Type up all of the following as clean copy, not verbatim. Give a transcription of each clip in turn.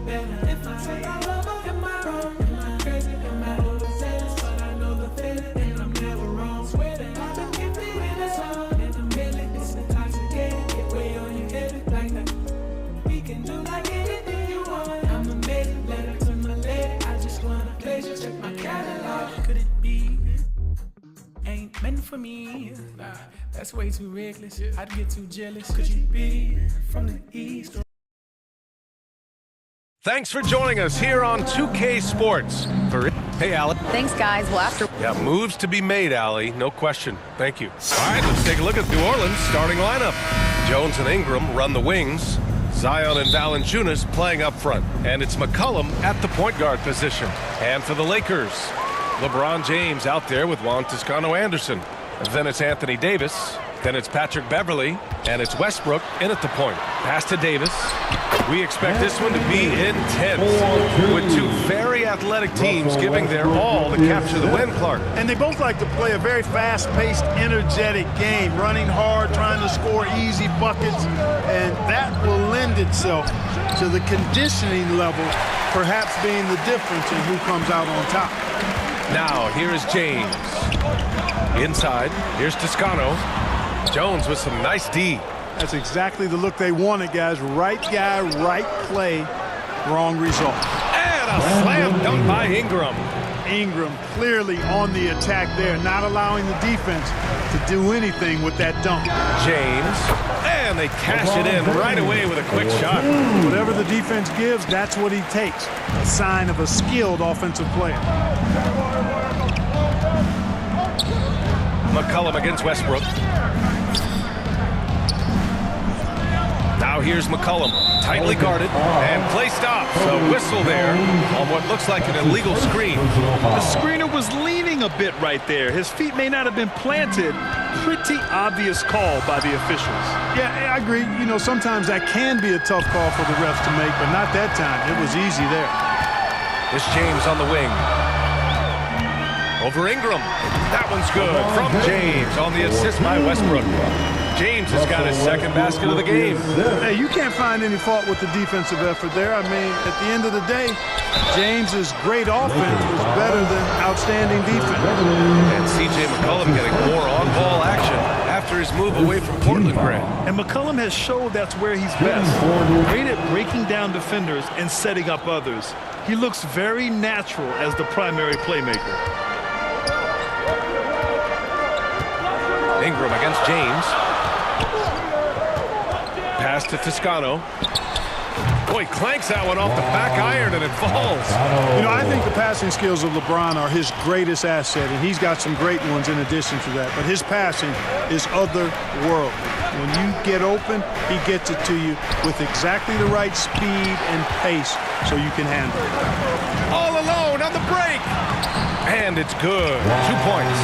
better. If I say I love her, am I wrong? Am I crazy? Am I overzealous? But I know the feeling and I'm never wrong. Swear that I've been gifted with a song in a million. It's intoxicating, get way on your head like that. We can do like anything you want. I'm amazing, letter to my lady. I just wanna pleasure, check my catalog. Could it be? Ain't meant for me. Nah, that's way too reckless. I'd get too jealous. Could you be from the east? Thanks for joining us here on 2K Sports. Hey, Allie. Thanks, guys. Well, after... Yeah, moves to be made, Allie. No question. Thank you. All right, let's take a look at New Orleans' starting lineup. Jones and Ingram run the wings. Zion and Valanciunas playing up front. And it's McCollum at the point guard position. And for the Lakers, LeBron James out there with Juan Toscano-Anderson. And then it's Anthony Davis. Then it's Patrick Beverley. And it's Westbrook in at the point. Pass to Davis. We expect this one to be intense, with two very athletic teams giving their all to capture the win, Clark. And they both like to play a very fast-paced, energetic game, running hard, trying to score easy buckets, and that will lend itself to the conditioning level, perhaps being the difference in who comes out on top. Now, here is James. Inside, here's Toscano. Jones with some nice D. That's exactly the look they wanted, guys. Right guy, right play, wrong result. And a slam dunk by Ingram. Ingram clearly on the attack there, not allowing the defense to do anything with that dunk. James, and they cash it in right away with a quick shot. Whatever the defense gives, that's what he takes. A sign of a skilled offensive player. McCollum against Westbrook. Now here's McCollum, tightly guarded, and play stops. A whistle there on what looks like an illegal screen. The screener was leaning a bit right there. His feet may not have been planted. Pretty obvious call by the officials. Yeah, I agree. You know, sometimes that can be a tough call for the refs to make, but not that time. It was easy there. It's James on the wing. Over Ingram. That one's good from James on the assist by Westbrook. James has got his second basket of the game. Hey, you can't find any fault with the defensive effort there. I mean, at the end of the day, James's great offense was better than outstanding defense. And C.J. McCollum getting more on-ball action after his move away from Portland, Grant. And McCollum has showed that's where he's best. Great at breaking down defenders and setting up others. He looks very natural as the primary playmaker. Ingram against James. Pass to Toscano. Boy, clanks that one off the back iron and it falls. You know, I think the passing skills of LeBron are his greatest asset, and he's got some great ones in addition to that. But his passing is otherworldly. When you get open, he gets it to you with exactly the right speed and pace so you can handle it. All alone on the break. And it's good. 2 points.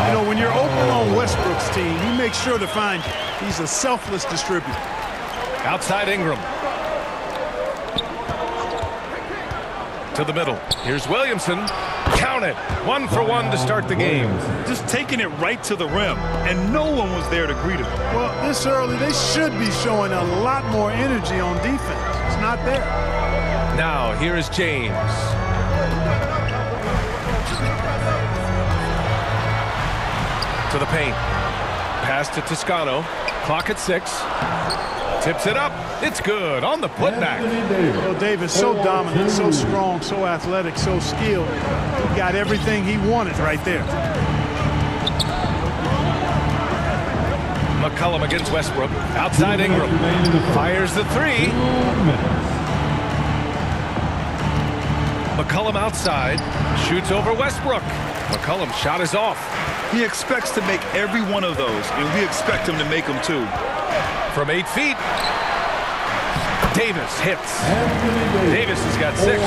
You know, when you're open on Westbrook's team, he makes sure to find you. He's a selfless distributor. Outside Ingram. To the middle. Here's Williamson. Count it. 1 for 1 to start the game. Just taking it right to the rim, and no one was there to greet him. Well, this early, they should be showing a lot more energy on defense. It's not there. Now, here is James. To the paint. Pass to Toscano. Clock at 6. Tips it up. It's good on the putback. Well, Davis, so dominant, so strong, so athletic, so skilled. He got everything he wanted right there. McCollum against Westbrook. Outside Ingram. Fires the 3. McCollum outside. Shoots over Westbrook. McCollum's shot is off. He expects to make every one of those, and we expect him to make them too. From 8 feet. Davis hits. Davis has got 6.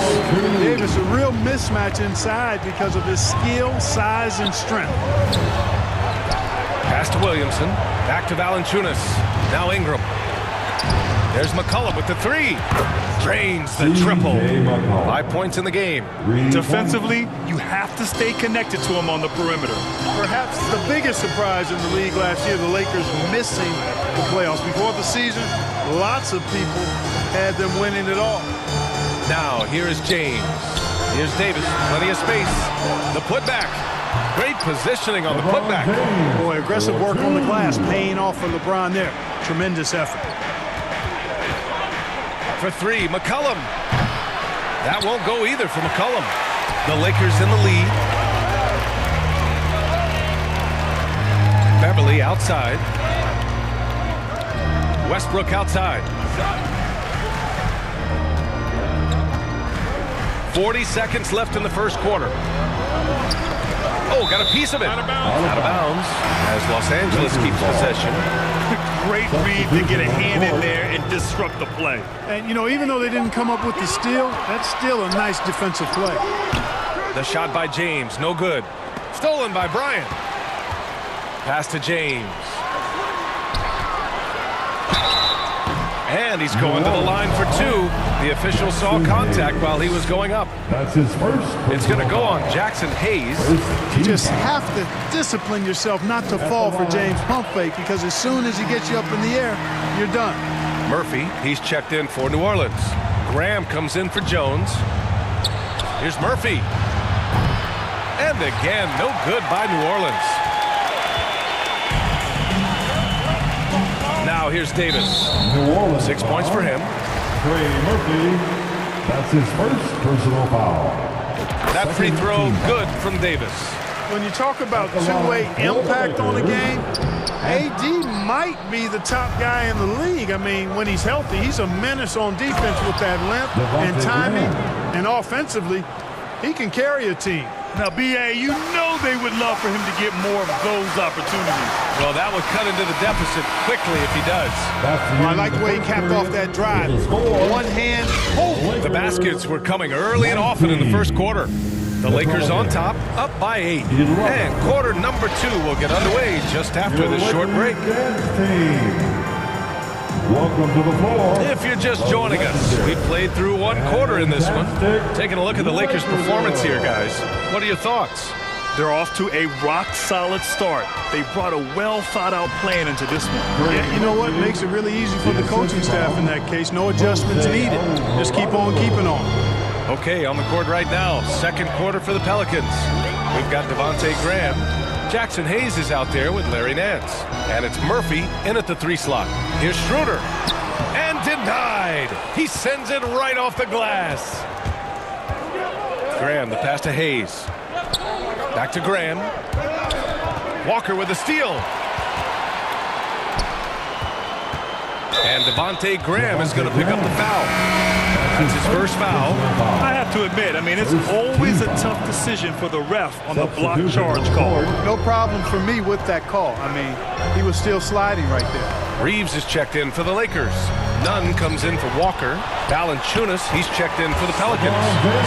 Davis, a real mismatch inside because of his skill, size, and strength. Pass to Williamson. Back to Valanciunas. Now Ingram. There's McCollum with the 3. Drains the triple. 5 points in the game. Defensively, you have to stay connected to him on the perimeter. Perhaps the biggest surprise in the league last year, the Lakers missing the playoffs. Before the season, lots of people had them winning it all. Now, here is James. Here's Davis. Plenty of space. The putback. Great positioning on the putback. Boy, aggressive work on the glass, paying off for LeBron there. Tremendous effort. For three, McCollum. That won't go either for McCollum. The Lakers in the lead. Beverly outside. Westbrook outside. 40 seconds left in the first quarter. Oh, got a piece of it. Out of bounds as Los Angeles keeps possession. Great read to get a hand in there and disrupt the play. And, you know, even though they didn't come up with the steal, that's still a nice defensive play. The shot by James, no good. Stolen by Bryant. Pass to James. And he's going to the line for two. The official saw contact while he was going up. That's his first. It's going to go on Jackson Hayes. You just have to discipline yourself not to fall for James' pump fake, because as soon as he gets you up in the air, you're done. Murphy, he's checked in for New Orleans. Graham comes in for Jones. Here's Murphy. And again, no good by New Orleans. Now here's Davis. 6 points for him. Trey Murphy. That's his first personal foul. That free throw good from Davis. When you talk about two-way impact on the game, AD might be the top guy in the league. I mean, when he's healthy, he's a menace on defense with that length and timing. And offensively, he can carry a team. Now, B.A., you know they would love for him to get more of those opportunities. Well, that would cut into the deficit quickly if he does. Well, I like the way he capped off that drive. One hand, hold. The baskets were coming early and often in the first quarter. The Lakers on top, up by 8. And quarter number 2 will get underway just after this short break. Welcome to the floor. If you're just joining us, we played through one quarter in this one. Taking a look at the Lakers' performance here, guys. What are your thoughts? They're off to a rock-solid start. They brought a well-thought-out plan into this one. Yeah, you know what? Makes it really easy for the coaching staff in that case. No adjustments needed. Just keep on keeping on. Okay, on the court right now, second quarter for the Pelicans. We've got Devontae Graham. Jackson Hayes is out there with Larry Nance. And it's Murphy in at the 3 slot. Here's Schroeder. And denied. He sends it right off the glass. Graham, the pass to Hayes. Back to Graham. Walker with the steal. And Devontae Graham is going to pick up the foul. That's his first foul. I have to admit, I mean, it's always a tough decision for the ref on the block charge call. No problem for me with that call. I mean, he was still sliding right there. Reeves is checked in for the Lakers. Nunn comes in for Walker. Valanciunas, he's checked in for the Pelicans.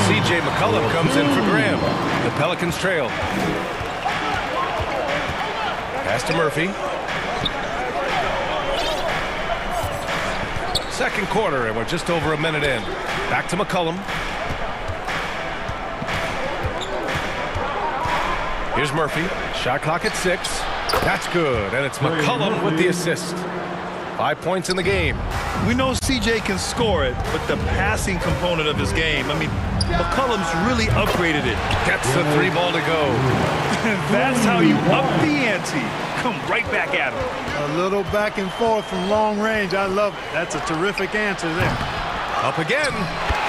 C.J. McCollum comes in for Graham. The Pelicans trail. Pass to Murphy. Second quarter, and we're just over a minute in. Back to McCollum. Here's Murphy. Shot clock at 6. That's good, and it's McCollum with the assist. 5 points in the game. We know CJ can score it, but the passing component of his game, I mean, McCollum's really upgraded it. Gets the 3 ball to go. That's how you up the ante. Come right back at him. A little back and forth from long range. I love it. That's a terrific answer there. Up again.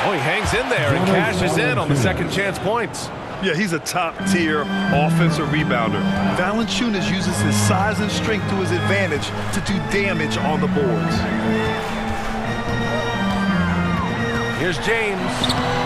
Oh, he hangs in there and cashes in on the second chance points. Yeah, he's a top-tier offensive rebounder. Valanciunas uses his size and strength to his advantage to do damage on the boards. Here's James.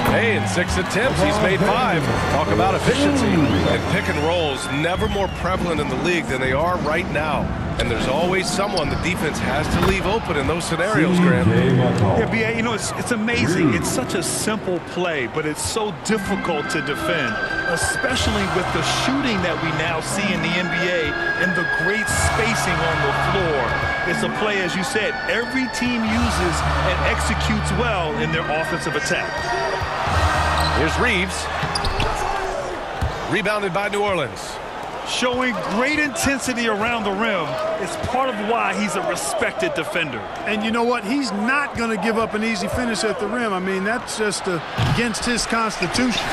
Hey, in 6 attempts, he's made 5. Talk about efficiency. And pick and rolls, never more prevalent in the league than they are right now. And there's always someone the defense has to leave open in those scenarios, Graham. Yeah, B.A., you know, it's amazing. It's such a simple play, but it's so difficult to defend, especially with the shooting that we now see in the NBA and the great spacing on the floor. It's a play, as you said, every team uses and executes well in their offensive attack. Here's Reeves. Rebounded by New Orleans. Showing great intensity around the rim is part of why he's a respected defender. And you know what? He's not going to give up an easy finish at the rim. I mean, that's just against his constitution.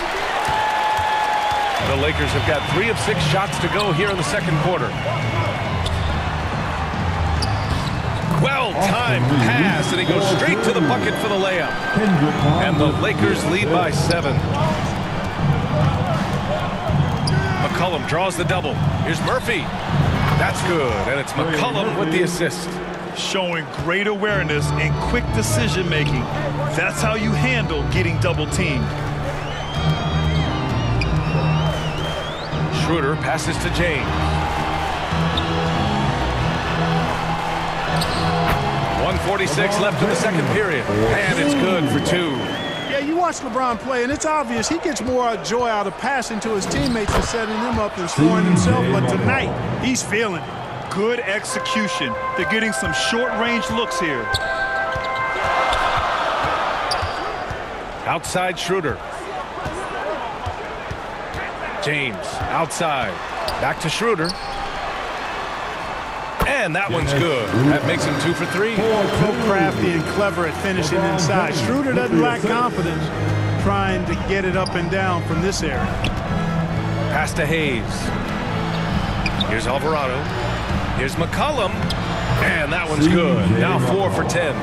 The Lakers have got 3 of 6 shots to go here in the second quarter. Well-timed pass, and he goes straight to the bucket for the layup. And the Lakers lead by 7. McCollum draws the double. Here's Murphy. That's good, and it's McCollum with the assist. Showing great awareness and quick decision-making. That's how you handle getting double-teamed. Schroeder passes to James. 1:46 left in the second period, and it's good for 2. Yeah, you watch LeBron play, and it's obvious he gets more joy out of passing to his teammates and setting them up than scoring himself. But tonight, he's feeling it. Good execution. They're getting some short-range looks here. Outside Schroeder. James outside. Back to Schroeder. And that one's good. That makes him 2 for 3. So crafty and clever at finishing inside. Schroeder doesn't lack confidence trying to get it up and down from this area. Pass to Hayes. Here's Alvarado. Here's McCollum. And that one's good. Now 4 for 10.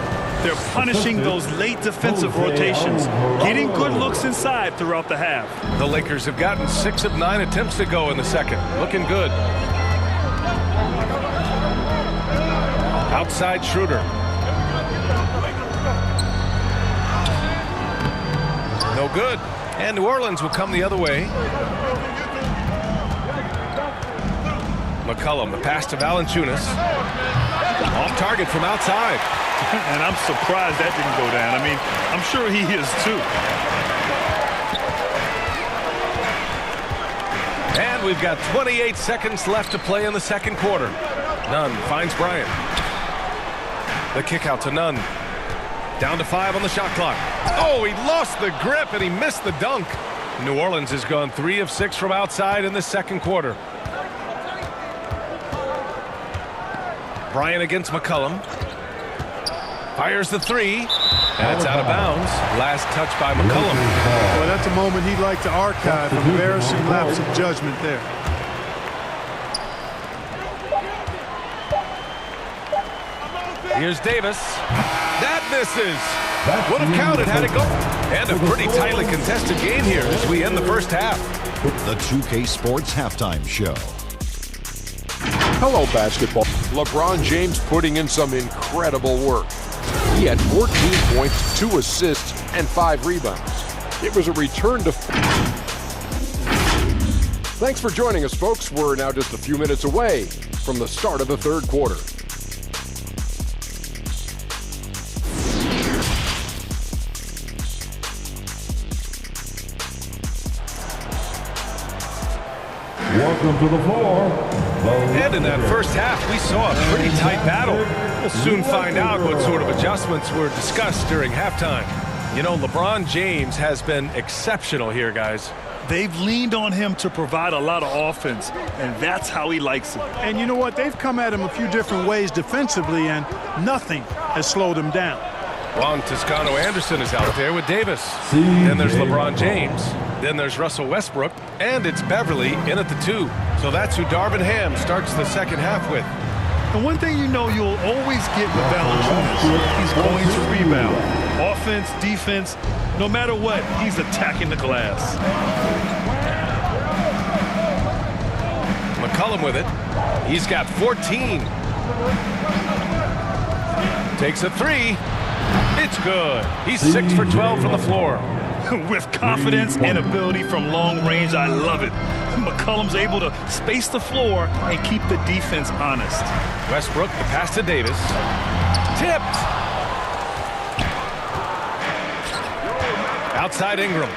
They're punishing those late defensive rotations, getting good looks inside throughout the half. The Lakers have gotten 6 of 9 attempts to go in the second. Looking good. Outside Schroeder. No good. And New Orleans will come the other way. McCollum, the pass to Valanciunas. Off target from outside. And I'm surprised that didn't go down. I mean, I'm sure he is too. And we've got 28 seconds left to play in the second quarter. Nunn finds Bryant. The kick out to Nunn. Down to 5 on the shot clock. Oh, he lost the grip and he missed the dunk. New Orleans has gone 3 of 6 from outside in the second quarter. Bryant against McCollum. Fires the 3, and it's out of bounds. Last touch by McCollum. Well, that's a moment he'd like to archive. Embarrassing lapse of judgment there. Here's Davis. That misses. Would have counted had it gone. And a pretty tightly contested game here as we end the first half. The 2K Sports Halftime Show. Hello, basketball. LeBron James putting in some incredible work. He had 14 points, 2 assists, and 5 rebounds. It was a return to... Thanks for joining us, folks. We're now just a few minutes away from the start of the third quarter. Welcome to the floor. And in that first half, we saw a pretty tight battle. We'll soon find out what sort of adjustments were discussed during halftime. You know, LeBron James has been exceptional here, guys. They've leaned on him to provide a lot of offense, and that's how he likes it. And you know what? They've come at him a few different ways defensively, and nothing has slowed him down. Juan Toscano-Anderson is out there with Davis. Then there's LeBron James. Then there's Russell Westbrook. And it's Beverly in at the 2. So that's who Darvin Ham starts the second half with. And one thing you know you'll always get with Valanciunas, he's going to rebound. Offense, defense, no matter what, he's attacking the glass. McCollum with it. He's got 14. Takes a 3. It's good. He's 6 for 12 from the floor. With confidence and ability from long range, I love it. McCollum's able to space the floor and keep the defense honest. Westbrook, the pass to Davis. Tipped. Outside Ingram.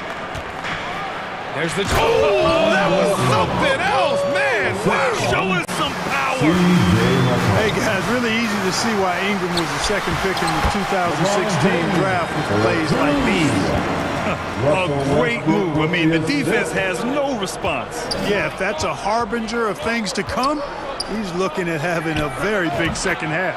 There's the... Oh, that was something else, man. Wow. Showing some power. Hey, guys, really easy to see why Ingram was the second pick in the 2016 draft with plays like these. A great move. I mean, the defense has no response. Yeah, if that's a harbinger of things to come, he's looking at having a very big second half.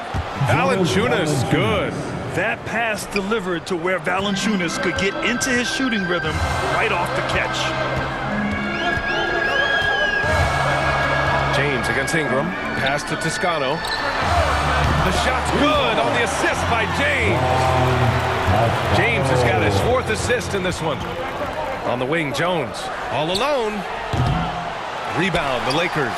Valanciunas, good. That pass delivered to where Valanciunas could get into his shooting rhythm right off the catch. James against Ingram. Pass to Toscano. The shot's good on the assist by James. James has got his 4th assist in this one. On the wing, Jones all alone. Rebound, the Lakers.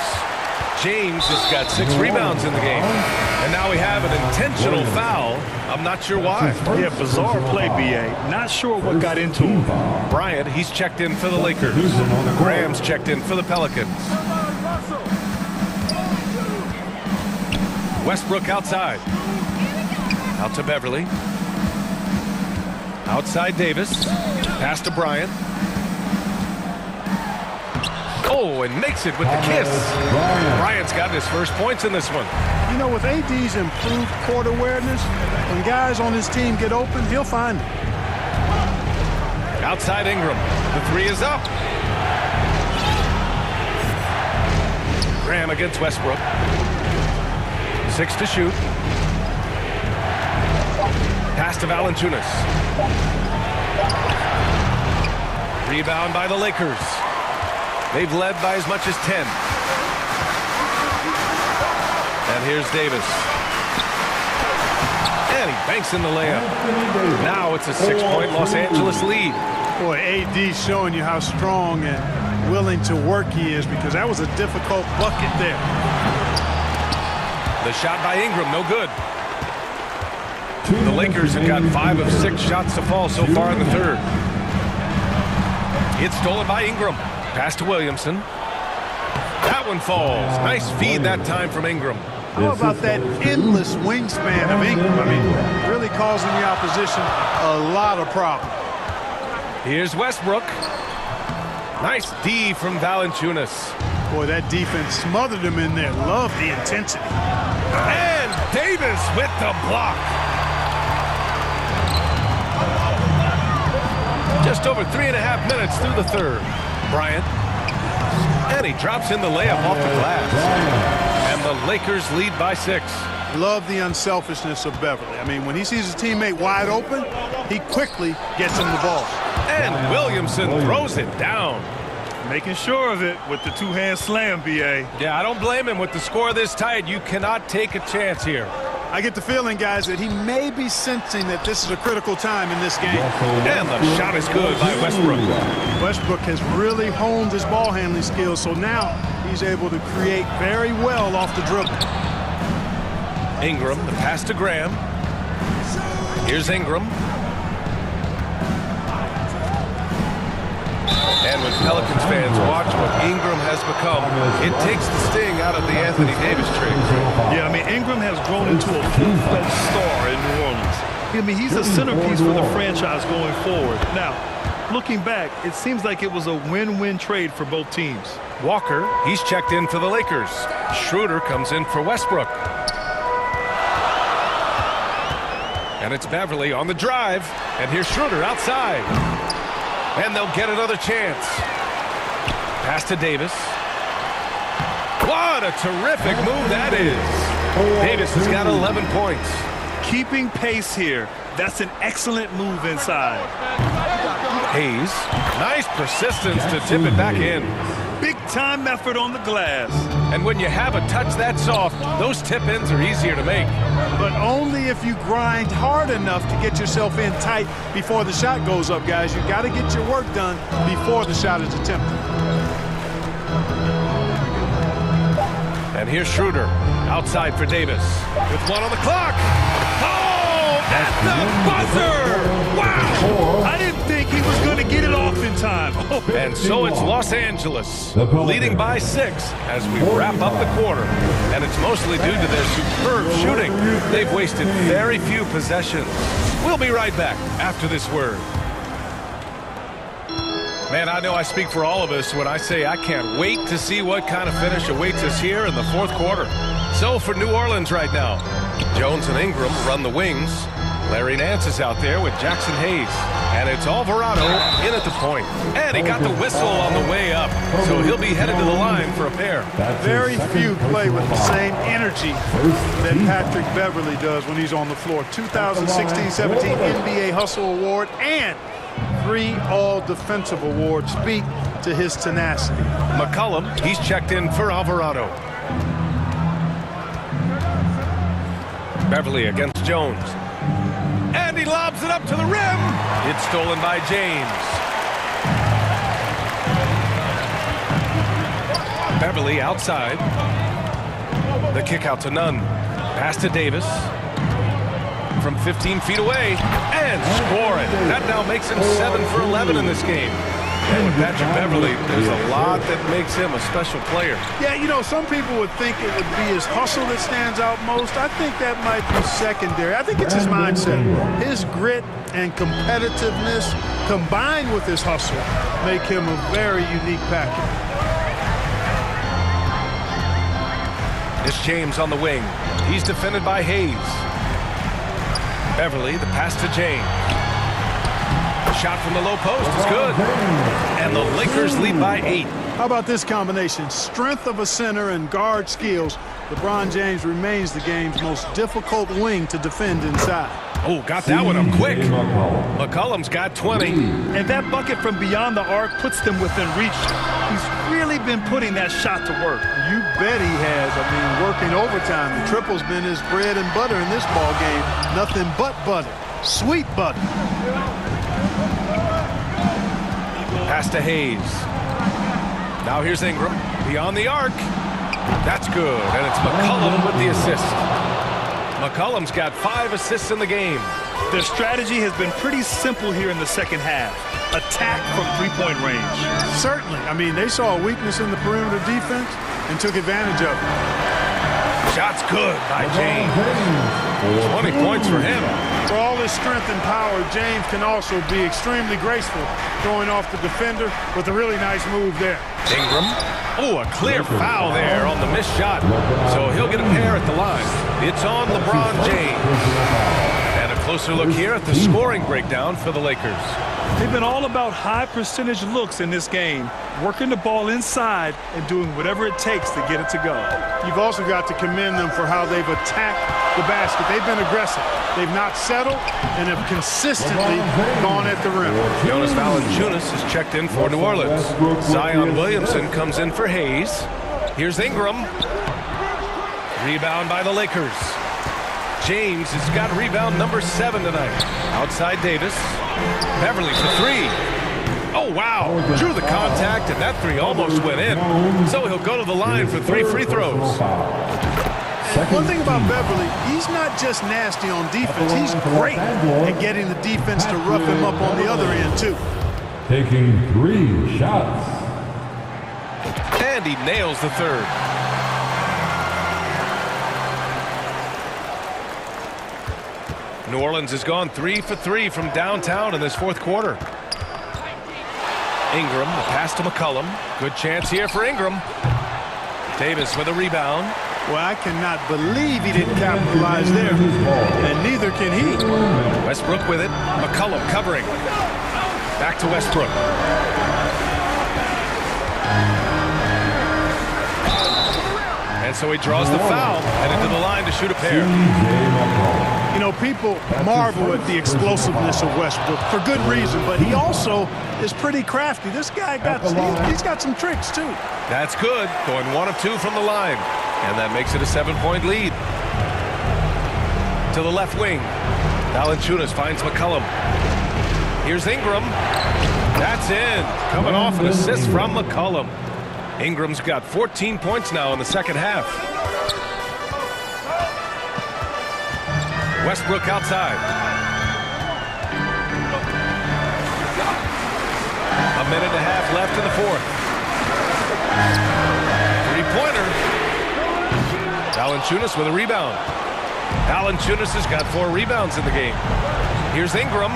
James has got 6 rebounds in the game. And now we have an intentional foul. I'm not sure why. Yeah, bizarre play, B.A. Not sure what got into him. Bryant, he's checked in for the Lakers. Graham's checked in for the Pelicans. Westbrook outside. Out to Beverly. Outside Davis. Pass to Bryant. Oh, and makes it with the kiss. Bryant's got his first points in this one. You know, with AD's improved court awareness, when guys on his team get open, he'll find it. Outside Ingram. The 3 is up. Graham against Westbrook. 6 to shoot. Pass to Valanciunas. Rebound by the Lakers. They've led by as much as 10. And here's Davis. And he banks in the layup. Now it's a 6-point Los Angeles lead. Boy, AD's showing you how strong and willing to work he is, because that was a difficult bucket there. The shot by Ingram, no good. The Lakers have got 5 of 6 shots to fall so far in the third. It's stolen by Ingram. Pass to Williamson. That one falls. Nice feed that time from Ingram. How about that endless wingspan of Ingram? I mean, really causing the opposition a lot of problems. Here's Westbrook. Nice D from Valanciunas. Boy, that defense smothered him in there. Love the intensity. And Davis with the block. Just over 3.5 minutes through the third. Bryant. And he drops in the layup off the glass. And the Lakers lead by 6. Love the unselfishness of Beverly. I mean, when he sees his teammate wide open, he quickly gets him the ball. And Williamson throws it down. Making sure of it with the 2-hand slam, B.A. Yeah, I don't blame him. With the score this tight, you cannot take a chance here. I get the feeling, guys, that he may be sensing that this is a critical time in this game. And the shot is good by Westbrook. Westbrook has really honed his ball handling skills, so now he's able to create very well off the dribble. Ingram, the pass to Graham. Here's Ingram. And when Pelicans fans watch what Ingram has become, it takes the sting out of the Anthony Davis trade. Yeah, I mean, Ingram has grown into a full-fledged star in New Orleans. I mean, he's a centerpiece for the franchise going forward. Now, looking back, it seems like it was a win-win trade for both teams. Walker, he's checked in for the Lakers. Schroeder comes in for Westbrook. And it's Beverly on the drive. And here's Schroeder outside. And they'll get another chance. Pass to Davis. What a terrific move that is. Davis has got 11 points. Keeping pace here. That's an excellent move inside. Hayes. Nice persistence to tip it back in. Big time effort on the glass. And when you have a touch that soft, those tip-ins are easier to make. But only if you grind hard enough to get yourself in tight before the shot goes up, guys. You got to get your work done before the shot is attempted. And here's Schroeder outside for Davis with 1 on the clock. Oh, at the buzzer! Wow! I didn't think he was going to get it off in time. And so it's Los Angeles leading by 6 as we wrap up the quarter. And it's mostly due to their superb shooting. They've wasted very few possessions. We'll be right back after this word. Man, I know I speak for all of us when I say I can't wait to see what kind of finish awaits us here in the fourth quarter. So for New Orleans right now, Jones and Ingram run the wings. Larry Nance is out there with Jackson Hayes. And it's Alvarado in at the point. And he got the whistle on the way up. So he'll be headed to the line for a pair. Very few play with the same energy that Patrick Beverly does when he's on the floor. 2016-17 NBA Hustle Award and 3 All-Defensive Awards speak to his tenacity. McCollum, he's checked in for Alvarado. Beverly against Jones. And he lobs it up to the rim. It's stolen by James. Beverly outside. The kick out to Nunn. Pass to Davis. From 15 feet away. And score it. That now makes him 7 for 11 in this game. And with Patrick Beverly, there's a lot that makes him a special player. Yeah, you know, some people would think it would be his hustle that stands out most. I think that might be secondary. I think it's his mindset. His grit and competitiveness combined with his hustle make him a very unique package. It's James on the wing. He's defended by Hayes. Beverly, the pass to James. Shot from the low post is good. And the Lakers lead by 8. How about this combination? Strength of a center and guard skills. LeBron James remains the game's most difficult wing to defend inside. Oh, got that one up quick. McCollum's got 20. And that bucket from beyond the arc puts them within reach. He's really been putting that shot to work. You bet he has. I mean, working overtime. The triple's been his bread and butter in this ball game. Nothing but butter. Sweet butter. Pass to Hayes. Now here's Ingram. Beyond the arc. That's good. And it's McCollum with the assist. McCollum's got 5 assists in the game. Their strategy has been pretty simple here in the second half. Attack from three-point range. Certainly. I mean, they saw a weakness in the perimeter defense and took advantage of it. Shot's good by James. 20 points for him. For all his strength and power, James can also be extremely graceful, throwing off the defender with a really nice move there. Ingram. Oh, a clear foul there on the missed shot. So he'll get a pair at the line. It's on LeBron James. And a closer look here at the scoring breakdown for the Lakers. They've been all about high percentage looks in this game, working the ball inside and doing whatever it takes to get it to go. You've also got to commend them for how they've attacked the basket. They've been aggressive. They've not settled and have consistently gone at the rim. Jonas Valanciunas is checked in for New Orleans. Zion Williamson comes in for Hayes. Here's Ingram. Rebound by the Lakers. James has got rebound number 7 tonight. Outside Davis. Beverly for 3. Oh, wow. Drew the contact, and that 3 almost went in. So he'll go to the line for 3 free throws. One thing about Beverly, he's not just nasty on defense. He's great at getting the defense to rough him up on the other end, too. Taking 3 shots. And he nails the 3rd. New Orleans has gone 3 for 3 from downtown in this 4th quarter. Ingram, the pass to McCollum. Good chance here for Ingram. Davis with a rebound. Well, I cannot believe he didn't capitalize there, and neither can he. Westbrook with it. McCollum covering. Back to Westbrook. And so he draws the foul, headed to the line to shoot a pair. You know, people marvel at the explosiveness of Westbrook for good reason, but he also is pretty crafty. This guy he's got some tricks too. That's good. Going 1 of 2 from the line. And that makes it a 7-point lead. To the left wing. Valanciunas finds McCollum. Here's Ingram. That's in. Coming off an assist from McCollum. Ingram's got 14 points now in the second half. Westbrook outside. A minute and a half left in the 4th. Three-pointer. Valanciunas with a rebound. Valanciunas has got 4 rebounds in the game. Here's Ingram.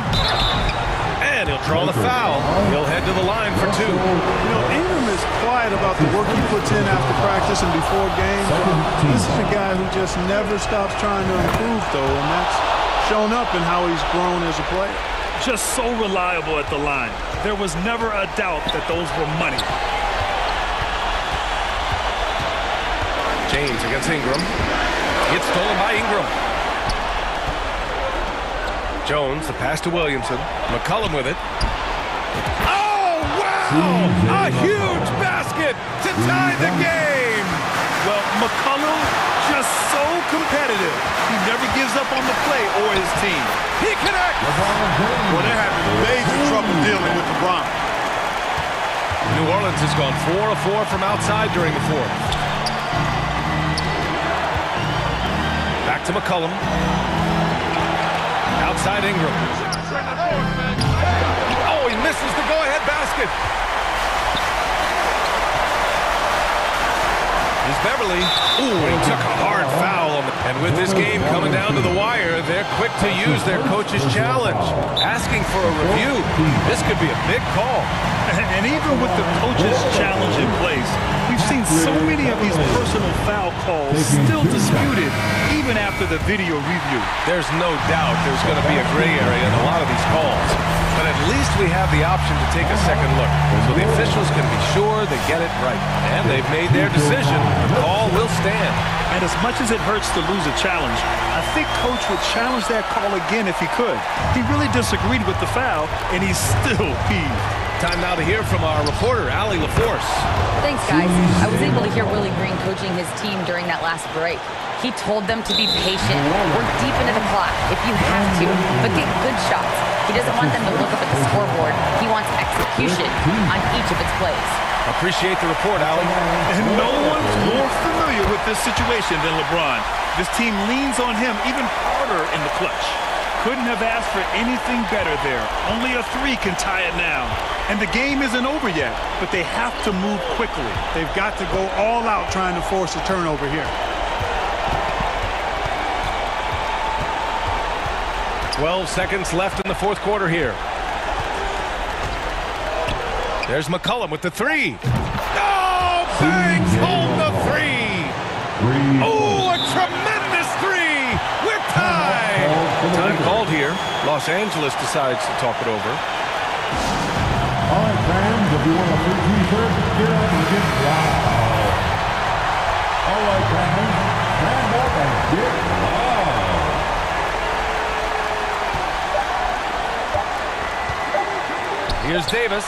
And he'll draw the foul. He'll head to the line for 2. You know, Ingram is quiet about the work he puts in after practice and before games. This is a guy who just never stops trying to improve, though, and that's shown up in how he's grown as a player. Just so reliable at the line. There was never a doubt that those were money. James against Ingram. It's stolen by Ingram. Jones, the pass to Williamson. McCollum with it. Oh, wow! A huge basket to tie the game! Well, McCollum just so competitive. He never gives up on the play or his team. He connects! Well, they're having major trouble dealing with LeBron. New Orleans has gone 4 of 4 from outside during the fourth. Back to McCollum. Outside Ingram. Oh, he misses the go-ahead basket. Here's Beverly. Ooh, he took a hard foul. And with this game coming down to the wire, they're quick to use their coach's challenge. Asking for a review. This could be a big call. And even with the coach's challenge in place, we've seen so many of these personal foul calls still disputed, even after the video review. There's no doubt there's going to be a gray area in a lot of these calls. But at least we have the option to take a second look, so the officials can be sure they get it right. And they've made their decision. The call will stand. And as much as it hurts to lose a challenge, I think Coach would challenge that call again if he could. He really disagreed with the foul, and he's still peeved. Time now to hear from our reporter, Allie LaForce. Thanks, guys. I was able to hear Willie Green coaching his team during that last break. He told them to be patient, work deep into the clock if you have to, but get good shots. He doesn't want them to look up at the scoreboard. He wants execution on each of its plays. Appreciate the report, Allie. And no one's more familiar with this situation than LeBron. This team leans on him even harder in the clutch. Couldn't have asked for anything better there. Only a three can tie it now. And the game isn't over yet, but they have to move quickly. They've got to go all out trying to force a turnover here. 12 seconds left in the fourth quarter here. There's McCollum with the three. Oh, bangs home the three. Oh, a tremendous three. We're tied. Time called here. Los Angeles decides to talk it over. All right, fans, if you want a free t-shirt, get up and get loud. All right, fans, stand up and get loud. Here's Davis.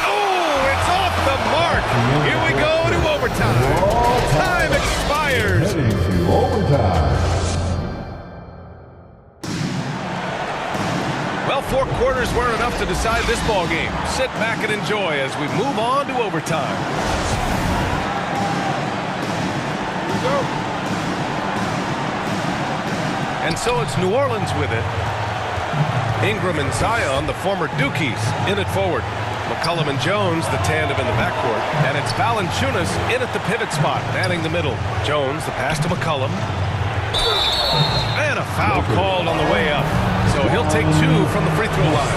Oh, it's off the mark. Here we go to overtime. Time expires. Heading to overtime. Well, 4 quarters weren't enough to decide this ball game. Sit back and enjoy as we move on to overtime. And so it's New Orleans with it. Ingram and Zion, the former Dukies, in it forward. McCollum and Jones, the tandem in the backcourt. And it's Valanciunas in at the pivot spot, manning the middle. Jones, the pass to McCollum. And a foul called on the way up. So he'll take 2 from the free throw line.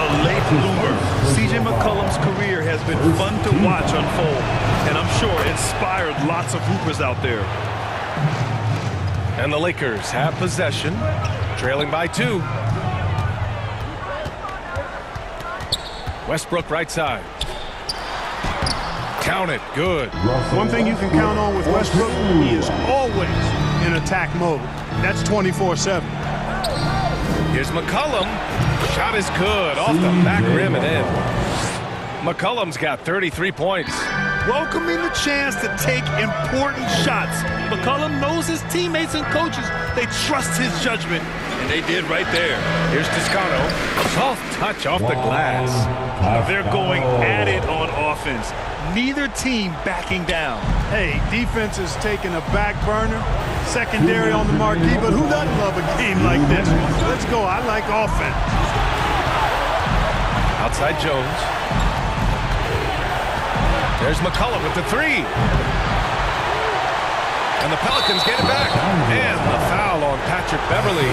A late bloomer. C.J. McCollum's career has been fun to watch unfold, and I'm sure inspired lots of hoopers out there. And the Lakers have possession, trailing by 2. Westbrook right side. Count it. Good. One thing you can count on with Westbrook, he is always in attack mode. That's 24/7. Here's McCollum. Shot is good. Off the back rim and in. McCollum's got 33 points. Welcoming the chance to take important shots. McCollum knows his teammates and coaches. They trust his judgment, and they did right there. Here's Toscano. Soft touch off the glass. They're going at it on offense. Neither team backing down. Hey, defense is taking a back burner, secondary on the marquee, but who doesn't love a game like this? Let's go. I like offense. Outside Jones. There's McCollum with the 3. And the Pelicans get it back. And the foul on Patrick Beverly.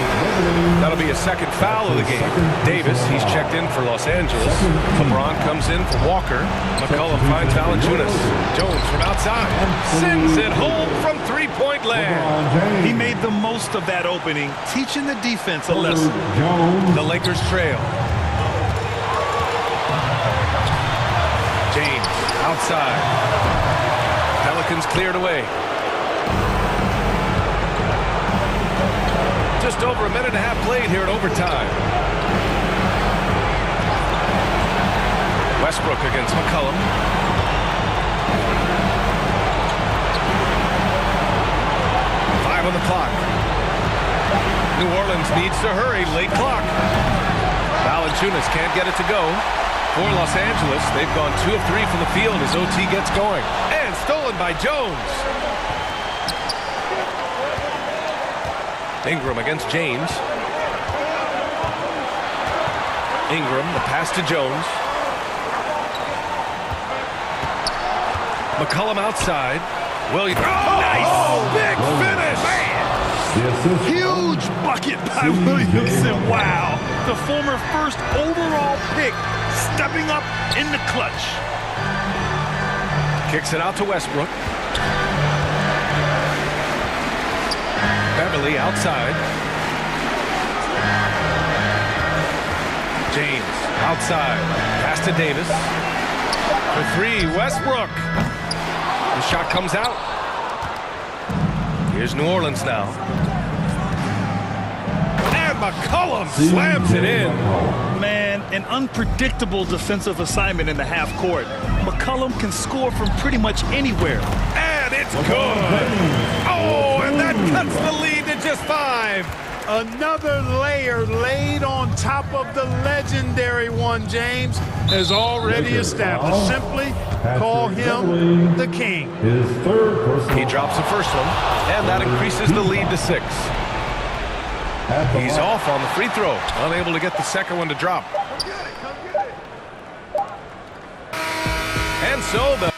That'll be a second foul of the game. Davis, he's checked in for Los Angeles. LeBron comes in for Walker. McCollum finds Valanciunas. Jones from outside. Sends it home from three-point land. He made the most of that opening, teaching the defense a lesson. The Lakers trail. James outside. Pelicans cleared away. Just over a minute and a half played here at overtime. Westbrook against McCollum. Five on the clock. New Orleans needs to hurry. Late clock. Valanciunas can't get it to go. For Los Angeles, they've gone 2 of 3 from the field as OT gets going. And stolen by Jones. Ingram against James. Ingram, the pass to Jones. McCollum outside. Williams. Oh, nice! Big finish! Man! Huge bucket by Williamson. Wow. The former first overall pick stepping up in the clutch. Kicks it out to Westbrook. Beverly outside. James outside. Pass to Davis. For three, Westbrook. The shot comes out. Here's New Orleans now. And McCollum slams it in. Man, an unpredictable defensive assignment in the half court. McCollum can score from pretty much anywhere. And it's good. Oh, and that cuts the lead to just 5. Another layer laid on top of the legendary one, James, has already established. Simply call him the king. His third personal. He drops the first one, and that increases the lead to 6. He's off on the free throw, unable to get the second one to drop. And so the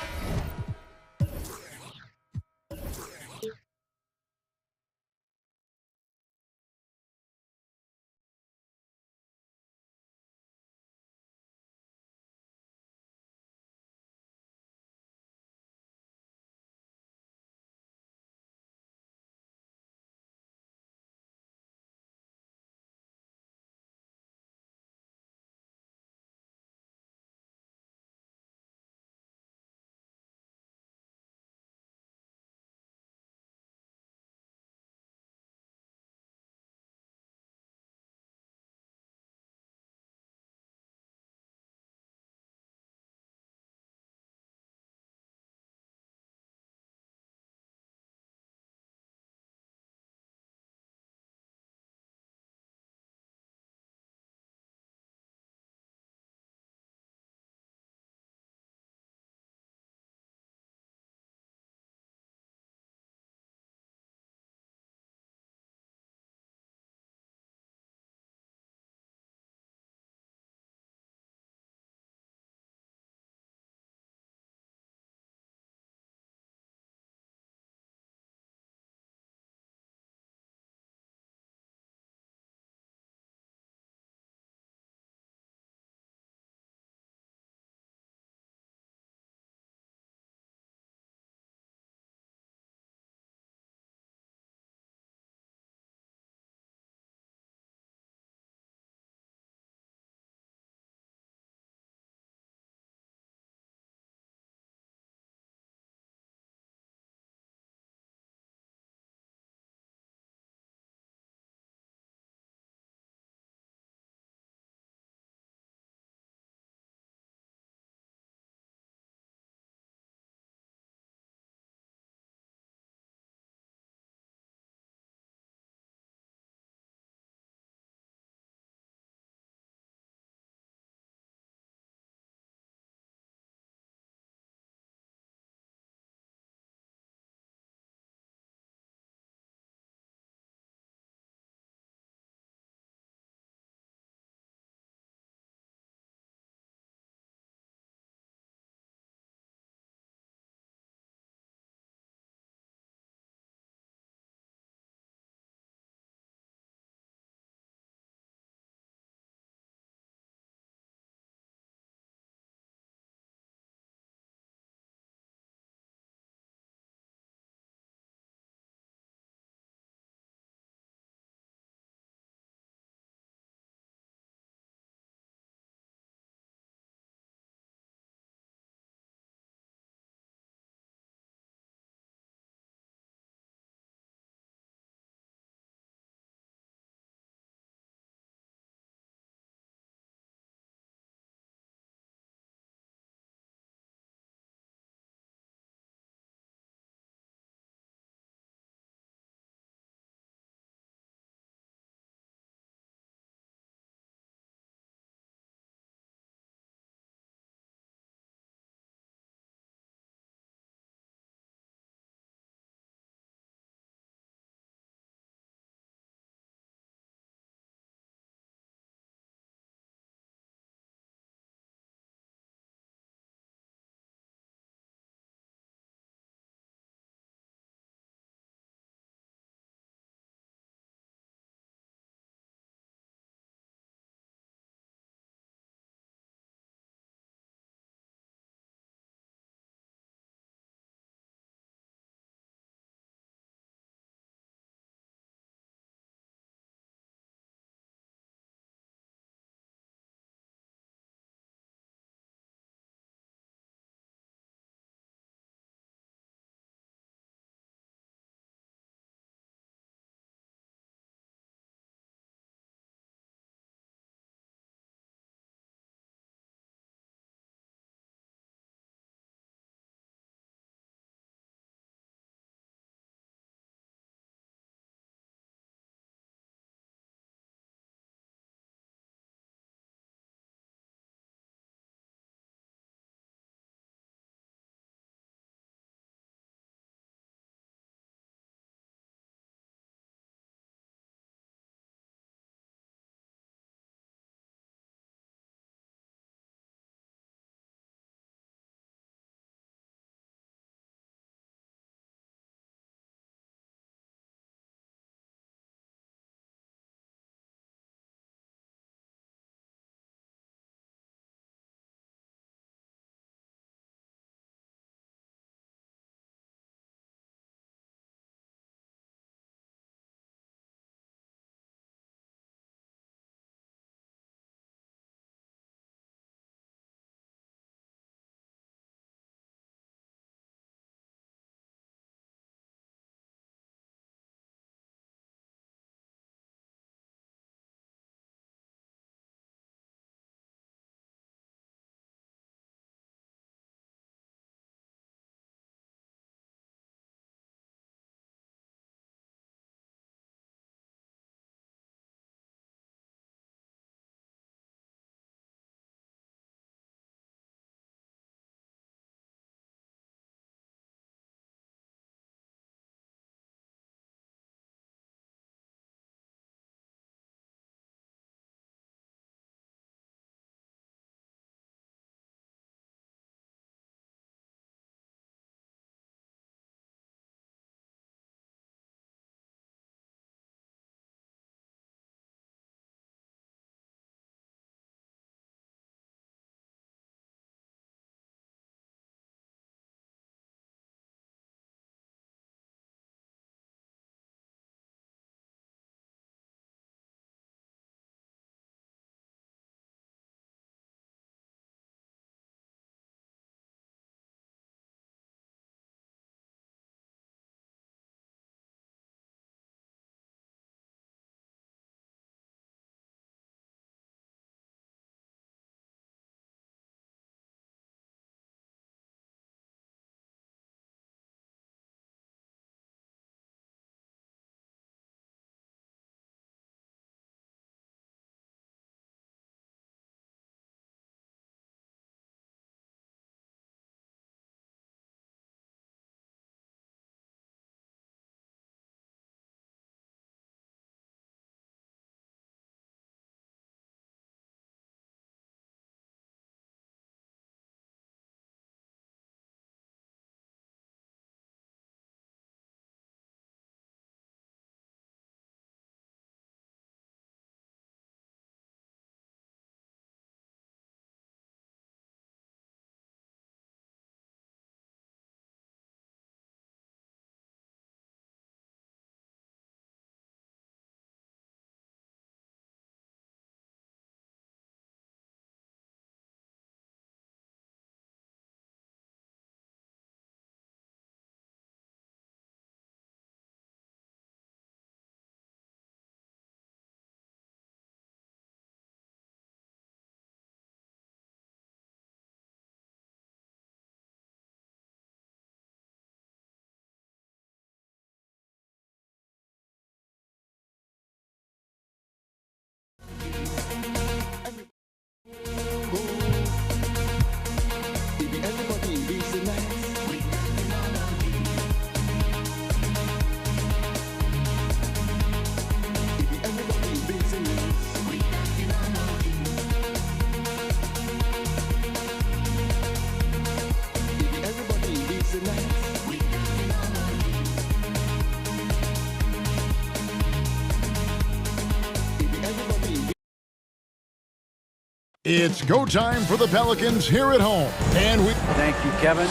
It's go time for the Pelicans here at home. And we... Thank you, Kevin.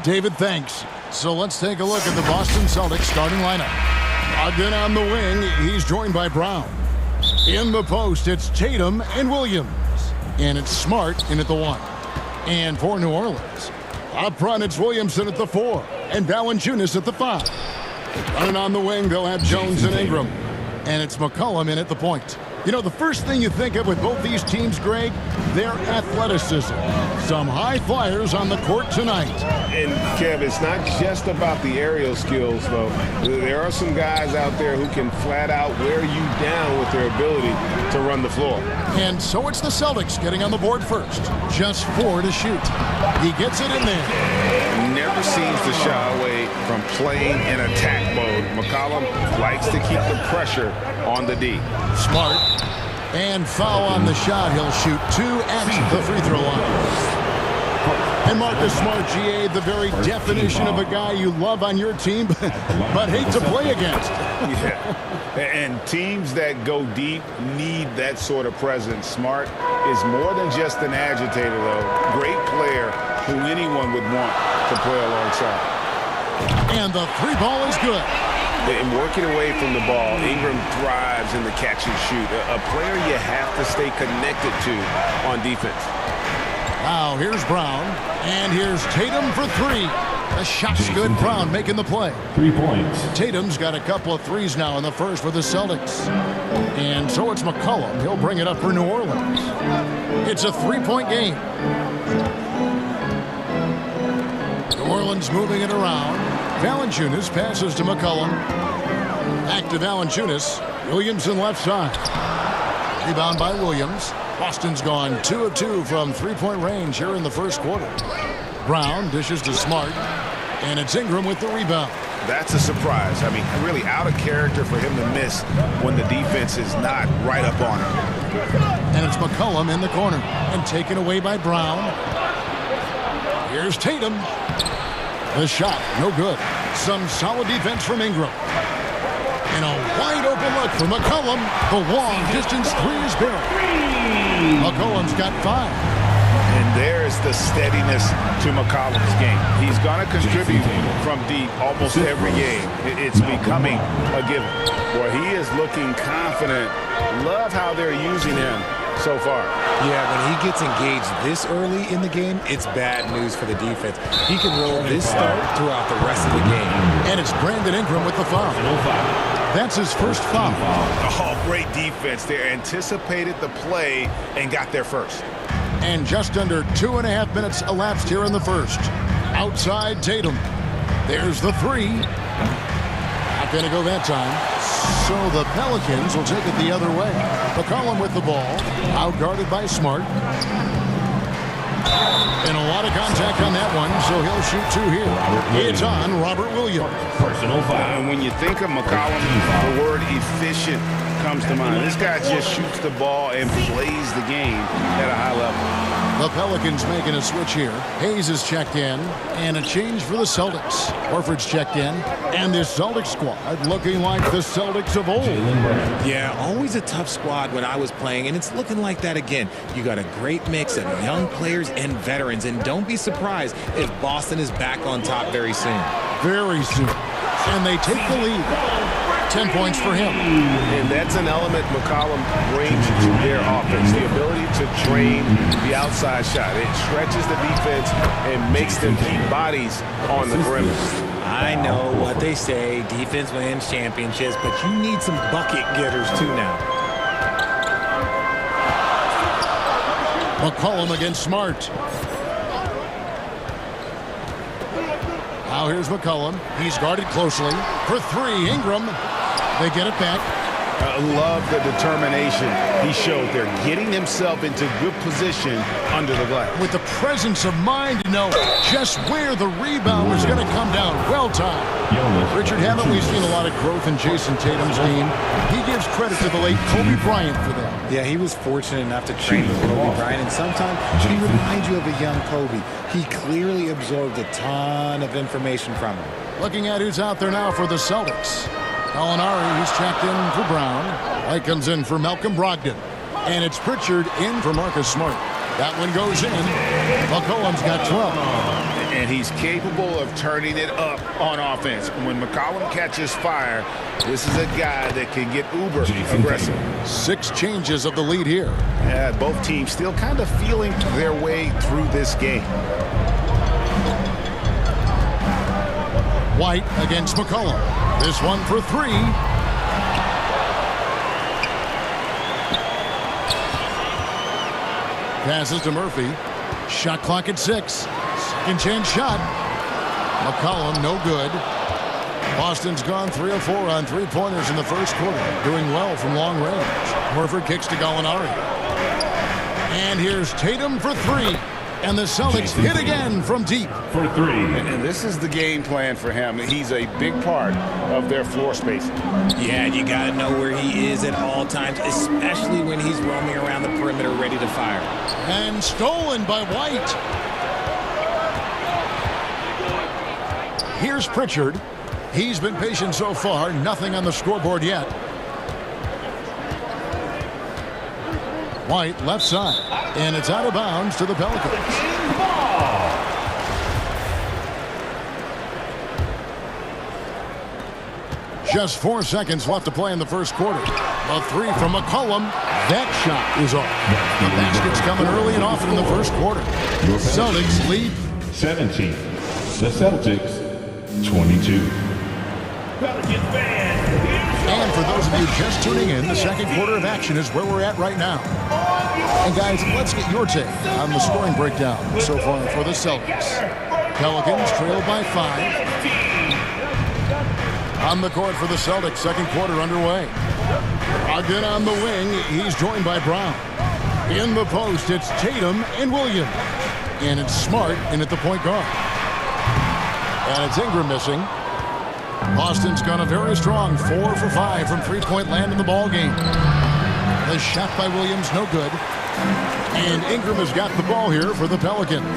David, thanks. So let's take a look at the Boston Celtics starting lineup. Ogden on the wing. He's joined by Brown. In the post, it's Tatum and Williams. And it's Smart in at the 1. And for New Orleans, up front, it's Williamson at the 4. And Valanciunas at the 5. Running on the wing, they'll have Jones and Ingram. And it's McCollum in at the point. You know, the first thing you think of with both these teams, Greg, their athleticism. Some high flyers on the court tonight. And, Kev, it's not just about the aerial skills, though. There are some guys out there who can flat out wear you down with their ability to run the floor. And so it's the Celtics getting on the board first. Just 4 to shoot. He gets it in there. Never seems to shy away from playing in attack mode. McCollum likes to keep the pressure on the D. Smart. And foul on the shot. He'll shoot 2 at the free throw line. And Marcus Smart, GA, the very definition of a guy you love on your team, but hate to play against. Yeah, and teams that go deep need that sort of presence. Smart is more than just an agitator, though. Great player who anyone would want to play alongside. And the 3 ball is good. In working away from the ball, Ingram thrives in the catch and shoot. A player you have to stay connected to on defense. Now here's Brown, and here's Tatum for 3. The shot's good. Brown making the play. 3 points. Tatum's got a couple of threes now in the first for the Celtics. And so it's McCollum. He'll bring it up for New Orleans. It's a 3-point game. New Orleans moving it around. Valanciunas passes to McCollum. Back to Valanciunas. Williamson left side. Rebound by Williams. Boston's gone 2 of 2 from 3-point range here in the first quarter. Brown dishes to Smart. And it's Ingram with the rebound. That's a surprise. I mean, really out of character for him to miss when the defense is not right up on him. And it's McCollum in the corner. And taken away by Brown. Here's Tatum. The shot, no good. Some solid defense from Ingram. And a wide open look for McCollum. The long distance 3 is good. McCollum's got 5. And there's the steadiness to McCollum's game. He's going to contribute from deep almost every game. It's becoming a given. Boy, he is looking confident. Love how they're using him so far. Yeah, when he gets engaged this early in the game, it's bad news for the defense. He can roll this start throughout the rest of the game. And it's Brandon Ingram with the foul. That's his first foul. Oh, great defense there. Anticipated the play and got there first. And just under 2.5 minutes elapsed here in the first. Outside Tatum. There's the 3. Not going to go that time. So the Pelicans will take it the other way. McCollum with the ball. Outguarded by Smart. And a lot of contact on that one, so he'll shoot 2 here. It's on Robert Williams. Personal foul. And when you think of McCollum, the word efficient comes to mind. This guy just shoots the ball and plays the game at a high level. The Pelicans making a switch here. Hayes is checked in, and a change for the Celtics. Horford's checked in, and this Celtics squad looking like the Celtics of old. Yeah, always a tough squad when I was playing, and it's looking like that again. You got a great mix of young players and veterans, and don't be surprised if Boston is back on top very soon. Very soon. And they take the lead. 10 points for him. And that's an element McCollum brings to their offense, the ability to drain the outside shot. It stretches the defense and makes them keep bodies on the perimeter. I know what they say, defense wins championships, but you need some bucket getters too now. McCollum against Smart. Now here's McCollum. He's guarded closely. For 3, Ingram. They get it back. I love the determination he showed there, getting himself into good position under the glass. With the presence of mind to know just where the rebound was going to come down. Well timed. Richard, haven't we seen a lot of growth in Jason Tatum's game? He gives credit to the late Kobe Bryant for that. Yeah, he was fortunate enough to train with Kobe Bryant, and sometimes he reminds you of a young Kobe. He clearly absorbed a ton of information from him. Looking at who's out there now for the Celtics. Gallinari, he's checked in for Brown. White comes in for Malcolm Brogdon. And it's Pritchard in for Marcus Smart. That one goes in. McCollum's got 12. And he's capable of turning it up on offense. When McCollum catches fire, this is a guy that can get uber aggressive. 6 changes of the lead here. Yeah, both teams still kind of feeling their way through this game. White against McCollum. This one for 3. Passes to Murphy. Shot clock at 6. Second chance shot. McCollum, no good. Boston's gone 3 of 4 on 3-pointers in the first quarter. Doing well from long range. Horford kicks to Gallinari. And here's Tatum for 3. And the Celtics hit again from deep. For 3. And this is the game plan for him. He's a big part of their floor space. Yeah, you got to know where he is at all times, especially when he's roaming around the perimeter ready to fire. And stolen by White. Here's Pritchard. He's been patient so far. Nothing on the scoreboard yet. White left side. And it's out of bounds to the Pelicans. Just 4 seconds left to play in the first quarter. A 3 from McCollum. That shot is off. The basket's coming early and often in the first quarter. Celtics lead 17. The Celtics 22. And for those of you just tuning in, the second quarter of action is where we're at right now. And guys, let's get your take on the scoring breakdown so far for the Celtics. Pelicans trail by 5. On the court for the Celtics, second quarter underway. Ogden on the wing, he's joined by Brown. In the post, it's Tatum and Williams. And it's Smart in at the point guard. And it's Ingram missing. Boston's gone a very strong 4 for 5 from three-point land in the ball game. The shot by Williams, no good. And Ingram has got the ball here for the Pelicans.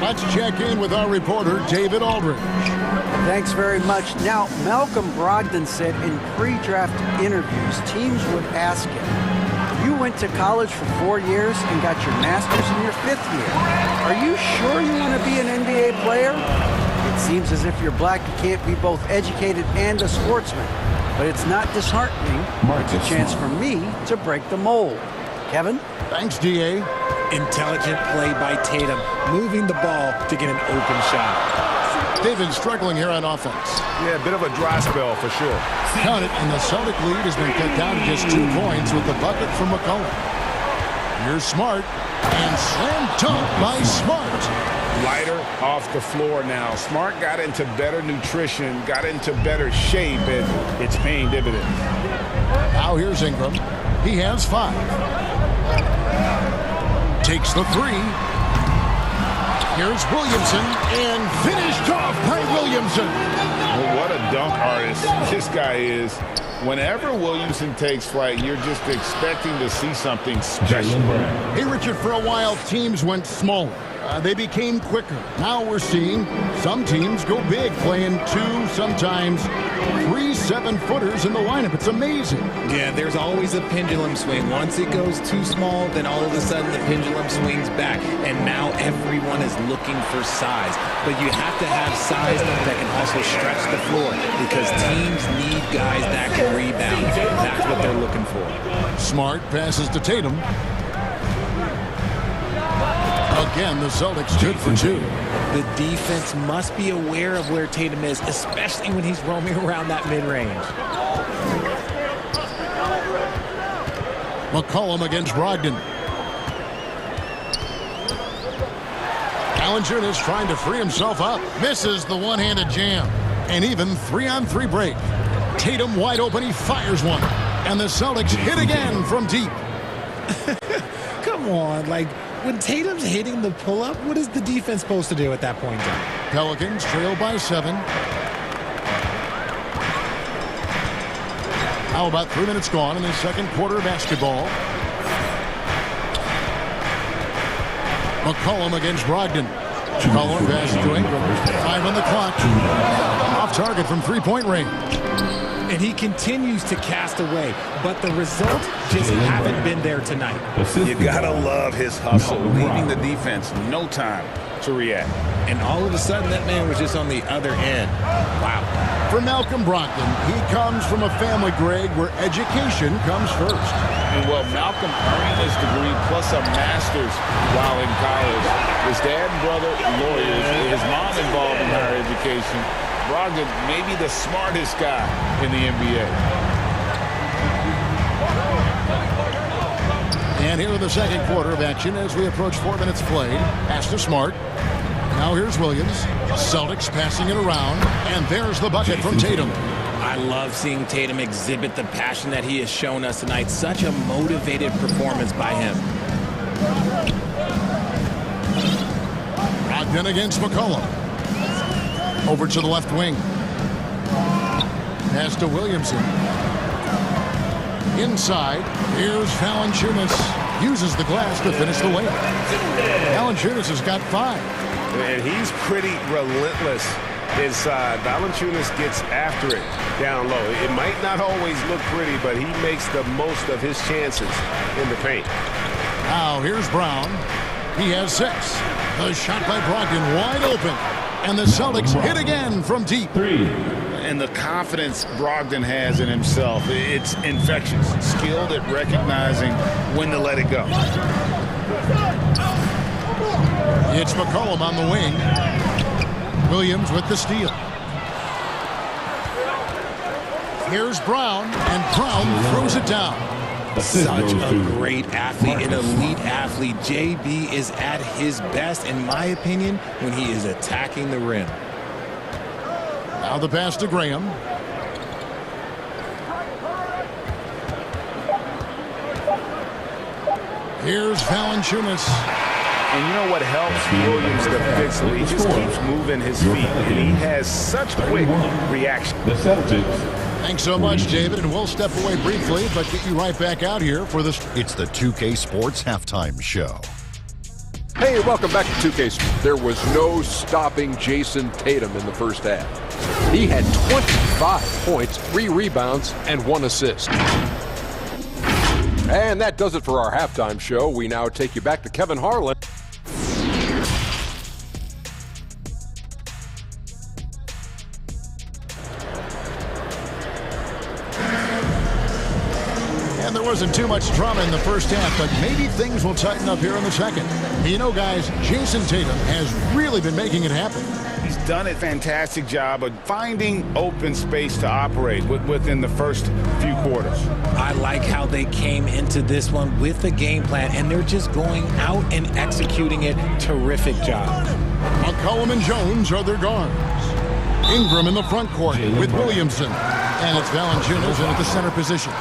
Let's check in with our reporter, David Aldridge. Thanks very much. Now, Malcolm Brogdon said in pre-draft interviews, teams would ask him, you went to college for 4 years and got your master's in your 5th year. Are you sure you want to be an NBA player? It seems as if you're black, you can't be both educated and a sportsman. But it's not disheartening. It's a chance for me to break the mold. Kevin? Thanks, D.A. Intelligent play by Tatum, moving the ball to get an open shot. David struggling here on offense. Yeah, a bit of a dry spell for sure. Count it, and the Celtic lead has been cut down to just 2 points with the bucket from McCollum. Here's Smart, and slam dunk by Smart. Lighter off the floor now. Smart got into better nutrition, got into better shape, and it's paying dividends. Now here's Ingram. He has 5. Takes the 3. Here's Williamson, and finished off by Williamson. Well, what a dunk artist this guy is. Whenever Williamson takes flight, you're just expecting to see something special. Hey, Richard, for a while, teams went smaller. They became quicker. Now we're seeing some teams go big, playing 2, sometimes 3 7-footers in the lineup. It's amazing. Yeah, there's always a pendulum swing. Once it goes too small, then all of a sudden the pendulum swings back, and now everyone is looking for size. But you have to have size that can also stretch the floor, because teams need guys that can rebound. That's what they're looking for. Smart passes to Tatum. Again, the Celtics good for 2. The defense must be aware of where Tatum is, especially when he's roaming around that mid-range. McCollum against Brogdon. Valanciunas trying to free himself up. Misses the one-handed jam. And even 3-on-3 break. Tatum wide open. He fires one. And the Celtics hit again from deep. Come on, like, when Tatum's hitting the pull-up, what is the defense supposed to do at that point? Pelicans trail by 7. How about 3 minutes gone in the second quarter of basketball? McCollum against Brogdon. McCollum passes to Ingram. 5 on the clock. Off target from 3-point range. and he continues to cast away, but the results just haven't been there tonight. You gotta love his hustle, leaving the defense no time to react. And all of a sudden, that man was just on the other end. Wow. For Malcolm Brogdon, he comes from a family, Greg, where education comes first. And well, Malcolm earned his degree plus a master's while in college. His dad and brother, lawyers, his mom involved in higher education. Brogdon may be the smartest guy in the NBA. And here in the second quarter of action as we approach 4 minutes played. Pass to Smart. Now here's Williams. Celtics passing it around. And there's the bucket from Tatum. I love seeing Tatum exhibit the passion that he has shown us tonight. Such a motivated performance by him. Brogdon against McCollum. Over to the left wing. Pass to Williamson. Inside, here's Valanciunas. Uses the glass to finish the layup. Valanciunas has got 5. And he's pretty relentless inside. Valanciunas gets after it down low. It might not always look pretty, but he makes the most of his chances in the paint. Now here's Brown. He has 6. The shot by Brogdon wide open. And the Celtics hit again from deep. 3. And the confidence Brogdon has in himself, it's infectious. Skilled at recognizing when to let it go. It's McCollum on the wing. Williams with the steal. Here's Brown, and Brown throws it down. Such a great athlete, an elite athlete. JB is at his best, in my opinion, when he is attacking the rim. Now the pass to Graham. Here's Valanciunas. And you know what helps Williams defensively? He just keeps moving his feet, and he has such quick reaction. The Celtics. Thanks so much, David, and we'll step away briefly, but get you right back out here for this. It's the 2K Sports Halftime Show. Hey, welcome back to 2K Sports. There was no stopping Jason Tatum in the first half. He had 25 points, 3 rebounds, and 1 assist. And that does it for our halftime show. We now take you back to Kevin Harlan. And there wasn't too much drama in the first half, but maybe things will tighten up here in the second. You know, guys, Jason Tatum has really been making it happen. He's done a fantastic job of finding open space to operate within the first few quarters. I like how they came into this one with the game plan, and they're just going out and executing it. Terrific job. McCollum and Jones are their guards. Ingram in the front court with Williamson. And it's Valanciunas in at the center position.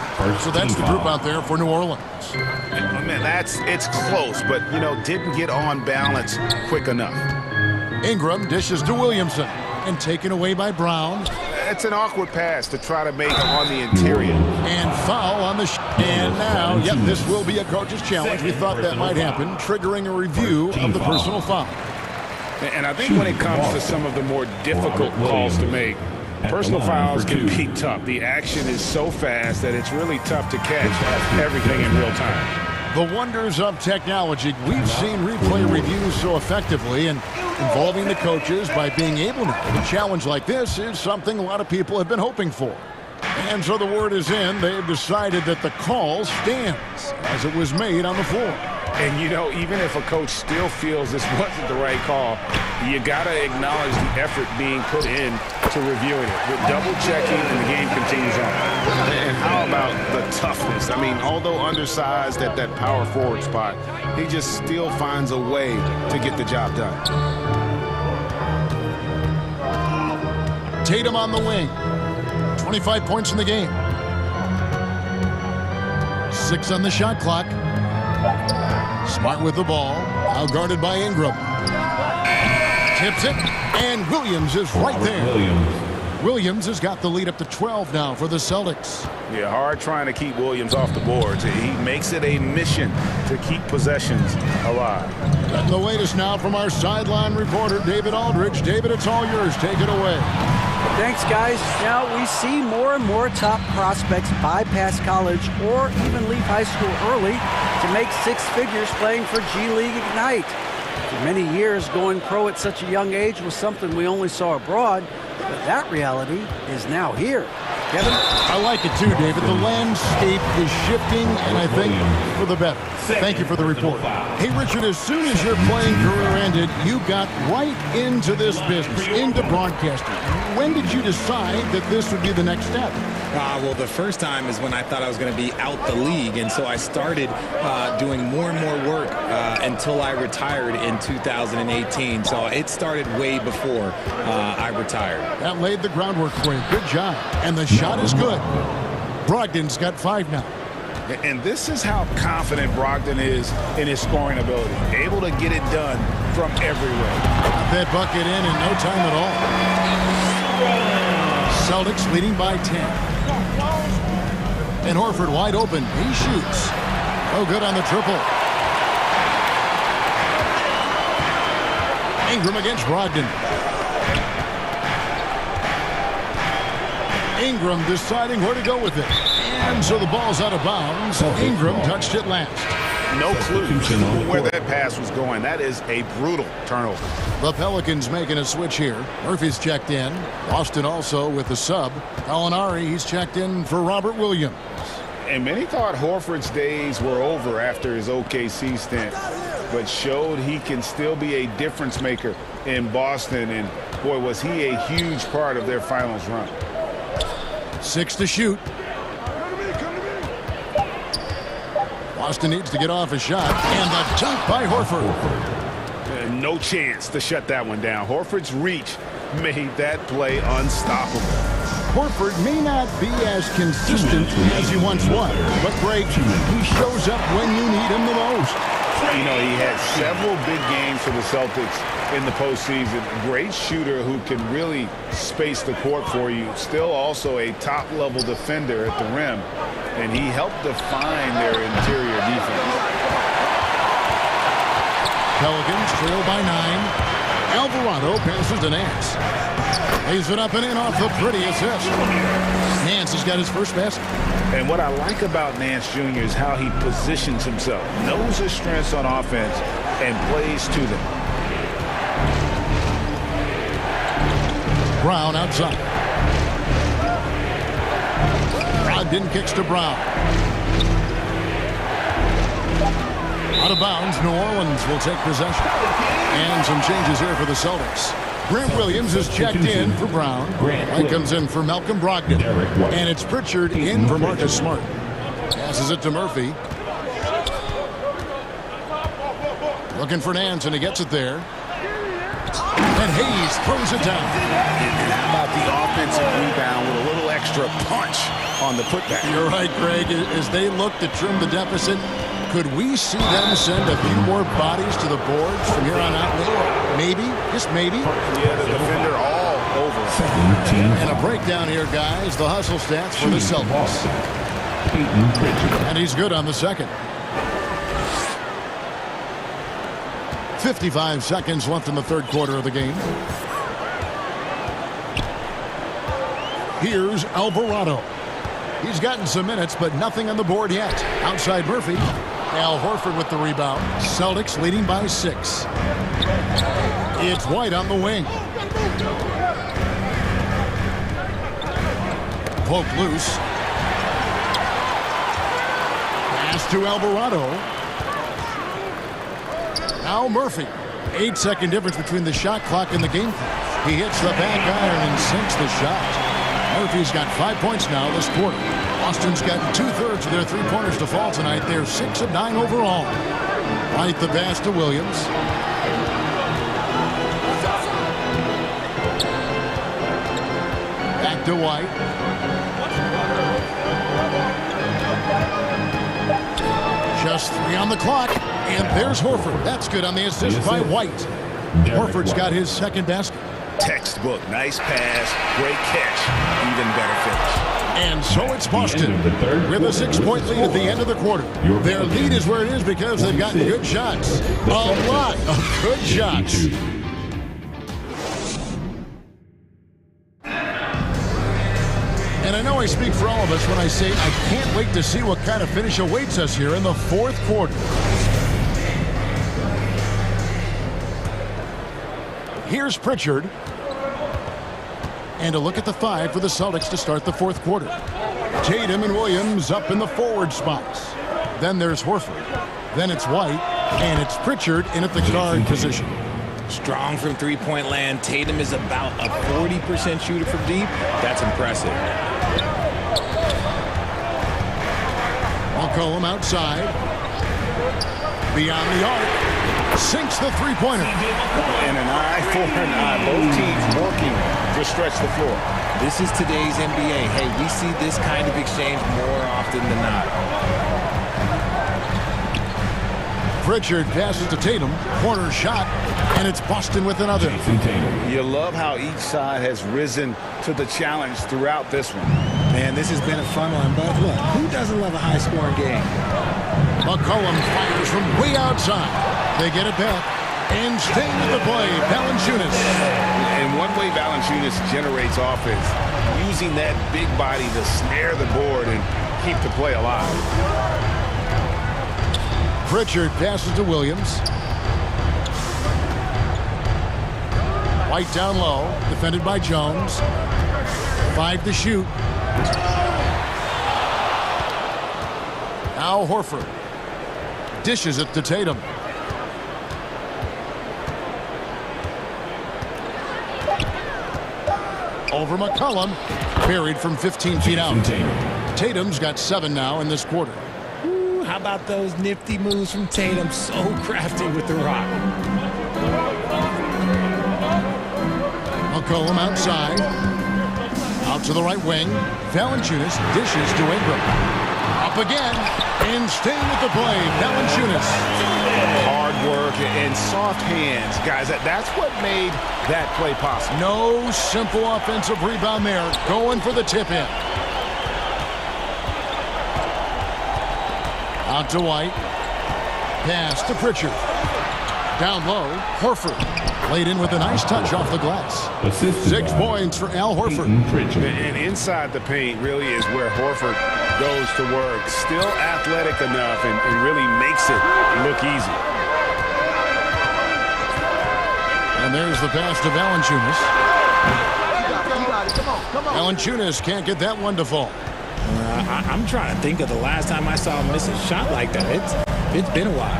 So that's the group out there for New Orleans. Man, it's close, but, you know, didn't get on balance quick enough. Ingram dishes to Williamson and taken away by Brown. It's an awkward pass to try to make on the interior. And foul on the and now, yep, this will be a coach's challenge. We thought that might happen, triggering a review of the personal foul. And I think when it comes to some of the more difficult calls to make, personal fouls can be tough. The action is so fast that it's really tough to catch everything in real time. The wonders of technology. We've seen replay reviews so effectively, and involving the coaches by being able to. A challenge like this is something a lot of people have been hoping for. And so the word is in. They've decided that the call stands as it was made on the floor. And, you know, even if a coach still feels this wasn't the right call, you got to acknowledge the effort being put in to reviewing it. With double-checking, and the game continues on. And how about the toughness? I mean, although undersized at that power forward spot, he just still finds a way to get the job done. Tatum on the wing. 25 points in the game. 6 on the shot clock. Smart with the ball. Now guarded by Ingram. Tips it. And Williams is right there. Williams has got the lead up to 12 now for the Celtics. Yeah, hard trying to keep Williams off the boards. He makes it a mission to keep possessions alive. And the latest now from our sideline reporter, David Aldridge. David, it's all yours. Take it away. Thanks, guys. Now we see more and more top prospects bypass college or even leave high school early to make six figures playing for G League Ignite. For many years, going pro at such a young age was something we only saw abroad, but that reality is now here. Kevin? I like it too, David. The landscape is shifting, and I think for the better. Thank you for the report. Hey, Richard, as soon as your playing career ended, you got right into this business, into broadcasting. When did you decide that this would be the next step? Well, the first time is when I thought I was going to be out the league, and so I started doing more and more work until I retired in 2018. So it started way before I retired. That laid the groundwork for you. Good job. And the shot is good. Brogdon's got 5 now. And this is how confident Brogdon is in his scoring ability. Able to get it done from everywhere. Got that bucket in no time at all. Celtics leading by 10. And Horford wide open. He shoots. Oh, good on the triple. Ingram against Brogdon. Ingram deciding where to go with it. And so the ball's out of bounds. Ingram touched it last. No clue where that pass was going. That is a brutal turnover. The Pelicans making a switch here. Murphy's checked in. Boston also with the sub. Gallinari, he's checked in for Robert Williams. And many thought Horford's days were over after his OKC stint, but showed he can still be a difference maker in Boston. And boy, was he a huge part of their finals run. 6 to shoot. Boston needs to get off a shot. And the dunk by Horford. No chance to shut that one down. Horford's reach made that play unstoppable. Horford may not be as consistent as he once was, but Greg, he shows up when you need him the most. You know, he had several big games for the Celtics in the postseason. Great shooter who can really space the court for you. Still also a top-level defender at the rim. And he helped define their interior defense. Pelicans trail by 9. Alvarado passes to Nance. Lays it up and in off the pretty assist. Nance has got his first basket. And what I like about Nance Jr. is how he positions himself. Knows his strengths on offense and plays to them. Brown outside. Brogdon kicks to Brown. Out of bounds, New Orleans will take possession. And some changes here for the Celtics. Grant Williams is checked in for Brown. White comes in for Malcolm Brogdon. And it's Pritchard in for Marcus Smart. Passes it to Murphy. Looking for Nance, and he gets it there. And Hayes throws it down. And how about the offensive rebound with a little extra punch on the putback? You're right, Greg. As they look to trim the deficit, could we see them send a few more bodies to the boards from here on out? Maybe, just maybe. Yeah, the defender all over. And a breakdown here, guys. The hustle stats for the Celtics. And he's good on the second. 55 seconds left in the third quarter of the game. Here's Alvarado. He's gotten some minutes, but nothing on the board yet. Outside Murphy. Al Horford with the rebound. Celtics leading by 6. It's White on the wing. Poke loose. Pass to Alvarado. Now Murphy. 8-second difference between the shot clock and the game clock. He hits the back iron and sinks the shot. Murphy's got 5 points now this quarter. Boston's got 2/3 of their three-pointers to fall tonight. They're 6 of 9 overall. White the pass to Williams. Back to White. Just 3 on the clock. And there's Horford. That's good on the assist by White. Horford's got his second basket. Textbook. Nice pass. Great catch. Even better finish. And so it's Boston with a 6-point lead at the end of the quarter. Their lead is where it is because they've gotten good shots. A lot of good shots. I speak for all of us when I say I can't wait to see what kind of finish awaits us here in the fourth quarter. Here's Pritchard. And a look at the 5 for the Celtics to start the fourth quarter. Tatum and Williams up in the forward spots. Then there's Horford. Then it's White. And it's Pritchard in at the guard position. Strong from three-point land. Tatum is about a 40% shooter from deep. That's impressive. McCollum outside. Beyond the arc. Sinks the three-pointer. And an eye for an eye. Both teams working to stretch the floor. This is today's NBA. Hey, we see this kind of exchange more often than not. Pritchard passes to Tatum. Corner shot. And it's Boston with another. You love how each side has risen to the challenge throughout this one. Man, this has been a fun one. But look, who doesn't love a high-scoring game? McCollum fires from way outside. They get it back. And staying with the play, Valanciunas. And one way Valanciunas generates offense, using that big body to snare the board and keep the play alive. Pritchard passes to Williams. White down low, defended by Jones. 5 to shoot. Al Horford dishes it to Tatum. Over McCollum, buried from 15 feet out. Tatum's got 7 now in this quarter. Ooh, how about those nifty moves from Tatum? So crafty with the rock. McCollum outside. Out to the right wing. Valanciunas dishes to Ingram. Up again. And staying with the play, Valanciunas. Hard work and soft hands, guys. That's what made that play possible. No simple offensive rebound there. Going for the tip-in. Out to White. Pass to Pritchard. Down low, Horford. Laid in with a nice touch off the glass. 6 points for Al Horford. And inside the paint really is where Horford goes to work. Still athletic enough and really makes it look easy. And there's the pass to Valanciunas. Valanciunas can't get that one to fall. I'm trying to think of the last time I saw him miss a shot like that. It's been a while.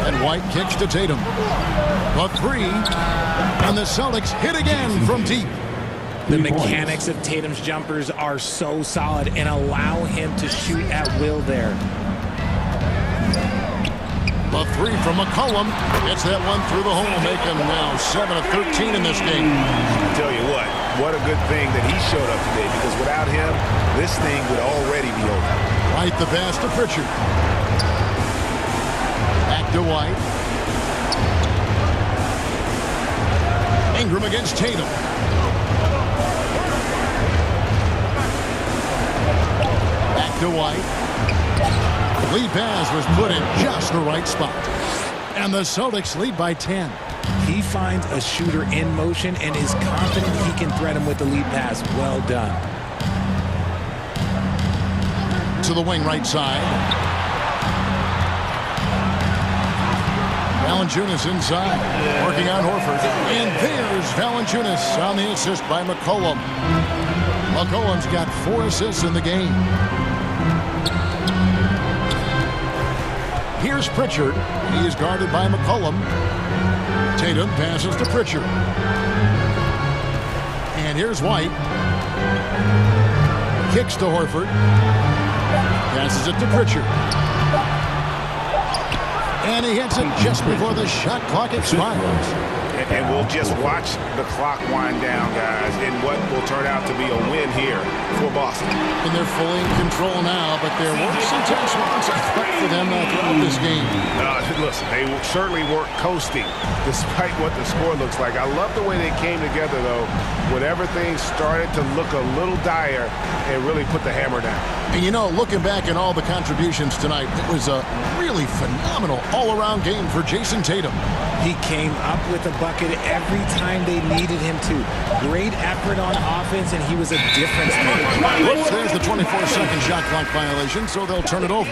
And White kicks to Tatum. A 3. And the Celtics hit again from deep. The mechanics of Tatum's jumpers are so solid and allow him to shoot at will there. A 3 from McCollum. Gets that one through the hole, make him now 7 of 13 in this game. I tell you what a good thing that he showed up today, because without him, this thing would already be over. White the pass to Pritchard. Back to White. Ingram against Tatum. Back to White. Lead pass was put in just the right spot. And the Celtics lead by 10. He finds a shooter in motion and is confident he can thread him with the lead pass. Well done. To the wing right side. Valanciunas inside. Working on Horford. And there's Valanciunas on the assist by McCollum. McCollum's got 4 assists in the game. Here's Pritchard. He is guarded by McCollum. Tatum passes to Pritchard. And here's White. Kicks to Horford. Passes it to Pritchard. And he hits it just before the shot clock expires. And we'll just watch the clock wind down, guys, in what will turn out to be a win here for Boston. And they're fully in control now, but there were some tense moments, I thought, for them throughout this game. Listen, they certainly weren't coasting, despite what the score looks like. I love the way they came together, though, when everything started to look a little dire and really put the hammer down. And, you know, looking back at all the contributions tonight, it was a really phenomenal all-around game for Jason Tatum. He came up with a bucket every time they needed him to. Great effort on offense, and he was a difference maker. Whoops, there's the 24-second shot clock violation, so they'll turn it over.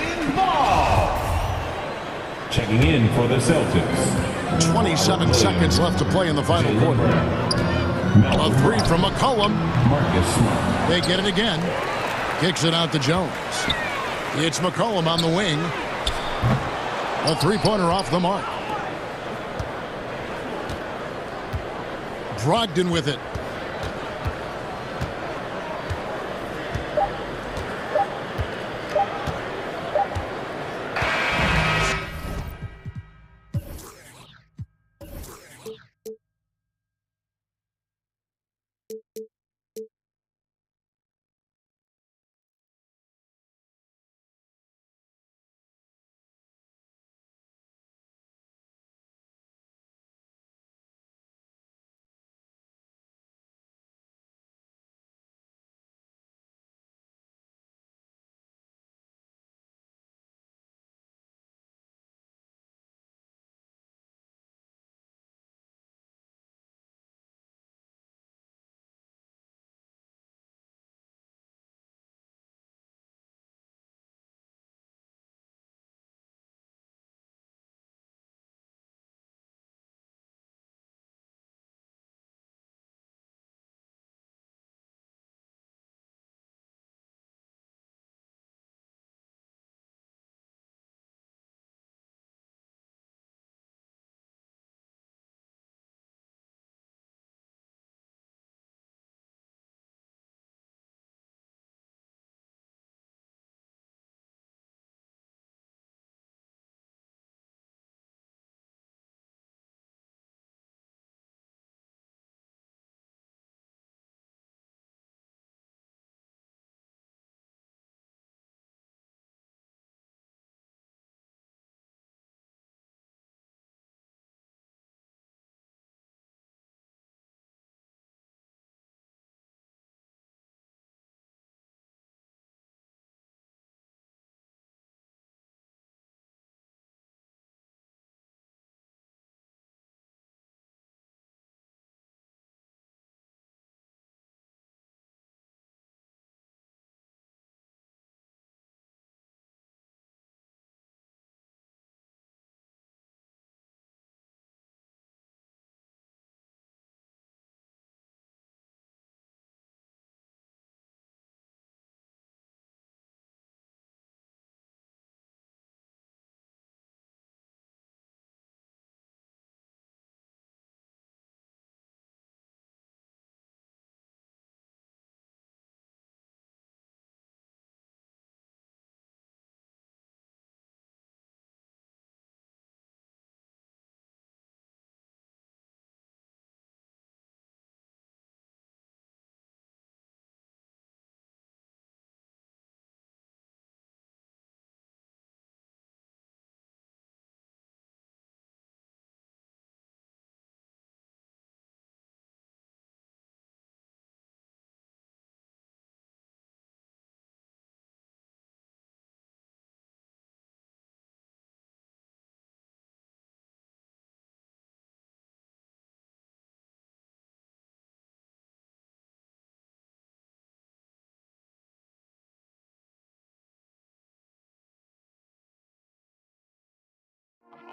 Checking in for the Celtics. 27 seconds left to play in the final quarter. A three from McCollum. Marcus Smart. They get it again. Kicks it out to Jones. It's McCollum on the wing. A three-pointer off the mark. Brogdon with it.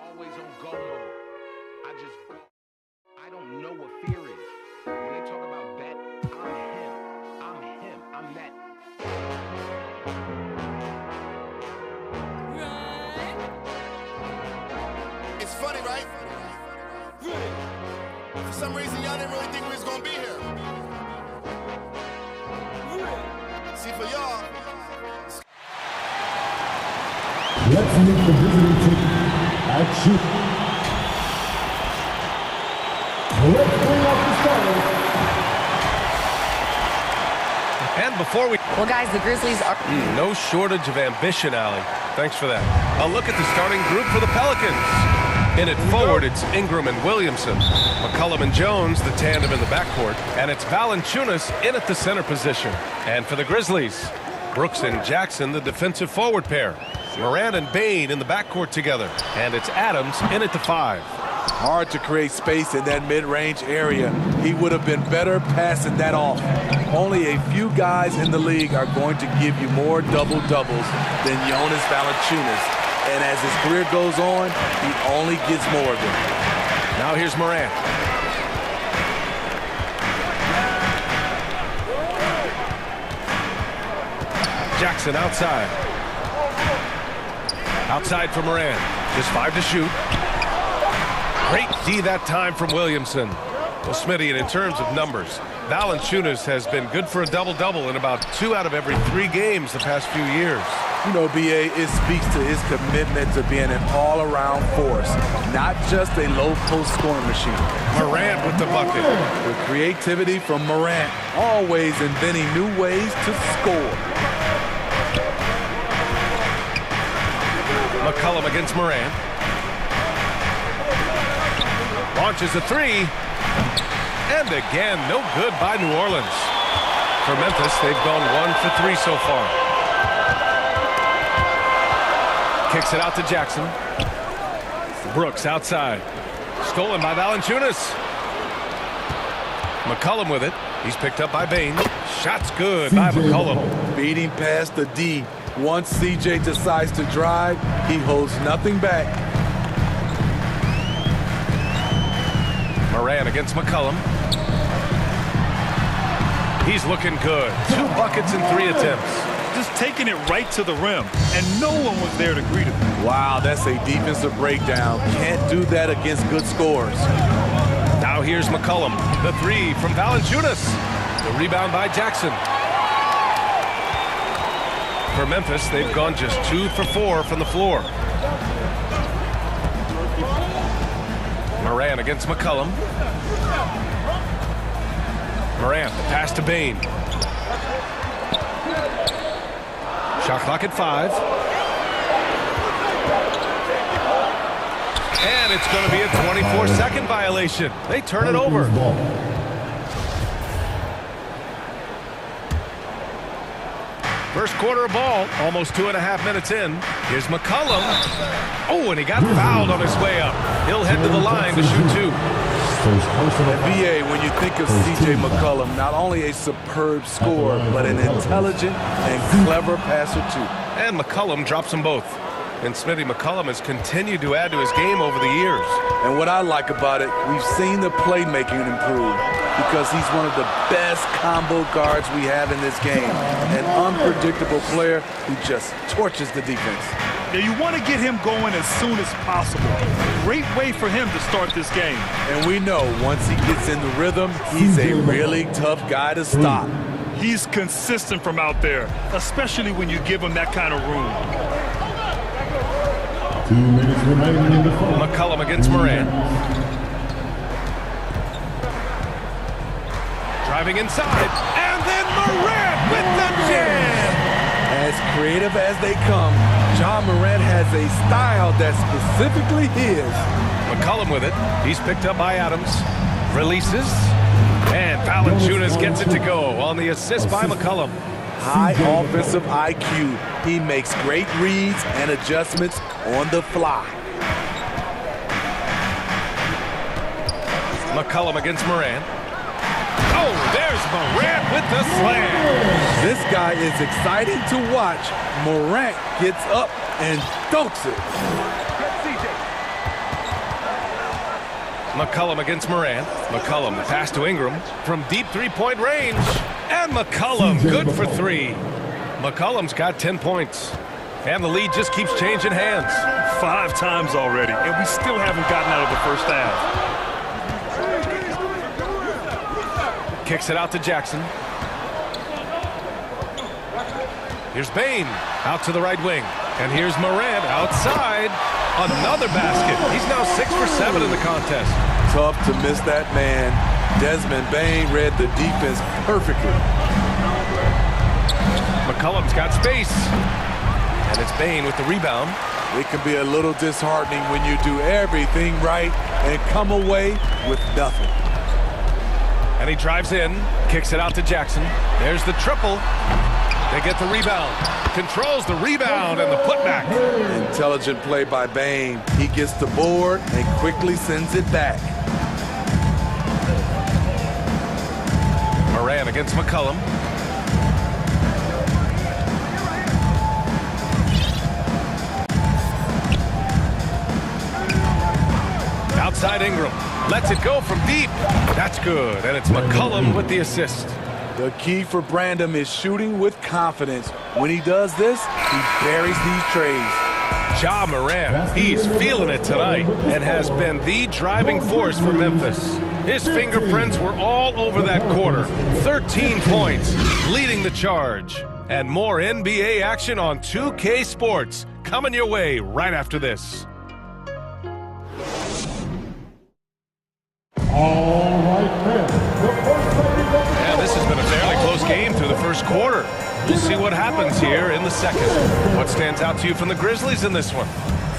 Always on go mode. I don't know what fear is. When they talk about that, I'm him, I'm that. It's funny, right? For some reason, y'all didn't really think we was gonna be here. See, for y'all. Let's meet the visiting team at shoot. Let's bring up the starters. And before we... Well, guys, the Grizzlies are... No shortage of ambition, Allie. Thanks for that. A look at the starting group for the Pelicans. In it forward, it's Ingram and Williamson. McCollum and Jones, the tandem in the backcourt. And it's Valanciunas in at the center position. And for the Grizzlies, Brooks and Jackson, the defensive forward pair. Moran and Bain in the backcourt together. And it's Adams in at the 5. Hard to create space in that mid-range area. He would have been better passing that off. Only a few guys in the league are going to give you more double-doubles than Jonas Valanciunas. And as his career goes on, he only gets more of them. Now here's Moran. Jackson outside. Outside for Moran. Just 5 to shoot. Great D that time from Williamson. Well, Smitty, and in terms of numbers, Valanciunas has been good for a double-double in about 2 out of every 3 games the past few years. You know, B.A., it speaks to his commitment to being an all-around force, not just a low-post scoring machine. Morant with the bucket. With creativity from Morant, always inventing new ways to score. McCollum against Morant. Launches a 3. And again, no good by New Orleans. For Memphis, they've gone 1 for 3 so far. Kicks it out to Jackson. Brooks outside. Stolen by Valanciunas. McCollum with it. He's picked up by Bain. Shot's good by McCollum. Beating past the D. Once CJ decides to drive, he holds nothing back. Moran against McCollum. He's looking good. 2 buckets in 3 attempts. Just taking it right to the rim, and no one was there to greet him. Wow, that's a defensive breakdown. Can't do that against good scores. Now here's McCollum. The 3 from Valanciunas. The rebound by Jackson. For Memphis, they've gone just 2 for 4 from the floor. Moran against McCollum. Moran, the pass to Bain. Shot clock at 5. And it's going to be a 24-second violation. They turn it over. First quarter of ball, almost 2.5 minutes in. Here's McCollum. Oh, and he got fouled on his way up. He'll head to the line to shoot 2. BA, when you think of C.J. McCollum, not only a superb scorer, but an intelligent and clever passer, too. And McCollum drops them both. And Smitty, McCollum has continued to add to his game over the years. And what I like about it, we've seen the playmaking improve because he's one of the best combo guards we have in this game. An unpredictable player who just torches the defense. Yeah, you want to get him going as soon as possible. Great way for him to start this game. And we know once he gets in the rhythm, he's a really tough guy to stop. He's consistent from out there, especially when you give him that kind of room. 2 minutes remaining in the fourth. McCollum against Moran. Driving inside, and then Moran with the jam! As creative as they come, John Moran has a style that's specifically his. McCollum with it. He's picked up by Adams. Releases. And Valanciunas gets it to go on the assist by McCollum. High offensive IQ. He makes great reads and adjustments on the fly. McCollum against Moran. Oh, there's Moran with the slam. This guy is exciting to watch. Moran gets up and dunks it. McCollum against Moran. McCollum, the pass to Ingram from deep 3-point range. And McCollum, good for 3. McCollum's got 10 points. And the lead just keeps changing hands. 5 times already, and we still haven't gotten out of the first half. Kicks it out to Jackson. Here's Bain out to the right wing. And here's Moran outside. Another basket. He's now 6 for 7 in the contest. Tough to miss that man. Desmond Bain read the defense perfectly. McCollum's got space. And it's Bain with the rebound. It can be a little disheartening when you do everything right and come away with nothing. And he drives in, kicks it out to Jackson. There's the triple. They get the rebound. Controls the rebound and the putback. Intelligent play by Bane. He gets the board and quickly sends it back. Moran against McCollum. Outside Ingram. Lets it go from deep. That's good. And it's McCollum with the assist. The key for Brandon is shooting with confidence. When he does this, he buries these trays. Ja Moran, he's feeling it tonight and has been the driving force for Memphis. His fingerprints were all over that quarter. 13 points, leading the charge. And more NBA action on 2K Sports coming your way right after this. All right, then. Yeah, this has been a fairly close game through the first quarter. We'll see what happens here in the second. What stands out to you from the Grizzlies in this one?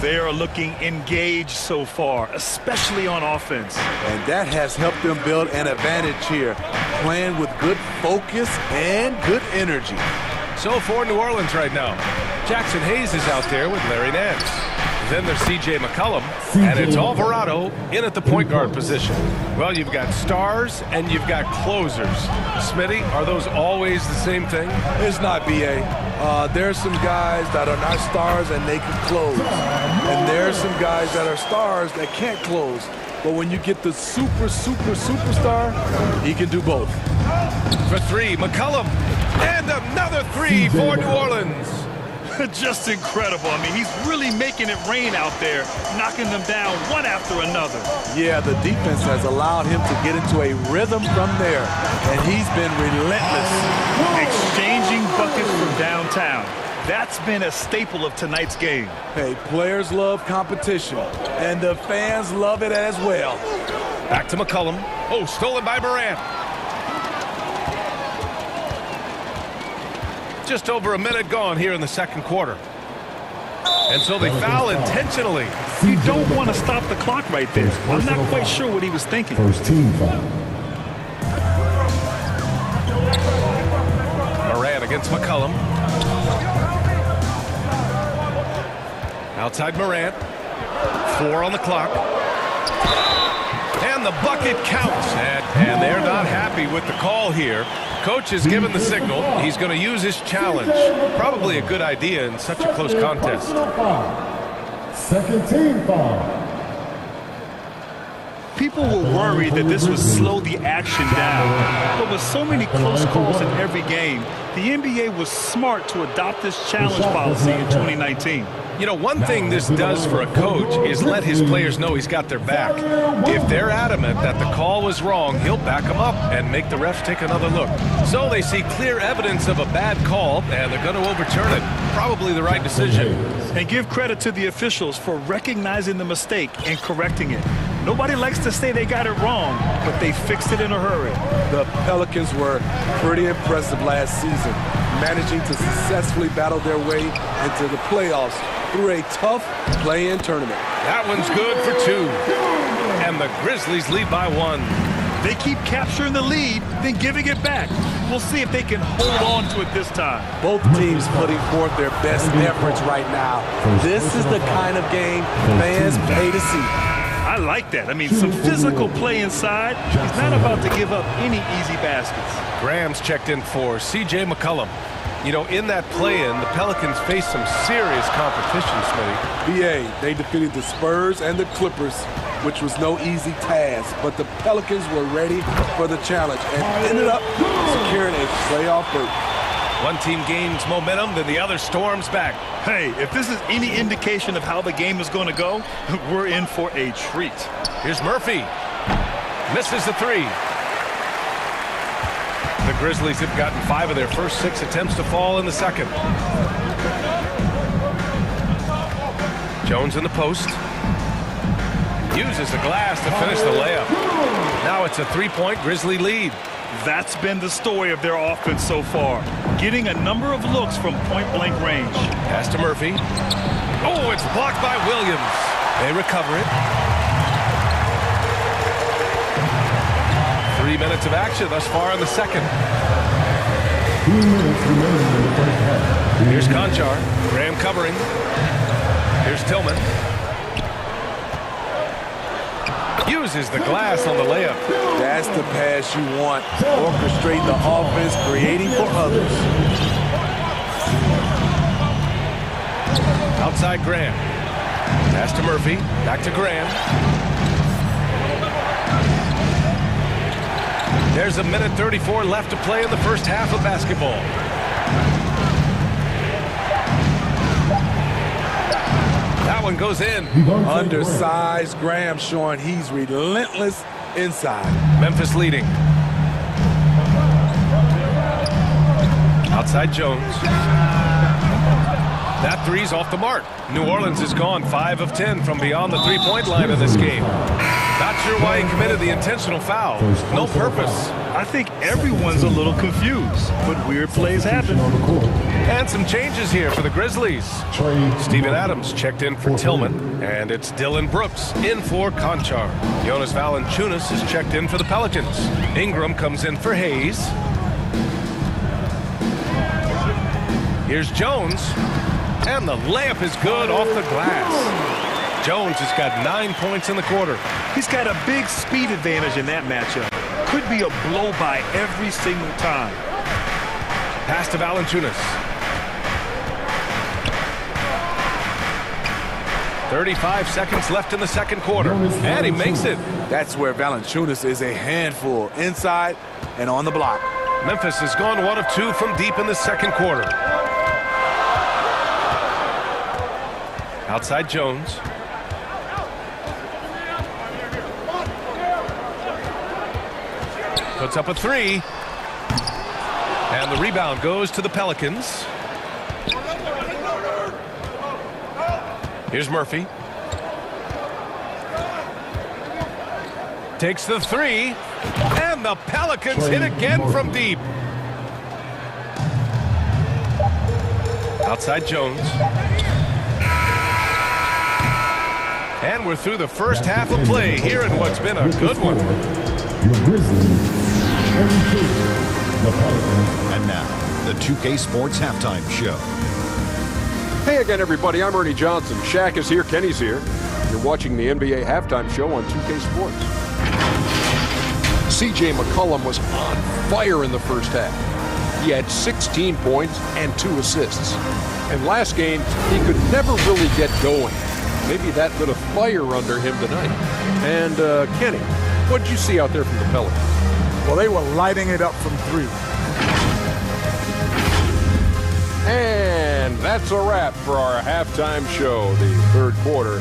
They are looking engaged so far, especially on offense. And that has helped them build an advantage here, playing with good focus and good energy. So for New Orleans right now, Jackson Hayes is out there with Larry Nance. Then there's C.J. McCollum, and it's Alvarado in at the point guard position. Well, you've got stars and you've got closers. Smitty, are those always the same thing? It's not, B.A. There's some guys that are not stars and they can close. And there's some guys that are stars that can't close. But when you get the superstar, he can do both. For three, McCollum. And another three for New Orleans. Just incredible. I mean, he's really making it rain out there, knocking them down one after another. Yeah, the defense has allowed him to get into a rhythm from there, and he's been relentless. Exchanging buckets from downtown. That's been a staple of tonight's game. Hey, players love competition, and the fans love it as well. Back to McCollum. Oh, stolen by Moran. Just over a minute gone here in the second quarter. And so they foul intentionally. You don't want to stop the clock right there. I'm not quite sure what he was thinking. First team foul. Moran against McCollum. Outside Moran. 4 on the clock. And the bucket counts. And they're not happy with the call here. Coach has given the signal. He's going to use his challenge. Probably a good idea in such a close contest. Second team foul. People were worried that this would slow the action down. But with so many close calls in every game, the NBA was smart to adopt this challenge policy in 2019. You know, one thing this does for a coach is let his players know he's got their back. If they're adamant that the call was wrong, he'll back them up and make the refs take another look. So they see clear evidence of a bad call, and they're going to overturn it. Probably the right decision. And give credit to the officials for recognizing the mistake and correcting it. Nobody likes to say they got it wrong, but they fixed it in a hurry. The Pelicans were pretty impressive last season, managing to successfully battle their way into the playoffs through a tough play-in tournament. That one's good for 2. And the Grizzlies lead by 1. They keep capturing the lead, then giving it back. We'll see if they can hold on to it this time. Both teams putting forth their best efforts right now. This is the kind of game fans pay to see. I like that. I mean, some physical play inside. He's not about to give up any easy baskets. Graham's checked in for C.J. McCollum. You know, in that play-in, the Pelicans faced some serious competition, Smitty. BA, they defeated the Spurs and the Clippers, which was no easy task, but the Pelicans were ready for the challenge and ended up securing a playoff berth. One team gains momentum, then the other storms back. Hey, if this is any indication of how the game is going to go, we're in for a treat. Here's Murphy. Misses the 3. The Grizzlies have gotten 5 of their first 6 attempts to fall in the second. Jones in the post. Uses the glass to finish the layup. Now it's a 3-point Grizzly lead. That's been the story of their offense so far. Getting a number of looks from point-blank range. Pass to Murphy. Oh, it's blocked by Williams. They recover it. 3 minutes of action thus far in the second. 2 minutes remaining in the Here's Conchar. Graham covering. Here's Tillman. Uses the glass on the layup. That's the pass you want. Orchestrate the offense, creating for others. Outside Graham. Pass to Murphy. Back to Graham. There's a minute 34 left to play in the first half of basketball. That one goes in. Undersized Graham showing he's relentless inside. Memphis leading. Outside Jones. That three's off the mark. New Orleans is gone 5 of 10 from beyond the three-point line in this game. Not sure why he committed the intentional foul. No purpose. I think everyone's a little confused, but weird plays happen. And some changes here for the Grizzlies. Steven Adams checked in for Tillman, and it's Dylan Brooks in for Conchar. Jonas Valanciunas is checked in for the Pelicans. Ingram comes in for Hayes. Here's Jones, and the layup is good off the glass. Jones has got 9 points in the quarter. He's got a big speed advantage in that matchup. Could be a blow by every single time. Pass to Valanciunas. 35 seconds left in the second quarter, and he makes it. That's where Valanciunas is a handful, inside and on the block. Memphis has gone 1 of 2 from deep in the second quarter. Outside Jones. Puts up a three. And the rebound goes to the Pelicans. Here's Murphy. Takes the three. And the Pelicans hit again from deep. Outside Jones. And we're through the first half of play here in what's been a good one. And now, the 2K Sports Halftime Show. Hey again, everybody. I'm Ernie Johnson. Shaq is here. Kenny's here. You're watching the NBA Halftime Show on 2K Sports. C.J. McCollum was on fire in the first half. He had 16 points and 2 assists. And last game, he could never really get going. Maybe that lit a fire under him tonight. And Kenny, what did you see out there from the Pelicans? Well, they were lighting it up from 3. And that's a wrap for our halftime show, the third quarter.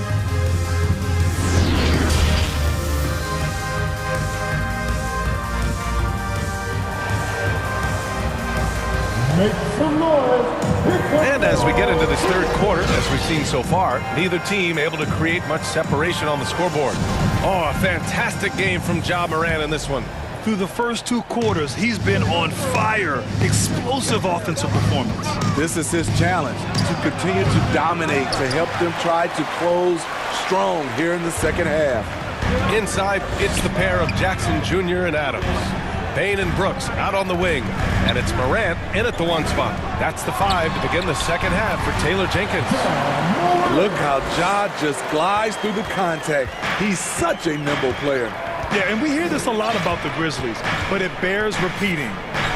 Make some noise. And as we get into this third quarter, as we've seen so far, neither team able to create much separation on the scoreboard. Oh, a fantastic game from Ja Morant in this one. Through the first 2 quarters, he's been on fire. Explosive offensive performance. This is his challenge, to continue to dominate, to help them try to close strong here in the second half. Inside, it's the pair of Jackson Jr. and Adams. Payne and Brooks out on the wing, and it's Morant in at the 1 spot. That's the 5 to begin the second half for Taylor Jenkins. Look how Ja just glides through the contact. He's such a nimble player. Yeah, and we hear this a lot about the Grizzlies, but it bears repeating.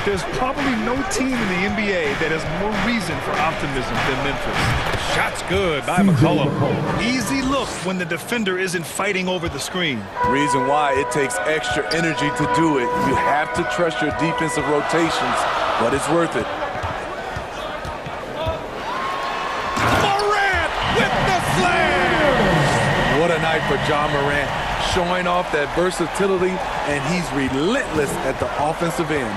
There's probably no team in the NBA that has more reason for optimism than Memphis. Shot's good by McCollum. Easy look when the defender isn't fighting over the screen. Reason why it takes extra energy to do it. You have to trust your defensive rotations, but it's worth it. Morant with the slam! What a night for Ja Morant, showing off that versatility, and he's relentless at the offensive end.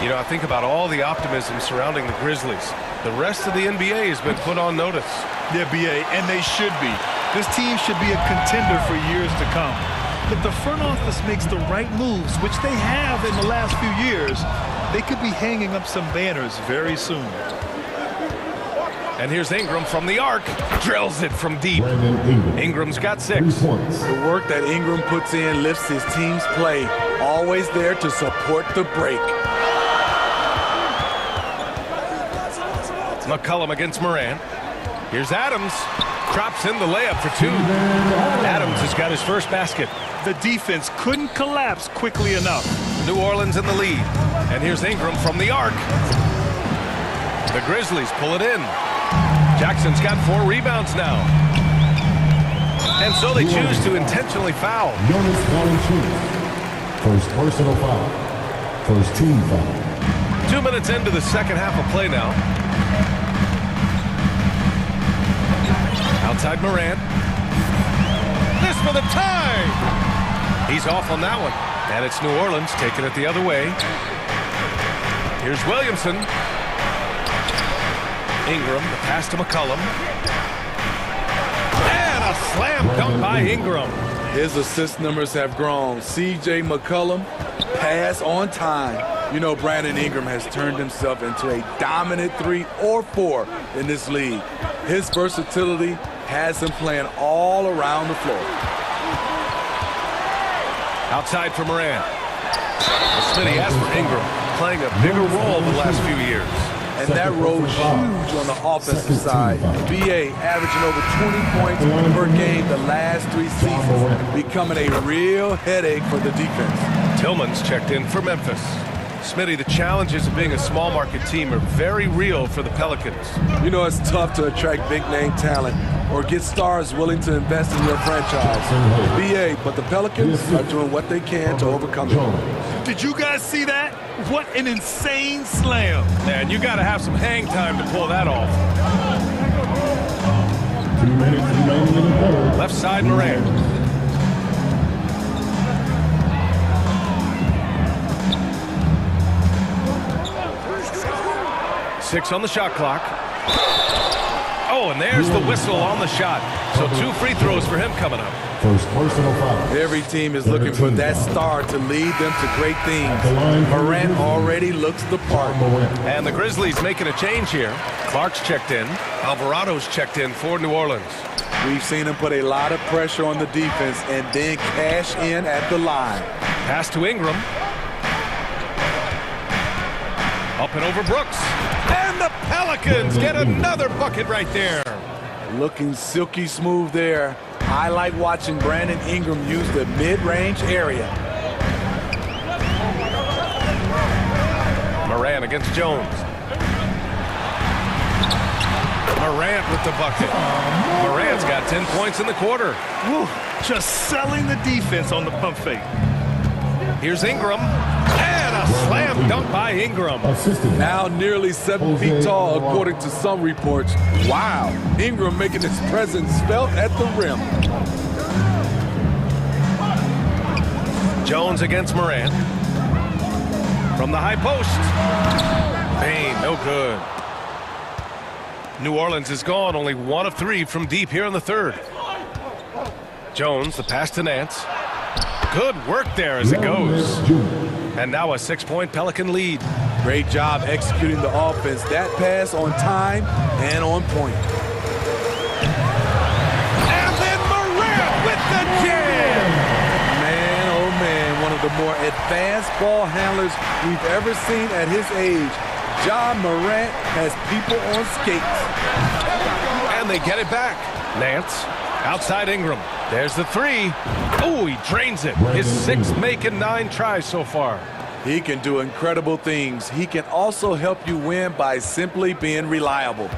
You know, I think about all the optimism surrounding the Grizzlies. The rest of the NBA has been put on notice. Yeah, BA, and they should be. This team should be a contender for years to come. If the front office makes the right moves, which they have in the last few years, they could be hanging up some banners very soon. And here's Ingram from the arc. Drills it from deep. Ingram's got 6. The work that Ingram puts in lifts his team's play. Always there to support the break. McCollum against Moran. Here's Adams. Drops in the layup for 2. Adams has got his first basket. The defense couldn't collapse quickly enough. New Orleans in the lead. And here's Ingram from the arc. The Grizzlies pull it in. Jackson's got 4 rebounds now. And so they choose to intentionally foul. Jonas Valanciunas. First personal foul. First team foul. 2 minutes into the second half of play now. Outside Moran. This for the tie. He's off on that one. And it's New Orleans taking it the other way. Here's Williamson. Ingram, the pass to McCollum. And a slam dunk by Ingram. His assist numbers have grown. C.J. McCollum, pass on time. You know, Brandon Ingram has turned himself into a dominant 3 or 4 in this league. His versatility has him playing all around the floor. Outside for Moran. Smitty asked for Ingram, playing a bigger role the last few years. And that role is huge on the offensive side. B.A. averaging over 20 points per game the last 3 seasons, becoming a real headache for the defense. Tillman's checked in for Memphis. Smitty, the challenges of being a small market team are very real for the Pelicans. You know, it's tough to attract big name talent or get stars willing to invest in your franchise. B.A., but the Pelicans are doing what they can to overcome it. Did you guys see that? What an insane slam. Man, you got to have some hang time to pull that off. 2 minutes remaining in the third. Left side, Moran. Six on the shot clock. Oh, and there's the whistle on the shot. So 2 free throws for him coming up. First personal foul. Every team is looking for that star to lead them to great things. Morant already looks the part. And the Grizzlies making a change here. Clark's checked in. Alvarado's checked in for New Orleans. We've seen him put a lot of pressure on the defense and then cash in at the line. Pass to Ingram. Up and over Brooks. And the Pelicans get another bucket right there. Looking silky smooth there. I like watching Brandon Ingram use the mid-range area. Moran against Jones. Morant with the bucket. Morant's got 10 points in the quarter. Woo, just selling the defense on the pump fake. Here's Ingram. And a slam dunk by Ingram. Now nearly 7 feet tall, according to some reports. Wow, Ingram making his presence felt at the rim. Jones against Moran. From the high post. Bain, no good. New Orleans is gone, only 1 of 3 from deep here in the third. Jones, the pass to Nance. Good work there as it goes. And now a 6-point Pelican lead. Great job executing the offense. That pass on time and on point. And then Morant with the jam! Man, oh man, one of the more advanced ball handlers we've ever seen at his age. Ja Morant has people on skates. And they get it back. Nance, outside Ingram. There's the 3. Oh, he drains it. His 6th make and 9 tries so far. He can do incredible things. He can also help you win by simply being reliable.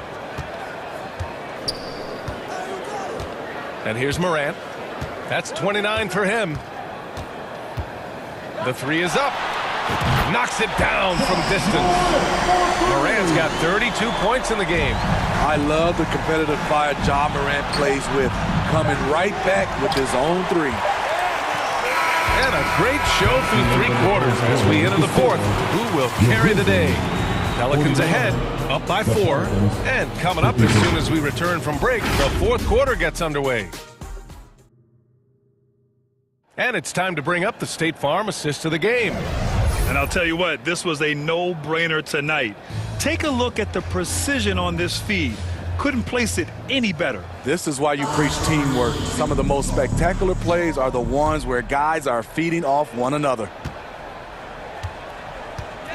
And here's Morant. That's 29 for him. The 3 is up. Knocks it down from distance. Morant's got 32 points in the game. I love the competitive fire Ja Morant plays with, coming right back with his own 3. And a great show through 3 quarters as we enter the 4th. Who will carry the day? Pelicans ahead, up by 4. And coming up as soon as we return from break, the 4th quarter gets underway. And it's time to bring up the State Farm assist of the game. And I'll tell you what, this was a no-brainer tonight. Take a look at the precision on this feed. Couldn't place it any better. This is why you preach teamwork. Some of the most spectacular plays are the ones where guys are feeding off one another.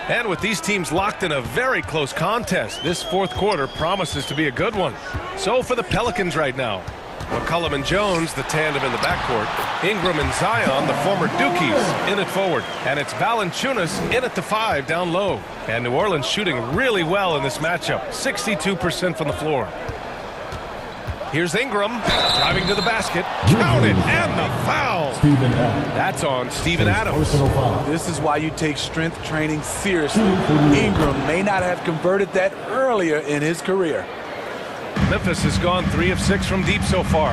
And with these teams locked in a very close contest, this fourth quarter promises to be a good one. So for the Pelicans right now, McCollum and Jones, the tandem in the backcourt. Ingram and Zion, the former Dukies, in it forward. And it's Valanciunas in at the 5 down low. And New Orleans shooting really well in this matchup, 62% from the floor. Here's Ingram, driving to the basket, counted, and the foul. That's on Steven Adams. This is why you take strength training seriously. Ingram may not have converted that earlier in his career. Memphis has gone 3 of 6 from deep so far.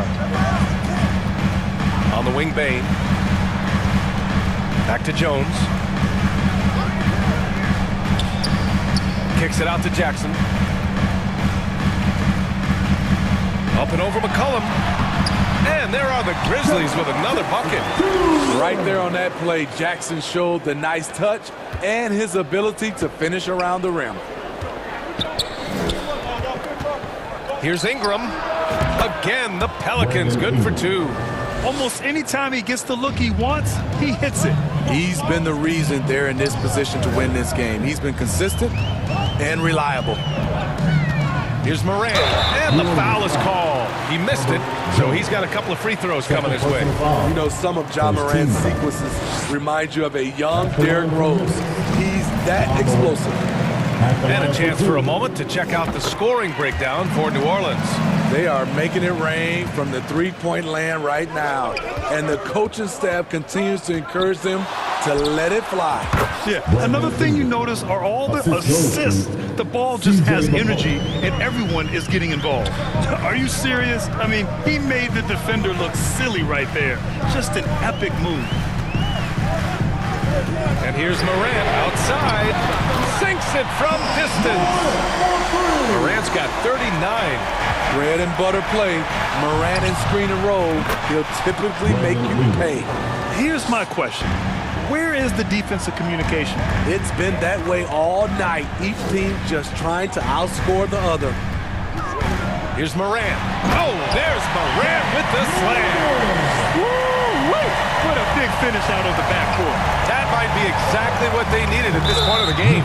On the wing, Bane. Back to Jones. Kicks it out to Jackson. Up and over McCollum. And there are the Grizzlies with another bucket. Right there on that play, Jackson showed the nice touch and his ability to finish around the rim. Here's Ingram. Again, the Pelicans good for 2. Almost any time he gets the look he wants, he hits it. He's been the reason they're in this position to win this game. He's been consistent and reliable. Here's Moran, and the foul is called. He missed it, so he's got a couple of free throws coming his way. You know, some of Ja Morant's sequences remind you of a young Derrick Rose. He's that explosive. And a chance for a moment to check out the scoring breakdown for New Orleans. They are making it rain from the three-point land right now. And the coaching staff continues to encourage them to let it fly. Yeah, another thing you notice are all the assists. The ball just has energy, and everyone is getting involved. Are you serious? I mean, he made the defender look silly right there. Just an epic move. And here's Morant outside. Sinks it from distance. Morant's got 39. Bread and butter play. Morant and screen and roll. He'll typically make you pay. Here's my question. Where is the defensive communication? It's been that way all night. Each team just trying to outscore the other. Here's Morant. Oh, there's Morant with the slam. Woo-wee! What a big finish out of the backcourt. That might be exactly what they needed at this point of the game.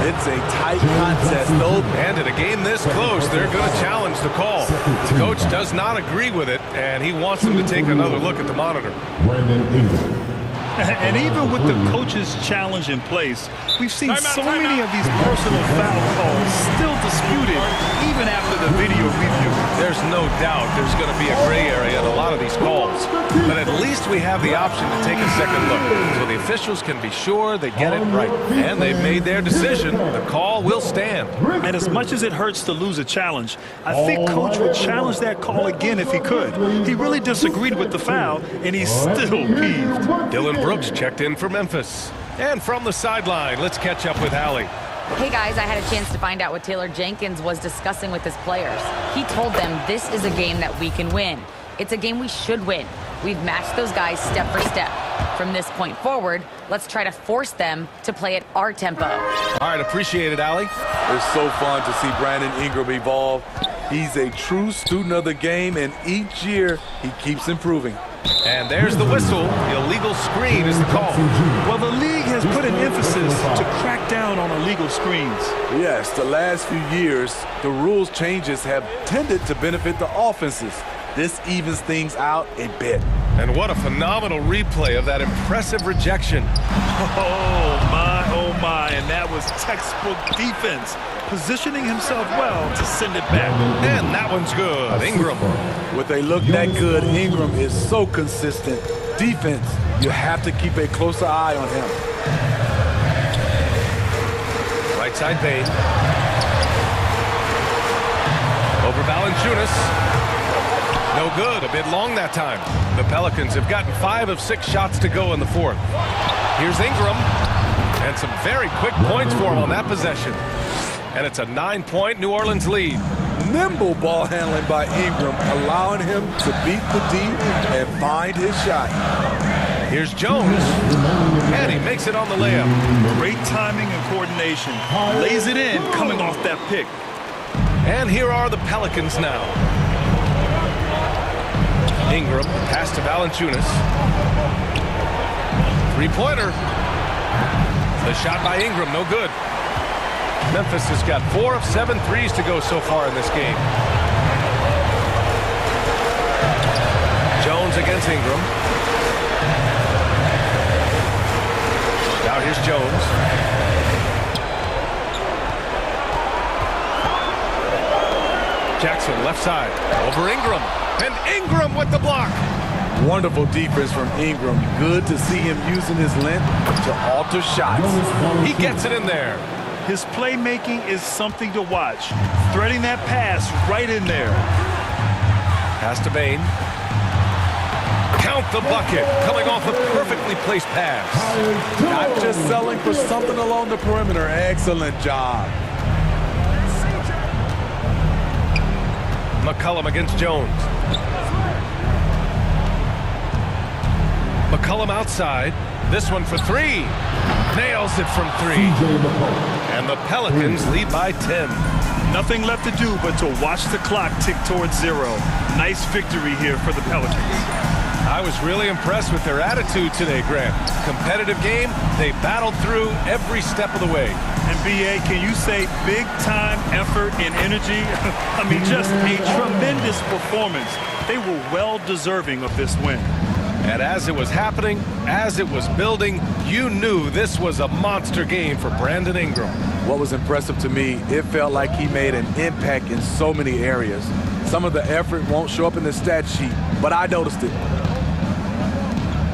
It's a tight contest, though. And in a game this close, they're going to challenge the call. The coach does not agree with it, and he wants them to take another look at the monitor. And even with the coach's challenge in place, we've seen so many of these personal foul calls still disputed even after the video review. There's no doubt there's going to be a gray area in a lot of these calls. But at least we have the option to take a second look, so the officials can be sure they get it right. And they've made their decision. The call will stand. And as much as it hurts to lose a challenge, I think Coach would challenge that call again if he could. He really disagreed with the foul, and he's still peeved. Dylan Brooks checked in for Memphis. And from the sideline, let's catch up with Allie. Hey guys, I had a chance to find out what Taylor Jenkins was discussing with his players. He told them this is a game that we can win. It's a game we should win. We've matched those guys step for step. From this point forward, let's try to force them to play at our tempo. All right, appreciate it, Allie. It's so fun to see Brandon Ingram evolve. He's a true student of the game, and each year he keeps improving. And there's the whistle. Illegal screen is the call. Well, the league has put an emphasis to crack down on illegal screens. Yes, the last few years, the rules changes have tended to benefit the offenses. This evens things out a bit. And what a phenomenal replay of that impressive rejection. Oh my, and that was textbook defense. Positioning himself well to send it back. And that one's good. Ingram. With a look that good, Ingram is so consistent. Defense, you have to keep a closer eye on him. Right side Bane. Over Valanciunas. No good. A bit long that time. The Pelicans have gotten 5 of 6 shots to go in the fourth. Here's Ingram. And some very quick points for him on that possession. And it's a 9-point New Orleans lead. Nimble ball handling by Ingram, allowing him to beat the D and find his shot. Here's Jones. And he makes it on the layup. Great timing and coordination. Lays it in coming off that pick. And here are the Pelicans now. Ingram, pass to Valanciunas. Three-pointer. The shot by Ingram, no good. Memphis has got 4 of 7 threes to go so far in this game. Jones against Ingram. Now here's Jones. Jackson left side over Ingram. And Ingram with the block. Wonderful defense from Ingram. Good to see him using his length to alter shots. He gets it in there. His playmaking is something to watch. Threading that pass right in there. Pass to Bain. Count the bucket. Coming off a perfectly placed pass. Not just selling for something along the perimeter. Excellent job. McCollum against Jones. McCollum outside. This one for 3. Nails it from 3. And the Pelicans lead by 10. Nothing left to do but to watch the clock tick towards 0. Nice victory here for the Pelicans. I was really impressed with their attitude today, Grant. Competitive game. They battled through every step of the way. And B.A., can you say big-time effort and energy? I mean, just a tremendous performance. They were well-deserving of this win. And as it was happening, as it was building, you knew this was a monster game for Brandon Ingram. What was impressive to me, it felt like he made an impact in so many areas. Some of the effort won't show up in the stat sheet, but I noticed it.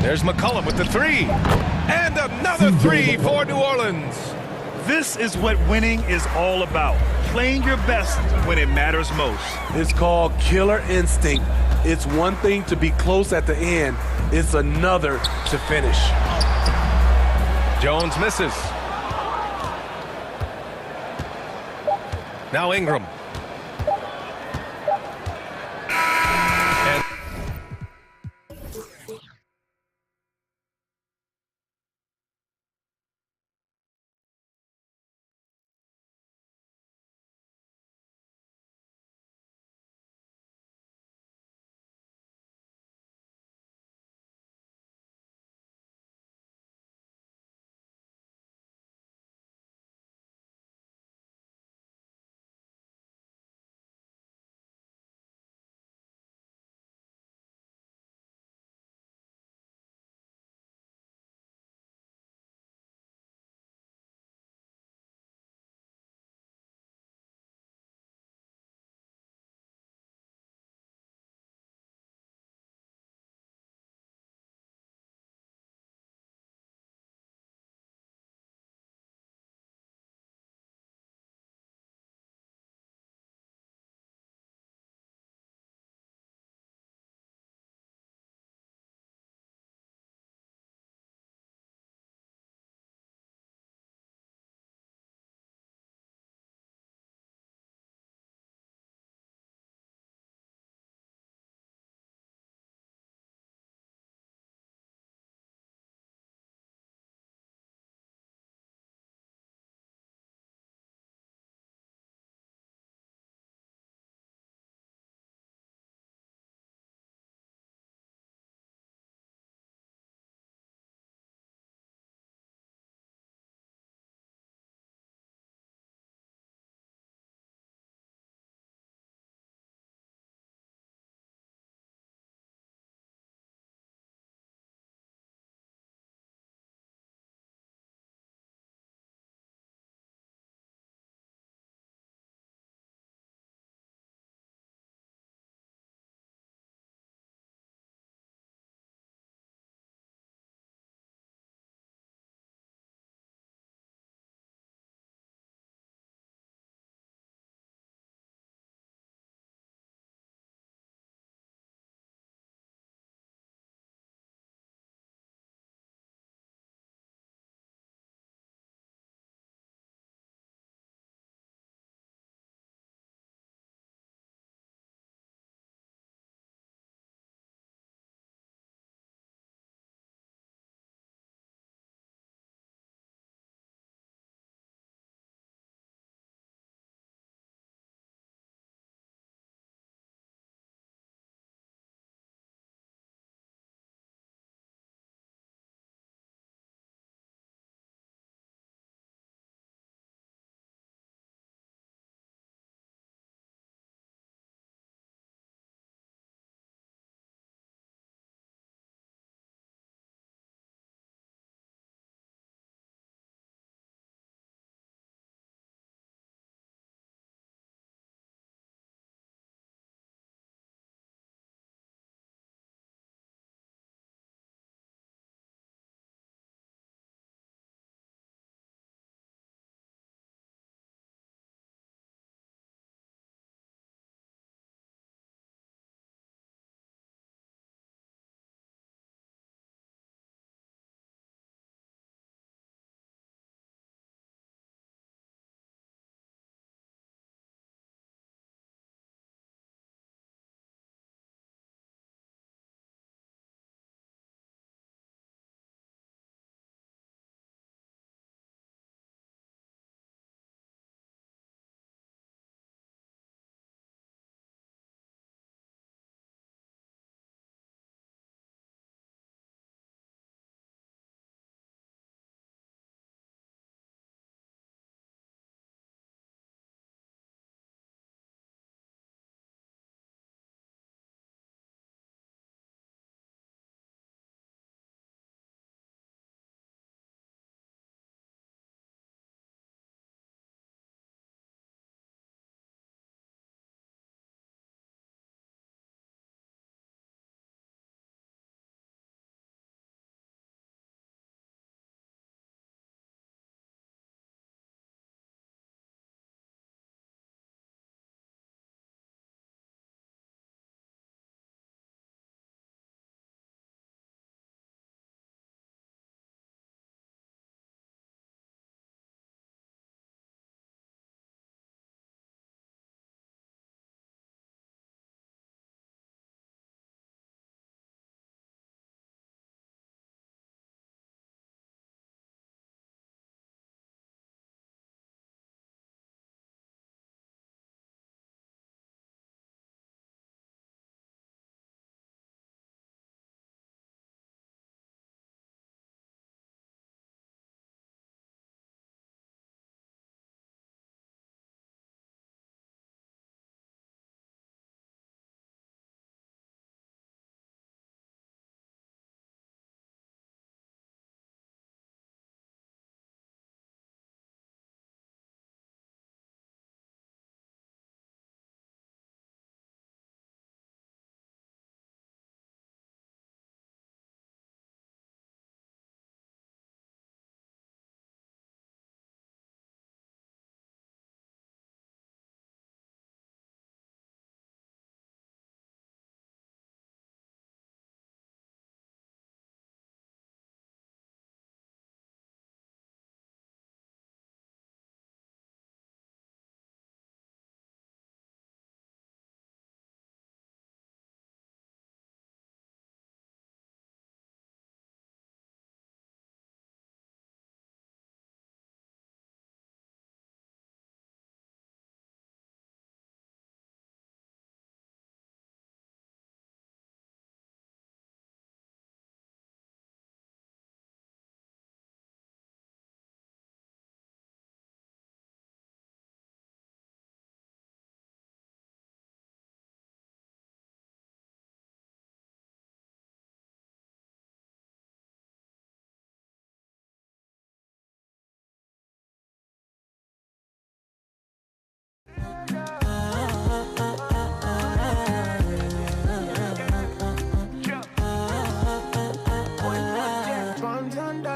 There's McCollum with the 3. And another 3 for New Orleans. This is what winning is all about. Playing your best when it matters most. It's called killer instinct. It's one thing to be close at the end. It's another to finish. Jones misses. Now Ingram.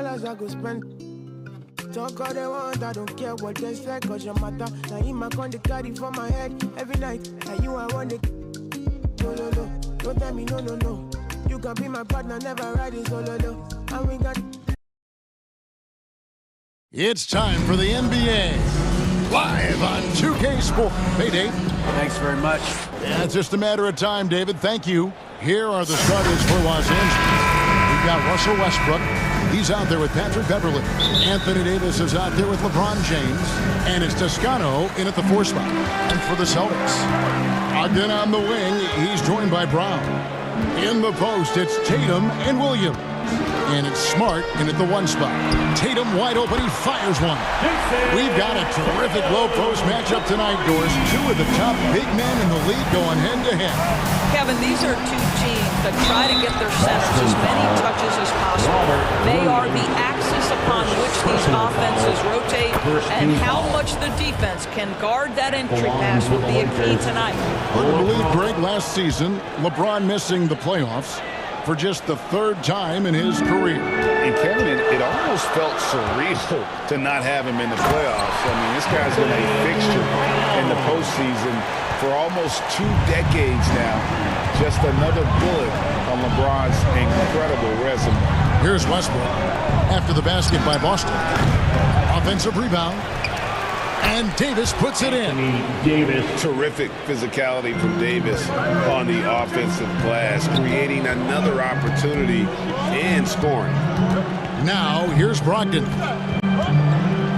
dollars I go spend. Talk all they want, I don't care what they say, cause your matter. Now in my con, they carry for my head every night. Now you I want it. No, no, no, don't tell me no, no, no. You can be my partner, never riding solo, no. And we got... It's time for the NBA. Live on 2K Sport. Hey, Dave. Thanks very much. Yeah, it's just a matter of time, David. Thank you. Here are the starters for Los Angeles. We've got Russell Westbrook. He's out there with Patrick Beverley. Anthony Davis is out there with LeBron James. And it's Toscano in at the 4 spot. And for the Celtics, Ogden on the wing. He's joined by Brown. In the post, it's Tatum and Williams. And it's Smart in at the 1 spot. Tatum wide open. He fires one. We've got a terrific low post matchup tonight, Doris. 2 of the top big men in the league going head-to-head. Kevin, these are 2 teams that try to get their centers as many touches as possible. They are the axis upon which these offenses rotate, and how much the defense can guard that entry pass will be a key tonight. Hard to believe, Greg, last season, LeBron missing the playoffs for just the 3rd time in his career. And Kevin, it almost felt surreal to not have him in the playoffs. I mean, this guy's been a fixture in the postseason for almost 2 decades now. Just another bullet on LeBron's incredible resume. Here's Westbrook after the basket by Boston. Offensive rebound. And Davis puts it in. Terrific physicality from Davis on the offensive glass, creating another opportunity and scoring. Now, here's Brogdon.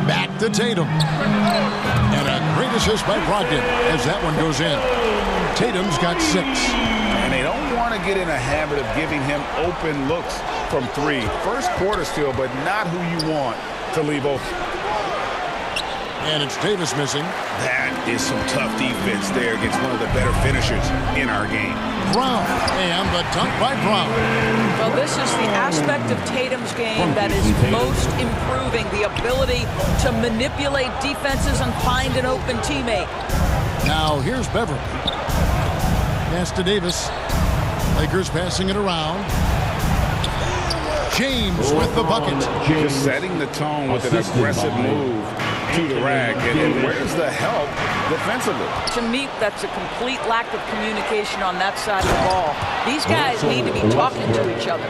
Back to Tatum. And a great assist by Brogdon as that one goes in. Tatum's got 6. And they don't want to get in a habit of giving him open looks from 3. First quarter still, but not who you want to leave open. And it's Davis missing. That is some tough defense there against one of the better finishers in our game. Brown, and the dunk by Brown. Well, this is the aspect of Tatum's game that is most improving, the ability to manipulate defenses and find an open teammate. Now, here's Beverly. Pass to Davis. Lakers passing it around. James with the bucket. Just setting the tone with an aggressive move to the rack, and where's the help defensively? To me, that's a complete lack of communication on that side of the ball. These guys need to be talking to each other.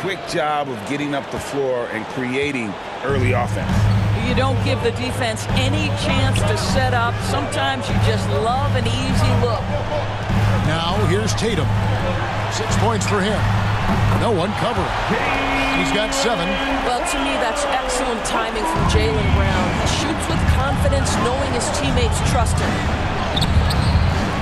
Quick job of getting up the floor and creating early offense. You don't give the defense any chance to set up. Sometimes you just love an easy look. Now here's Tatum. 6 points for him. No one covering. He's got 7. Well, to me, that's excellent timing from Jaylen Brown. He shoots with confidence, knowing his teammates trust him.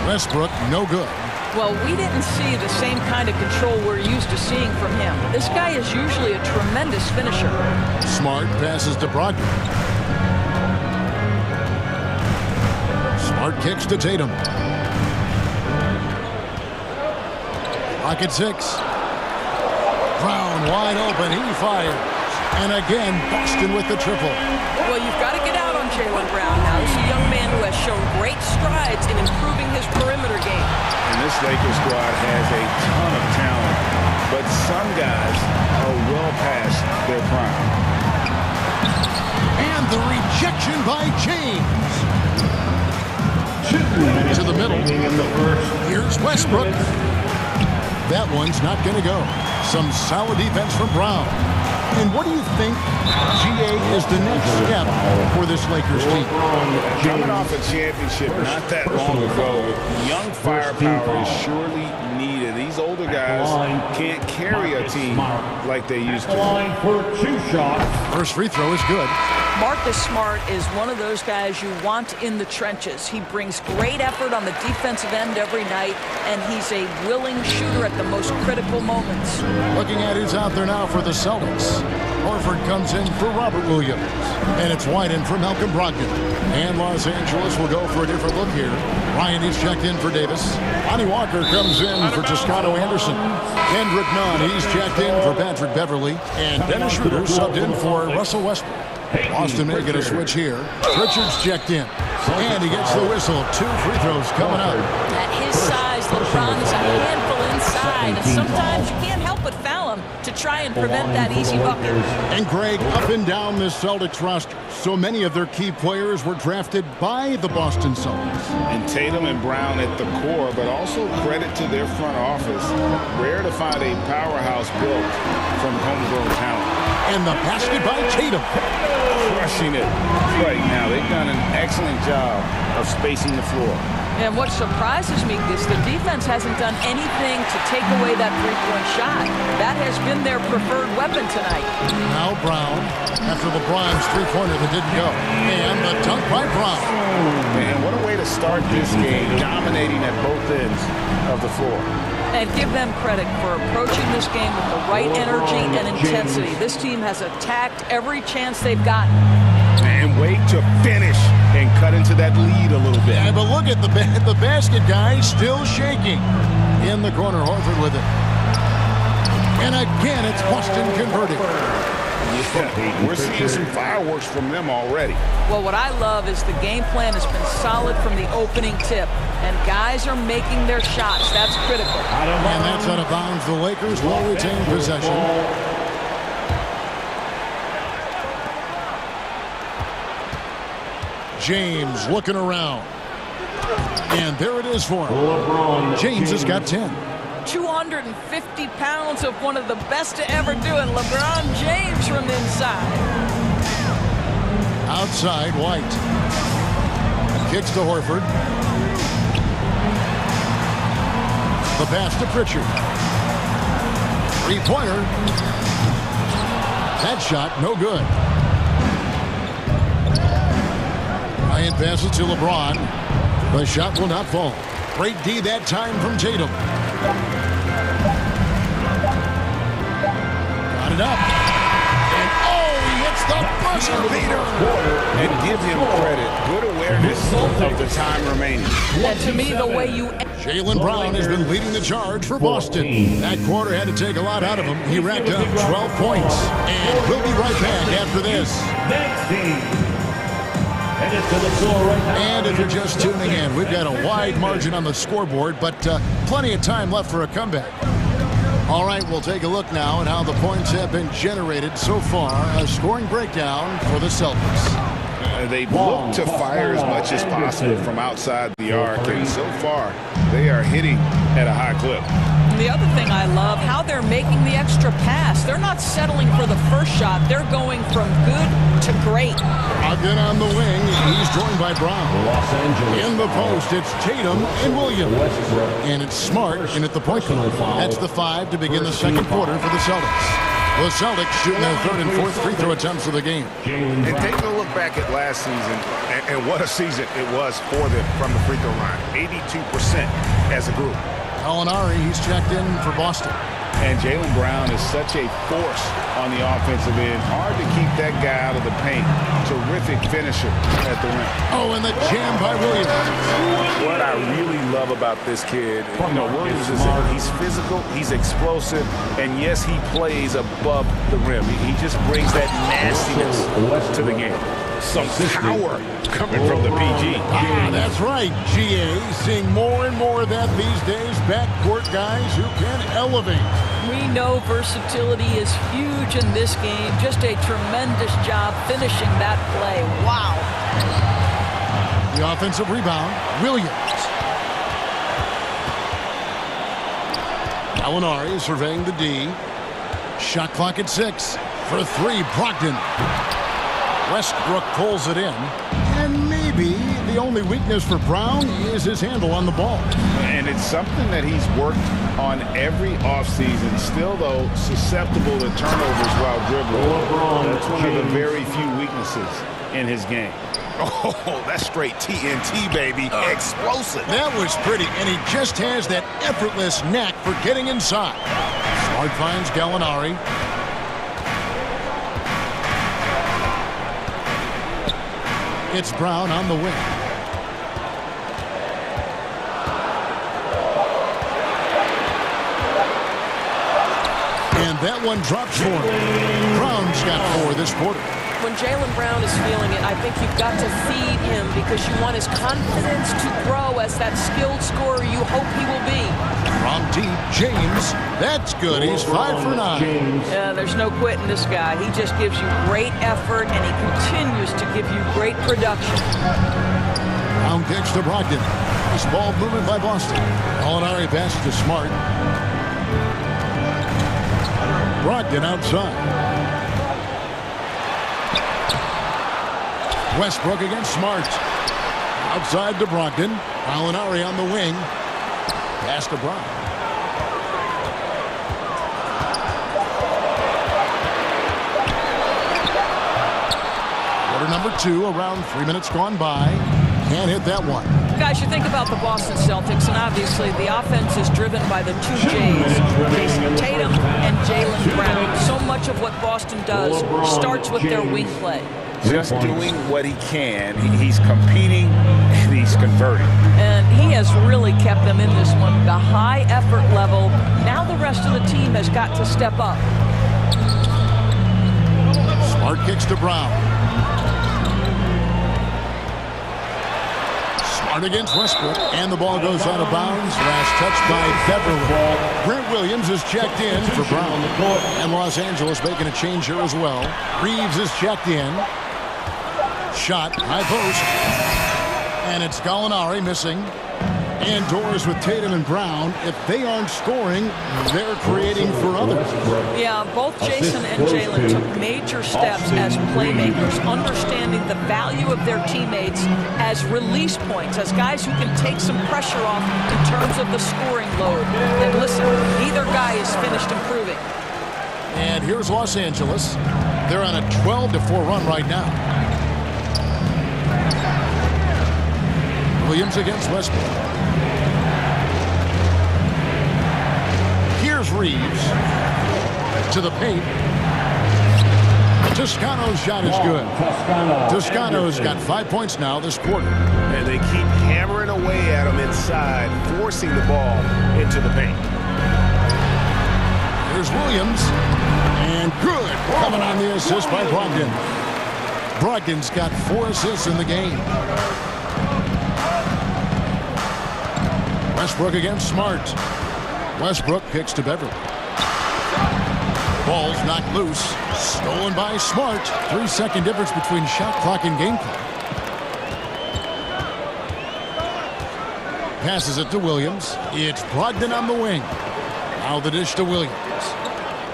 Westbrook, no good. Well, we didn't see the same kind of control we're used to seeing from him. This guy is usually a tremendous finisher. Smart passes to Brogdon. Smart kicks to Tatum. Pocket 6. Brown wide open. He fires. And again, Boston with the triple. Well, you've got to get out on Jaylen Brown now. He's a young man who has shown great strides in improving his perimeter game. And this Lakers squad has a ton of talent, but some guys are well past their prime. And the rejection by James. To the middle. Here's Westbrook. That one's not going to go. Some solid defense from Brown. And what do you think, GA, is the next step for this Lakers team? Coming off a championship not that long ago, young firepower is surely needed. These older guys can't carry a team like they used to. For 2 shots. First free throw is good. Marcus Smart is one of those guys you want in the trenches. He brings great effort on the defensive end every night, and he's a willing shooter at the most critical moments. Looking at who's out there now for the Celtics. Horford comes in for Robert Williams. And it's wide in for Malcolm Brogdon. And Los Angeles will go for a different look here. Ryan is checked in for Davis. Lonnie Walker comes in for Toscano Anderson. Kendrick Nunn, he's checked in for Patrick Beverley. And Dennis Schroeder subbed in for Russell Westbrook. Boston making a switch here. Richards checked in. And he gets the whistle. 2 free throws coming up. At his size, LeBron is a handful inside. And sometimes you can't help but foul him to to try and prevent that easy bucket. And Greg, up and down this Celtics roster, so many of their key players were drafted by the Boston Celtics. And Tatum and Brown at the core, but also credit to their front office. Rare to find a powerhouse built from homegrown talent. And the basket by Tatum. Crushing it right now. They've done an excellent job of spacing the floor. And what surprises me is the defense hasn't done anything to take away that three-point shot. That has been their preferred weapon tonight. Now Brown, after LeBron's three-pointer that didn't go. And the dunk by Brown. Man, what a way to start this game, dominating at both ends of the floor. And give them credit for approaching this game with the right energy and intensity. This team has attacked every chance they've gotten. And wait to finish and cut into that lead a little bit. Yeah, but look at the basket guy still shaking. In the corner, Horford with it. And again, it's Boston converted. Yeah, we're seeing some fireworks from them already. Well, what I love is the game plan has been solid from the opening tip. And guys are making their shots. That's critical. And that's out of bounds. The Lakers will retain possession. James looking around. And there it is for him. James has got 10. 250 pounds of one of the best to ever do it. LeBron James from the inside. Outside, White. Kicks to Horford. The pass to Pritchard. Three-pointer. That shot, no good. Ryan passes to LeBron. The shot will not fall. Great D that time from Tatum. Got it up. And oh, he hits the buzzer beater. And give him credit. Good awareness of the time remaining. And to me, the way you... Jaylen Brown has been leading the charge for Boston. That quarter had to take a lot out of him. He racked up 12 points. And we'll be right back after this. And if you're just tuning in, we've got a wide margin on the scoreboard, but plenty of time left for a comeback. All right, we'll take a look now at how the points have been generated so far. A scoring breakdown for the Celtics. They've looked to fire as much as possible from outside the arc, and so far they are hitting at a high clip. The other thing I love, how they're making the extra pass. They're not settling for the first shot. They're going from good to great. Again on the wing, he's joined by Brown. In the post, it's Tatum and Williams. And it's Smart in at the point guard. That's the 5 to begin the second quarter for the Celtics. The Celtics shooting their third and fourth free throw attempts of the game. And taking a look back at last season, and what a season it was for them from the free throw line. 82% as a group. Gallinari, he's checked in for Boston. And Jaylen Brown is such a force on the offensive end. Hard to keep that guy out of the paint. Terrific finisher at the rim. Oh, and the jam by Williams. What I really love about this kid, Williams he's physical, he's explosive, and yes, he plays above the rim. He just brings that nastiness to the game. Some power coming from the PG. That's right, GA. Seeing more and more of that these days. Backcourt guys who can elevate. We know versatility is huge in this game. Just a tremendous job finishing that play. Wow. The offensive rebound, Williams. Gallinari surveying the D. Shot clock at 6. For 3, Brogdon. Westbrook pulls it in. And maybe the only weakness for Brown is his handle on the ball. And it's something that he's worked on every offseason. Still, though, susceptible to turnovers while dribbling. That's one of the very few weaknesses in his game. Oh, that's straight TNT, baby. Explosive. That was pretty, and he just has that effortless knack for getting inside. Smart finds Gallinari. It's Brown on the wing. And that one drops for him. Brown's got 4 this quarter. when Jaylen Brown is feeling it, I think you've got to feed him because you want his confidence to grow as that skilled scorer you hope he will be. From deep, James. That's good. He's 5 for 9. Yeah, there's no quitting this guy. He just gives you great effort, and he continues to give you great production. Brown kicks to Brogdon. Nice ball movement by Boston. Gallinari passes to Smart. Brogdon outside. Westbrook against Smart. Outside to Brogdon. Gallinari on the wing. Pass to Brown. Quarter number 2, around 3 minutes gone by. Can't hit that one. Guys, you think about the Boston Celtics, and obviously the offense is driven by the two J's, Jason Tatum and Jaylen Brown. So much of what Boston does starts with their wing play. Just doing what he can. He's competing and he's converting. And he has really kept them in this one. The high effort level. Now the rest of the team has got to step up. Smart kicks to Brown. Smart against Westbrook, and the ball goes out of bounds. Last touch by Beverly. Grant Williams is checked in for Brown. And Los Angeles making a change here as well. Reeves is checked in. Shot, high post. And it's Gallinari missing. Indoors with Tatum and Brown. If they aren't scoring, they're creating for others. Yeah, both Jason and Jaylen took major steps as playmakers, understanding the value of their teammates as release points, as guys who can take some pressure off in terms of the scoring load. And listen, neither guy is finished improving. And here's Los Angeles. They're on a 12-4 run right now. Williams against Westbrook. Here's Reeves to the paint. Toscano's shot is good. Toscano's got 5 points now this quarter. And they keep hammering away at him inside, forcing the ball into the paint. Here's Williams. And good. Coming on the assist by Brogdon. Brogdon's got 4 assists in the game. Westbrook against Smart. Westbrook kicks to Beverly. Ball's knocked loose. Stolen by Smart. 3-second difference between shot clock and game clock. Passes it to Williams. It's Brogdon on the wing. Now the dish to Williams.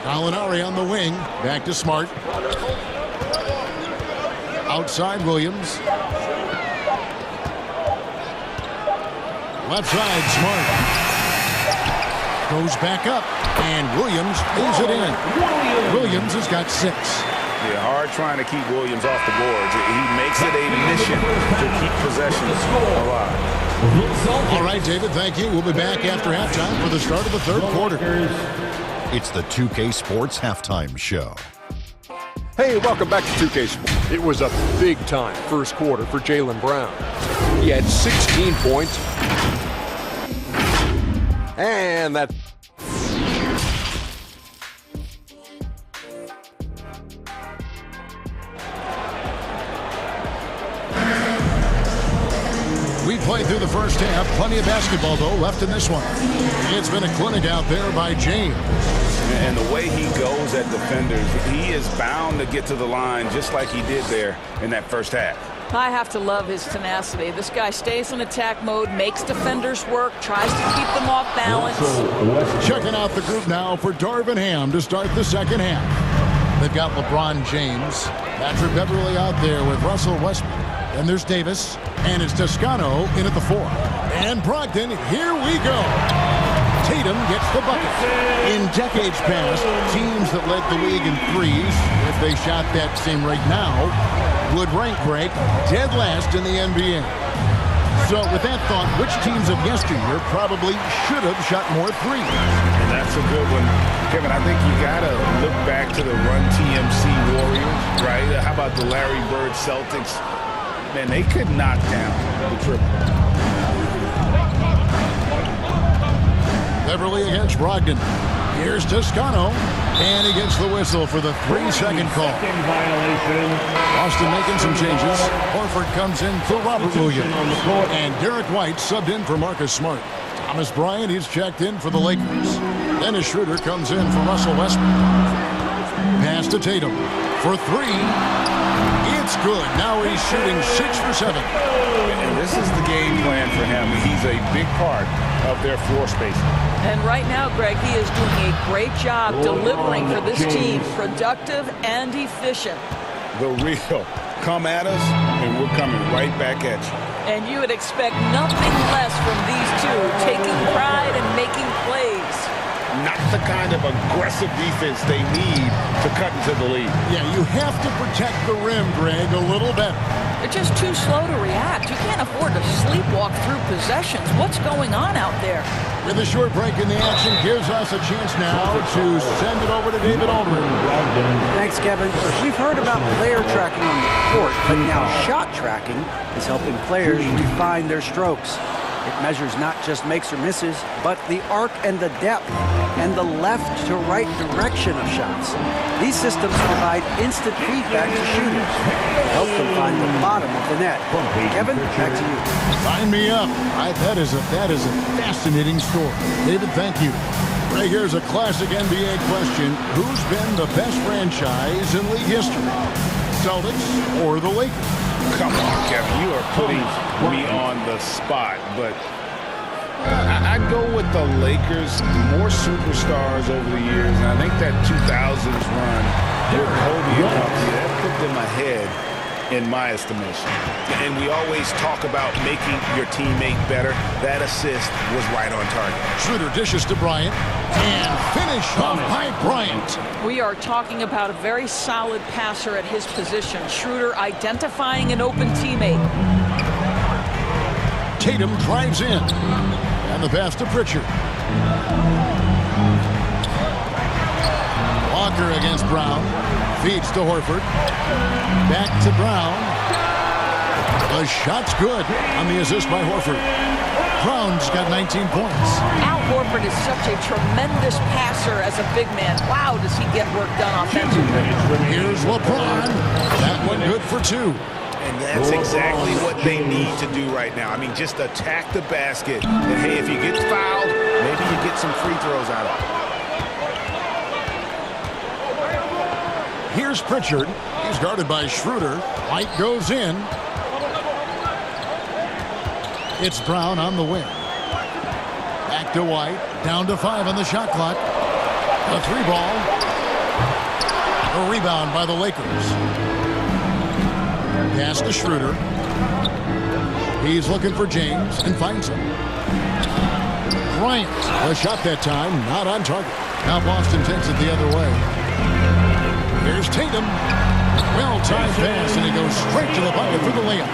Gallinari on the wing. Back to Smart. Outside Williams. Left side, Smart. Goes back up, and Williams pulls it in. Williams has got 6. Yeah, hard trying to keep Williams off the boards. He makes it a mission to keep possession alive. All right, David, thank you. We'll be back after halftime for the start of the third quarter. It's the 2K Sports Halftime Show. Hey, welcome back to 2K Sports. It was a big-time first quarter for Jaylen Brown. He had 16 points. And that... We played through the first half. Plenty of basketball, though, left in this one. It's been a clinic out there by James. And the way he goes at defenders, he is bound to get to the line just like he did there in that first half. I have to love his tenacity. This guy stays in attack mode, makes defenders work, tries to keep them off balance. Checking out the group now for Darvin Ham to start the second half. They've got LeBron James, Patrick Beverly out there with Russell Westbrook. Then there's Davis, and it's Toscano in at the 4. And Brogdon, here we go. Tatum gets the bucket. In decades past, teams that led the league in threes, if they shot that same rate now, would rank break dead last in the NBA. So with that thought, which teams of yesteryear probably should have shot more threes? And that's a good one. Kevin, I think you got to look back to the Run TMC Warriors, right? How about the Larry Bird Celtics? Man, they could knock down the triple. Beverly against Brogdon. Here's Toscano. And he gets the whistle for the 3-second call. Boston making some changes. Horford comes in for Robert Williams. And Derek White subbed in for Marcus Smart. Thomas Bryant, he's checked in for the Lakers. Dennis Schroeder comes in for Russell Westbrook. Pass to Tatum for 3. It's good. Now he's shooting 6 for 7. And this is the game plan for him. He's a big part of their floor spacing. And right now, Greg, he is doing a great job delivering for this team, productive and efficient. The real. Come at us, and we're coming right back at you. And you would expect nothing less from these two, taking pride and making plays. Not the kind of aggressive defense they need to cut into the lead. Yeah, you have to protect the rim, Greg, a little better. They're just too slow to react. You can't afford to sleepwalk through possessions. What's going on out there? With a short break in the action, gives us a chance now to send it over to David Aldridge. Thanks, Kevin. We've heard about player tracking on the court, but now shot tracking is helping players refine their strokes. It measures not just makes or misses, but the arc and the depth and the left to right direction of shots. These systems provide instant feedback to shooters. Help them find the bottom of the net. Kevin, back to you. Sign me up. That is a fascinating story. David, thank you. Greg, here's a classic NBA question. Who's been the best franchise in league history? Celtics or the Lakers? Come on, Kevin. You are putting me on the spot, but I'd go with the Lakers. More superstars over the years, and I think that 2000s run with Kobe and company, that put them ahead in my estimation. And we always talk about making your teammate better. That assist was right on target. Schroeder dishes to Bryant, and finish off by Bryant. We are talking about a very solid passer at his position. Schroeder identifying an open teammate. Tatum drives in. And the pass to Pritchard. Walker against Brown. Feeds to Horford. Back to Brown. The shot's good on the assist by Horford. Brown's got 19 points. Al Horford is such a tremendous passer as a big man. Wow, does he get work done offensively. Here's LeBron. That one good for 2. And that's exactly what they need to do right now. I mean, just attack the basket. And, hey, if you get fouled, maybe you get some free throws out of it. Here's Pritchard. He's guarded by Schroeder. White goes in. It's Brown on the wing. Back to White. Down to 5 on the shot clock. A 3-ball. A rebound by the Lakers. Pass to Schroeder. He's looking for James and finds him. Bryant. A shot that time. Not on target. Now Boston takes it the other way. Here's Tatum. Well-timed pass, and he goes straight to the bucket for the layup.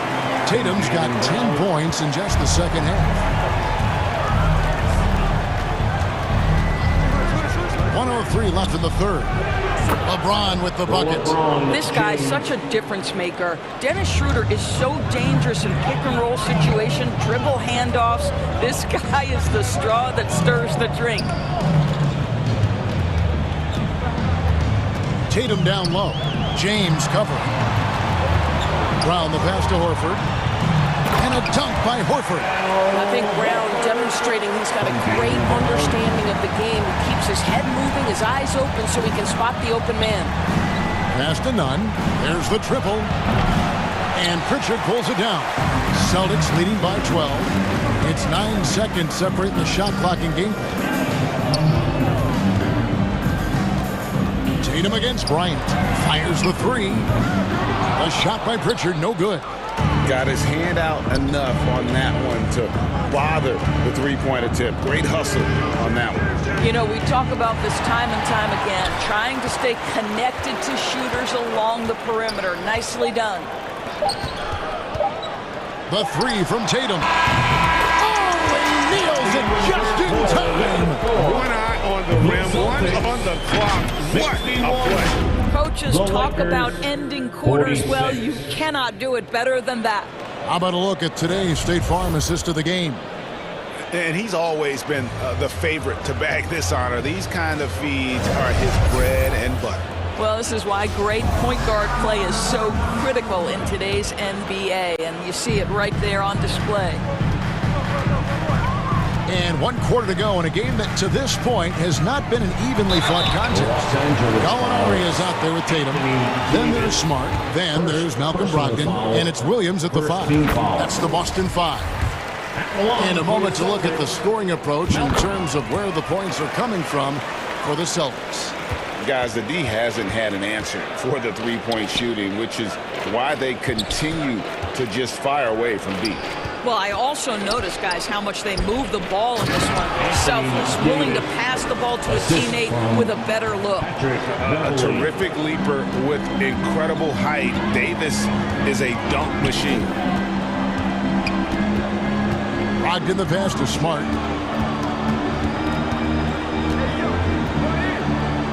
Tatum's got 10 points in just the second half. 1:03 left in the third. LeBron with the bucket. This guy's such a difference maker. Dennis Schroeder is so dangerous in pick-and-roll situation, dribble handoffs. This guy is the straw that stirs the drink. Tatum down low. James covering. Brown the pass to Horford. And a dunk by Horford. I think Brown demonstrating he's got a great understanding of the game. He keeps his head moving, his eyes open so he can spot the open man. Pass to Nunn. There's the triple. And Pritchard pulls it down. Celtics leading by 12. It's 9 seconds separating the shot clock and game. Tatum against Bryant. Fires the 3. A shot by Pritchard, no good. Got his hand out enough on that one to bother the three-point attempt. Great hustle on that one. You know, we talk about this time and time again, trying to stay connected to shooters along the perimeter. Nicely done. The 3 from Tatum. Oh, and he nails it just in time. One eye on the rim, one on the clock. What a play. Coaches talk about ending quarters. Well, you cannot do it better than that. How about a look at today's State Farm assist of the game? And he's always been the favorite to bag this honor. These kind of feeds are his bread and butter. Well, this is why great point guard play is so critical in today's NBA, and you see it right there on display. And 1 quarter to go in a game that to this point has not been an evenly fought contest. Gallinari is out there with Tatum. Then there's Smart. Then there's Malcolm Brogdon. And it's Williams at the 5. That's the Boston 5. In a moment to look at the scoring approach in terms of where the points are coming from for the Celtics. Guys, the D hasn't had an answer for the three-point shooting, which is why they continue to just fire away from deep. Well, I also noticed, guys, how much they move the ball in this one. Selfless, willing to pass the ball to a teammate with a better look. A terrific leaper with incredible height. Davis is a dunk machine. Brogdon the pass to Smart.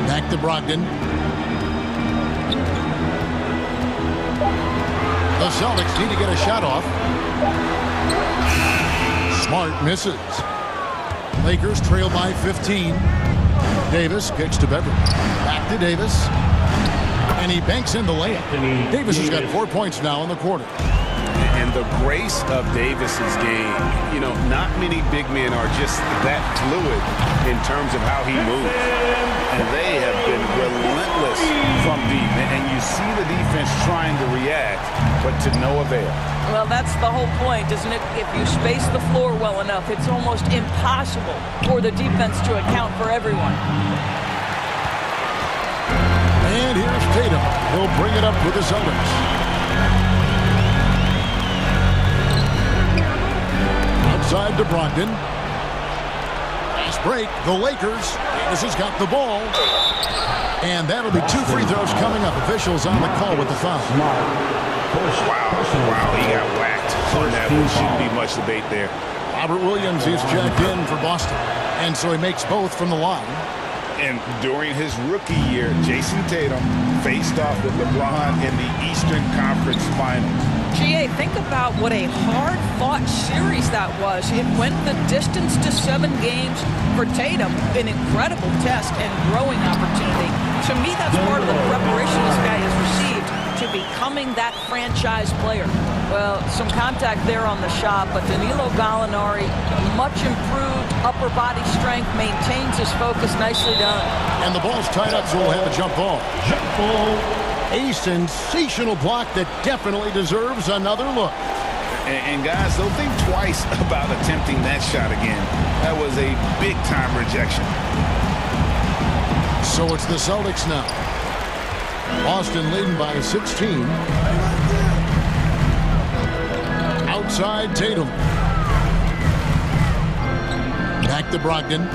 Back to Brogdon. The Celtics need to get a shot off. Smart misses. Lakers trail by 15. Davis kicks to Beverly. Back to Davis. And he banks in the layup. Davis has got 4 points now in the quarter. And the grace of Davis's game, you know, not many big men are just that fluid in terms of how he moves. And they have been relentless from deep. And you see the defense trying to react, but to no avail. Well, that's the whole point, isn't it? If you space the floor well enough, it's almost impossible for the defense to account for everyone. And here's Tatum. He'll bring it up with the Celtics. Outside to Brogdon. Fast break. The Lakers. Davis has got the ball. And that'll be 2 free throws coming up. Officials on the call with the foul. Wow, he got whacked on that one. Shouldn't be much debate there. Robert Williams is checked in for Boston. And so he makes both from the line. And during his rookie year, Jason Tatum faced off with LeBron in the Eastern Conference Finals. GA, think about what a hard-fought series that was. It went the distance to 7 games. For Tatum, an incredible test and growing opportunity. To me, that's part of the preparation this guy has received to becoming that franchise player. Well, some contact there on the shot, but Danilo Gallinari, much improved upper body strength, maintains his focus. Nicely done. And the ball's tied up, so we'll have a jump ball. Jump ball. A sensational block that definitely deserves another look. And guys, don't think twice about attempting that shot again. That was a big-time rejection. So it's the Celtics now. Boston leading by 16. Outside Tatum. Back to Brogdon.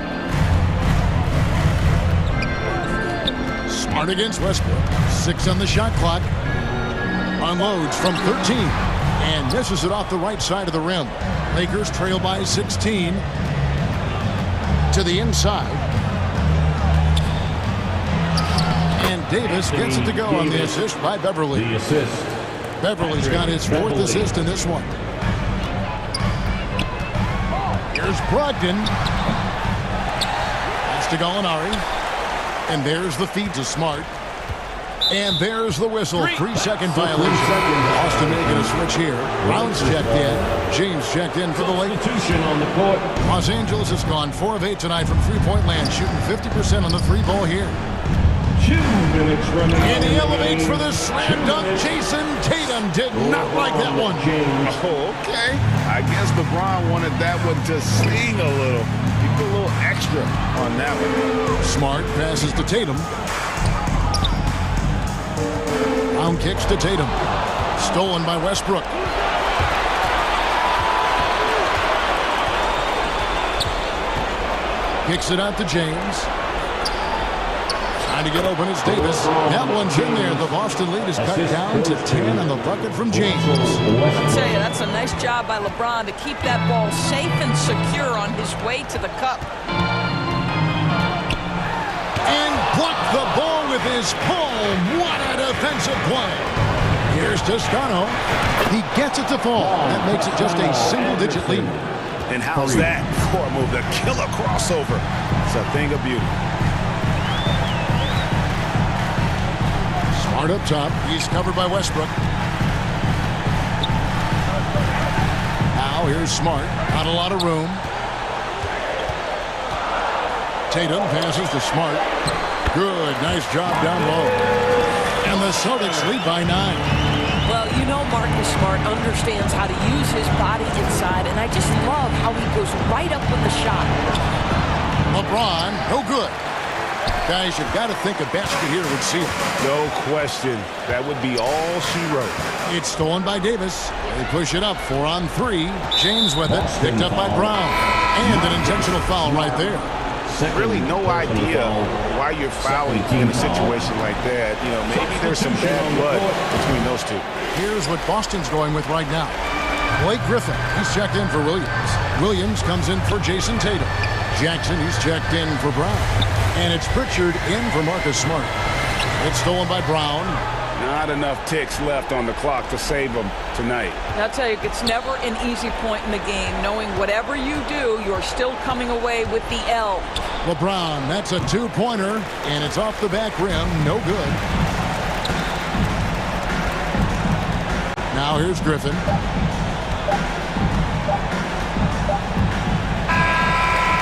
Smart against Westbrook. 6 on the shot clock. Unloads from 13. And misses it off the right side of the rim. Lakers trail by 16. To the inside. And Davis gets it to go on the assist by Beverly. The assist. Beverly's got his 4th assist in this one. Here's Brogdon. That's to Gallinari. And there's the feed to Smart. And there's the whistle. 3-second violation. Boston making a switch here. Brown's checked in. James checked in for the Lakers. On the court. Los Angeles has gone 4 of 8 tonight from three-point land, shooting 50% on the 3-ball here. 2 minutes remaining. And he elevates for the slam dunk. Jason Tatum did not like that one. Oh, okay. I guess LeBron wanted that one to sting a little. He put a little extra on that one. Smart passes to Tatum. Brown kicks to Tatum. Stolen by Westbrook. Kicks it out to James. Trying to get open is Davis. That one's in there. The Boston lead is cut down to 10 on the bucket from James. I tell you, that's a nice job by LeBron to keep that ball safe and secure on his way to the cup. And blocked the ball with his palm. What a defensive play. Here's Toscano. He gets it to fall. That makes it just a single-digit lead. And how's that for a move? The killer crossover. It's a thing of beauty. Smart up top. He's covered by Westbrook. Now here's Smart. Not a lot of room. Tatum passes to Smart. Good. Nice job down low. And the Celtics lead by 9. Well, you know Marcus Smart understands how to use his body inside, and I just love how he goes right up with the shot. LeBron, no good. Guys, you've got to think a basket here would seal it. No question. That would be all she wrote. It's stolen by Davis. They push it up 4 on 3. James with it. Picked up by Brown. And an intentional foul right there. Really no idea why you're fouling in a situation like that. You know, maybe there's some bad blood between those two. Here's what Boston's going with right now. Blake Griffin, he's checked in for Williams. Williams comes in for Jason Tatum. Jackson, he's checked in for Brown. And it's Pritchard in for Marcus Smart. It's stolen by Brown. Not enough ticks left on the clock to save them tonight. I'll tell you, it's never an easy point in the game, knowing whatever you do, you're still coming away with the L. LeBron, that's a 2-pointer, and it's off the back rim. No good. Now here's Griffin.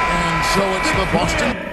And so it's the Boston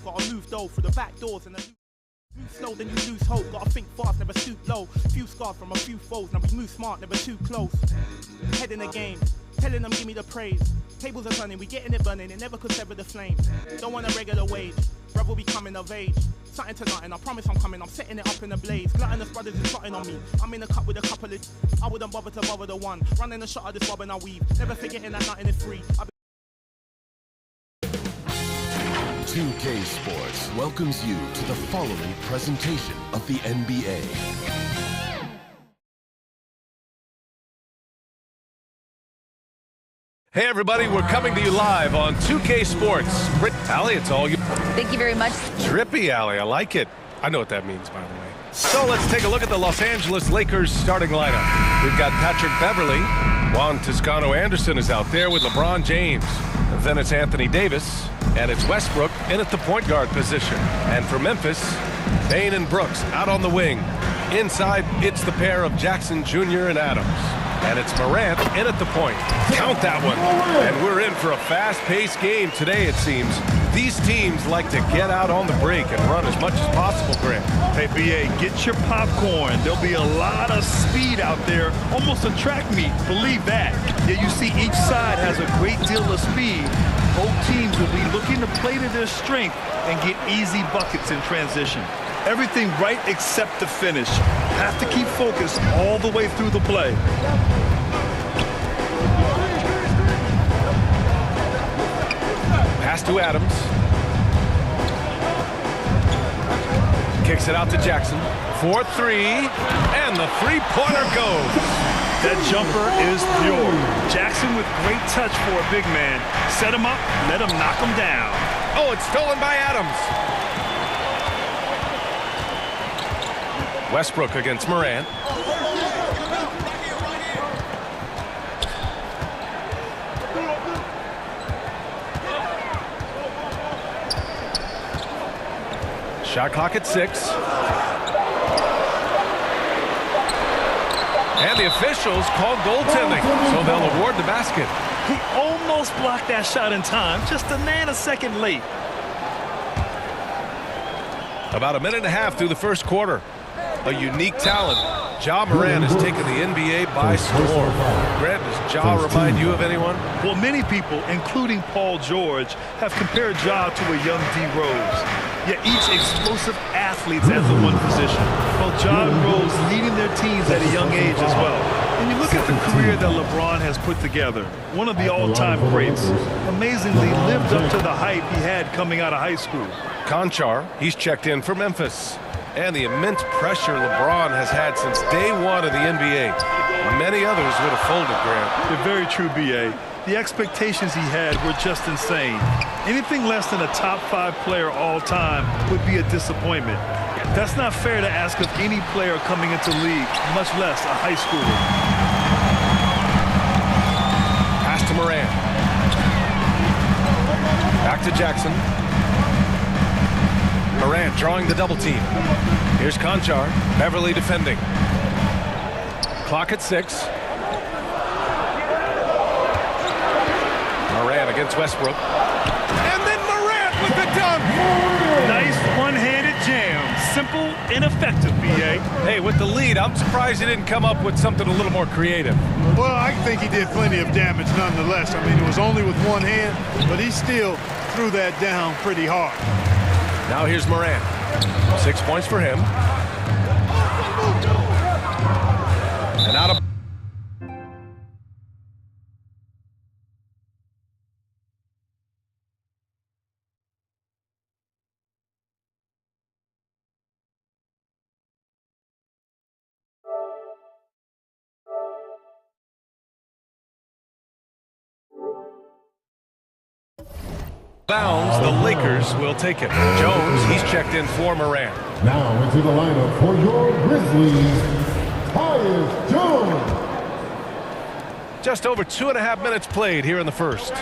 Gotta move though through the back doors and move slow, then you lose hope. Gotta think fast, never stoop low. Few scars from a few foes. Now we move smart, never too close. Head in the game, telling them give me the praise. Tables are turning, we getting it burning. It never could sever the flame. Don't want a regular wage. Brother will be coming of age. Something to nothing, I promise I'm coming. I'm setting it up in a blaze. Gluttonous brothers is plotting on me. I'm in a cup with a couple of. I wouldn't bother to bother the one. Running the shot of this bob and I weave. Never forgetting that nothing is free. 2K Sports welcomes you to the following presentation of the NBA. Hey everybody, we're coming to you live on 2K Sports. Allie, it's all you. Thank you very much. Trippy, Allie, I like it. I know what that means, by the way. So let's take a look at the Los Angeles Lakers starting lineup. We've got Patrick Beverley. Juan Toscano-Anderson is out there with LeBron James. Then it's Anthony Davis. And it's Westbrook in at the point guard position. And for Memphis, Bane and Brooks out on the wing. Inside, it's the pair of Jackson Jr. and Adams. And it's Morant in at the point. Count that one. And we're in for a fast-paced game today, it seems. These teams like to get out on the break and run as much as possible, Grant. Hey, B.A., get your popcorn. There'll be a lot of speed out there, almost a track meet. Believe that. Yeah, you see each side has a great deal of speed. Both teams will be looking to play to their strength and get easy buckets in transition. Everything right except the finish. Have to keep focused all the way through the play. Pass to Adams. Kicks it out to Jackson. 4-3, and the three-pointer goes. That jumper is pure. Jackson with great touch for a big man. Set him up, let him knock him down. Oh, it's stolen by Adams. Westbrook against Morant. Shot clock at 6. And the officials called goaltending, so they'll award the basket. He almost blocked that shot in time, just a nanosecond late. About a minute and a half through the first quarter. A unique talent. Ja Morant has taken the NBA by storm. Grant, does Ja remind you of anyone? Well, many people, including Paul George, have compared Ja to a young D. Rose. Yet each explosive athletes at the one position. Both Ja and Rose leading their teams at a young age as well. And you look at the career that LeBron has put together, one of the all-time greats, amazingly lived up to the hype he had coming out of high school. Conchar, he's checked in for Memphis. And the immense pressure LeBron has had since day one of the NBA. Many others would have folded, Grant. They're very true, B.A. The expectations he had were just insane. Anything less than a top 5 player all time would be a disappointment. That's not fair to ask of any player coming into the league, much less a high schooler. Pass to Morant. Back to Jackson. Morant drawing the double team. Here's Conchar. Beverly defending. Clock at 6. Morant against Westbrook. And then Morant with the dunk. Nice one-handed jam. Simple and effective, B.A. Hey, with the lead, I'm surprised he didn't come up with something a little more creative. Well, I think he did plenty of damage nonetheless. I mean, it was only with one hand, but he still threw that down pretty hard. Now here's Morant. 6 points for him. And out of... bounds, the Lakers will take it. Jones, he's checked in for Morant. Now into the lineup for your Grizzlies, Tyus Jones. Just over 2.5 minutes played here in the first.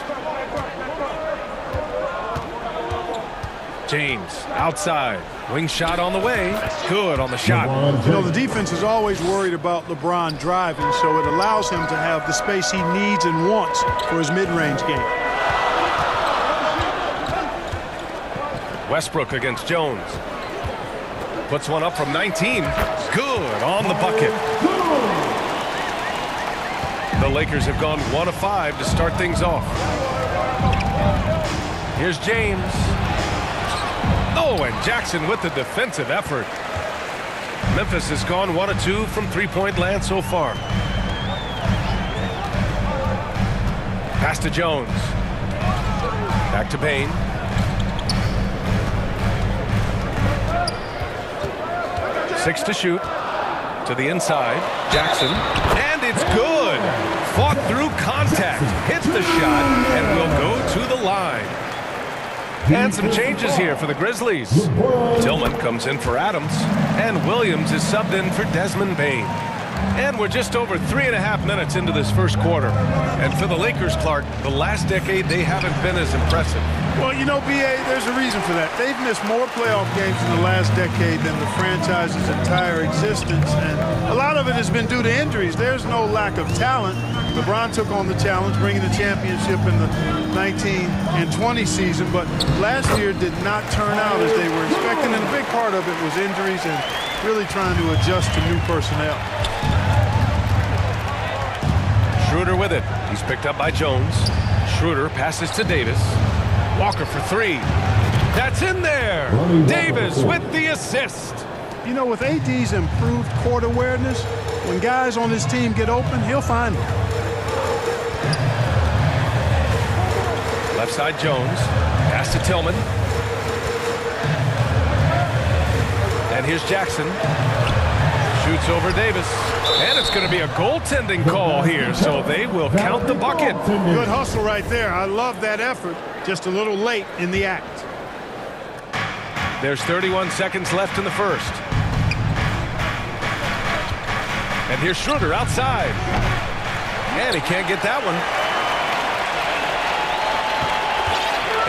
James, outside. Wing shot on the way. Good on the shot. You know, the defense is always worried about LeBron driving, so it allows him to have the space he needs and wants for his mid-range game. Westbrook against Jones. Puts one up from 19. Good on the bucket. The Lakers have gone 1 of 5 to start things off. Here's James. Oh, and Jackson with the defensive effort. Memphis has gone 1 of 2 from three-point land so far. Pass to Jones. Back to Payne. Six to shoot. To the inside. Jackson. And it's good. Fought through contact. Hits the shot and will go to the line. And some changes here for the Grizzlies. Tillman comes in for Adams. And Williams is subbed in for Desmond Bane. And we're just over 3.5 minutes into this first quarter. And for the Lakers, Clark, the last decade, they haven't been as impressive. Well, you know, B.A., there's a reason for that. They've missed more playoff games in the last decade than the franchise's entire existence. And a lot of it has been due to injuries. There's no lack of talent. LeBron took on the challenge, bringing the championship in the 19 and 20 season. But last year did not turn out as they were expecting. And a big part of it was injuries and really trying to adjust to new personnel. Schroeder with it. He's picked up by Jones. Schroeder passes to Davis. Walker for 3. That's in there. Davis with the assist. You know, with AD's improved court awareness, when guys on his team get open, he'll find them. Left side Jones. Pass to Tillman. And here's Jackson. Shoots over Davis. And it's going to be a goaltending call here, so they will count the bucket. Good hustle right there. I love that effort. Just a little late in the act. There's 31 seconds left in the first. And here's Schroeder outside. And he can't get that one.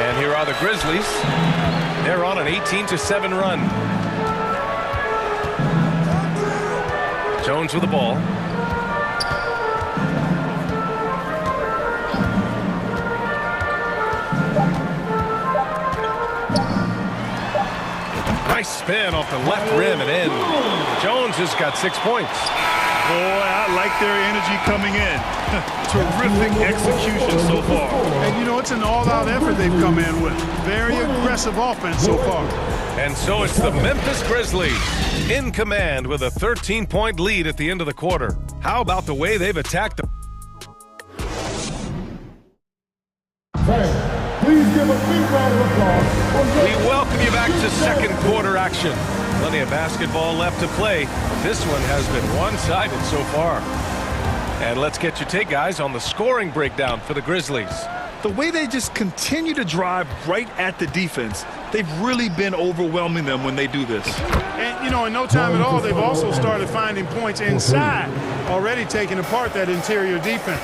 And here are the Grizzlies. They're on an 18-7 run. Jones with the ball. Nice spin off the left rim and in. Jones has got 6 points. Boy, I like their energy coming in. Terrific execution so far. And, you know, it's an all-out effort they've come in with. Very aggressive offense so far. And so it's the Memphis Grizzlies in command with a 13-point lead at the end of the quarter. How about the way they've attacked them? Please give a big round of applause. We welcome you back to second quarter action. Plenty of basketball left to play. This one has been one-sided so far. And let's get your take, guys, on the scoring breakdown for the Grizzlies. The way they just continue to drive right at the defense, they've really been overwhelming them when they do this. And, you know, in no time at all, they've also started finding points inside, already taking apart that interior defense.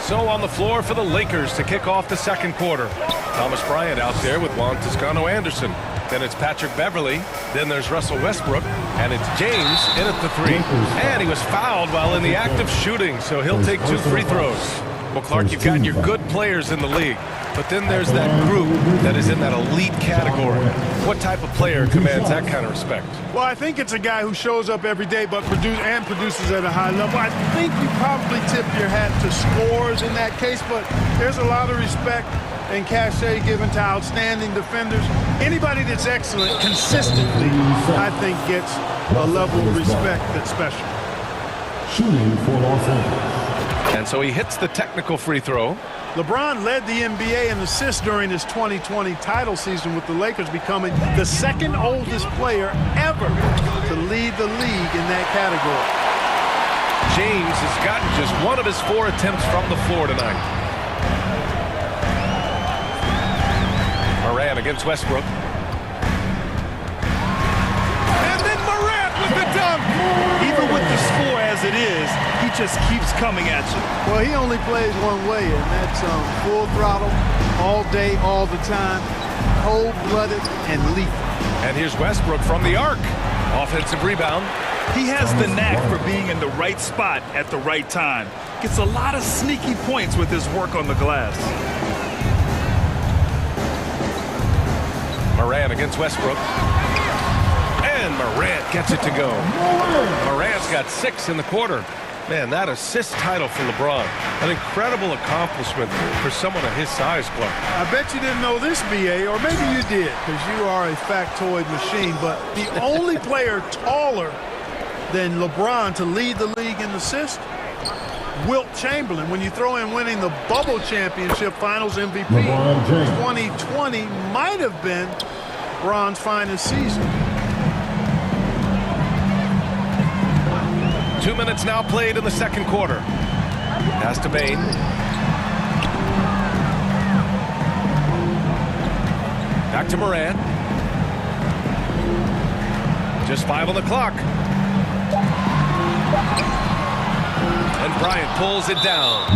So on the floor for the Lakers to kick off the second quarter. Thomas Bryant out there with Juan Toscano-Anderson. Then it's Patrick Beverly. Then there's Russell Westbrook. And it's James in at the 3. And he was fouled while in the act of shooting, so he'll take 2 free throws. Well, Clark, you've got your good players in the league. But then there's that group that is in that elite category. What type of player commands that kind of respect? Well, I think it's a guy who shows up every day but produces at a high level. I think you probably tip your hat to scores in that case, but there's a lot of respect and cachet given to outstanding defenders. Anybody that's excellent consistently, I think, gets a level of respect that's special. Shooting for Los Angeles. And so he hits the technical free throw. LeBron led the NBA in assists during his 2020 title season, with the Lakers becoming the second oldest player ever to lead the league in that category. James has gotten just 1 of his 4 attempts from the floor tonight. Morant against Westbrook. And then Morant with the dunk. Even with the score as it is, he just keeps coming at you. Well, he only plays one way, and that's full throttle, all day, all the time, cold-blooded and lethal. And here's Westbrook from the arc. Offensive rebound. He has the knack for being in the right spot at the right time. Gets a lot of sneaky points with his work on the glass. Morant against Westbrook. And Morant gets it to go. Morant's got 6 in the quarter. Man, that assist title for LeBron. An incredible accomplishment for someone of his size, Clark. I bet you didn't know this, BA, or maybe you did, because you are a factoid machine, but the only player taller than LeBron to lead the league in assists, Wilt Chamberlain. When you throw in winning the Bubble Championship Finals MVP, 2020 might have been LeBron's finest season. 2 minutes now played in the second quarter. Pass to Bane. Back to Morant. Just 5 on the clock. And Bryant pulls it down.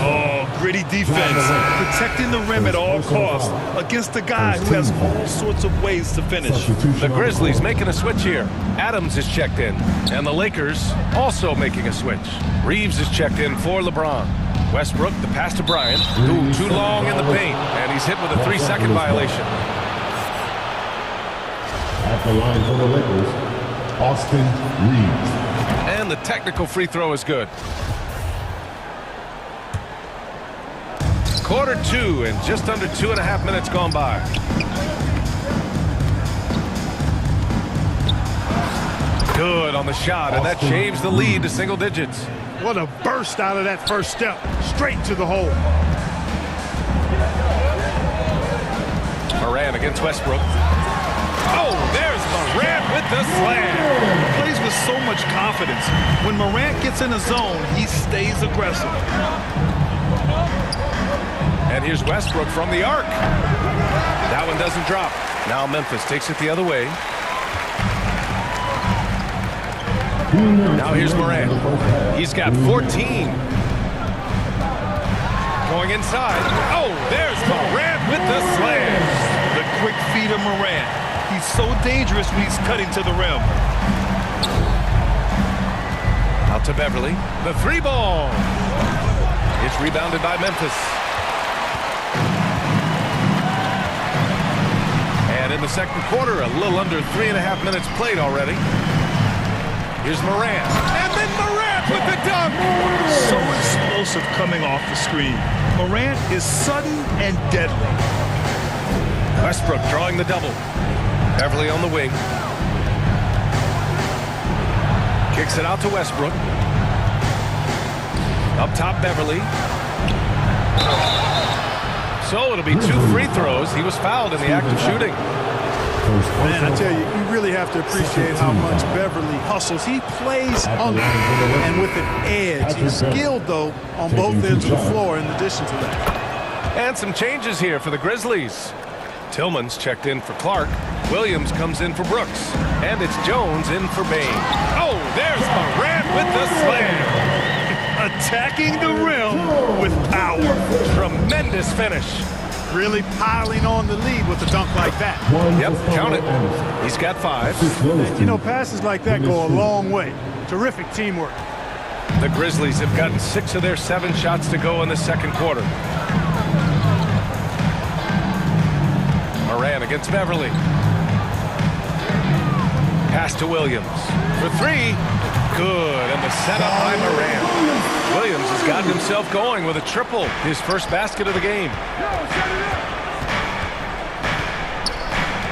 Oh, gritty defense. Protecting the rim at all costs against a guy who has all sorts of ways to finish. The Grizzlies making a switch here. Adams is checked in. And the Lakers also making a switch. Reeves is checked in for LeBron. Westbrook, the pass to Bryant. Ooh, too long in the paint. And he's hit with a 3-second violation. At the line for the Lakers, Austin Reeves. And the technical free throw is good. Quarter 2 and just under 2.5 minutes gone by. Good on the shot, and that shaves the lead to single digits. What a burst out of that first step, straight to the hole. Morant against Westbrook. Oh, there's Morant with the slam. Plays with so much confidence. When Morant gets in a zone, he stays aggressive. And here's Westbrook from the arc. That one doesn't drop. Now Memphis takes it the other way. Now here's Morant. He's got 14. Going inside. Oh, there's Morant with the slam. The quick feet of Morant. He's so dangerous when he's cutting to the rim. Out to Beverly. The 3-ball. It's rebounded by Memphis. And in the second quarter, a little under 3.5 minutes played already. Here's Morant. And then Morant with the dunk. So explosive coming off the screen. Morant is sudden and deadly. Westbrook drawing the double. Beverly on the wing. Kicks it out to Westbrook. Up top, Beverly. So it'll be 2 free throws. He was fouled in the act of shooting. Man, I tell you, you really have to appreciate how much Beverly hustles. He plays hungry and with an edge. He's skilled, though, on both ends of the floor in addition to that. And some changes here for the Grizzlies. Tillman's checked in for Clark. Williams comes in for Brooks. And it's Jones in for Bane. Oh, there's Morant with the slam. Attacking the rim with power. Tremendous finish. Really piling on the lead with a dunk like that. Yep, count it. He's got 5. And, you know, passes like that go a long way. Terrific teamwork. The Grizzlies have gotten 6 of their 7 shots to go in the second quarter. Morant against Beverly. Pass to Williams. For 3. Good. And the setup by Morant. Williams has gotten himself going with a triple. His first basket of the game.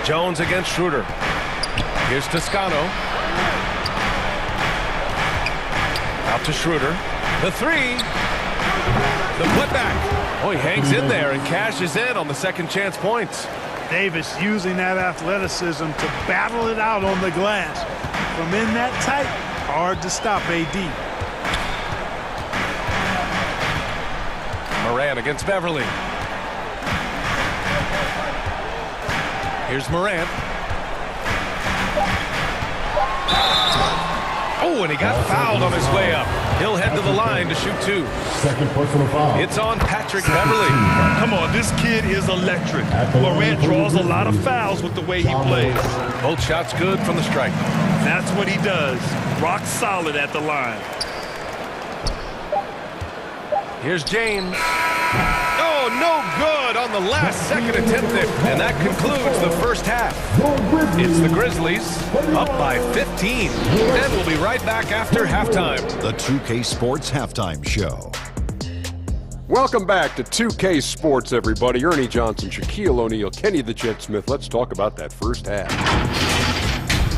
Jones against Schroeder. Here's Toscano. Out to Schroeder. The 3. The putback. Oh, he hangs in there and cashes in on the second chance points. Davis using that athleticism to battle it out on the glass. From in that tight, hard to stop AD. Morant against Beverly. Here's Morant. Oh, and he got fouled on his way up. He'll head to the line to shoot 2. Second personal foul. It's on Patrick Beverly. Come on, this kid is electric. Morant draws a lot of fouls with the way he plays. Both shots good from the stripe. That's what he does. Rock solid at the line. Here's James. Oh, no good. good on the last second attempt there. And that concludes the first half. It's the Grizzlies up by 15. And we'll be right back after halftime. The 2K Sports Halftime Show. Welcome back to 2K Sports, everybody. Ernie Johnson, Shaquille O'Neal, Kenny the Jet Smith. Let's talk about that first half.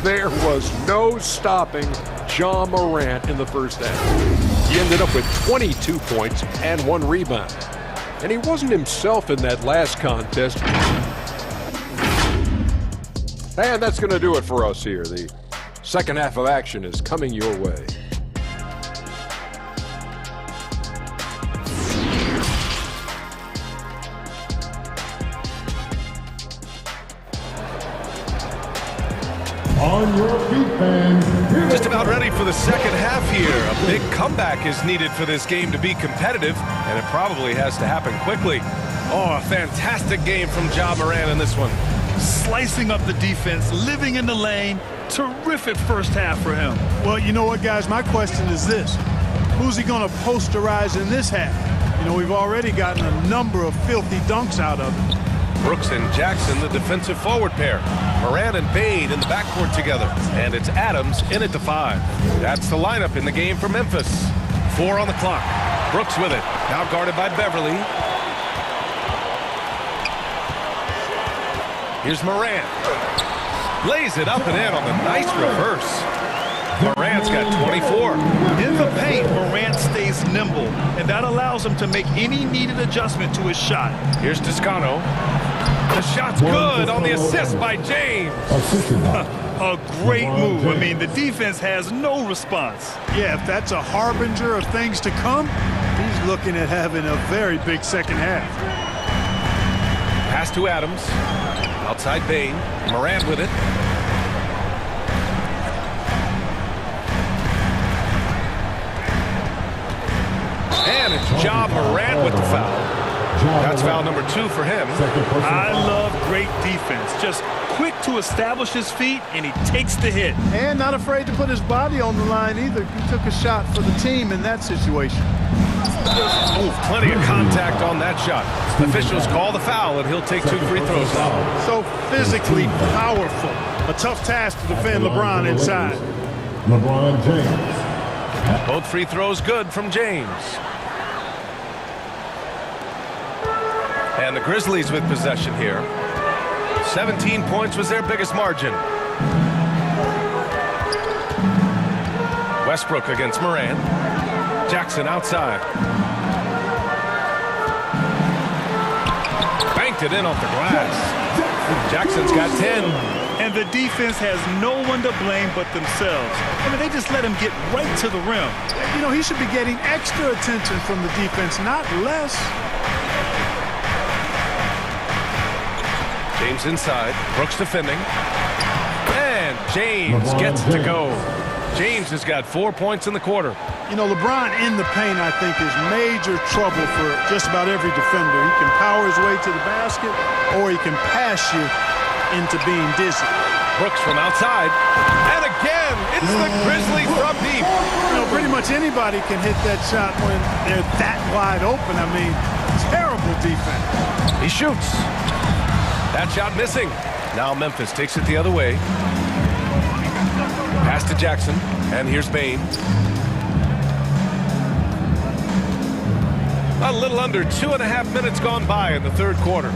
There was no stopping Ja Morant in the first half. He ended up with 22 points and 1 rebound. And he wasn't himself in that last contest. And that's going to do it for us here. The second half of action is coming your way. On your feet, fans. Just about ready for the second half here. A big comeback is needed for this game to be competitive, and it probably has to happen quickly. Oh, a fantastic game from Ja Morant in this one. Slicing up the defense, living in the lane. Terrific first half for him. Well, you know what, guys? My question is this. Who's he going to posterize in this half? You know, we've already gotten a number of filthy dunks out of him. Brooks and Jackson, the defensive forward pair. Morant and Bade in the backcourt together. And it's Adams in at the 5. That's the lineup in the game for Memphis. 4 on the clock. Brooks with it. Now guarded by Beverly. Here's Morant. Lays it up and in on the nice reverse. Morant's got 24. In the paint, Morant stays nimble, and that allows him to make any needed adjustment to his shot. Here's Toscano. The shot's good on the assist by James. A great move. I mean, the defense has no response. Yeah, if that's a harbinger of things to come, he's looking at having a very big second half. Pass to Adams. Outside Bane. Morant with it. And it's Ja Morant with the foul. That's foul number 2 for him. I love great defense. Just quick to establish his feet, and he takes the hit. And not afraid to put his body on the line either. He took a shot for the team in that situation. Oh, plenty of contact on that shot. Officials call the foul, and he'll take 2 free throws now. So physically powerful. A tough task to defend LeBron inside. LeBron James. Both free throws good from James. And the Grizzlies with possession here. 17 points was their biggest margin. Westbrook against Morant. Jackson outside. Banked it in off the glass. Jackson's got 10. And the defense has no one to blame but themselves. I mean, they just let him get right to the rim. You know, he should be getting extra attention from the defense, not less. James inside. Brooks defending. And James gets to go. James has got 4 points in the quarter. You know, LeBron in the paint, I think, is major trouble for just about every defender. He can power his way to the basket, or he can pass you into being dizzy. Brooks from outside. And again, it's the Grizzlies from deep. You know, pretty much anybody can hit that shot when they're that wide open. I mean, terrible defense. He shoots. That shot missing. Now Memphis takes it the other way. Pass to Jackson. And here's Bane. A little under 2.5 minutes gone by in the third quarter.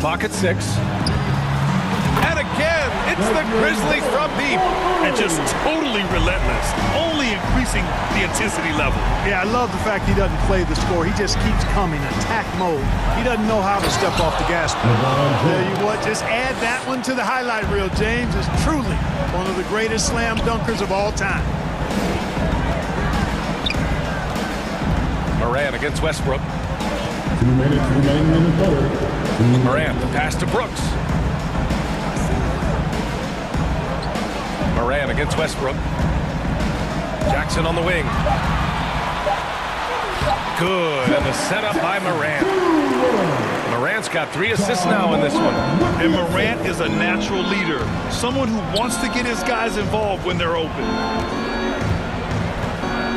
Clock at 6. And again, it's the Grizzlies from deep. And just totally relentless, only increasing the intensity level. Yeah, I love the fact he doesn't play the score. He just keeps coming, attack mode. He doesn't know how to step off the gas pedal. Tell you what, just add that one to the highlight reel. James is truly one of the greatest slam dunkers of all time. Morant against Westbrook. 2 minutes remaining in the third. Morant, the pass to Brooks. Morant against Westbrook. Jackson on the wing. Good, and the setup by Morant. Morant's got 3 assists now in this one. And Morant is a natural leader, someone who wants to get his guys involved when they're open.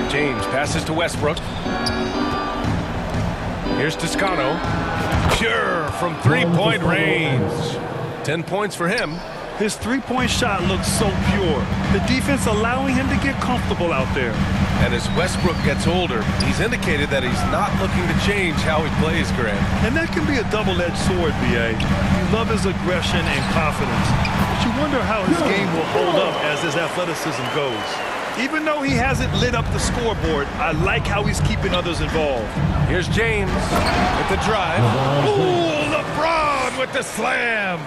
James passes to Westbrook. Here's Toscano. Pure from three-point range. 10 points for him. His three-point shot looks so pure. The defense allowing him to get comfortable out there. And as Westbrook gets older, he's indicated that he's not looking to change how he plays, Grant. And that can be a double-edged sword, B.A. You love his aggression and confidence, but you wonder how his game will hold up as his athleticism goes. Even though he hasn't lit up the scoreboard, I like how he's keeping others involved. Here's James with the drive. Ooh, LeBron with the slam.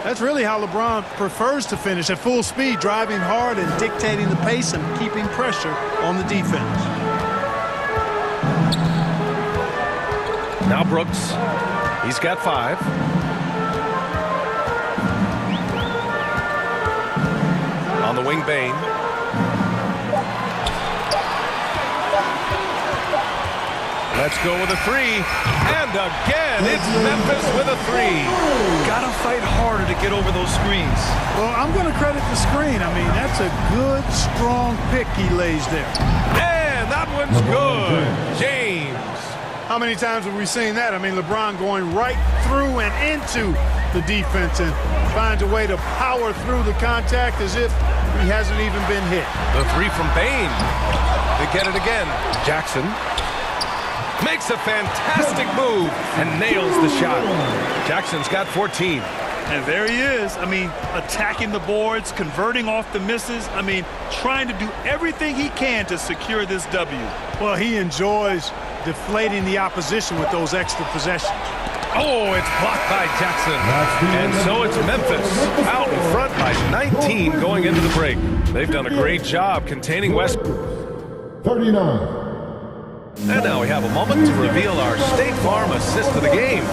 That's really how LeBron prefers to finish, at full speed, driving hard and dictating the pace and keeping pressure on the defense. Now Brooks. He's got 5. On the wing, Bane. Let's go with a 3. And again, it's Memphis with a 3. Gotta fight harder to get over those screens. Well, I'm going to credit the screen. I mean, that's a good, strong pick he lays there. And that one's good. James. How many times have we seen that? I mean, LeBron going right through and into the defense and finds a way to power through the contact as if he hasn't even been hit. The 3 from Bane. They get it again. Jackson makes a fantastic move and nails the shot. Jackson's got 14. And there he is. I mean, attacking the boards, converting off the misses. I mean, trying to do everything he can to secure this W. Well, he enjoys deflating the opposition with those extra possessions. Oh, it's blocked by Jackson. And so it's Memphis out in front by 19 going into the break. They've done a great job containing West. 39. And now we have a moment to reveal our State Farm assist of the game.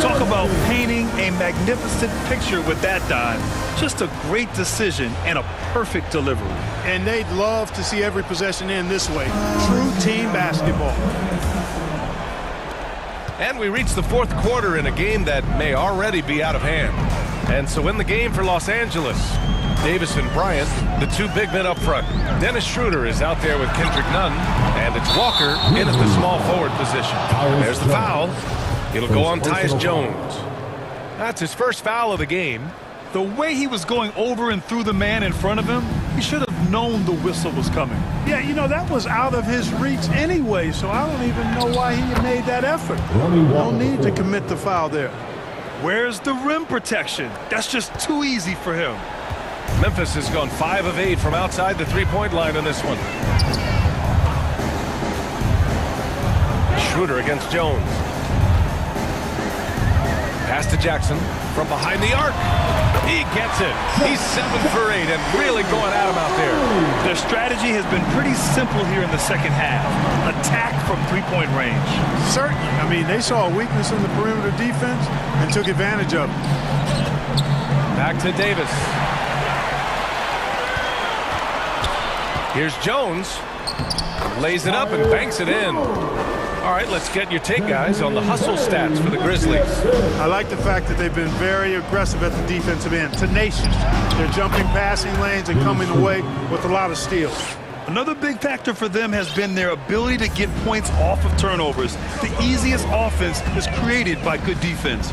Talk about painting a magnificent picture with that dive. Just a great decision and a perfect delivery. And they'd love to see every possession end this way. True team basketball. And we reach the 4th quarter in a game that may already be out of hand. And so in the game for Los Angeles, Davis and Bryant, the 2 big men up front. Dennis Schroeder is out there with Kendrick Nunn, and it's Walker in at the small forward position. There's the foul. It'll go on Tyus Jones. That's his first foul of the game. The way he was going over and through the man in front of him, he should have known the whistle was coming. Yeah, you know, that was out of his reach anyway, so I don't even know why he made that effort. No need to commit the foul there. Where's the rim protection? That's just too easy for him. Memphis has gone 5 of 8 from outside the three-point line on this one. Schroeder against Jones. Pass to Jackson from behind the arc. He gets it. He's 7 for 8 and really going at him out there. Their strategy has been pretty simple here in the second half. Attack from three-point range. Certainly. I mean, they saw a weakness in the perimeter defense and took advantage of it. Back to Davis. Here's Jones. Lays it up and banks it in. All right, let's get your take, guys, on the hustle stats for the Grizzlies. I like the fact that they've been very aggressive at the defensive end, tenacious. They're jumping passing lanes and coming away with a lot of steals. Another big factor for them has been their ability to get points off of turnovers. The easiest offense is created by good defense.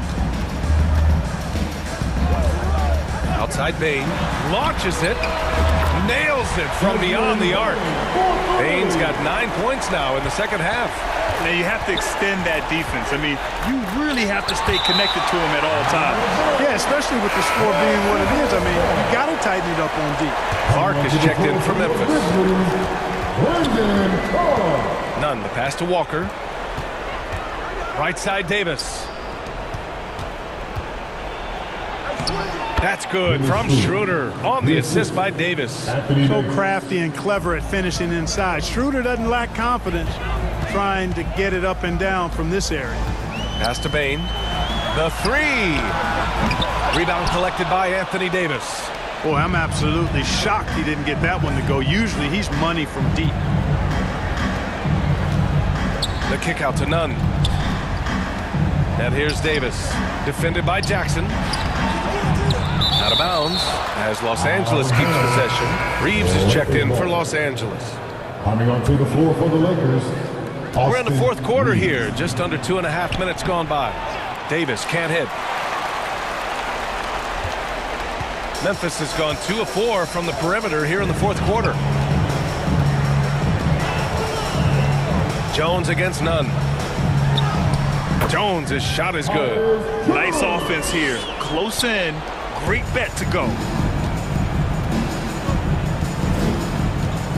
Outside Bane, launches it, nails it from beyond the arc. Bane's got 9 points now in the second half. Now you have to extend that defense. I mean, you really have to stay connected to him at all times. Yeah, especially with the score being what it is. I mean, you got to tighten it up on deep. Clark is checked in for Memphis. Nunn, the pass to Walker. Right side Davis. That's good from Schroeder on the assist by Davis. So crafty and clever at finishing inside. Schroeder doesn't lack confidence trying to get it up and down from this area. Pass to Bane. The 3. Rebound collected by Anthony Davis. Boy, I'm absolutely shocked he didn't get that one to go. Usually he's money from deep. The kick out to Nunn. And here's Davis. Defended by Jackson. Out of bounds as Los Angeles keeps possession. Reeves is checked in for Los Angeles. Coming onto the floor for the Lakers, We're in the fourth quarter here. Just under 2.5 minutes gone by. Davis can't hit. Memphis has gone 2 of 4 from the perimeter here in the fourth quarter. Jones against Nunn. Jones, his shot is good. Nice offense here. Close in. Great bet to go.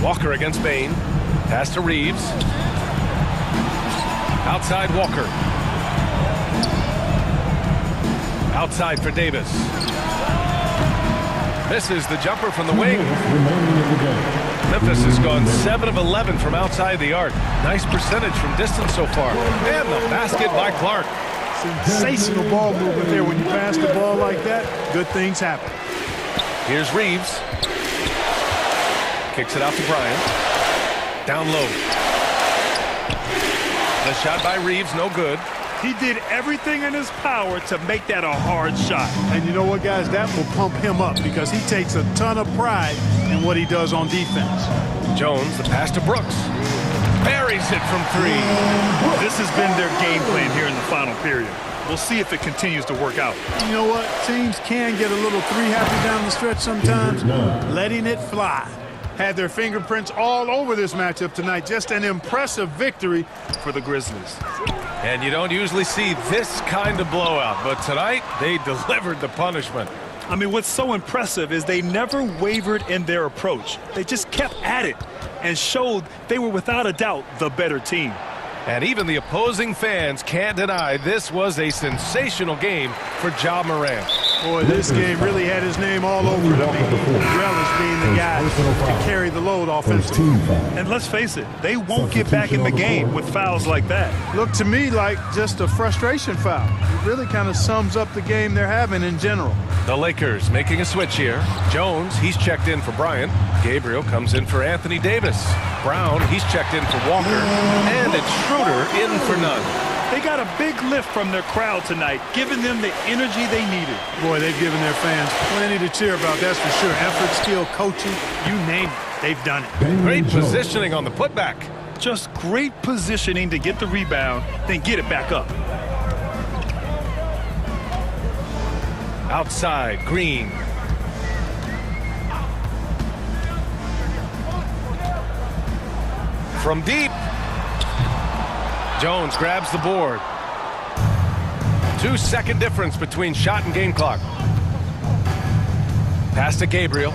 Walker against Bain. Pass to Reeves. Outside Walker. Outside for Davis. Misses the jumper from the wing. Memphis has gone 7 of 11 from outside the arc. Nice percentage from distance so far. And the basket by Clark. Sensational ball movement there. When you pass the ball like that, good things happen. Here's Reeves. Kicks it out to Bryant. Down low. The shot by Reeves, no good. He did everything in his power to make that a hard shot. And you know what, guys? That will pump him up because he takes a ton of pride in what he does on defense. Jones, the pass to Brooks. Buries it from 3. This has been their game plan here in the final period. We'll see if it continues to work out. You know what? Teams can get a little 3-happy down the stretch sometimes. Letting it fly. Had their fingerprints all over this matchup tonight. Just an impressive victory for the Grizzlies. And you don't usually see this kind of blowout, but tonight they delivered the punishment. I mean, what's so impressive is they never wavered in their approach. They just kept at it and showed they were without a doubt the better team. And even the opposing fans can't deny this was a sensational game for Ja Morant. Boy, this game really had his name all over it. I mean, he relished being the guy to carry the load offensively. And let's face it, they won't get back in the game with fouls like that. Looked to me like just a frustration foul. It really kind of sums up the game they're having in general. The Lakers making a switch here. Jones, he's checked in for Bryant. Gabriel comes in for Anthony Davis. Brown, he's checked in for Walker. And it's Schroeder in for Nunn. They got a big lift from their crowd tonight, giving them the energy they needed. Boy, they've given their fans plenty to cheer about, that's for sure. Effort, skill, coaching, you name it, they've done it. Great positioning on the putback. Just great positioning to get the rebound, then get it back up. Outside, Green. From deep. Jones grabs the board. 2-second difference between shot and game clock. Pass to Gabriel.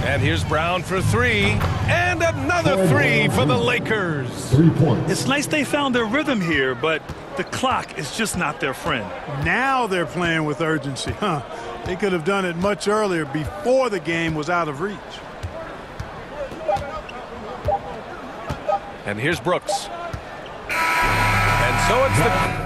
And here's Brown for 3. And another 3 for the Lakers. 3 points. It's nice they found their rhythm here, but the clock is just not their friend. Now they're playing with urgency, huh? They could have done it much earlier before the game was out of reach. And here's Brooks. And so it's the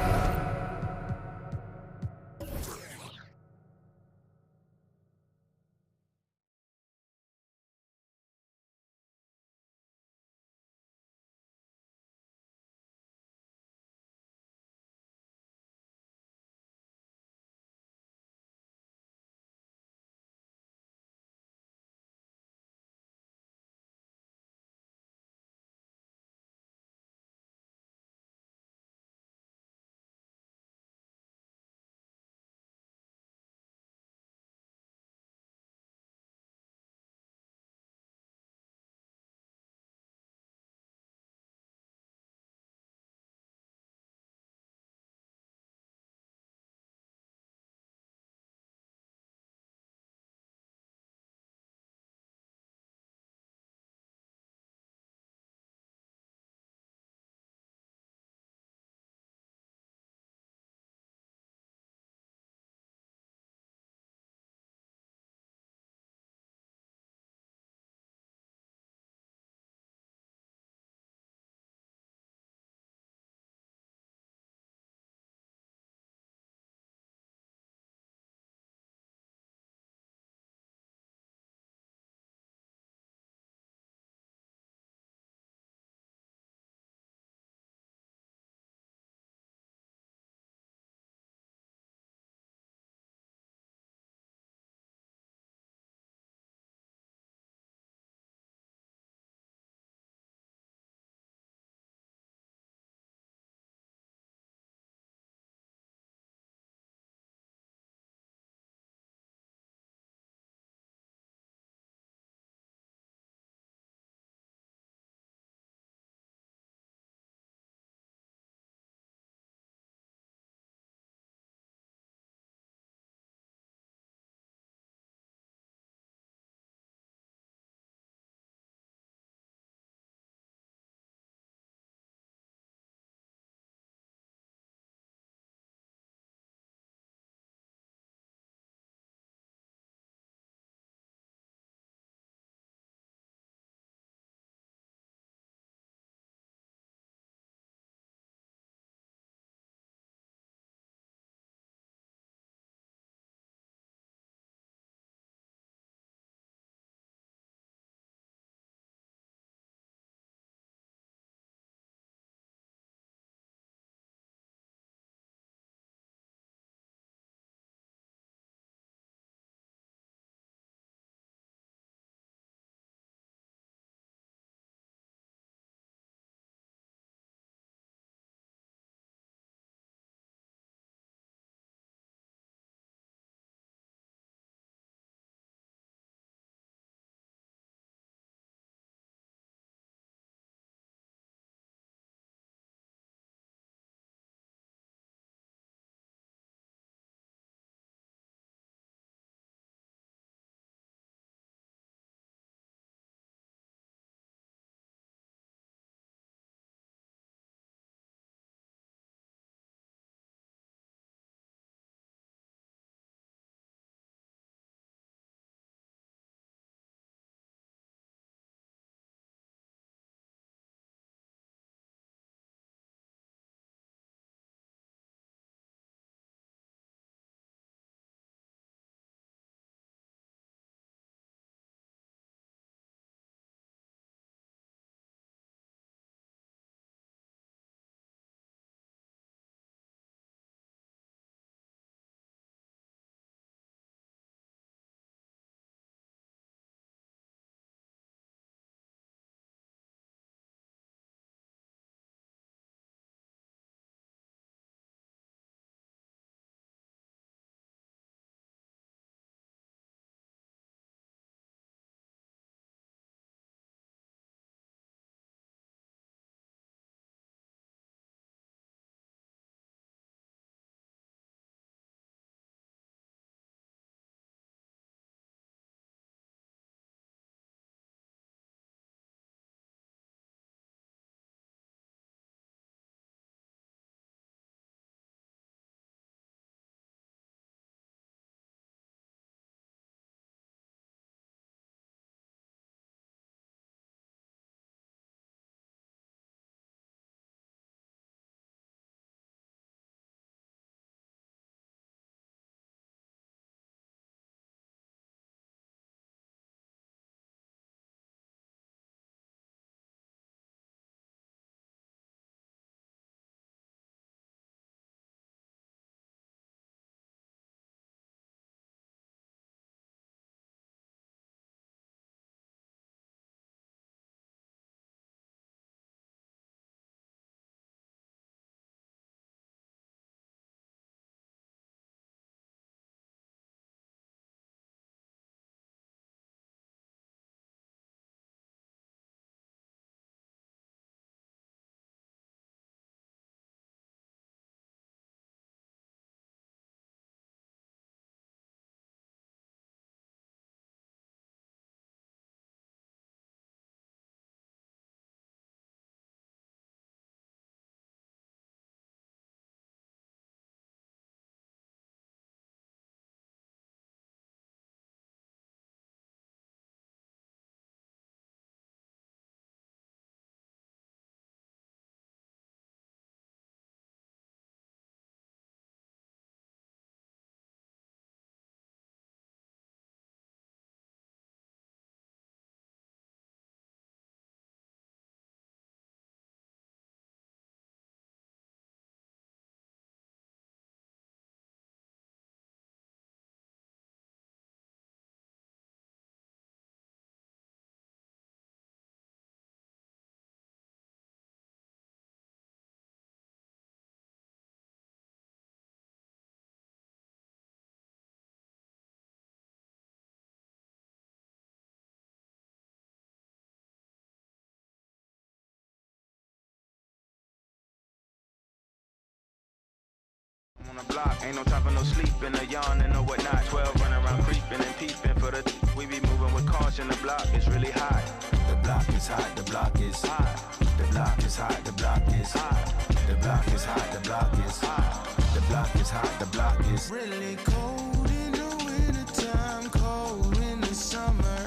the block. Ain't no time for no sleeping, no yawning, no whatnot. 12 running around creeping and peeping for the. We be moving with caution. The block is really hot. The block is hot. The block is hot. The block is hot. The block is hot. The block is hot. The block is hot. The block is hot. The block is Really cold in the wintertime, cold in the summer,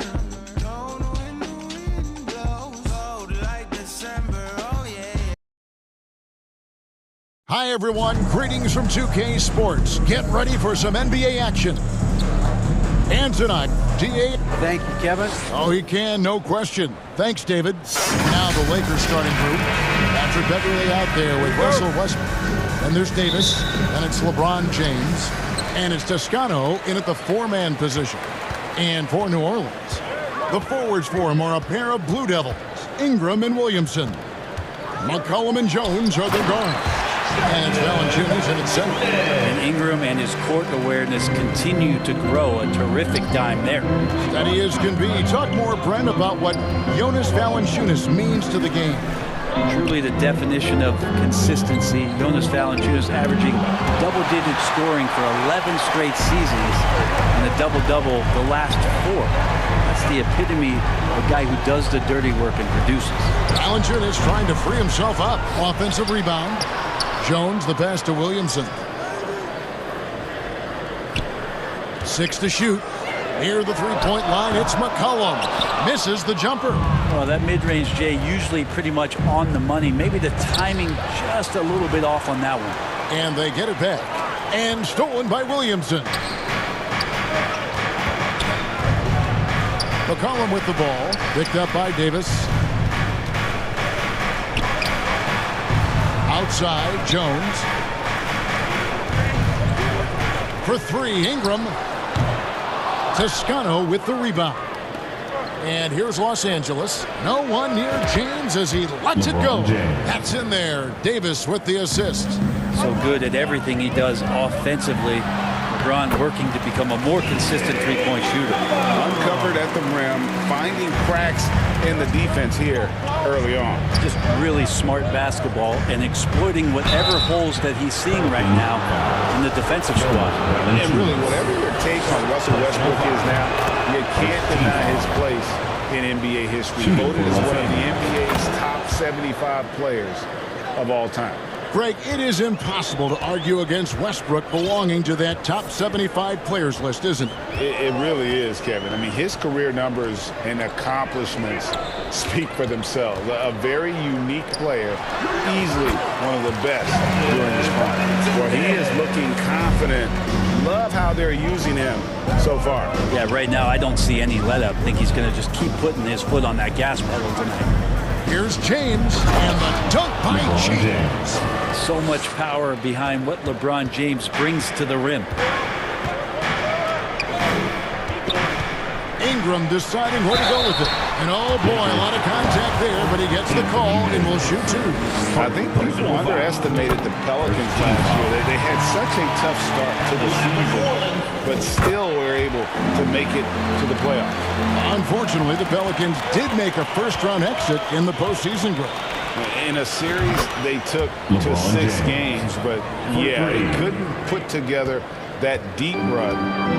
cold when the wind blows, cold like December, oh yeah. Hi, everyone. Greetings from 2K Sports. Get ready for some NBA action. And tonight, DA. Thank you, Kevin. Oh, he can, no question. Thanks, David. Now the Lakers starting group. Patrick Beverley out there with Russell Westbrook. Then there's Davis. Then it's LeBron James. And it's Toscano in at the four-man position. And for New Orleans, the forwards for him are a pair of Blue Devils, Ingram and Williamson. McCollum and Jones are the guards. And it's Valanciunas in at center. And Ingram and his court awareness continue to grow. A terrific dime there. Steady as can be. Talk more, Brent, about what Jonas Valanciunas means to the game. Truly the definition of consistency. Jonas Valanciunas averaging double-digit scoring for 11 straight seasons and a double-double the last 4. That's the epitome of a guy who does the dirty work and produces. Valanciunas trying to free himself up. Offensive rebound. Jones, the pass to Williamson. 6 to shoot. Near the three-point line, it's McCollum. Misses the jumper. Well, that mid-range, Jay, usually pretty much on the money. Maybe the timing just a little bit off on that one. And they get it back. And stolen by Williamson. McCollum with the ball. Picked up by Davis. Outside, Jones. For 3, Ingram. Toscano with the rebound. And here's Los Angeles. No one near James as he lets it go. That's in there. Davis with the assist. So good at everything he does offensively. LeBron working to become a more consistent three-point shooter. Uncovered at the rim, finding cracks in the defense here early on. Just really smart basketball and exploiting whatever holes that he's seeing right now in the defensive squad. And really, whatever your take on Russell Westbrook is now, you can't deny his place in NBA history. Voted as one of the NBA's top 75 players of all time. Greg, it is impossible to argue against Westbrook belonging to that top 75 players list, isn't it? It really is, Kevin. I mean, his career numbers and accomplishments speak for themselves. A very unique player, easily one of the best during his prime. Where he is looking confident. Love how they're using him so far. Yeah, right now I don't see any let-up. I think he's going to just keep putting his foot on that gas pedal tonight. Here's James, and the dunk by James. So much power behind what LeBron James brings to the rim. Ingram deciding where to go with it. And oh boy, a lot of contact there, but he gets the call and will shoot 2. I think people underestimated the Pelicans last year. They had such a tough start to the season, but still were able to make it to the playoffs. Unfortunately, the Pelicans did make a first-round exit in the postseason group. In a series, they took to 6 games, but yeah, they couldn't put together that deep run.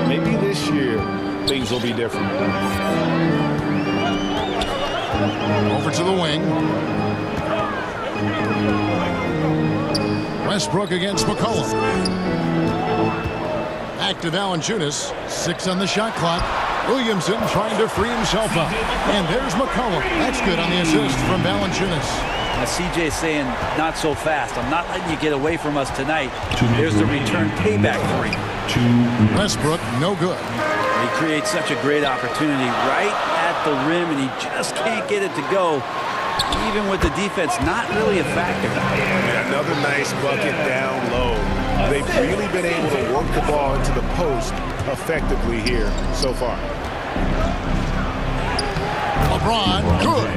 Maybe this year, things will be different. Over to the wing. Westbrook against McCollum. Back to Valanciunas. 6 on the shot clock. Williamson trying to free himself up. And there's McCollum. That's good on the assist from Valanciunas. Now CJ saying, not so fast. I'm not letting you get away from us tonight. There's the return payback 3. Westbrook, no good. He creates such a great opportunity right at the rim, and he just can't get it to go. Even with the defense not really a factor. Another nice bucket down low. They've really been able to work the ball into the post effectively here so far. LeBron, good.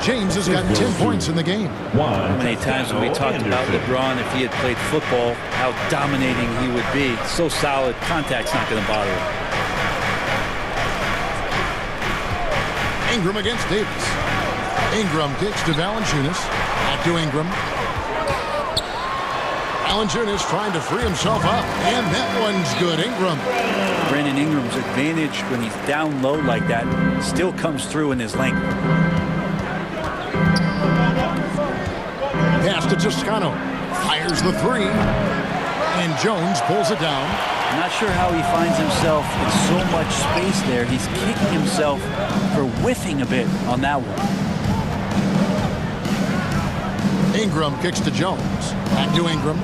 James has got 10 points in the game. How many times have we talked about LeBron, if he had played football, how dominating he would be. So solid, contact's not going to bother him. Ingram against Davis. Ingram kicks to Valanciunas. Back to Ingram. Valanciunas trying to free himself up, and that one's good. Ingram. Brandon Ingram's advantage when he's down low like that still comes through in his length. Pass to Toscano. Fires the three. And Jones pulls it down. I'm not sure how he finds himself in so much space there. He's kicking himself for whiffing a bit on that one. Ingram kicks to Jones. Back to Ingram.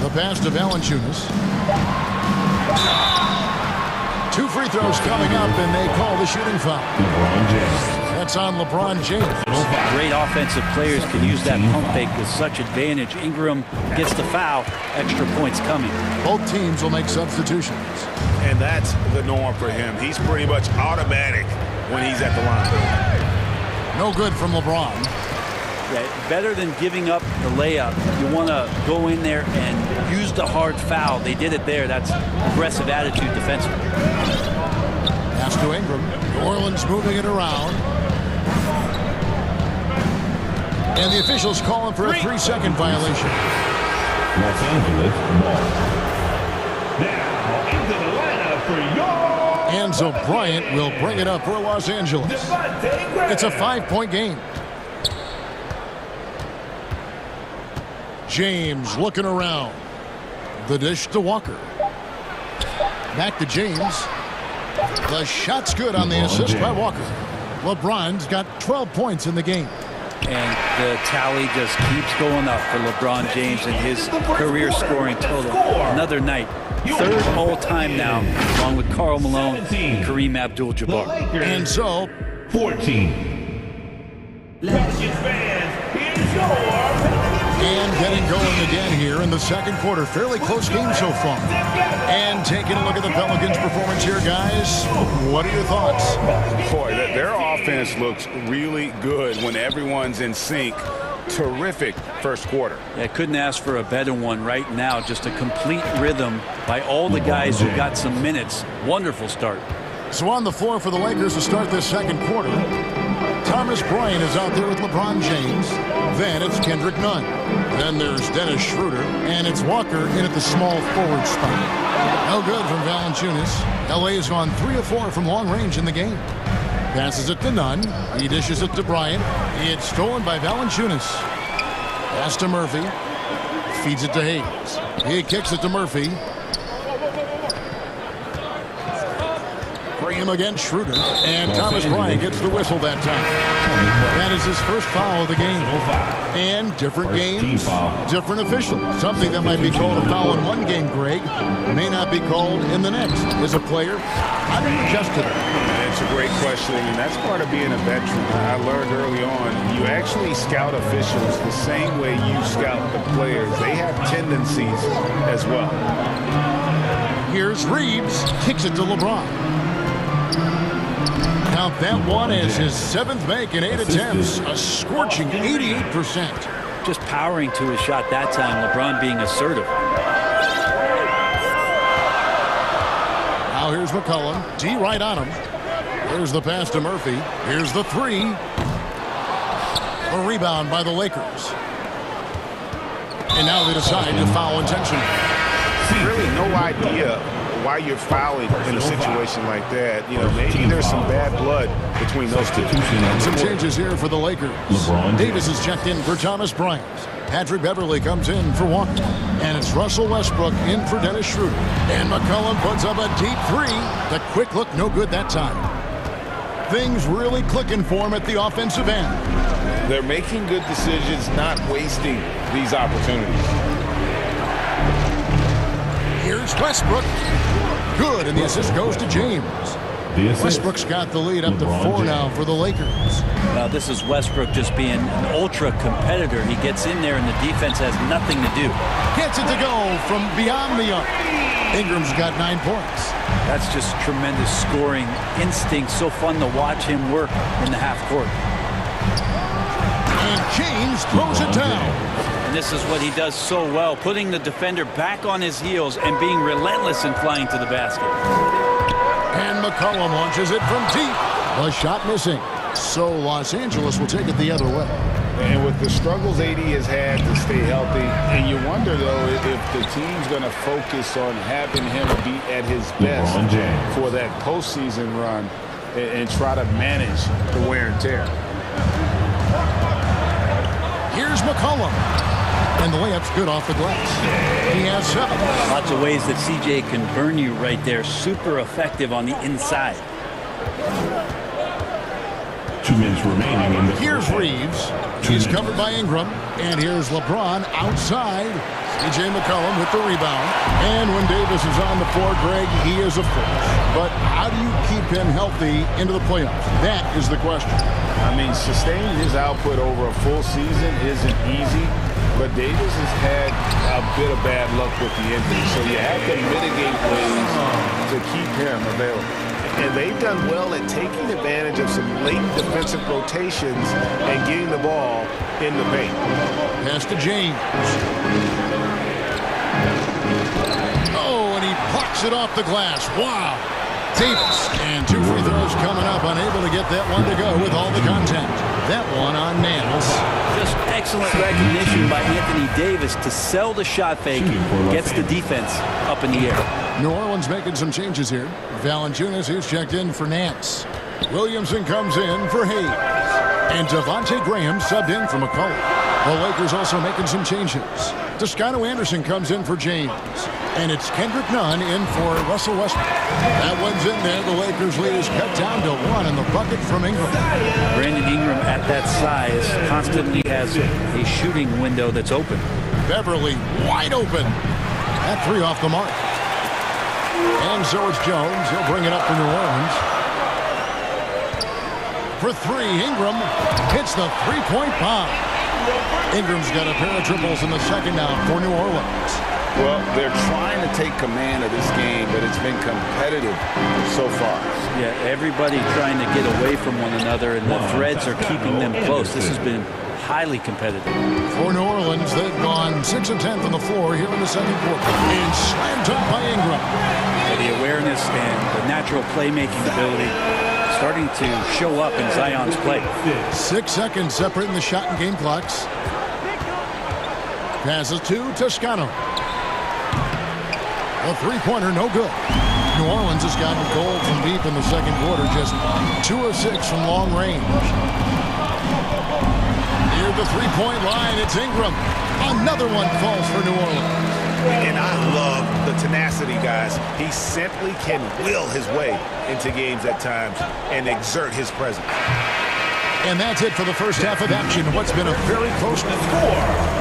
The pass to Valanciunas. 2 free throws coming up, and they call the shooting foul. That's on LeBron James. Great offensive players can use that pump fake with such advantage. Ingram gets the foul. Extra points coming. Both teams will make substitutions. And that's the norm for him. He's pretty much automatic when he's at the line. No good from LeBron. Yeah, better than giving up the layup. You want to go in there and use the hard foul. They did it there. That's aggressive attitude defensively. Pass to Ingram. New Orleans moving it around. And the officials calling for a 3-second violation. Los Angeles ball. Now into the lineup for your... Enzo Bryant will bring it up for Los Angeles. It's a 5-point game. James looking around. The dish to Walker. Back to James. The shot's good on the assist by Walker. LeBron's got 12 points in the game. And the tally just keeps going up for LeBron James and his career scoring total. Another night. 3rd all-time now, along with Karl Malone and Kareem Abdul-Jabbar. And so, 14. And getting going again here in the second quarter. Fairly close game so far. And taking a look at the Pelicans' performance here, guys. What are your thoughts? Boy, their offense looks really good when everyone's in sync. Terrific first quarter. Yeah, couldn't ask for a better one right now. Just a complete rhythm by all the guys who got some minutes. Wonderful start. So on the floor for the Lakers to start this second quarter, Thomas Bryant is out there with LeBron James. Then it's Kendrick Nunn. Then there's Dennis Schroeder. And it's Walker in at the small forward spot. No good from Valanciunas. LA has gone 3 of 4 from long range in the game. Passes it to Nunn. He dishes it to Bryant. It's stolen by Valanciunas. Pass to Murphy. Feeds it to Hayes. He kicks it to Murphy. Bring him against Schroeder. And Thomas Bryant gets the whistle that time. That is his first foul of the game. And different games, different officials. Something that might be called a foul in one game, Greg, may not be called in the next. As a player, how do you adjust to that? It's a great question, and that's part of being a veteran. I learned early on, you actually scout officials the same way you scout the players. They have tendencies as well. Here's Reeves. Kicks it to LeBron. Count that one as his 7th make in 8 attempts. A scorching 88%. Just powering to his shot that time. LeBron being assertive. Now here's McCollum. D right on him. Here's the pass to Murphy. Here's the 3. A rebound by the Lakers. And now they decide to foul intentionally. Really no idea why you're fouling in a situation like that. You know, maybe there's some bad blood between those two. And some changes here for the Lakers. Davis is checked in for Thomas Bryant. Patrick Beverly comes in for Walker. And it's Russell Westbrook in for Dennis Schroeder. And McCollum puts up a deep 3. The quick look, no good that time. Things really clicking for him at the offensive end. They're making good decisions, not wasting these opportunities. Here's Westbrook. Good, and the assist goes to James. Westbrook's got the lead up to 4 now for the Lakers. Now this is Westbrook just being an ultra competitor. He gets in there and the defense has nothing to do. Gets it to go from beyond the arc. Ingram's got 9 points. That's just tremendous scoring instinct. So fun to watch him work in the half court. And James throws it down. And this is what he does so well, putting the defender back on his heels and being relentless in flying to the basket. And McCollum launches it from deep. The shot missing. So Los Angeles will take it the other way. And with the struggles AD has had to stay healthy, and you wonder, though, if the team's going to focus on having him be at his best for that postseason run and try to manage the wear and tear. Here's McCollum. And the layup's good off the glass. He has 7. Lots of ways that CJ can burn you right there. Super effective on the inside. 2 minutes remaining in the Here's Reeves. He's covered by Ingram. And here's LeBron outside. CJ McCollum with the rebound. And when Davis is on the floor, Greg, he is a force. But how do you keep him healthy into the playoffs? That is the question. I mean, sustaining his output over a full season isn't easy, but Davis has had a bit of bad luck with the injury, so you have to mitigate ways to keep him available. And they've done well at taking advantage of some late defensive rotations and getting the ball in the paint. Pass to James. Oh, and he plucks it off the glass. Wow. Davis, and 2 free throws coming up, unable to get that one to go with all the contact. That one on Nance. Just excellent recognition by Anthony Davis to sell the shot fake, gets the defense up in the air. New Orleans making some changes here. Valanciunas is checked in for Nance. Williamson comes in for Hayes. And Devontae Graham subbed in for McCollum. The Lakers also making some changes. Toscano Anderson comes in for James. And it's Kendrick Nunn in for Russell Westbrook. That one's in there. The Lakers lead is cut down to 1 in the bucket from Ingram. Brandon Ingram at that size constantly has a shooting window that's open. Beverly wide open. That 3 off the mark. And so it's Jones. He'll bring it up for New Orleans. For 3, Ingram hits the three-point bomb. Ingram's got a pair of triples in the second now for New Orleans. Well, they're trying to take command of this game, but it's been competitive so far. Yeah, everybody trying to get away from one another, and the threads are keeping them close. This has been highly competitive. For New Orleans, they've gone 6 and 10 on the floor here in the second quarter. And slammed up by Ingram. And the awareness and the natural playmaking ability starting to show up in Zion's play. 6 seconds separating the shot and game clocks. Passes to Toscano. A three-pointer, no good. New Orleans has gotten cold from deep in the second quarter, just 2 of 6 from long range. Near the three-point line, it's Ingram. Another one falls for New Orleans. And I love the tenacity, guys. He simply can will his way into games at times and exert his presence. And that's it for the first half of action. What's been a very close score.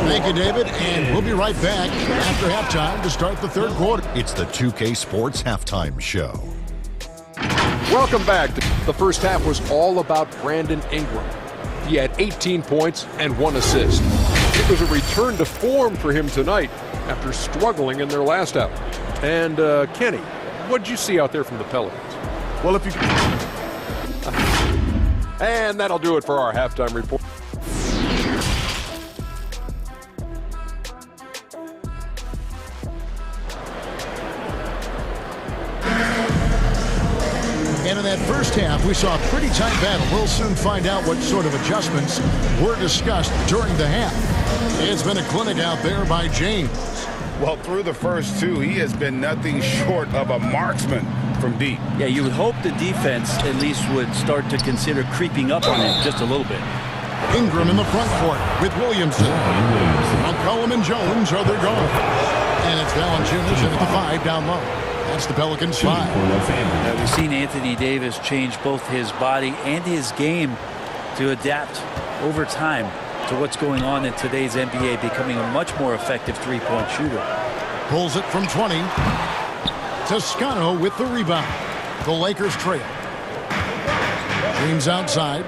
Thank you, David, and we'll be right back after halftime to start the third quarter. It's the 2K Sports Halftime Show. Welcome back. The first half was all about Brandon Ingram. He had 18 points and 1 assist. It was a return to form for him tonight after struggling in their last out. And Kenny, what did you see out there from the Pelicans? Well, if you... And that'll do it for our halftime report. And in that first half, we saw a pretty tight battle. We'll soon find out what sort of adjustments were discussed during the half. It's been a clinic out there by James. Well, through the first 2, he has been nothing short of a marksman from deep. Yeah, you would hope the defense at least would start to consider creeping up on him just a little bit. Ingram in the front court with Williamson. McCollum and Jones are their guards. And it's Valanciunas in at the 5 down low. That's the Pelicans 5. We've seen Anthony Davis change both his body and his game to adapt over time to what's going on in today's NBA, becoming a much more effective three-point shooter. Pulls it from 20. Toscano with the rebound. The Lakers trail. James outside.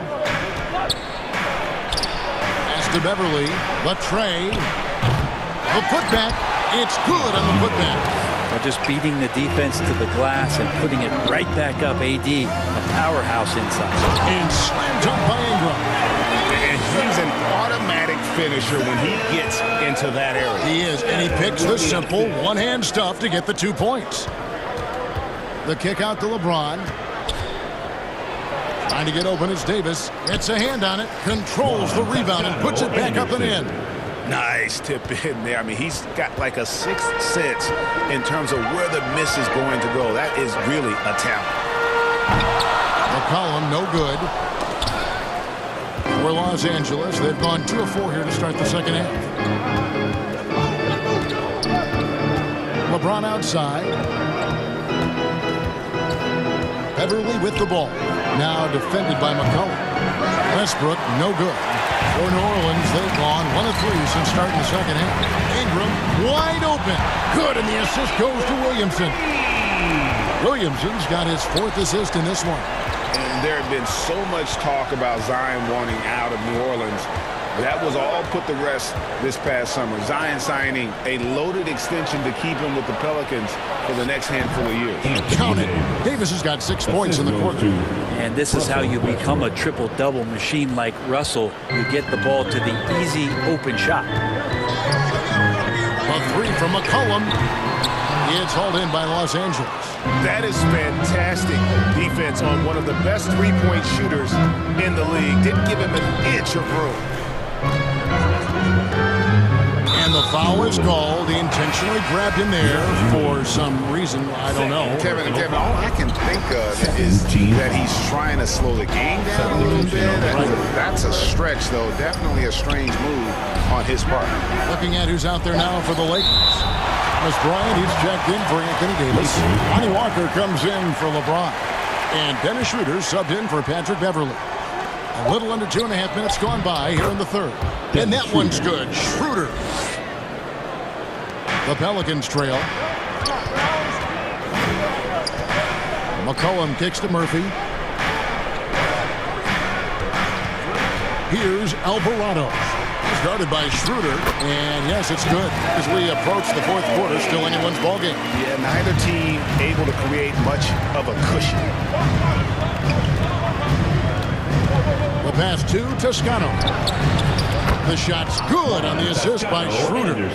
Pass to Beverly. The tray. The putback. It's good on the putback. Just beating the defense to the glass and putting it right back up. AD, a powerhouse inside. And slammed up by Ingram. And he's an automatic finisher when he gets into that area. He is, and he picks the simple one-hand stuff to get the 2 points. The kick out to LeBron. Trying to get open is Davis. Gets a hand on it, controls the rebound, and puts it back up and in. Nice tip in there. I mean, he's got like a sixth sense in terms of where the miss is going to go. That is really a talent. McCollum, no good. For Los Angeles, they've gone 2 of 4 here to start the second half. LeBron outside. Beverly with the ball. Now defended by McCollum. Westbrook, no good. For New Orleans, they've gone 1 of 3 since starting the second half. Ingram, wide open. Good, and the assist goes to Williamson. Williamson's got his 4th assist in this one. And there had been so much talk about Zion wanting out of New Orleans. That was all put to rest this past summer. Zion signing a loaded extension to keep him with the Pelicans for the next handful of years. Count it. Davis has got 6 points in the quarter. And this is how you become a triple-double machine like Russell. You get the ball to the easy open shot. A 3 from McCollum. It's hauled in by Los Angeles. That is fantastic defense on one of the best three-point shooters in the league. Didn't give him an inch of room. And the foul is called. He intentionally grabbed him there for some reason. I don't know. Kevin, all I can think of is that he's trying to slow the game down a little bit. That's a stretch, though. Definitely a strange move on his part. Looking at who's out there now for the Lakers. As Bryant, he's checked in for Anthony Davis. Lonnie Walker comes in for LeBron. And Dennis Schroeder subbed in for Patrick Beverly. A little under 2.5 minutes gone by here in the third. And that one's good. Schroeder. The Pelicans trail. McCollum kicks to Murphy. Here's Alvarado. He's guarded by Schroeder. And yes, it's good as we approach the fourth quarter. Still anyone's ballgame. Yeah, neither team able to create much of a cushion. The pass to Toscano. The shot's good on the assist by Schroeder.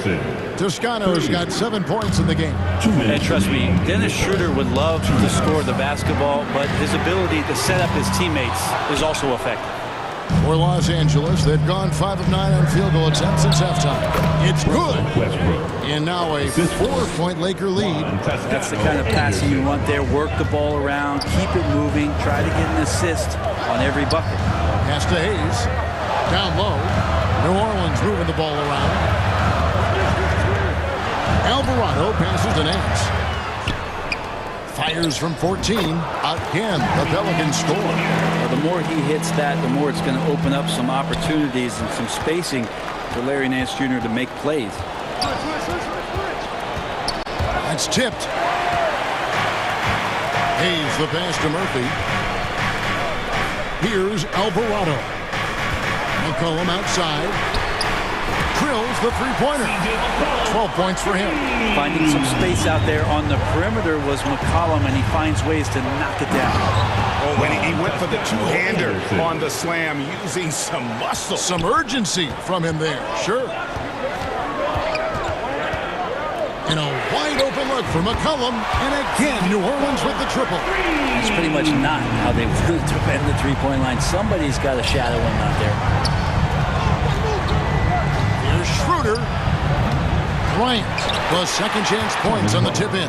Toscano's got 7 points in the game. And trust me, Dennis Schroeder would love to score the basketball, but his ability to set up his teammates is also effective. For Los Angeles, they've gone 5 of 9 on field goal attempts since halftime. It's good. And now a 4-point Laker lead. That's the kind of passing you want there. Work the ball around, keep it moving, try to get an assist on every bucket. Pass to Hayes. Down low. New Orleans moving the ball around. Alvarado passes to Nance. Fires from 14. Again, the Pelicans score. Well, the more he hits that, the more it's going to open up some opportunities and some spacing for Larry Nance Jr. to make plays. That's tipped. Hayes the pass to Murphy. Here's Alvarado. McCollum outside. Drills the three-pointer. 12 points for him. Finding some space out there on the perimeter was McCollum, and he finds ways to knock it down. Oh, when he went for the two-hander on the slam, using some muscle. Some urgency from him there, sure. And a wide-open look for McCollum. And again, New Orleans with the triple. That's pretty much not how they would defend the three-point line. Somebody's got to shadow him out there. Here's Schroeder. Bryant, the second chance points on the tip-in.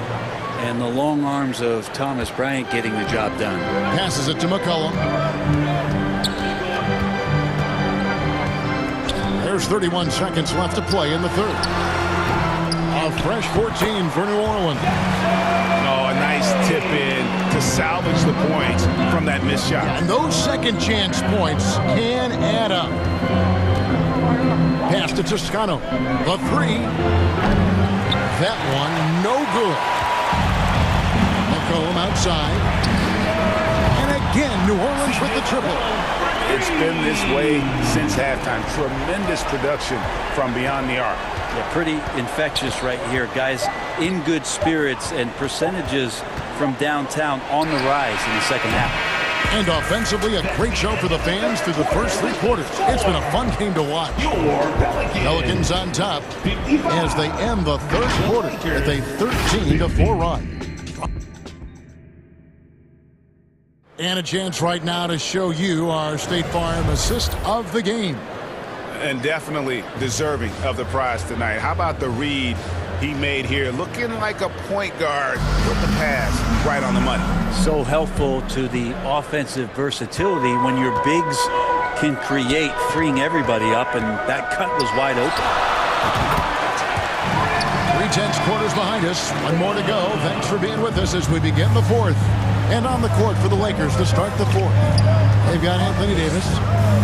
And the long arms of Thomas Bryant getting the job done. Passes it to McCollum. There's 31 seconds left to play in the third. A fresh 14 for New Orleans. Oh, a nice tip in to salvage the points from that missed shot. And those second chance points can add up. Pass to Toscano. The three. That one, no good. McCollum outside. And again, New Orleans with the triple. It's been this way since halftime. Tremendous production from beyond the arc. Yeah, pretty infectious right here. Guys in good spirits and percentages from downtown on the rise in the second half. And offensively, a great show for the fans through the first 3 quarters. It's been a fun game to watch. Pelicans on top as they end the third quarter with a 13-4 run. And a chance right now to show you our State Farm assist of the game. And definitely deserving of the prize tonight. How about the read he made here? Looking like a point guard. Put the pass right on the money. So helpful to the offensive versatility when your bigs can create, freeing everybody up, and that cut was wide open. 3/10 quarters behind us. One more to go. Thanks for being with us as we begin the fourth. And on the court for the Lakers to start the fourth. They've got Anthony Davis,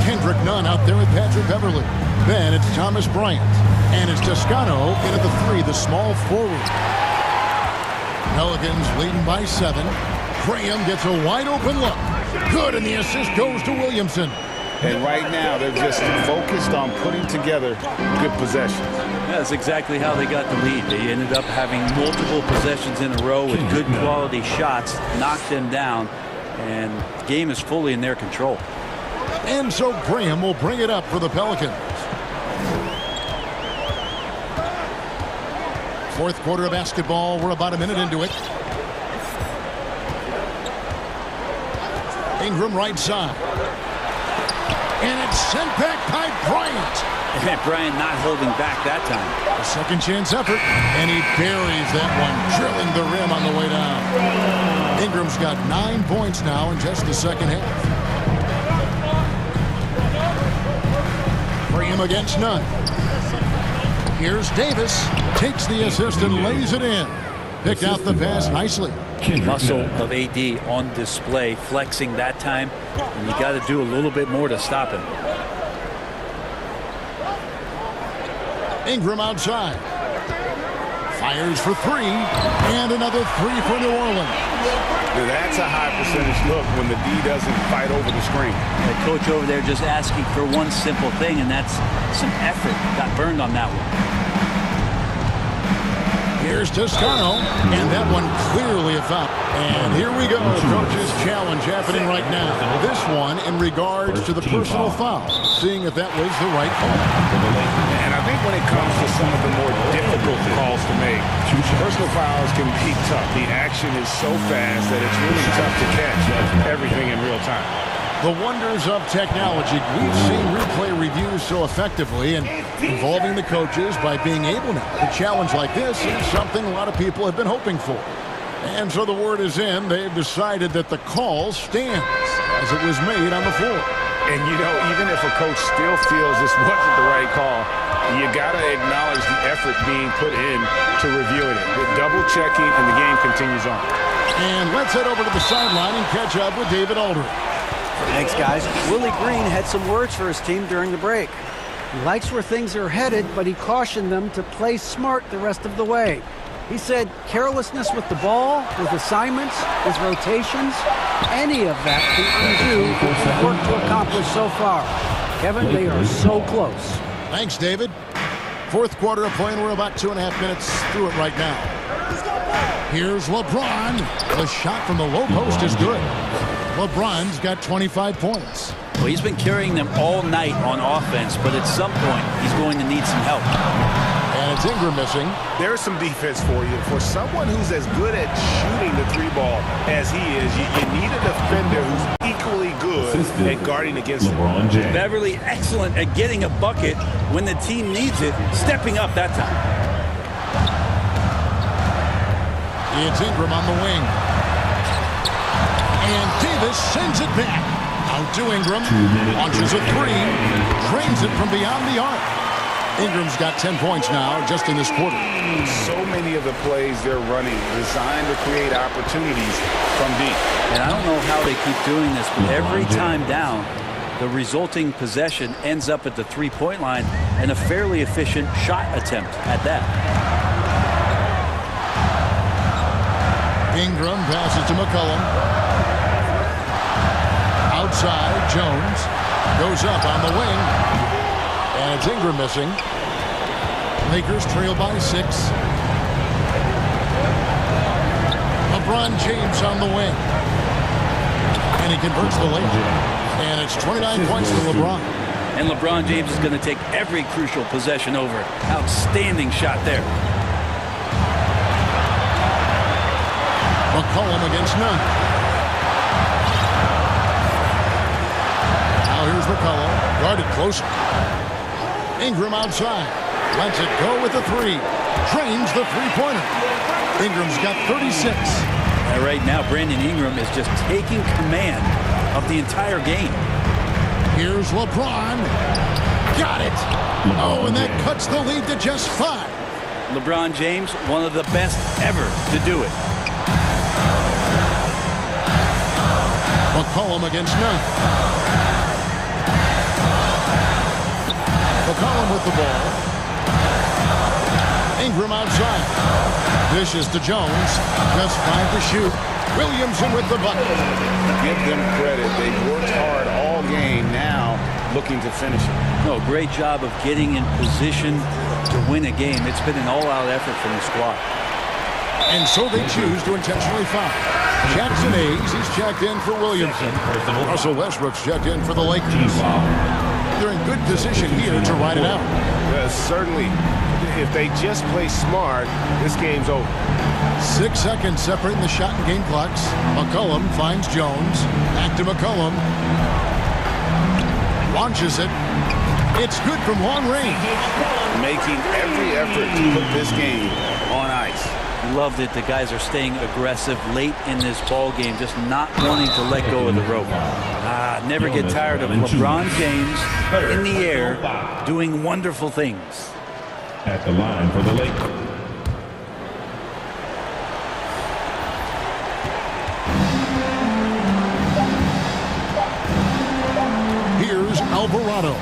Kendrick Nunn out there with Patrick Beverly. Then it's Thomas Bryant. And it's Toscano in at the 3, the small forward. Pelicans leading by 7. Graham gets a wide open look. Good, and the assist goes to Williamson. And right now, they're just focused on putting together good possessions. That's exactly how they got the lead. They ended up having multiple possessions in a row with good quality shots, knocked them down, and the game is fully in their control. And so Graham will bring it up for the Pelicans. Fourth quarter of basketball. We're about a minute into it. Ingram right side. And it's sent back by Bryant. And Bryant not holding back that time. A second chance effort. And he buries that one, drilling the rim on the way down. Ingram's got 9 points now in just the second half. Graham against Nunn. Here's Davis. Takes the assist and lays it in. Picked out the pass nicely. Muscle of AD on display, flexing that time. And you got to do a little bit more to stop him. Ingram outside. Fires for 3. And another 3 for New Orleans. That's a high percentage look when the D doesn't fight over the screen. The coach over there just asking for one simple thing, and that's some effort. Got burned on that one. Here's Toscano, and that one clearly a foul. And here we go, coach's challenge happening right now. This one in regards to the personal foul, seeing if that was the right call. And I think when it comes to some of the more difficult calls to make, personal fouls can be tough. The action is so fast that it's really tough to catch everything in real time. The wonders of technology. We've seen replay reviews so effectively, and involving the coaches by being able now to challenge like this is something a lot of people have been hoping for. And so the word is in. They've decided that the call stands as it was made on the floor. And, you know, even if a coach still feels this wasn't the right call, you got to acknowledge the effort being put in to reviewing it. With double checking, and the game continues on. And let's head over to the sideline and catch up with David Aldridge. Thanks, guys. Willie Green had some words for his team during the break. He likes where things are headed, but he cautioned them to play smart the rest of the way. He said carelessness with the ball, with assignments, with rotations, any of that can undo what they've worked to accomplish so far. Kevin, they are so close. Thanks, David. Fourth quarter of play, and we're about 2.5 minutes through it right now. Here's LeBron. The shot from the low post is good. LeBron's got 25 points. Well, he's been carrying them all night on offense, but at some point, he's going to need some help. And it's Ingram missing. There's some defense for you. For someone who's as good at shooting the 3-ball as he is, you need a defender who's equally good at guarding against LeBron James. Beverly excellent at getting a bucket when the team needs it, stepping up that time. It's Ingram on the wing. And Davis sends it back. Out to Ingram. Launches a 3. Drains it from beyond the arc. Ingram's got 10 points now just in this quarter. So many of the plays they're running designed to create opportunities from deep. And I don't know how they keep doing this, but every time down, the resulting possession ends up at the 3-point line and a fairly efficient shot attempt at that. Ingram passes to McCollum. Outside, Jones goes up on the wing. And it's Ingram missing. Lakers trail by 6. LeBron James on the wing. And he converts the layup. And it's 29 points to LeBron. And LeBron James is going to take every crucial possession over. Outstanding shot there. McCollum against Nunn. here's McCullough. Guarded closer. Ingram outside. Lets it go with the three. Drains the three-pointer. Ingram's got 36. Right now, Brandon Ingram is just taking command of the entire game. Here's LeBron. Got it. Oh, and that cuts the lead to just 5. LeBron James, one of the best ever to do it. McCollum against none. McCollum with the ball. Ingram outside. Dishes to Jones. Just 5 to shoot. Williamson with the bucket. Give them credit. They've worked hard all game. Now looking to finish it. No, great job of getting in position to win a game. It's been an all-out effort from the squad. And so they choose to intentionally foul. Jackson Hayes, he's checked in for Williamson. Russell Westbrook's checked in for the Lakers. They're in good position here to ride it out. Certainly. If they just play smart, this game's over. 6 seconds separating the shot and game clocks. McCollum finds Jones. Back to McCollum. Launches it. It's good from long range. Making every effort to put this game on ice. Loved it. The guys are staying aggressive late in this ball game, just not wanting to let go of the rope. Never get tired of LeBron James in the air doing wonderful things. At the line for the Lakers. Here's Alvarado.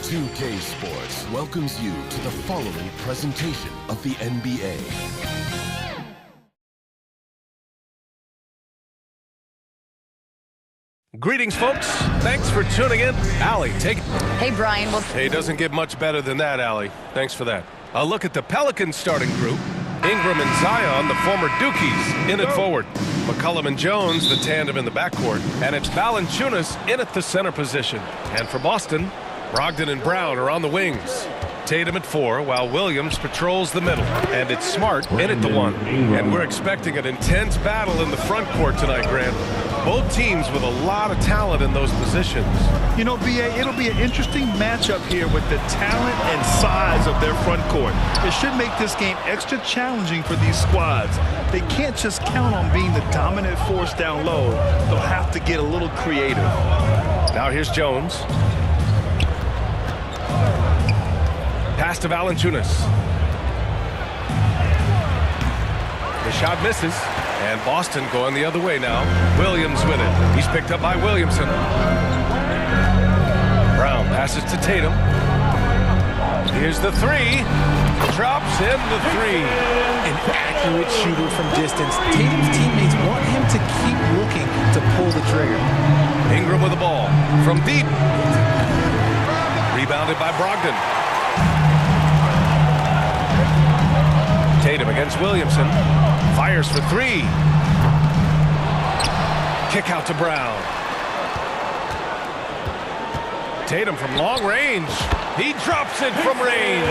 2K Sports welcomes you to the following presentation of the NBA. Greetings, folks. Thanks for tuning in. Allie, take it. Hey, Brian. Well, Hey, it doesn't get much better than that, Allie. Thanks for that. A look at the Pelicans starting group. Ingram and Zion, the former Dukies, in at forward. McCollum and Jones, the tandem in the backcourt. And it's Valanciunas in at the center position. And for Boston, Brogdon and Brown are on the wings. Tatum at 4, while Williams patrols the middle. And it's Smart in at the 1. And we're expecting an intense battle in the front court tonight, Grant. Both teams with a lot of talent in those positions. You know, B.A., it'll be an interesting matchup here with the talent and size of their front court. It should make this game extra challenging for these squads. They can't just count on being the dominant force down low. They'll have to get a little creative. Now here's Jones. Pass to Valanciunas. The shot misses, and Boston going the other way now. Williams with it. He's picked up by Williamson. Brown passes to Tatum. Here's the 3. Drops in the 3. An accurate shooter from distance. Tatum's teammates want him to keep looking to pull the trigger. Ingram with the ball from deep. Rebounded by Brogdon. Tatum against Williamson. Fires for 3. Kick out to Brown. Tatum from long range. He drops it from range.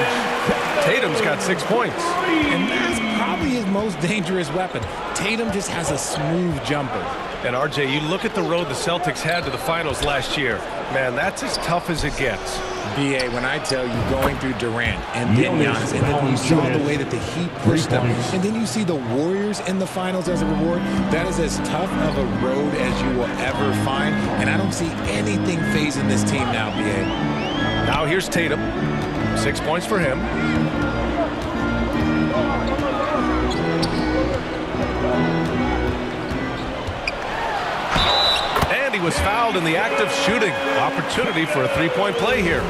Tatum's got 6 points. And that's probably his most dangerous weapon. Tatum just has a smooth jumper. And RJ, you look at the road the Celtics had to the finals last year. Man, that's as tough as it gets. B.A., when I tell you going through Durant and then Giannis, and then you saw the way that the Heat pushed them, and then you see the Warriors in the finals as a reward, that is as tough of a road as you will ever find, and I don't see anything phasing this team now, B.A. Now here's Tatum. 6 points for him. And he was fouled in the act of shooting. Opportunity for a three-point play here.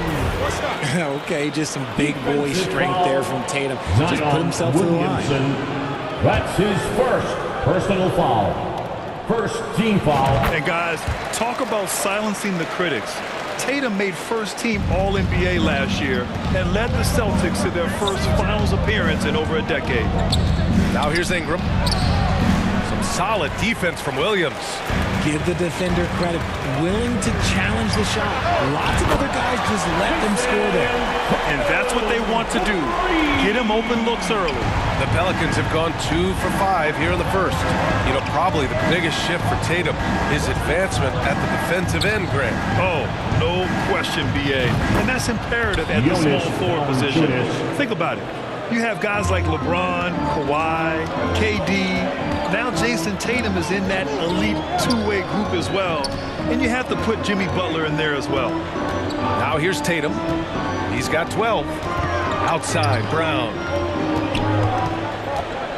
Okay, just some big boy strength there from Tatum. Just put himself to the line. That's his first personal foul. First team foul. And guys, talk about silencing the critics. Tatum made first-team All-NBA last year and led the Celtics to their first finals appearance in over a decade. Now here's Ingram. Some solid defense from Williams. Give the defender credit. Willing to challenge the shot. Lots of other guys just let them score there. And that's what they want to do. Get him open looks early. The Pelicans have gone 2 for 5 here in the first. You know, probably the biggest shift for Tatum is advancement at the defensive end, Grant. Oh, no question, B.A. And that's imperative at the small forward position. Think about it. You have guys like LeBron, Kawhi, KD. Now Jason Tatum is in that elite two-way group as well. And you have to put Jimmy Butler in there as well. Now here's Tatum. He's got 12. Outside, Brown.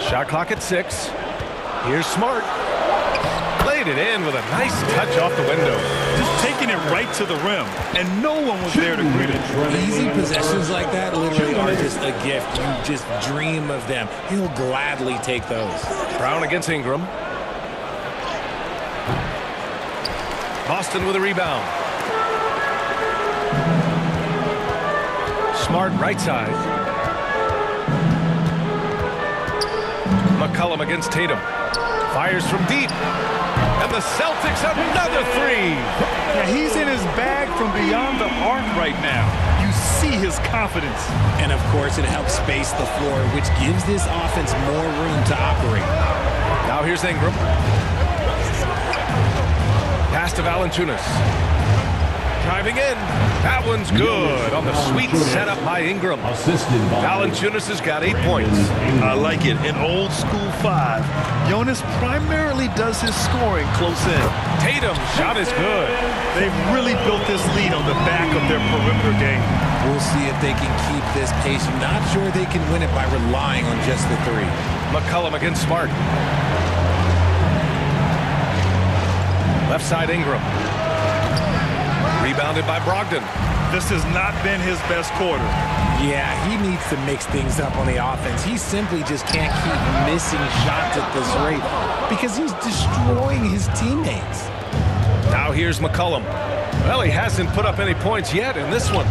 Shot clock at 6. Here's Smart. Laid it in with a nice touch off the window. Just taking it right to the rim, and no one was there to greet it. Easy possessions like that literally are just a gift. You just dream of them. He'll gladly take those. Brown against Ingram. Boston with a rebound. Smart right side. McCollum against Tatum. Fires from deep. And the Celtics another 3. Yeah, he's in his bag from beyond the arc right now. You see his confidence. And of course, it helps space the floor, which gives this offense more room to operate. Now here's Ingram. Pass to Valanciunas. driving in. That one's good on the sweet setup by Ingram. Valanciunas has got 8 points. I like it. In old school 5, Jonas primarily does his scoring close in. Tatum's shot is good. They've really built this lead on the back of their perimeter game. We'll see if they can keep this pace. Not sure they can win it by relying on just the 3. McCollum against Smart. Left side Ingram. Rebounded by Brogdon. This has not been his best quarter. Yeah, he needs to mix things up on the offense. He simply just can't keep missing shots at this rate because he's destroying his teammates. Now here's McCollum. Well, he hasn't put up any points yet in this one.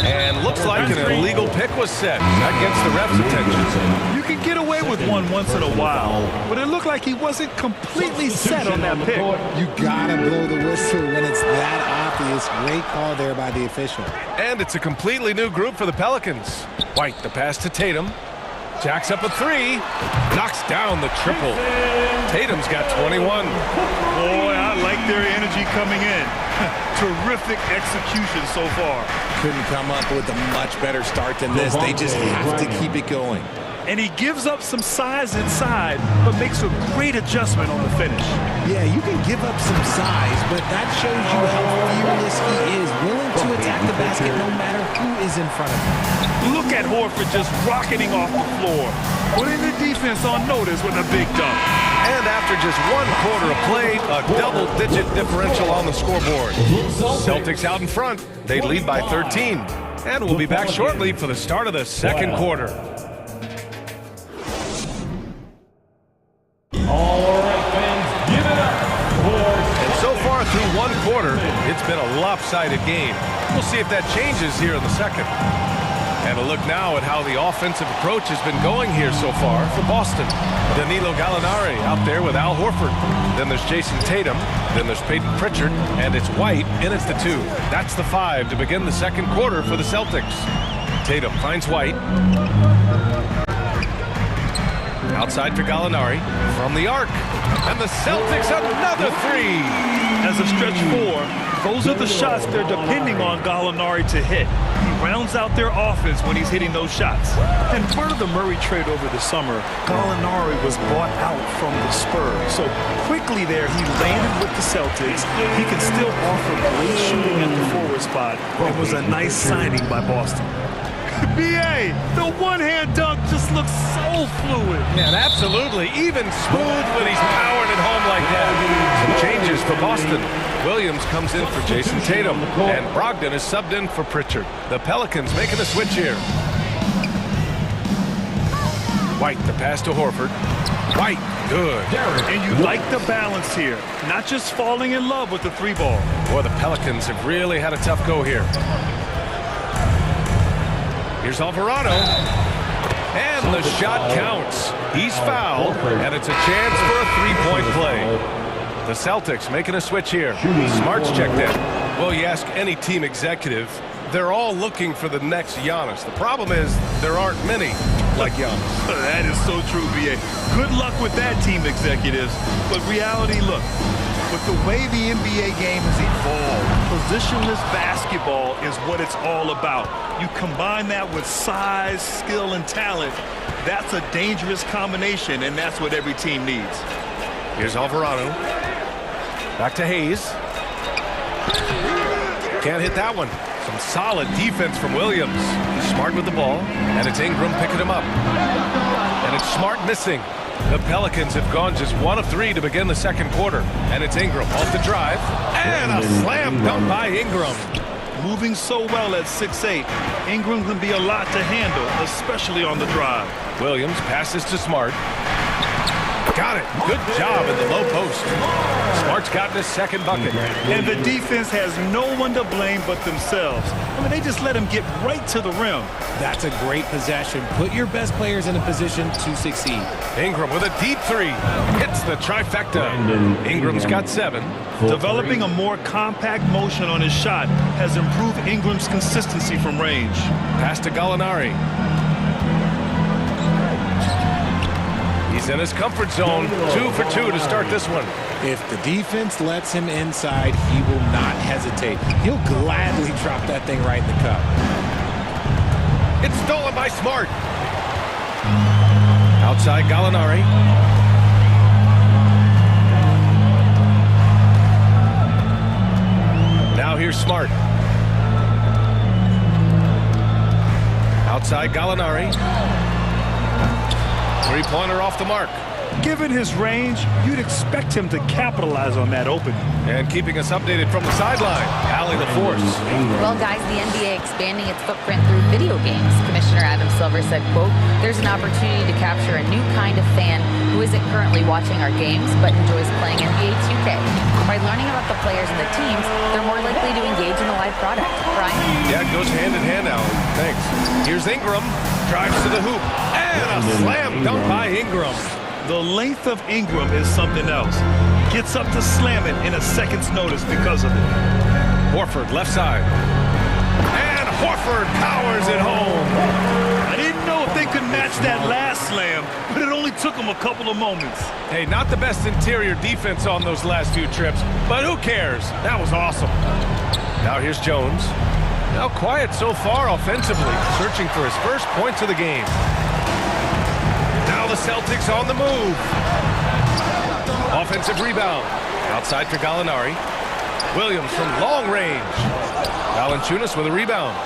And looks like an illegal pick was set. That gets the ref's attention. You can get away with one once in a while, but it looked like he wasn't completely set on that pick. You gotta blow the whistle when it's that obvious. Great call there by the official. And it's a completely new group for the Pelicans. White, the pass to Tatum. Jacks up a 3. Knocks down the triple. Tatum's got 21. Boy, I like their energy coming in. Terrific execution so far. Couldn't come up with a much better start than this. They just have to keep it going. And he gives up some size inside, but makes a great adjustment on the finish. Yeah, you can give up some size, but that shows you how fearless he is, willing to attack the basket no matter who is in front of him. Look at Horford just rocketing off the floor, putting the defense on notice with a big dunk. And after just 1 quarter of play, a double-digit differential on the scoreboard. Celtics out in front. They lead by 13. And we'll be back shortly for the start of the second quarter. And so far through 1 quarter, it's been a lopsided game. We'll see if that changes here in the second. And a look now at how the offensive approach has been going here so far for Boston. Danilo Gallinari out there with Al Horford. Then there's Jason Tatum. Then there's Peyton Pritchard. And it's White, and it's the 2. That's the 5 to begin the second quarter for the Celtics. Tatum finds White. Outside for Gallinari. From the arc. And the Celtics another 3. As a stretch 4, those are the shots they're depending on Gallinari to hit. He rounds out their offense when he's hitting those shots. And part of the Murray trade over the summer, Gallinari was bought out from the Spurs. So quickly there, he landed with the Celtics. He can still offer great shooting at the forward spot. It was a nice signing by Boston. B.A., the one-hand dunk just looks so fluid. Yeah, absolutely. Even smooth when he's powering it home like that. Some changes for Boston. Williams comes in for Jason Tatum, and Brogdon is subbed in for Pritchard. The Pelicans making a switch here. White, the pass to Horford. White, good. And you like the balance here. Not just falling in love with the 3-ball. Boy, the Pelicans have really had a tough go here. Here's Alvarado. And the shot counts. He's fouled, and it's a chance for a 3-point play. The Celtics making a switch here. Smart's checked in. Well, you ask any team executive, they're all looking for the next Giannis. The problem is there aren't many like Giannis. That is so true, B.A. Good luck with that, team executives. But reality, look, with the way the NBA game has evolved, positionless basketball is what it's all about. You combine that with size, skill, and talent, that's a dangerous combination, and that's what every team needs. Here's Alvarado. Back to Hayes. Can't hit that one. Some solid defense from Williams. Smart with the ball, and it's Ingram picking him up. And it's Smart missing. The Pelicans have gone just 1 of 3 to begin the second quarter. And it's Ingram off the drive. And a slam dunk by Ingram. Moving so well at 6'8", Ingram can be a lot to handle, especially on the drive. Williams passes to Smart. Got it. Good job in the low post. Smart's gotten his second bucket. And the defense has no one to blame but themselves. I mean, they just let him get right to the rim. That's a great possession. Put your best players in a position to succeed. Ingram with a deep 3. Hits the trifecta. Ingram's got 7. Developing a more compact motion on his shot has improved Ingram's consistency from range. Pass to Gallinari. He's in his comfort zone. 2 for 2 to start this one. If the defense lets him inside, he will not hesitate. He'll gladly drop that thing right in the cup. It's stolen by Smart. Outside Gallinari. Now here's Smart. Outside Gallinari. Three-pointer off the mark. Given his range, you'd expect him to capitalize on that opening. And keeping us updated from the sideline, Allie the Force. Well, guys, the NBA expanding its footprint through video games. Commissioner Adam Silver said, quote, "There's an opportunity to capture a new kind of fan who isn't currently watching our games but enjoys playing NBA 2K. By learning about the players and the teams, they're more likely to engage in the live product." Brian? Yeah, it goes hand in hand, Allie. Thanks. Here's Ingram. Drives to the hoop. And a slam dunk by Ingram. The length of Ingram is something else. Gets up to slam it in a second's notice because of it. Horford, left side. And Horford powers it home. I didn't know if they could match that last slam, but it only took them a couple of moments. Hey, not the best interior defense on those last few trips, but who cares? That was awesome. Now here's Jones. Now quiet so far offensively, searching for his first points of the game. Now the Celtics on the move. Offensive rebound. Outside for Gallinari. Williams from long range. Valanciunas with a rebound.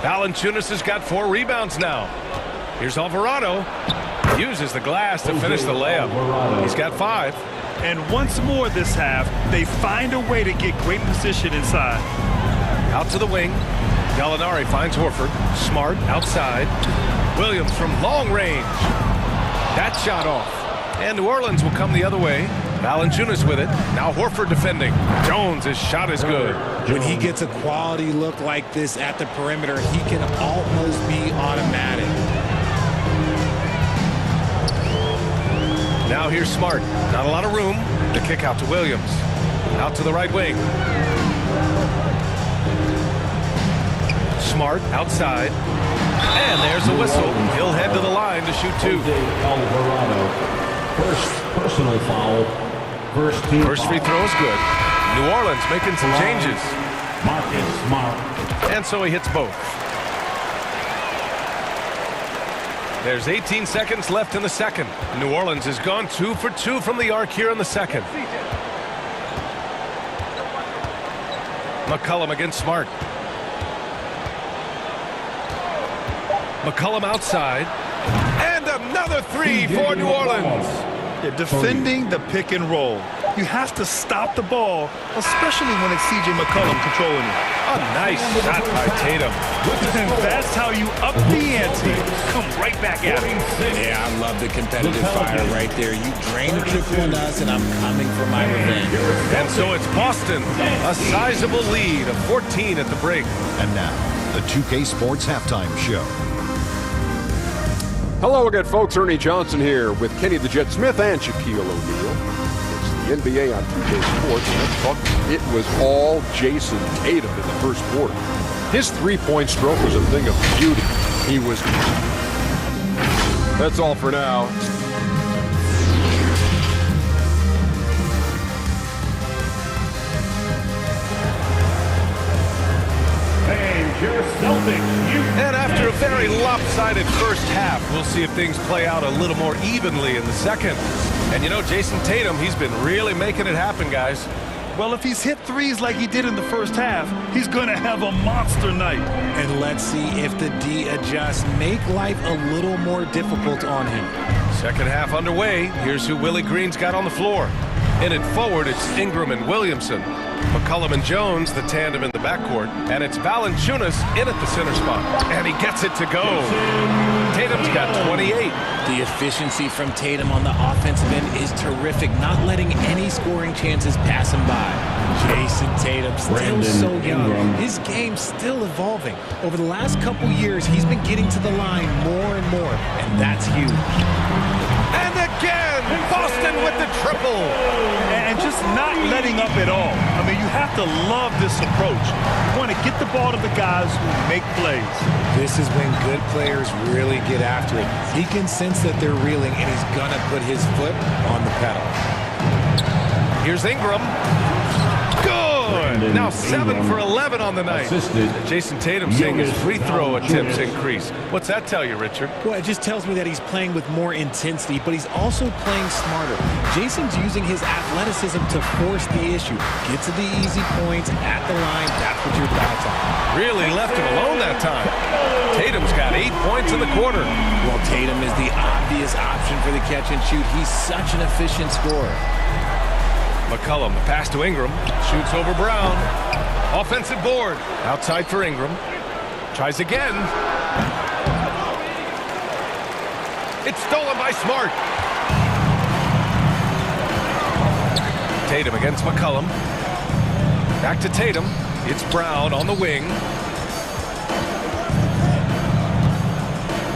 Valanciunas has got 4 rebounds now. Here's Alvarado. Uses the glass to finish the layup. He's got 5. And once more this half, they find a way to get great position inside. Out to the wing. Gallinari finds Horford. Smart outside. Williams from long range. That shot off. And New Orleans will come the other way. Valanciunas with it. Now Horford defending. Jones, his shot is good. When he gets a quality look like this at the perimeter, he can almost be automatic. Now here's Smart. Not a lot of room. The kick out to Williams. Out to the right wing. Smart outside. And there's a whistle. He'll head to the line to shoot 2. Alvarado. First personal foul. First free throw is good. New Orleans making some changes. Marcus Smart. And so he hits both. There's 18 seconds left in the second. New Orleans has gone 2 for 2 from the arc here in the second. McCollum against Smart. McCollum outside. And another 3 for New Orleans. Defending the pick and roll. You have to stop the ball, especially when it's C.J. McCollum controlling it. A nice shot by Tatum. And that's how you up the ante. Come right back at it. Yeah, I love the competitive fire right there. You drained the triple on us, and I'm coming for my revenge. And so it's Boston. A sizable lead of 14 at the break. And now, the 2K Sports Halftime Show. Hello again, folks. Ernie Johnson here with Kenny the Jet Smith and Shaquille O'Neal. It's the NBA on 2K Sports, and let's talk. It was all Jason Tatum in the first quarter. His three-point stroke was a thing of beauty. He was... That's all for now. And after a very lopsided first half, we'll see if things play out a little more evenly in the second. And you know, Jason Tatum, he's been really making it happen, guys. Well, if he's hit threes like he did in the first half, he's going to have a monster night. And let's see if the D adjusts, make life a little more difficult on him. Second half underway. Here's who Willie Green's got on the floor. In it forward, it's Ingram and Williamson. McCollum and Jones, the tandem in the backcourt. And it's Valanciunas in at the center spot. And he gets it to go. Tatum's got 28. The efficiency from Tatum on the offensive end is terrific, not letting any scoring chances pass him by. Jason Tatum, still so young. His game's still evolving. Over the last couple years, he's been getting to the line more and more, and that's huge. And again, Boston with the triple. And just just not letting up at all. I mean, you have to love this approach. You want to get the ball to the guys who make plays. This is when good players really get after it. He can sense that they're reeling, and he's going to put his foot on the pedal. Here's Ingram. Good! Now 7 for 11 on the night. Jason Tatum saying his free throw attempts increase. What's that tell you, Richard? Well, it just tells me that he's playing with more intensity, but he's also playing smarter. Jason's using his athleticism to force the issue. Get to the easy points at the line. That's what you're about to. Really left him alone that time. Tatum's got 8 points in the quarter. Well, Tatum is the obvious option for the catch and shoot. He's such an efficient scorer. McCollum, the pass to Ingram. Shoots over Brown. Offensive board. Outside for Ingram. Tries again. It's stolen by Smart. Tatum against McCollum. Back to Tatum. It's Brown on the wing.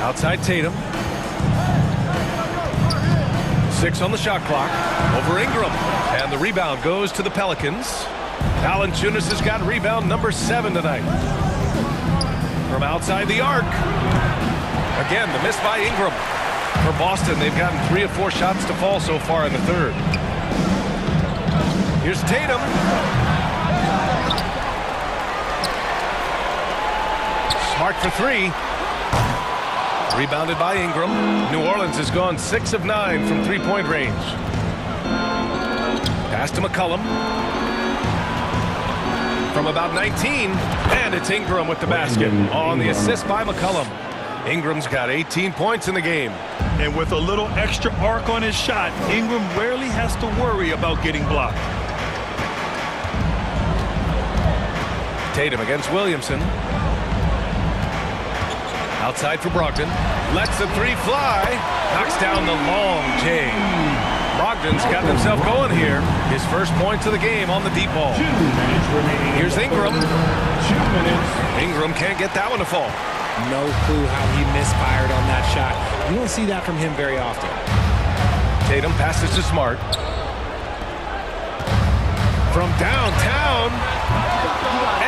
Outside Tatum. 6 on the shot clock. Over Ingram. And the rebound goes to the Pelicans. Valanciunas has got rebound number 7 tonight. From outside the arc. Again, the miss by Ingram. For Boston, they've gotten 3 of 4 shots to fall so far in the third. Here's Tatum. Smart for 3. Rebounded by Ingram. New Orleans has gone 6 of 9 from three-point range. Pass to McCollum. From about 19, and it's Ingram with the basket on the assist by McCollum. Ingram's got 18 points in the game. And with a little extra arc on his shot, Ingram rarely has to worry about getting blocked. Tatum against Williamson. Outside for Brogdon. Lets the 3 fly. Knocks down the long J. Brogdon's got himself going here. His first points of the game on the deep ball. Here's Ingram. 2 minutes. Ingram can't get that one to fall. No clue how he misfired on that shot. You don't see that from him very often. Tatum passes to Smart. From downtown.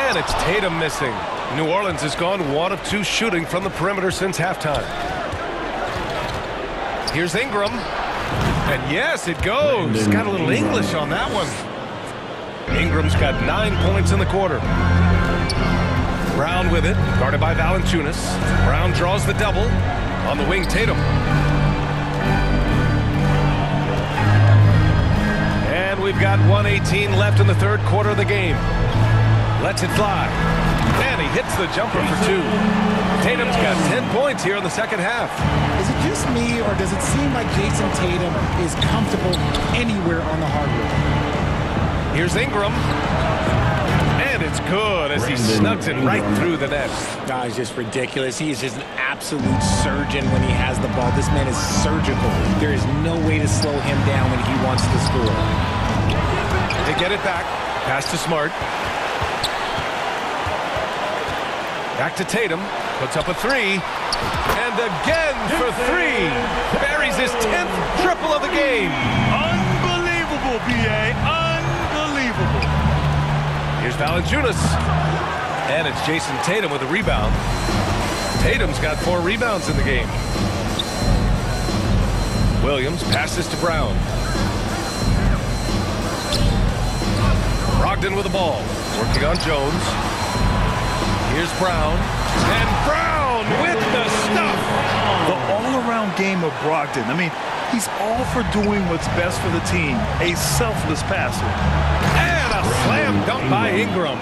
And it's Tatum missing. New Orleans has gone 1 of 2 shooting from the perimeter since halftime. Here's Ingram. And yes, it goes. Got a little English on that one. Ingram's got 9 points in the quarter. Brown with it, guarded by Valanciunas. Brown draws the double. On the wing, Tatum. And we've got 1:18 left in the third quarter of the game. Lets it fly. And he hits the jumper for 2. Tatum's got 10 points here in the second half. Is it just me, or does it seem like Jason Tatum is comfortable anywhere on the hardwood? Here's Ingram. And it's good as he snugs it right through the net. God, it's just ridiculous. He is just an absolute surgeon when he has the ball. This man is surgical. There is no way to slow him down when he wants to score. They get it back. Pass to Smart. Back to Tatum. Puts up a 3. And again for 3. Buries his 10th triple of the game. Unbelievable, B.A. Unbelievable. Here's Valanciunas. And it's Jason Tatum with a rebound. Tatum's got 4 rebounds in the game. Williams passes to Brown. Brogdon with the ball. Working on Jones. Here's Brown. And Brown with the stuff. The all-around game of Brogdon. I mean, he's all for doing what's best for the team. A selfless passer. And a slam dunk by Ingram.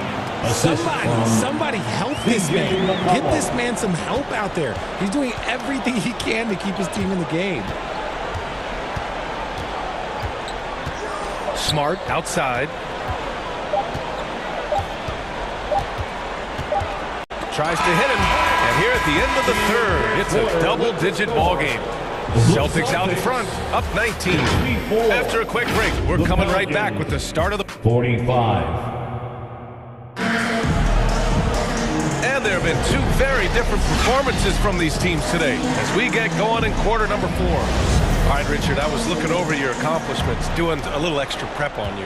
Somebody help this man. Get this man some help out there. He's doing everything he can to keep his team in the game. Smart outside. Tries to hit him. And here at the end of the third, it's a double-digit ball game. Celtics out in front, up 19. After a quick break, we're coming right back with the start of the 45. And there have been 2 very different performances from these teams today as we get going in quarter number 4. All right, Richard, I was looking over your accomplishments, doing a little extra prep on you.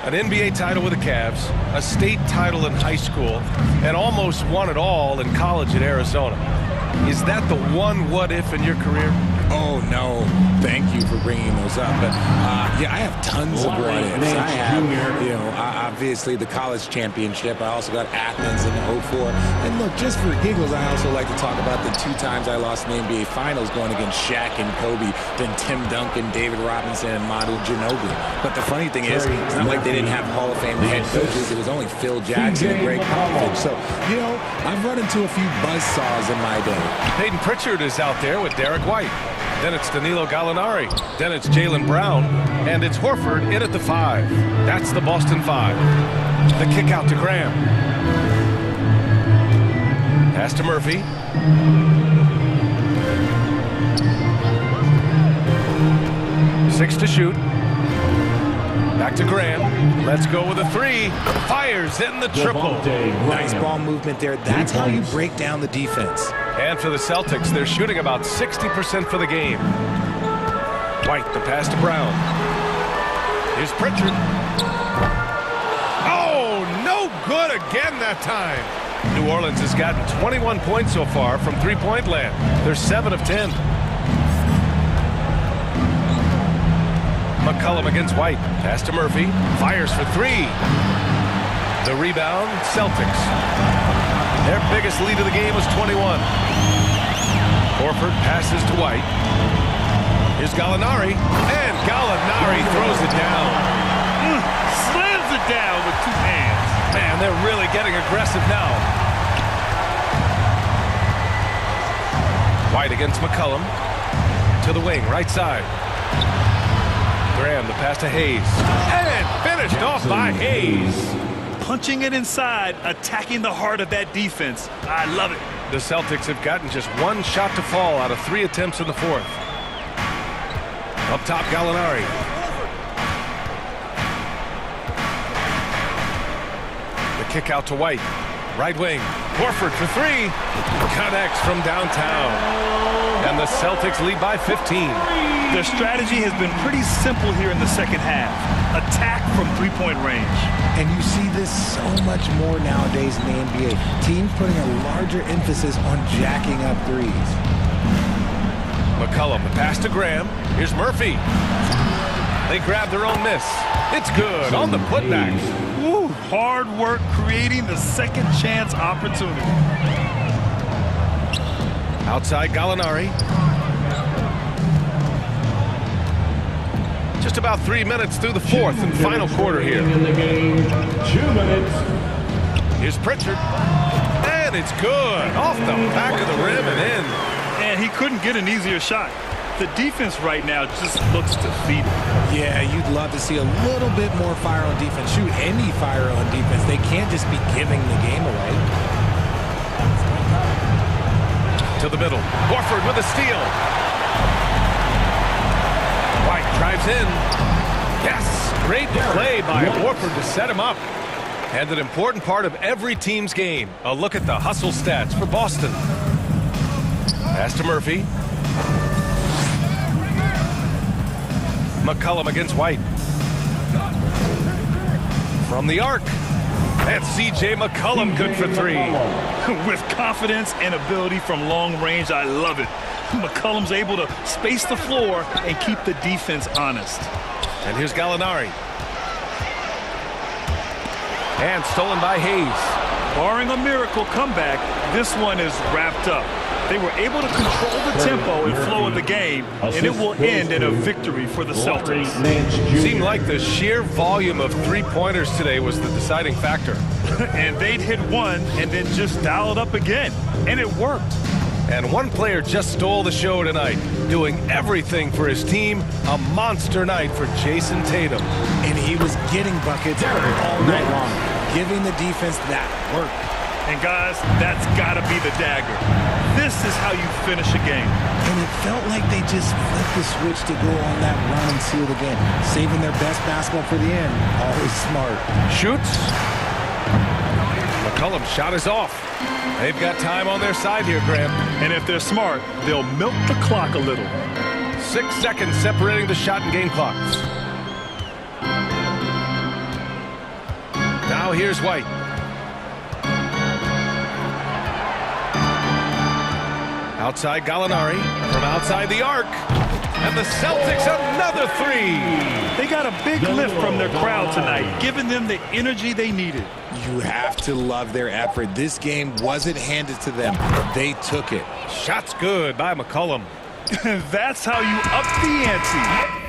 An NBA title with the Cavs, a state title in high school, and almost won it all in college at Arizona. Is that the one what-if in your career? Oh, no. Thank you for bringing those up. But, yeah, I have tons of what-ifs. I have, you know, obviously the college championship. I also got Athens in 04. And, look, just for giggles, I also like to talk about the 2 times I lost in the NBA Finals going against Shaq and Kobe, then Tim Duncan, David Robinson, and Manu Ginobili. But the funny thing is, it's not like they didn't have Hall of Fame head coaches. It was only Phil Jackson and Greg Popovich. So, you know, I've run into a few buzzsaws in my day. Peyton Pritchard is out there with Derek White. Then it's Danilo Gallinari. Then it's Jaylen Brown. And it's Horford in at the 5. That's the Boston 5. The kick out to Graham. Pass to Murphy. Six to shoot. Back to Graham. Let's go with a 3. Fires in the triple. Nice ball movement there. That's how you break down the defense. And for the Celtics, they're shooting about 60% for the game. White, the pass to Brown. Here's Pritchard. Oh, no good again that time. New Orleans has gotten 21 points so far from three-point land. They're 7 of 10. McCollum against White. Pass to Murphy. Fires for 3. The rebound, Celtics. Their biggest lead of the game was 21. Horford passes to White. Here's Gallinari. And Gallinari throws it down. Slams it down with 2 hands. Man, they're really getting aggressive now. White against McCollum. To the wing, right side. Graham, the pass to Hayes. And finished off by Hayes. Punching it inside, attacking the heart of that defense. I love it. The Celtics have gotten just 1 shot to fall out of 3 attempts in the 4th. Up top, Gallinari. The kick out to White. Right wing. Horford for 3. Connects from downtown. And the Celtics lead by 15. Their strategy has been pretty simple here in the second half. Attack from 3-point range. And you see this so much more nowadays in the NBA. Teams putting a larger emphasis on jacking up threes. McCollum, the pass to Graham. Here's Murphy. They grab their own miss. It's good on the putback. Woo, hard work creating the second chance opportunity. Outside Gallinari. Just about 3 minutes through the 4th and final quarter here. In the game, 2 minutes. Here's Pritchard. And it's good. Off the back of the rim and in. And he couldn't get an easier shot. The defense right now just looks defeated. Yeah, you'd love to see a little bit more fire on defense. Shoot, any fire on defense. They can't just be giving the game away. To the middle. Horford with a steal. White drives in. Yes, great play by Horford to set him up. And an important part of every team's game. A look at the hustle stats for Boston. Pass to Murphy. McCollum against White. From the arc. And C.J. McCollum good for 3. With confidence and ability from long range, I love it. McCollum's able to space the floor and keep the defense honest. And here's Gallinari. And stolen by Hayes. Barring a miracle comeback, this one is wrapped up. They were able to control the tempo and flow of the game, and it will end in a victory for the Celtics. Seemed like the sheer volume of three-pointers today was the deciding factor. And they'd hit one and then just dial it up again, and it worked. And one player just stole the show tonight, doing everything for his team. A monster night for Jason Tatum. And he was getting buckets all night long, giving the defense that work. And guys, that's got to be the dagger. This is how you finish a game. And it felt like they just flipped the switch to go on that run and seal the game. Saving their best basketball for the end. Always smart. Shoots. McCollum's shot is off. They've got time on their side here, Graham. And if they're smart, they'll milk the clock a little. 6 seconds separating the shot and game clocks. Now here's White. Outside Gallinari from outside the arc. And the Celtics another three. They got a big lift from their crowd tonight, giving them the energy they needed. You have to love their effort. This game wasn't handed to them. They took it. Shots good by McCollum. That's how you up the ante.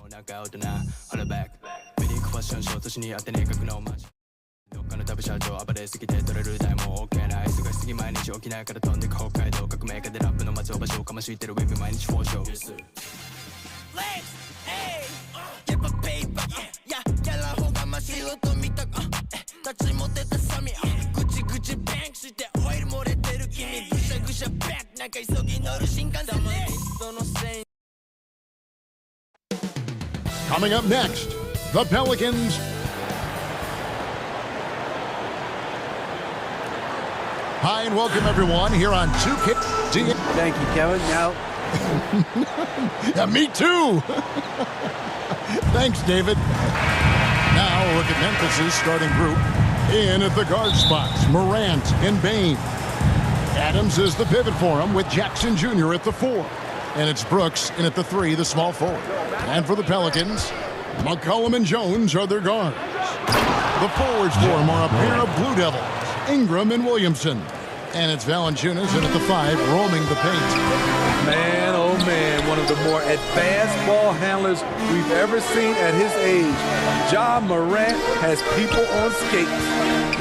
どっかの旅社長暴れすぎて取れる台も OK な忙しすぎ毎日起きないから飛んでく北海道革命家でラップの街を場所をかましいてるウェブ毎日フォーショー Yes sir Get my paper Yeah ギャラほがま仕事見たく立ち持ってたサミぐちぐちバンクしてオイル漏れてる君ぐしゃぐしゃバックなんか急ぎ乗る新幹線でそのせい Coming up next, the Pelicans. Hi and welcome everyone here on 2K. Thank you, Kevin. Now, yeah, me too. Thanks, David. Now look at Memphis's starting group. In at the guard spots, Morant and Bain. Adams is the pivot for him with Jackson Jr. at the 4. And it's Brooks in at the 3, the small forward. And for the Pelicans, McCollum and Jones are their guards. The forwards for him are a pair of Blue Devils, Ingram and Williamson. And it's Valanciunas in at the 5, roaming the paint. Man, oh man, one of the more advanced ball handlers we've ever seen at his age. Ja Morant has people on skates.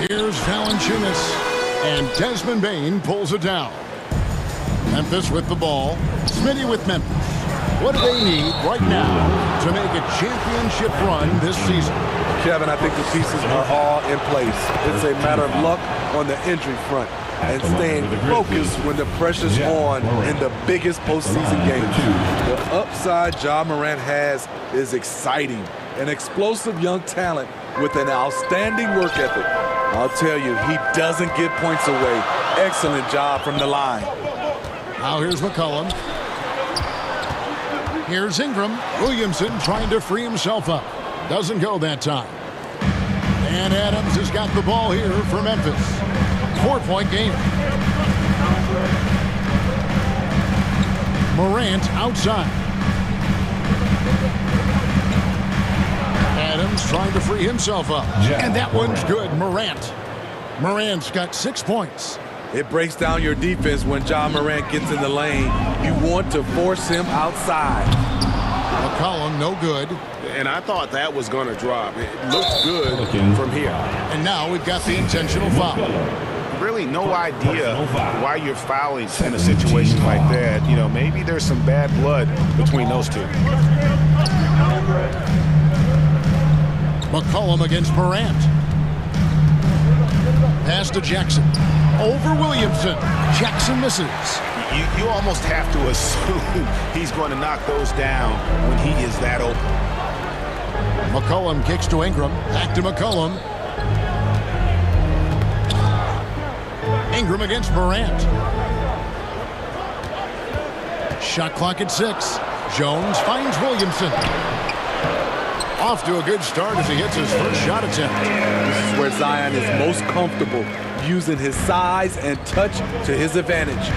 Here's Valanciunas, and Desmond Bain pulls it down. Memphis with the ball. Smitty with Memphis. What do they need right now to make a championship run this season? Kevin, I think the pieces are all in place. It's a matter of luck on the injury front and staying focused when the pressure's on in the biggest postseason games. The upside Ja Morant has is exciting. An explosive young talent with an outstanding work ethic. I'll tell you, he doesn't give points away. Excellent job from the line. Now here's McCollum. Here's Ingram. Williamson trying to free himself up. Doesn't go that time. And Adams has got the ball here for Memphis. 4-point game. Morant outside. Adams trying to free himself up. And that one's good. Morant's got 6 points. It breaks down your defense when Ja Morant gets in the lane. You want to force him outside. McCollum, no good. And I thought that was going to drop. It looked good from here. And now we've got the intentional foul. Really no idea why you're fouling in a situation like that. You know, maybe there's some bad blood between those two. McCollum against Morant. Pass to Jackson. Over Williamson. Jackson misses. You almost have to assume he's going to knock those down when he is that open. McCollum kicks to Ingram. Back to McCollum. Ingram against Morant. Shot clock at 6. Jones finds Williamson. Off to a good start as he hits his first shot attempt. This is where Zion is most comfortable, using his size and touch to his advantage.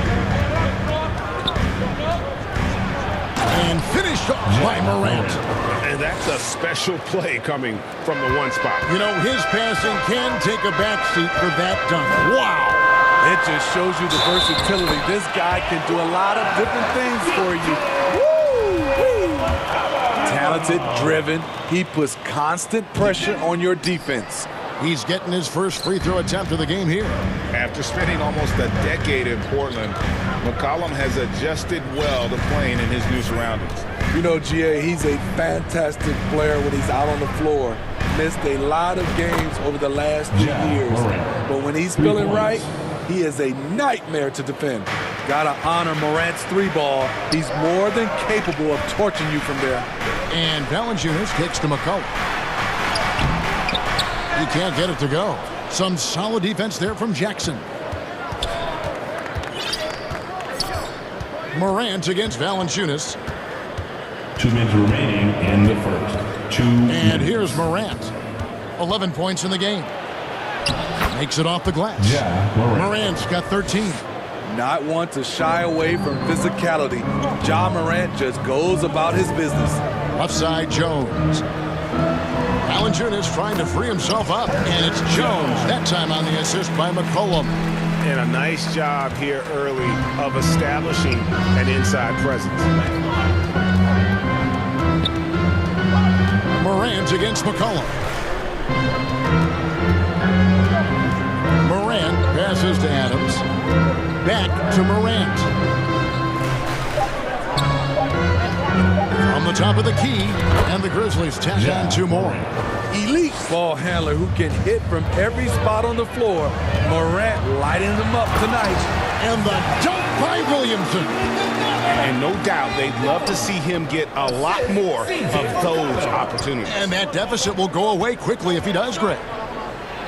And finished up by Morant. And that's a special play coming from the one spot. You know, his passing can take a backseat for that dunk. Wow. It just shows you the versatility. This guy can do a lot of different things for you. Woo! Talented, driven. He puts constant pressure on your defense. He's getting his first free throw attempt of the game here. After spending almost a decade in Portland, McCollum has adjusted well to playing in his new surroundings. You know, GA, he's a fantastic player when he's out on the floor. Missed a lot of games over the last 2 years. But when he's feeling right, he is a nightmare to defend. Gotta honor Morant's 3-ball. He's more than capable of torching you from there. And Valanciunas kicks to McCollum. He can't get it to go. Some solid defense there from Jackson. Morant against Valanciunas. 2 minutes remaining in the first. And here's Morant. 11 points in the game. Makes it off the glass. Morant's got 13. Not one to shy away from physicality. Ja Morant just goes about his business. Left side, Jones. Valanciunas trying to free himself up, and it's Jones. That time on the assist by McCollum. And a nice job here early of establishing an inside presence. Morant against McCollum. Morant passes to Adams. Back to Morant. From the top of the key, and the Grizzlies tack on 2 more. Elite ball handler who can hit from every spot on the floor. Morant lighting them up tonight. And the dunk by Williamson. And no doubt they'd love to see him get a lot more of those opportunities. And that deficit will go away quickly if he does great.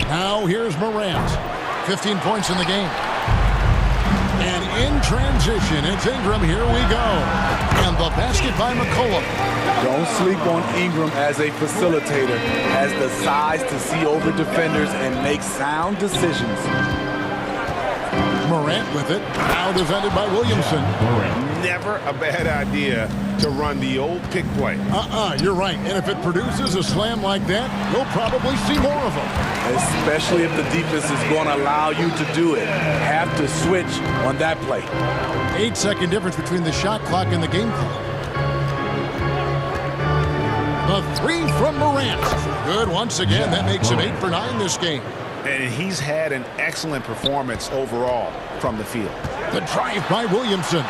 Now here's Morant. 15 points in the game. And in transition, it's Ingram. Here we go. And the basket by McCollum. Don't sleep on Ingram as a facilitator. Has the size to see over defenders and make sound decisions. Morant with it. Now defended by Williamson. Never a bad idea to run the old pick play. You're right. And if it produces a slam like that, you'll probably see more of them. Especially if the defense is going to allow you to do it. Have to switch on that play. 8-second difference between the shot clock and the game clock. The 3 from Morant. Good once again. That makes him 8 for 9 this game. And he's had an excellent performance overall from the field. The drive by Williamson.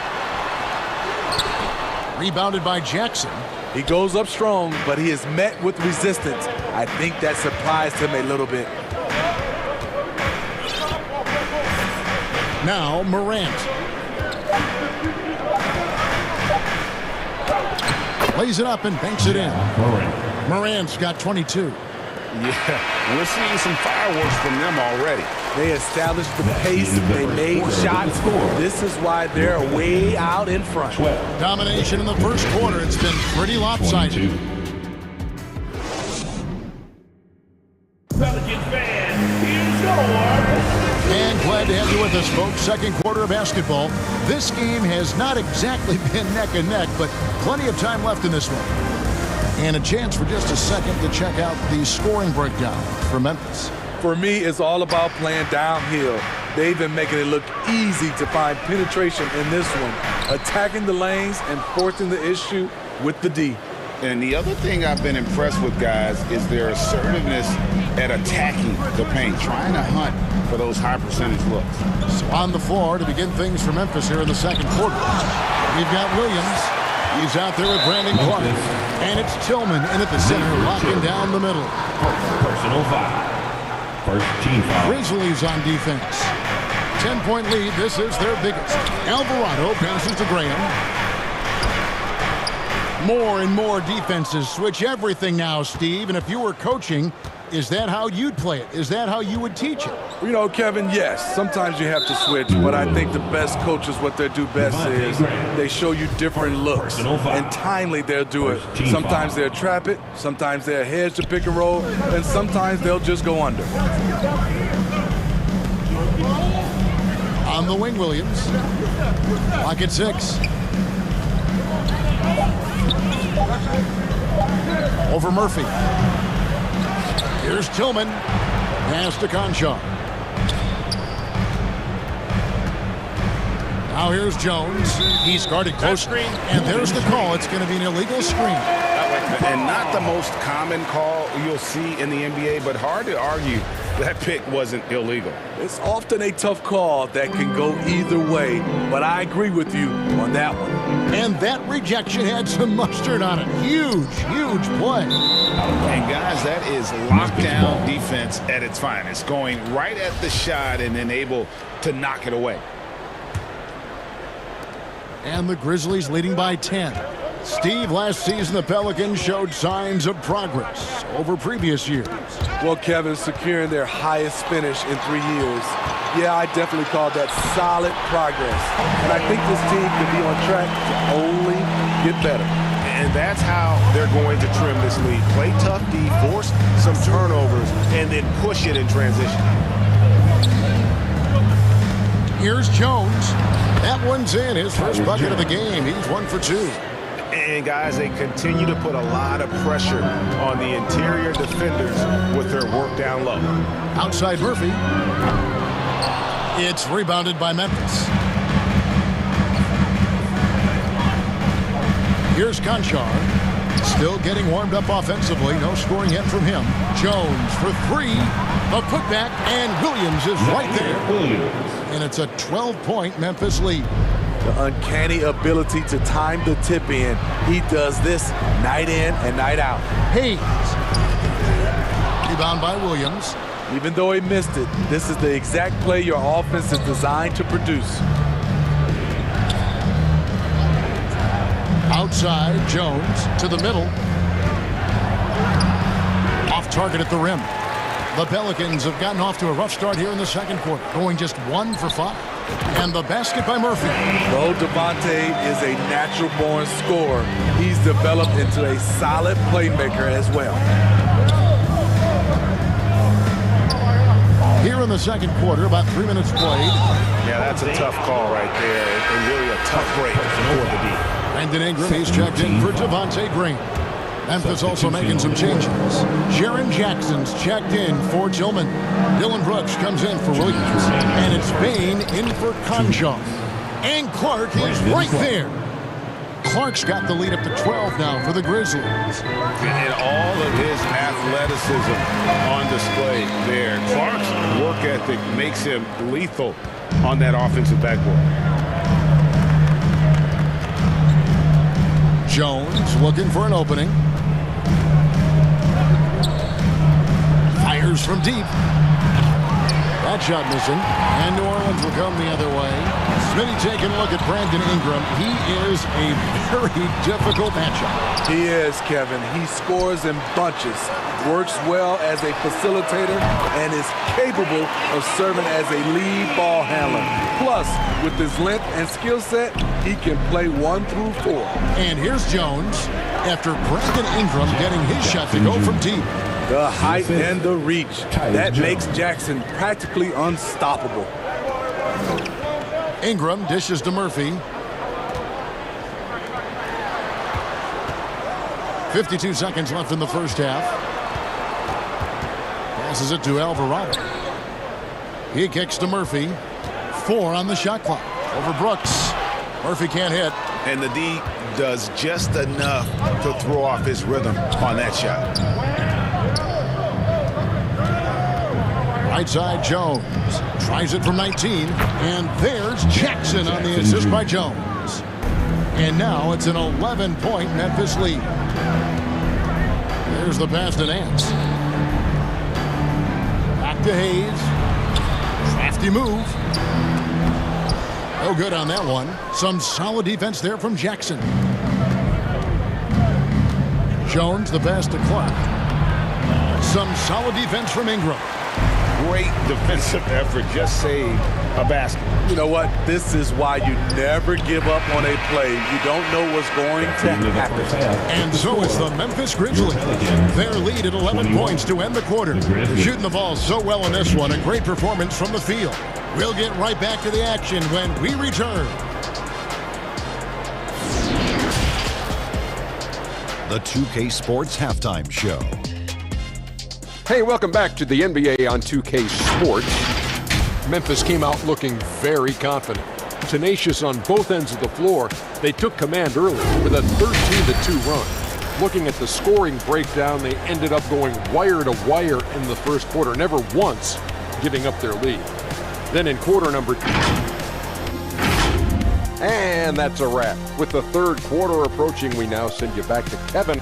Rebounded by Jackson. He goes up strong, but he is met with resistance. I think that surprised him a little bit. Now Morant. Lays it up and banks it in. Morant's got 22. Yeah, we're seeing some fireworks from them already. They established the pace. They made shots. This is why they're way out in front. Domination in the first quarter. It's been pretty lopsided. Pelicans fans, here's your And glad to have you with us, folks. Second quarter of basketball. This game has not exactly been neck and neck, but plenty of time left in this one. And a chance for just a second to check out the scoring breakdown for Memphis. For me, it's all about playing downhill. They've been making it look easy to find penetration in this one, attacking the lanes and forcing the issue with the D. And the other thing I've been impressed with, guys, is their assertiveness at attacking the paint, trying to hunt for those high percentage looks. So on the floor to begin things for Memphis here in the second quarter. We've got Williams. He's out there with Brandon Clark. And it's Tillman in at the center, locking down the middle. personal foul. First team foul. Grizzlies on defense. 10-point lead. This is their biggest. Alvarado passes to Graham. More and more defenses switch everything now, Steve. And if you were coaching, is that how you'd play it? Is that how you would teach it? You know, Kevin, yes. Sometimes you have to switch, but I think the best coaches, what they do best is they show you different looks. And timely, they'll do it. Sometimes they'll trap it. Sometimes they'll hedge the pick and roll. And sometimes they'll just go under. On the wing, Williams. Clock at 6. Over Murphy. Here's Tillman. Pass to Conchar. Now here's Jones. He's guarded closely. And there's the call. It's going to be an illegal screen. And not the most common call you'll see in the NBA, but hard to argue that pick wasn't illegal. It's often a tough call that can go either way, but I agree with you on that one. And that rejection had some mustard on it. Huge, huge play. And guys, that is lockdown defense at its finest, going right at the shot and then able to knock it away. And the Grizzlies leading by 10. Steve, last season the Pelicans showed signs of progress over previous years. Well, Kevin, securing their highest finish in 3 years. Yeah, I definitely call that solid progress. And I think this team can be on track to only get better. And that's how they're going to trim this lead. Play tough D, force some turnovers, and then push it in transition. Here's Jones. That one's in. His first bucket of the game. He's 1 for 2. And guys, they continue to put a lot of pressure on the interior defenders with their work down low. Outside Murphy. It's rebounded by Memphis. Here's Conchar. Still getting warmed up offensively. No scoring yet from him. Jones for three. A putback, and Williams is right there. And it's a 12-point Memphis lead. The uncanny ability to time the tip in. He does this night in and night out. Hayes. Rebound by Williams. Even though he missed it, this is the exact play your offense is designed to produce. Outside, Jones to the middle. Off target at the rim. The Pelicans have gotten off to a rough start here in the second quarter, going just 1 for 5. And the basket by Murphy. Though Devontae is a natural-born scorer, he's developed into a solid playmaker as well. Here in the second quarter, about 3 minutes played. Yeah, that's a tough call right there, and really a tough break for the D. Brandon Ingram, he's checked in for Devontae Green. Memphis also making some changes. Jaren Jackson's checked in for Tillman. Dylan Brooks comes in for Williams. And it's Bain in for Conchon. And Clark is right there. Clark's got the lead up to 12 now for the Grizzlies. And all of his athleticism on display there. Clark's work ethic makes him lethal on that offensive backboard. Jones looking for an opening. Fires from deep. That shot missing. And New Orleans will come the other way. Smitty taking a look at Brandon Ingram. He is a very difficult matchup. He is, Kevin. He scores in bunches, works well as a facilitator, and is capable of serving as a lead ball handler. Plus, with his length and skill set, he can play 1 through 4. And here's Jones after Brandon Ingram getting his shot to go from deep. The height and the reach. That makes Jackson practically unstoppable. Ingram dishes to Murphy. 52 seconds left in the first half. Passes it to Alvarado. He kicks to Murphy. 4 on the shot clock. Over Brooks. Murphy can't hit. And the D does just enough to throw off his rhythm on that shot. Right side, Jones. Tries it from 19. And there's Jackson on the assist by Jones. And now it's an 11-point Memphis lead. There's the pass to Nance. Back to Hayes. Crafty move. No good on that one. Some solid defense there from Jackson. Jones, the pass to Clark. Some solid defense from Ingram. Great defensive effort. Just saved a basket. You know what? This is why you never give up on a play. You don't know what's going to happen. And so it's the Memphis Grizzlies. Their lead at 11 points to end the quarter. Shooting the ball so well in this one. A great performance from the field. We'll get right back to the action when we return. The 2K Sports Halftime Show. Hey, welcome back to the NBA on 2K Sports. Memphis came out looking very confident. Tenacious on both ends of the floor, they took command early with a 13-2 run. Looking at the scoring breakdown, they ended up going wire to wire in the first quarter, never once giving up their lead. Then in quarter number 2, and that's a wrap. With the third quarter approaching, we now send you back to Kevin.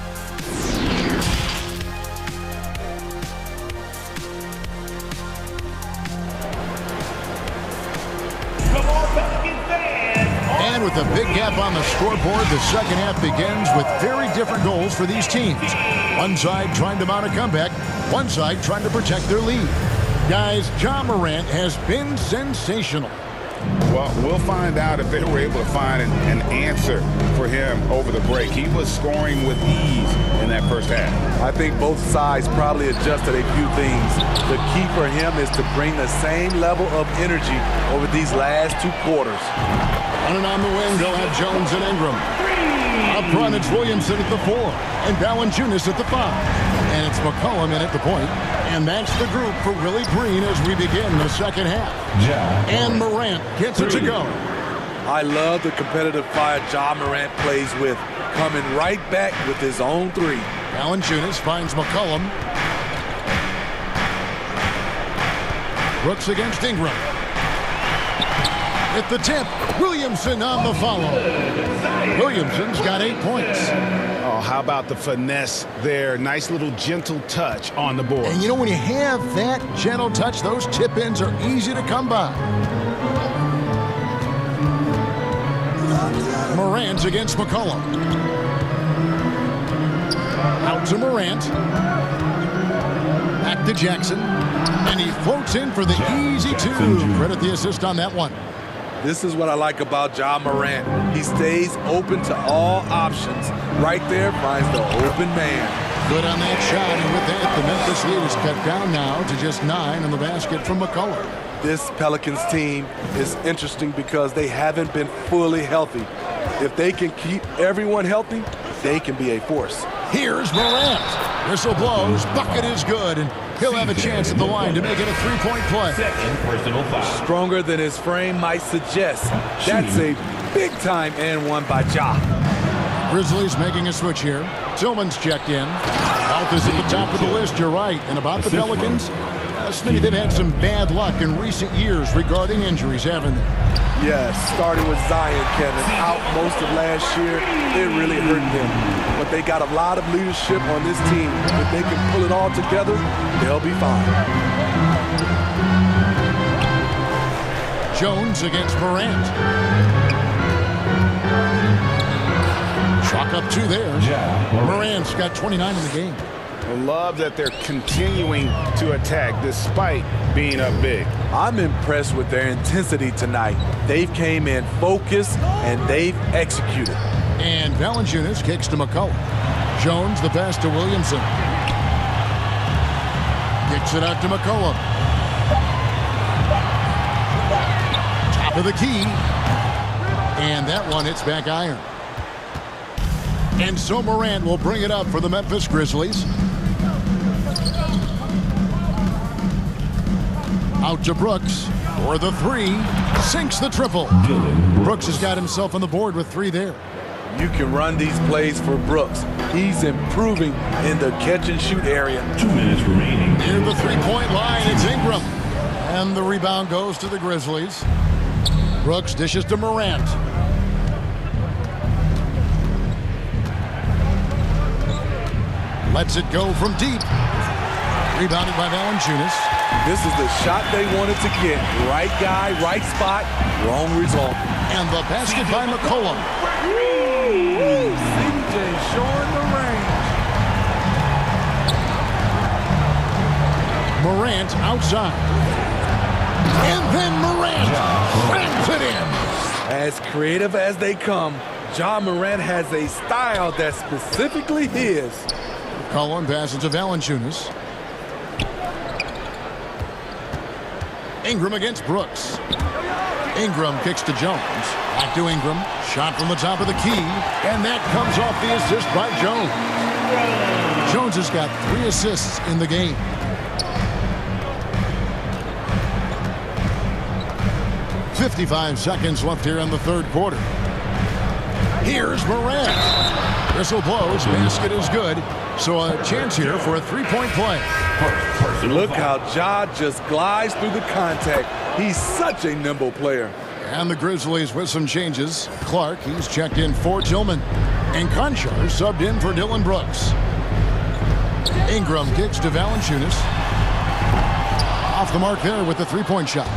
And with a big gap on the scoreboard, the second half begins with very different goals for these teams. One side trying to mount a comeback, one side trying to protect their lead. Guys, Ja Morant has been sensational. Well, we'll find out if they were able to find an answer for him over the break. He was scoring with ease in that first half. I think both sides probably adjusted a few things. The key for him is to bring the same level of energy over these last 2 quarters. Running on the wing, they'll have Jones and Ingram. Up front, it's Williamson at the 4, and Valanciunas at the 5. And it's McCollum in at the point. And that's the group for Willie Green as we begin the second half. And Morant gets it to go. I love the competitive fire Ja Morant plays with, coming right back with his own three. Valanciunas finds McCollum. Brooks against Ingram. At the tip, Williamson on the follow. Williamson's got 8 points. Oh, how about the finesse there? Nice little gentle touch on the board. And you know, when you have that gentle touch, those tip-ins are easy to come by. Morant against McCollum. Out to Morant. Back to Jackson. And he floats in for the easy two. Credit the assist on that one. This is what I like about Ja Morant. He stays open to all options. Right there finds the open man. Good on that shot, and with that, the Memphis lead is cut down now to just 9 on the basket from McCollum. This Pelicans team is interesting because they haven't been fully healthy. If they can keep everyone healthy, they can be a force. Here's Morant. Whistle blows. Bucket is good, and he'll have a chance at the line to make it a three-point play. Second personal foul. Stronger than his frame might suggest. That's a big-time and one by Ja. Grizzlies making a switch here. Tillman's checked in. Health is at the top of the list, you're right. And about the Pelicans, Smitty, they've had some bad luck in recent years regarding injuries, haven't they? Yes, starting with Zion, Kevin, out most of last year, it really hurt them. But they got a lot of leadership on this team. If they can pull it all together, they'll be fine. Jones against Morant. Chalk up 2 there. Morant's got 29 in the game. I love that they're continuing to attack despite being up big. I'm impressed with their intensity tonight. They've came in focused and they've executed. And Valanciunas kicks to McCollum. Jones the pass to Williamson. Kicks it out to McCollum. Top of the key. And that one hits back iron. And so Morant will bring it up for the Memphis Grizzlies. Out to Brooks for the 3. Sinks the triple. Brooks has got himself on the board with 3 there. You can run these plays for Brooks. He's improving in the catch-and-shoot area. 2 minutes remaining. Near the three-point line, it's Ingram. And the rebound goes to the Grizzlies. Brooks dishes to Morant. Lets it go from deep. Rebounded by Valanciunas. This is the shot they wanted to get. Right guy, right spot, wrong result. And the basket by McCollum. CJ showing the range. Morant outside. And then Morant slams it in. As creative as they come, Ja Morant has a style that's specifically his. McCollum passes to Valanciunas. Ingram against Brooks. Ingram kicks to Jones. Back to Ingram. Shot from the top of the key. And that comes off the assist by Jones. Jones has got 3 assists in the game. .55 seconds left here in the third quarter. Here's Morant. Whistle blows. Basket is good. So a chance here for a three-point play. Look how Ja just glides through the contact. He's such a nimble player. And the Grizzlies with some changes. Clark, he's checked in for Tillman. And Conchar subbed in for Dylan Brooks. Ingram kicks to Valanciunas. Off the mark there with the three-point shot.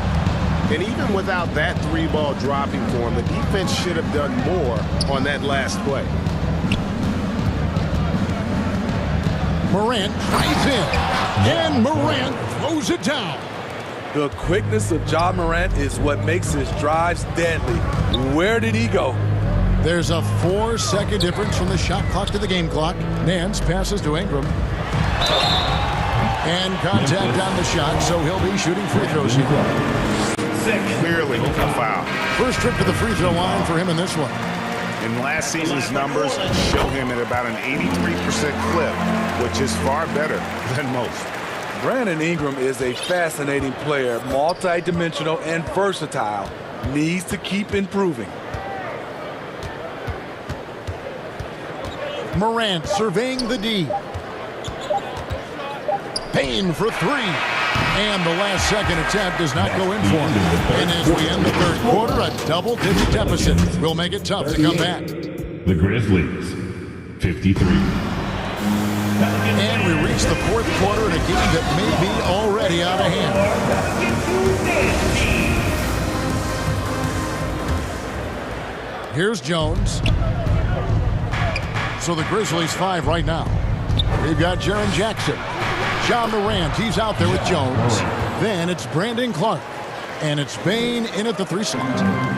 And even without that 3-ball dropping for him, the defense should have done more on that last play. Morant drives in. And Morant throws it down. The quickness of Ja Morant is what makes his drives deadly. Where did he go? There's a 4-second difference from the shot clock to the game clock. Nance passes to Ingram. And contact on the shot, so he'll be shooting free throws here. Clearly a foul. First trip to the free throw line for him in this one. And last season's numbers show him at about an 83% clip, which is far better than most. Brandon Ingram is a fascinating player, multi-dimensional and versatile. Needs to keep improving. Morant surveying the D. Payne for three. And the last second attempt does not go in for him. And as we end the third quarter, a double-digit deficit will make it tough to come back. The Grizzlies, 53. And we reach the fourth quarter in a game that may be already out of hand. Here's Jones. So the Grizzlies 5 right now. We've got Jaren Jackson. Ja Morant, he's out there with Jones. Then it's Brandon Clark. And it's Bane in at the 3 slot.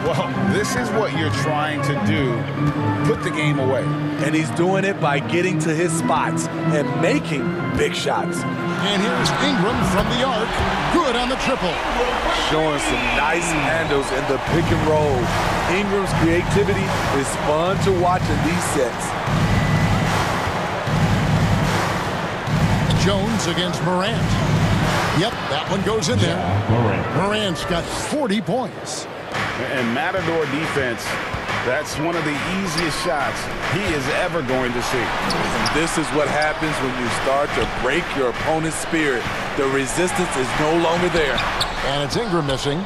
Well, this is what you're trying to do. Put the game away. And he's doing it by getting to his spots and making big shots. And here's Ingram from the arc. Good on the triple. Showing some nice handles in the pick and roll. Ingram's creativity is fun to watch in these sets. Jones against Morant. Yep, that one goes in there. Morant's got 40 points. And Matador defense, that's one of the easiest shots he is ever going to see. This is what happens when you start to break your opponent's spirit. The resistance is no longer there. And it's Ingram missing.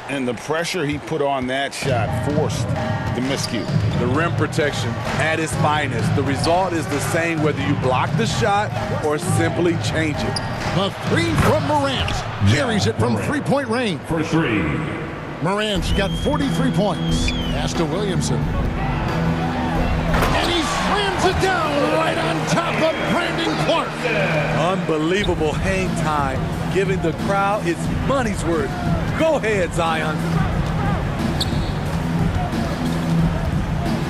And the pressure he put on that shot forced the miscue. The rim protection at its finest. The result is the same whether you block the shot or simply change it. The three from Morant. Carries it from three-point range. For three. Morant's got 43 points. Pass to Williamson. And he slams it down right on top of Brandon Clark. Unbelievable hang time, giving the crowd its money's worth. Go ahead, Zion.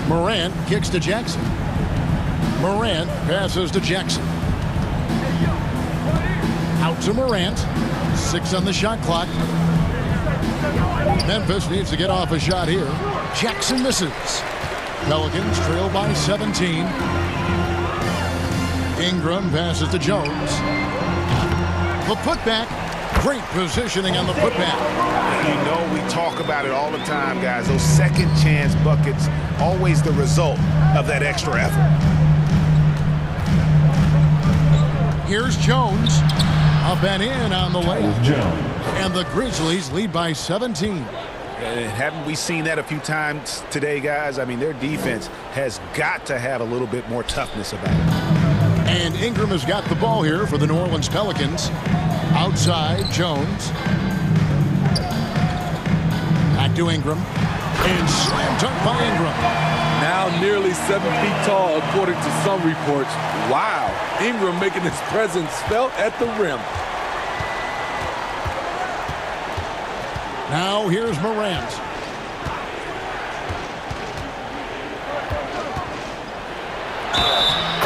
Morant kicks to Jackson. Morant passes to Jackson. Out to Morant. 6 on the shot clock. Memphis needs to get off a shot here. Jackson misses. Pelicans trail by 17. Ingram passes to Jones. The putback. Great positioning on the putback. You know, we talk about it all the time, guys. Those second chance buckets, always the result of that extra effort. Here's Jones. Up and in on the layup. And the Grizzlies lead by 17. And haven't we seen that a few times today, guys? I mean, their defense has got to have a little bit more toughness about it. And Ingram has got the ball here for the New Orleans Pelicans. Outside, Jones. Back to Ingram. And slam dunk by Ingram. Now nearly 7 feet tall, according to some reports. Wow. Ingram making his presence felt at the rim. Now here's Morant.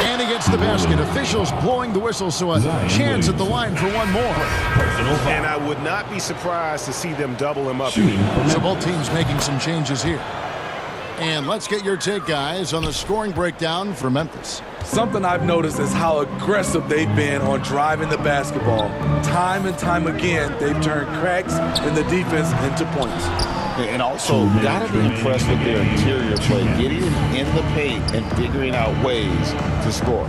And he gets the basket. Officials blowing the whistle, so a chance at the line for one more. And I would not be surprised to see them double him up. So both teams making some changes here. And let's get your take, guys, on the scoring breakdown for Memphis. Something I've noticed is how aggressive they've been on driving the basketball. Time and time again, they've turned cracks in the defense into points. And also, got to be impressed with their interior play, getting in the paint and figuring out ways to score.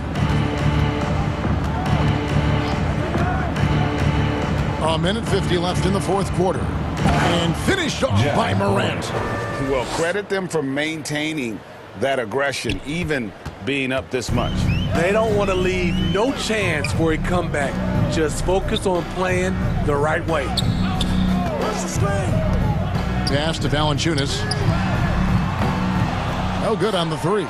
A minute 50 left in the fourth quarter. And finished off by Morant. Well, credit them for maintaining that aggression, even being up this much. They don't want to leave no chance for a comeback. Just focus on playing the right way. Pass to Valanciunas. No good on the three.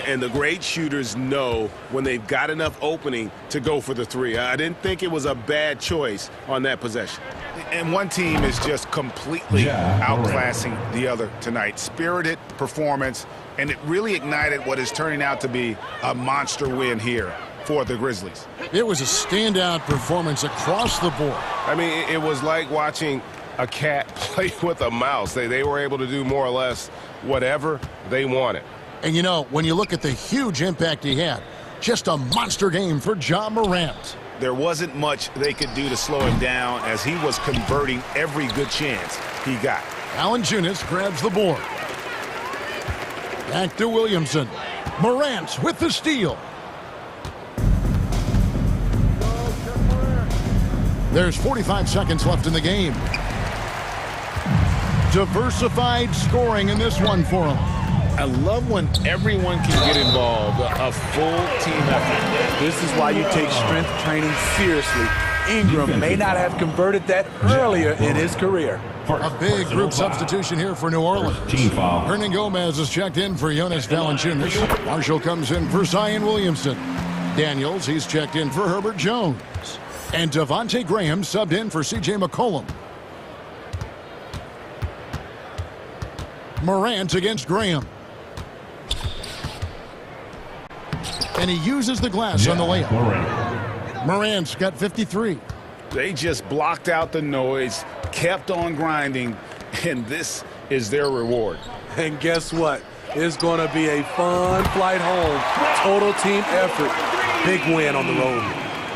And the great shooters know when they've got enough opening to go for the three. I didn't think it was a bad choice on that possession. And one team is just completely outclassing the other tonight. Spirited performance, and it really ignited what is turning out to be a monster win here for the Grizzlies. It was a standout performance across the board. I mean, it was like watching a cat play with a mouse. They were able to do more or less whatever they wanted. And, you know, when you look at the huge impact he had, just a monster game for Ja Morant. There wasn't much they could do to slow him down as he was converting every good chance he got. Valanciunas grabs the board. Back to Williamson. Morant with the steal. There's 45 seconds left in the game. Diversified scoring in this one for him. I love when everyone can get involved, a full team effort. This is why you take strength training seriously. Ingram may not have converted that earlier in his career. A big group substitution here for New Orleans. Hernan Gomez is checked in for Jonas Valanciunas. Marshall comes in for Zion Williamson. Daniels, he's checked in for Herbert Jones. And Devontae Graham subbed in for C.J. McCollum. Morant against Graham. And he uses the glass on the layup. Morant's got 53. They just blocked out the noise, kept on grinding, and this is their reward. And guess what? It's going to be a fun flight home. Total team effort. Big win on the road.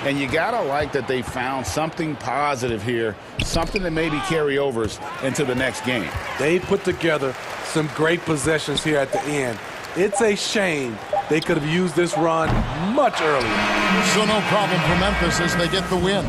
And you got to like that they found something positive here, something that maybe carry overs into the next game. They put together some great possessions here at the end. It's a shame they could have used this run much earlier. So no problem for Memphis as they get the win.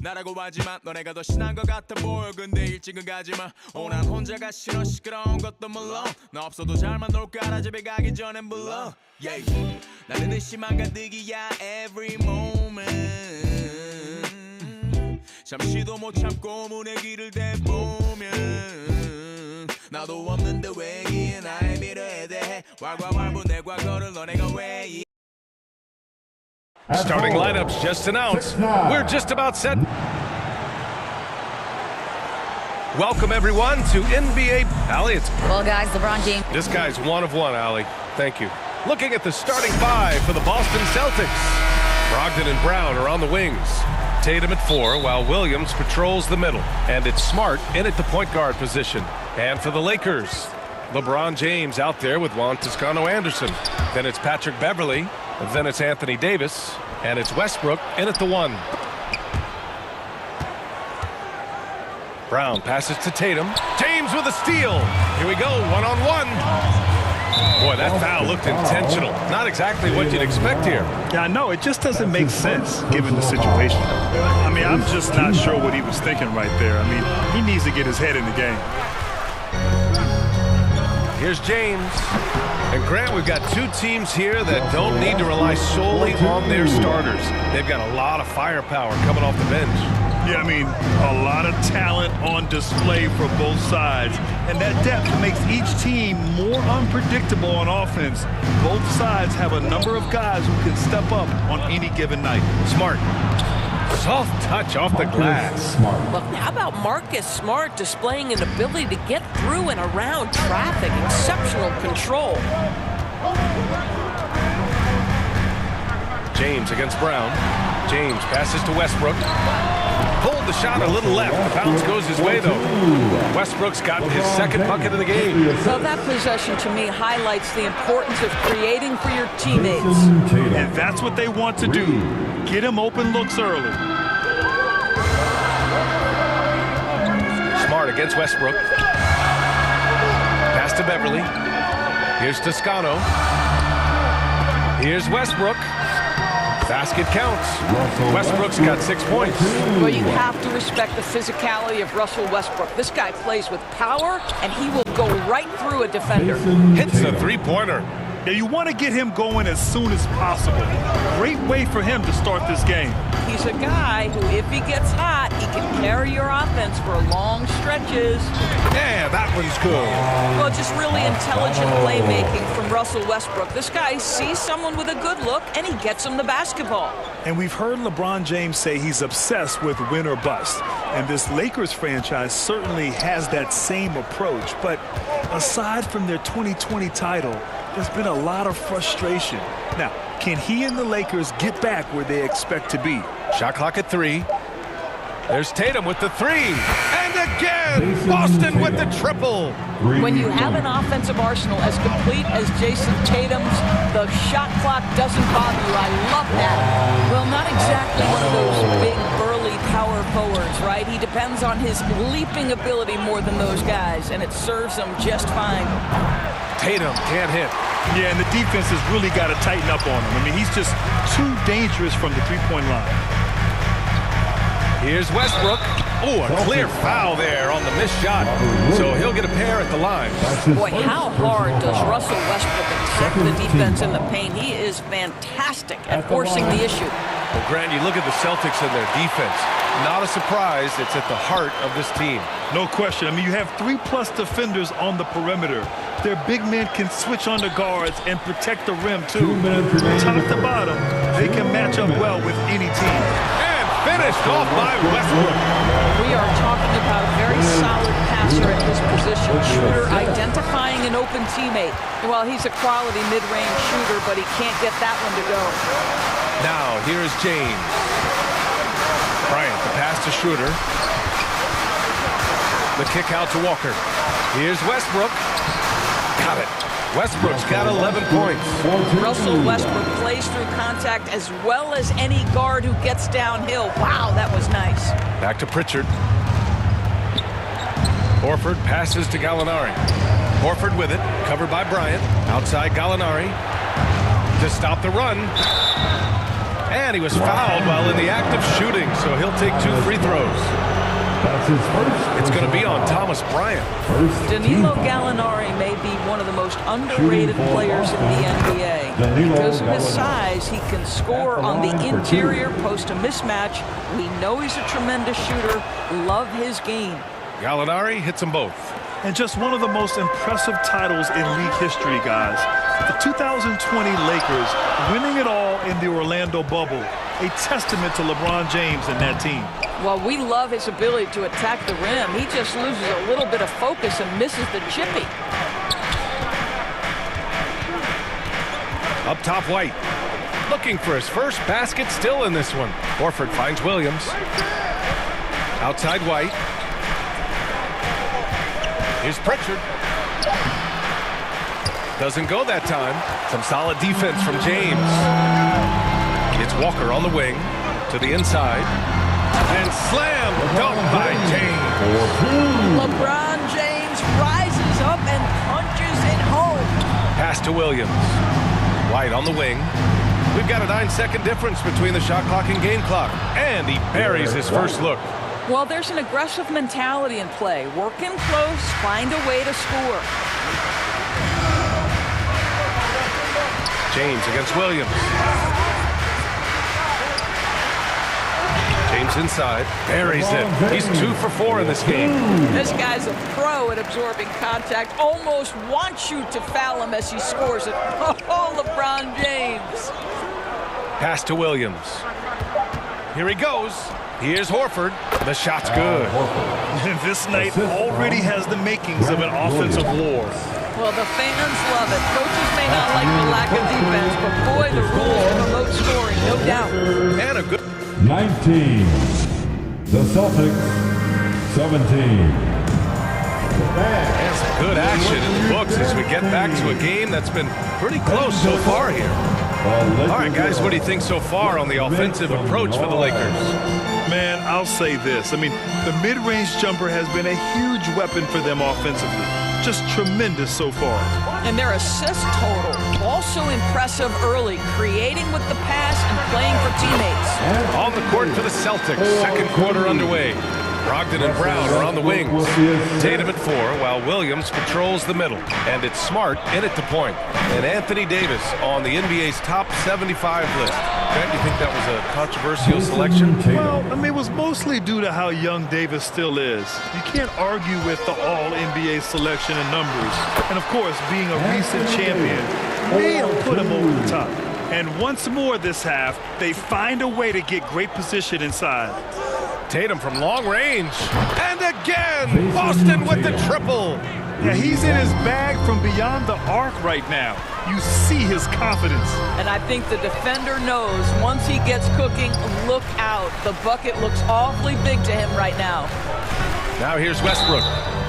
나라고 하지만 너네가 더 신난 것 같아 보여 근데 일찍은 가지마 난 혼자가 싫어 시끄러운 것도 물론 너 없어도 잘만 놀 거라 집에 가기 전엔 불러 yeah. 나는 의심만 가득이야 every moment 잠시도 못 참고 문의 길을 대보면 나도 없는데 왜 이에 나의 미래에 대해 왈왈왈부 내 과거를 너네가 왜 Starting lineups just announced. We're just about set. Welcome, everyone, to NBA. Allie, it's... Well, guys, LeBron James. This guy's one of one, Allie. Thank you. Looking at the starting five for the Boston Celtics. Brogdon and Brown are on the wings. Tatum at 4, while Williams patrols the middle. And it's Smart in at the point guard position. And for the Lakers, LeBron James out there with Juan Toscano-Anderson. Then it's Patrick Beverley. Then it's Anthony Davis, and it's Westbrook in at the 1. Brown passes to Tatum. James with a steal. Here we go, one-on-one. Boy, that foul looked intentional. Not exactly what you'd expect here. Yeah, I know. It just doesn't make sense given the situation. I mean, I'm just not sure what he was thinking right there. I mean, he needs to get his head in the game. Here's James. And Grant, we've got two teams here that don't need to rely solely on their starters. They've got a lot of firepower coming off the bench. Yeah, I mean, a lot of talent on display for both sides. And that depth makes each team more unpredictable on offense. Both sides have a number of guys who can step up on any given night. Smart. Soft touch off the glass. Well, how about Marcus Smart displaying an ability to get through and around traffic? Exceptional control. James against Brown. James passes to Westbrook. Pulled the shot a little left. The bounce goes his way, though. Westbrook's got his second bucket of the game. Well, that possession, to me, highlights the importance of creating for your teammates. And that's what they want to do. Get him open looks early. Smart against Westbrook. Pass to Beverly. Here's Toscano. Here's Westbrook. Basket counts. Westbrook's got 6 points. Well, you have to respect the physicality of Russell Westbrook. This guy plays with power, and he will go right through a defender. Hits a three-pointer. Yeah, you want to get him going as soon as possible. Great way for him to start this game. He's a guy who, if he gets hot, he can carry your offense for long stretches. Yeah, that one's good. Well, just really intelligent playmaking from Russell Westbrook. This guy sees someone with a good look, and he gets him the basketball. And we've heard LeBron James say he's obsessed with win or bust. And this Lakers franchise certainly has that same approach. But aside from their 2020 title, there's been a lot of frustration. Now, can he and the Lakers get back where they expect to be? Shot clock at 3. There's Tatum with the 3. And again, Boston with the triple. When you have an offensive arsenal as complete as Jason Tatum's, the shot clock doesn't bother you. I love that. Well, not exactly one of those big, burly power forwards, right? He depends on his leaping ability more than those guys, and it serves him just fine. Tatum can't hit. Yeah, and the defense has really got to tighten up on him. I mean, he's just too dangerous from the three-point line. Here's Westbrook. Oh, a clear foul there on the missed shot. So he'll get a pair at the line. Boy, how hard does Russell Westbrook attack the defense in the paint? He is fantastic at forcing the issue. Well, Grant, you look at the Celtics and their defense. Not a surprise, it's at the heart of this team. No question. I mean, you have 3+ defenders on the perimeter. Their big men can switch on the guards and protect the rim, too. Top to bottom, they can match up well with any team. And finished off by Westbrook. We are talking about a very solid passer at his position. Shooter identifying an open teammate. Well, he's a quality mid-range shooter, but he can't get that one to go. Now, here's James. Bryant, the pass to Schroeder. The kick out to Walker. Here's Westbrook. Got it. Westbrook's got 11 points. Russell Westbrook plays through contact as well as any guard who gets downhill. Wow, that was nice. Back to Pritchard. Horford passes to Gallinari. Horford with it, covered by Bryant. Outside Gallinari to stop the run. And he was fouled while in the act of shooting, so he'll take 2 free throws. That's his first. It's going to be on Thomas Bryant. Danilo Gallinari may be one of the most underrated players in the NBA. Because of his size, he can score on the interior, post a mismatch. We know he's a tremendous shooter. Love his game. Gallinari hits them both. And just one of the most impressive titles in league history, guys. The 2020 Lakers winning it all in the Orlando bubble. A testament to LeBron James and that team. Well, we love his ability to attack the rim. He just loses a little bit of focus and misses the chippy. Up top, White. Looking for his first basket still in this one. Horford finds Williams. Outside White. Here's Pritchard. Doesn't go that time. Some solid defense from James. It's Walker on the wing to the inside. And slam dunk by James. LeBron James rises up and punches it home. Pass to Williams. White on the wing. We've got a 9-second difference between the shot clock and game clock. And he buries his first look. Well, there's an aggressive mentality in play. Work in close, find a way to score. James against Williams. James inside, buries it. He's 2 for 4 in this game. This guy's a pro at absorbing contact. Almost wants you to foul him as he scores it. Oh, LeBron James. Pass to Williams. Here he goes. Here's Horford. The shot's good. This night already has the makings of an offensive war. Well, the fans love it. Coaches may not like the lack of defense, but boy, the rules promote scoring, no doubt. And a good 19. The Celtics, 17. And some good action in the books as we get back to a game that's been pretty close so far here. All right, guys, what do you think so far on the offensive approach for the Lakers? Man, I'll say this. I mean, the mid-range jumper has been a huge weapon for them offensively. Just tremendous so far. And their assist total, also impressive early, creating with the pass and playing for teammates. On the court for the Celtics, second quarter underway. Brogdon and Brown are on the wings. Tatum at 4, while Williams patrols the middle. And it's Smart in at the point. And Anthony Davis on the NBA's top 75 list. Grant, you think that was a controversial selection? Well, I mean, it was mostly due to how young Davis still is. You can't argue with the all-NBA selection and numbers. And, of course, being a recent champion may have put him over the top. And once more this half, they find a way to get great position inside. Tatum from long range. And again, Boston with the triple. Yeah, he's in his bag from beyond the arc right now. You see his confidence. And I think the defender knows once he gets cooking, look out. The bucket looks awfully big to him right now. Now here's Westbrook.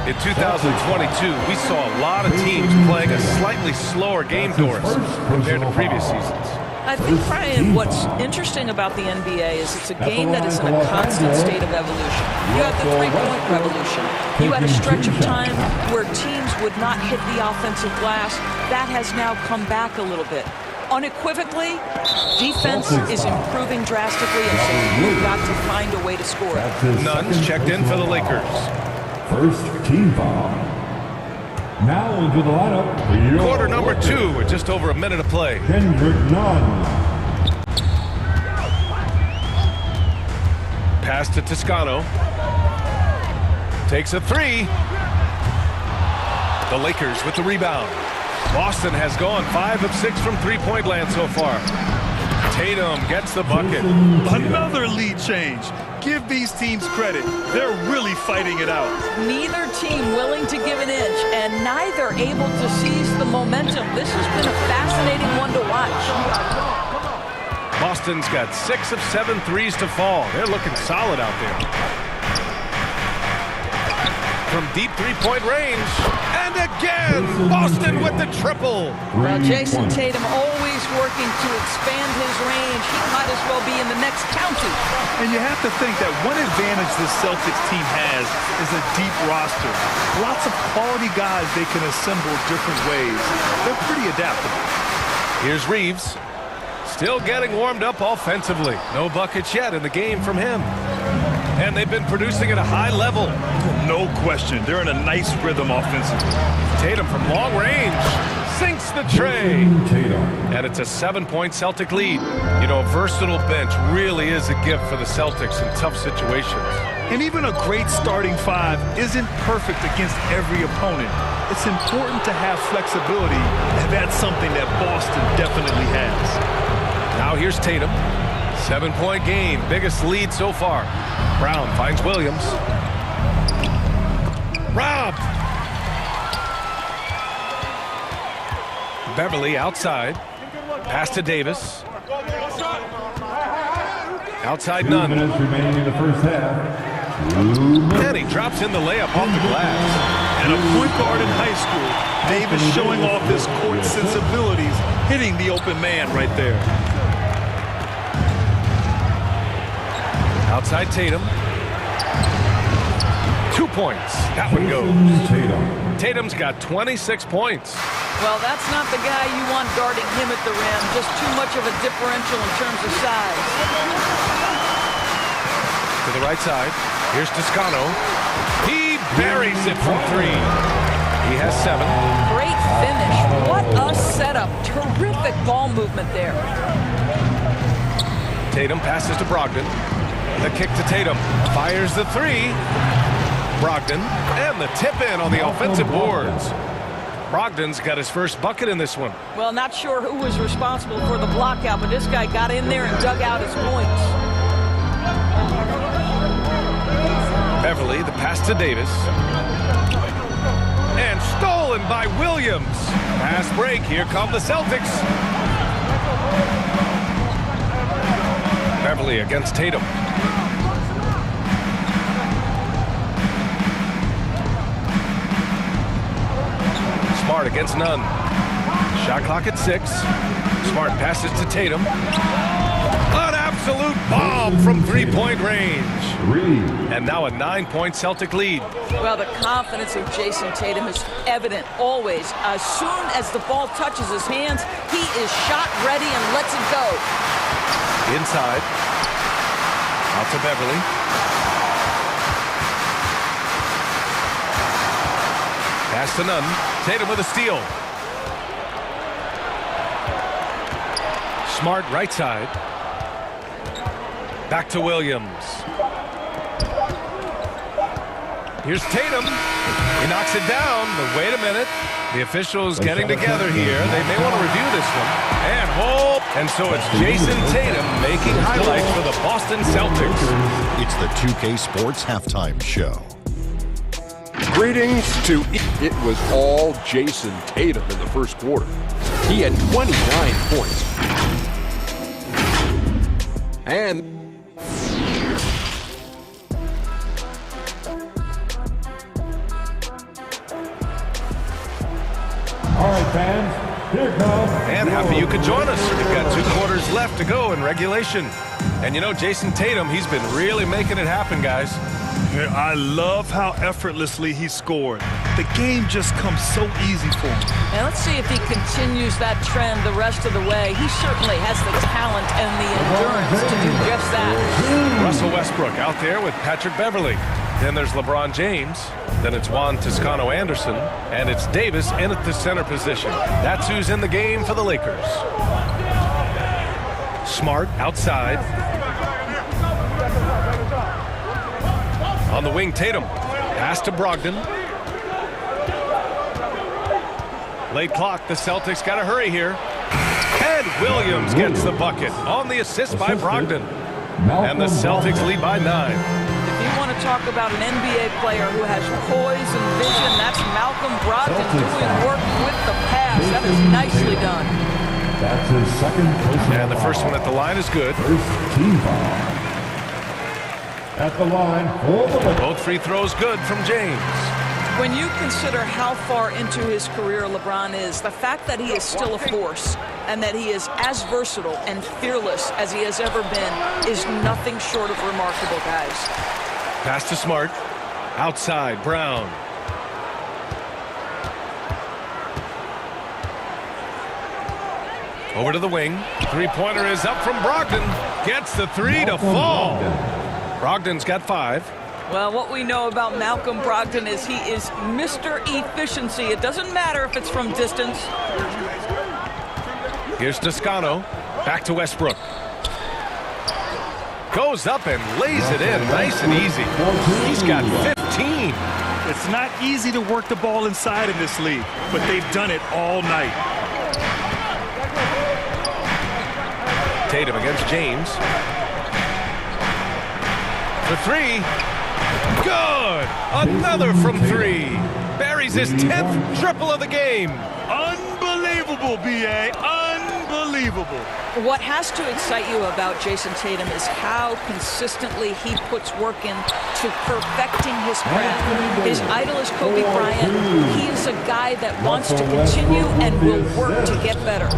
In 2022, we saw a lot of teams playing a slightly slower game, Doris, compared to previous seasons. I think, Brian, what's interesting about the NBA is it's a game that is in a constant state of evolution. You have the three-point revolution. You had a stretch of time where teams would not hit the offensive glass. That has now come back a little bit. Unequivocally, defense is improving drastically, and so you've got to find a way to score. Nunn's checked in for the Lakers. First team foul. Now into the lineup. Quarter number 2 with just over a minute of play. Kendrick Nunn. Pass to Toscano. Takes a 3. The Lakers with the rebound. Boston has gone 5 of 6 from three-point land so far. Tatum gets the bucket. Another lead change. Give these teams credit. They're really fighting it out. Neither team willing to give an inch, and neither able to seize the momentum. This has been a fascinating one to watch. Boston's got 6 of 7 threes to fall. They're looking solid out there. From deep three-point range. And again, Boston with the triple. Well, Jason Tatum always working to expand his range. He might as well be in the next county. And you have to think that one advantage this Celtics team has is a deep roster. Lots of quality guys they can assemble different ways. They're pretty adaptable. Here's Reeves. Still getting warmed up offensively. No buckets yet in the game from him. And they've been producing at a high level. No question. They're in a nice rhythm offensively. Tatum from long range sinks the tray. And it's a 7-point Celtic lead. You know, a versatile bench really is a gift for the Celtics in tough situations. And even a great starting five isn't perfect against every opponent. It's important to have flexibility, and that's something that Boston definitely has. Now here's Tatum. 7-point game, biggest lead so far. Brown finds Williams. Robbed. Beverly outside. Pass to Davis. Outside Nunn. 2 minutes remaining in the first half. And he drops in the layup off the glass. And a point guard in high school, Davis showing off his court sensibilities, hitting the open man right there. Outside Tatum. 2 points. That one goes. Tatum's got 26 points. Well, that's not the guy you want guarding him at the rim. Just too much of a differential in terms of size. To the right side. Here's Toscano. He buries it from 3. He has 7. Great finish. What a setup. Terrific ball movement there. Tatum passes to Brogdon. The kick to Tatum. Fires the 3. Brogdon. And the tip in on the offensive boards. Brogdon's got his first bucket in this one. Well, not sure who was responsible for the block out, but this guy got in there and dug out his points. Beverly, the pass to Davis. And stolen by Williams. Pass break. Here come the Celtics. Beverly against Tatum. Smart against Nunn. Shot clock at 6. Smart passes to Tatum. An absolute bomb from 3-point range. And now a 9-point Celtic lead. Well, the confidence of Jason Tatum is evident always. As soon as the ball touches his hands, he is shot ready and lets it go. Inside. Out to Beverly. Pass to Nunn. Tatum with a steal. Smart right side. Back to Williams. Here's Tatum. He knocks it down, but wait a minute. The officials getting together here. They may want to review this one. And hold. And so it's Jason Tatum making highlights for the Boston Celtics. It's the 2K Sports Halftime Show. Greetings to... It was all Jason Tatum in the first quarter. He had 29 points. And... All right, fans, here it comes. And happy you could join us. We've got 2 quarters left to go in regulation. And you know, Jason Tatum, he's been really making it happen, guys. I love how effortlessly he scored. The game just comes so easy for him. And let's see if he continues that trend the rest of the way. He certainly has the talent and the endurance to do just that. Russell Westbrook out there with Patrick Beverly. Then there's LeBron James. Then it's Juan Toscano Anderson. And it's Davis in at the center position. That's who's in the game for the Lakers. Smart outside. On the wing, Tatum. Pass to Brogdon. Late clock. The Celtics got to hurry here. And Williams gets the bucket on the assist by Brogdon. And the Celtics lead by 9. If you want to talk about an NBA player who has poise and vision, that's Malcolm Brogdon doing work with the pass. That is nicely done. That's his second personal And the first one at the line is good. First team foul. At the line for the Lakers. Both free throws good from James. When you consider how far into his career LeBron is, the fact that he is still a force and that he is as versatile and fearless as he has ever been is nothing short of remarkable, guys. Pass to Smart. Outside, Brown. Over to the wing. Three-pointer is up from Brogdon. Gets the three to fall. Brogdon's got 5. Well, what we know about Malcolm Brogdon is he is Mr. Efficiency. It doesn't matter if it's from distance. Here's Toscano. Back to Westbrook. Goes up and lays it in nice and easy. He's got 15. It's not easy to work the ball inside in this league, but they've done it all night. Tatum against James. For 3. Good! Another from 3. Buries his 10th triple of the game. Unbelievable, B.A. Unbelievable. What has to excite you about Jason Tatum is how consistently he puts work in to perfecting his craft. His idol is Kobe Bryant. He is a guy that wants to continue and will work to get better.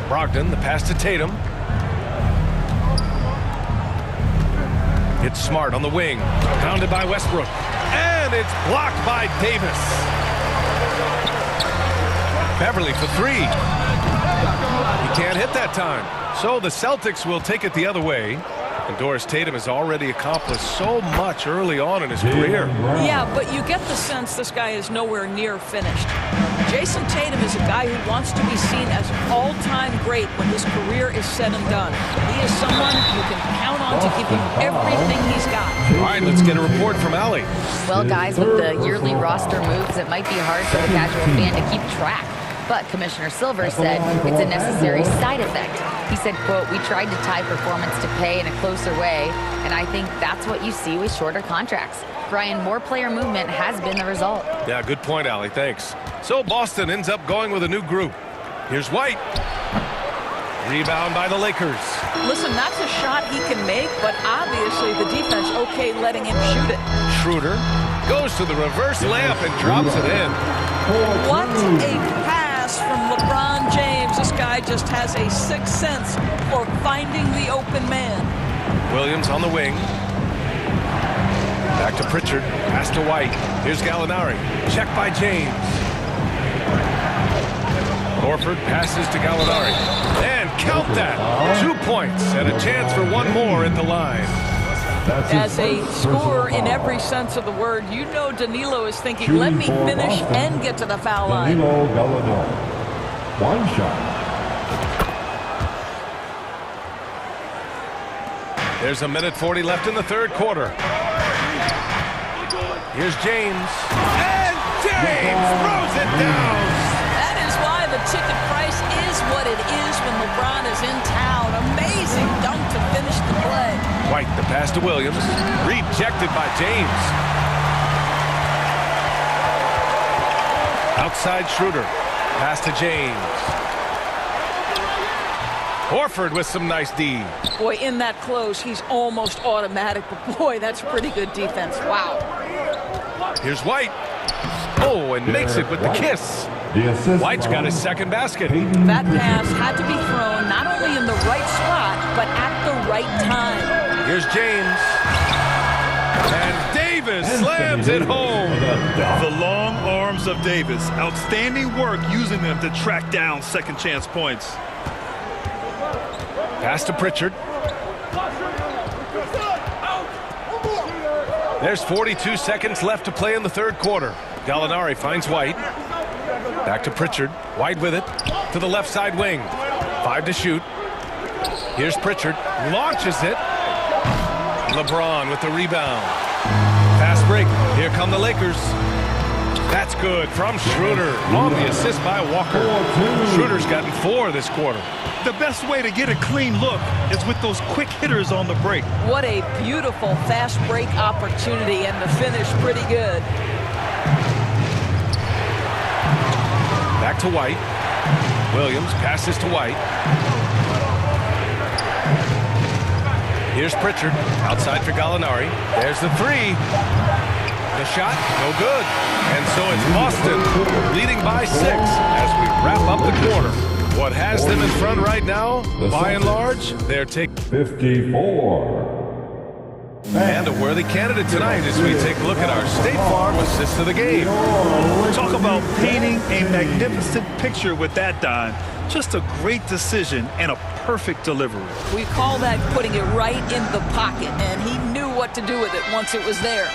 Brogdon, the pass to Tatum. It's Smart on the wing. Pounded by Westbrook. And it's blocked by Davis. Beverly for 3. He can't hit that time. So the Celtics will take it the other way. And Doris Tatum has already accomplished so much early on in his career. Yeah, but you get the sense this guy is nowhere near finished. Jason Tatum is a guy who wants to be seen as all-time great when his career is said and done. He is someone you can count on to give you everything he's got. All right, let's get a report from Allie. Well, guys, with the yearly roster moves, it might be hard for the casual fan to keep track. But Commissioner Silver said it's a necessary side effect. He said, quote, "We tried to tie performance to pay in a closer way, and I think that's what you see with shorter contracts." Brian, more player movement has been the result. Yeah, good point, Allie. Thanks. So Boston ends up going with a new group. Here's White. Rebound by the Lakers. Listen, that's a shot he can make, but obviously the defense okay letting him shoot it. Schroeder goes to the reverse layup and drops it in. What a pass from LeBron James. This guy just has a sixth sense for finding the open man. Williams on the wing. Back to Pritchard. Pass to White. Here's Gallinari. Check by James. Horford passes to Gallinari. And count that. 2 points and a chance for one more at the line. As a scorer in every sense of the word, you know Danilo is thinking, let me finish and get to the foul line. Danilo Gallinari. One shot. There's a minute 40 left in the third quarter. Here's James. And James throws it down. That is why the ticket price is what it is when LeBron is in town. Amazing dunk to finish the play. White, the pass to Williams. Rejected by James. Outside Schroeder. Pass to James. Horford with some nice D. Boy, in that close, he's almost automatic. But boy, that's pretty good defense. Wow. Here's White. Oh, and makes it with the kiss. White's got his second basket. That pass had to be thrown not only in the right spot, but at the right time. Here's James. And Davis slams it home. The long arms of Davis. Outstanding work using them to track down second chance points. Pass to Pritchard. There's 42 seconds left to play in the third quarter. Gallinari finds White. Back to Pritchard. White with it. To the left side wing. 5 to shoot. Here's Pritchard. Launches it. LeBron with the rebound. Fast break. Here come the Lakers. That's good from Schroeder. On the assist by Walker. Schroeder's gotten 4 this quarter. The best way to get a clean look is with those quick hitters on the break. What a beautiful fast break opportunity, and the finish pretty good. Back to White. Williams passes to White. Here's Pritchard. Outside for Gallinari. There's the 3. The shot, no good. And so it's Boston leading by 6 as we wrap up the quarter. What has them in front right now, by and large, they're taking 54. And a worthy candidate tonight as we take a look at our State Farm assist of the game. Talk about painting a magnificent picture with that, Don. Just a great decision and a perfect delivery. We call that putting it right in the pocket, and he knew what to do with it once it was there.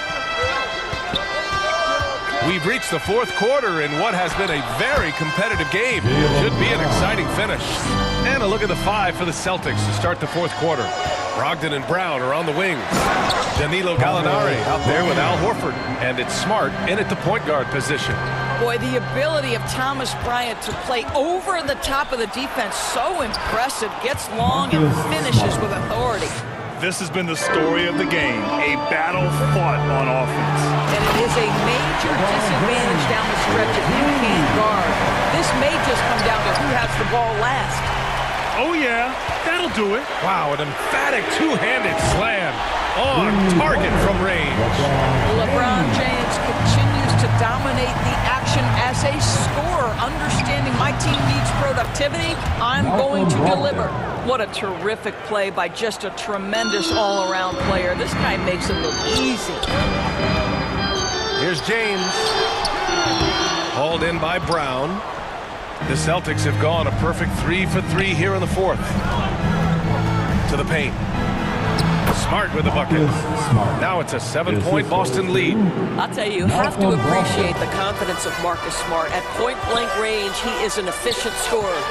We've reached the fourth quarter in what has been a very competitive game. Should be an exciting finish. And a look at the five for the Celtics to start the fourth quarter. Brogdon and Brown are on the wings. Danilo Gallinari out there with Al Horford. And it's Smart in at the point guard position. Boy, the ability of Thomas Bryant to play over the top of the defense, so impressive. Gets long and finishes with authority. This has been the story of the game, a battle fought on offense. And it is a major disadvantage down the stretch if you can't guard. This may just come down to who has the ball last. Oh, yeah, that'll do it. Wow, an emphatic two-handed slam on target from range. LeBron James continues to dominate the action as a scorer, understanding my team needs productivity. I'm going to deliver. What a terrific play by just a tremendous all-around player. This guy makes it look easy. Here's James. Hauled in by Brown. The Celtics have gone a perfect 3 for 3 here in the fourth. To the paint. Smart with the bucket. Now it's a 7-point Boston lead. I'll tell you have to appreciate the confidence of Marcus Smart. At point-blank range, he is an efficient scorer.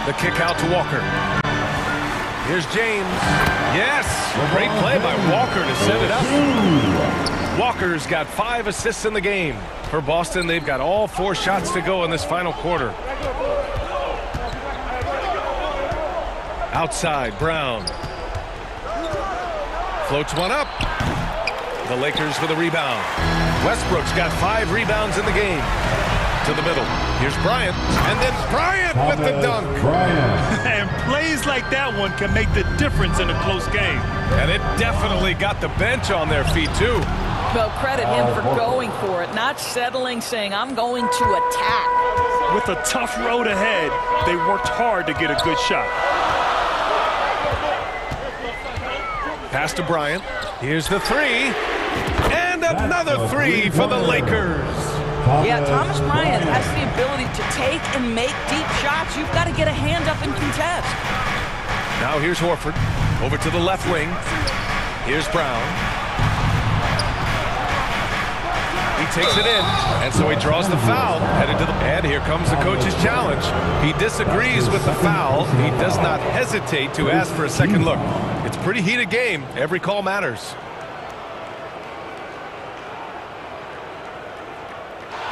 The kick out to Walker. Here's James. Yes! Great play by Walker to set it up. Walker's got 5 assists in the game. For Boston, they've got all 4 shots to go in this final quarter. Outside, Brown. Floats one up. The Lakers with a rebound. Westbrook's got 5 rebounds in the game. To the middle. Here's Bryant. And then Bryant with the dunk. And plays like that one can make the difference in a close game. And it definitely got the bench on their feet, too. Well, credit him for going for it, not settling, saying, I'm going to attack. With a tough road ahead, they worked hard to get a good shot. Pass to Bryant. Here's the 3. And another 3 for the Lakers. Yeah, Thomas Bryant has the ability to take and make deep shots. You've got to get a hand up and contest. Now here's Horford. Over to the left wing. Here's Brown. He takes it in, and so he draws the foul. Headed to the and here comes the coach's challenge. He disagrees with the foul. He does not hesitate to ask for a second look. It's a pretty heated game. Every call matters.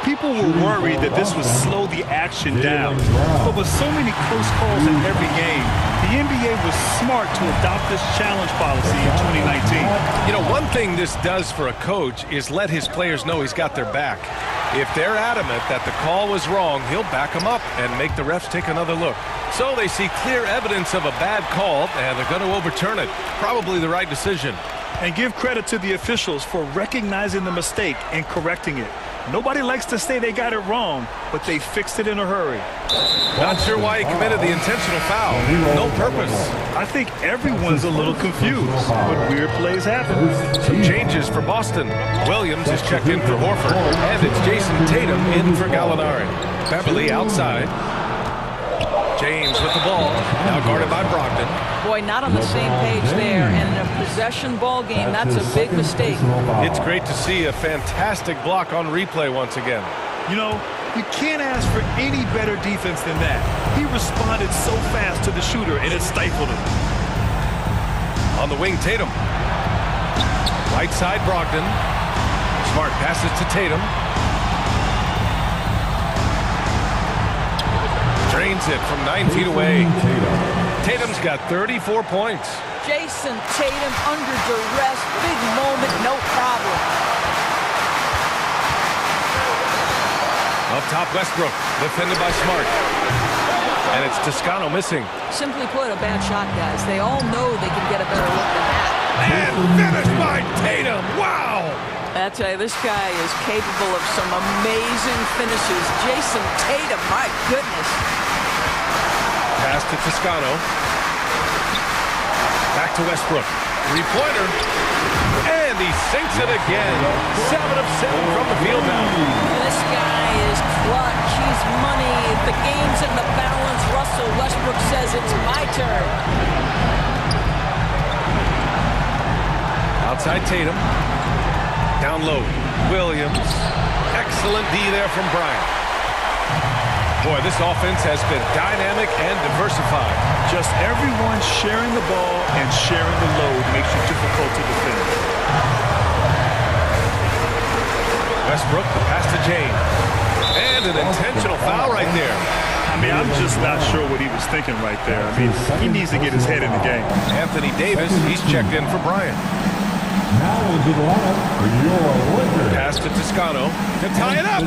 People were worried that this would slow the action down. But with so many close calls in every game, the NBA was smart to adopt this challenge policy in 2019. You know, one thing this does for a coach is let his players know he's got their back. If they're adamant that the call was wrong, he'll back them up and make the refs take another look. So they see clear evidence of a bad call, and they're going to overturn it. Probably the right decision. And give credit to the officials for recognizing the mistake and correcting it. Nobody likes to say they got it wrong, but they fixed it in a hurry. Not sure why he committed the intentional foul. No purpose. I think everyone's a little confused, but weird plays happen. Some changes for Boston. Williams is checked in for Horford, and it's Jason Tatum in for Gallinari. Beverly outside. James with the ball, now guarded by Brogdon. Boy, not on the same page there, and in a possession ball game, that's a big mistake. It's great to see a fantastic block on replay once again. You know, you can't ask for any better defense than that. He responded so fast to the shooter, and it stifled him. On the wing, Tatum. Right side, Brogdon. Smart passes to Tatum. Drains it from 9 feet away. Tatum's got 34 points. Jason Tatum under duress, big moment, no problem. Up top, Westbrook, defended by Smart. And it's Toscano missing. Simply put, a bad shot, guys. They all know they can get a better look than that. And finished by Tatum. Wow! I tell you, this guy is capable of some amazing finishes. Jason Tatum, my goodness. Pass to Toscano. Back to Westbrook. Three-pointer. And he sinks it again. 7 of 7 from the field now. This guy is clutch. He's money. The game's in the balance. Russell Westbrook says it's my turn. Outside Tatum. Down low. Williams. Excellent D there from Bryant. Boy, this offense has been dynamic and diversified. Just everyone sharing the ball and sharing the load makes it difficult to defend. Westbrook, the pass to James. And an intentional foul right there. I mean, I'm just not sure what he was thinking right there. I mean, he needs to get his head in the game. Anthony Davis, he's checked in for Bryant. Now is the lineup for your Lakers. Pass to Toscano to tie it up.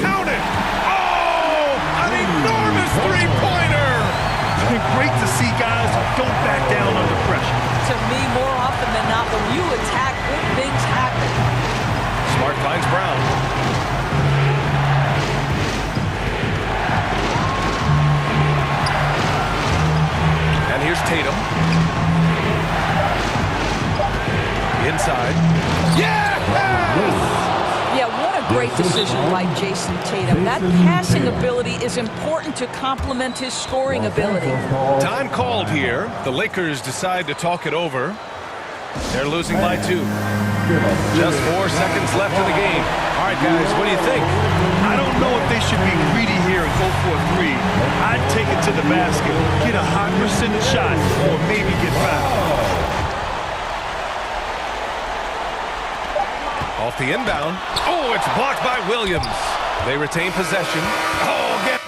Count it. Oh, an enormous three-pointer. It's been great to see guys who don't back down under pressure. To me, more often than not, when you attack, good things happen. Smart finds Brown. And here's Tatum. Inside. Yeah! Yeah, what a great decision by Jason Tatum. That passing ability is important to complement his scoring ability. Time called here. The Lakers decide to talk it over. They're losing by 2. Just 4 seconds left in the game. All right, guys, what do you think? I don't know if they should be greedy here and go for a 3. I'd take it to the basket, get a high percentage shot, or maybe get fouled. Off the inbound. Oh, it's blocked by Williams. They retain possession. Oh, again.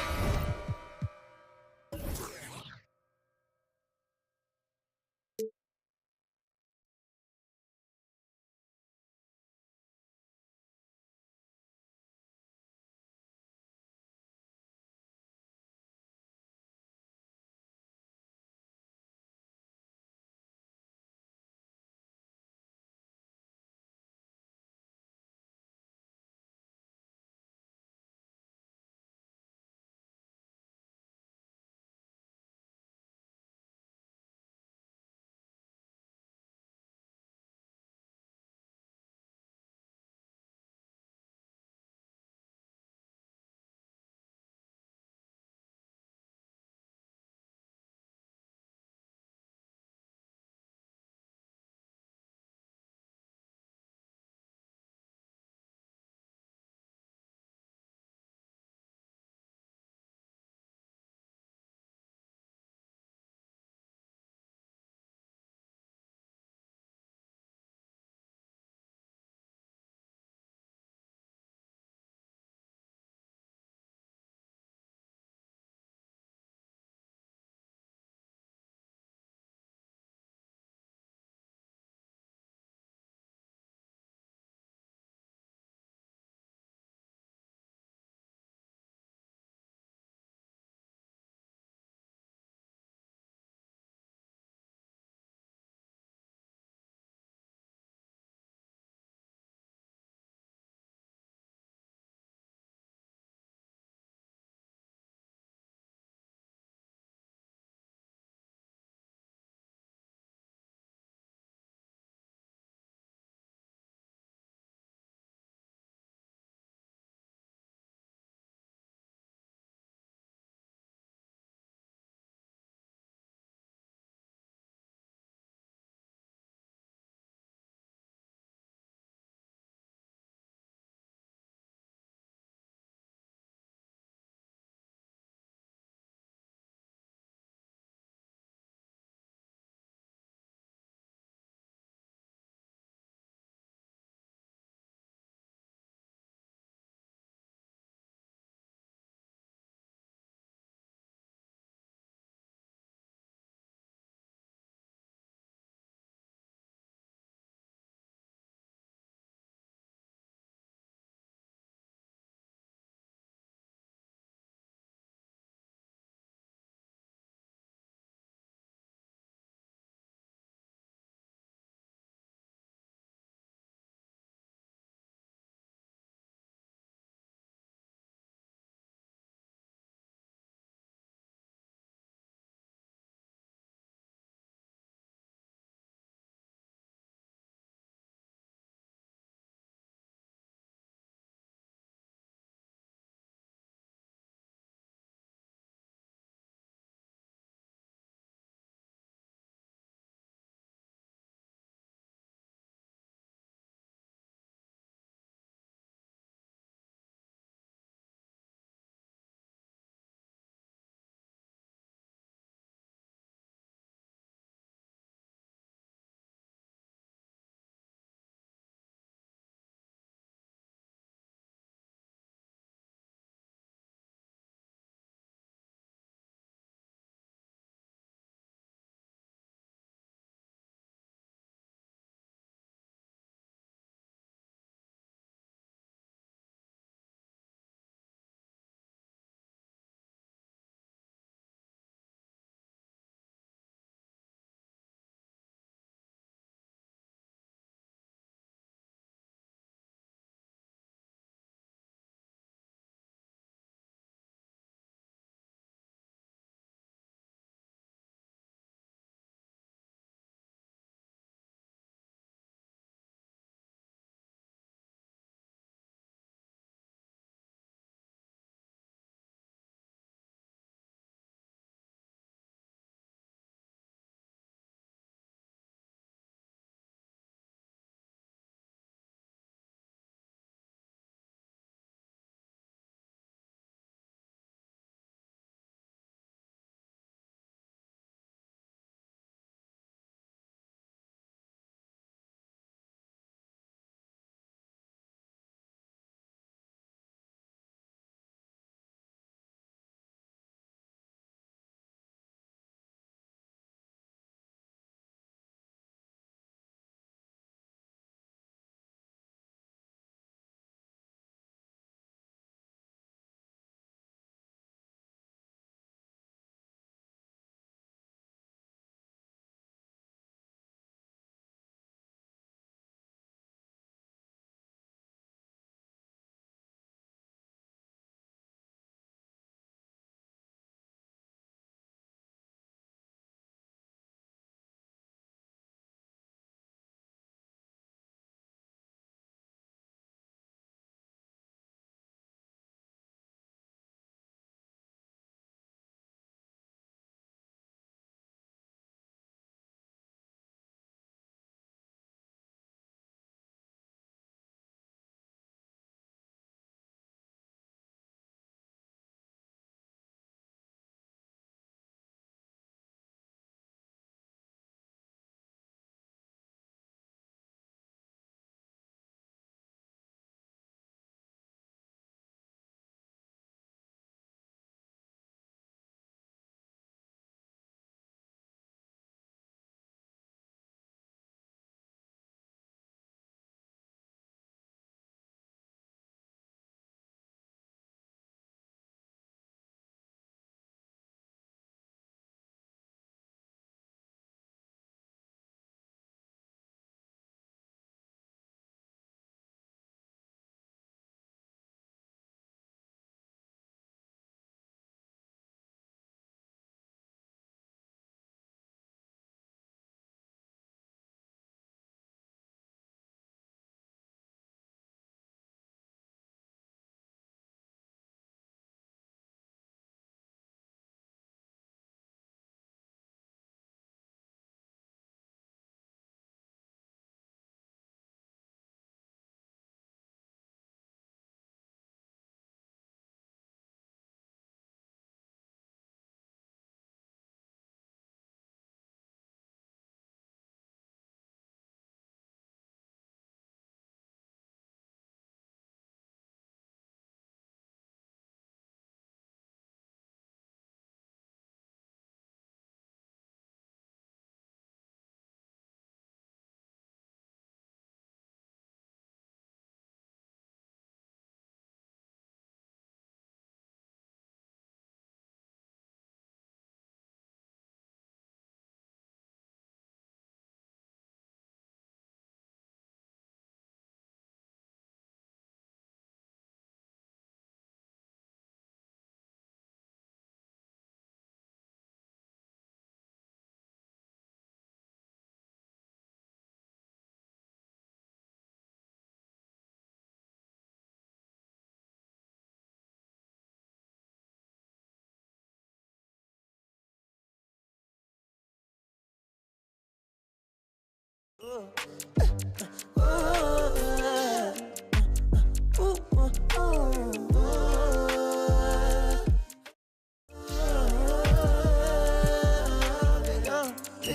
Been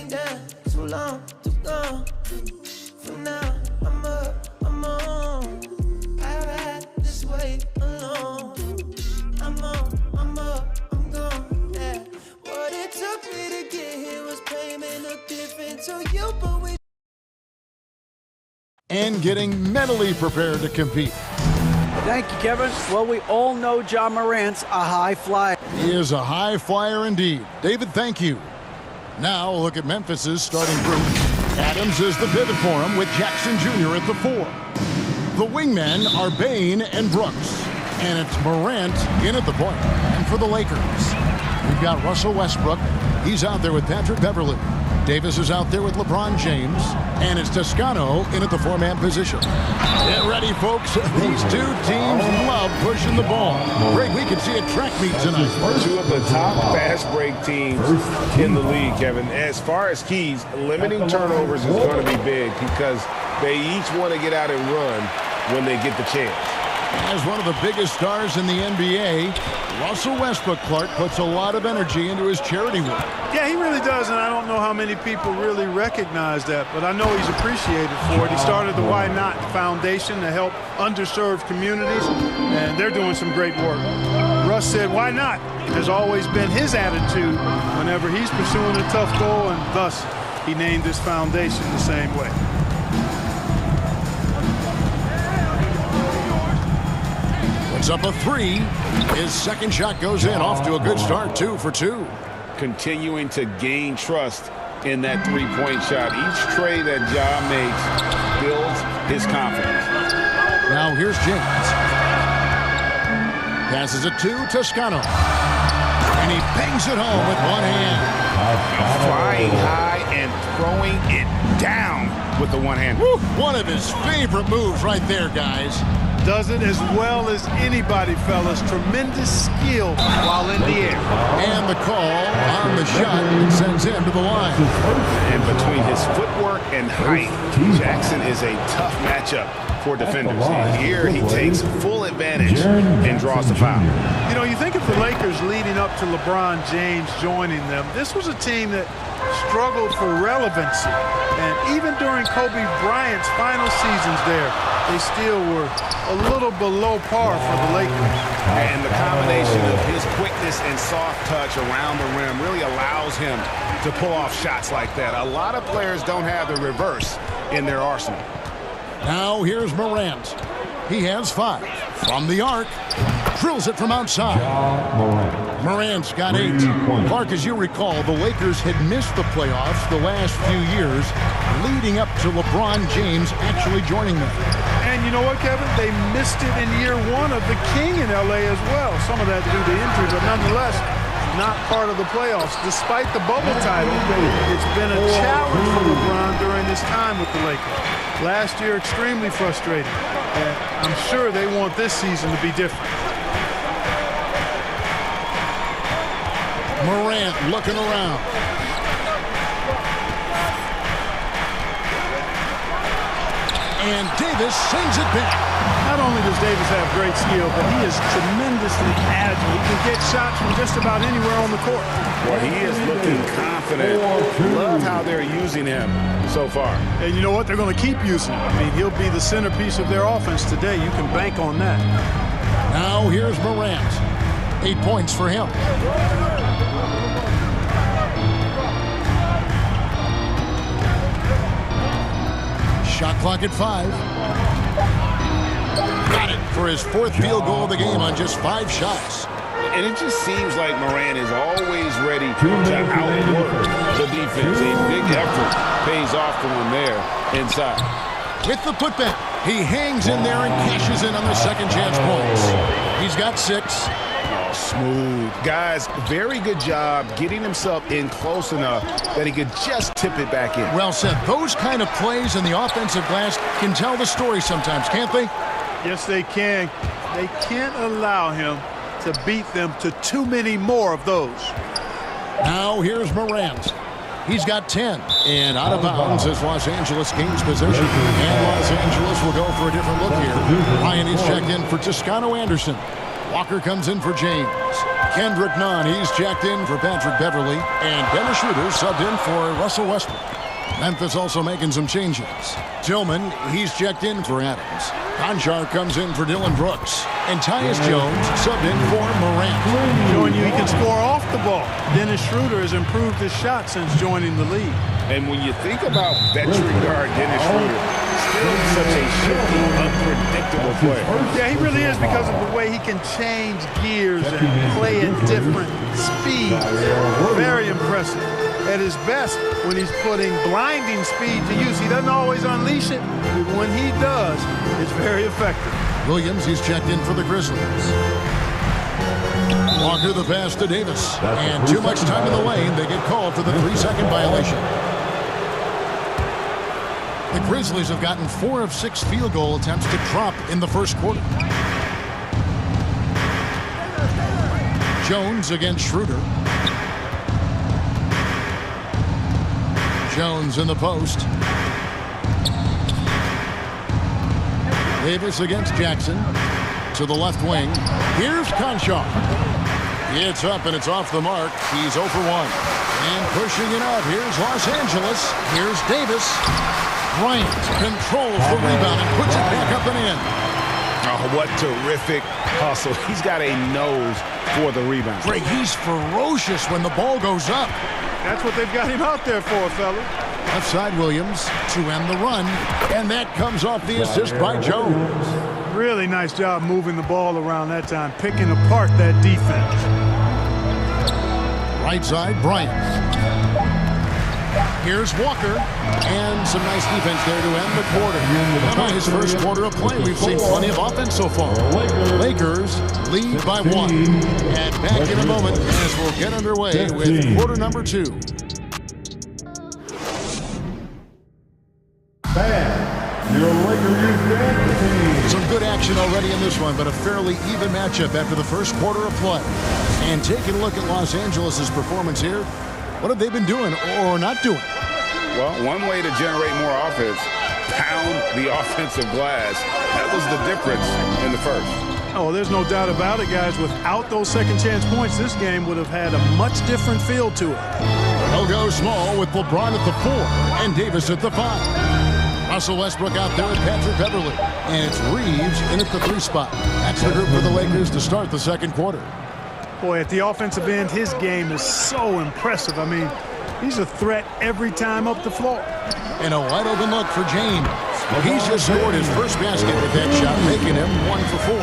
down too long to go. For now, I'm up, I'm on. I ride this way alone. I'm on, I'm up, I'm gone. Yeah. What it took me to get here was payment no different to you, but we. And getting mentally prepared to compete. Thank you, Kevin. Well, we all know Ja Morant's a high flyer. He is a high flyer indeed. David, thank you. Now look at Memphis's starting group. Adams is the pivot for him with Jackson Jr. at the 4. The wingmen are Bain and Brooks. And it's Morant in at the point. And for the Lakers, we've got Russell Westbrook. He's out there with Patrick Beverley. Davis is out there with LeBron James. And it's Toscano in at the 4-man position. Get ready, folks. These two teams love pushing the ball. Greg, we can see a track meet tonight. Two of the top fast break teams in the league, Kevin. As far as keys, limiting turnovers is going to be big because they each want to get out and run when they get the chance. As one of the biggest stars in the NBA, Russell Westbrook, Clark, puts a lot of energy into his charity work. Yeah, he really does, and I don't know how many people really recognize that, but I know he's appreciated for it. He started the Why Not Foundation to help underserved communities, and they're doing some great work. Russ said, why not? Has always been his attitude whenever he's pursuing a tough goal, and thus he named his foundation the same way. Puts up a 3. His second shot goes in, off to a good start, 2 for 2. Continuing to gain trust in that three-point shot. Each tray that Ja makes builds his confidence. Now here's James. Passes it to Toscano. And he bangs it home with one hand. Flying high and throwing it down with the one hand. Woo! One of his favorite moves right there, guys. Does it as well as anybody, fellas. Tremendous skill while in the air. And the call on the shot sends him to the line. And between his footwork and height, Jackson is a tough matchup for defenders. And here he takes full advantage and draws the foul. You know, you think of the Lakers leading up to LeBron James joining them. This was a team that struggled for relevancy. And even during Kobe Bryant's final seasons there, they still were a little below par for the Lakers. And the combination of his quickness and soft touch around the rim really allows him to pull off shots like that. A lot of players don't have the reverse in their arsenal. Now here's Morant. He has 5. From the arc. Drills it from outside. Morant's got 8. Clark, as you recall, the Lakers had missed the playoffs the last few years, leading up to LeBron James actually joining them. And you know what, Kevin? They missed it in year 1 of the King in L.A. as well. Some of that due to injury, but nonetheless, not part of the playoffs. Despite the bubble title, it's been a challenge for LeBron during his time with the Lakers. Last year, extremely frustrating. And I'm sure they want this season to be different. Morant looking around. And Davis sends it back. Not only does Davis have great skill, but he is tremendously agile. He can get shots from just about anywhere on the court. Well, he is looking confident. Love how they're using him so far. And you know what? They're going to keep using him. I mean, he'll be the centerpiece of their offense today. You can bank on that. Now here's Morant. 8 points for him. Shot clock at 5. Got it for his 4th field goal of the game on just 5 shots. And it just seems like Morant is always ready to outwork the defense. A big effort pays off for him there inside. With the putback, he hangs in there and cashes in on the second chance points. He's got 6. Smooth. Guys, very good job getting himself in close enough that he could just tip it back in. Well said. Those kind of plays in the offensive glass can tell the story sometimes, can't they? Yes, they can. They can't allow him to beat them to too many more of those. Now here's Morant. He's got 10. And out of bounds as Los Angeles gains possession. And Los Angeles will go for a different look here. Ryan is checked in for Toscano Anderson. Walker comes in for James. Kendrick Nunn, he's checked in for Patrick Beverly. And Dennis Schroeder subbed in for Russell Westbrook. Memphis also making some changes. Tillman, he's checked in for Adams. Conchar comes in for Dylan Brooks. And Tyus Jones subbed in for Morant. Showing you he can score off the ball. Dennis Schroeder has improved his shot since joining the league. And when you think about veteran guard Dennis Schroeder, still such a shifty, unpredictable player. Yeah, he really is because of the way he can change gears and play at different speeds. Very impressive. At his best, when he's putting blinding speed to use, he doesn't always unleash it, but when he does, it's very effective. Williams, he's checked in for the Grizzlies. Walker the pass to Davis. And too much time in the lane. They get called for the 3-second violation. The Grizzlies have gotten 4 of 6 field goal attempts to drop in the first quarter. Jones against Schroeder. Jones in the post. Davis against Jackson. To the left wing. Here's Conchar. It's up and it's off the mark. He's 0 for 1. And pushing it up. Here's Los Angeles. Here's Davis. Bryant controls the rebound and puts it back up and in. Oh, what terrific hustle. He's got a nose for the rebound. Greg, he's ferocious when the ball goes up. That's what they've got him out there for, fella. Left side Williams to end the run. And that comes off the assist by Jones. Really nice job moving the ball around that time, picking apart that defense. Right side, Bryant. Here's Walker. And some nice defense there to end the quarter. Now his first quarter of play, we've seen plenty of offense so far. Lakers lead by 1. And back in a moment as we'll get underway with quarter number 2. Some good action already in this one, but a fairly even matchup after the first quarter of play. And taking a look at Los Angeles' performance here, what have they been doing or not doing? Well, one way to generate more offense, pound the offensive glass. That was the difference in the first. Oh, there's no doubt about it, guys. Without those second chance points, this game would have had a much different feel to it. They'll go small with LeBron at the 4 and Davis at the 5. Russell Westbrook out there with Patrick Beverly. And it's Reeves in at the 3 spot. That's the group for the Lakers to start the second quarter. Boy, at the offensive end, his game is so impressive. I mean, he's a threat every time up the floor. And a wide open look for James. He's just scored his first basket with that shot, making him 1 for 4.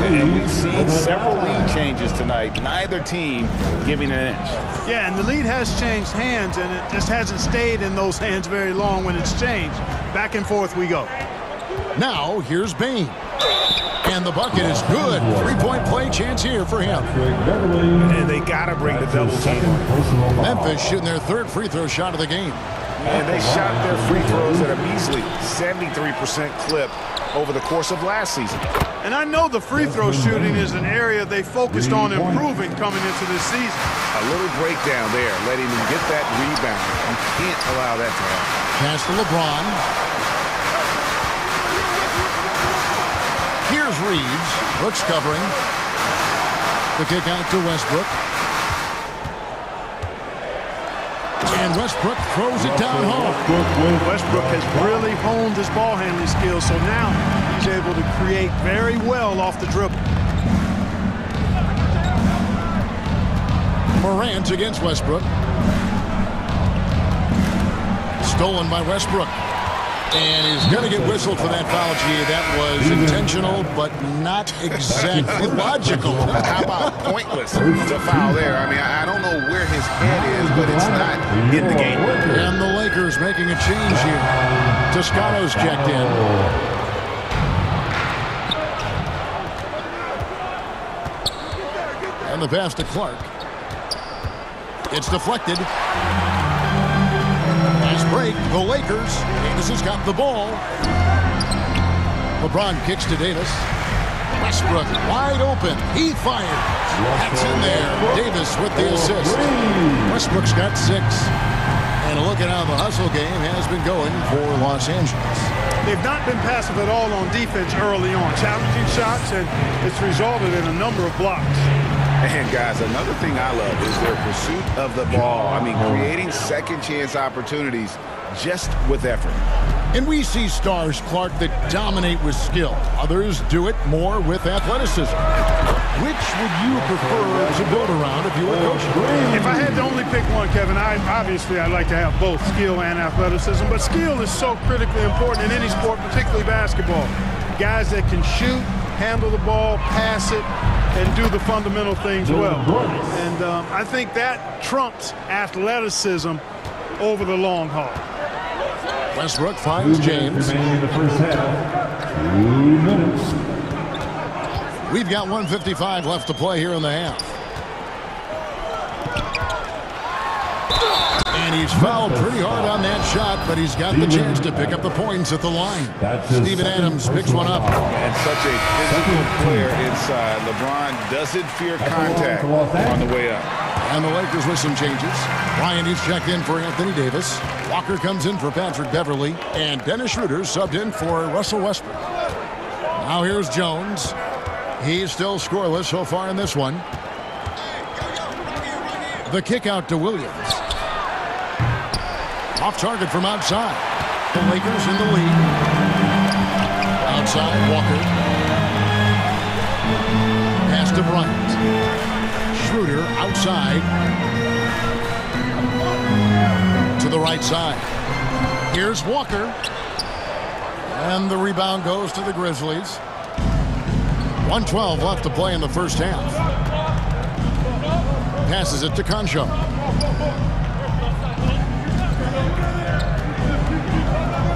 And we've seen several lead changes tonight. Neither team giving an inch. Yeah, and the lead has changed hands, and it just hasn't stayed in those hands very long when it's changed. Back and forth we go. Now, here's Bain. And the bucket is good. 3-point play chance here for him. And they got to bring the double team on. Memphis shooting their 3rd free throw shot of the game. And they shot their free throws at a measly 73% clip over the course of last season. And I know the free throw shooting is an area they focused on improving coming into this season. A little breakdown there, letting them get that rebound. You can't allow that to happen. Pass to LeBron. Here's Reeves. Brooks covering. The kick out to Westbrook. And Westbrook throws it down home. Westbrook has really honed his ball handling skills, so now he's able to create very well off the dribble. Morant against Westbrook. Stolen by Westbrook. And he's going to get whistled for that foul. Gee, that was intentional, but not exactly logical. How about pointless to foul there? I mean, I don't know where his head is, but it's not in the game. And the Lakers making a change here. Toscano's checked in. And the pass to Clark. It's deflected. Nice break. The Lakers. Davis has got the ball. LeBron kicks to Davis. Westbrook wide open. He fires. That's in there. Davis with the assist. Westbrook's got 6. And a look at how the hustle game has been going for Los Angeles. They've not been passive at all on defense early on. Challenging shots, and it's resulted in a number of blocks. And, guys, another thing I love is their pursuit of the ball. I mean, creating second-chance opportunities just with effort. And we see stars, Clark, that dominate with skill. Others do it more with athleticism. Which would you prefer to build around if you were coaching? If I had to only pick one, Kevin, I'd like to have both skill and athleticism. But skill is so critically important in any sport, particularly basketball. Guys that can shoot, handle the ball, pass it, and do the fundamental things well. And I think that trumps athleticism over the long haul. Westbrook finds James. In the first half, 2 minutes. We've got 1:55 left to play here in the half. And he's fouled pretty hard on that shot, but he's got the chance to pick up the points at the line. Steven Adams picks one up. And such a physical player inside. LeBron doesn't fear contact on the way up. And the Lakers with some changes. Bryant is checked in for Anthony Davis. Walker comes in for Patrick Beverly. And Dennis Schroeder subbed in for Russell Westbrook. Now here's Jones. He's still scoreless so far in this one. The kick out to Williams. Off target from outside. The Lakers in the lead. Outside, Walker. Pass to Bryant. Schroeder outside. To the right side. Here's Walker. And the rebound goes to the Grizzlies. 1:12 left to play in the first half. Passes it to Concho.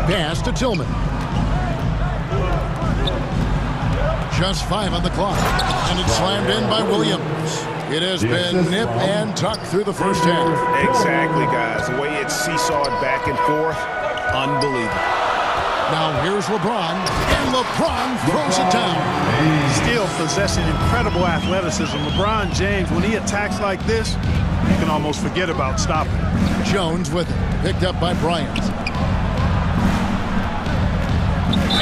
Pass to Tillman. Just 5 on the clock. And it's slammed in by Williams. It has been nip and tuck through the first half. Exactly, guys. The way it's seesawed back and forth, unbelievable. Now here's LeBron, and LeBron throws it down. Still possessing incredible athleticism. LeBron James, when he attacks like this, you can almost forget about stopping. Jones with it, picked up by Bryant.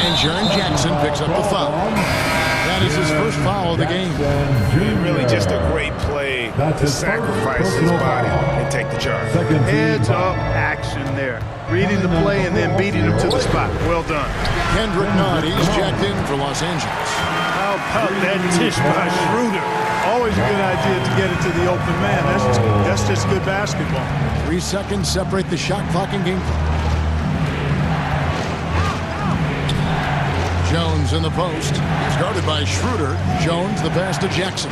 And Jaren Jackson picks up the foul. That is his first foul of the game. Really just a great play to sacrifice his body and take the charge. Heads-up action there. Reading the play and then beating him to the spot. Well done. Kendrick Nunn, he's checked in for Los Angeles. How about that dish by Schroeder? Always a good idea to get it to the open man. That's just good basketball. 3 seconds separate the shot clock and game clock. Jones in the post. He's guarded by Schroeder. Jones the pass to Jackson.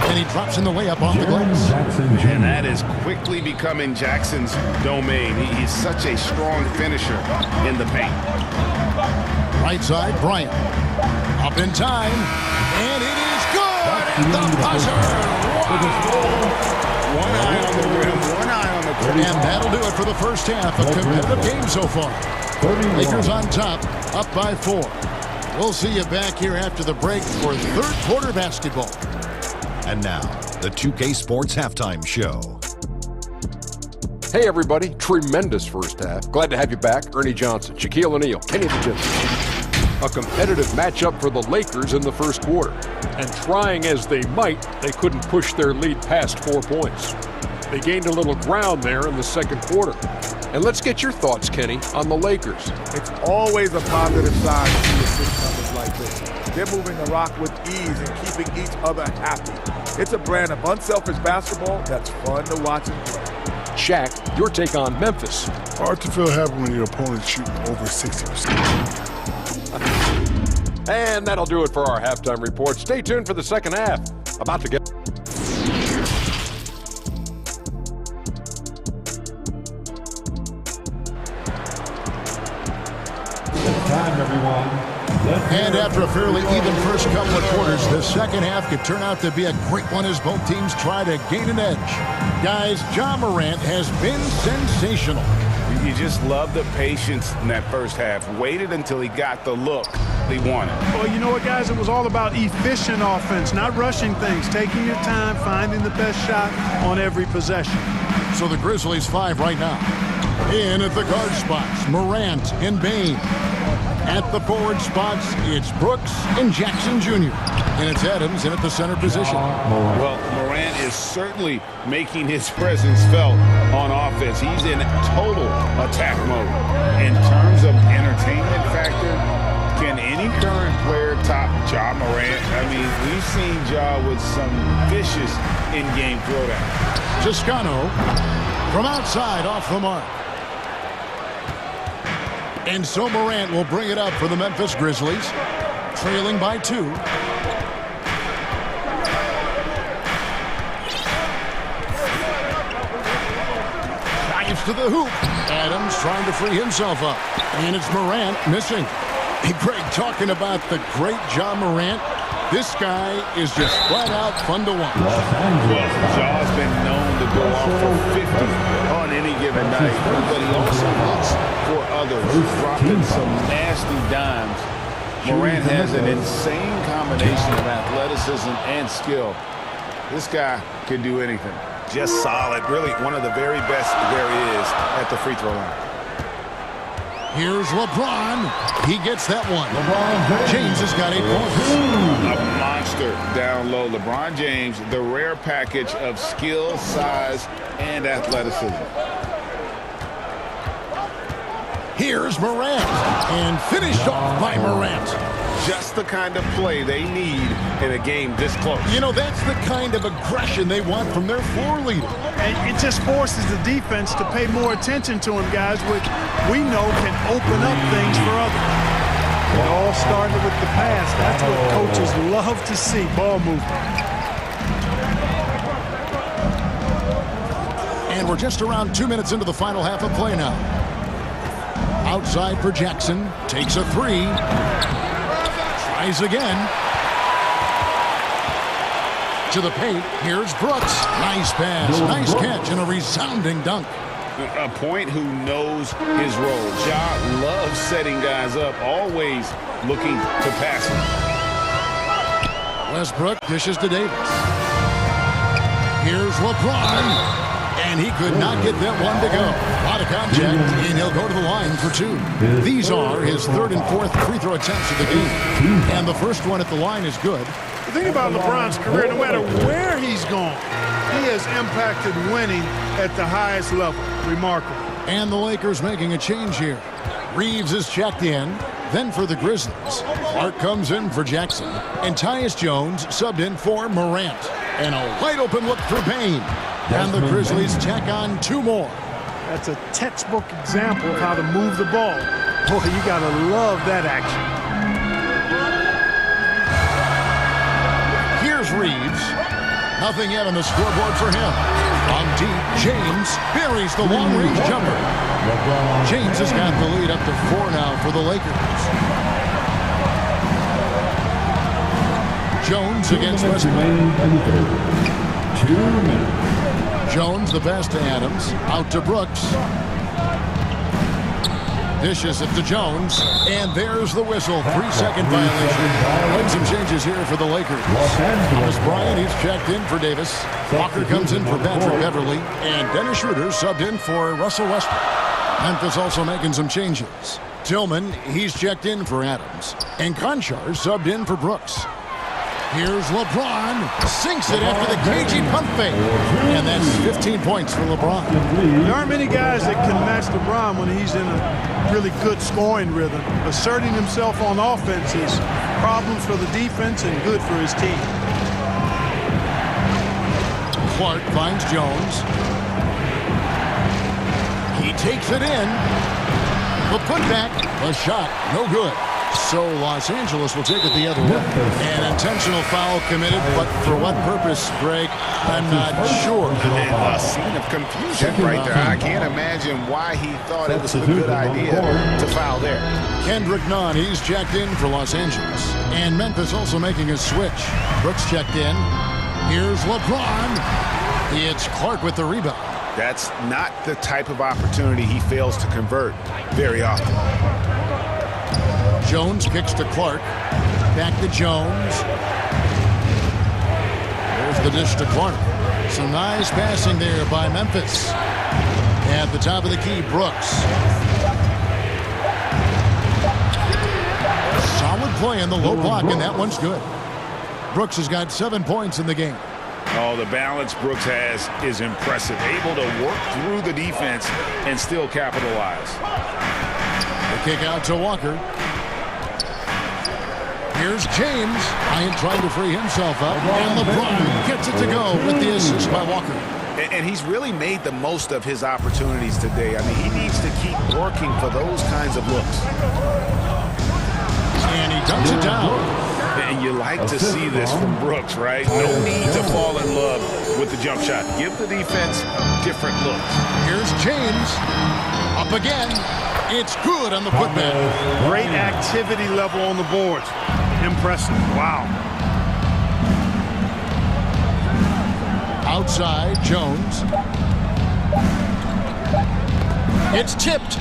And he drops in the layup off the glass. And that is quickly becoming Jackson's domain. He's such a strong finisher in the paint. Right side, Bryant. Up in time. And it is good! And the buzzer! One eye on the rim, one eye on the court. And that'll do it for the first half. A competitive game so far. Lakers on top, up by 4. We'll see you back here after the break for third quarter basketball. And now, the 2K Sports Halftime Show. Hey, everybody. Tremendous first half. Glad to have you back. Ernie Johnson, Shaquille O'Neal, Kenny the Jet. A competitive matchup for the Lakers in the first quarter. And trying as they might, they couldn't push their lead past 4 points. They gained a little ground there in the second quarter. And let's get your thoughts, Kenny, on the Lakers. It's always a positive sign to see assist numbers like this. They're moving the rock with ease and keeping each other happy. It's a brand of unselfish basketball that's fun to watch and play. Shaq, your take on Memphis. Hard to feel happy when your opponent's shooting over 60%. And that'll do it for our halftime report. Stay tuned for the second half. About to get... Time, everyone. And after a fairly even first couple of quarters, the second half could turn out to be a great one as both teams try to gain an edge. Guys, Ja Morant has been sensational. You just love the patience in that first half. Waited until he got the look, badly wanted. Well, you know what, guys? It was all about efficient offense, not rushing things, taking your time, finding the best shot on every possession. So the Grizzlies 5 right now. In at the guard spots, Morant and Bain. At the forward spots, it's Brooks and Jackson Jr. And it's Adams in at the center position. Well, Morant is certainly making his presence felt on offense. He's in total attack mode. In terms of entertainment factor, can any current player top Ja Morant? I mean, we've seen Ja with some vicious in-game throwdown. Toscano from outside off the mark. And so Morant will bring it up for the Memphis Grizzlies, trailing by 2. Drives to the hoop. Adams trying to free himself up. And it's Morant missing. Hey, Greg, talking about the great Ja Morant, this guy is just flat out fun to watch. Well, Ja's been known to go off for 50 on any given night, but he also looks for others, dropping some nasty dimes. Morant has an insane combination of athleticism and skill. This guy can do anything. Just solid, really one of the very best there is at the free throw line. Here's LeBron. He gets that one. James has got 8 points. A monster down low. LeBron James, the rare package of skill, size, and athleticism. Here's Morant. And finished off by Morant. Just the kind of play they need in a game this close. You know, that's the kind of aggression they want from their floor leader. And it just forces the defense to pay more attention to him, guys, which we know can open up things for others. It all started with the pass. That's what coaches love to see, ball movement. And we're just around 2 minutes into the final half of play now. Outside for Jackson. Takes a 3. Tries again. To the paint. Here's Brooks. Nice pass. Nice catch and a resounding dunk. A point who knows his role. Ja loves setting guys up, always looking to pass him. Westbrook dishes to Davis. Here's LeBron. And he could not get that one to go. A lot of contact, and he'll go to the line for 2. These are his 3rd and 4th free throw attempts of the game. And the first one at the line is good. The thing about LeBron's career, no matter where he's gone, he has impacted winning at the highest level. Remarkable. And the Lakers making a change here. Reeves is checked in. Then for the Grizzlies, Clark comes in for Jackson. And Tyus Jones subbed in for Morant. And a wide open look for Bain. And the Grizzlies tack on 2 more. That's a textbook example of how to move the ball. Boy, you got to love that action. Here's Reeves. Nothing yet on the scoreboard for him. On deep, James buries the long-range jumper. James has got the lead up to 4 now for the Lakers. Jones against Westbrook. 2 minutes. Jones, the pass to Adams. Out to Brooks. Dishes it to Jones. And there's the whistle. 3-second violation. And some changes here for the Lakers. Thomas Bryant, he's checked in for Davis. Walker comes in for Patrick Beverly. And Dennis Schroeder subbed in for Russell Westbrook. Memphis also making some changes. Tillman, he's checked in for Adams. And Conchar subbed in for Brooks. Here's LeBron. Sinks it after the cagey pump fake. And that's 15 points for LeBron. There aren't many guys that can match LeBron when he's in a really good scoring rhythm. Asserting himself on offense is problems for the defense and good for his team. Clark finds Jones. He takes it in. The putback. A shot. No good. So Los Angeles will take it the other way. An intentional foul committed, but for what purpose, Greg? I'm not sure. A scene of confusion right there. I can't imagine why he thought it was a good idea to foul there. Kendrick Nunn, he's checked in for Los Angeles. And Memphis also making a switch. Brooks checked in. Here's LeBron. It's Clark with the rebound. That's not the type of opportunity he fails to convert very often. Jones kicks to Clark. Back to Jones. There's the dish to Clark. Some nice passing there by Memphis. At the top of the key, Brooks. Solid play in the low block, and that one's good. Brooks has got 7 points in the game. Oh, the balance Brooks has is impressive. Able to work through the defense and still capitalize. The kick out to Walker. Here's James. Bryant trying to free himself up. And LeBron gets it to go with the assist by Walker. And he's really made the most of his opportunities today. I mean, he needs to keep working for those kinds of looks. And he dunks it down. And you like to see this from Brooks, right? No need to fall in love with the jump shot. Give the defense different looks. Here's James. Up again. It's good on the putback. Great activity level on the boards. Impressive. Wow. Outside, Jones. It's tipped.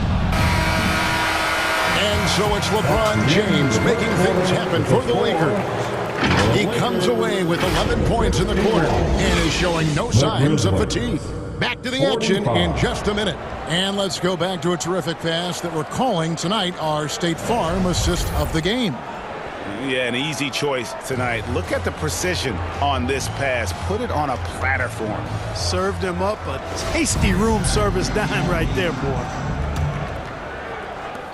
And so it's LeBron James making things happen for the Lakers. He comes away with 11 points in the quarter and is showing no signs of fatigue. Back to the action in just a minute. And let's go back to a terrific pass that we're calling tonight our State Farm assist of the game. Yeah, an easy choice tonight. Look at the precision on this pass. Put it on a platter for him. Served him up a tasty room service dime right there, boy.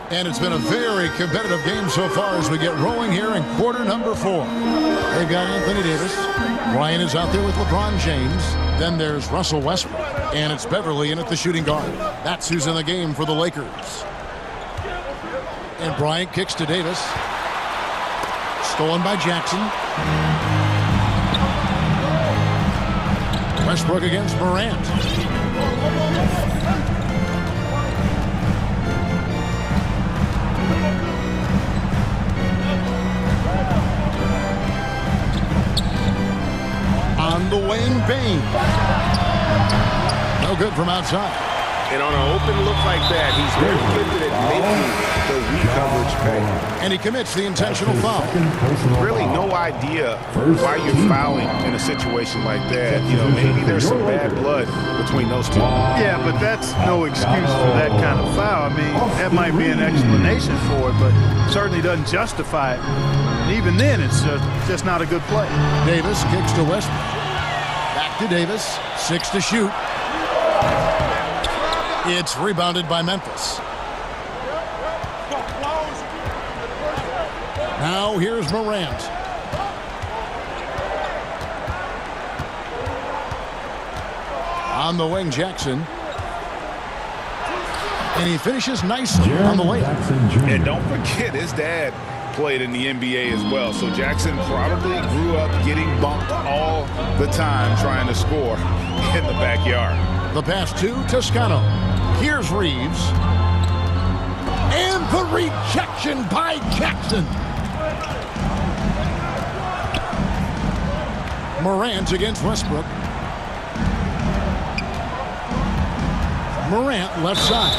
And it's been a very competitive game so far as we get rolling here in quarter number 4. They've got Anthony Davis. Ryan is out there with LeBron James. Then there's Russell Westbrook. And it's Beverly in at the shooting guard. That's who's in the game for the Lakers. And Bryant kicks to Davis. Stolen by Jackson. Westbrook against Morant. On the wing, Bain. No good from outside. And on an open look like that, he's very gifted at making the weak coverage pay. And he commits the intentional foul. Really no idea why you're fouling in a situation like that. You know, maybe there's some bad blood between those two. Yeah, but that's no excuse for that kind of foul. I mean, that might be an explanation for it, but certainly doesn't justify it. And even then, it's just not a good play. Davis kicks to Westbrook. Back to Davis. 6 to shoot. It's rebounded by Memphis. Now here's Morant. On the wing, Jackson. And he finishes nicely on the layup. And don't forget, his dad played in the NBA as well. So Jackson probably grew up getting bumped all the time trying to score in the backyard. The pass to Toscano. Here's Reeves. And the rejection by Jackson. Morant against Westbrook. Morant left side.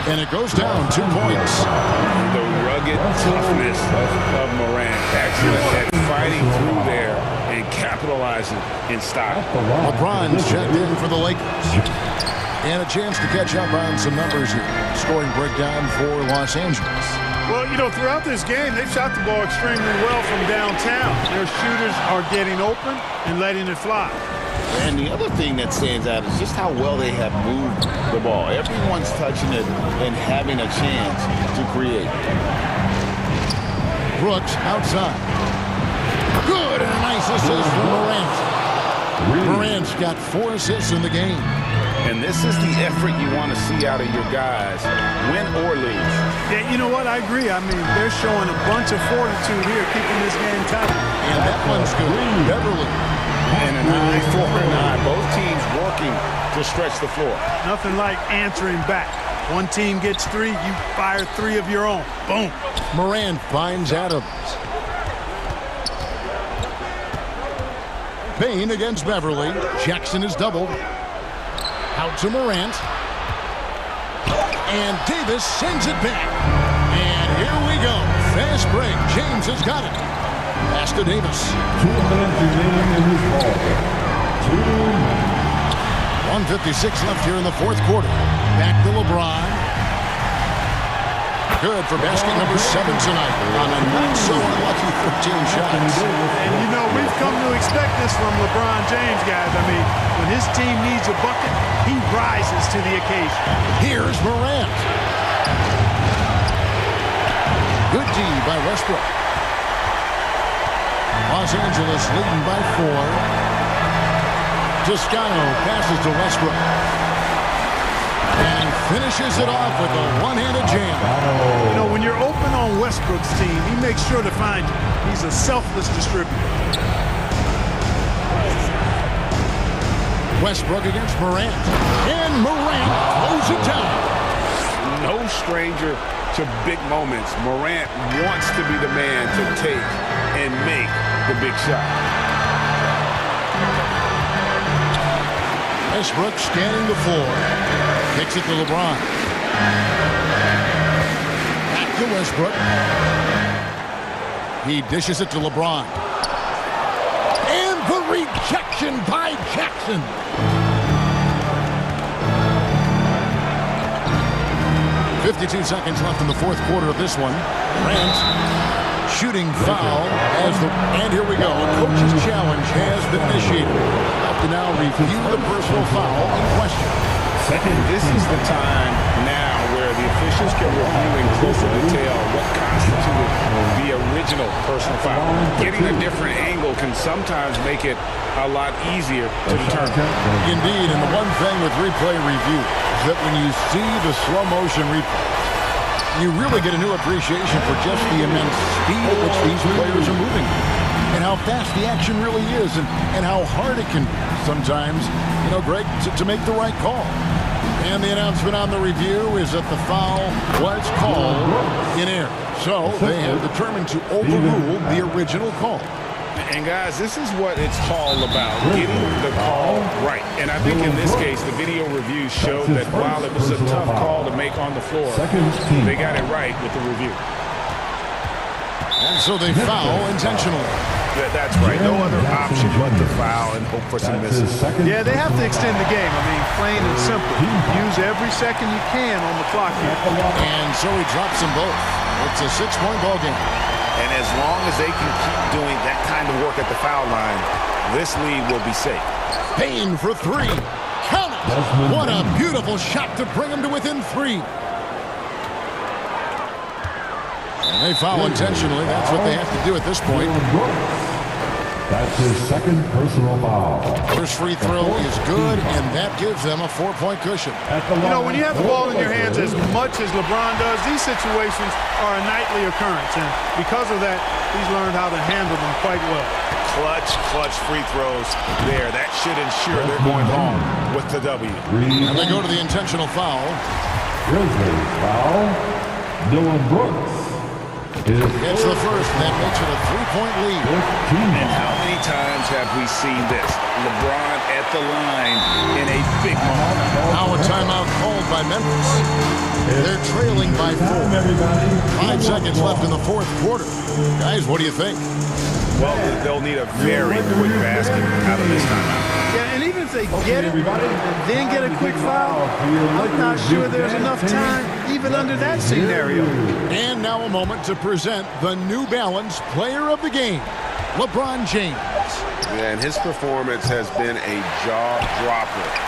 And it goes down 2 points. The rugged toughness of Morant. Excellent at fighting through there and capitalizing in style. LeBron's checked in for the Lakers. And a chance to catch up on some numbers here. Scoring breakdown for Los Angeles. Well, you know, throughout this game, they've shot the ball extremely well from downtown. Their shooters are getting open and letting it fly. And the other thing that stands out is just how well they have moved the ball. Everyone's touching it and having a chance to create. Brooks outside. Good, and a nice assist from Morant. Morant's got 4 assists in the game. And this is the effort you want to see out of your guys, win or lose. Yeah, you know what? I agree. I mean, they're showing a bunch of fortitude here, keeping this game tight. And that one's good. Beverly. And an eye for an eye. Both teams working to stretch the floor. Nothing like answering back. One team gets 3, you fire 3 of your own. Boom. Morant finds Adams. Bain against Beverly. Jackson is doubled. Out to Morant. And Davis sends it back. And here we go. Fast break. James has got it. Pass to Davis. 2 minutes remaining in this ball game. 2 minutes. 1:56 left here in the fourth quarter. Back to LeBron. Good for basket number 7 tonight on a not-so-unlucky 13 shots. And, you know, we've come to expect this from LeBron James, guys. I mean, when his team needs a bucket, he rises to the occasion. Here's Morant. Good D by Westbrook. Los Angeles leading by 4. Toscano passes to Westbrook. And finishes it off with a one-handed jam. You know, when you're open on Westbrook's team, he makes sure to find you. He's a selfless distributor. Westbrook against Morant. And Morant throws it down. No stranger to big moments. Morant wants to be the man to take and make the big shot. Westbrook scanning the floor. Kicks it to LeBron. Back to Westbrook. He dishes it to LeBron. And the rejection by Jackson. .52 seconds left in the fourth quarter of this one. Grant shooting foul. And here we go. A coach's challenge has been initiated. Have to now review the personal foul in question. This is the time now where the officials can review in closer detail what constituted the original personal foul. Getting a different angle can sometimes make it a lot easier to determine. Indeed, and the one thing with replay review is that when you see the slow motion replay, you really get a new appreciation for just the immense speed at which these players are moving and how fast the action really is and how hard it can sometimes, you know, Greg, to make the right call. And the announcement on the review is that the foul was called in error. So they have determined to overrule the original call. And guys, this is what it's all about, getting the call right. And I think in this case, the video review showed that while it was a tough call to make on the floor, they got it right with the review. And so they foul intentionally. Yeah, that's right. No other option but to foul and hope for some misses. Yeah, they have to extend the game. I mean, plain and simple. Use every second you can on the clock here. And so he drops them both. It's a 6-point ball game. And as long as they can keep doing that kind of work at the foul line, this lead will be safe. Payne for 3. Count it. What a beautiful shot to bring him to within 3. And they foul intentionally. That's what they have to do at this point. That's his second personal foul. First free throw is good, and that gives them a 4-point cushion. You know, when you have the ball in your hands as much as LeBron does, these situations are a nightly occurrence. And because of that, he's learned how to handle them quite well. Clutch free throws there. That should ensure they're going home with the W. And they go to the intentional foul. Grizzlies foul. Dylan Brooks. It's the first, and that makes it a 3-point lead. And how many times have we seen this? LeBron at the line in a big moment. Now a timeout called by Memphis. They're trailing by 4. 5 seconds left in the fourth quarter. Guys, what do you think? Well, they'll need a very quick basket out of this timeout. Yeah, and even if they get it and then get a quick foul, I'm not sure there's enough time even under that scenario. And now a moment to present the New Balance Player of the Game, LeBron James. Yeah, and his performance has been a jaw-dropper.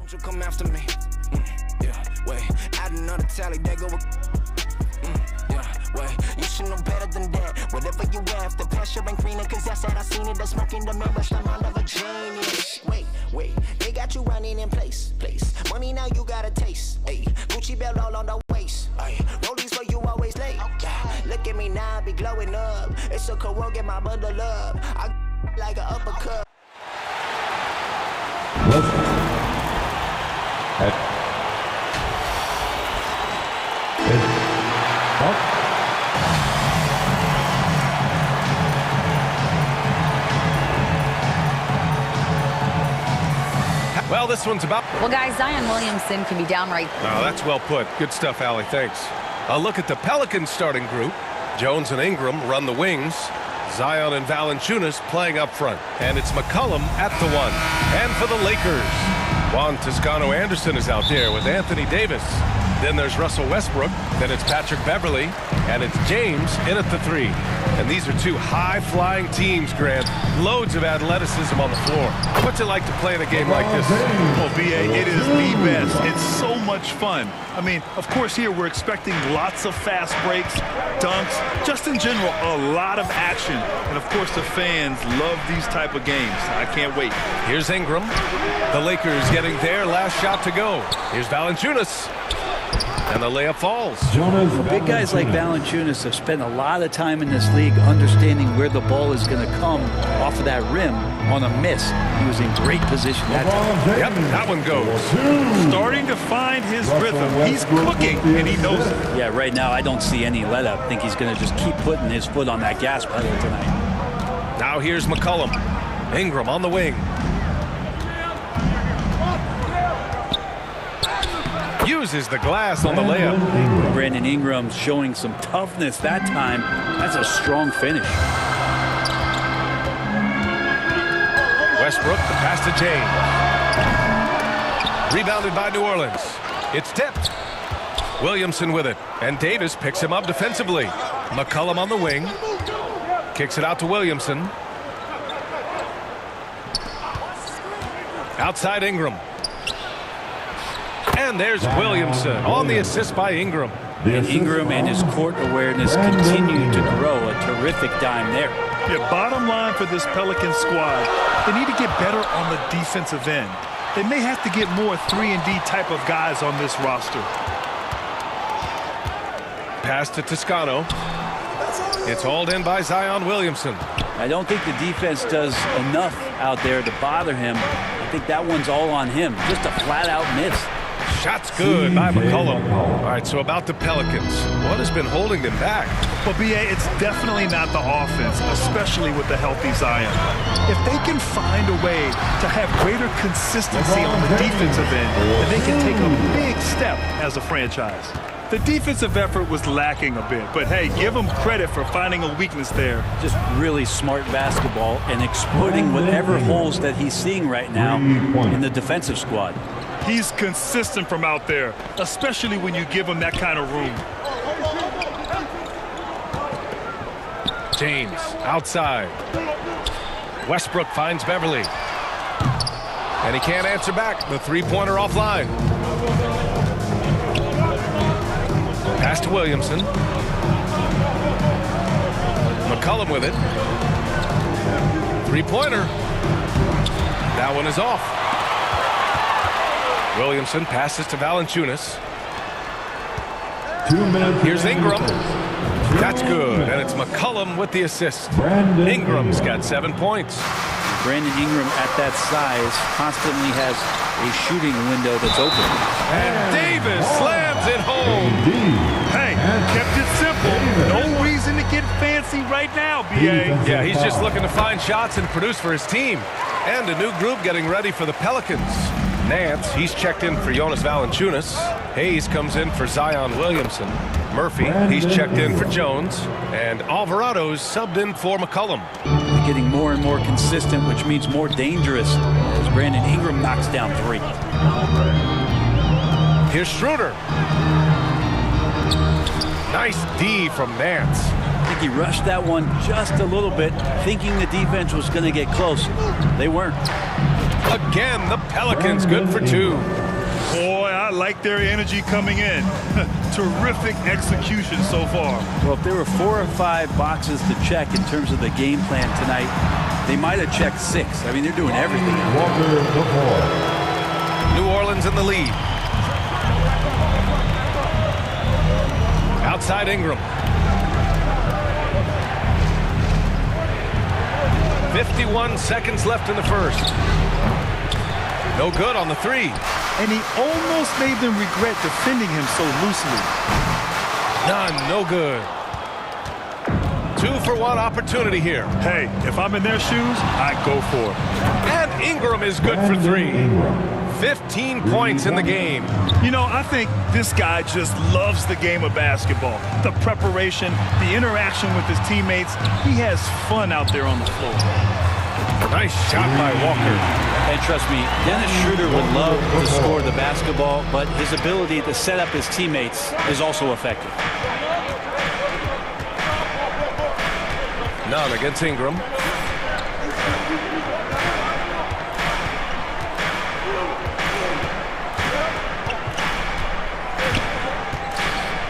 Soldier come after me. Yeah, wait. Add another tally, they go. Yeah, wait. You should know better than that. Whatever you have, the pressure ain't greener, cause that's that I seen it. The smoke in the mirror, the mind of a genius. Wait. They got you running in place. Money now you got a taste. Ayy, Gucci belt all on the waist. Ayy, rollies for you always late. Look at me now, I be glowing up. It's a corrode, get my bundle up. I like an uppercut. Well, this one's about... Well, guys, Zion Williamson can be downright... Oh, that's well put. Good stuff, Allie. Thanks. A look at the Pelicans starting group. Jones and Ingram run the wings. Zion and Valanciunas playing up front. And it's McCollum at the one. And for the Lakers, Juan Toscano-Anderson is out there with Anthony Davis. Then there's Russell Westbrook. Then it's Patrick Beverly. And it's James in at the three. And these are two high-flying teams, Grant. Loads of athleticism on the floor. What's it like to play in a game like this? Oh, B.A., it is the best. It's so much fun. I mean, of course, here we're expecting lots of fast breaks, dunks, just in general, a lot of action. And, of course, the fans love these type of games. I can't wait. Here's Ingram. The Lakers getting their last shot to go. Here's Valanciunas. And the layup falls. Big guys like Valanciunas have spent a lot of time in this league understanding where the ball is going to come off of that rim on a miss. He was in great position that time. Yep, that one goes. Starting to find his rhythm. He's cooking, and he knows it. Yeah, right now I don't see any let up. I think he's going to just keep putting his foot on that gas pedal tonight. Now here's McCollum. Ingram on the wing. Uses the glass on the layup. Brandon Ingram showing some toughness that time. That's a strong finish. Westbrook, the pass to James. Rebounded by New Orleans. It's tipped. Williamson with it. And Davis picks him up defensively. McCollum on the wing. Kicks it out to Williamson. Outside Ingram. And there's Williamson on the assist by Ingram. And Ingram and his court awareness continue to grow. A terrific dime there. Yeah, bottom line for this Pelican squad, they need to get better on the defensive end. They may have to get more 3-and-D type of guys on this roster. Pass to Toscano. It's hauled in by Zion Williamson. I don't think the defense does enough out there to bother him. I think that one's all on him. Just a flat-out miss. Shot's good by McCollum. All right, so about the Pelicans. What has been holding them back? Well, B.A., it's definitely not the offense, especially with the healthy Zion. If they can find a way to have greater consistency on the defensive end, then they can take a big step as a franchise. The defensive effort was lacking a bit, but hey, give them credit for finding a weakness there. Just really smart basketball and exploiting whatever holes that he's seeing right now in the defensive squad. He's consistent from out there, especially when you give him that kind of room. James outside. Westbrook finds Beverly. And he can't answer back. The three-pointer offline. Pass to Williamson. McCollum with it. Three-pointer. That one is off. Williamson passes to Valanciunas. Here's Ingram. That's good, and it's McCollum with the assist. Ingram's got 7 points. Brandon Ingram at that size constantly has a shooting window that's open. And Davis slams it home. Hey, kept it simple. No reason to get fancy right now, B.A. Yeah, he's just looking to find shots and produce for his team. And a new group getting ready for the Pelicans. Nance, he's checked in for Jonas Valanciunas. Hayes comes in for Zion Williamson. Murphy, he's checked in for Jones. And Alvarado's subbed in for McCollum. Getting more and more consistent, which means more dangerous as Brandon Ingram knocks down three. Here's Schroeder. Nice D from Nance. I think he rushed that one just a little bit, thinking the defense was going to get close. They weren't. Again, the Pelicans good for 2. Boy, I like their energy coming in. Terrific execution so far. Well, if there were 4 or 5 boxes to check in terms of the game plan tonight, they might have checked 6. I mean, they're doing everything. New Orleans in the lead. Outside Ingram. 51 seconds left in the first. No good on the 3. And he almost made them regret defending him so loosely. None, no good. 2-for-1 opportunity here. Hey, if I'm in their shoes, I go for it. And Ingram is good for 3. 15 points in the game. You know, I think this guy just loves the game of basketball. The preparation, the interaction with his teammates. He has fun out there on the floor. Nice shot by Walker. And trust me, Dennis Schroeder would love to score the basketball, but his ability to set up his teammates is also effective. None against Ingram.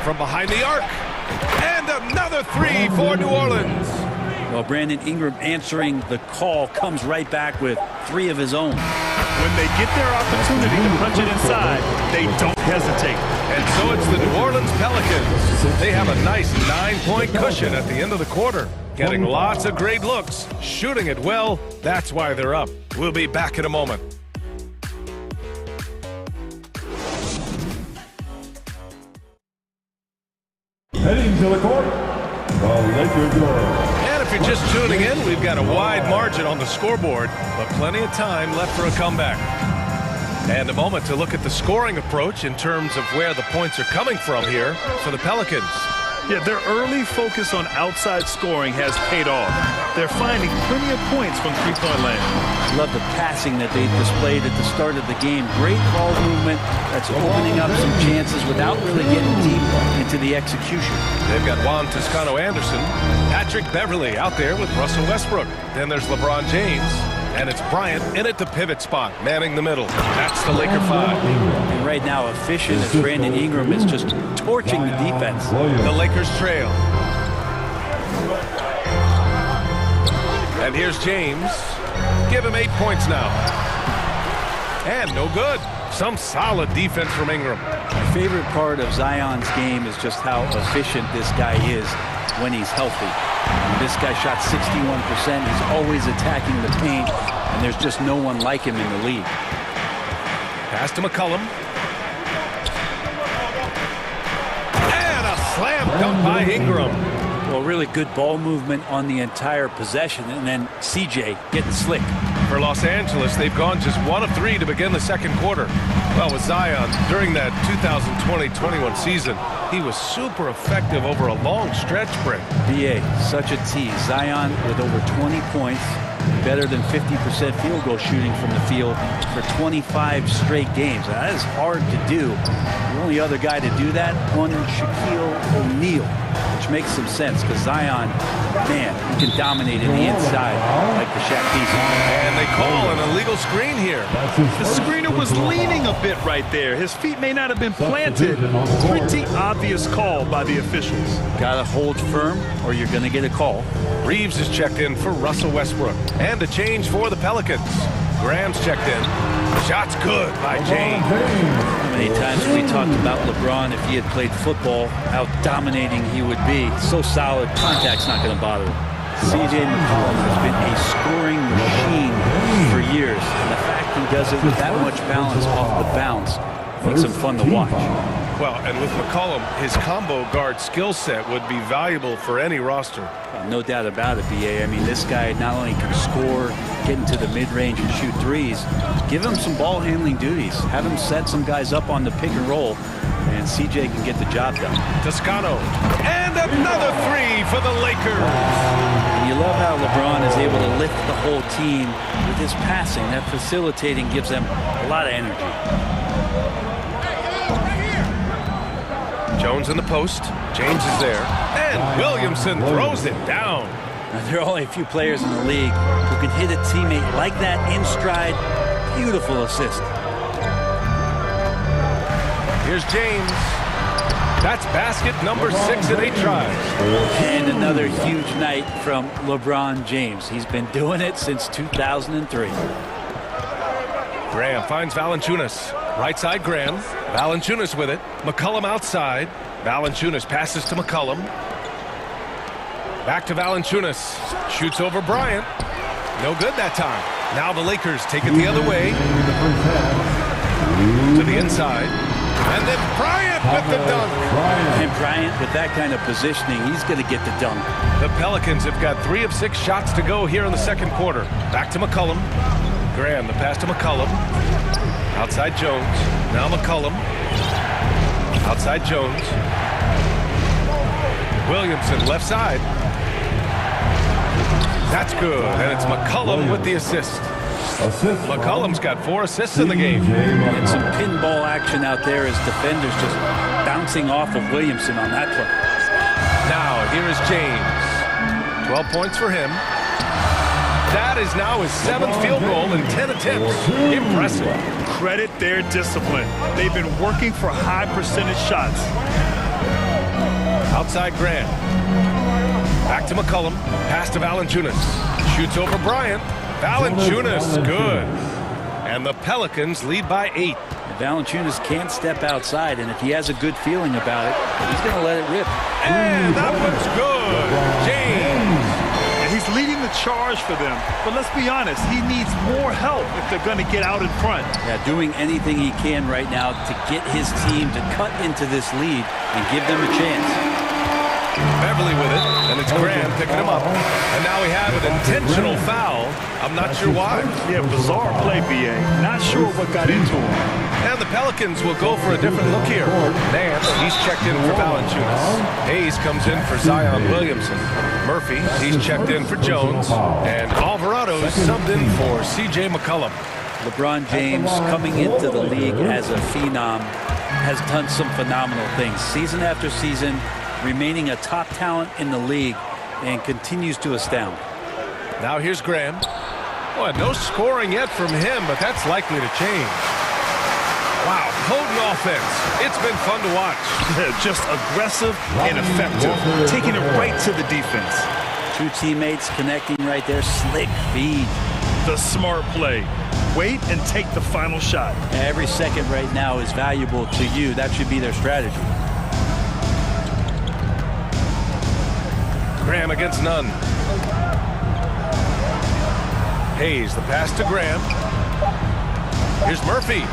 From behind the arc. And another 3 for New Orleans. Well, Brandon Ingram answering the call comes right back with 3 of his own. When they get their opportunity to punch it inside, they don't hesitate. And so it's the New Orleans Pelicans. They have a nice 9-point cushion at the end of the quarter. Getting lots of great looks, shooting it well. That's why they're up. We'll be back in a moment. Heading to the court, the Lakers girls. And if you're just tuning in, we've got a wide margin on the scoreboard, but plenty of time left for a comeback. And a moment to look at the scoring approach in terms of where the points are coming from here for the Pelicans. Yeah, their early focus on outside scoring has paid off. They're finding plenty of points from three-point land. I love the passing that they displayed at the start of the game. Great ball movement that's opening up some chances without really getting deep into the execution. They've got Juan Toscano-Anderson, Patrick Beverly out there with Russell Westbrook. Then there's LeBron James. And it's Bryant in at the pivot spot, manning the middle. That's the Laker 5. And right now, efficient as Brandon Ingram is just torching the defense. The Lakers trail. And here's James. Give him 8 points now. And no good. Some solid defense from Ingram. My favorite part of Zion's game is just how efficient this guy is when he's healthy. And this guy shot 61%. He's always attacking the paint, and there's just no one like him in the league. Pass to McCollum. And a slam dunk by Ingram. Well, really good ball movement on the entire possession, and then CJ getting slick. For Los Angeles, they've gone just 1 of 3 to begin the second quarter. Well, with Zion, during that 2020-21 season, he was super effective over a long stretch break. BA, such a tease. Zion with over 20 points, better than 50% field goal shooting from the field for 25 straight games. Now, that is hard to do. The only other guy to do that, one Shaquille O'Neal, which makes some sense because Zion, man, he can dominate in the inside like the Shaq piece. And they call an illegal screen here. The screener was leaning a bit right there. His feet may not have been planted. Pretty obvious call by the officials. Gotta hold firm or you're gonna get a call. Reeves is checked in for Russell Westbrook. And a change for the Pelicans. Graham's checked in. Shot's good by James. How many times have we talked about LeBron, if he had played football, how dominating he would be. So solid, contact's not going to bother him. CJ McCollum has been a scoring machine for years. And the fact he does it with that much balance off the bounce makes him fun to watch. Well, and with McCollum, his combo guard skill set would be valuable for any roster. No doubt about it, BA. I mean, this guy not only can score, get into the mid-range and shoot threes, give him some ball handling duties. Have him set some guys up on the pick and roll, and CJ can get the job done. Toscano. And another 3 for the Lakers. And you love how LeBron is able to lift the whole team with his passing. That facilitating gives them a lot of energy. Jones in the post. James is there. And Williamson throws it down. Now, there are only a few players in the league who can hit a teammate like that in stride, Beautiful assist. Here's James. That's basket number 6 in 8 tries. And another huge night from LeBron James. He's been doing it since 2003. Graham finds Valanciunas. Right side, Graham. Valanciunas with it. McCollum outside. Valanciunas passes to McCollum. Back to Valanciunas. Shoots over Bryant. No good that time. Now the Lakers take it the other way. To the inside. And then Bryant with the dunk. And Bryant, with that kind of positioning, he's going to get the dunk. The Pelicans have got 3 of 6 shots to go here in the second quarter. Back to McCollum. Graham, the pass to McCollum. Outside Jones. Now McCollum. Outside Jones. Williamson, left side. That's good. And it's McCollum with the assist. McCollum's got 4 assists in the game. And some pinball action out there as defenders just bouncing off of Williamson on that play. Now, here is James. 12 points for him. That is now his 7th field goal in 10 attempts. Impressive. Credit their discipline. They've been working for high percentage shots. Outside Graham. Back to McCollum. Pass to Valanciunas. Shoots over Bryant. Valanciunas, good. And the Pelicans lead by 8. Valanciunas can't step outside, and if he has a good feeling about it, he's going to let it rip. And that one's good. James. And he's leading the charge for them. But let's be honest, he needs more help if they're going to get out in front. Yeah, doing anything he can right now to get his team to cut into this lead and give them a chance. Beverly with it, and it's Graham picking him up. And now we have an intentional foul. I'm not sure why. Yeah, bizarre play, B.A. Not sure what got into him. And the Pelicans will go for a different look here. Nance, he's checked in for Valanciunas. Hayes comes in for Zion Williamson. Murphy, he's checked in for Jones. And Alvarado's subbed in for C.J. McCollum. LeBron James, coming into the league as a phenom, has done some phenomenal things. Season after season, remaining a top talent in the league, and continues to astound. Now here's Graham. Boy, no scoring yet from him, but that's likely to change. Wow, potent offense. It's been fun to watch. Just aggressive and effective, taking it right to the defense. 2 teammates connecting right there. Slick feed. The smart play. Wait and take the final shot. Every second right now is valuable to you. That should be their strategy. Graham against none. Hayes, the pass to Graham. Here's Murphy.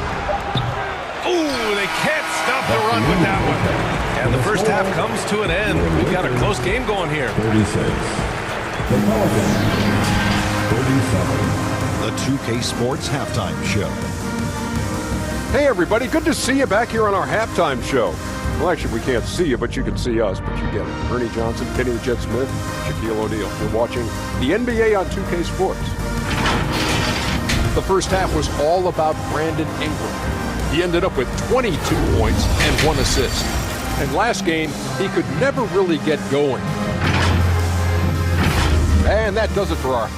Ooh, they can't stop the run with that one. And the first half comes to an end. We've got a close game going here. 36. The Pelicans. 37. The 2K Sports Halftime Show. Hey, everybody. Good to see you back here on our halftime show. Well, actually, we can't see you, but you can see us. But you get it. Ernie Johnson, Kenny the Jet Smith, Shaquille O'Neal. You're watching the NBA on 2K Sports. The first half was all about Brandon Ingram. He ended up with 22 points and 1 assist. And last game, he could never really get going. And that does it for our...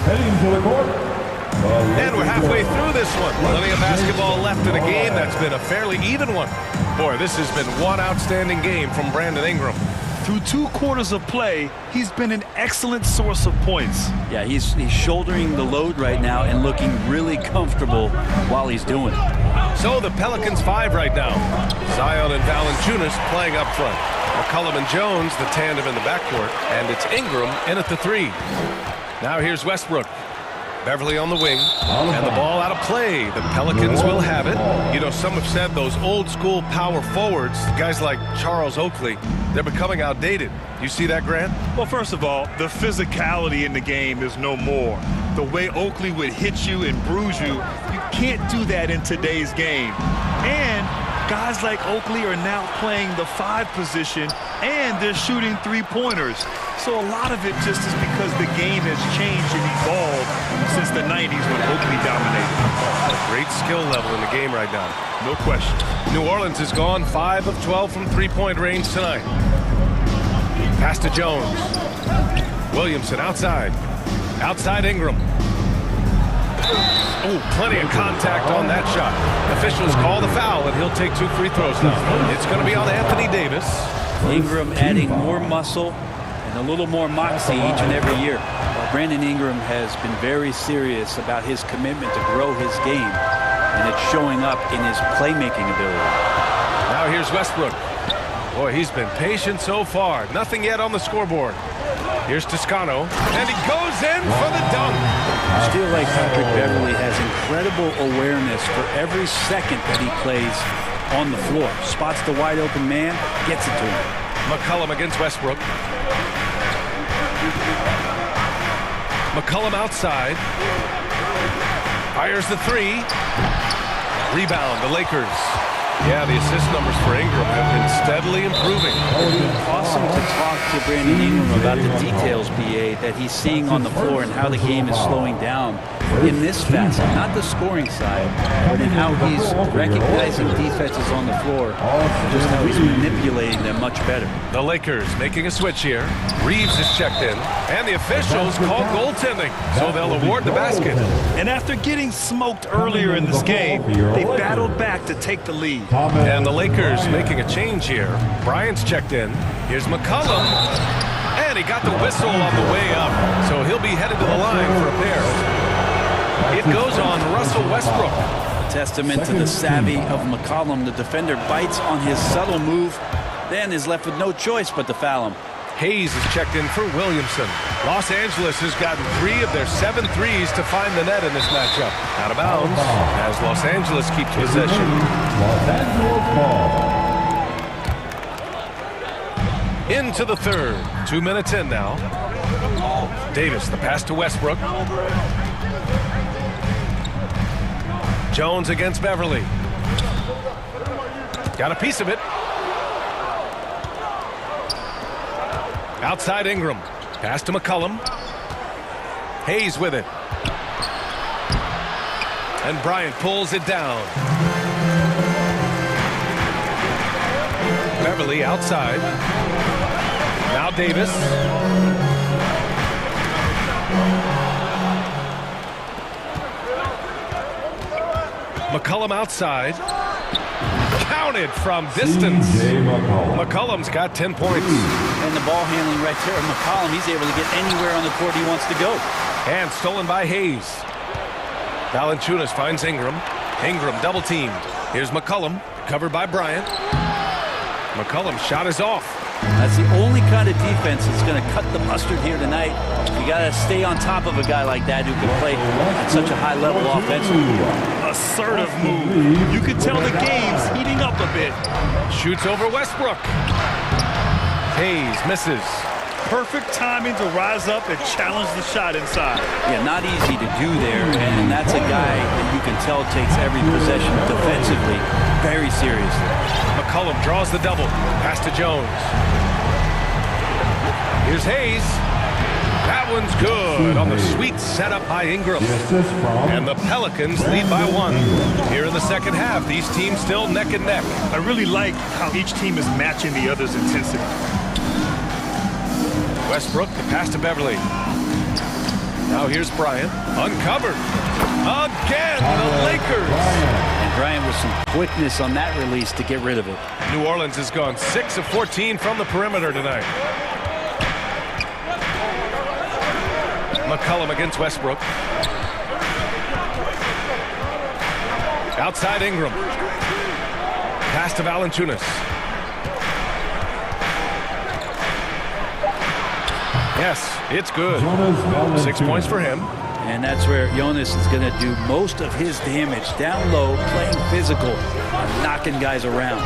Heading to the court. And we're halfway through this one. Plenty of basketball left in a game that's been a fairly even one. Boy, this has been one outstanding game from Brandon Ingram. Through 2 quarters of play, he's been an excellent source of points. Yeah, he's shouldering the load right now and looking really comfortable while he's doing it. So the Pelicans 5 right now. Zion and Valanciunas playing up front. McCollum and Jones, the tandem in the backcourt. And it's Ingram in at the 3. Now here's Westbrook. Beverly on the wing, and the ball out of play. The Pelicans will have it. You know, some have said those old school power forwards, guys like Charles Oakley, they're becoming outdated. You see that, Grant? Well, first of all, the physicality in the game is no more. The way Oakley would hit you and bruise you, you can't do that in today's game. And guys like Oakley are now playing the 5 position, and they're shooting 3-pointers. So a lot of it just is because the game has changed and evolved since the 90s when Oakley dominated. A great skill level in the game right now. No question. New Orleans has gone 5 of 12 from 3-point range tonight. Pass to Jones. Williamson outside. Outside Ingram. Oh, plenty of contact on that shot. Officials call the foul, and he'll take 2 free throws now. It's going to be on Anthony Davis. Ingram adding more muscle and a little more moxie each and every year. Brandon Ingram has been very serious about his commitment to grow his game, and it's showing up in his playmaking ability. Now here's Westbrook. Boy, he's been patient so far. Nothing yet on the scoreboard. Here's Toscano, and he goes in for the dunk. I feel like Patrick Beverly has incredible awareness for every second that he plays on the floor. Spots the wide open man, gets it to him. McCollum against Westbrook. McCollum outside. Fires the 3. Rebound, the Lakers. Yeah, the assist numbers for Ingram have been steadily improving. Awesome to talk to Brandon Ingram about the details, BA, that he's seeing on the floor and how the game is slowing down in this facet, not the scoring side, but in how he's recognizing defenses on the floor, just how he's manipulating them much better. The Lakers making a switch here. Reeves is checked in, and the officials call goaltending, so they'll award the basket. And after getting smoked earlier in this game, they battled back to take the lead. And the Lakers making a change here. Bryant's checked in. Here's McCollum. And he got the whistle on the way up, so he'll be headed to the line for a pair. It goes on Russell Westbrook. A testament to the savvy of McCollum. The defender bites on his subtle move, then is left with no choice but to foul him. Hayes is checked in for Williamson. Los Angeles has gotten 3 of their 7 threes to find the net in this matchup. Out of bounds as Los Angeles keeps possession. Los Angeles ball. Into the third. 2 minutes in now. Davis, the pass to Westbrook. Jones against Beverly. Got a piece of it. Outside Ingram. Pass to McCollum. Hayes with it. And Bryant pulls it down. Beverly outside. Now Davis. McCollum outside. Counted from distance. McCollum's got 10 points. And the ball handling right there of McCollum. He's able to get anywhere on the court he wants to go. And stolen by Hayes. Valanciunas finds Ingram. Ingram double teamed. Here's McCollum, covered by Bryant. McCollum's shot is off. That's the only kind of defense that's going to cut the mustard here tonight. You got to stay on top of a guy like that who can play at such a high level offensively. Assertive move. You can tell the game's heating up a bit. Shoots over Westbrook. Hayes misses. Perfect timing to rise up and challenge the shot inside. Yeah, not easy to do there, and that's a guy that you can tell takes every possession defensively very seriously. McCollum draws the double. Pass to Jones. Here's Hayes. That one's good on the sweet setup by Ingram. And the Pelicans lead by 1. Here in the second half, these teams still neck and neck. I really like how each team is matching the other's intensity. Westbrook, the pass to Beverly. Now here's Bryant. Uncovered. Again, the Lakers. And Bryant with some quickness on that release to get rid of it. New Orleans has gone 6 of 14 from the perimeter tonight. McCollum against Westbrook. Outside Ingram. Pass to Valanciunas. Yes, it's good. 6 points for him. And that's where Jonas is going to do most of his damage. Down low, playing physical, knocking guys around.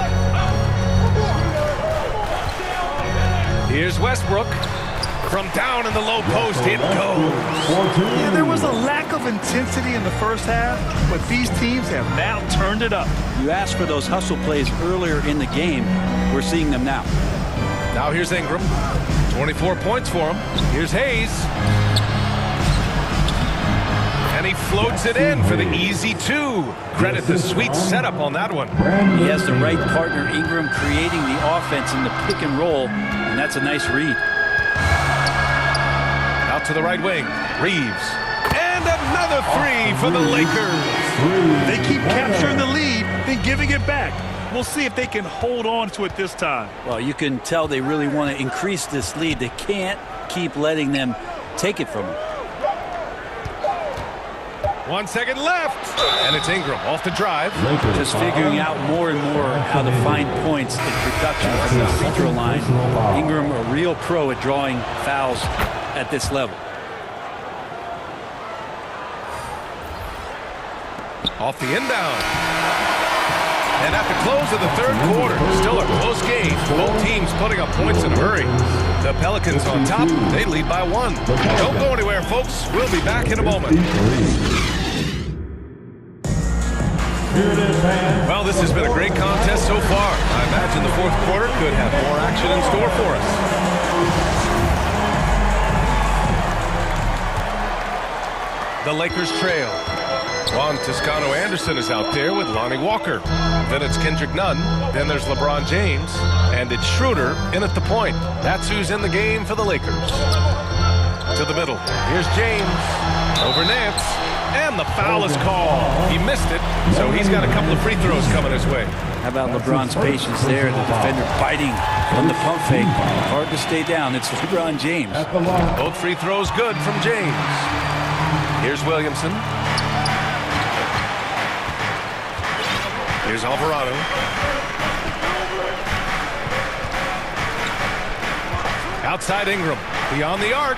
Here's Westbrook. From down in the low post, it goes. Yeah, there was a lack of intensity in the first half, but these teams have now turned it up. You asked for those hustle plays earlier in the game. We're seeing them now. Now here's Ingram. 24 points for him. Here's Hayes. And he floats it in for the easy 2. Credit the sweet setup on that one. He has the right partner, Ingram, creating the offense in the pick and roll. And that's a nice read. Out to the right wing. Reeves. And another three for the Lakers. They keep capturing the lead, then giving it back. We'll see if they can hold on to it this time. Well, you can tell they really want to increase this lead. They can't keep letting them take it from them. 1 second left. And it's Ingram off the drive. Just figuring out more and more how to find points in production from the free throw line. Ingram, a real pro at drawing fouls at this level. Off the inbound. And at the close of the third quarter, still a close game. Both teams putting up points in a hurry. The Pelicans on top, they lead by 1. Don't go anywhere, folks. We'll be back in a moment. Well, this has been a great contest so far. I imagine the fourth quarter could have more action in store for us. The Lakers trail. Juan Toscano-Anderson is out there with Lonnie Walker. Then it's Kendrick Nunn. Then there's LeBron James. And it's Schroeder in at the point. That's who's in the game for the Lakers. To the middle. Here's James. Over Nance. And the foul is called. He missed it, so he's got a couple of free throws coming his way. How about LeBron's patience there? The defender biting on the pump fake. Hard to stay down. It's LeBron James. Both free throws good from James. Here's Williamson. Here's Alvarado. Outside Ingram. Beyond the arc.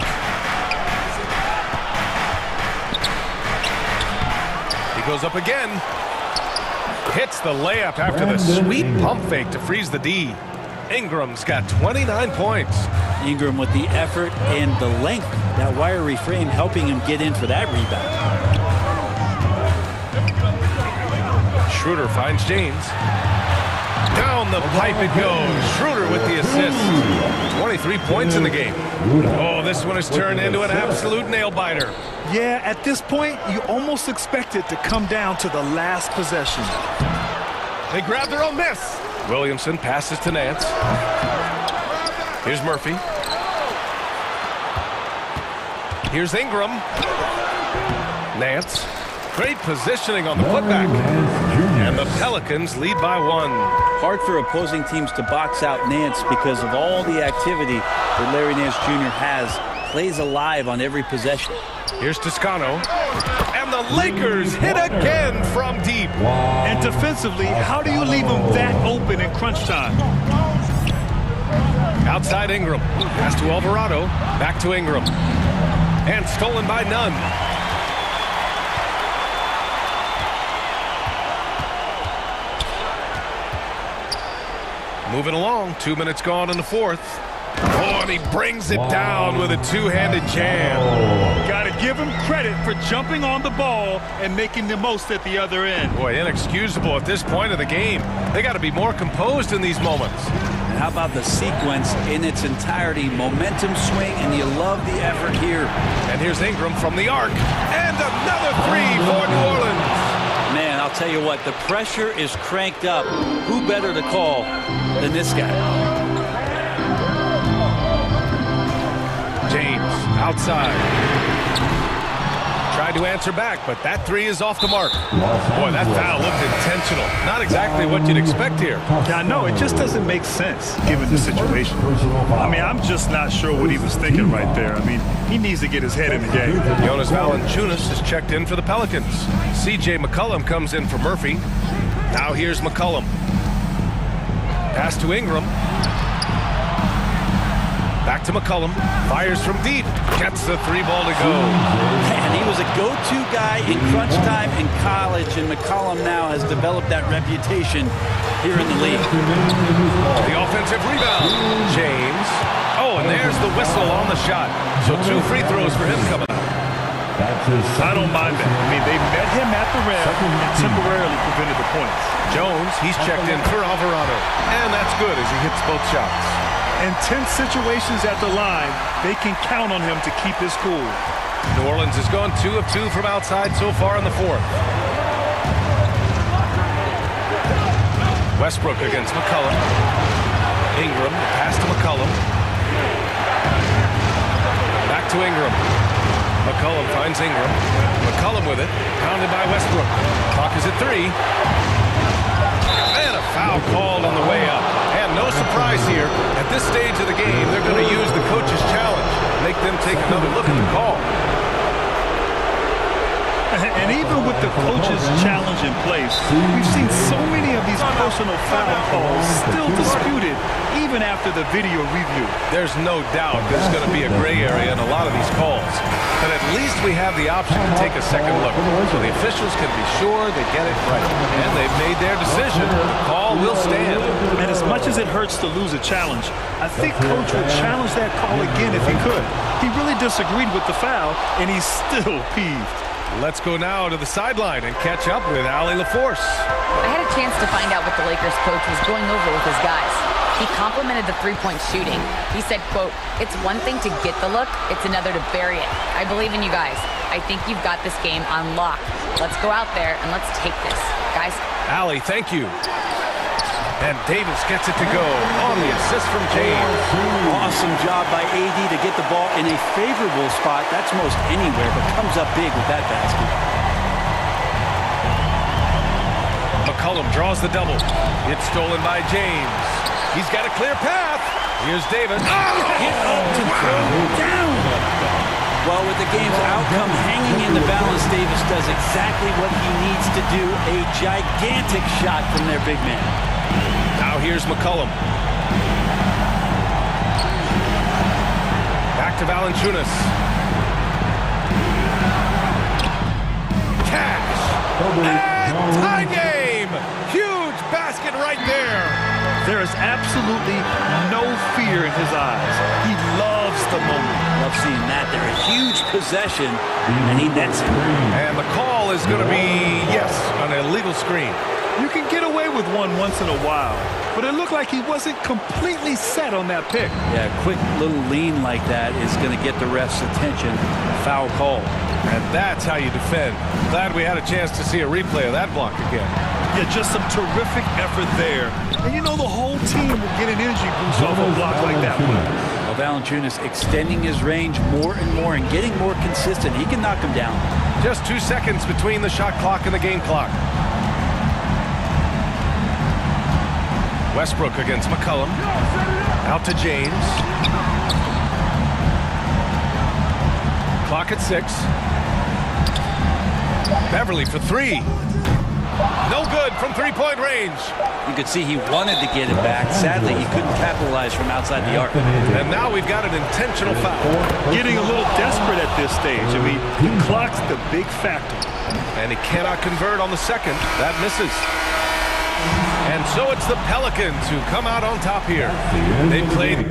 He goes up again. Hits the layup after the sweet pump fake to freeze the D. Ingram's got 29 points. Ingram with the effort and the length. That wiry frame helping him get in for that rebound. Schroeder finds James. Down the pipe it goes. Schroeder with the assist. 23 points in the game. Oh, this one has turned into an absolute nail-biter. Yeah, at this point, you almost expect it to come down to the last possession. They grab their own miss. Williamson passes to Nance. Here's Murphy. Here's Ingram. Nance. Great positioning on the putback. And the Pelicans lead by 1. Hard for opposing teams to box out Nance because of all the activity that Larry Nance Jr. has. Plays alive on every possession. Here's Toscano. And the Lakers hit again from deep. And defensively, how do you leave them that open in crunch time? Outside Ingram. Pass to Alvarado. Back to Ingram. And stolen by Nunn. Moving along. 2 minutes gone in the fourth. Oh, and he brings it down with a two-handed jam. Got to give him credit for jumping on the ball and making the most at the other end. Boy, inexcusable at this point of the game. They got to be more composed in these moments. And how about the sequence in its entirety? Momentum swing, and you love the effort here. And here's Ingram from the arc. And another three for New Orleans. Man, I'll tell you what, the pressure is cranked up. Who better to call than this guy? James outside. Tried to answer back, but that three is off the mark. Boy, that foul looked intentional. Not exactly what you'd expect here. Yeah, no, it just doesn't make sense given the situation. I mean, I'm just not sure what he was thinking right there. I mean, he needs to get his head in the game. Jonas Valanciunas is checked in for the Pelicans. C.J. McCollum comes in for Murphy. Now here's McCollum. Pass to Ingram. Back to McCollum. Fires from deep. Gets the three ball to go. And he was a go-to guy in crunch time in college, and McCollum now has developed that reputation here in the league. The offensive rebound. James. Oh, and there's the whistle on the shot. So 2 free throws for him coming up. I don't mind that. I mean, they met him at the rim and temporarily prevented the points. Jones, he's checked in for Alvarado. And that's good as he hits both shots. In tense situations at the line, they can count on him to keep his cool. New Orleans has gone 2 of 2 from outside so far in the fourth. Westbrook against McCollum. Ingram, pass to McCollum. to Ingram. McCollum finds Ingram. McCollum with it. Pounded by Westbrook. Clock is at 3. And a foul called on the way up. And no surprise here. At this stage of the game, they're going to use the coach's challenge. Make them take another look at the call. And even with the coach's challenge in place, we've seen so many of these personal foul calls still disputed even after the video review. There's no doubt there's going to be a gray area in a lot of these calls. But at least we have the option to take a second look, so the officials can be sure they get it right. And they've made their decision. The call will stand. And as much as it hurts to lose a challenge, I think Coach would challenge that call again if he could. He really disagreed with the foul, and he's still peeved. Let's go now to the sideline and catch up with Allie LaForce. I had a chance to find out what the Lakers coach was going over with his guys. He complimented the three-point shooting. He said, quote, "It's one thing to get the look, it's another to bury it. I believe in you guys. I think you've got this game on lock. Let's go out there and let's take this. Guys." Allie, thank you. And Davis gets it to go on the assist from James. Awesome job by AD to get the ball in a favorable spot. That's most anywhere, but comes up big with that basket. McCollum draws the double. It's stolen by James. He's got a clear path. Here's Davis. Get up to throw down. Well, with the game's outcome hanging in the balance, Davis does exactly what he needs to do. A gigantic shot from their big man. Now here's McCollum. Back to Valanciunas. Cash. And tie game. Huge basket right there. There is absolutely no fear in his eyes. He loves the moment. Love seeing that. They're a huge possession, and he nets it. And the call is going to be, yes, an illegal screen. You can get away with one once in a while, but it looked like he wasn't completely set on that pick. Yeah, a quick little lean like that is going to get the ref's attention. Foul call. And that's how you defend. Glad we had a chance to see a replay of that block again. Yeah, just some terrific effort there. And you know the whole team will get an energy boost off a block like that one. Well, Valanciunas extending his range more and more and getting more consistent. He can knock him down. Just 2 seconds between the shot clock and the game clock. Westbrook against McCollum. Out to James. Clock at 6. Beverly for 3. No good from three-point range. You could see he wanted to get it back. Sadly, he couldn't capitalize from outside the arc. And now we've got an intentional foul. Getting a little desperate at this stage. I mean, the clock's the big factor. And he cannot convert on the second. That misses. And so it's the Pelicans who come out on top here. They played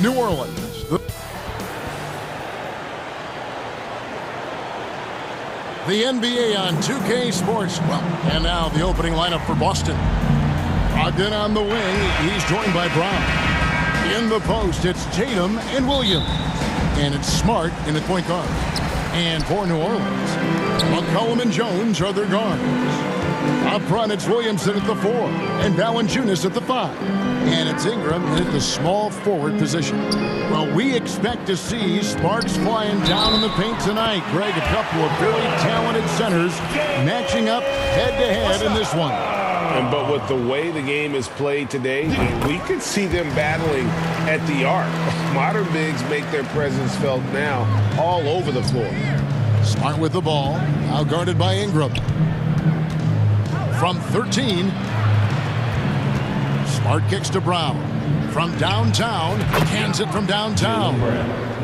New Orleans. The NBA on 2K Sports. Well, and now the opening lineup for Boston. Ogden on the wing. He's joined by Brown. In the post, it's Tatum and Williams. And it's Smart in the point guard. And for New Orleans, McCollum and Jones are their guards. Up front, it's Williamson at the 4 and Valanciunas at the 5. And it's Ingram at the small forward position. Well, we expect to see sparks flying down in the paint tonight. Greg, a couple of very talented centers matching up head-to-head in this one. But with the way the game is played today, we could see them battling at the arc. Modern bigs make their presence felt now all over the floor. Smart with the ball, now guarded by Ingram. From 13, Smart kicks to Brown. From downtown, cans it from downtown.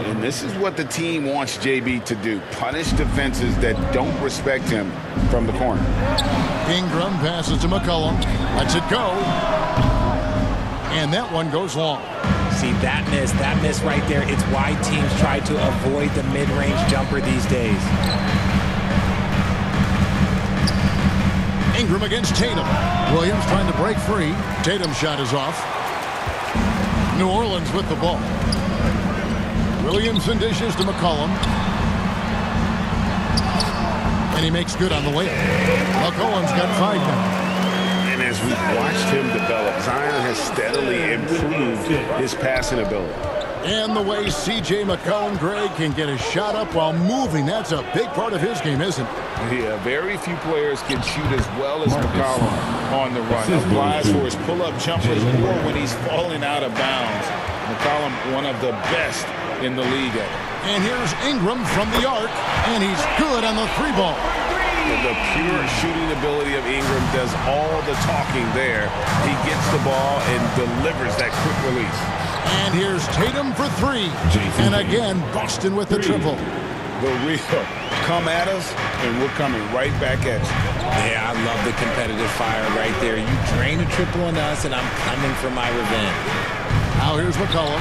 And this is what the team wants JB to do. Punish defenses that don't respect him from the corner. Ingram passes to McCollum. Lets it go. And that one goes long. See, that miss right there, it's why teams try to avoid the mid-range jumper these days. Ingram against Tatum. Williams trying to break free. Tatum's shot is off. New Orleans with the ball. Williamson dishes to McCollum. And he makes good on the layup. McCollum's got 5 now. And as we've watched him develop, Zion has steadily improved his passing ability. And the way C.J. McCollum, Greg, can get a shot up while moving, that's a big part of his game, isn't it? Yeah, very few players can shoot as well as McCollum on the run. Applies for his pull-up jumpers or when he's falling out of bounds. McCollum, one of the best in the league at it. And here's Ingram from the arc, and he's good on the 3-ball. The pure shooting ability of Ingram does all the talking there. He gets the ball and delivers that quick release. And here's Tatum for 3. And again, Boston with the triple. The real. Come at us, and we're coming right back at you. Yeah, I love the competitive fire right there. You drain a triple on us, and I'm coming for my revenge. Now here's McCollum.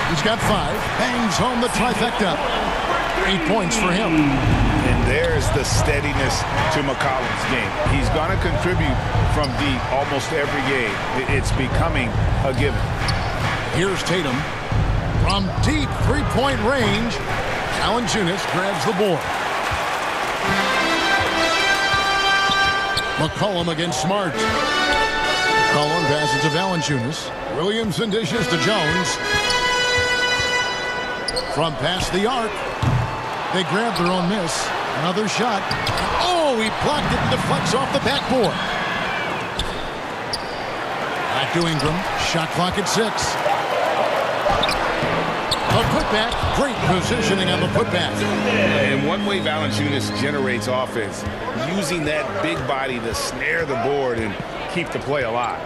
He's got 5. Bangs home the trifecta. 8 points for him. And there's the steadiness to McCollum's game. He's going to contribute from deep almost every game. It's becoming a given. Here's Tatum. From deep 3-point range, Valanciunas grabs the board. McCollum against Smart. McCollum passes to Valanciunas. Williamson dishes to Jones. From past the arc, they grab their own miss. Another shot. Oh, he blocked it and deflects off the backboard. Back to Ingram. Shot clock at 6. A putback. Great positioning on the putback. And one way Valanciunas generates offense, using that big body to snare the board and keep the play alive.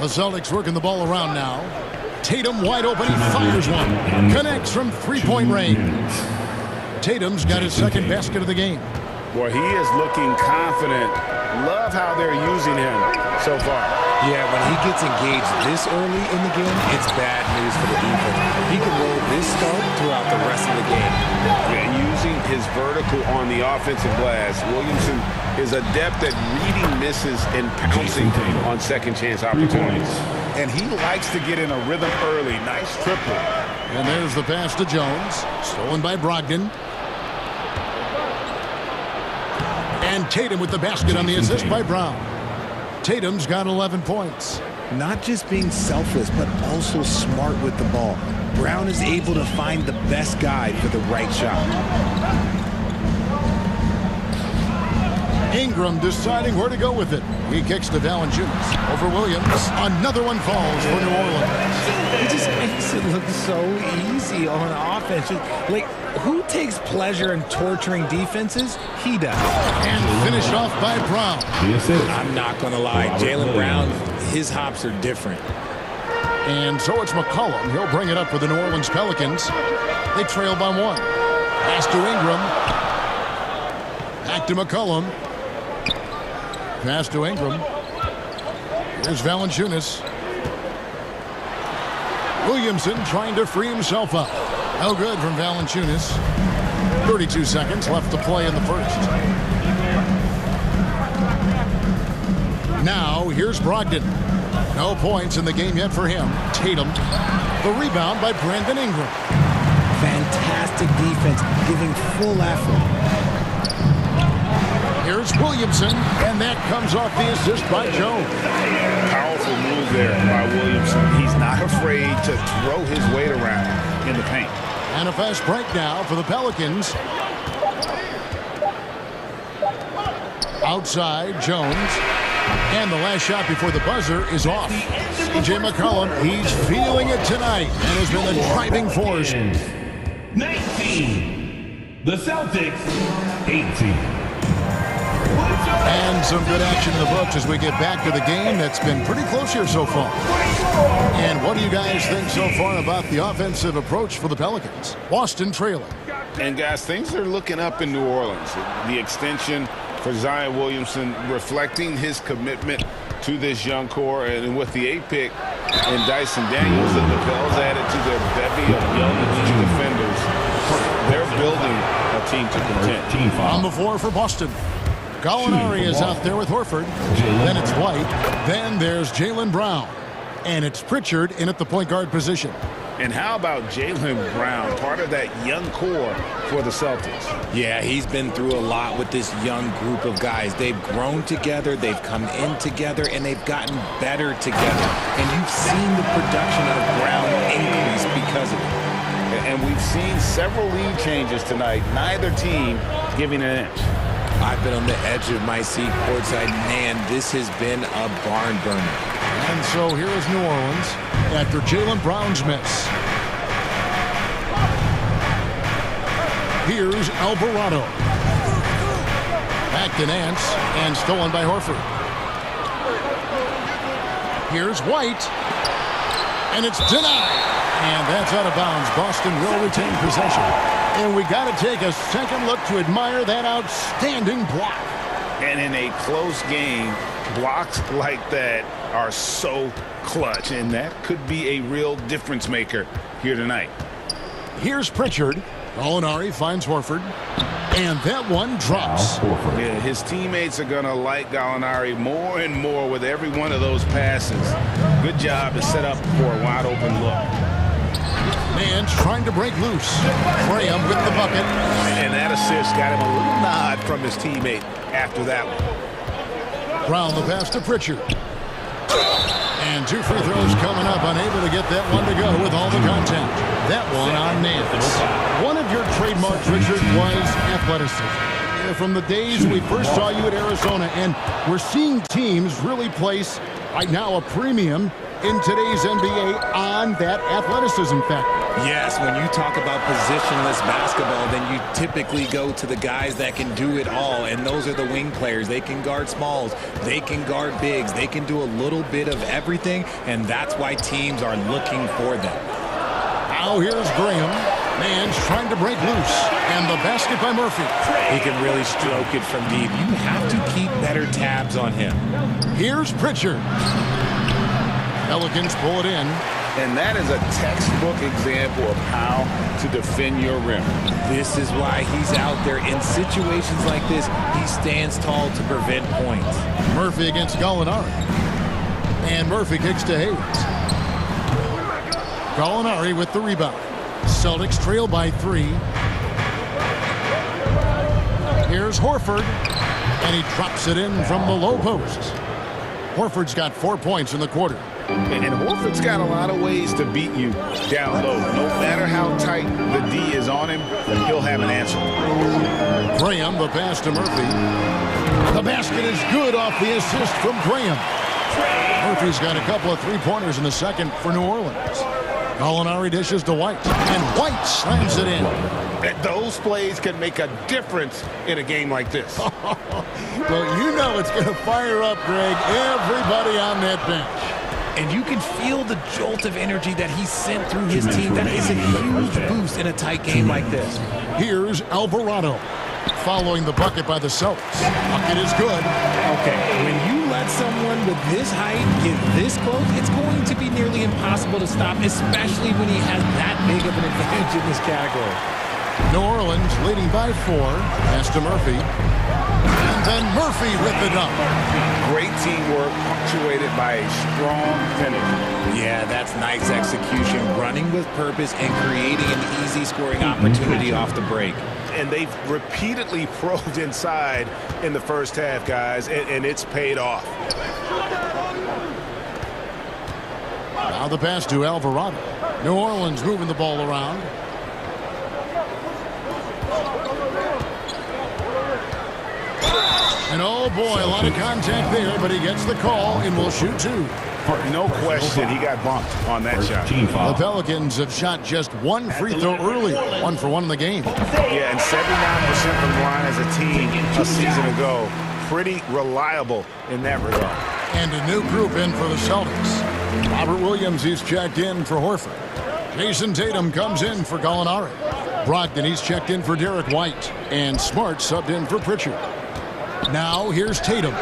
The Celtics working the ball around now. Tatum wide open. He fires one. Connects from 3-point range. Tatum's got his second basket of the game. Boy, he is looking confident. Love how they're using him so far. Yeah, when he gets engaged this early in the game, it's bad news for the defense. He can roll this start throughout the rest of the game. Yeah, using his vertical on the offensive glass, Williamson is adept at reading misses and pouncing on second chance opportunities. And he likes to get in a rhythm early. Nice triple. And there's the pass to Jones. Stolen by Brogdon. And Tatum with the basket on the assist by Brown. Tatum's got 11 points. Not just being selfless, but also smart with the ball. Brown is able to find the best guy for the right shot. Ingram deciding where to go with it. He kicks to Valanciunas. Over Williams. Another one falls for New Orleans. It just makes it look so easy on offense. Like, who takes pleasure in torturing defenses? He does. And finished off by Brown. I'm not going to lie. Jaylen Brown, his hops are different. And so it's McCollum. He'll bring it up for the New Orleans Pelicans. They trail by 1. Pass to Ingram. Back to McCollum. Pass to Ingram. Here's Valanciunas. Williamson trying to free himself up. No good from Valanciunas. 32 seconds left to play in the first. Now, here's Brogdon. No points in the game yet for him. Tatum. The rebound by Brandon Ingram. Fantastic defense, giving full effort. Here's Williamson, and that comes off the assist by Jones. Powerful move there by Williamson. He's not afraid to throw his weight around in the paint. And a fast break now for the Pelicans. Outside, Jones. And the last shot before the buzzer is off. C.J. McCollum, he's feeling it tonight and has been the driving force. 19. The Celtics, 18. And some good action in the books as we get back to the game that's been pretty close here so far. And what do you guys think so far about the offensive approach for the Pelicans? Boston trailing. And guys, things are looking up in New Orleans. The extension for Zion Williamson reflecting his commitment to this young core, and with the 8th pick and Dyson Daniels and the Pels added to their bevy of young defenders, they're building a team to contend. On the floor for Boston. Gallinari is out there with Horford. Then it's White. Then there's Jaylen Brown. And it's Pritchard in at the point guard position. And how about Jaylen Brown, part of that young core for the Celtics? Yeah, he's been through a lot with this young group of guys. They've grown together, they've come in together, and they've gotten better together. And you've seen the production of Brown increase because of it. And we've seen several lead changes tonight, neither team giving an inch. I've been on the edge of my seat courtside. Man, this has been a barn burner. And so here is New Orleans after Jaylen Brown's miss. Here's Alvarado. Back to Nance and stolen by Horford. Here's White. And it's denied. And that's out of bounds. Boston will retain possession. And we got to take a second look to admire that outstanding block. And in a close game, blocks like that are so clutch, and that could be a real difference maker here tonight. Here's Pritchard. Gallinari finds Horford. And that one drops. Yeah, his teammates are going to like Gallinari more and more with every one of those passes. Good job to set up for a wide open look. Man's trying to break loose. Graham with the bucket. And that assist got him a little nod from his teammate after that one. Brown the pass to Pritchard. And 2 free throws coming up. Unable to get that one to go with all the contact. That one on Nance. One of your trademarks, Richard, was athleticism. From the days we first saw you at Arizona, and we're seeing teams really place, right now, a premium in today's NBA on that athleticism factor. Yes, when you talk about positionless basketball, then you typically go to the guys that can do it all, and those are the wing players. They can guard smalls, they can guard bigs, they can do a little bit of everything, and that's why teams are looking for them. Now here's Graham. Man's trying to break loose, and the basket by Murphy. He can really stroke it from deep. You have to keep better tabs on him. Here's Pritchard. Pelicans pull it in. And that is a textbook example of how to defend your rim. This is why he's out there in situations like this. He stands tall to prevent points. Murphy against Gallinari. And Murphy kicks to Hayes. Gallinari with the rebound. Celtics trail by 3. Here's Horford. And he drops it in from the low post. Horford's got 4 points in the quarter. And Horford's got a lot of ways to beat you down low. No matter how tight the D is on him, he'll have an answer. Graham, the pass to Murphy. The basket is good off the assist from Graham. Murphy's got a couple of three-pointers in the second for New Orleans. Gallinari dishes to White, and White slams it in. Those plays can make a difference in a game like this. Well, you know it's going to fire up, Greg, everybody on that bench. And you can feel the jolt of energy that he sent through his team. That is a huge boost in a tight game like this. Here's Alvarado following the bucket by the Celtics. Bucket is good. Okay, when you let let someone with this height get this close, it's going to be nearly impossible to stop, especially when he has that big of an advantage in this category. New Orleans leading by 4. Pass to Murphy. And then Murphy with the dunk. Great teamwork punctuated by a strong finish. Yeah, that's nice execution, running with purpose and creating an easy scoring opportunity off the break. And they've repeatedly probed inside in the first half, guys, and it's paid off. Now the pass to Alvarado. New Orleans moving the ball around. And oh boy, a lot of contact there, but he gets the call and will shoot 2. No question, he got bumped on that shot. The Pelicans have shot just 1 free throw early, 1 for 1 in the game. Yeah, and 79% from the line as a team a season ago. Pretty reliable in that regard. And a new group in for the Celtics. Robert Williams, he's checked in for Horford. Jason Tatum comes in for Gallinari. Brogdon, he's checked in for Derek White. And Smart subbed in for Pritchard. Now here's Tatum.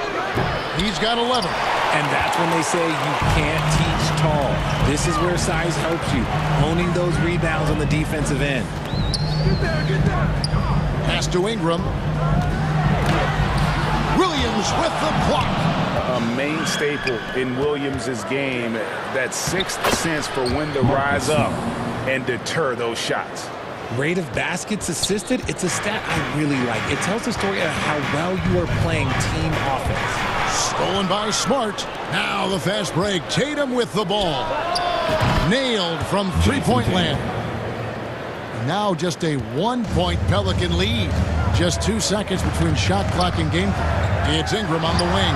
He's got 11. And that's when they say you can't teach tall. This is where size helps you, owning those rebounds on the defensive end. Pass to Ingram. Williams with the block. A main staple in Williams' game, that sixth sense for when to rise up and deter those shots. Rate of baskets assisted, it's a stat I really like. It tells the story of how well you are playing team offense. Stolen by Smart. Now the fast break. Tatum with the ball. Nailed from three-point land. Now just a 1-point Pelican lead. Just 2 seconds between shot clock and game clock. It's Ingram on the wing.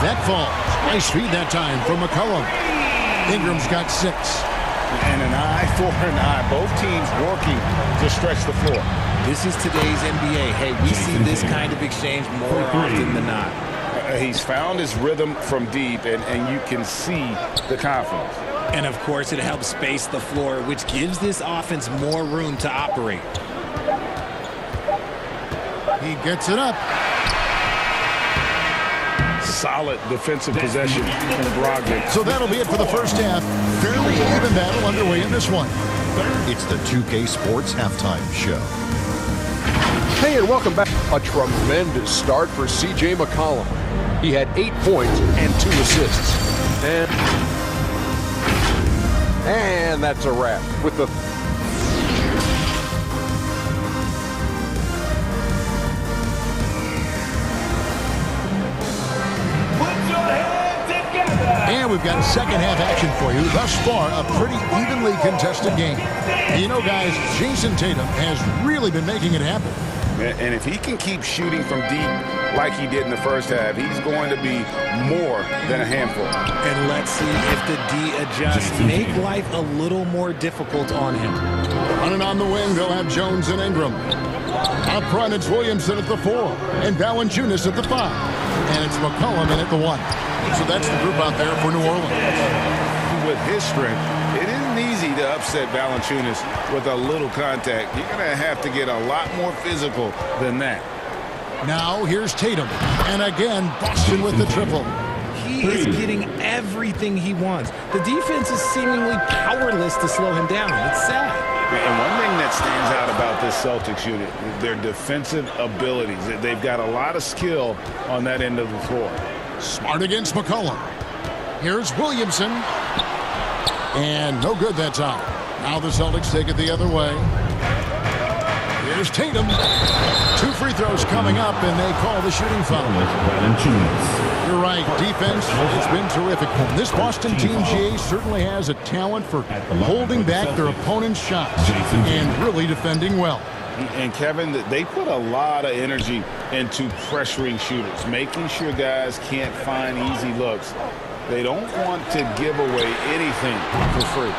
That falls. Nice feed that time from McCollum. Ingram's got 6. And an eye for an eye. Both teams working to stretch the floor. This is today's NBA. Hey, we see this kind of exchange more often than not. He's found his rhythm from deep, and you can see the confidence. And, of course, it helps space the floor, which gives this offense more room to operate. He gets it up. Solid defensive possession from Brogdon. So that'll be it for the first half. Fairly even battle underway in this one. It's the 2K Sports Halftime Show. Hey, and welcome back. A tremendous start for C.J. McCollum. He had 8 points and 2 assists. And that's a wrap with the And we've got second half action for you. Thus far, a pretty evenly contested game. You know, guys, Jason Tatum has really been making it happen. And if he can keep shooting from deep like he did in the first half, he's going to be more than a handful. And let's see if the D adjusts. Make life a little more difficult on him. Running on the wing, they'll have Jones and Ingram. Up front, it's Williamson at the 4. And Valanciunas at the 5. And it's McCollum in at the 1. So that's the group out there for New Orleans. With his strength, it isn't easy to upset Valanciunas with a little contact. You're going to have to get a lot more physical than that. Now here's Tatum. And again, Boston with the triple. He is getting everything he wants. The defense is seemingly powerless to slow him down. It's sad. And one thing that stands out about this Celtics unit, their defensive abilities. They've got a lot of skill on that end of the floor. Smart against McCollum. Here's Williamson. And no good that time. Now the Celtics take it the other way. Here's Tatum. 2 free throws coming up, and they call the shooting foul. You're right. Defense has been terrific. This Boston team, GA, certainly has a talent for holding back their opponent's shots and really defending well. And, Kevin, they put a lot of energy into pressuring shooters, making sure guys can't find easy looks. They don't want to give away anything for free.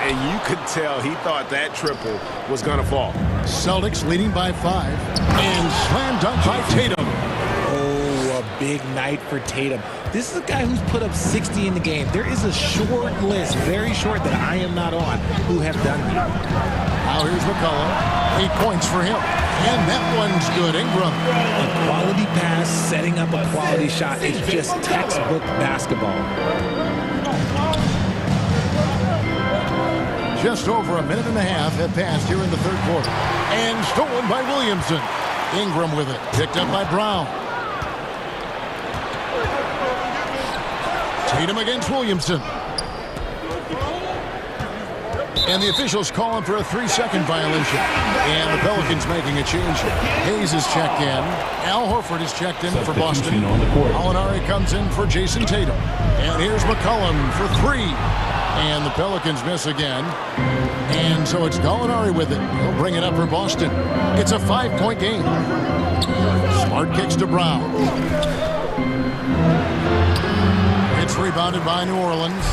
And you could tell he thought that triple was going to fall. Celtics leading by 5. And slam dunk by Tatum. Oh, a big night for Tatum. This is a guy who's put up 60 in the game. There is a short list, very short, that I am not on, who have done that. Now here's McCollum. 8 points for him. And that one's good. Ingram. A quality pass, setting up a quality shot. It's just textbook basketball. Just over a minute and a half have passed here in the third quarter. And stolen by Williamson. Ingram with it. Picked up by Brown. Tatum against Williamson. And the officials calling for a 3-second violation. And the Pelicans making a change. Hayes is checked in. Al Horford is checked in for Boston. Gallinari comes in for Jason Tatum. And here's McCollum for 3. And the Pelicans miss again. And so it's Gallinari with it. He'll bring it up for Boston. It's a 5-point game. Smart kicks to Brown. It's rebounded by New Orleans.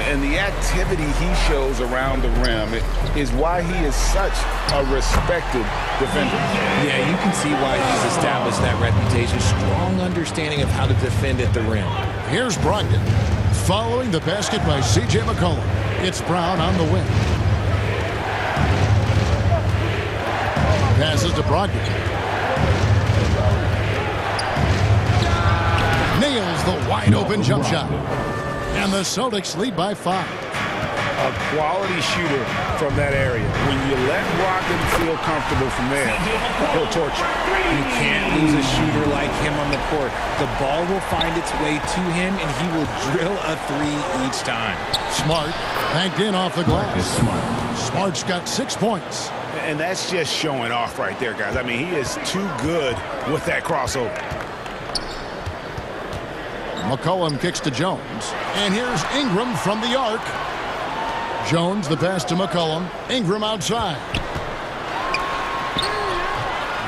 And the activity he shows around the rim is why he is such a respected defender. Yeah, you can see why he's established that reputation. Strong understanding of how to defend at the rim. Here's Brogdon. Following the basket by C.J. McCollum. It's Brown on the wing. Passes to Brogdon. Nails the wide-open jump shot. And the Celtics lead by 5. A quality shooter from that area. When you let Brogdon feel comfortable from there, he'll torch you. You can't lose a shooter like him on the court. The ball will find its way to him, and he will drill a 3 each time. Smart banked in off the glass. Smart's got 6 points. And that's just showing off right there, guys. I mean, he is too good with that crossover. McCollum kicks to Jones. And here's Ingram from the arc. Jones, the pass to McCollum. Ingram outside.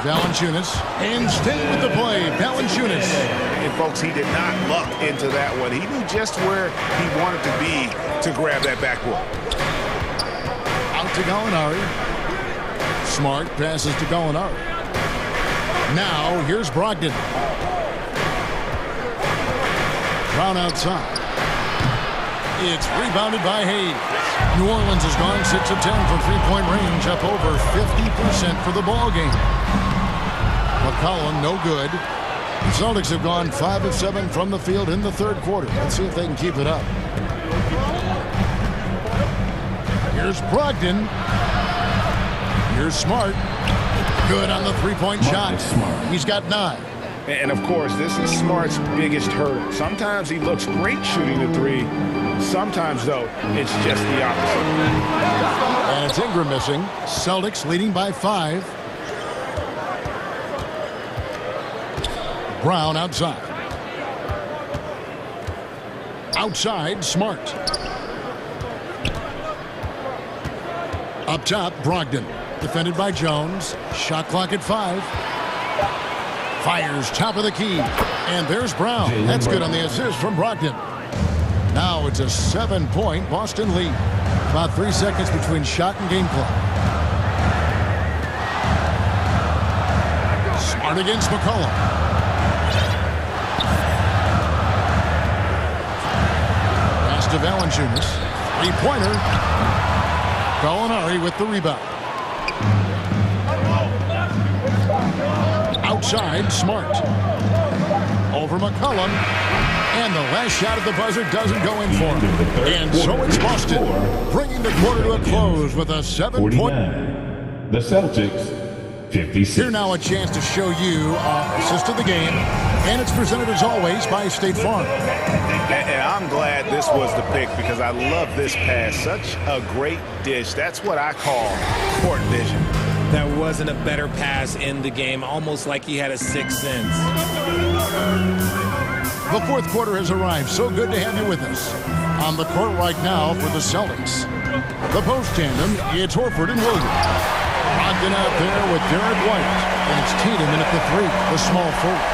Valanciunas. And stay with the play. Valanciunas. And, folks, he did not luck into that one. He knew just where he wanted to be to grab that backboard. Out to Gallinari. Smart passes to Gallinari. Now, here's Brogdon. Brown outside. It's rebounded by Hayes. New Orleans has gone 6 of 10 from three-point range, up over 50% for the ball game. McCollum, no good. The Celtics have gone 5 of 7 from the field in the third quarter. Let's see if they can keep it up. Here's Brogdon. Here's Smart. Good on the three-point shot. He's got 9. And, of course, this is Smart's biggest hurdle. Sometimes he looks great shooting the 3. Sometimes, though, it's just the opposite. And it's Ingram missing. Celtics leading by 5. Brown outside. Outside, Smart. Up top, Brogdon. Defended by Jones. Shot clock at 5. Fires top of the key. And there's Brown. That's good on the assist from Brogdon. Now it's a 7-point Boston lead. About 3 seconds between shot and game clock. Smart against McCollum. Pass to Valanciunas. 3-pointer. Gallinari with the rebound. Outside, Smart. Over McCollum. And the last shot at the buzzer doesn't go in for him. And so it's Boston, bringing the quarter to a close with a 7-point. The Celtics, 56. Here now a chance to show you our assist of the game. And it's presented as always by State Farm. And I'm glad this was the pick because I love this pass. Such a great dish. That's what I call court vision. There wasn't a better pass in the game, almost like he had a sixth sense. The fourth quarter has arrived. So good to have you with us. On the court right now for the Celtics. The post tandem, it's Horford and Williams. Brogdon out there with Derek White. And it's Tatum in at the 3, the small forward.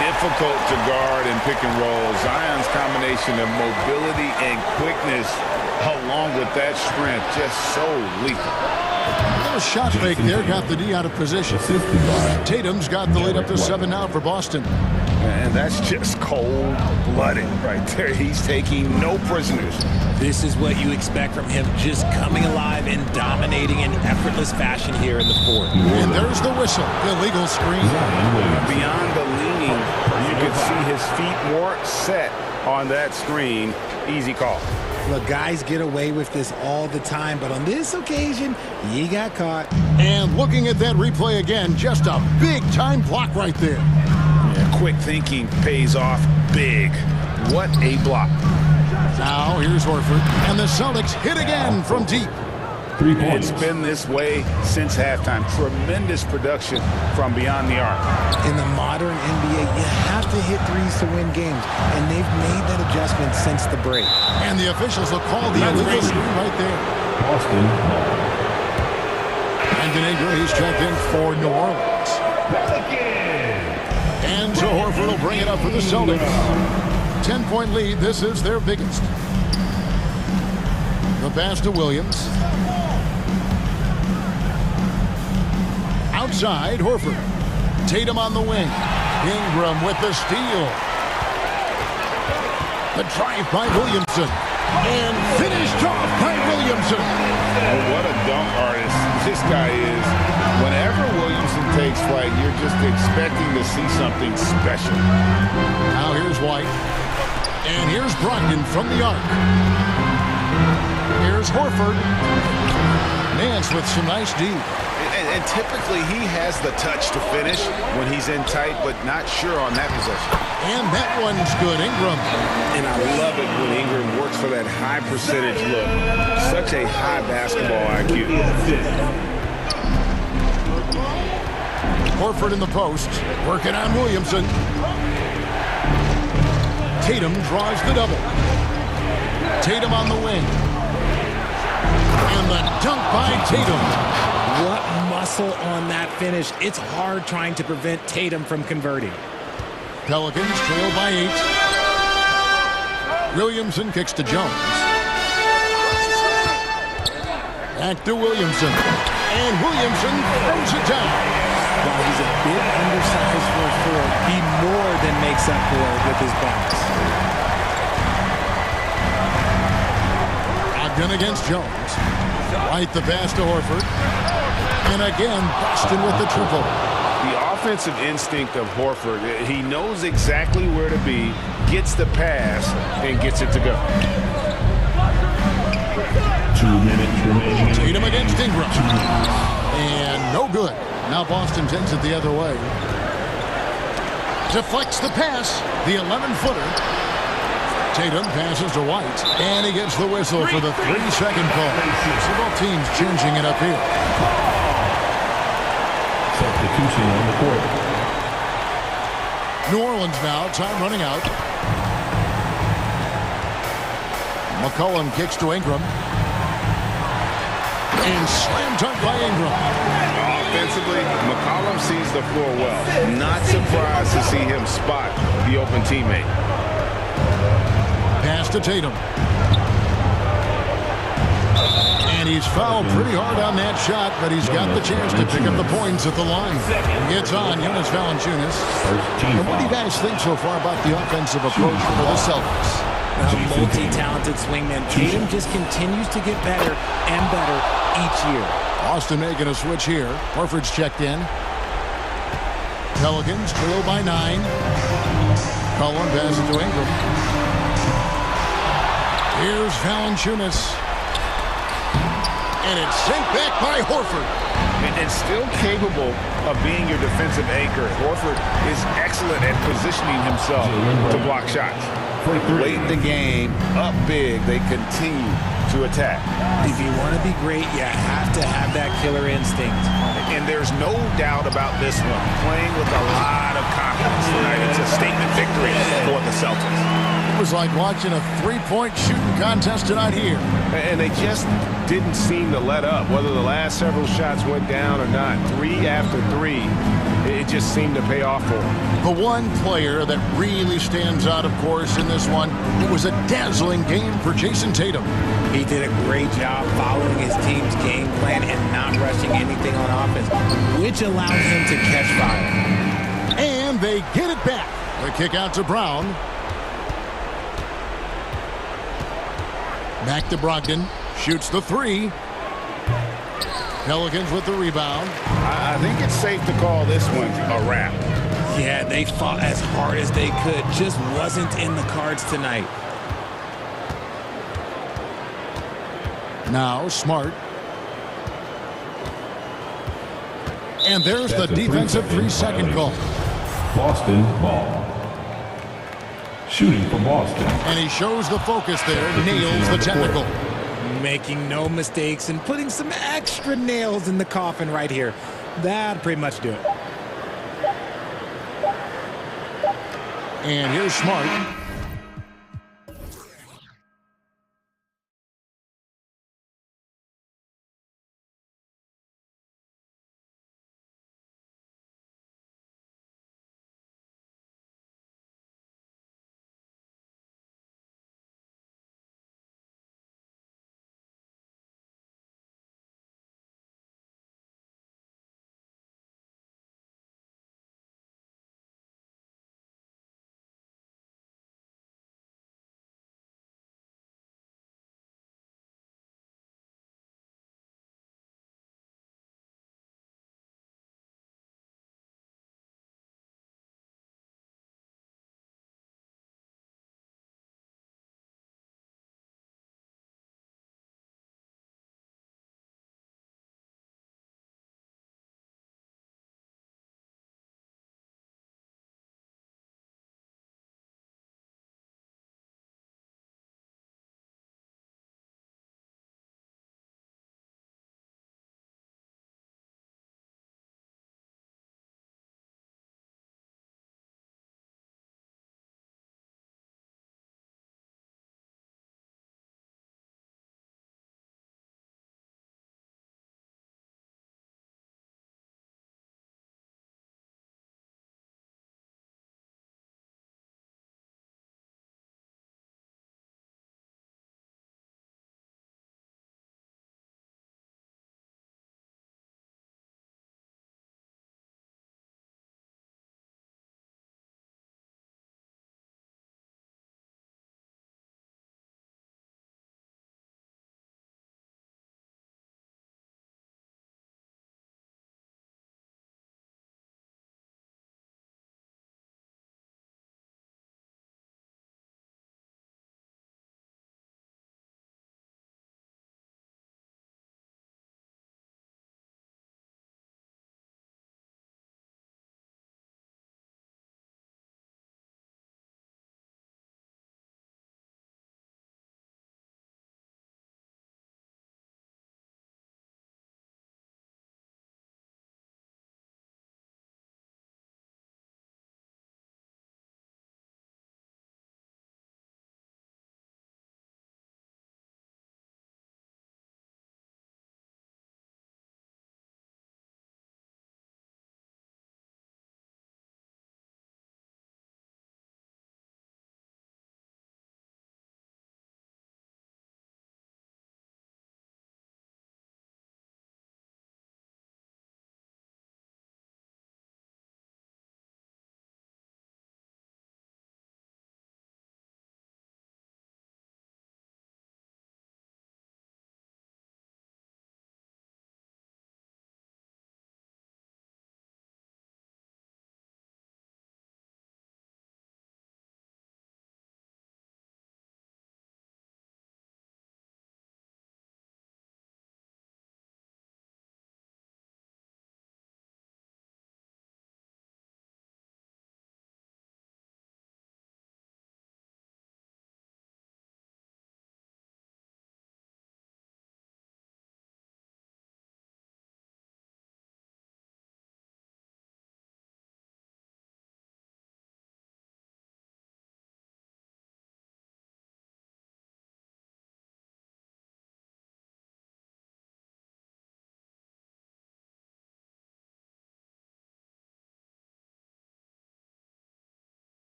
Difficult to guard and pick and roll. Zion's combination of mobility and quickness along with that strength, just so lethal. A little shot fake there, got the D out of position. Tatum's got the lead up to 7 now for Boston. And that's just cold-blooded right there. He's taking no prisoners. This is what you expect from him, just coming alive and dominating in effortless fashion here in the fourth. And there's the whistle. Illegal screen. Beyond the leaning, you can see his feet more set on that screen. Easy call. Look, guys get away with this all the time, but on this occasion, he got caught. And looking at that replay again, just a big-time block right there. Yeah, quick thinking pays off big. What a block. Now here's Horford, and the Celtics hit again from deep. 3 points. It's been this way since halftime. Tremendous production from beyond the arc. In the modern NBA, you have to hit threes to win games, and they've made that adjustment since the break. And the officials will call the illegal screen right there. Boston. And Ingram, he's checked in for New Orleans. And so Horford will bring it up for the Celtics. 10-point lead. This is their biggest. The pass to Williams. Outside, Horford. Tatum on the wing. Ingram with the steal. The drive by Williamson. And finished off by Williamson. Oh, what a dunk artist this guy is. Whenever Williamson takes flight, you're just expecting to see something special. Now here's White. And here's Brogdon from the arc. Here's Horford. Nance with some nice D. And typically he has the touch to finish when he's in tight, but not sure on that possession. And that one's good, Ingram. And I love it when Ingram works for that high percentage look. Such a high basketball IQ. Horford in the post, working on Williamson. Tatum draws the double. Tatum on the wing. And the dunk by Tatum. What muscle on that finish. It's hard trying to prevent Tatum from converting. Pelicans trail by 8. Williamson kicks to Jones. Back to Williamson. And Williamson throws it down. While he's a bit undersized for a forward, he more than makes up for it with his bounce. Ogden against Jones. White the pass to Horford. And again, Boston with the triple. The offensive instinct of Horford, he knows exactly where to be, gets the pass, and gets it to go. 2 minutes remaining. Tatum against Ingram. And no good. Now Boston takes it the other way. Deflects the pass. The 11-footer. Tatum passes to White. And he gets the whistle for the 3-second call. So both teams changing it up here. Substitution on the court. New Orleans now. Time running out. McCollum kicks to Ingram. And slam dunk by Ingram. Offensively, McCollum sees the floor well. Not surprised to see him spot the open teammate. Pass to Tatum. And he's fouled pretty hard on that shot, but he's got the chance to pick up the points at the line. It's on Jonas Valanciunas. And what do you guys think so far about the offensive approach for the Celtics? A multi-talented swingman. Tatum just continues to get better and better each year. Boston making a switch here. Horford's checked in. Pelicans trail by 9. Cullen passes to Ingram. Here's Valanciunas. And it's sent back by Horford. And still capable of being your defensive anchor. Horford is excellent at positioning himself to block shots. Late in the game, up big, they continue to attack. If you want to be great, you have to have that killer instinct. And there's no doubt about this one. Playing with a lot of confidence tonight. It's a statement victory for the Celtics. It was like watching a three-point shooting contest tonight here. And they just didn't seem to let up. Whether the last several shots went down or not, 3 after 3, it just seemed to pay off for them. The one player that really stands out, of course, in this one, it was a dazzling game for Jason Tatum. He did a great job following his team's game plan and not rushing anything on offense, which allowed him to catch fire. And they get it back. The kick out to Brown. Back to Brogdon. Shoots the three. Pelicans with the rebound. I think it's safe to call this one a wrap. Yeah, they fought as hard as they could. Just wasn't in the cards tonight. Now Smart. And there's the defensive 3-second call. Boston ball. Shooting for Boston. And he shows the focus there, nails the technical. Making no mistakes and putting some extra nails in the coffin right here. That'd pretty much do it. And here's Smart.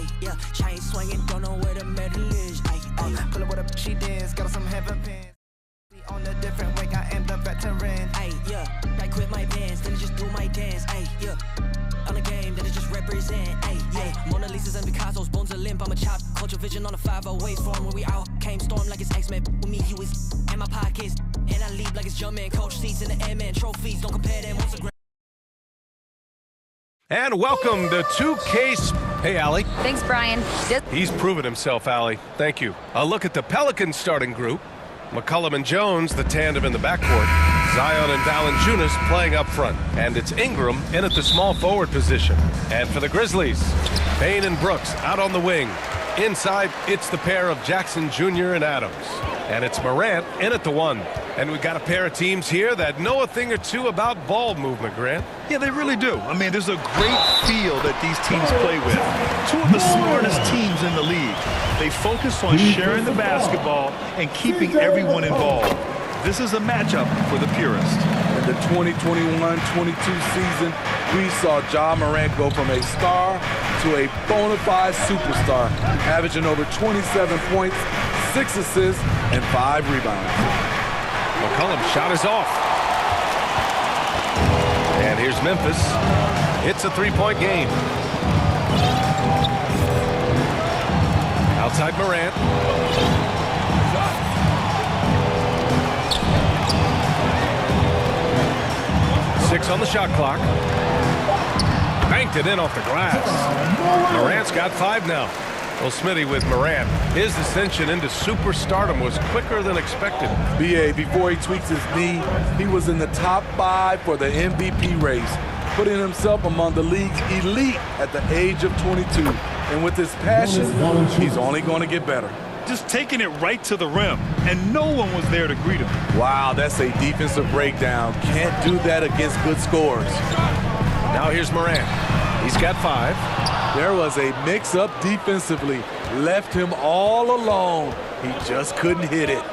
Ay, yeah, chain swinging, don't know where the medal is. Ay, pull up with a she dance, got some heaven pins. On a different wing, I am the veteran. Ay, yeah, right quit my bands, then just do my dance. Ay, yeah, on the game, then it just represent. Ay, yeah, Mona Lisa's and Picasso's, bones are limp. I'm a chop, culture vision on a 508 form. When we out, came storm like it's X-Men. With me, he was in my pockets, and I leave like it's Jumpman. Coach seats in the airman trophies, don't compare them. Once a And welcome to 2K. Hey, Allie. Thanks, Brian. He's proven himself, Allie. Thank you. A look at the Pelicans starting group. McCollum and Jones, the tandem in the backcourt. Zion and Valanciunas playing up front. And it's Ingram in at the small forward position. And for the Grizzlies, Payne and Brooks out on the wing. Inside, it's the pair of Jackson Jr. and Adams. And it's Morant in at the 1. And we've got a pair of teams here that know a thing or two about ball movement, Grant. Yeah, they really do. I mean, there's a great feel that these teams play with. Two of the smartest teams in the league. They focus on sharing the basketball and keeping everyone involved. This is a matchup for the purist. In the 2021-22 season, we saw Ja Morant go from a star to a bona fide superstar, averaging over 27 points, 6 assists, and 5 rebounds. McCollum's shot is off. And here's Memphis. It's a 3-point game. Outside Morant. Six on the shot clock. Banked it in off the glass. Morant's got 5 now. Well, Smitty, with Morant, his ascension into superstardom was quicker than expected. BA, before he tweaks his knee, he was in the top 5 for the MVP race, putting himself among the league's elite at the age of 22. And with his passion, he's only going to get better. Just taking it right to the rim, and no one was there to greet him. Wow, that's a defensive breakdown. Can't do that against good scores. Now here's Morant. He's got 5. There was a mix-up defensively. Left him all alone. He just couldn't hit it.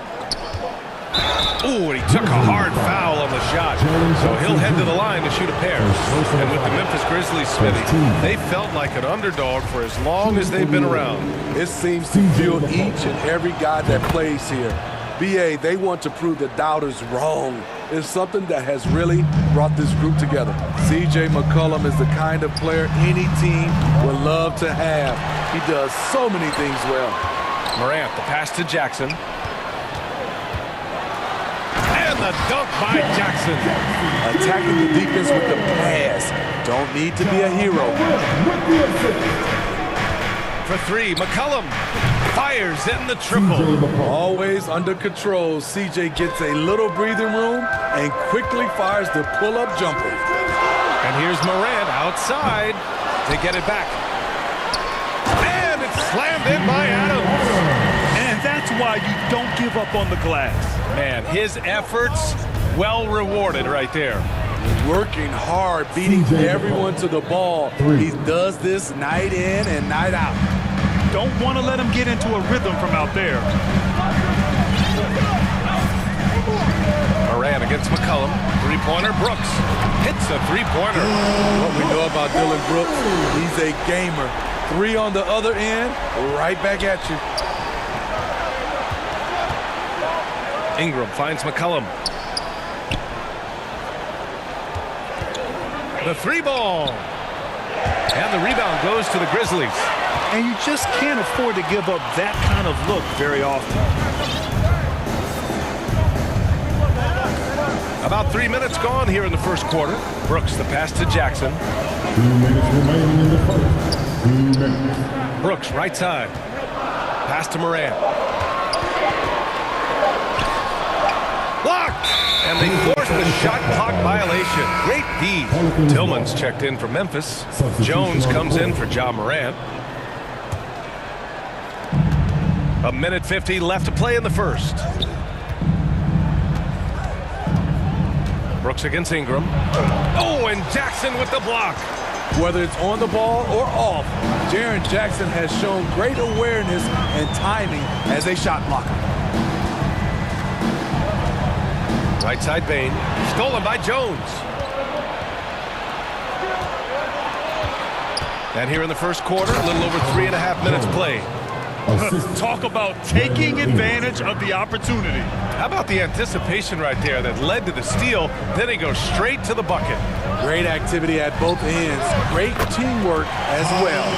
Ooh, and he took a hard foul on the shot. So he'll head to the line to shoot a pair. And with the Memphis Grizzlies, Smitty, they felt like an underdog for as long as they've been around. It seems to fuel each and every guy that plays here. BA, they want to prove the doubters wrong. It's something that has really brought this group together. CJ McCollum is the kind of player any team would love to have. He does so many things well. Morant, the pass to Jackson. And the dunk by Jackson. Attacking the defense with the pass. Don't need to be a hero. For 3, McCollum fires in the triple. Always under control. CJ gets a little breathing room and quickly fires the pull-up jumper. And here's Morant outside to get it back. And it's slammed in by Adams. And that's why you don't give up on the glass. Man, his efforts well rewarded right there. Working hard, beating everyone to the ball. He does this night in and night out. Don't want to let him get into a rhythm from out there. Morant against McCollum. 3-pointer, Brooks hits a 3-pointer. What we know about Dylan Brooks, he's a gamer. 3 on the other end, right back at you. Ingram finds McCollum. The 3-ball. And the rebound goes to the Grizzlies. And you just can't afford to give up that kind of look very often. About 3 minutes gone here in the first quarter. Brooks, the pass to Jackson. 2 minutes remaining in the first. 2 minutes. Brooks, right side. Pass to Morant. Blocked! And they forced the shot clock violation. Great D. Tillman's checked in for Memphis. Jones comes in for Ja Morant. 1:50 left to play in the first. Brooks against Ingram. Oh, and Jackson with the block. Whether it's on the ball or off, Jaren Jackson has shown great awareness and timing as a shot blocker. Right side Payne. Stolen by Jones. And here in the first quarter, a little over 3.5 minutes played. Talk about taking advantage of the opportunity. How about the anticipation right there that led to the steal? Then he goes straight to the bucket. Great activity at both ends. Great teamwork as well.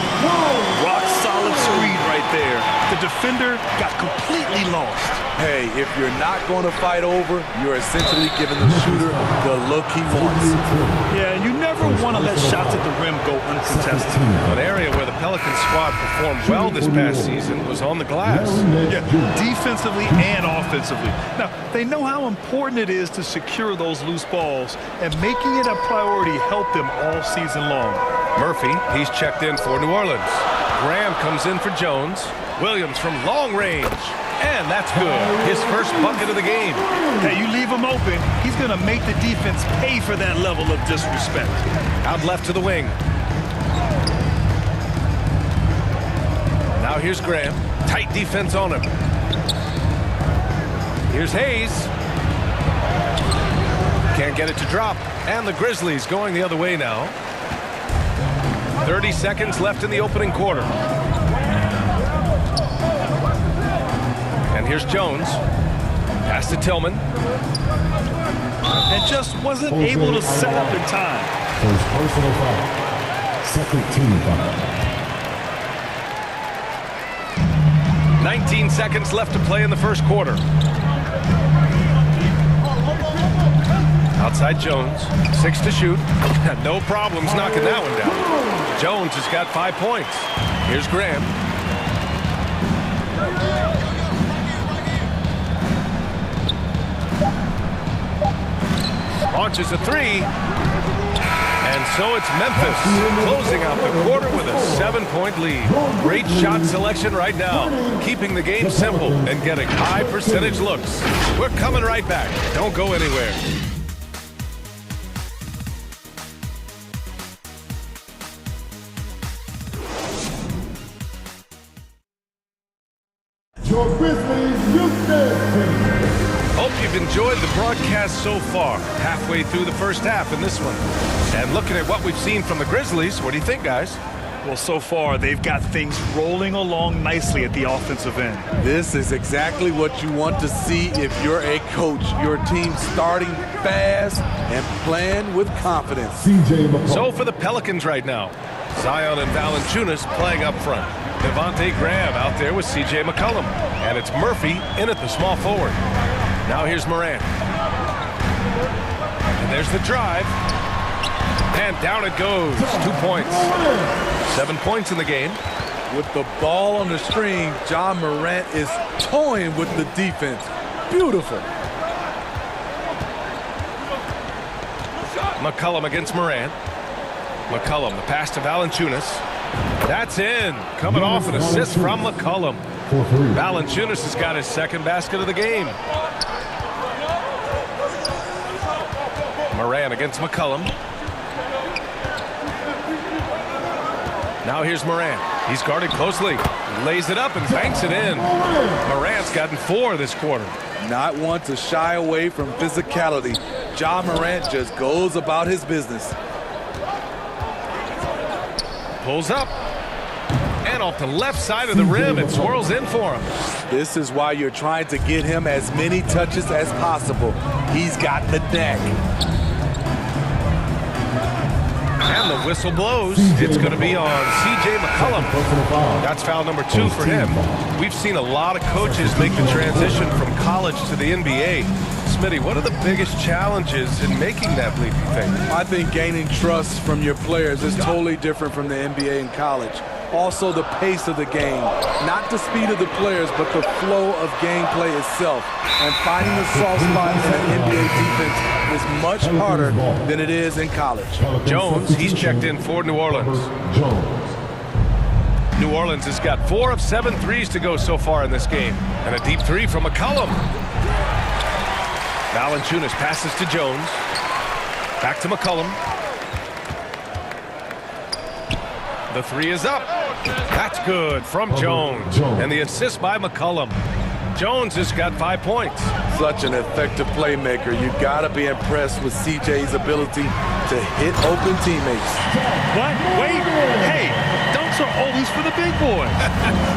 Rock solid screen right there. The defender got completely lost. Hey, if you're not going to fight over, you're essentially giving the shooter the look he wants. Yeah, you never want to let shots at the rim go uncontested. An area where the Pelican squad performed well this past season was on the glass. Yeah, defensively and offensively. Now, they know how important it is to secure those loose balls, and making it a priority helped them all season long. Murphy, he's checked in for New Orleans. Graham comes in for Jones. Williams from long range. And that's good. His first bucket of the game. Hey, you leave him open, he's going to make the defense pay for that level of disrespect. Out left to the wing. Now here's Graham. Tight defense on him. Here's Hayes. Can't get it to drop. And the Grizzlies going the other way now. 30 seconds left in the opening quarter. And here's Jones. Pass to Tillman. And just wasn't able to set up in time. First personal foul. Second team foul. 19 seconds left to play in the first quarter. Outside Jones. 6 to shoot. No problems knocking that one down. Jones has got 5 points. Here's Graham. Launches a three. And so it's Memphis closing out the quarter with a 7-point lead. Great shot selection right now, keeping the game simple and getting high percentage looks. We're coming right back. Don't go anywhere. Your Grizzlies Youth Team. Hope you've enjoyed the broadcast so far. Halfway through the first half in this one. And looking at what we've seen from the Grizzlies, what do you think, guys? Well, so far, they've got things rolling along nicely at the offensive end. This is exactly what you want to see if you're a coach. Your team starting fast and playing with confidence. So for the Pelicans right now, Zion and Valanciunas playing up front. Devontae Graham out there with C.J. McCollum. And it's Murphy in at the small forward. Now here's Morant. And there's the drive. And down it goes. 2 points. 7 points in the game. With the ball on the string, John Morant is toying with the defense. Beautiful. McCollum against Morant. McCollum, the pass to Valanciunas. That's in. Coming off an assist from McCollum. Valanciunas has got his second basket of the game. Morant against McCollum. Now here's Morant. He's guarded closely. Lays it up and banks it in. Morant's gotten 4 this quarter. Not one to shy away from physicality. Ja Morant just goes about his business. Pulls up. And off the left side of the rim, it swirls in for him. This is why you're trying to get him as many touches as possible. He's got the knack. And the whistle blows. It's going to be on C.J. McCollum. That's foul number 2 for him. We've seen a lot of coaches make the transition from college to the NBA. Smitty, what are the biggest challenges in making that leap, you think? I think gaining trust from your players is totally different from the NBA and college. Also, the pace of the game. Not the speed of the players, but the flow of gameplay itself. And finding the soft spot in an NBA defense is much harder than it is in college. Jones, he's checked in for New Orleans. New Orleans has got 4 of 7 threes to go so far in this game. And a deep 3 from McCollum. Valanciunas passes to Jones. Back to McCollum. The 3 is up. That's good from Jones. And the assist by McCollum. Jones has got 5 points. Such an effective playmaker. You got to be impressed with CJ's ability to hit open teammates. What? Wait. Hey, shots are always for the big boys.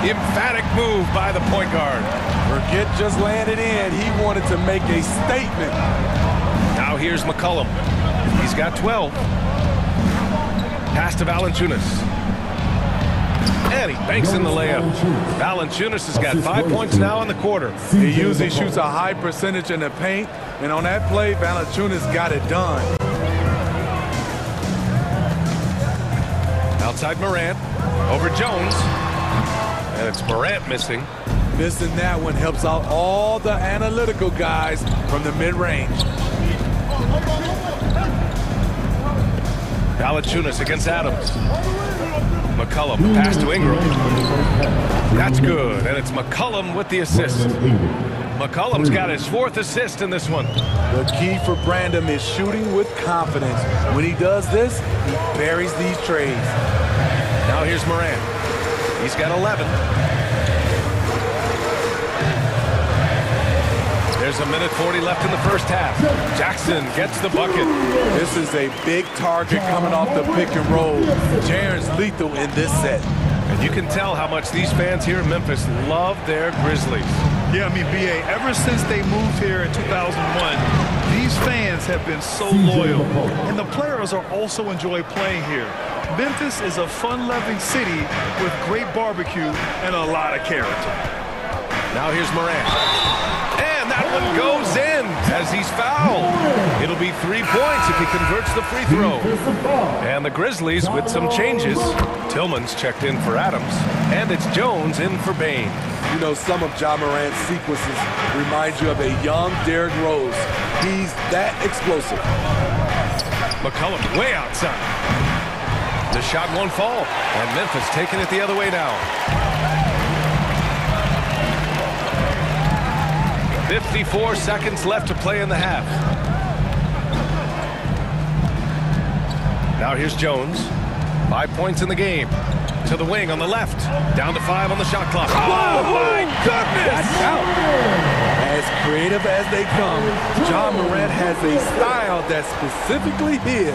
Emphatic move by the point guard. Forget just laying it in. He wanted to make a statement. Now here's McCollum. He's got 12. Pass to Valanciunas. And he banks in the layup. Valanciunas has got 5 points now in the quarter. He usually shoots a high percentage in the paint, and on that play, Valanciunas got it done. Outside Morant, over Jones. And it's Morant missing. Missing that one helps out all the analytical guys from the mid-range. Valanciunas against Adams. McCollum, pass to Ingram. That's good, and it's McCollum with the assist. McCollum's got his 4th assist in this one. The key for Brandon is shooting with confidence. When he does this, he buries these trays. Now here's Morant. He's got 11. There's a minute 40 left in the first half. Jackson gets the bucket. This is a big target coming off the pick and roll. Jaren's lethal in this set. And you can tell how much these fans here in Memphis love their Grizzlies. Yeah, I mean, B.A., ever since they moved here in 2001, these fans have been so loyal. And the players are also enjoy playing here. Memphis is a fun-loving city with great barbecue and a lot of character. Now here's Morant. And that one goes in as he's fouled. It'll be 3 points if he converts the free throw. And the Grizzlies with some changes. Tillman's checked in for Adams. And it's Jones in for Bain. You know, some of Ja Morant's sequences remind you of a young Derrick Rose. He's that explosive. McCollum way outside. The shot won't fall. And Memphis taking it the other way now. 54 seconds left to play in the half. Now here's Jones. 5 points in the game. To the wing on the left. Down to 5 on the shot clock. Oh, my goodness! That's out. As creative as they come, Ja Morant has a style that's specifically his.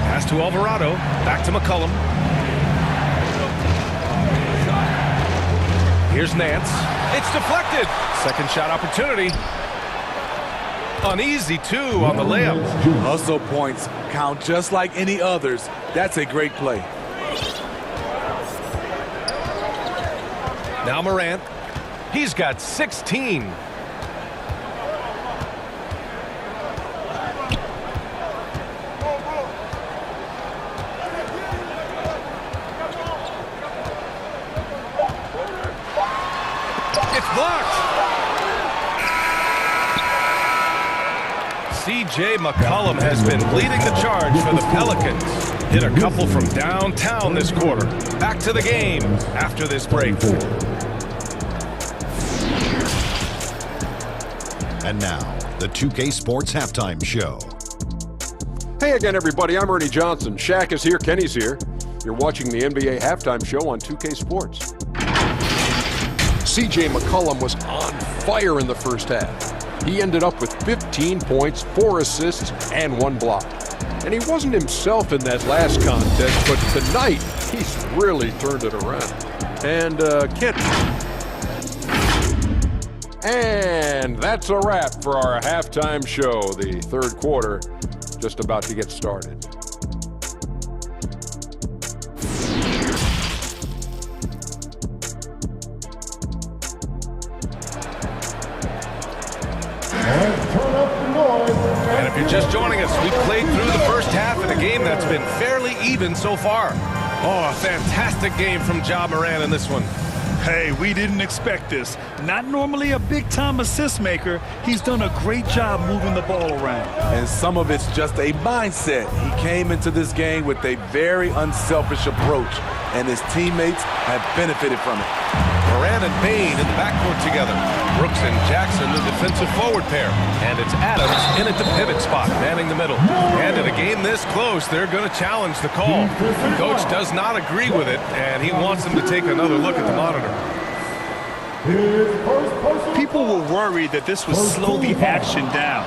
Pass to Alvarado. Back to McCollum. Here's Nance. It's deflected. Second shot opportunity. Uneasy, too, on the layup. Hustle points count just like any others. That's a great play. Now Morant. He's got 16. C.J. McCollum has been leading the charge for the Pelicans. Hit a couple from downtown this quarter. Back to the game after this break. And now, the 2K Sports Halftime Show. Hey again, everybody. I'm Ernie Johnson. Shaq is here. Kenny's here. You're watching the NBA Halftime Show on 2K Sports. C.J. McCollum was on fire in the first half. He ended up with 15 points, 4 assists, and 1 block. And he wasn't himself in that last contest, but tonight, he's really turned it around. And And that's a wrap for our halftime show. The third quarter just about to get started. And if you're just joining us, we played through the first half in a game that's been fairly even so far. Oh, a fantastic game from Ja Morant in this one. Hey, we didn't expect this. Not normally a big-time assist maker. He's done a great job moving the ball around. And some of it's just a mindset. He came into this game with a very unselfish approach, and his teammates have benefited from it. Morant and Bain in the backcourt together. Brooks and Jackson, the defensive forward pair. And it's Adams in at the pivot spot, manning the middle. And in a game this close, they're going to challenge the call. The coach does not agree with it, and he wants them to take another look at the monitor. People were worried that this would slow the action down.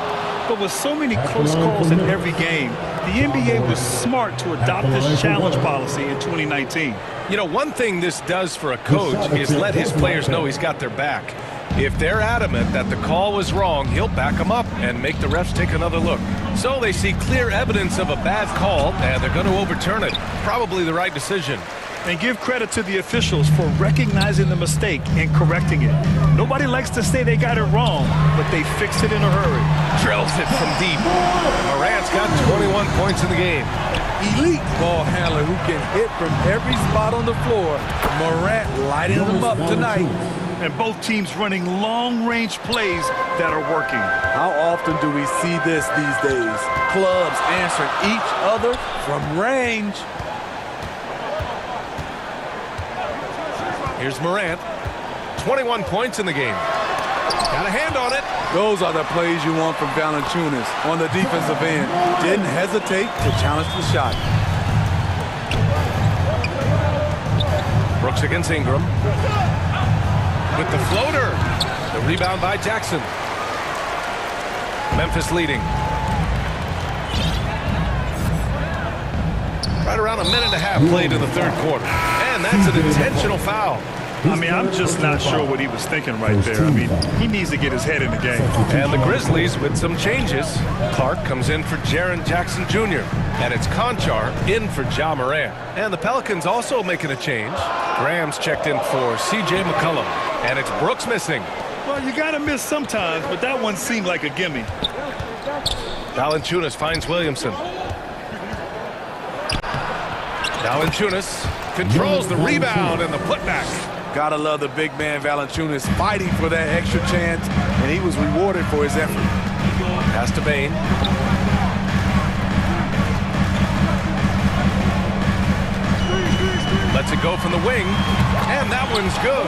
But with so many close calls in every game, the NBA was smart to adopt this challenge policy in 2019. You know, one thing this does for a coach is let his players know he's got their back. If they're adamant that the call was wrong, he'll back them up and make the refs take another look. So they see clear evidence of a bad call, and they're going to overturn it. Probably the right decision. And give credit to the officials for recognizing the mistake and correcting it. Nobody likes to say they got it wrong, but they fixed it in a hurry. Drills it from deep. Morant's got 21 points in the game. Elite ball handler who can hit from every spot on the floor. Morant lighting them up tonight. And both teams running long-range plays that are working. How often do we see this these days? Clubs answering each other from range. Here's Morant. 21 points in the game. Got a hand on it. Those are the plays you want from Valanciunas on the defensive end. Didn't hesitate to challenge the shot. Brooks against Ingram. With the floater. The rebound by Jackson. Memphis leading. Right around a minute and a half played in the third quarter. And that's an intentional foul. I mean, I'm just not sure what he was thinking right there. I mean, he needs to get his head in the game. And the Grizzlies with some changes. Clark comes in for Jaren Jackson Jr. And it's Conchar in for Ja Morant. And the Pelicans also making a change. Graham's checked in for C.J. McCollum. And it's Brooks missing. Well, you got to miss sometimes, but that one seemed like a gimme. Valanciunas finds Williamson. Valanciunas controls the rebound and the putback. Gotta love the big man Valanciunas fighting for that extra chance, and he was rewarded for his effort. Pass to Bane. Lets it go from the wing, and that one's good.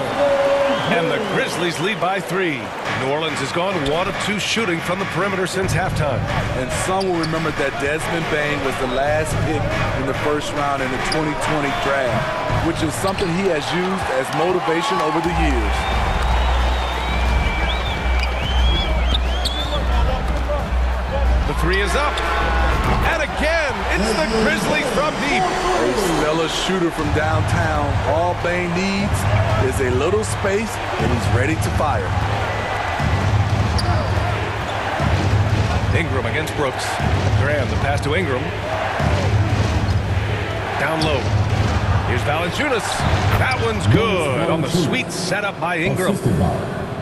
And the Grizzlies lead by 3. New Orleans has gone 1 of 2 shooting from the perimeter since halftime. And some will remember that Desmond Bane was the last pick in the first round in the 2020 draft, which is something he has used as motivation over the years. The 3 is up. And again, it's the Grizzlies from deep. A stellar shooter from downtown. All Bane needs is a little space, and he's ready to fire. Ingram against Brooks. Graham, the pass to Ingram. Down low. Here's Valanciunas. That one's good on the sweet setup by Ingram.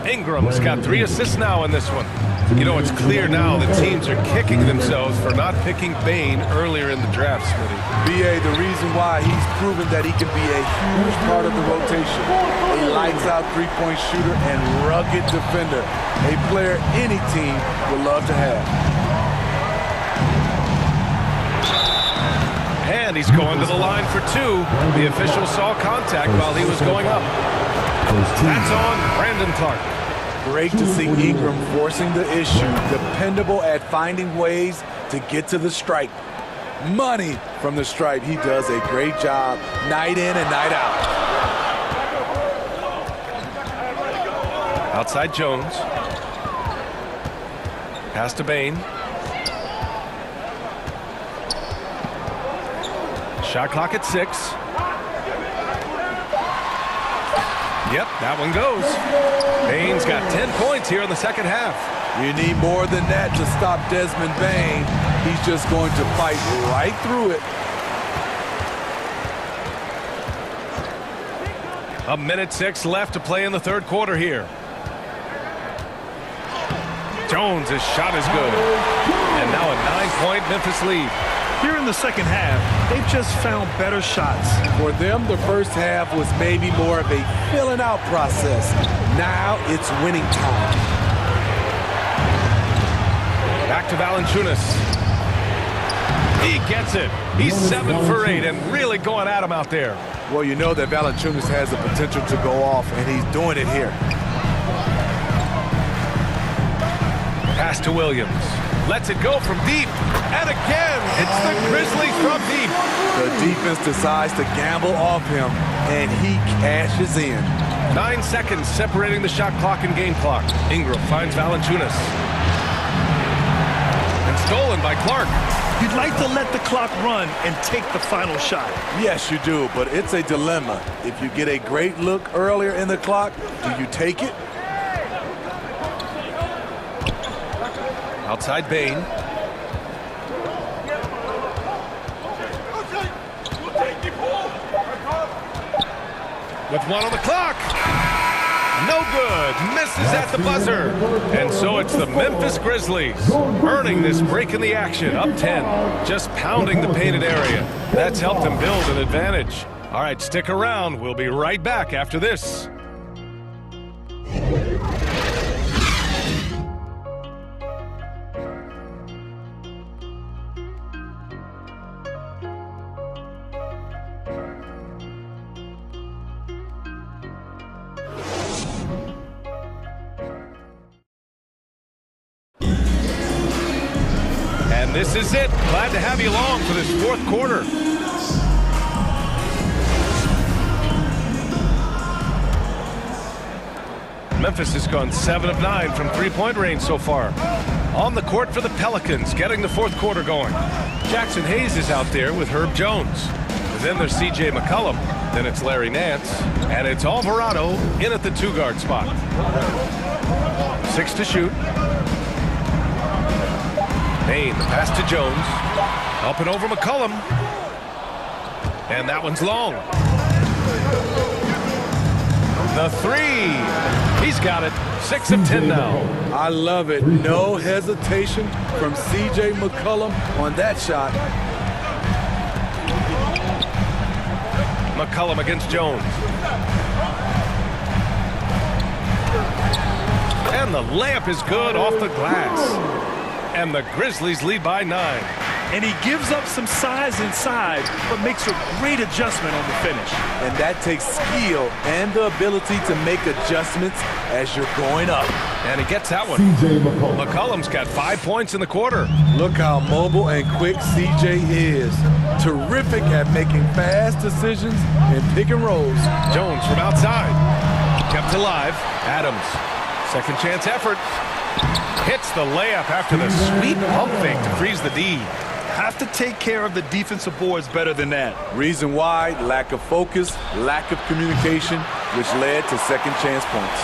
Ingram's got 3 assists now in this one. You know, it's clear now that teams are kicking themselves for not picking Bane earlier in the draft, Smitty. B.A., the reason why he's proven that he can be a huge part of the rotation. A lights-out three-point shooter and rugged defender. A player any team would love to have. And he's going to the line for 2. The official saw contact while he was going up. That's on Brandon Clark. Great to see Ingram forcing the issue, dependable at finding ways to get to the stripe. Money from the stripe. He does a great job night in and night out. Outside Jones. Pass to Bane. Shot clock at 6. Yep, that one goes. Bane's got 10 points here in the second half. You need more than that to stop Desmond Bane. He's just going to fight right through it. A minute 6 left to play in the third quarter here. Jones' shot is good. And now a 9-point Memphis lead. Here in the second half, they've just found better shots. For them, the first half was maybe more of a filling out process. Now it's winning time. Back to Valanciunas. He gets it. He's 7 for 8 and really going at him out there. Well, you know that Valanciunas has the potential to go off, and he's doing it here. Pass to Williams. Lets it go from deep. And again, it's the Grizzlies from deep. The defense decides to gamble off him, and he cashes in. 9 seconds separating the shot clock and game clock. Ingram finds Valanciunas. stolen by Clark. You'd like to let the clock run and take the final shot. Yes, you do, but it's a dilemma. If you get a great look earlier in the clock, do you take it? Outside Bain. With one on the clock. No good. Misses at the buzzer. And so it's the Memphis Grizzlies earning this break in the action. Up 10. Just pounding the painted area. That's helped them build an advantage. All right, stick around. We'll be right back after this. This is it. Glad to have you along for this fourth quarter. Memphis has gone 7 of 9 from three-point range so far. On the court for the Pelicans, getting the fourth quarter going. Jackson Hayes is out there with Herb Jones. And then there's C.J. McCollum. Then it's Larry Nance. And it's Alvarado in at the two-guard spot. 6 to shoot. Bain, the pass to Jones. Up and over McCollum. And that one's long. The three. He's got it. 6 of 10 now. I love it. No hesitation from C.J. McCollum on that shot. McCollum against Jones. And the layup is good off the glass. And the Grizzlies lead by 9. And he gives up some size inside, but makes a great adjustment on the finish. And that takes skill and the ability to make adjustments as you're going up. And he gets that one. McCollum's got 5 points in the quarter. Look how mobile and quick CJ is. Terrific at making fast decisions and pick and rolls. Jones from outside. Kept alive. Adams. Second chance effort. Hits the layup after the sweet pump fake to freeze the D. Have to take care of the defensive boards better than that. Reason why, lack of focus, lack of communication, which led to second chance points.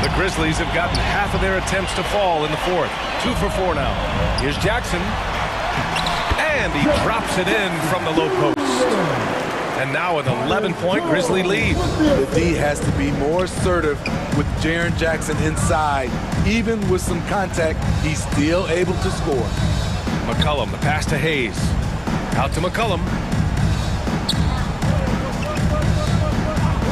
The Grizzlies have gotten half of their attempts to fall in the fourth. 2 for 4 now. Here's Jackson. And he drops it in from the low post. And now an 11-point Grizzly lead. The D has to be more assertive with Jaren Jackson inside. Even with some contact, he's still able to score. McCollum, the pass to Hayes. Out to McCollum.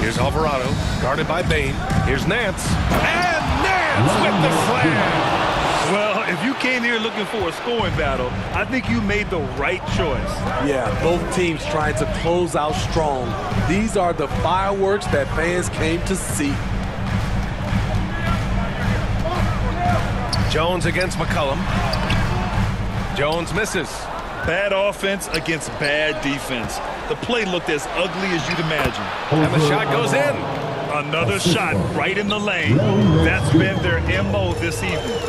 Here's Alvarado, guarded by Bain. Here's Nance. And Nance with the slam! Well, if you came here looking for a scoring battle, I think you made the right choice. Yeah, both teams trying to close out strong. These are the fireworks that fans came to see. Jones against McCollum. Jones misses. Bad offense against bad defense. The play looked as ugly as you'd imagine. And the shot goes in. Another shot right in the lane. That's been their MO this evening.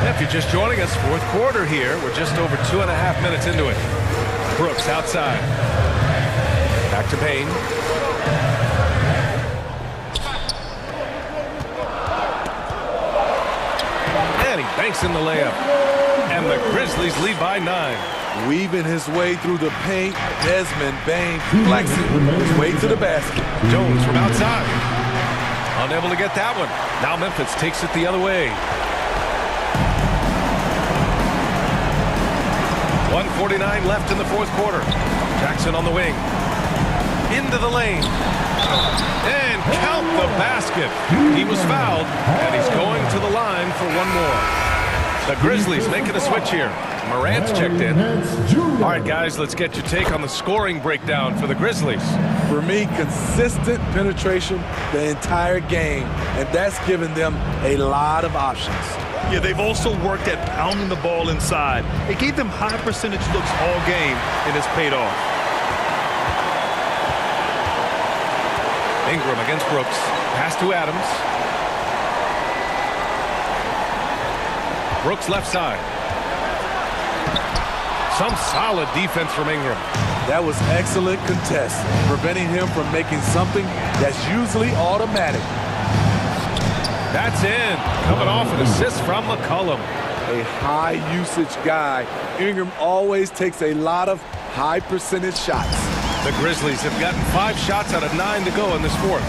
If you're just joining us, fourth quarter here. We're just over 2.5 minutes into it. Brooks outside. Back to Bain. And he banks in the layup. And the Grizzlies lead by 9. Weaving his way through the paint, Desmond Bain flexing his way to the basket. Jones from outside. Unable to get that one. Now Memphis takes it the other way. 1:49 left in the fourth quarter. Jackson on the wing. Into the lane. And count the basket. He was fouled, and he's going to the line for one more. The Grizzlies making a switch here. Morant's checked in. All right, guys, let's get your take on the scoring breakdown for the Grizzlies. For me, consistent penetration the entire game, and that's given them a lot of options. Yeah, they've also worked at pounding the ball inside. It gave them high percentage looks all game, and it's paid off. Ingram against Brooks. Pass to Adams. Brooks left side. Some solid defense from Ingram. That was excellent contest, preventing him from making something that's usually automatic. That's in. Coming off an assist from McCollum. A high usage guy. Ingram always takes a lot of high percentage shots. The Grizzlies have gotten 5 shots out of 9 to go in this fourth.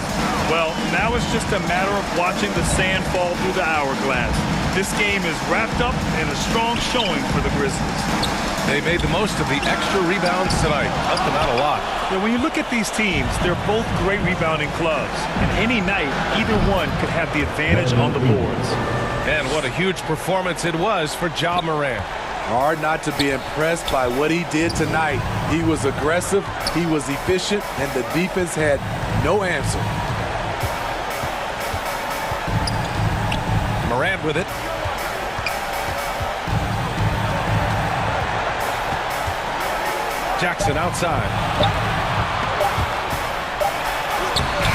Well, now it's just a matter of watching the sand fall through the hourglass. This game is wrapped up in a strong showing for the Grizzlies. They made the most of the extra rebounds tonight. Helped them out a lot. Yeah, when you look at these teams, they're both great rebounding clubs. And any night, either one could have the advantage on the boards. And what a huge performance it was for Ja Morant. Hard not to be impressed by what he did tonight. He was aggressive, he was efficient, and the defense had no answer. Morant with it. Jackson outside.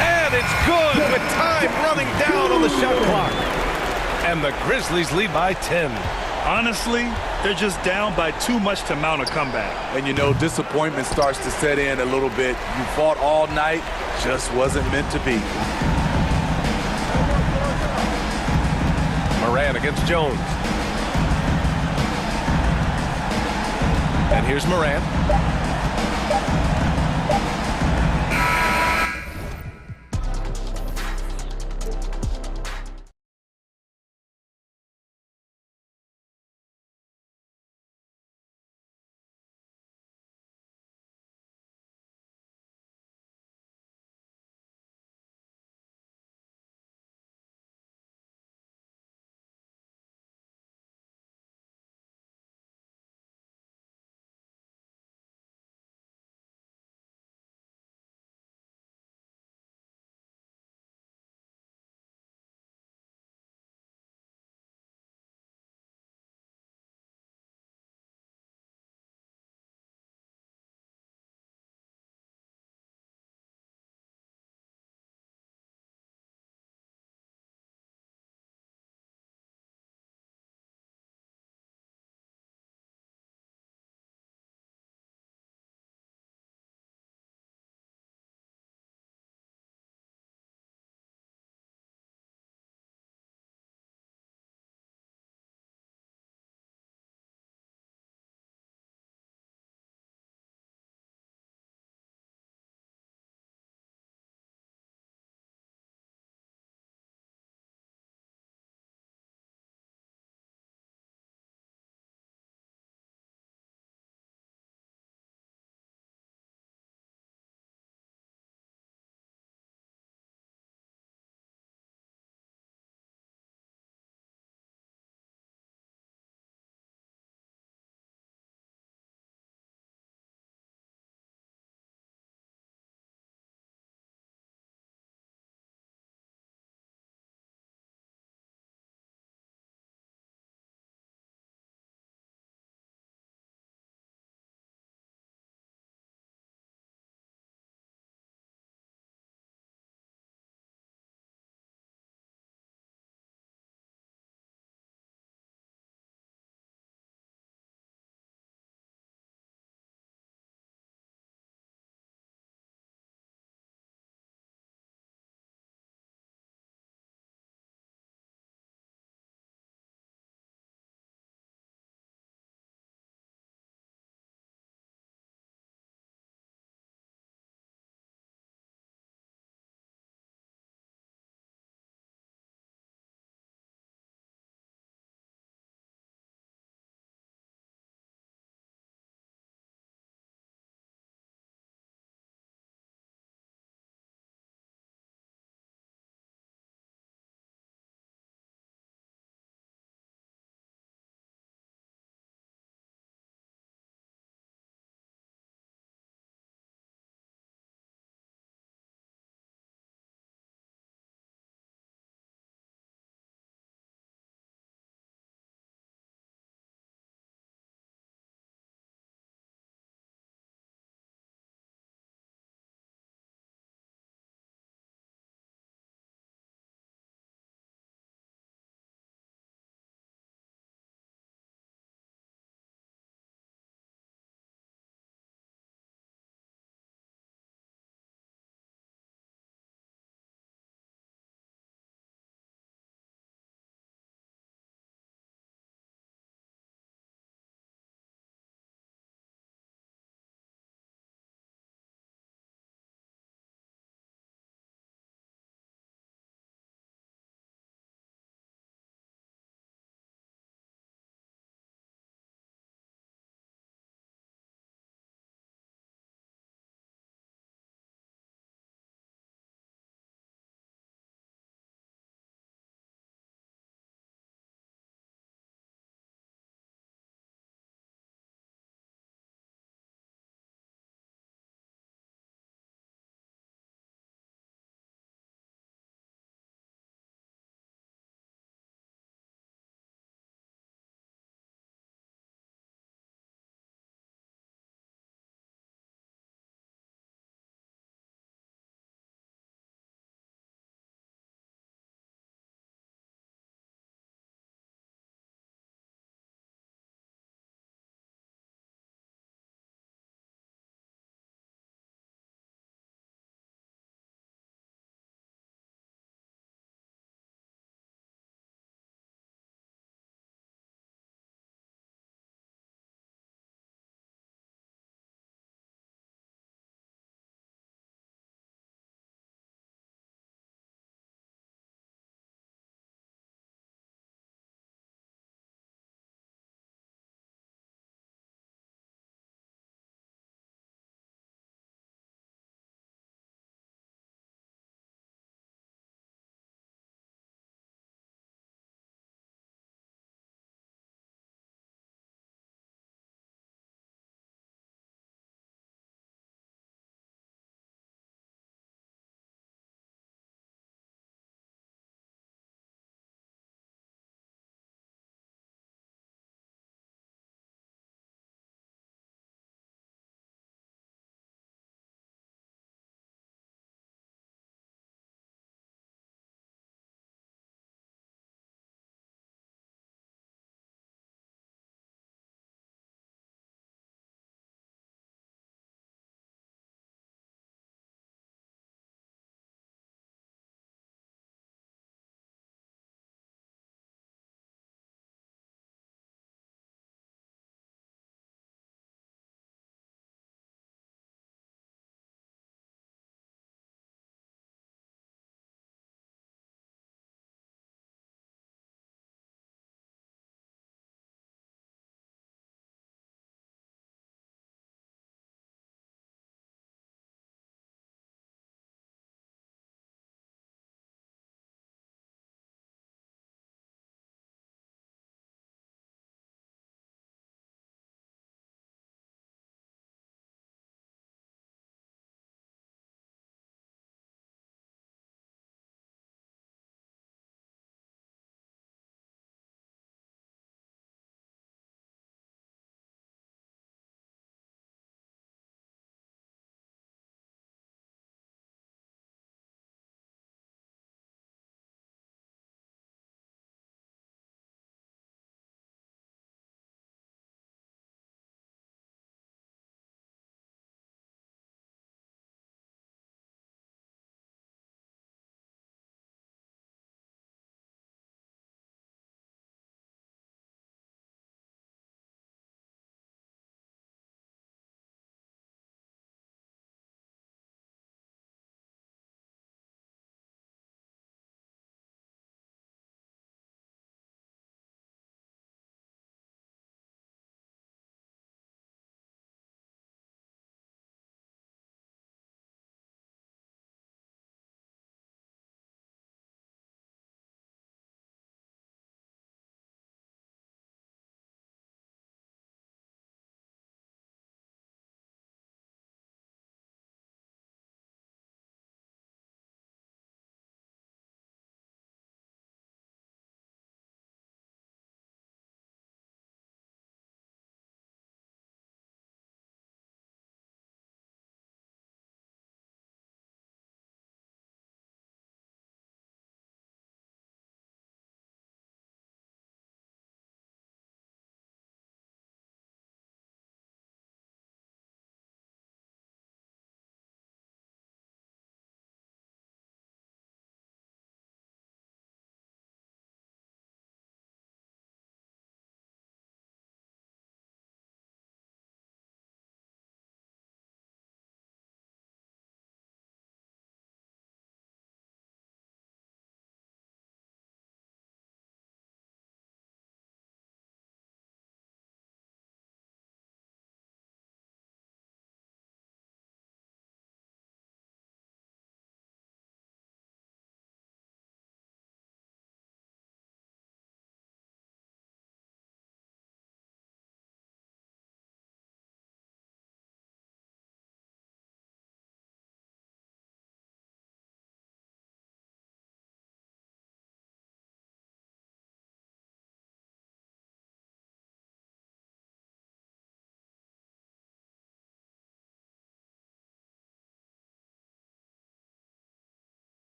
And it's good with time running down on the shot clock. And the Grizzlies lead by 10. Honestly, they're just down by too much to mount a comeback. And you know, disappointment starts to set in a little bit. You fought all night, just wasn't meant to be. Morant against Jones. And here's Morant.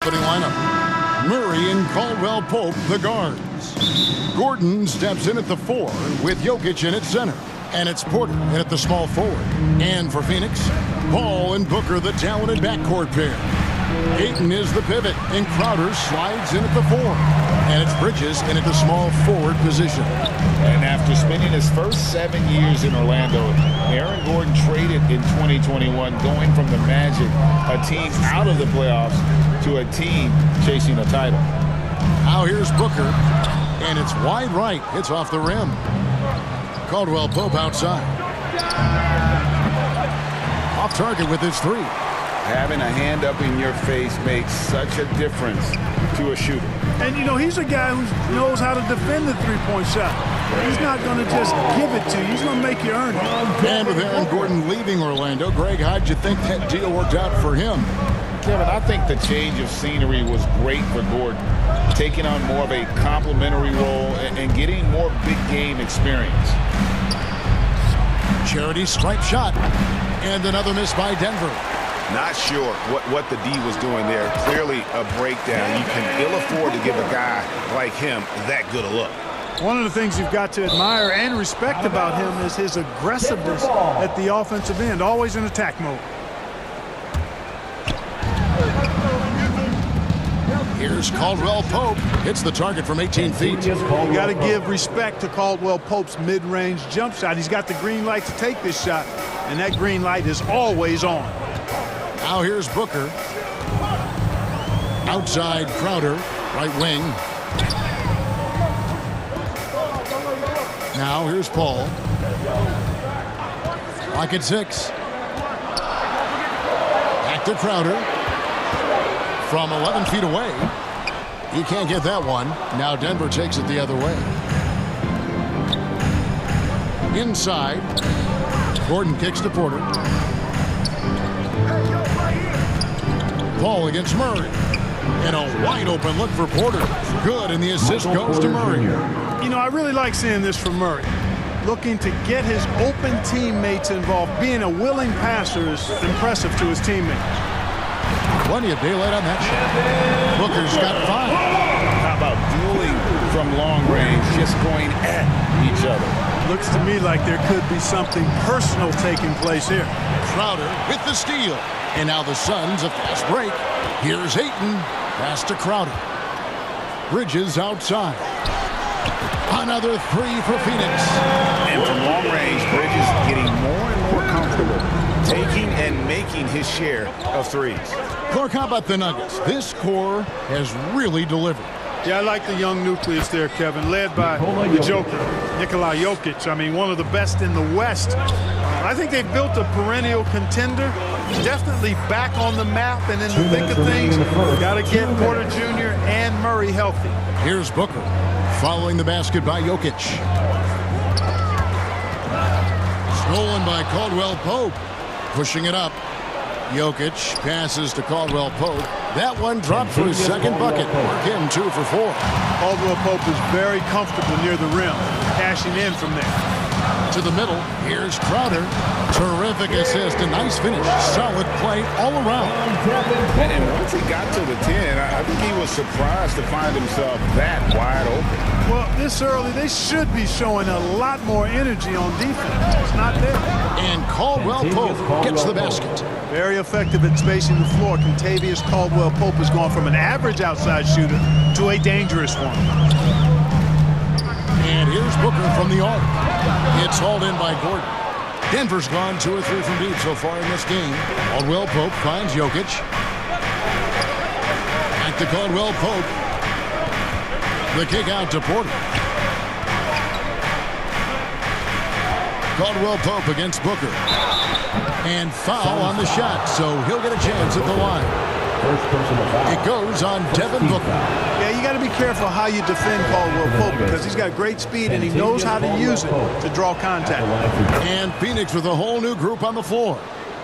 Opening lineup. Murray and Caldwell Pope, the guards. Gordon steps in at the 4 with Jokic in at center. And it's Porter in at the small forward. And for Phoenix, Paul and Booker, the talented backcourt pair. Ayton is the pivot, and Crowder slides in at the 4. And it's Bridges in at the small forward position. And after spending his first 7 years in Orlando, Aaron Gordon traded in 2021, going from the Magic, a team out of the playoffs, to a team chasing a title. Now here's Booker, and it's wide right. It's off the rim. Caldwell Pope outside. Off target with his 3. Having a hand up in your face makes such a difference to a shooter. And, you know, he's a guy who knows how to defend the three-point shot. He's not going to just give it to you. He's going to make you earn it. And with Aaron Gordon leaving Orlando, Greg, how'd you think that deal worked out for him? Kevin, I think the change of scenery was great for Gordon, taking on more of a complimentary role and getting more big game experience. Charity stripe shot. And another miss by Denver. Not sure what the D was doing there. Clearly a breakdown. You can ill afford to give a guy like him that good a look. One of the things you've got to admire and respect about him is his aggressiveness at the offensive end, always in attack mode. Here's Caldwell Pope. Hits the target from 18 feet. You got to give respect to Caldwell Pope's mid-range jump shot. He's got the green light to take this shot, and that green light is always on. Now here's Booker. Outside Crowder, right wing. Now here's Paul. Clock at 6. Back to Crowder. From 11 feet away. He can't get that one. Now Denver takes it the other way. Inside. Gordon kicks to Porter. Paul against Murray. And a wide open look for Porter. Good, and the assist goes to Murray. You know, I really like seeing this from Murray. Looking to get his open teammates involved. Being a willing passer is impressive to his teammates. Plenty of daylight on that shot. Booker's got 5. How about dueling from long range, just going at each other? Looks to me like there could be something personal taking place here. Crowder with the steal. And now the Suns a fast break. Here's Ayton. Pass to Crowder. Bridges outside. Another 3 for Phoenix. And from long range, Bridges getting more and more comfortable, taking and making his share of threes. Clark, how about the Nuggets? This core has really delivered. Yeah, I like the young nucleus there, Kevin, led by the Joker, Nikola Jokic. I mean, one of the best in the West. I think they've built a perennial contender. Definitely back on the map and in the thick of things. Got to get Porter Jr. and Murray healthy. Here's Booker, following the basket by Jokic. Stolen by Caldwell Pope. Pushing it up. Jokic passes to Caldwell Pope. That one dropped for his second bucket. Again, 2 for 4. Caldwell Pope is very comfortable near the rim, cashing in from there. To the middle, here's Crowder. Terrific assist, a nice finish. Solid play all around. And once he got to the 10, I think he was surprised to find himself that wide open. Well, this early, they should be showing a lot more energy on defense. It's not there. And Caldwell Pope gets the basket. Very effective at spacing the floor. Contavious Caldwell Pope has gone from an average outside shooter to a dangerous one. And here's Booker from the arc. It's hauled in by Gordon. Denver's gone 2 or 3 from deep so far in this game. Caldwell Pope finds Jokic. Back to Caldwell Pope. The kick out to Porter. Caldwell Pope against Booker. And foul on the shot, so he'll get a chance at the line. It goes on Devin Booker. Yeah, you got to be careful how you defend Caldwell Pope because he's got great speed and he knows how to use it to draw contact. And Phoenix with a whole new group on the floor.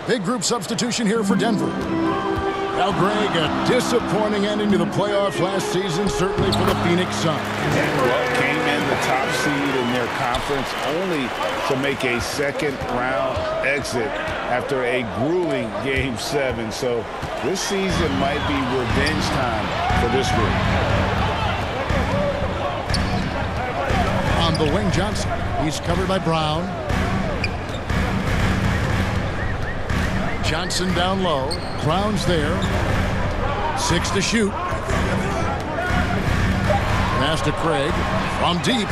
Big group substitution here for Denver. Now, Greg, a disappointing ending to the playoffs last season, certainly for the Phoenix Suns. Well, came in the top seed in their conference only to make a second-round exit after a grueling Game 7. So this season might be revenge time for this group. On the wing, Johnson. He's covered by Brown. Johnson down low. Brown's there. 6 to shoot. Pass to Craig. From deep.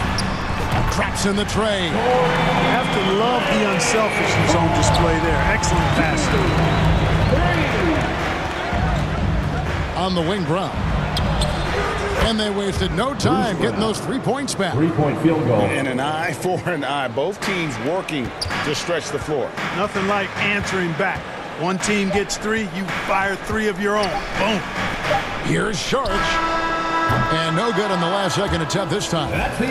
Traps in the tray. You have to love the unselfishness on display there. Excellent pass. On the wing, Brown. And they wasted no time getting those 3 points back. 3-point field goal. And an eye for an eye. Both teams working to stretch the floor. Nothing like answering back. One team gets 3, you fire 3 of your own. Boom. Here's Sharch. And no good on the last second attempt this time.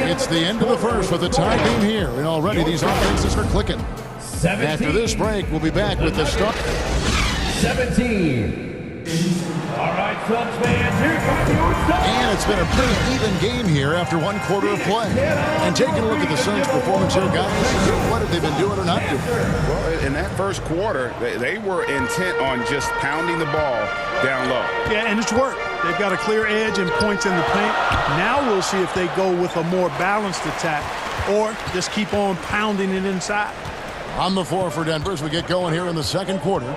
It's the end of the first with a tie game here. And already these offenses are clicking. 17. After this break, we'll be back with the start. 17. All right, Suns fans, here comes your Suns. And it's been a pretty even game here after 1 quarter of play. And taking a look at the Suns' performance here, guys, what have they been doing or not doing? Well, in that first quarter, they were intent on just pounding the ball down low. Yeah, and it's worked. They've got a clear edge and points in the paint. Now we'll see if they go with a more balanced attack or just keep on pounding it inside. On the floor for Denver as we get going here in the second quarter.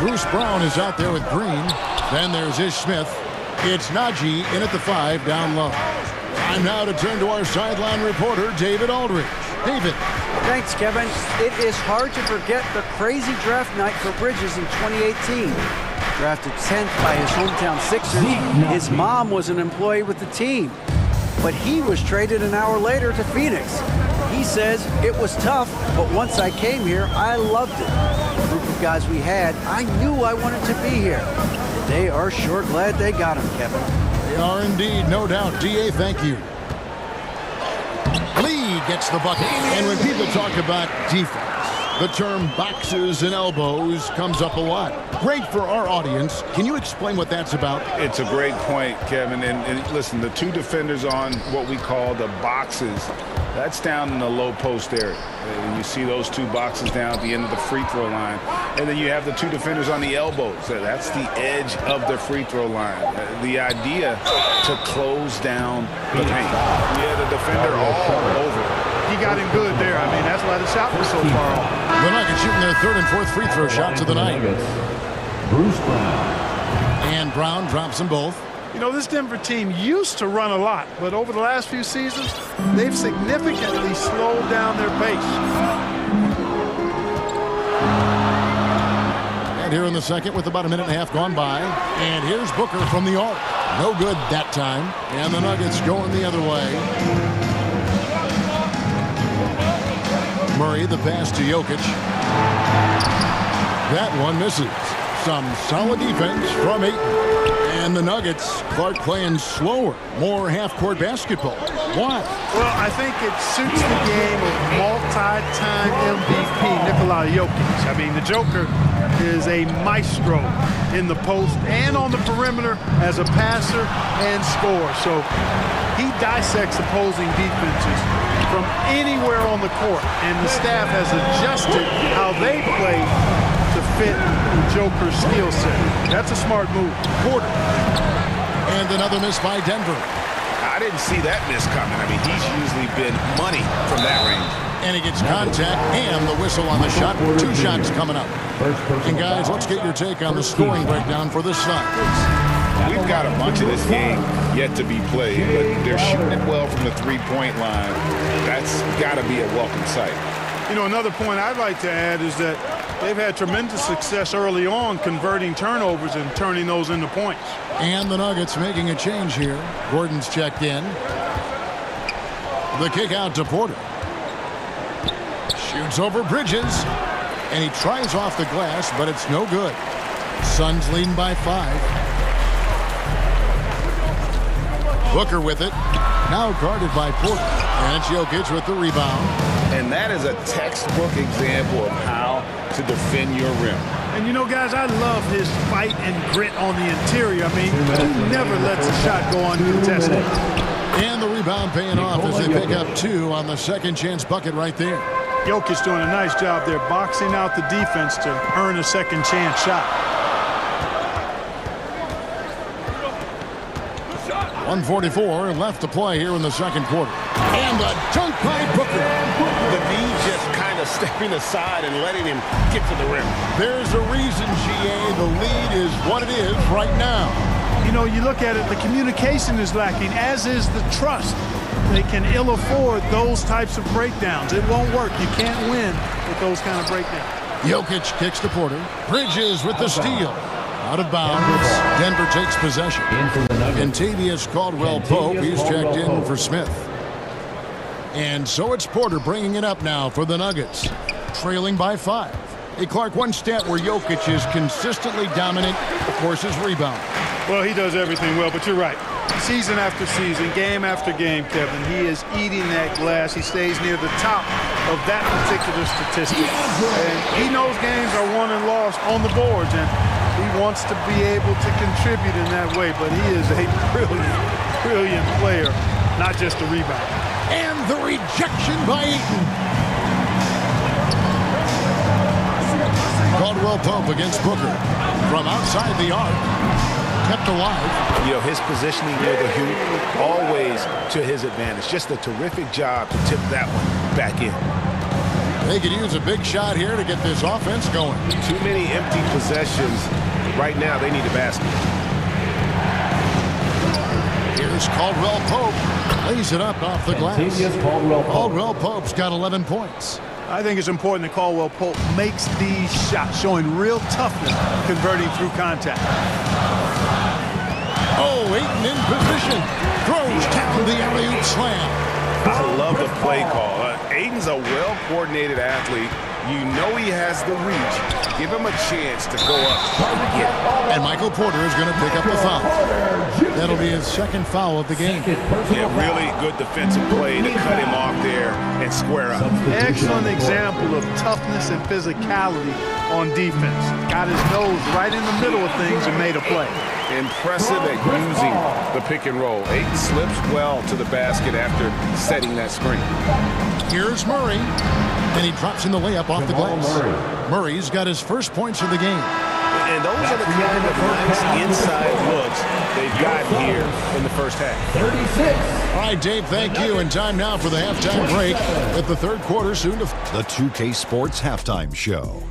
Bruce Brown is out there with Green. Then there's Ish Smith. It's Najee in at the 5 down low. Time now to turn to our sideline reporter, David Aldridge. David. Thanks, Kevin. It is hard to forget the crazy draft night for Bridges in 2018. Drafted 10th by his hometown Sixers, his mom was an employee with the team. But he was traded an hour later to Phoenix. He says, it was tough, but once I came here, I loved it. The group of guys we had, I knew I wanted to be here. They are sure glad they got him, Kevin. They are indeed, no doubt. D.A., thank you. Lee gets the bucket. And when people talk about defense, the term boxes and elbows comes up a lot. Great for our audience. Can you explain what that's about? It's a great point, Kevin. And listen, the 2 defenders on what we call the boxes, that's down in the low post area. And you see those 2 boxes down at the end of the free throw line. And then you have the 2 defenders on the elbows. That's the edge of the free throw line. The idea to close down the paint. Yeah, the defender all over. He got him good there. I mean, that's why the shot was so far off. The Nuggets shooting their 3rd and 4th free throw shots of the night. Bruce Brown. And Brown drops them both. You know, this Denver team used to run a lot, but over the last few seasons, they've significantly slowed down their pace. And here in the second with about a minute and a half gone by. And here's Booker from the arc. No good that time. And the Nuggets going the other way. Murray, the pass to Jokic. That one misses. Some solid defense from Ayton. And the Nuggets, Clark playing slower, more half-court basketball. Why? Well, I think it suits the game of multi-time MVP Nikola Jokic. I mean, the Joker is a maestro in the post and on the perimeter as a passer and scorer. So he dissects opposing defenses from anywhere on the court, and the staff has adjusted how they play to fit Joker's skill set. That's a smart move. Porter. And another miss by Denver. I didn't see that miss coming. I mean, he's usually been money from that range. And he gets contact and the whistle on the shot. 2 shots coming up. And guys, let's get your take on the scoring breakdown for this side. We've got a bunch of this game yet to be played, but they're shooting it well from the 3-point line. That's got to be a welcome sight. You know, another point I'd like to add is that they've had tremendous success early on converting turnovers and turning those into points. And the Nuggets making a change here. Gordon's checked in. The kick out to Porter. Shoots over Bridges. And he tries off the glass, but it's no good. Suns leading by 5. Booker with it. Now guarded by Porter. And it's Jokic with the rebound. And that is a textbook example of how to defend your rim. And you know, guys, I love his fight and grit on the interior. I mean, he never lets a shot go uncontested. And the rebound paying off as they pick up 2 on the second chance bucket right there. Jokic doing a nice job there, boxing out the defense to earn a second chance shot. 1:44 left to play here in the second quarter. And a dunk by Booker. The D just kind of stepping aside and letting him get to the rim. There's a reason, GA, the lead is what it is right now. You know, you look at it, the communication is lacking, as is the trust. They can ill afford those types of breakdowns. It won't work. You can't win with those kind of breakdowns. Jokic kicks to Porter. Bridges with the steal. Out of bounds. Denver takes possession. Kentavious Caldwell-Pope. He's checked in for Smith. And so it's Porter bringing it up now for the Nuggets. Trailing by 5. Hey, Clark, one stat where Jokic is consistently dominant, of course, is rebound. Well, he does everything well, but you're right. Season after season, game after game, Kevin, he is eating that glass. He stays near the top of that particular statistic. And he knows games are won and lost on the boards, and he wants to be able to contribute in that way, but he is a brilliant player, not just a rebounder. And the rejection by Eaton. Caldwell-Pope against Booker. From outside the arc. Kept alive. You know, his positioning near the hoop, always to his advantage. Just a terrific job to tip that one back in. They could use a big shot here to get this offense going. Too many empty possessions. Right now, they need a basket. Here's Caldwell-Pope. Lays it up off the glass. Caldwell-Pope's got 11 points. I think it's important that Caldwell-Pope makes these shots, showing real toughness, converting through contact. Oh, Ayton in position. Throws down the alley-oop slam. I love the play call. Ayton's a well-coordinated athlete. You know he has the reach. Give him a chance to go up and get it. And Michael Porter is going to pick up the foul. That'll be his second foul of the game. Yeah, really good defensive play to cut him off there and square up. Excellent example of toughness and physicality on defense. Got his nose right in the middle of things and made a play. Impressive at using the pick and roll. Ayton slips well to the basket after setting that screen. Here's Murray, and he drops in the layup off the glass. Murray's got his first points of the game. And those are the kind of nice inside looks they've got here in the first half. 36. All right, Dave, thank you. And time now for the halftime break with the third quarter soon to... The 2K Sports Halftime Show.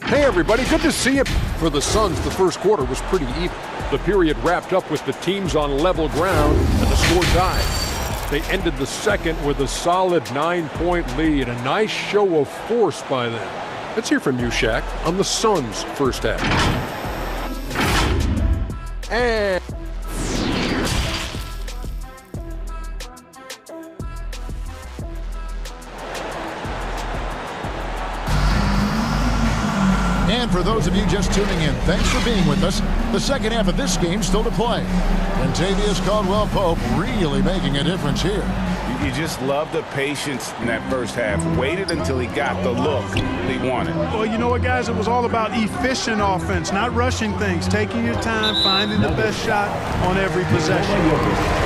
Hey, everybody, good to see you. For the Suns, the first quarter was pretty even. The period wrapped up with the teams on level ground and the score tied. They ended the second with a solid 9-point lead. A nice show of force by them. Let's hear from you, Shaq, on the Suns' first half. And for those of you just tuning in, thanks for being with us. The second half of this game still to play. Kentavious Caldwell-Pope really making a difference here. You just love the patience in that first half. Waited until he got the look he wanted. Well, you know what, guys? It was all about efficient offense, not rushing things, taking your time, finding the best shot on every possession.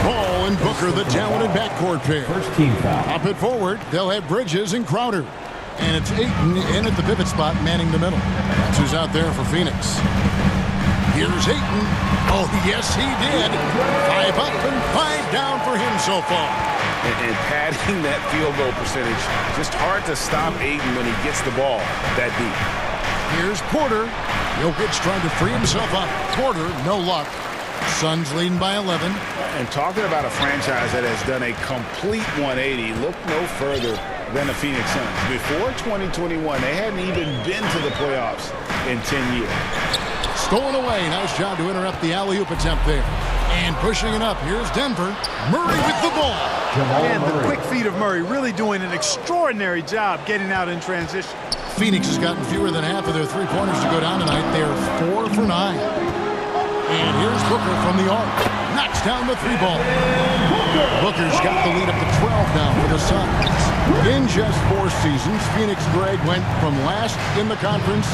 Ball and Booker, the talented backcourt pair. First team foul. Up it forward, they'll have Bridges and Crowder. And it's Ayton in at the pivot spot, manning the middle. That's who's out there for Phoenix. Here's Ayton. Oh, yes, he did. 5 up and 5 down for him so far. And padding that field goal percentage. Just hard to stop Ayton when he gets the ball that deep. Here's Porter. Jokic trying to free himself up. Porter, no luck. Suns leading by 11. And talking about a franchise that has done a complete 180, look no further than the Phoenix Suns. Before 2021, they hadn't even been to the playoffs in 10 years. Stolen away. Nice job to interrupt the alley-oop attempt there. And pushing it up. Here's Denver. Murray with the ball. And the quick feet of Murray really doing an extraordinary job getting out in transition. Phoenix has gotten fewer than half of their three-pointers to go down tonight. They're 4 for 9. And here's Booker from the arc. Knocks down the 3-ball. Booker's got the lead up to 12 now for the Suns. In just 4 seasons, Phoenix, Greg, went from last in the conference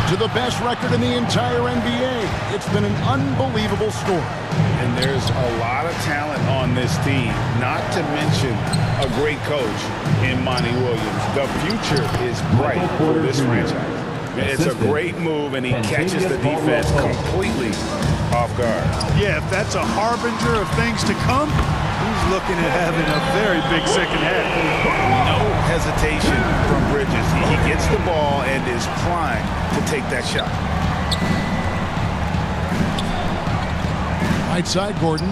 to the best record in the entire NBA. It's been an unbelievable story. And there's a lot of talent on this team, not to mention a great coach in Monty Williams. The future is bright for this franchise. It's a great move, and he catches the defense completely off guard. Yeah, if that's a harbinger of things to come, he's looking at having a very big second half. No hesitation from Bridges. He gets the ball and is primed to take that shot. Right side, Gordon.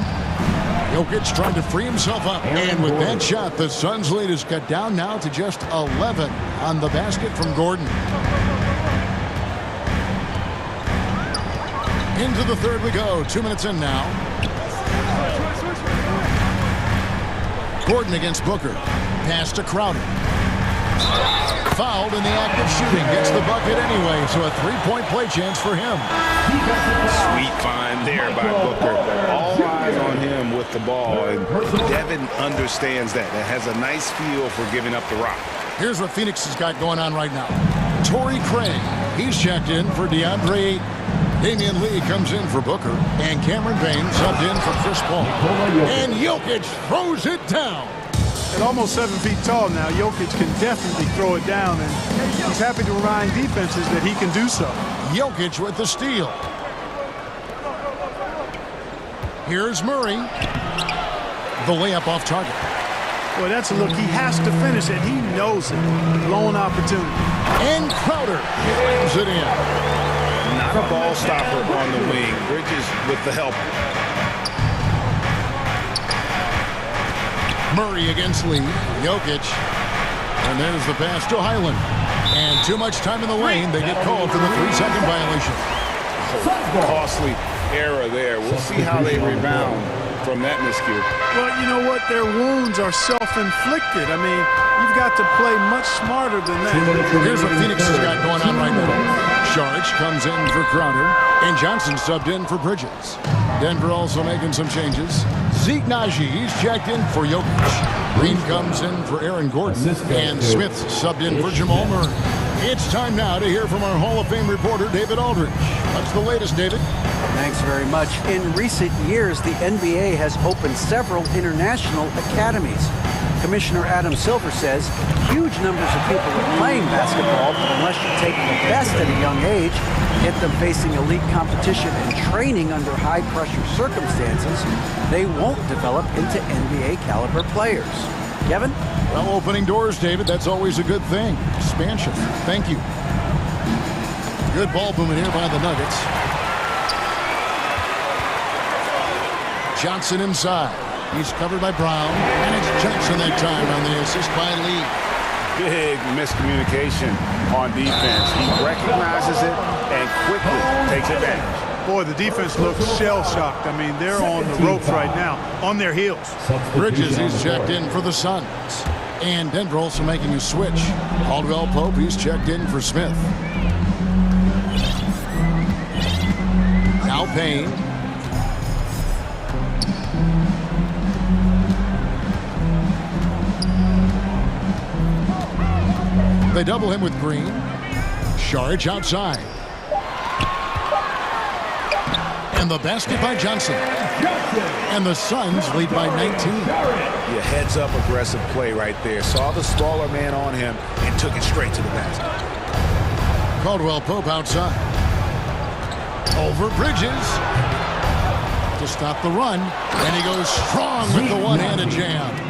Jokic trying to free himself up. And with that shot, the Suns' lead is cut down now to just 11 on the basket from Gordon. Into the third we go. 2 minutes in now. Gordon against Booker. Pass to Crowder. Fouled in the act of shooting. Gets the bucket anyway, so a three-point play chance for him. Sweet find there by Booker. All eyes on him with the ball, and Devin understands that. That has a nice feel for giving up the rock. Here's what Phoenix has got going on right now. Torrey Craig, he's checked in for DeAndre. Damian Lee comes in for Booker, and Cameron Payne subbed in for Chris Paul. And Jokic throws it down. At almost 7 feet tall now, Jokic can definitely throw it down, and he's happy to remind defenses that he can do so. Jokic with the steal. Here's Murray. The layup off target. Boy, that's a look he has to finish, and he knows it. Lone opportunity. And Crowder slams it in. Not a ball stopper on the wing. Bridges with the help. Murray against Lee. Jokic. And there's the pass to Highland. And too much time in the lane. They get called for the 3-second violation. Costly error there. We'll see how they rebound from that miscue. Well, you know what? Their wounds are self-inflicted. I mean, you've got to play much smarter than that. Here's what Phoenix has got going on right now. Sharge comes in for Crowder, and Johnson subbed in for Bridges. Denver also making some changes. Zeke Naji, he's checked in for Jokic. Green comes in for Aaron Gordon, and Smith subbed in for Jamal Murray. It's time now to hear from our Hall of Fame reporter, David Aldridge. What's the latest, David? Thanks very much. In recent years, the NBA has opened several international academies. Commissioner Adam Silver says huge numbers of people are playing basketball, but unless you take the best at a young age, get them facing elite competition and training under high-pressure circumstances, they won't develop into NBA-caliber players. Kevin? Well, opening doors, David, that's always a good thing. Expansion. Thank you. Good ball movement here by the Nuggets. Johnson inside. He's covered by Brown, and it's Johnson that time on the assist by Lee. Big miscommunication on defense. He recognizes it and quickly takes advantage. Boy, the defense looks shell-shocked. I mean, they're on the ropes right now, on their heels. Bridges, he's checked in for the Suns. And Denver also making a switch. Caldwell Pope, he's checked in for Smith. Now Payne. They double him with Green. Sharge outside. And the basket by Johnson. And the Suns lead by 19. Yeah, heads-up aggressive play right there. Saw the smaller man on him and took it straight to the basket. Caldwell Pope outside. Over Bridges. To stop the run. And he goes strong with the one-handed jam.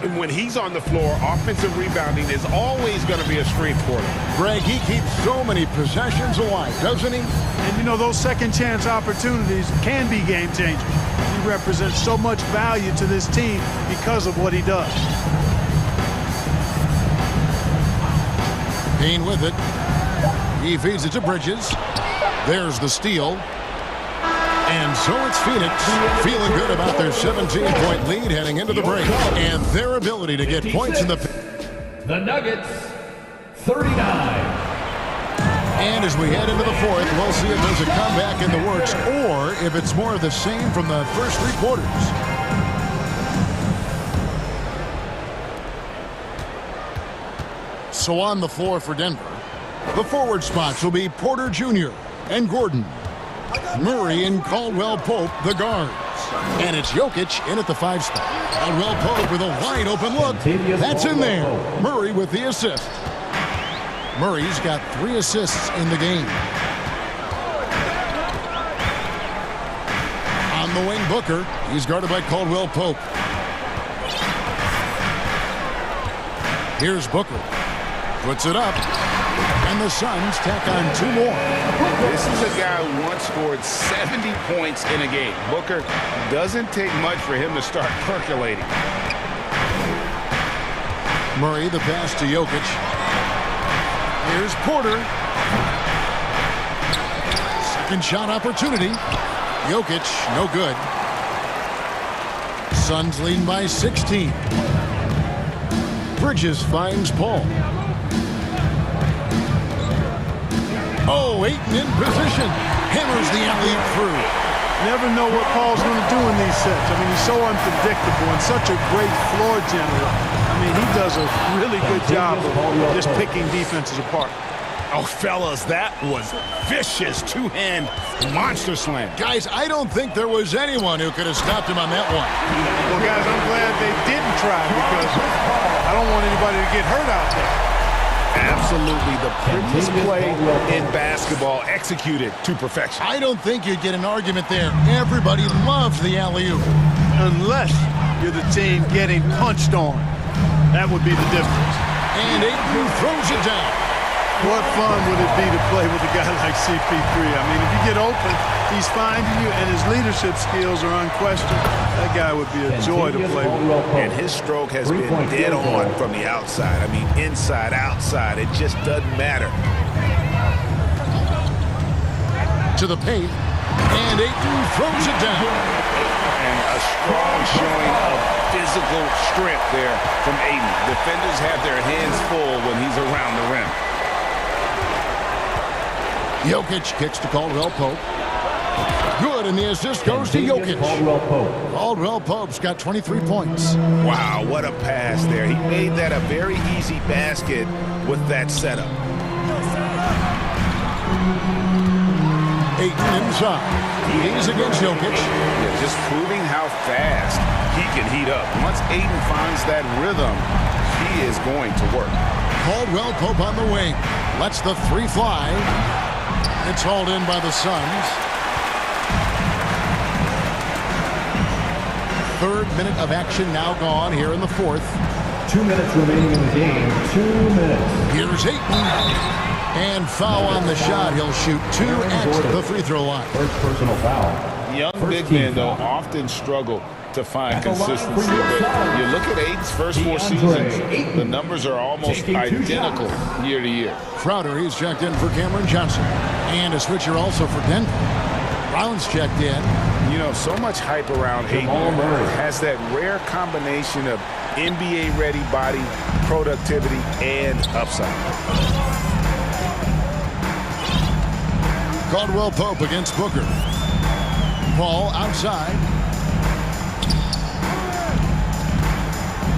And when he's on the floor, offensive rebounding is always going to be a strength for him. Greg, he keeps so many possessions alive, doesn't he? And, you know, those second-chance opportunities can be game-changers. He represents so much value to this team because of what he does. Payne with it. He feeds it to Bridges. There's the steal. And so it's Phoenix feeling good about their 17-point lead heading into the break and their ability to get points in the... The Nuggets, 39. And as we head into the fourth, we'll see if there's a comeback in the works or if it's more of the same from the first three quarters. So on the floor for Denver, The forward spots will be Porter Jr. and Gordon. Murray and Caldwell Pope, the guards. And it's Jokic in at the 5 spot. Caldwell Pope with a wide open look. That's in there. Murray with the assist. Murray's got 3 assists in the game. On the wing, Booker. He's guarded by Caldwell Pope. Here's Booker. Puts it up. And the Suns tack on 2 more. This is a guy who once scored 70 points in a game. Booker, doesn't take much for him to start percolating. Murray, the pass to Jokic. Here's Porter. Second shot opportunity. Jokic, no good. Suns leading by 16. Bridges finds Paul. Oh, Ayton in position. Hammers the alley through. Never know what Paul's going to do in these sets. I mean, he's so unpredictable and such a great floor general. I mean, he does a really good job of just picking defenses apart. Oh, fellas, that was vicious two-hand monster slam. Guys, I don't think there was anyone who could have stopped him on that one. Well, guys, I'm glad they didn't try because I don't want anybody to get hurt out there. Absolutely, the prettiest play in basketball, executed to perfection. I don't think you'd get an argument there. Everybody loves the alley-oop. Unless you're the team getting punched on. That would be the difference. And Ayton throws it down. What fun would it be to play with a guy like CP3? I mean, if you get open, he's finding you, and his leadership skills are unquestioned. That guy would be a joy to play with. And his stroke has been dead on from the outside. I mean, inside, outside, it just doesn't matter. To the paint, and Ayton throws it down. And a strong showing of physical strength there from Ayton. Defenders have their hands full when he's around the rim. Jokic kicks to Caldwell Pope. Good, and the assist goes to Jokic. Caldwell Pope's got 23 points. Wow, what a pass there. He made that a very easy basket with that setup. Ayton inside. He's against Jokic. Yeah, just proving how fast he can heat up. Once Ayton finds that rhythm, he is going to work. Caldwell Pope on the wing. Lets the 3 fly. It's hauled in by the Suns. 3rd minute of action now gone here in the 4th. 2 minutes remaining in the game. 2 minutes. Here's Ayton. And foul on the shot. He'll shoot 2 at the free throw line. First personal foul. Young big men, though, often struggle to find consistency. But you look at Ayton's first 4 seasons, the numbers are almost identical year to year. Crowder, he's checked in for Cameron Johnson. And a switcher also for Denver. Brown's checked in. You know, so much hype around Ayton. Has that rare combination of NBA-ready body, productivity, and upside. Caldwell Pope against Booker. Paul outside.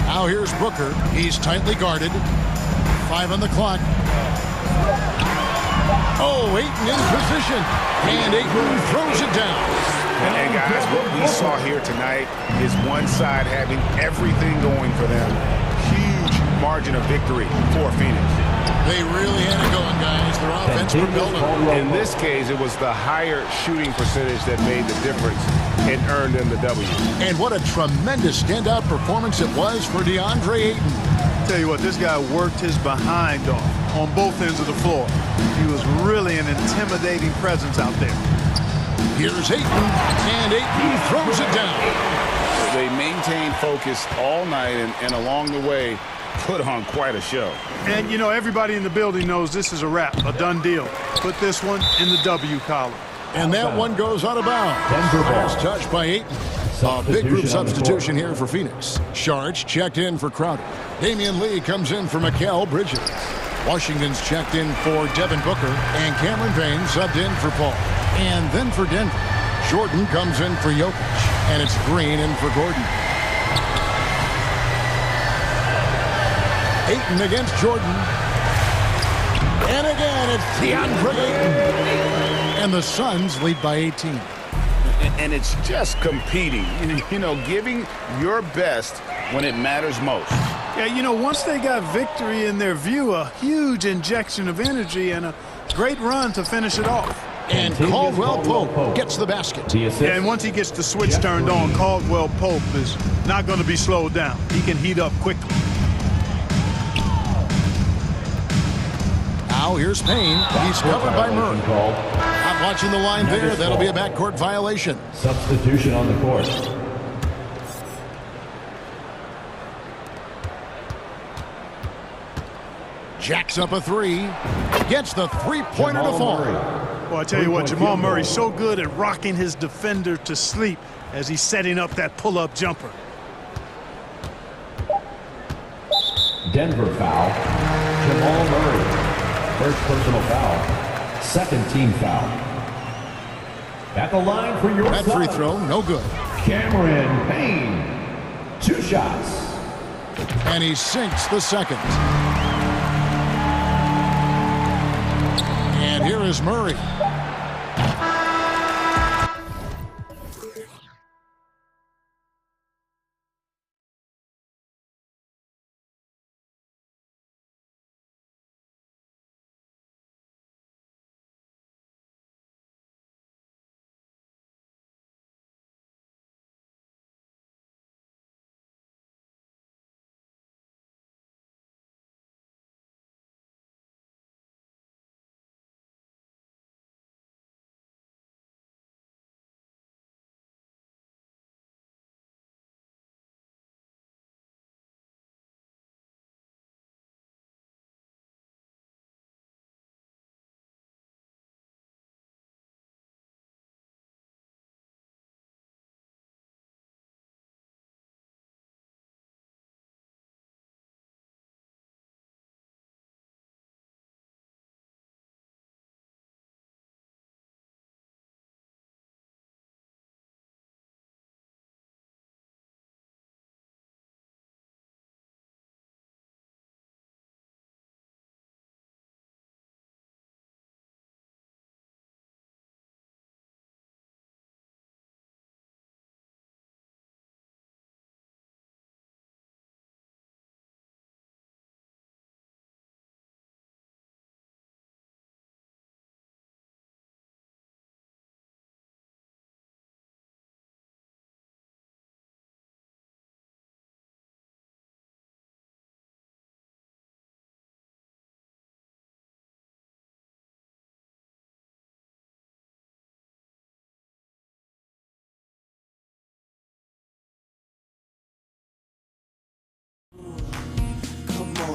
Now here's Booker. He's tightly guarded. 5 on the clock. Oh, Ayton in position. And Ayton throws it down. And guys, what we saw here tonight is one side having everything going for them. Huge margin of victory for Phoenix. They really had it going, guys. Their offense propelled them. In this case, it was the higher shooting percentage that made the difference and earned them the W. And what a tremendous standout performance it was for DeAndre Ayton. Tell you what, this guy worked his behind off on both ends of the floor. He was really an intimidating presence out there. Here's Ayton, and Ayton throws it down. They maintained focus all night and along the way put on quite a show. And, you know, everybody in the building knows this is a wrap, a done deal. Put this one in the W column. And that one goes out of bounds. Last touch by Ayton. A big group substitution here for Phoenix. Sharge checked in for Crowder. Damian Lee comes in for Mikal Bridges. Washington's checked in for Devin Booker. And Cameron Payne subbed in for Paul. And then for Denver, Jordan comes in for Jokic. And it's Green in for Gordon. Ayton against Jordan. And again, And it's DeAndre Ayton. And the Suns lead by 18. And it's just competing, giving your best when it matters most. Yeah, once they got victory in their view, a huge injection of energy and a great run to finish it off. And Caldwell Pope gets the basket. Yeah, and once he gets the switch turned on, Caldwell Pope is not going to be slowed down. He can heat up quickly. Now here's Payne. He's covered by Murray. Not watching the line there. That'll be a backcourt violation. Substitution on the court. Jacks up a three. Gets the three-pointer to fall. Well, I tell you what, Jamal Murray's so good at rocking his defender to sleep as he's setting up that pull-up jumper. Denver foul. Jamal Murray. First personal foul. Second team foul. At the line for your that free throw, no good. Cameron Payne. 2 shots. And he sinks the second. And here is Murray.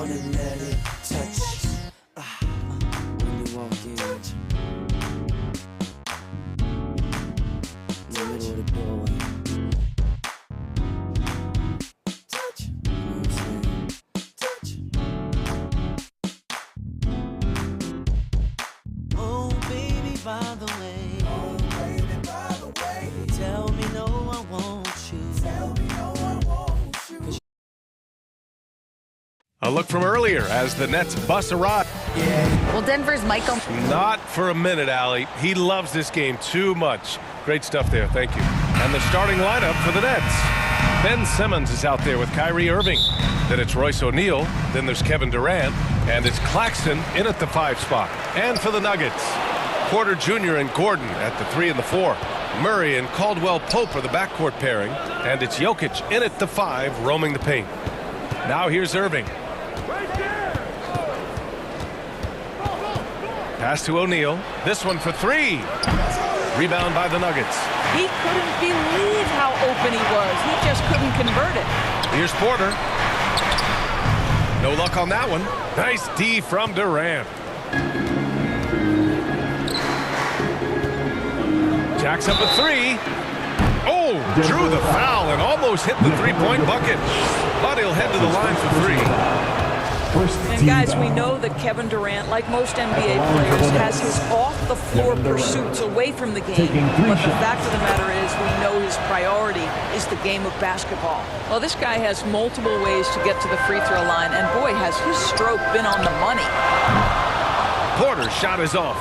And let it touch. When you walk in, the middle of the doorway. Touch. You know what I'm saying? Touch. Oh, baby, by the way. Oh, baby, by the way. Tell me no, I want you. Tell me no, I want you. A look from earlier as the Nets bus a ride. Well, Denver's Michael. Not for a minute, Allie. He loves this game too much. Great stuff there. Thank you. And the starting lineup for the Nets. Ben Simmons is out there with Kyrie Irving. Then it's Royce O'Neal. Then there's Kevin Durant. And it's Claxton in at the 5 spot. And for the Nuggets, Porter Jr. and Gordon at the 3 and the 4. Murray and Caldwell Pope are the backcourt pairing. And it's Jokic in at the 5, roaming the paint. Now here's Irving. Pass to O'Neal. This one for 3. Rebound by the Nuggets. He couldn't believe how open he was. He just couldn't convert it. Here's Porter. No luck on that one. Nice D from Durant. Jacks up a 3. Oh, drew the foul and almost hit the 3-point bucket. But he'll head to the line for 3. And guys, we know that Kevin Durant, like most NBA players, has his off-the-floor pursuits away from the game. But the fact of the matter is, we know his priority is the game of basketball. Well, this guy has multiple ways to get to the free throw line, and boy, has his stroke been on the money. Porter's shot is off.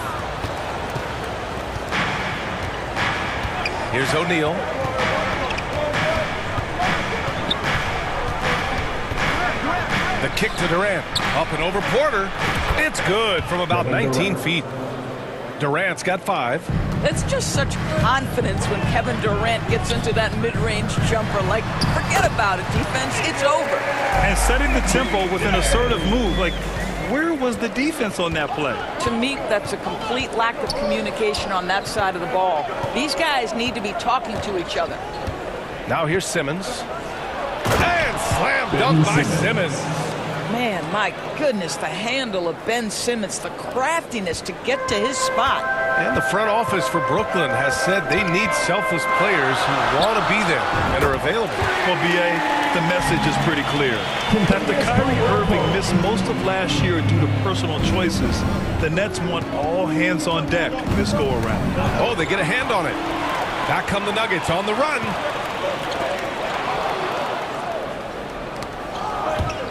Here's O'Neal. The kick to Durant. Up and over Porter. It's good from about 19 feet. Durant's got 5. It's just such confidence when Kevin Durant gets into that mid-range jumper. Like, forget about it, defense. It's over. And setting the tempo with an assertive move. Like, where was the defense on that play? To me, that's a complete lack of communication on that side of the ball. These guys need to be talking to each other. Now here's Simmons. And slam dunk by Simmons. Man, my goodness, the handle of Ben Simmons, the craftiness to get to his spot. And the front office for Brooklyn has said they need selfless players who want to be there and are available. Well, B.A., the message is pretty clear. After Kyrie Irving missed most of last year due to personal choices, the Nets want all hands on deck this go-around. Oh, they get a hand on it. Back come the Nuggets on the run.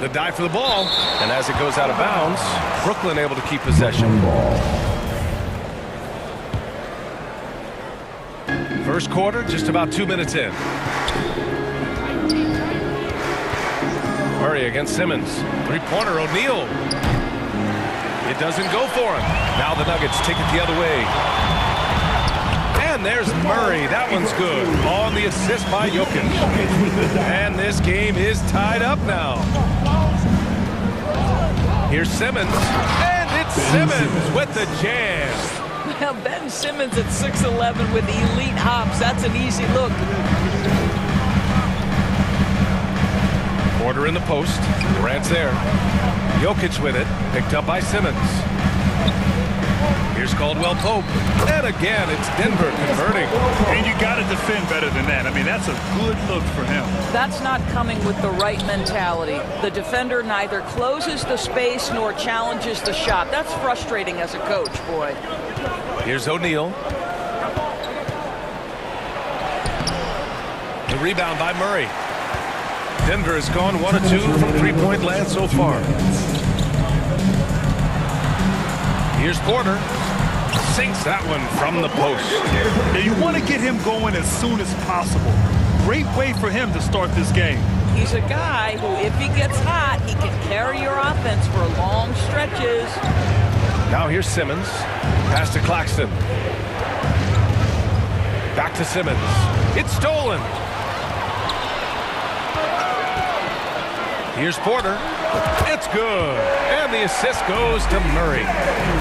The dive for the ball, and as it goes out of bounds, Brooklyn able to keep possession. First quarter, just about 2 minutes in. Murray against Simmons. Three-pointer, O'Neal. It doesn't go for him. Now the Nuggets take it the other way. And there's Murray. That one's good. On the assist by Jokic. And this game is tied up now. Here's Simmons. And it's Simmons with the jam. Well, Ben Simmons at 6'11" with elite hops. That's an easy look. Porter in the post. Durant's there. Jokic with it. Picked up by Simmons. Here's Caldwell Pope. And again, it's Denver converting. And you got to defend better than that. I mean, that's a good look for him. That's not coming with the right mentality. The defender neither closes the space nor challenges the shot. That's frustrating as a coach, boy. Here's O'Neal. The rebound by Murray. Denver has gone 1 of 2 from three-point land so far. Here's Porter. Sinks that one from the post. Yeah, you want to get him going as soon as possible. Great way for him to start this game. He's a guy who, if he gets hot, he can carry your offense for long stretches. Now here's Simmons. Pass to Claxton. Back to Simmons. It's stolen. Here's Porter. It's good. And the assist goes to Murray.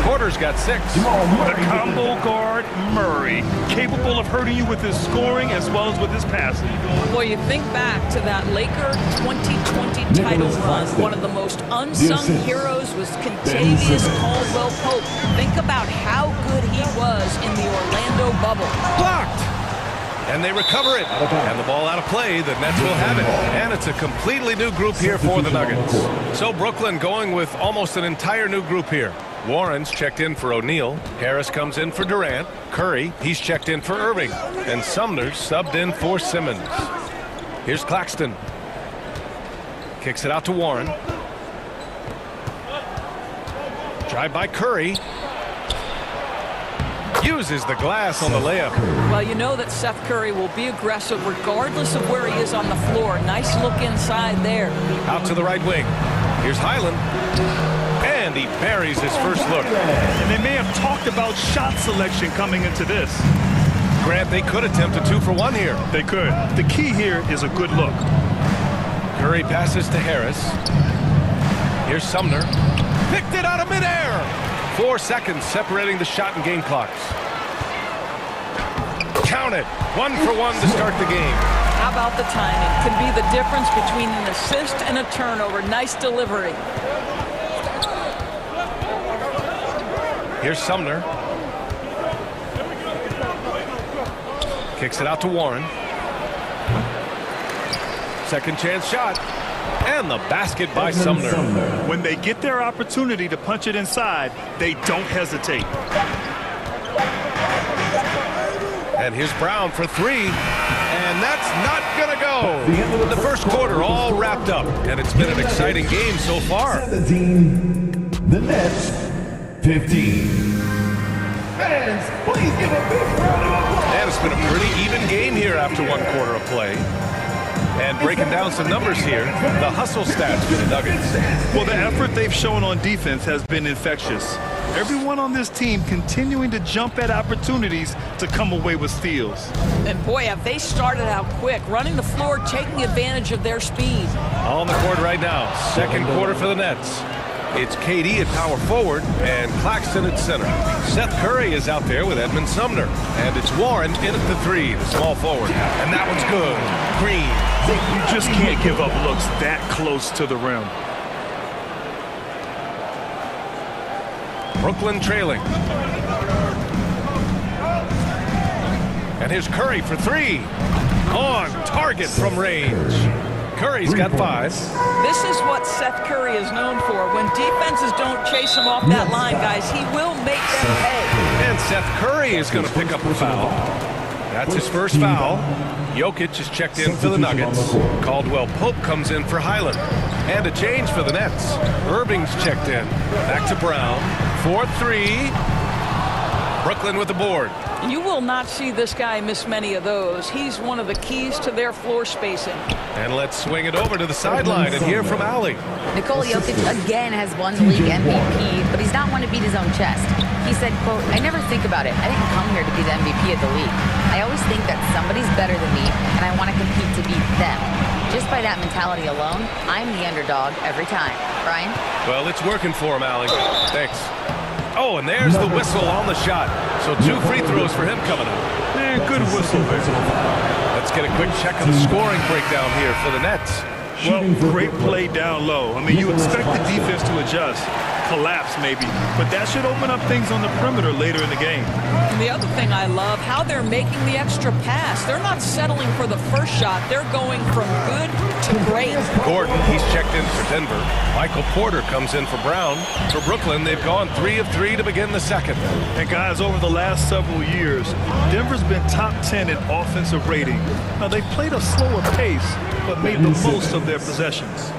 Porter's got 6. The combo guard, Murray, capable of hurting you with his scoring as well as with his passing. Boy, you think back to that Laker 2020 title run. One of the most unsung heroes was Contavious Caldwell Pope. Think about how good he was in the Orlando bubble. Blocked. And they recover it. And the ball out of play. The Nets will have it. And it's a completely new group here for the Nuggets. So Brooklyn going with almost an entire new group here. Warren's checked in for O'Neal. Harris comes in for Durant. Curry, he's checked in for Irving. And Sumner's subbed in for Simmons. Here's Claxton. Kicks it out to Warren. Drive by Curry. Uses the glass on the layup. Well, you know that Seth Curry will be aggressive regardless of where he is on the floor. Nice look inside there. Out to the right wing. Here's Highland. And he buries his first look. And they may have talked about shot selection coming into this. Grant, they could attempt a 2 for 1 here. They could. The key here is a good look. Curry passes to Harris. Here's Sumner. Picked it out of midair. 4 seconds separating the shot and game clocks. Count it. 1 for 1 to start the game. How about the timing? Can be the difference between an assist and a turnover. Nice delivery. Here's Sumner. Kicks it out to Warren. Second chance shot. And the basket by Sumner. When they get their opportunity to punch it inside, they don't hesitate. And here's Brown for 3. And that's not going to go. The first quarter all wrapped up. And it's been an exciting game so far. 17, the Nets. 15. Fans, please give a big round of applause. And it's been a pretty even game here after 1 quarter of play. And breaking down some numbers here, the hustle stats for the Nuggets. Well, the effort they've shown on defense has been infectious. Everyone on this team continuing to jump at opportunities to come away with steals. And boy, have they started out quick, running the floor, taking advantage of their speed. On the court right now, 2nd quarter for the Nets. It's KD at power forward and Claxton at center. Seth Curry is out there with Edmund Sumner. And it's Warren in at the 3, the small forward. And that one's good. Green. You just can't give up looks that close to the rim. Brooklyn trailing. And here's Curry for 3. On target from range. Curry's got 5. This is what Seth Curry is known for. When defenses don't chase him off that line, guys, he will make them pay. And Seth Curry is going to pick up a foul. That's his first foul. Jokic is checked in for the Nuggets. Caldwell Pope comes in for Highland. And a change for the Nets. Irving's checked in. Back to Brown. 4-3. Brooklyn with the board. You will not see this guy miss many of those. He's one of the keys to their floor spacing. And let's swing it over to the sideline and hear from Ali. Nikola Jokic again has won the league MVP, but he's not one to beat his own chest. He said, quote, "I never think about it. I didn't come here to be the MVP of the league. I always think that somebody's better than me, and I want to compete to beat them. Just by that mentality alone, I'm the underdog every time." Brian? Well, it's working for him, Ali. Thanks. Oh, and there's the whistle on the shot. So 2 free throws for him coming up. Good whistle there. Let's get a quick check of the scoring breakdown here for the Nets. Well, great play down low. I mean, you expect the defense to adjust, collapse maybe, but that should open up things on the perimeter later in the game. And the other thing I love, how they're making the extra pass. They're not settling for the first shot. They're going from good to great. Gordon, he's checked in for Denver. Michael Porter comes in for Brown. For Brooklyn, they've gone 3 of 3 to begin the second. And guys, over the last several years, Denver's been top 10 in offensive rating. Now, they've played a slower pace, but made the most of their possessions.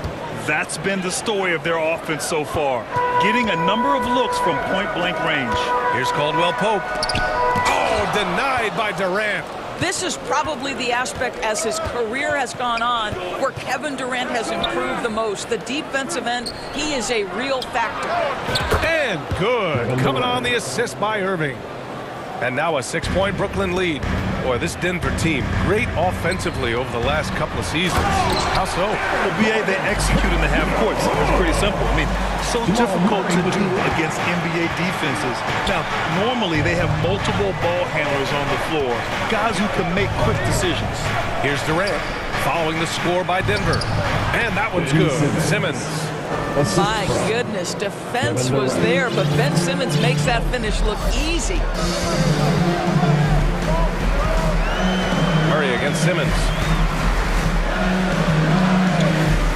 That's been the story of their offense so far, getting a number of looks from point-blank range. Here's Caldwell Pope. Oh, denied by Durant. This is probably the aspect as his career has gone on where Kevin Durant has improved the most. The defensive end, he is a real factor. And good. Coming on the assist by Irving. And now a 6-point Brooklyn lead. Boy, this Denver team, great offensively over the last couple of seasons. How so? Well, BA, they execute in the half courts. It's pretty simple. I mean, so difficult to do against NBA defenses. Now, normally they have multiple ball handlers on the floor, guys who can make quick decisions. Here's Durant following the score by Denver. And that one's good. Simmons. My goodness, defense was there, but Ben Simmons makes that finish look easy. Murray against Simmons.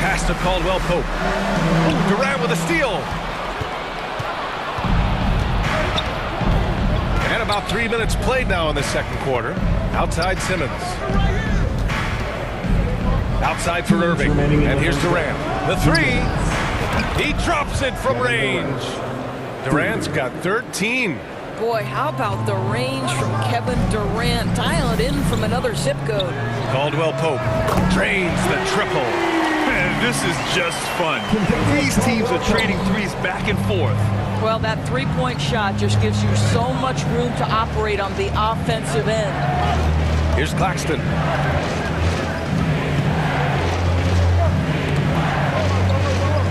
Pass to Caldwell Pope. Ooh, Durant with a steal. And about 3 minutes played now in the second quarter. Outside Simmons. Outside for Irving. And here's Durant. The 3. He drops it from range. Durant's got 13. Boy, how about the range from Kevin Durant? Dial it in from another zip code. Caldwell Pope drains the triple. Man, this is just fun. These teams are trading threes back and forth. Well, that three-point shot just gives you so much room to operate on the offensive end. Here's Claxton.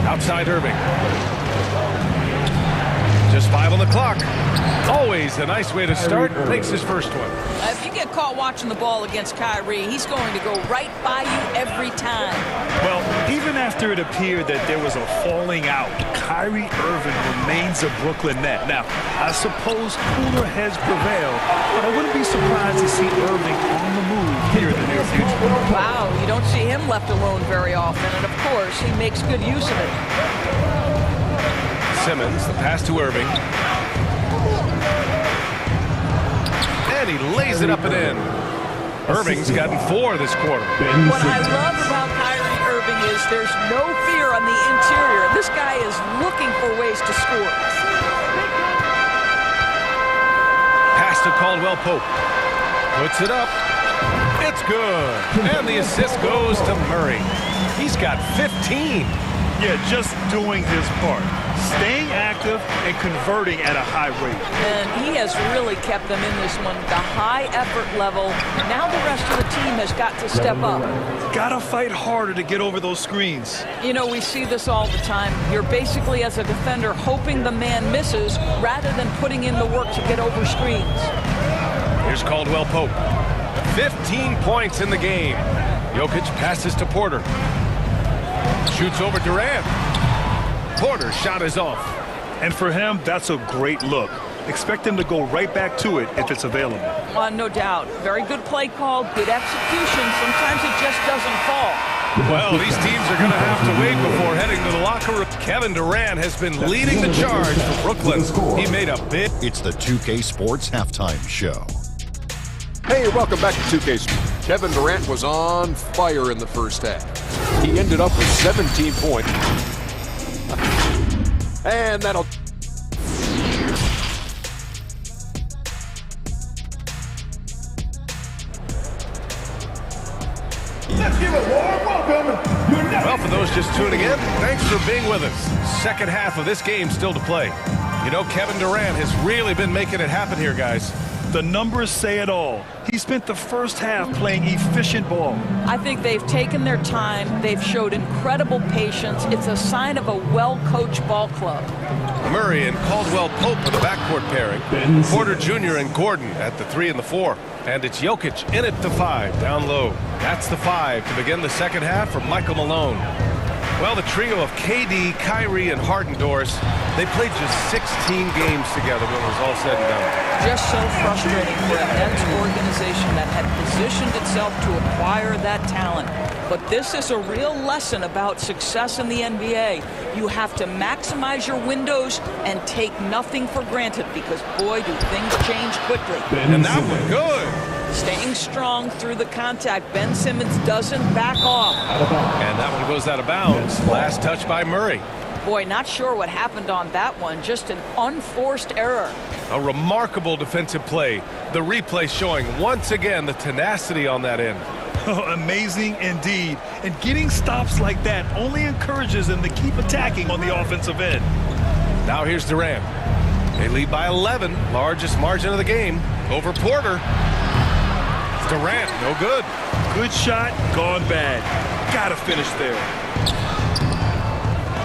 Outside Irving. Just 5 on the clock. Always a nice way to start. Makes his first one. If you get caught watching the ball against Kyrie, he's going to go right by you every time. Well, even after it appeared that there was a falling out, Kyrie Irving remains a Brooklyn Net. Now, I suppose cooler heads prevail, but I wouldn't be surprised to see Irving on the move here in the near future. Wow, you don't see him left alone very often, and of course, he makes good use of it. Simmons, the pass to Irving. And he lays it up and in. Irving's gotten 4 this quarter. What I love about Kyrie Irving is there's no fear on the interior. This guy is looking for ways to score. to Caldwell Pope. Puts it up. It's good. And the assist goes to Murray. He's got 15. Yeah, just doing his part. Staying active and converting at a high rate. And he has really kept them in this one. The high effort level. Now the rest of the team has got to step up. Gotta fight harder to get over those screens. You know, we see this all the time. You're basically, as a defender, hoping the man misses rather than putting in the work to get over screens. Here's Caldwell Pope. 15 points in the game. Jokic passes to Porter. Shoots over Durant. Porter's shot is off. And for him, that's a great look. Expect him to go right back to it if it's available. No doubt. Very good play call, good execution. Sometimes it just doesn't fall. Well, these teams are going to have to wait before heading to the locker room. Kevin Durant has been leading the charge for Brooklyn. He made a big... It's the 2K Sports Halftime Show. Hey, welcome back to 2K Sports. Kevin Durant was on fire in the first half. He ended up with 17 points. And that'll... Let's give it warm welcome. Well, for those just tuning in, thanks for being with us. Second half of this game still to play. You know, Kevin Durant has really been making it happen here, guys. The numbers say it all. He spent the first half playing efficient ball. I think they've taken their time. They've showed incredible patience. It's a sign of a well-coached ball club. Murray and Caldwell Pope are the backcourt pairing. Porter Jr. and Gordon at the 3 and the 4. And it's Jokic in it to 5, down low. That's the 5 to begin the second half for Michael Malone. Well, the trio of KD, Kyrie, and Harden-Doors, they played just 16 games together when it was all said and done. Just so frustrating for a Nets organization that had positioned itself to acquire that talent. But this is a real lesson about success in the NBA. You have to maximize your windows and take nothing for granted because, boy, do things change quickly. And that was good. Staying strong through the contact. Ben Simmons doesn't back off. And that one goes out of bounds. Last touch by Murray. Boy, not sure what happened on that one. Just an unforced error. A remarkable defensive play. The replay showing once again the tenacity on that end. Amazing indeed. And getting stops like that only encourages them to keep attacking on the offensive end. Now here's Durant. They lead by 11, largest margin of the game, over Porter. Durant, no good. Good shot, gone bad. Gotta finish there.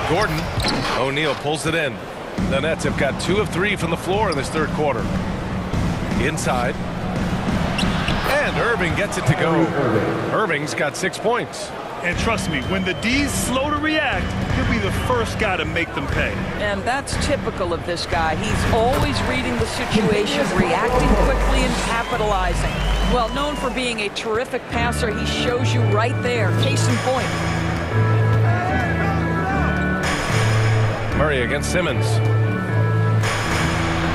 Gordon. O'Neal pulls it in. The Nets have got 2 of 3 from the floor in this third quarter. Inside. And Irving gets it to go. Irving's got 6 points. And trust me, when the D's slow to react, he'll be the first guy to make them pay. And that's typical of this guy. He's always reading the situation, reacting quickly and capitalizing. Well, known for being a terrific passer, he shows you right there. Case in point. Murray against Simmons.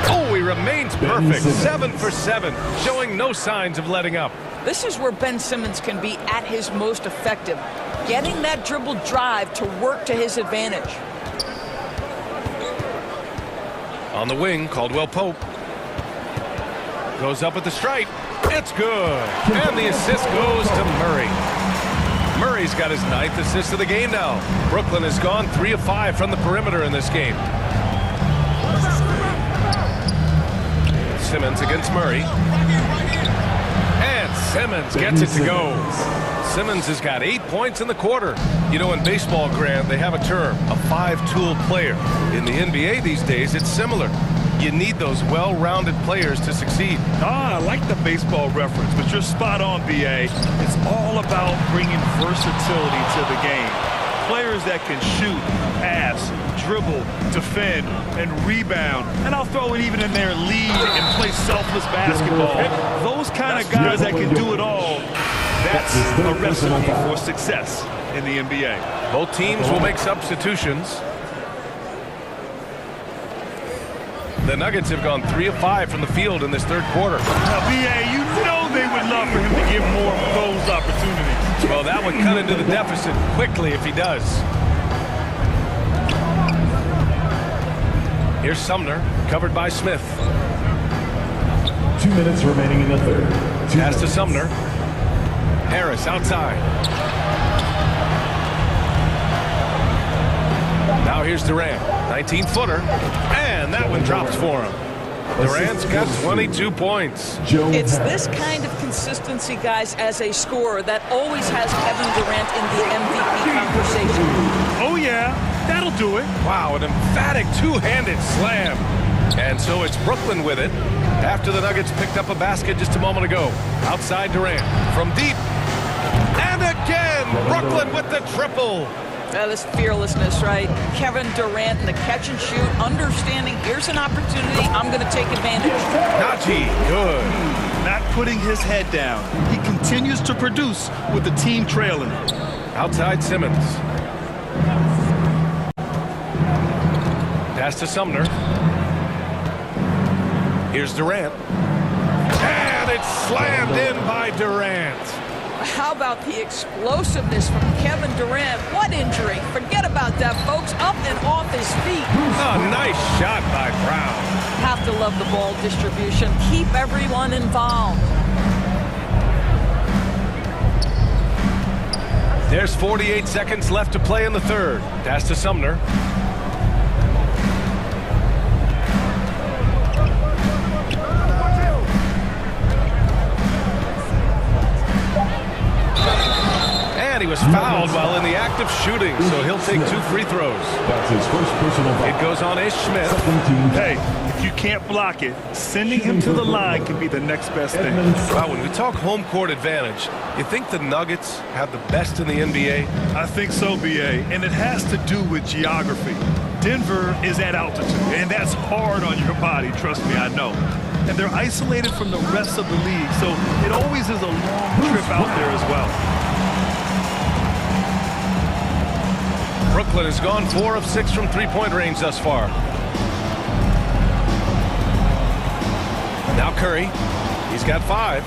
Oh, he remains perfect. 7 for 7, showing no signs of letting up. This is where Ben Simmons can be at his most effective, getting that dribble drive to work to his advantage. On the wing, Caldwell Pope. Goes up at the stripe. It's good. And the assist goes to Murray. Murray's got his 9th assist of the game now. Brooklyn has gone 3 of 5 from the perimeter in this game. Simmons against Murray. And Simmons gets it to go. Simmons has got 8 points in the quarter. You know, in baseball, Grant, they have a term, a 5-tool player. In the NBA these days, it's similar. You need those well-rounded players to succeed. I like the baseball reference, but you're spot on, B.A. It's all about bringing versatility to the game. Players that can shoot, pass, dribble, defend, and rebound. And I'll throw it even in there, lead and play selfless basketball. Those kind of guys that can do it all, that's a recipe for success in the NBA. Both teams will make substitutions. The Nuggets have gone 3 of 5 from the field in this third quarter. Now, B.A., you know they would love for him to give more of those opportunities. Well, that would cut into the deficit quickly if he does. Here's Sumner, covered by Smith. minutes remaining in the third. Pass to Sumner. Harris outside. Now here's Durant. 19-footer. And that one drops for him. Durant's got 22 points. It's this kind of consistency, guys, as a scorer that always has Kevin Durant in the MVP conversation. Oh, yeah. That'll do it. Wow, an emphatic two-handed slam. And so it's Brooklyn with it after the Nuggets picked up a basket just a moment ago. Outside Durant from deep. And again, Brooklyn with the triple. This fearlessness, right? Kevin Durant in the catch and shoot, understanding here's an opportunity, I'm going to take advantage. Najee, good. Not putting his head down. He continues to produce with the team trailing. Outside Simmons. Pass to Sumner. Here's Durant. And it's slammed in by Durant. How about the explosiveness from Kevin Durant? What injury? Forget about that, folks. Up and off his feet. Oh, nice shot by Brown. Have to love the ball distribution. Keep everyone involved. There's 48 seconds left to play in the third. Pass to Sumner. And he was fouled while in the act of shooting, so he'll take 2 free throws. That's his first personal foul. It goes on Ish Smith. Hey, if you can't block it, sending him to the line can be the next best thing. Wow, when we talk home court advantage, you think the Nuggets have the best in the NBA? I think so, BA, and it has to do with geography. Denver is at altitude, and that's hard on your body, trust me, I know. And they're isolated from the rest of the league, so it always is a long trip out there as well. Brooklyn has gone 4 of 6 from three-point range thus far. Now Curry. He's got 5.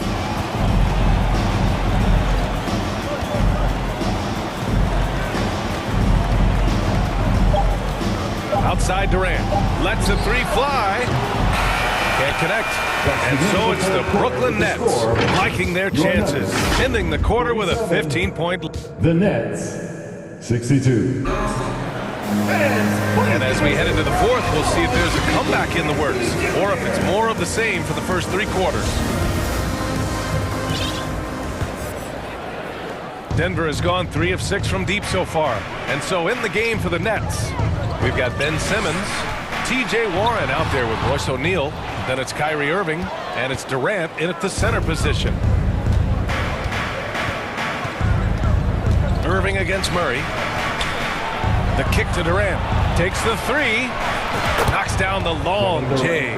Outside Durant. Lets the 3 fly. Can't connect. And so it's the Brooklyn Nets liking their chances. Ending the quarter with a 15-point lead. The Nets. 62. And as we head into the fourth, we'll see if there's a comeback in the works or if it's more of the same for the first 3 quarters. Denver has gone 3 of 6 from deep so far. And so in the game for the Nets, we've got Ben Simmons, T.J. Warren out there with Royce O'Neal. Then it's Kyrie Irving, and it's Durant in at the center position. Irving against Murray. The kick to Durant. Takes the 3. Knocks down the long J.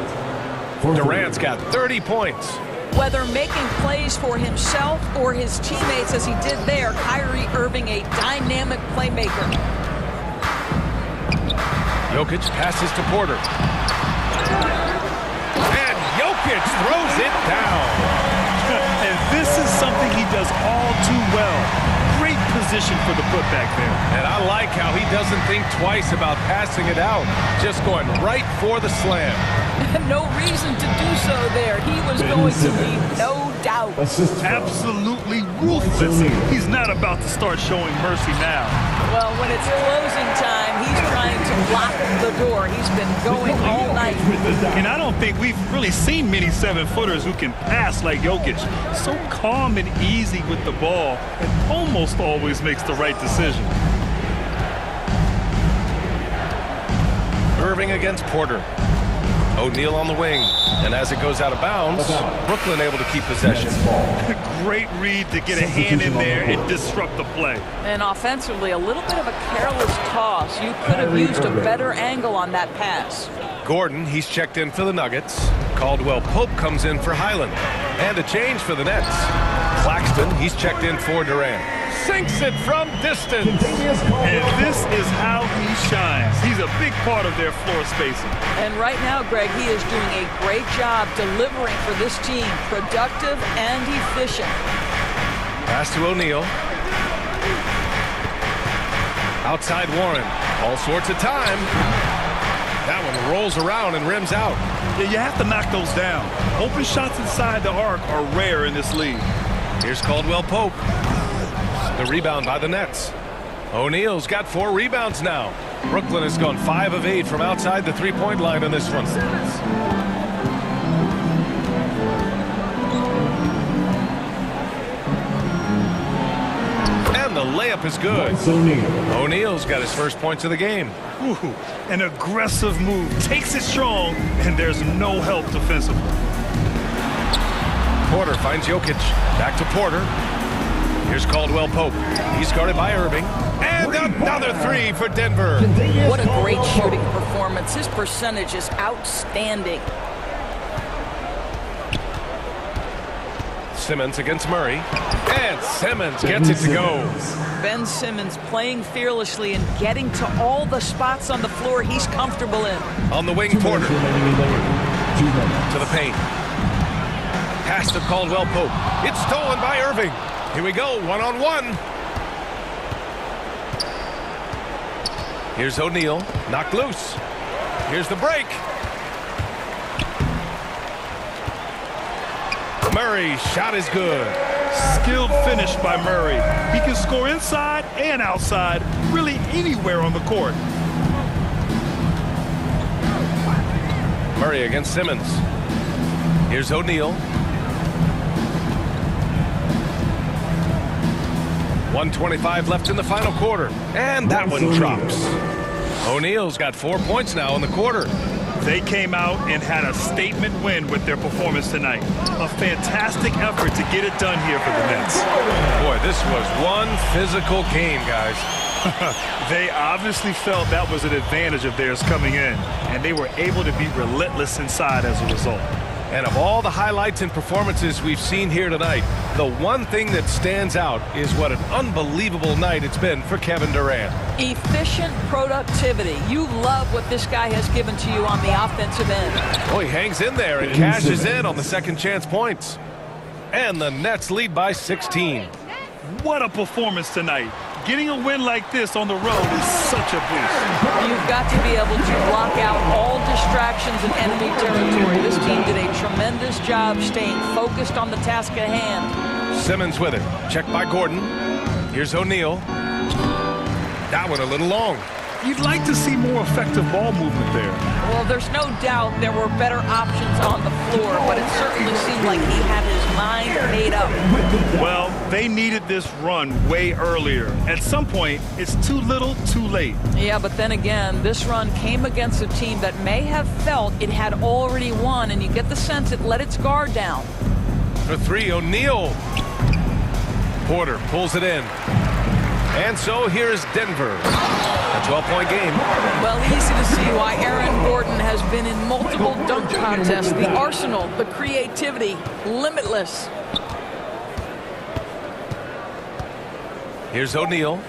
Durant's got 30 points. Whether making plays for himself or his teammates as he did there, Kyrie Irving, a dynamic playmaker. Jokic passes to Porter. And Jokic throws it down. And this is something he does all too well. Great position for the putback there. And I like how he doesn't think twice about passing it out. Just going right for the slam. No reason to do so there. He was going to leave, no doubt. Absolutely ruthless. He's not about to start showing mercy now. Well, when it's closing time, he's trying to block the door. He's been going all night. And I don't think we've really seen many 7-footers who can pass like Jokic. So calm and easy with the ball, and almost always makes the right decision. Irving against Porter. O'Neal on the wing. And as it goes out of bounds, Brooklyn able to keep possession. Great read to get a hand in there and disrupt the play. And offensively, a little bit of a careless toss. You could have used a better angle on that pass. Gordon, he's checked in for the Nuggets. Caldwell Pope comes in for Highland. And a change for the Nets. Claxton, he's checked in for Durant. Sinks it from distance. And this is how he shines. He's a big part of their floor spacing. And right now, Greg, he is doing a great job delivering for this team. Productive and efficient. Pass to O'Neal. Outside Warren. All sorts of time. That one rolls around and rims out. Yeah, you have to knock those down. Open shots inside the arc are rare in this league. Here's Caldwell Pope. The rebound by the Nets. O'Neal's got 4 rebounds now. Brooklyn has gone 5 of 8 from outside the three-point line on this one. And the layup is good. O'Neal's got his first points of the game. Ooh, an aggressive move. Takes it strong, and there's no help defensively. Porter finds Jokic. Back to Porter. Here's Caldwell Pope. He's guarded by Irving. And another 3 for Denver. What a great shooting performance. His percentage is outstanding. Simmons against Murray. And Simmons gets it to go. Ben Simmons playing fearlessly and getting to all the spots on the floor he's comfortable in. On the wing, Porter. To the paint. Pass to Caldwell Pope. It's stolen by Irving. Here we go, one-on-one. Here's O'Neal, knocked loose. Here's the break. Murray, shot is good. Skilled finish by Murray. He can score inside and outside, really anywhere on the court. Murray against Simmons. Here's O'Neal. 1:25 left in the final quarter. And that one drops. O'Neal's got 4 points now in the quarter. They came out and had a statement win with their performance tonight. A fantastic effort to get it done here for the Nets. Boy, this was one physical game, guys. They obviously felt that was an advantage of theirs coming in, and they were able to be relentless inside as a result. And of all the highlights and performances we've seen here tonight, the one thing that stands out is what an unbelievable night it's been for Kevin Durant. Efficient productivity. You love what this guy has given to you on the offensive end. Oh, he hangs in there and cashes in on the second chance points. And the Nets lead by 16. What a performance tonight. Getting a win like this on the road is such a boost. You've got to be able to block out all distractions in enemy territory. This team did a tremendous job staying focused on the task at hand. Simmons with it. Checked by Gordon. Here's O'Neal. That one a little long. You'd like to see more effective ball movement there. Well, there's no doubt there were better options on the floor, but it certainly seemed like he had his mind made up. Well, they needed this run way earlier. At some point, it's too little, too late. Yeah, but then again, this run came against a team that may have felt it had already won, and you get the sense it let its guard down. For 3, O'Neal. Porter pulls it in. And so here's Denver. A 12-point game. Well, easy to see why Aaron Gordon has been in multiple dunk contests. The arsenal, the creativity, limitless. Here's O'Neal.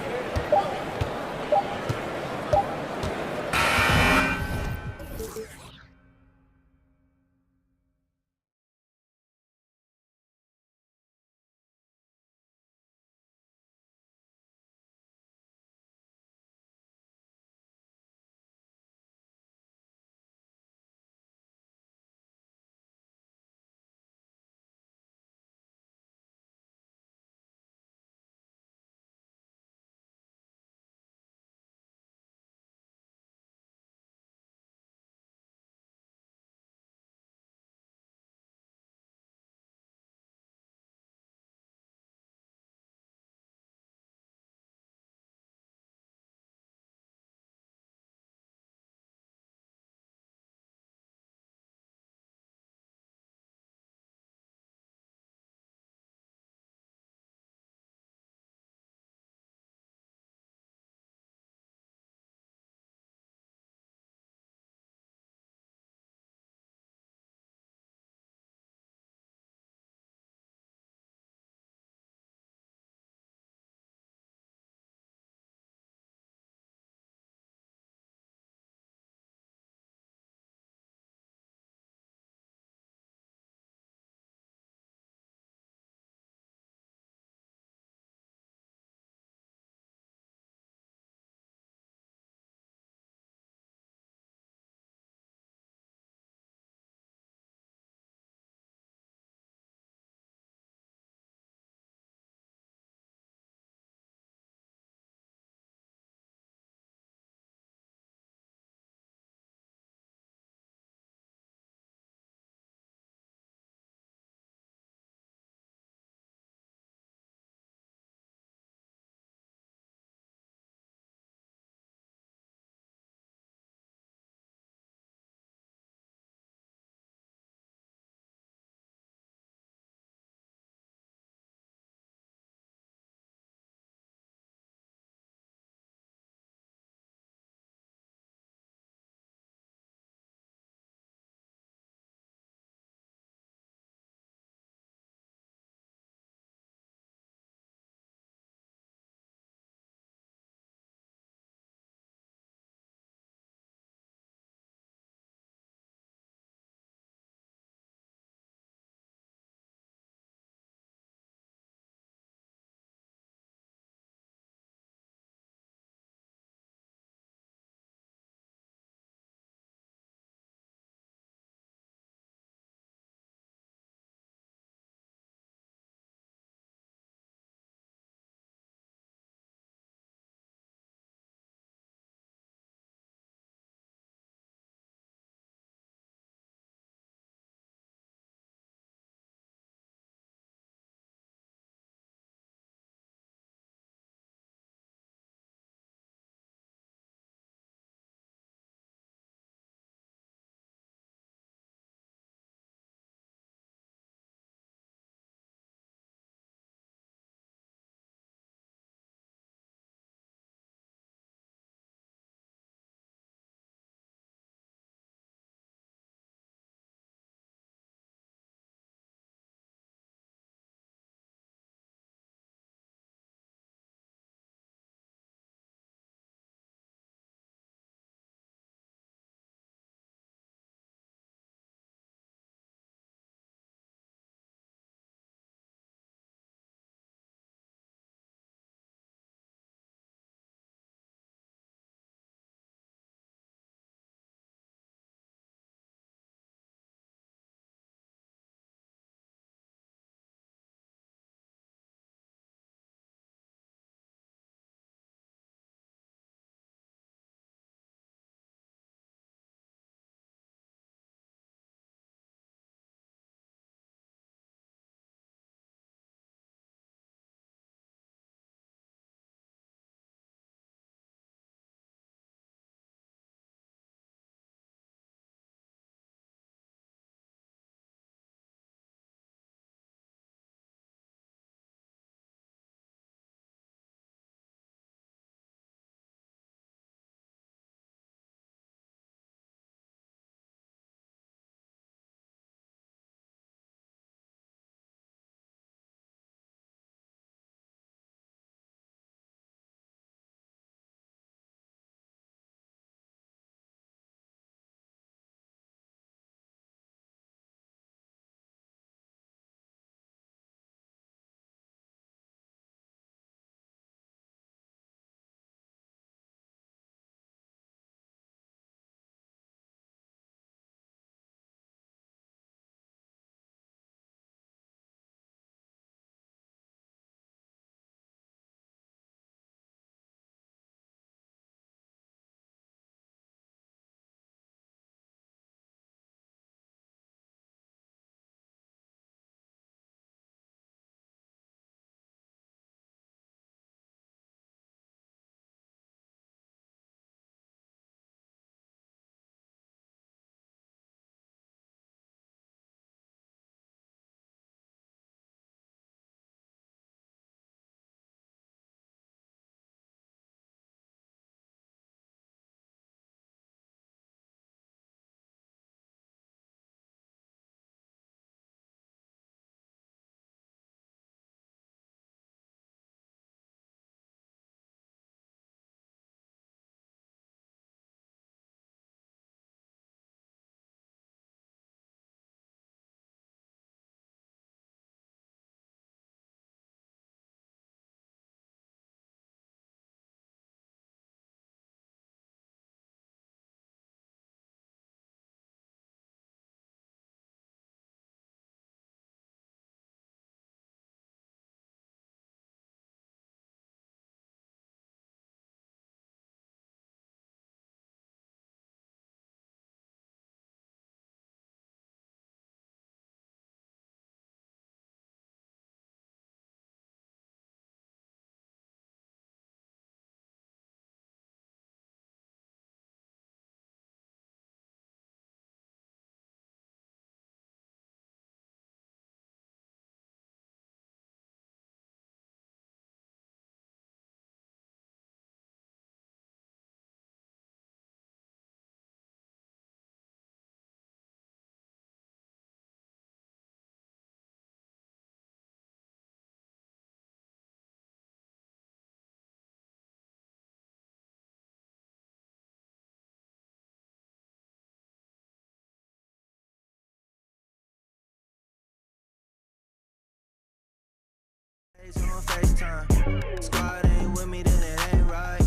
on FaceTime. Squad ain't with me, then it ain't right.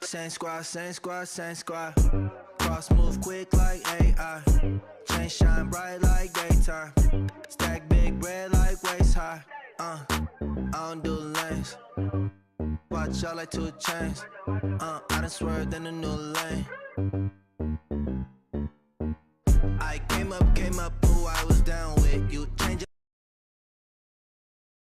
Same squad, same squad, same squad. Cross move quick like AI. Chain shine bright like daytime. Stack big bread like waist high. I don't do lanes. Watch out like 2 chains. I done swerved in a new lane. I came up who I was down with. You change.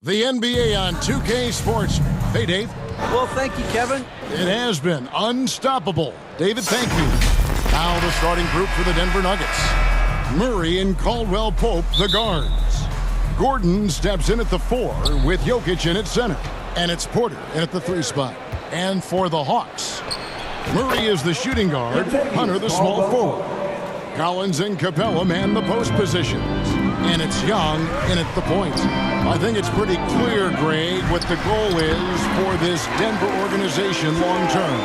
The NBA on 2K Sports. Hey, Dave. Well, thank you, Kevin. It has been unstoppable. David, thank you. Now the starting group for the Denver Nuggets. Murray and Caldwell Pope, the guards. Gordon steps in at the 4 with Jokic in at center. And it's Porter in at the 3 spot. And for the Hawks, Murray is the shooting guard, Hunter the small forward. Collins and Capella man the post positions. And it's Young in at the point. I think it's pretty clear, Greg, what the goal is for this Denver organization long term.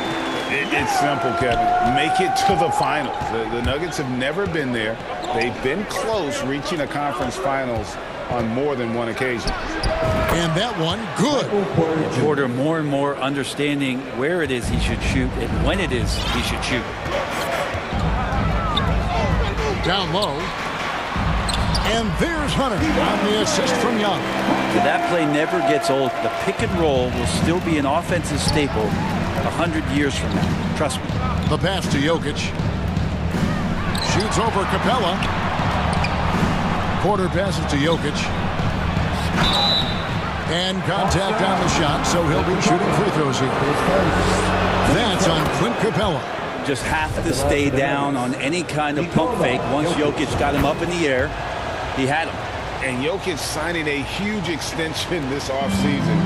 It's simple, Kevin. Make it to the finals. The Nuggets have never been there. They've been close reaching a conference finals on more than one occasion. And that one, good. Porter more and more understanding where it is he should shoot and when it is he should shoot. Down low. And there's Hunter on the assist from Young. That play never gets old. The pick and roll will still be an offensive staple 100 years from now. Trust me. The pass to Jokic. Shoots over Capella. Porter passes to Jokic. And contact on the shot, so he'll be shooting free throws here. That's on Clint Capella. Just have to stay down on any kind of pump fake. Once Jokic got him up in the air, he had him. And Jokic signing a huge extension this offseason.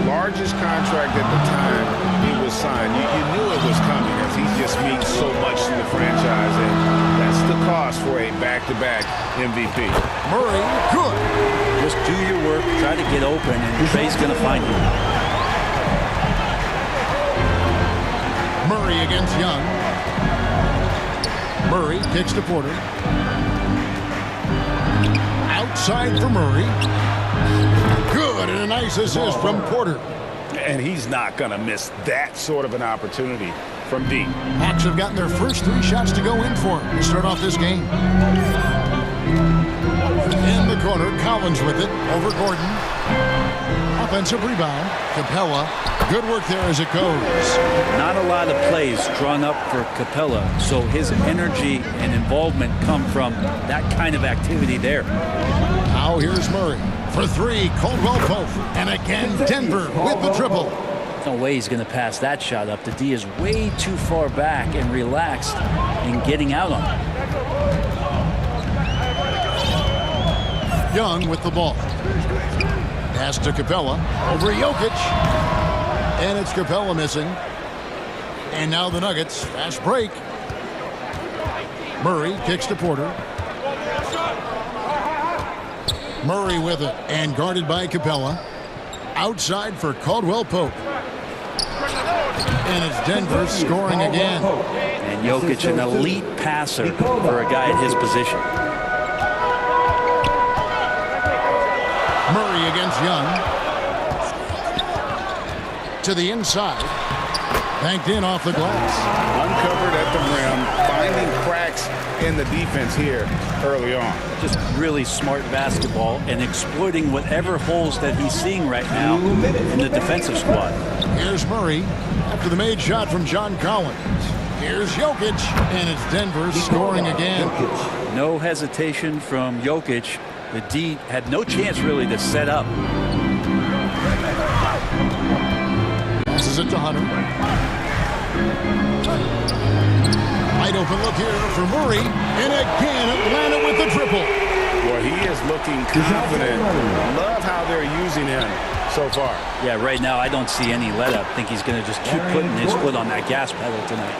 Largest contract at the time he was signed. You knew it was coming as he just means so much to the franchise. And that's the cost for a back-to-back MVP. Murray, good. Just do your work, try to get open, and Trey's going to find you. Murray against Young. Murray kicks to Porter. Outside for Murray. Good, and a nice assist from Porter. And he's not going to miss that sort of an opportunity from deep. Hawks have gotten their first 3 shots to go in for him to start off this game. In the corner, Collins with it over Gordon. Offensive rebound. Capella. Good work there as it goes. Not a lot of plays drawn up for Capella, so his energy and involvement come from that kind of activity there. Now here's Murray for 3. Caldwell Pope. And again, Denver with the triple. No way he's going to pass that shot up. The D is way too far back and relaxed in getting out on it. Young with the ball. Pass to Capella over Jokic. And it's Capella missing. And now the Nuggets. Fast break. Murray kicks to Porter. Murray with it. And guarded by Capella. Outside for Caldwell Pope. And it's Denver scoring again. And Jokic, an elite passer for a guy at his position. Murray against Young. To the inside. Banked in off the glass. Uncovered at the rim, finding cracks in the defense here early on. Just really smart basketball and exploiting whatever holes that he's seeing right now in the defensive squad. Here's Murray after the made shot from John Collins. Here's Jokic, and it's Denver scoring again. No hesitation from Jokic. The D had no chance really to set up. Passes it to Hunter. Wide open look here for Murray. And again, Atlanta with the triple. Boy, he is looking confident. Love how they're using him so far. Yeah, right now I don't see any let up. I think he's going to just keep putting his foot on that gas pedal tonight.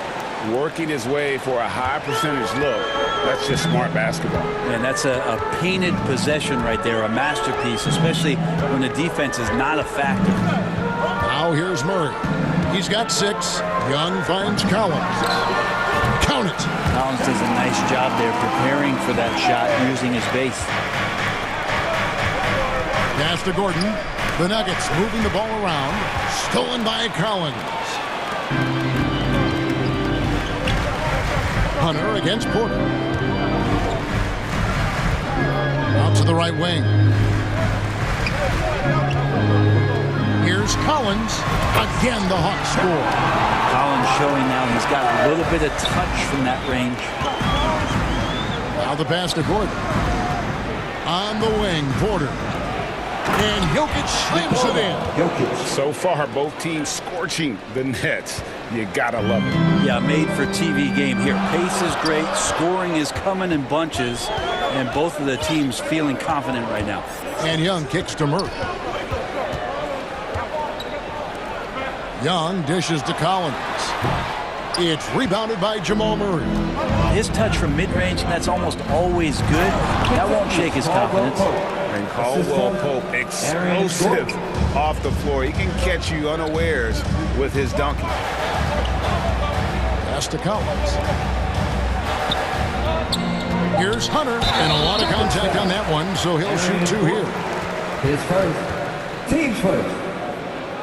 Working his way for a high percentage look. That's just smart basketball. And that's a painted possession right there, a masterpiece, especially when the defense is not a factor. Now here's Murray. He's got 6. Young finds Collins. Count it. Collins does a nice job there preparing for that shot using his base. Pass to Gordon. The Nuggets moving the ball around. Stolen by Collins. Hunter against Porter. Out to the right wing. Here's Collins. Again, the Hawks score. Collins showing now he's got a little bit of touch from that range. Now the pass to Gordon. On the wing, Porter. And Jokic slams it in. So far, both teams scorching the Nets. You gotta love it. Yeah, made for TV game here. Pace is great. Scoring is coming in bunches. And both of the teams feeling confident right now. And Young kicks to Murray. Young dishes to Collins. It's rebounded by Jamal Murray. His touch from mid-range, that's almost always good. That won't shake his confidence. And Caldwell Pope, explosive off the floor. He can catch you unawares with his dunking. Pass to Collins. Here's Hunter, and a lot of contact on that one, so he'll shoot two here. His first. Team's first.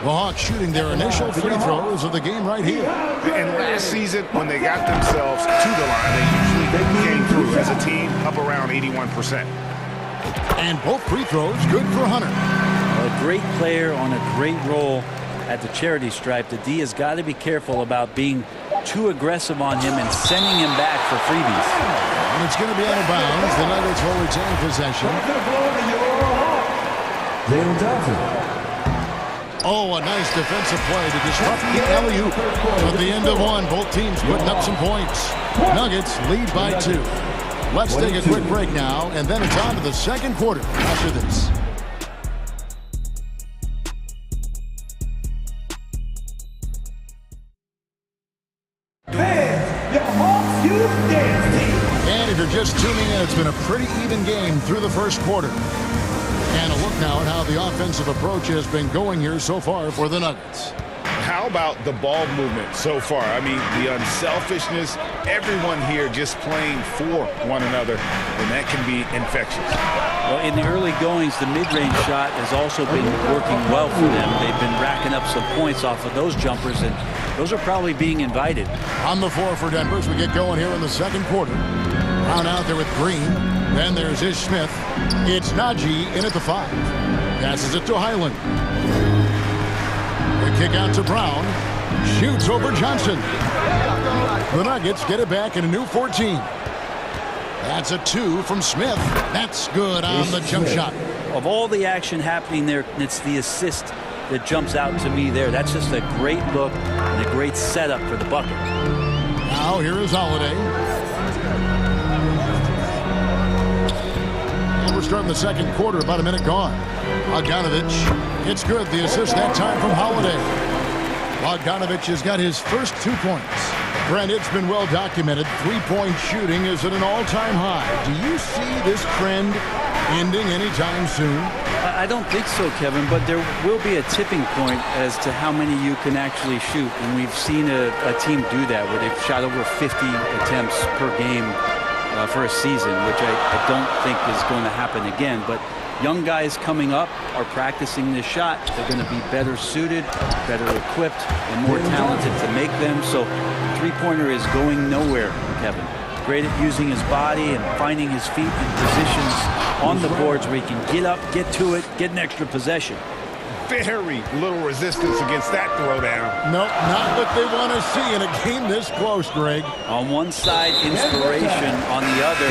The Hawks shooting their initial free throws of the game right here. And last season, when they got themselves to the line, they usually came through as a team up around 81%. And both free throws good for Hunter. A great player on a great role at the charity stripe. The D has got to be careful about being too aggressive on him and sending him back for freebies. And it's going to be out of bounds. The Nuggets will retain possession. Jalen Johnson. Oh, a nice defensive play to disrupt the alley-oop. At the end of one, both teams putting up some points. Nuggets lead by 2. Let's take a quick break now, and then it's on to the second quarter after this. And if you're just tuning in, it's been a pretty even game through the first quarter. And a look now at how the offensive approach has been going here so far for the Nuggets. How about the ball movement so far? I mean, the unselfishness, everyone here just playing for one another, and that can be infectious. Well, in the early goings, the mid-range shot has also been working well for them. They've been racking up some points off of those jumpers, and those are probably being invited. On the floor for Denver as we get going here in the second quarter. Brown out there with Green. Then there's Ish Smith. It's Najee in at the 5. Passes it to Highland. The kick out to Brown. Shoots over Johnson. The Nuggets get it back in a new 14. That's a 2 from Smith. That's good on the jump shot. Of all the action happening there, it's the assist that jumps out to me there. That's just a great look and a great setup for the bucket. Now here is Holiday. And we're starting the second quarter, about a minute gone. Bogdanovich, it's good. The assist that time from Holiday. Bogdanovich has got his first 2 points. Brent, it's been well documented. Three-point shooting is at an all-time high. Do you see this trend ending anytime soon? I don't think so, Kevin, but there will be a tipping point as to how many you can actually shoot. And we've seen a team do that where they've shot over 50 attempts per game for a season, which I don't think is going to happen again. But young guys coming up are practicing this shot. They're going to be better suited, better equipped, and more talented to make them. So three-pointer is going nowhere, Kevin. Great at using his body and finding his feet in positions on the boards where he can get up, get to it, get an extra possession. Very little resistance against that throwdown. Nope, not what they want to see in a game this close, Greg. On one side, inspiration. On the other,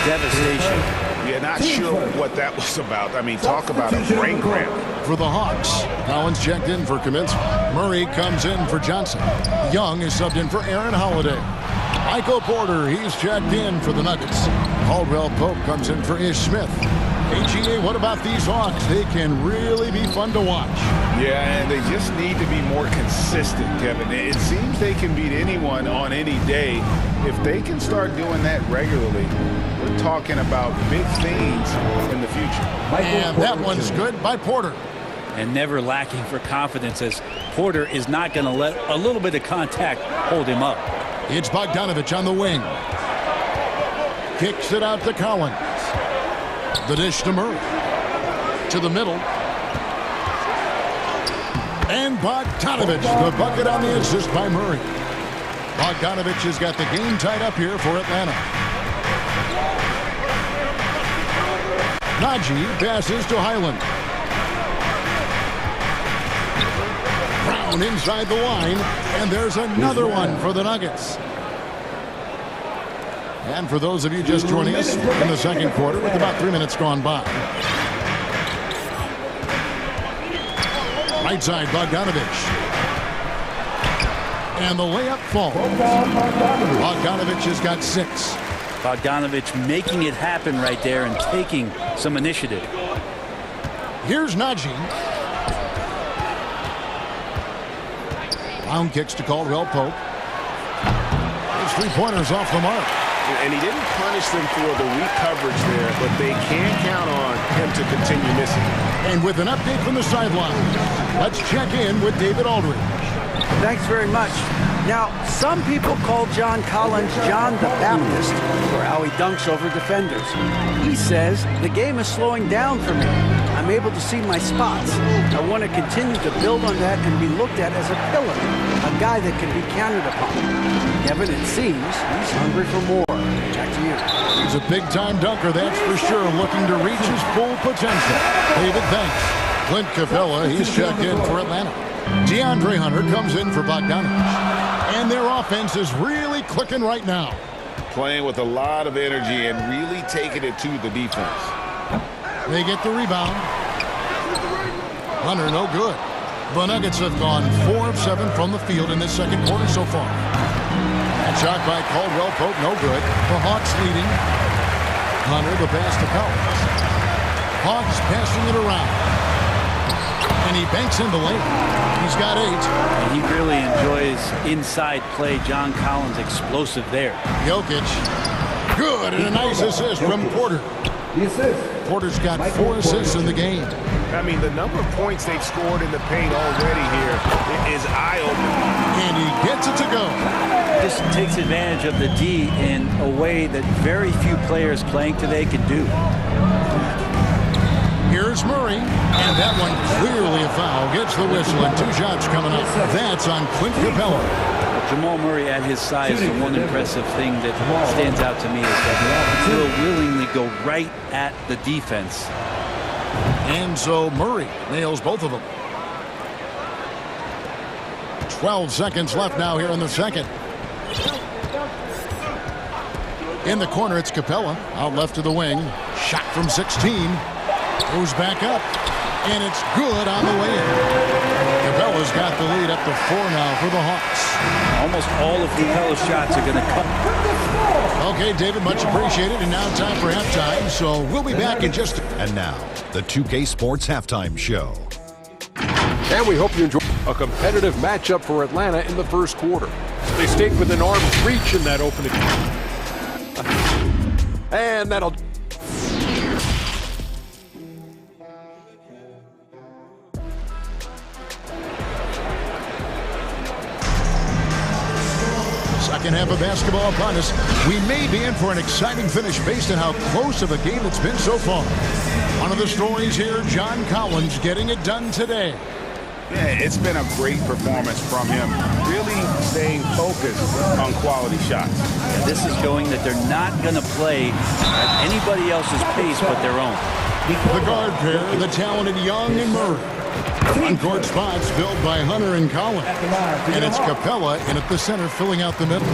devastation. Yeah, not sure what that was about. I mean, talk about a brain cramp. For the Hawks, Collins checked in for Kaminsky. Murray comes in for Johnson. Young is subbed in for Aaron Holiday. Michael Porter, he's checked in for the Nuggets. Caldwell Pope comes in for Ish Smith. AGA, what about these Hawks? They can really be fun to watch. Yeah, and they just need to be more consistent, Kevin. It seems they can beat anyone on any day. If they can start doing that regularly, we're talking about big things in the future. And that one's good by Porter. And never lacking for confidence, as Porter is not going to let a little bit of contact hold him up. It's Bogdanovich on the wing. Kicks it out to Collins. The dish to Murray. To the middle. And Bogdanovich, the bucket on the assist by Murray. Bogdanovich has got the game tied up here for Atlanta. Najee passes to Highland. Brown inside the line, and there's another one for the Nuggets. And for those of you just joining us in the second quarter, with about 3 minutes gone by. Right side, Bogdanovich. And the layup falls. Bogdanovich has got 6. Bogdanovich making it happen right there and taking some initiative. Here's Najee. Brown kicks to Caldwell Pope. His three-pointers off the mark. And he didn't punish them for the weak coverage there, but they can count on him to continue missing. And with an update from the sideline, let's check in with David Aldridge. Thanks very much. Now, some people call John Collins John the Baptist for how he dunks over defenders. He says, the game is slowing down for me. I'm able to see my spots. I want to continue to build on that and be looked at as a pillar, a guy that can be counted upon. Kevin, it seems he's hungry for more. Back to you. He's a big-time dunker, that's for sure, looking to reach his full potential. David, thanks. Clint Capella, he's checked in for Atlanta. DeAndre Hunter comes in for Bogdanovich. And their offense is really clicking right now. Playing with a lot of energy and really taking it to the defense. They get the rebound. Hunter, no good. The Nuggets have gone 4 of 7 from the field in this second quarter so far. And shot by Caldwell Pope, no good. The Hawks leading. Hunter, the pass to Collins. Hawks passing it around. And he banks in the lane. He's got 8. And he really enjoys inside play. John Collins explosive there. Jokic. Good, and a nice assist from Porter. Porter's got 4 assists in the game. I mean, the number of points they've scored in the paint already here is eye-opening. And he gets it to go. Just takes advantage of the D in a way that very few players playing today can do. Here's Murray, and that one clearly a foul. Gets the whistle, and 2 shots coming up. That's on Clint Capella. Jamal Murray at his size, the one impressive thing that stands out to me is that he'll willingly go right at the defense. And so Murray nails both of them. 12 seconds left now here in the second. In the corner, it's Capella. Out left to the wing. Shot from 16. Goes back up, and it's good on the way in. Capella's got the lead up to 4 now for the Hawks. Almost all of Capella's shots are going to come. Okay, David, much appreciated, and now time for halftime, so we'll be back in just... And now, the 2K Sports Halftime Show. And we hope you enjoy a competitive matchup for Atlanta in the first quarter. They stayed within arm's reach in that opening. And that'll... Second half of basketball upon us. We may be in for an exciting finish based on how close of a game it's been so far. One of the stories here, John Collins getting it done today. Yeah, it's been a great performance from him. Really staying focused on quality shots. Yeah, this is showing that they're not going to play at anybody else's pace but their own. The guard pair, the talented Young and Murray. Front-court spots filled by Hunter and Collins. And it's Capella in at the center filling out the middle.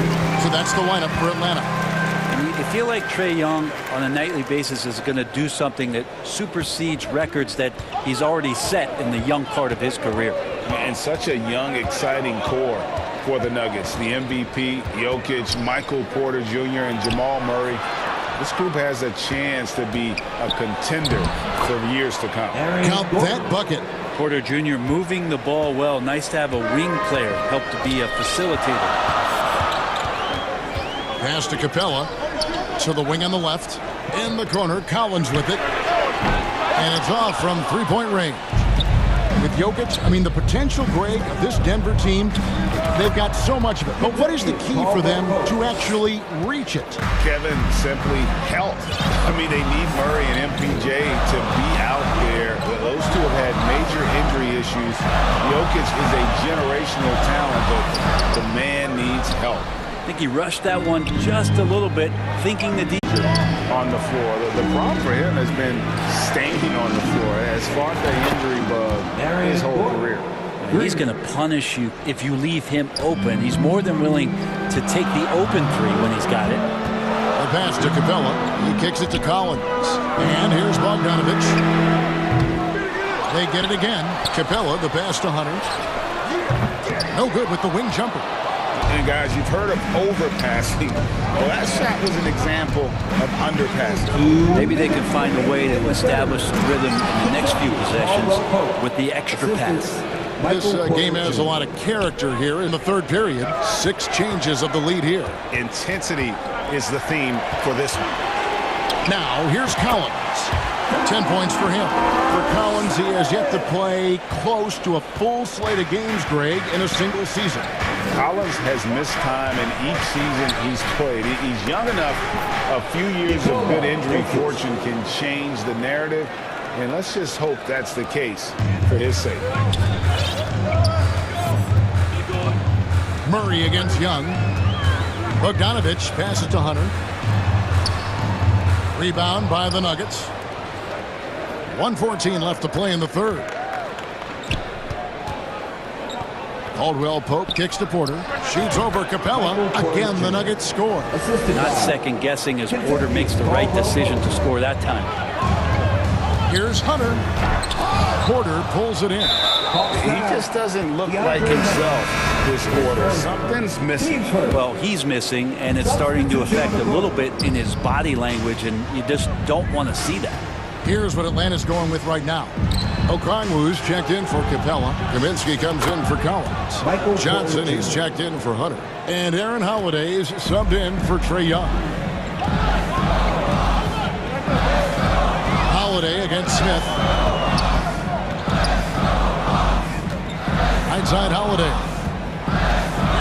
So that's the lineup for Atlanta. And you feel like Trae Young on a nightly basis is going to do something that supersedes records that he's already set in the young part of his career. And such a young, exciting core for the Nuggets. The MVP, Jokic, Michael Porter Jr., and Jamal Murray. This group has a chance to be a contender for years to come. Count that bucket. Porter Jr. moving the ball well. Nice to have a wing player help to be a facilitator. Pass to Capella. To the wing on the left. In the corner, Collins with it. And it's off from three-point range. With Jokic, I mean, the potential, Greg, of this Denver team, they've got so much of it. But what is the key for them to actually reach it? Kevin, simply health. I mean, they need Murray and MPJ to be out there. Those two have had major injury issues issues. Jokic is a generational talent, but the man needs help. I think he rushed that one just a little bit, thinking the deep on the floor. The problem for him has been staying on the floor. Has fought the injury bug his whole career. He's going to punish you if you leave him open. He's more than willing to take the open three when he's got it. The pass to Capella. He kicks it to Collins. And here's Bogdanovich. They get it again. Capella, the pass to Hunter. No good with the wing jumper. And guys, you've heard of overpassing. Well, that shot was an example of underpassing. Maybe they can find a way to establish some rhythm in the next few possessions with the extra pass. This game has a lot of character here in the third period. 6 changes of the lead here. Intensity is the theme for this one. Now, here's Collins. 10 points for him. For Collins, he has yet to play close to a full slate of games, Greg, in a single season. Collins has missed time in each season he's played. He's young enough. A few years of good injury fortune can change the narrative, and let's just hope that's the case for his sake. Murray against Young. Bogdanovich passes to Hunter. Rebound by the Nuggets. 1:14 left to play in the third. Caldwell Pope kicks to Porter. Shoots over Capella. Again, the Nuggets score. Not second guessing as Porter makes the right decision to score that time. Here's Hunter. Porter pulls it in. He just doesn't look like himself this quarter. Something's missing. Well, he's missing, and it's starting to affect a little bit in his body language, and you just don't want to see that. Here's what Atlanta's going with right now. Okongwu's checked in for Capella. Kaminsky comes in for Collins. Johnson, he's checked in for Hunter. And Aaron Holiday's subbed in for Trae Young. Holiday against Smith. Right side Holiday.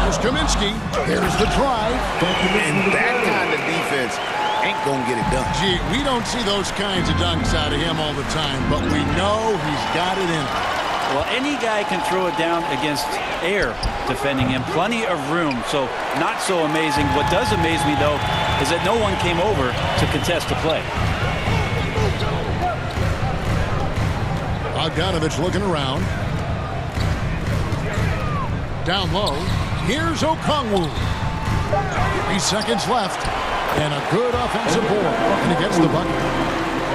Here's Kaminsky. Here's the drive. And that kind of defense ain't gonna get it done. Gee, we don't see those kinds of dunks out of him all the time, but we know he's got it in him. Well, any guy can throw it down against air defending him. Plenty of room, so not so amazing. What does amaze me, though, is that no one came over to contest the play. Bogdanovich looking around. Down low. Here's Okongwu. 3 seconds left. And a good offensive board. And he gets the bucket.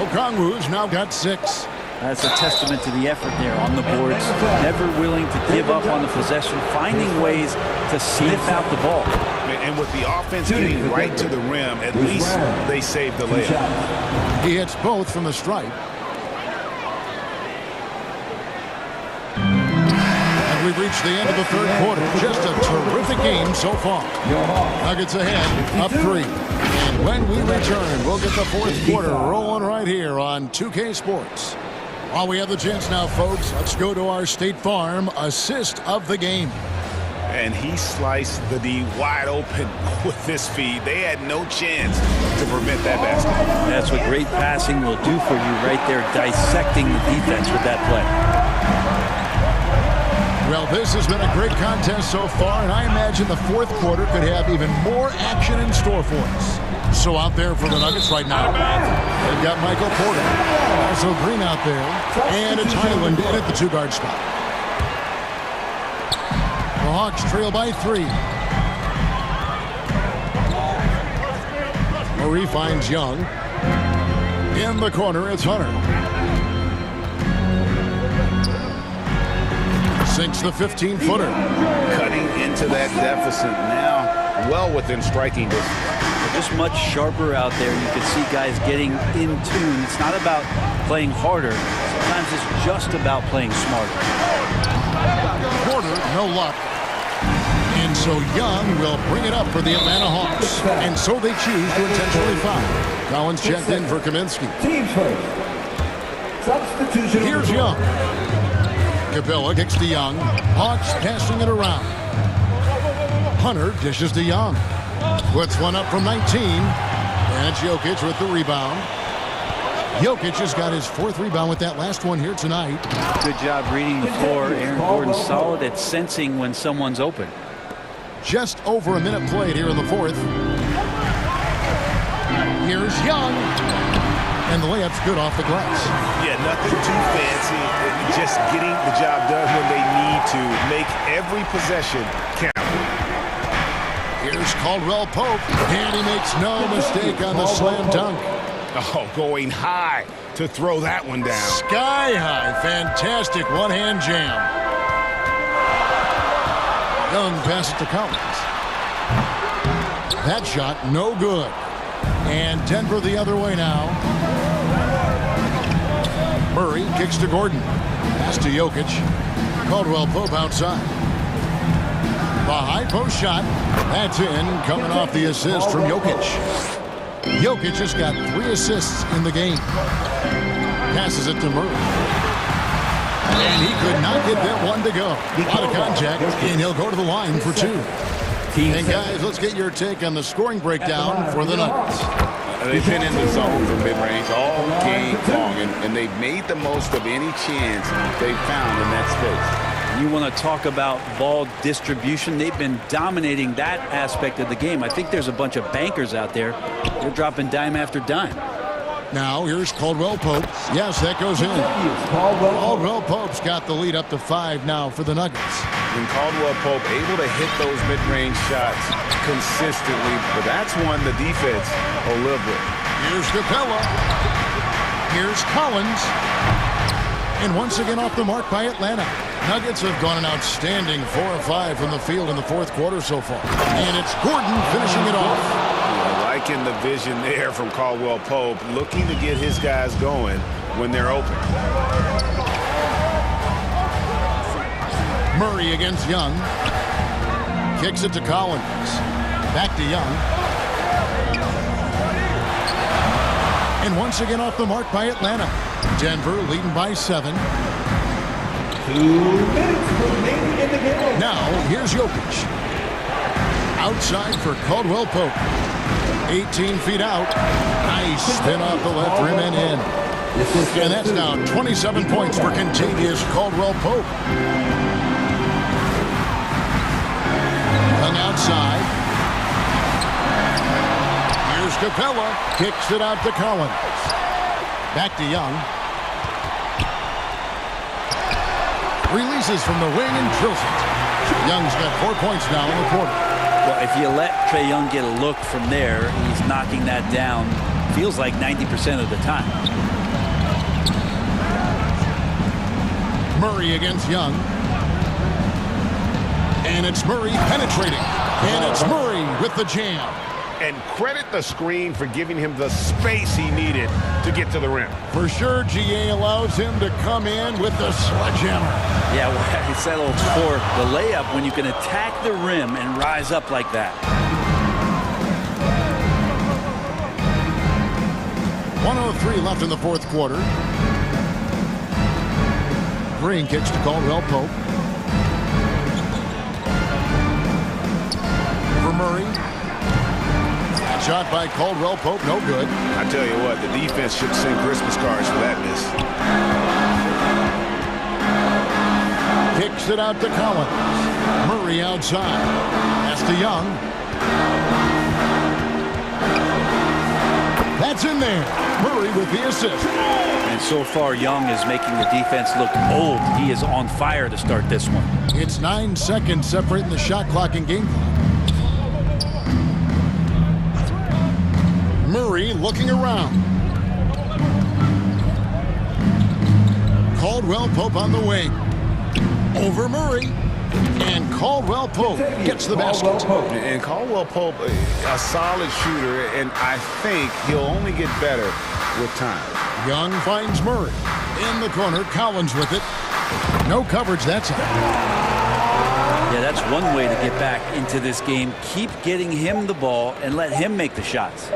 Okongwu's now got 6. That's a testament to the effort there on the boards. Never willing to give up on the possession, finding ways to sniff out the ball. And with the offense getting right to the rim, at least they saved the layup. He hits both from the stripe. And we've reached the end of the third quarter. Just a terrific game so far. Nuggets ahead, up 3. And when we return, we'll get the fourth quarter rolling right here on 2K Sports. While we have the chance now, folks, let's go to our State Farm assist of the game. And he sliced the D wide open with this feed. They had no chance to prevent that basket. That's what great passing will do for you right there, dissecting the defense with that play. Well, this has been a great contest so far, and I imagine the fourth quarter could have even more action in store for us. So out there for the Nuggets right now, they've got Michael Porter. Also Green out there. And it's Highland in at the 2-guard spot. The Hawks trail by 3. Murray finds Young. In the corner, it's Hunter. Sinks the 15-footer. Cutting into that deficit now, well within striking distance. Just much sharper out there. You can see guys getting in tune. It's not about playing harder. Sometimes it's just about playing smarter. Porter, no luck. And so Young will bring it up for the Atlanta Hawks. And so they choose to intentionally foul. Collins checked in for Kaminsky. Teams first. Substitution. Here's Young. Capella kicks to Young. Hawks passing it around. Hunter dishes to Young. Puts one up from 19. And it's Jokic with the rebound. Jokic has got his 4th rebound with that last one here tonight. Good job reading the floor. Aaron Gordon's solid at sensing when someone's open. Just over a minute played here in the 4th. Here's Young. And the layup's good off the glass. Yeah, nothing too fancy. Just getting the job done when they need to. Make every possession count. Here's Caldwell Pope. And he makes no mistake on the slam dunk. Oh, going high to throw that one down. Sky high. Fantastic one-hand jam. Young passes to Collins. That shot, no good. And Denver the other way now. Murray kicks to Gordon. Pass to Jokic. Caldwell Pope outside. The high post shot. That's in, coming off the assist from Jokic. Jokic has got 3 assists in the game. Passes it to Murray. And he could not get that one to go. A lot of contact, and he'll go to the line for 2. And guys, let's get your take on the scoring breakdown for the Nuggets. They've been in the zone for mid-range all game long, and they've made the most of any chance they've found in that space. You want to talk about ball distribution. They've been dominating that aspect of the game. I think there's a bunch of bankers out there. They're dropping dime after dime. Now here's Caldwell Pope. Yes, that goes in. Caldwell Pope's got the lead up to 5 now for the Nuggets. And Caldwell Pope able to hit those mid-range shots consistently, but that's one the defense will live with. Here's Capella. Here's Collins. And once again off the mark by Atlanta. Nuggets have gone an outstanding 4 of 5 from the field in the 4th quarter so far. And it's Gordon finishing it off. Liking the vision there from Caldwell Pope, looking to get his guys going when they're open. Murray against Young. Kicks it to Collins. Back to Young. And once again off the mark by Atlanta. Denver leading by 7. 2 minutes remaining in the game. Now, here's Jokic. Outside for Caldwell Pope. 18 feet out. Nice spin off the left rim and in. And that's now 27 points for contagious Caldwell Pope. Hung outside. Here's Capella. Kicks it out to Collins. Back to Young. Releases from the wing and drills it. Young's got 4 points now in the quarter. Well, if you let Trae Young get a look from there, he's knocking that down, feels like 90% of the time. Murray against Young. And it's Murray penetrating. And it's Murray with the jam. And credit the screen for giving him the space he needed to get to the rim. For sure, GA allows him to come in with the sledgehammer. Yeah, well, he settled for the layup when you can attack the rim and rise up like that. 1:03 left in the 4th quarter. Green kicks to Caldwell Pope. For Murray. Shot by Caldwell Pope, no good. I tell you what, the defense should send Christmas cards for that miss. Kicks it out to Collins. Murray outside. Pass to Young. That's in there. Murray with the assist. And so far, Young is making the defense look old. He is on fire to start this one. It's 9 seconds separating the shot clock and game clock. Murray looking around. Caldwell Pope on the wing. Over Murray. And Caldwell Pope gets the basket. And Caldwell Pope, a solid shooter, and I think he'll only get better with time. Young finds Murray. In the corner, Collins with it. No coverage that time. Yeah, that's one way to get back into this game. Keep getting him the ball and let him make the shots.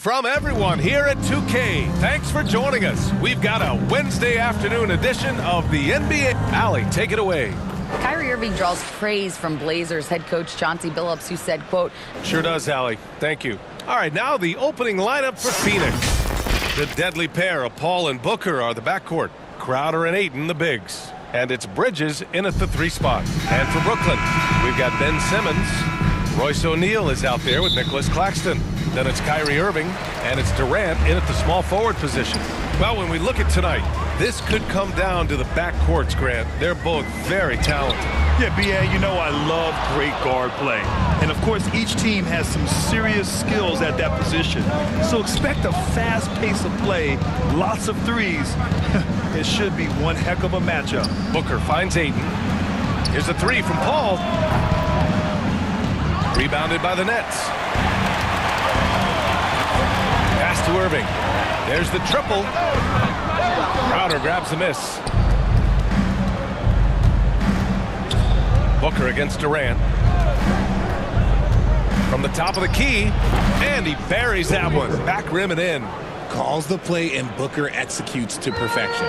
From everyone here at 2K, thanks for joining us. We've got a Wednesday afternoon edition of the NBA. Allie, take it away. Kyrie Irving draws praise from Blazers head coach Chauncey Billups, who said, quote, "Sure does, Allie. Thank you." All right, now the opening lineup for Phoenix. The deadly pair of Paul and Booker are the backcourt. Crowder and Ayton, the bigs. And it's Bridges in at the 3 spot. And for Brooklyn, we've got Ben Simmons. Royce O'Neal is out there with Nicholas Claxton. Then it's Kyrie Irving, and it's Durant in at the small forward position. Well, when we look at tonight, this could come down to the backcourts, Grant. They're both very talented. Yeah, B.A., you know I love great guard play. And, of course, each team has some serious skills at that position. So expect a fast pace of play, lots of threes. It should be one heck of a matchup. Booker finds Ayton. Here's a 3 from Paul. Rebounded by the Nets. Pass to Irving. There's the triple. Crowder grabs the miss. Booker against Durant. From the top of the key, and he buries that one. Back rim and in. Calls the play, and Booker executes to perfection.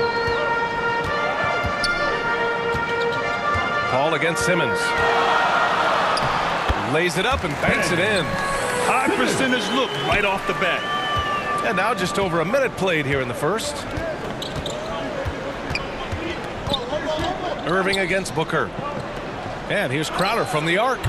Paul against Simmons. Lays it up and banks it in. High percentage look right off the bat. And now just over a minute played here in the first. Irving against Booker. And here's Crowder from the arc.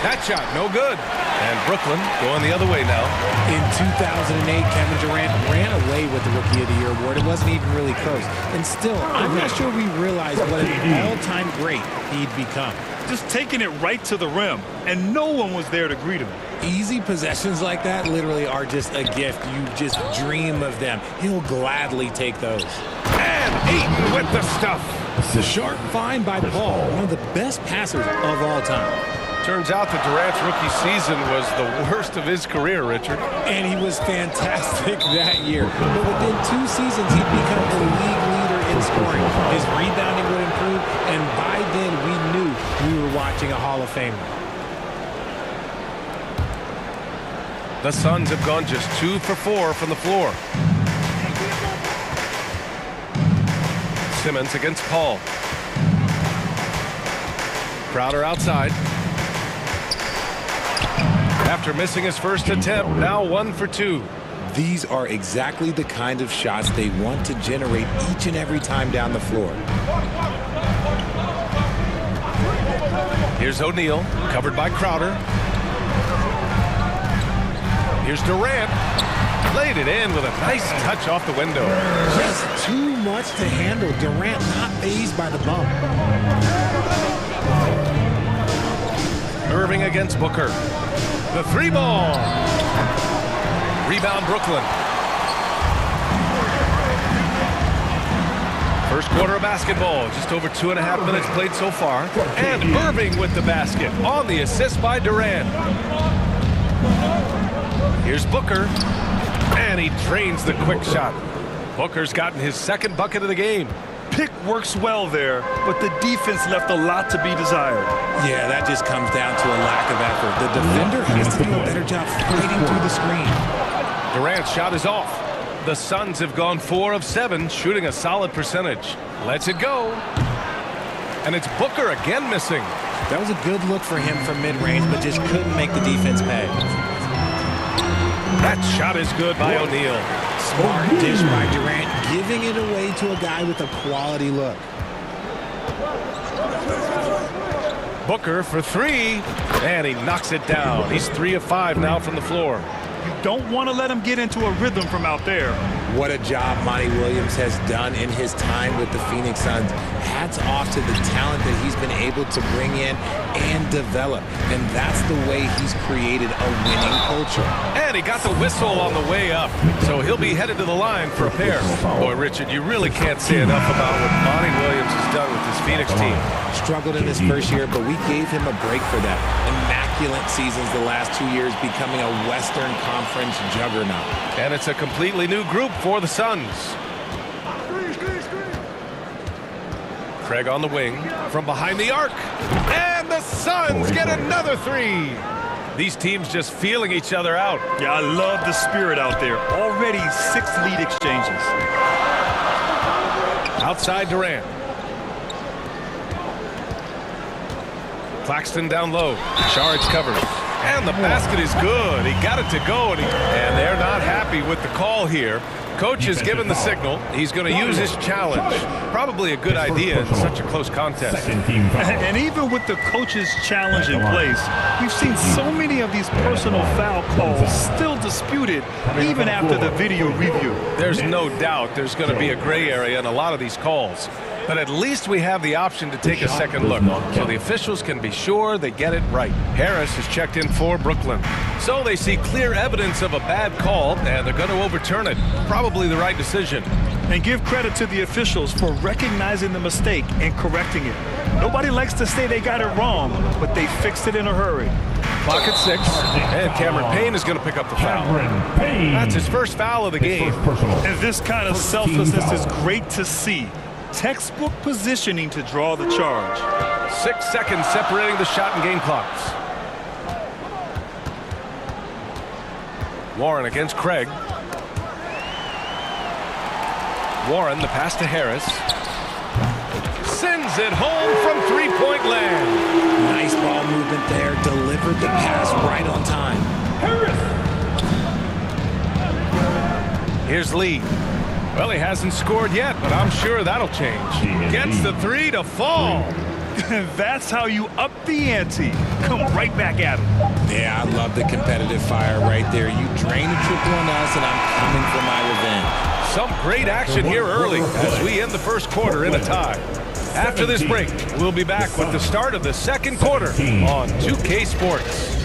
That shot, no good. And Brooklyn going the other way now. In 2008, Kevin Durant ran away with the Rookie of the Year award. It wasn't even really close. And still, I'm not sure we realize what an all-time great he'd become. Just taking it right to the rim, and no one was there to greet him. Easy possessions like that literally are just a gift. You just dream of them. He'll gladly take those. And Ayton with the stuff. Sharp find by Paul, one of the best passers of all time. Turns out that Durant's rookie season was the worst of his career, Richard. And he was fantastic that year. But within 2 seasons, he'd become the league leader in scoring. His rebounding would improve, and by then we knew we were watching a Hall of Famer. The Suns have gone just 2 for 4 from the floor. Simmons against Paul. Crowder outside. After missing his first attempt, now 1 for 2. These are exactly the kind of shots they want to generate each and every time down the floor. Here's O'Neal, covered by Crowder. Here's Durant. Laid it in with a nice touch off the window. Just too much to handle. Durant not fazed by the bump. Irving against Booker. The 3-ball. Rebound Brooklyn. First quarter of basketball. Just over 2.5 minutes played so far. And Irving with the basket on the assist by Durant. Here's Booker. And he drains the quick shot. Booker's gotten his 2nd bucket of the game. Pick works well there, but the defense left a lot to be desired. Yeah, that just comes down to a lack of effort. The defender has to do a better job fighting through the screen. Durant's shot is off. The Suns have gone 4 of 7, shooting a solid percentage. Lets it go. And it's Booker again missing. That was a good look for him from mid-range, but just couldn't make the defense pay. That shot is good by O'Neal. Smart dish by Durant, giving it away to a guy with a quality look. Booker for 3, and he knocks it down. He's 3 of 5 now from the floor. You don't want to let him get into a rhythm from out there. What a job Monty Williams has done in his time with the Phoenix Suns. Hats off to the talent that he's been able to bring in and develop. And that's the way he's created a winning culture. And he got the whistle on the way up. So he'll be headed to the line for a pair. Boy, Richard, you really can't say enough about what Monty Williams has done with this Phoenix team. Struggled in his first year, but we gave him a break for that. Immaculate seasons the last 2 years, becoming a Western Conference juggernaut. And it's a completely new group for the Suns. Craig on the wing from behind the arc. And the Suns get another 3. These teams just feeling each other out. Yeah, I love the spirit out there. Already 6 lead exchanges. Outside Durant. Claxton down low. Saric covers. And the basket is good. He got it to go, and they're not happy with the call here. Coach has given the signal. He's going to use his challenge. Probably a good idea in such a close contest. And even with the coach's challenge in place, we've seen so many of these personal foul calls still disputed even after the video review. There's no doubt there's going to be a gray area in a lot of these calls. But at least we have the option to take a second look, so the officials can be sure they get it right. Harris is checked in for Brooklyn. So they see clear evidence of a bad call, and they're going to overturn it. Probably the right decision. And give credit to the officials for recognizing the mistake and correcting it. Nobody likes to say they got it wrong, but they fixed it in a hurry. Clock at 6, and Cameron Payne is going to pick up the foul. That's his first foul of the game. And this kind of selflessness is great to see. Textbook positioning to draw the charge. 6 seconds separating the shot and game clocks. Warren against Craig. Warren, the pass to Harris. Sends it home from three-point land. Nice ball movement there. Delivered the pass right on time. Here's Lee. Well, he hasn't scored yet, but I'm sure that'll change. Gets the three to fall. That's how you up the ante. Come right back at him. Yeah, I love the competitive fire right there. You drain a triple on us, and I'm coming for my revenge. Some great action here early as we end the first quarter in a tie. After this break, we'll be back with the start of the second quarter on 2K Sports.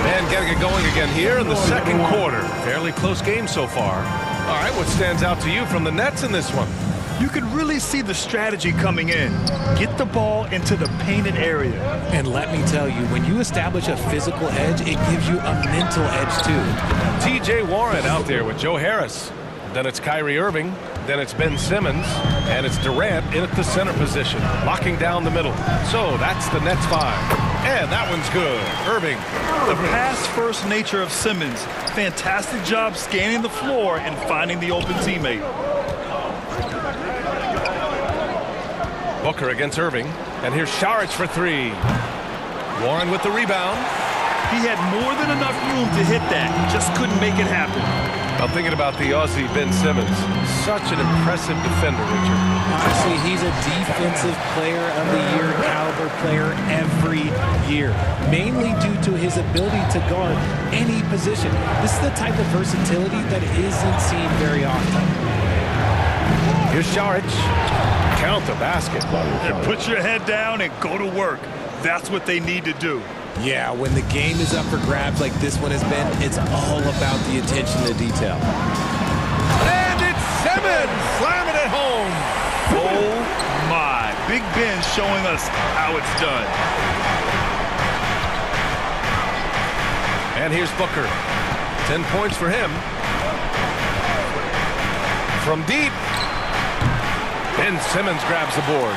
And getting it going again here in the second quarter. Fairly close game so far. All right, what stands out to you from the Nets in this one? You can really see the strategy coming in. Get the ball into the painted area. And let me tell you, when you establish a physical edge, it gives you a mental edge too. T.J. Warren out there with Joe Harris. Then it's Kyrie Irving. Then it's Ben Simmons. And it's Durant in at the center position, locking down the middle. So that's the Nets 5. And that one's good. Irving. The pass-first nature of Simmons. Fantastic job scanning the floor and finding the open teammate. Booker against Irving. And here's Saric for three. Warren with the rebound. He had more than enough room to hit that. Just couldn't make it happen. I'm thinking about the Aussie Ben Simmons. Such an impressive defender, Richard. Honestly, he's a defensive player of the year caliber player every year, mainly due to his ability to guard any position. This is the type of versatility that isn't seen very often. Here's Saric. Count the basket. And put your head down and go to work. That's what they need to do. Yeah, when the game is up for grabs like this one has been, it's all about the attention to detail. And it's Simmons slamming it home. Oh my. Big Ben showing us how it's done. And here's Booker. 10 points for him. From deep. Ben Simmons grabs the board.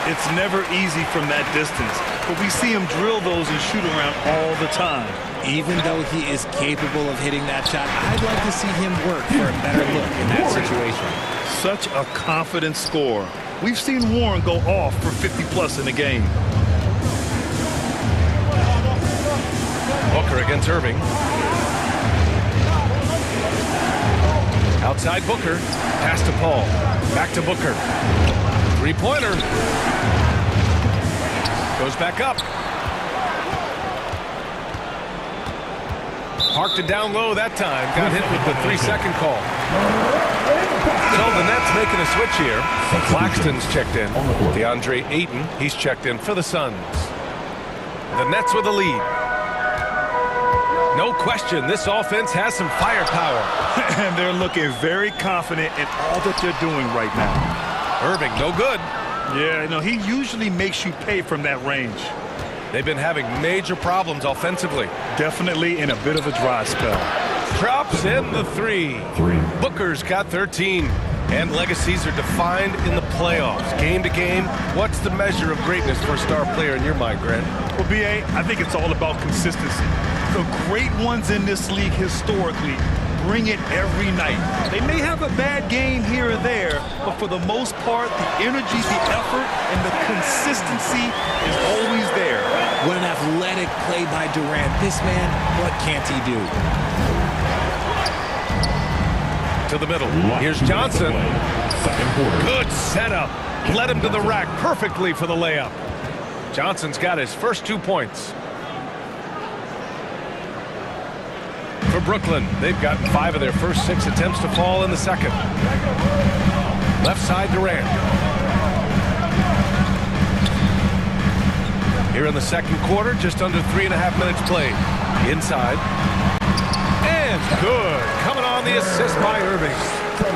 It's never easy from that distance, but we see him drill those and shoot around all the time. Even though he is capable of hitting that shot, I'd like to see him work for a better look in that situation. Such a confident scorer. We've seen Warren go off for 50-plus in a game. Booker against Irving. Outside Booker. Pass to Paul. Back to Booker. Three-pointer. Goes back up. Parked it down low that time. Got hit with the 3-second call. So the Nets making a switch here. Claxton's checked in. DeAndre Ayton, he's checked in for the Suns. The Nets with the lead. No question, this offense has some firepower. And they're looking very confident in all that they're doing right now. Irving, no good. Yeah, no, he usually makes you pay from that range. They've been having major problems offensively. Definitely in a bit of a dry spell. Drops in the three. Booker's got 13. And legacies are defined in the playoffs. Game to game, what's the measure of greatness for a star player in your mind, Grant? Well, B.A., I think it's all about consistency. The great ones in this league historically bring it every night. They may have a bad game here or there, but for the most part, the energy, the effort, and the consistency is always there. What an athletic play by Durant. This man, what can't he do? To the middle. Here's Johnson. Good setup. Led him to the rack perfectly for the layup. Johnson's got his first 2 points. For Brooklyn, they've gotten 5 of their first 6 attempts to fall in the second. Left side, Durant. Here in the second quarter, just under 3.5 minutes played. Inside. And good. Coming on the assist by Irving.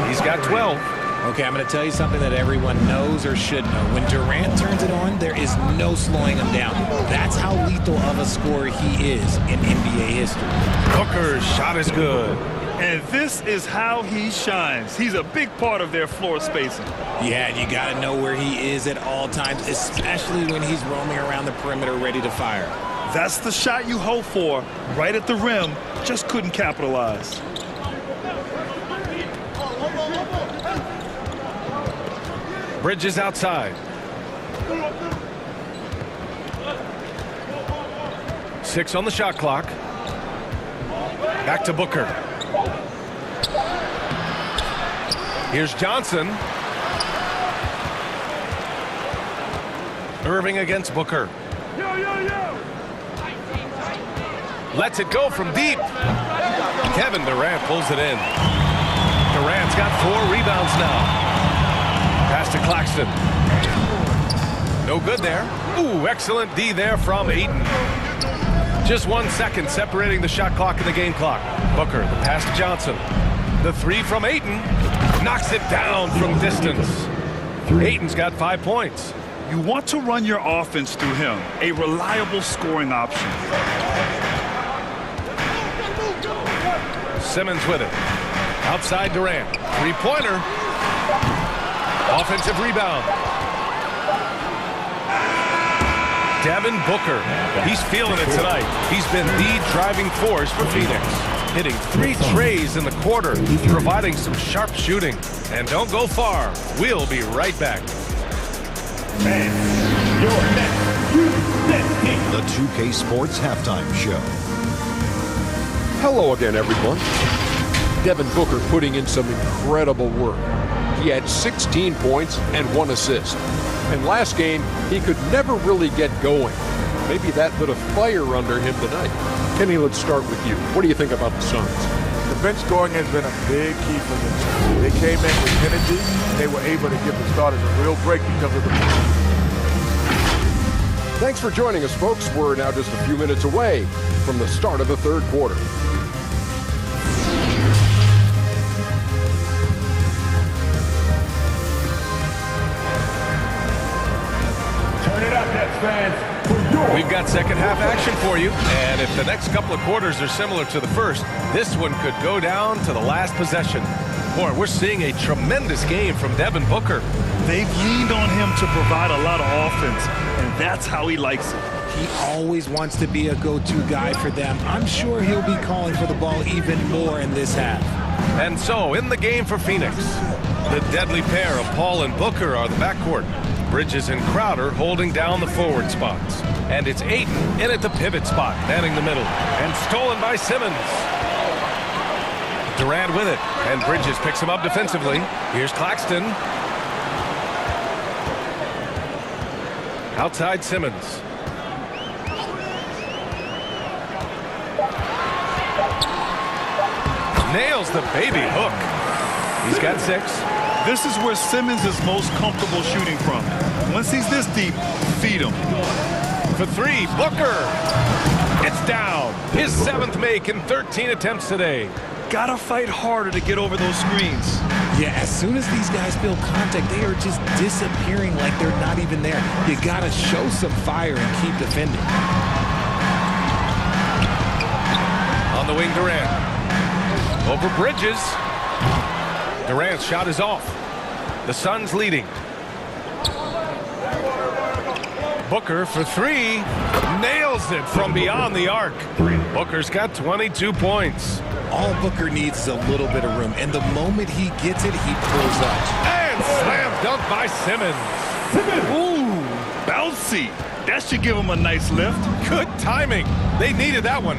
He's got 12. Okay, I'm going to tell you something that everyone knows or should know. When Durant turns it on, there is no slowing him down. That's how lethal of a scorer he is in NBA history. Booker's shot is good. And this is how he shines. He's a big part of their floor spacing. Yeah, and you got to know where he is at all times, especially when he's roaming around the perimeter ready to fire. That's the shot you hope for. Right at the rim, just couldn't capitalize. Bridges outside. Six on the shot clock. Back to Booker. Here's Johnson. Irving against Booker. Lets it go from deep. Kevin Durant pulls it in. Durant's got 4 rebounds now. Pass to Claxton. No good there. Ooh, excellent D there from Ayton. Just 1 second separating the shot clock and the game clock. Booker, the pass to Johnson. The 3 from Ayton. Knocks it down from distance. Ayton's got 5 points. You want to run your offense through him. A reliable scoring option. Simmons with it. Outside Durant. 3-pointer. Offensive rebound. Devin Booker. He's feeling it tonight. He's been the driving force for Phoenix. Hitting 3 trays in the quarter, providing some sharp shooting. And don't go far. We'll be right back. The 2K Sports Halftime Show. Hello again, everyone. Devin Booker putting in some incredible work. He had 16 points and 1 assist. And last game, he could never really get going. Maybe that lit a fire under him tonight. Kenny, let's start with you. What do you think about the Suns? The bench scoring has been a big key for them. They came in with energy. They were able to give the starters a real break because of the bench. Thanks for joining us, folks. We're now just a few minutes away from the start of the third quarter. We've got second half action for you, and if the next couple of quarters are similar to the first, this one could go down to the last possession. Boy, we're seeing a tremendous game from Devin Booker. They've leaned on him to provide a lot of offense, and that's how he likes it. He always wants to be a go-to guy for them. I'm sure he'll be calling for the ball even more in this half. And so, in the game for Phoenix, the deadly pair of Paul and Booker are the backcourt. Bridges and Crowder holding down the forward spots. And it's Ayton in at the pivot spot, manning the middle. And stolen by Simmons. Durant with it. And Bridges picks him up defensively. Here's Claxton. Outside Simmons. Nails the baby hook. He's got 6. This is where Simmons is most comfortable shooting from. Once he's this deep, feed him. For 3, Booker. It's down. His 7th make in 13 attempts today. Gotta fight harder to get over those screens. Yeah, as soon as these guys feel contact, they are just disappearing like they're not even there. You gotta show some fire and keep defending. On the wing, Durant. Over Bridges. Durant's shot is off. The Suns leading. Booker for three. Nails it from beyond the arc. Booker's got 22 points. All Booker needs is a little bit of room, and the moment he gets it, he pulls up. And slam dunk by Simmons. Ooh, bouncy. That should give him a nice lift. Good timing. They needed that one.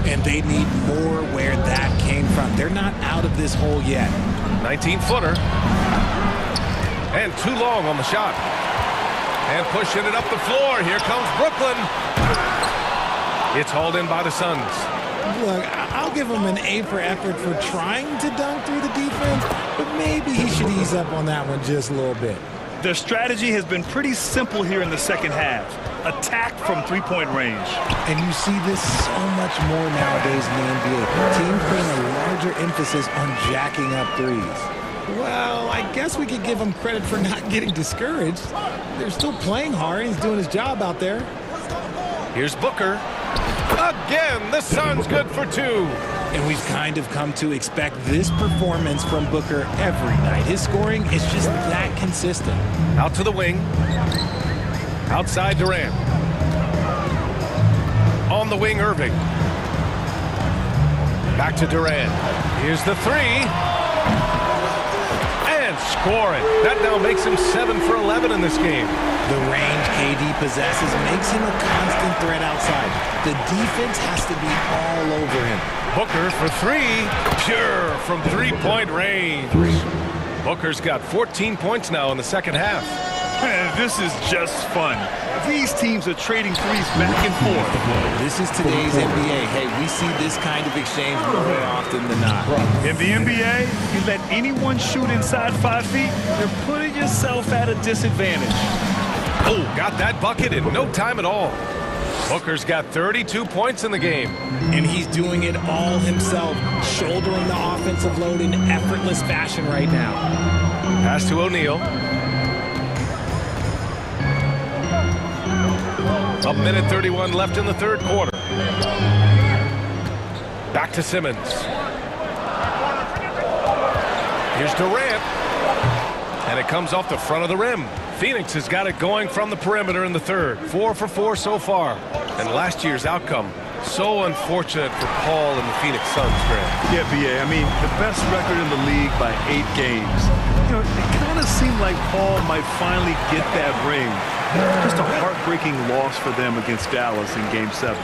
And they need more where that came from. They're not out of this hole yet. 19-footer. And too long on the shot. And pushing it up the floor. Here comes Brooklyn. It's hauled in by the Suns. Look, I'll give him an A for effort for trying to dunk through the defense, but maybe he should ease up on that one just a little bit. Their strategy has been pretty simple here in the second half. Attack from three-point range. And you see this so much more nowadays in the NBA. Teams putting a larger emphasis on jacking up threes. Well, I guess we could give him credit for not getting discouraged. They're still playing hard. He's doing his job out there. Here's Booker. Again, the Suns good for two. And we've kind of come to expect this performance from Booker every night. His scoring is just that consistent. Out to the wing. Outside Durant. On the wing, Irving. Back to Durant. Here's the three. And score it. That now makes him 7 for 11 in this game. The range KD possesses makes him a constant threat outside. The defense has to be all over him. Booker for three. Pure from three-point range. Booker's got 14 points now in the second half. This is just fun. These teams are trading threes back and forth. This is today's NBA. Hey, we see this kind of exchange more often than not. In the NBA, you let anyone shoot inside 5 feet, you're putting yourself at a disadvantage. Oh, got that bucket in no time at all. Booker's got 32 points in the game. And he's doing it all himself, shouldering the offensive load in effortless fashion right now. Pass to O'Neal. A minute 31 left in the third quarter. Back to Simmons. Here's Durant. And it comes off the front of the rim. Phoenix has got it going from the perimeter in the third. 4 for 4 so far. And last year's outcome, so unfortunate for Paul and the Phoenix Suns, Grant. Yeah, B.A., I mean, the best record in the league by 8 games. You know, it kind of seemed like Paul might finally get that ring. Just a heartbreaking loss for them against Dallas in Game 7.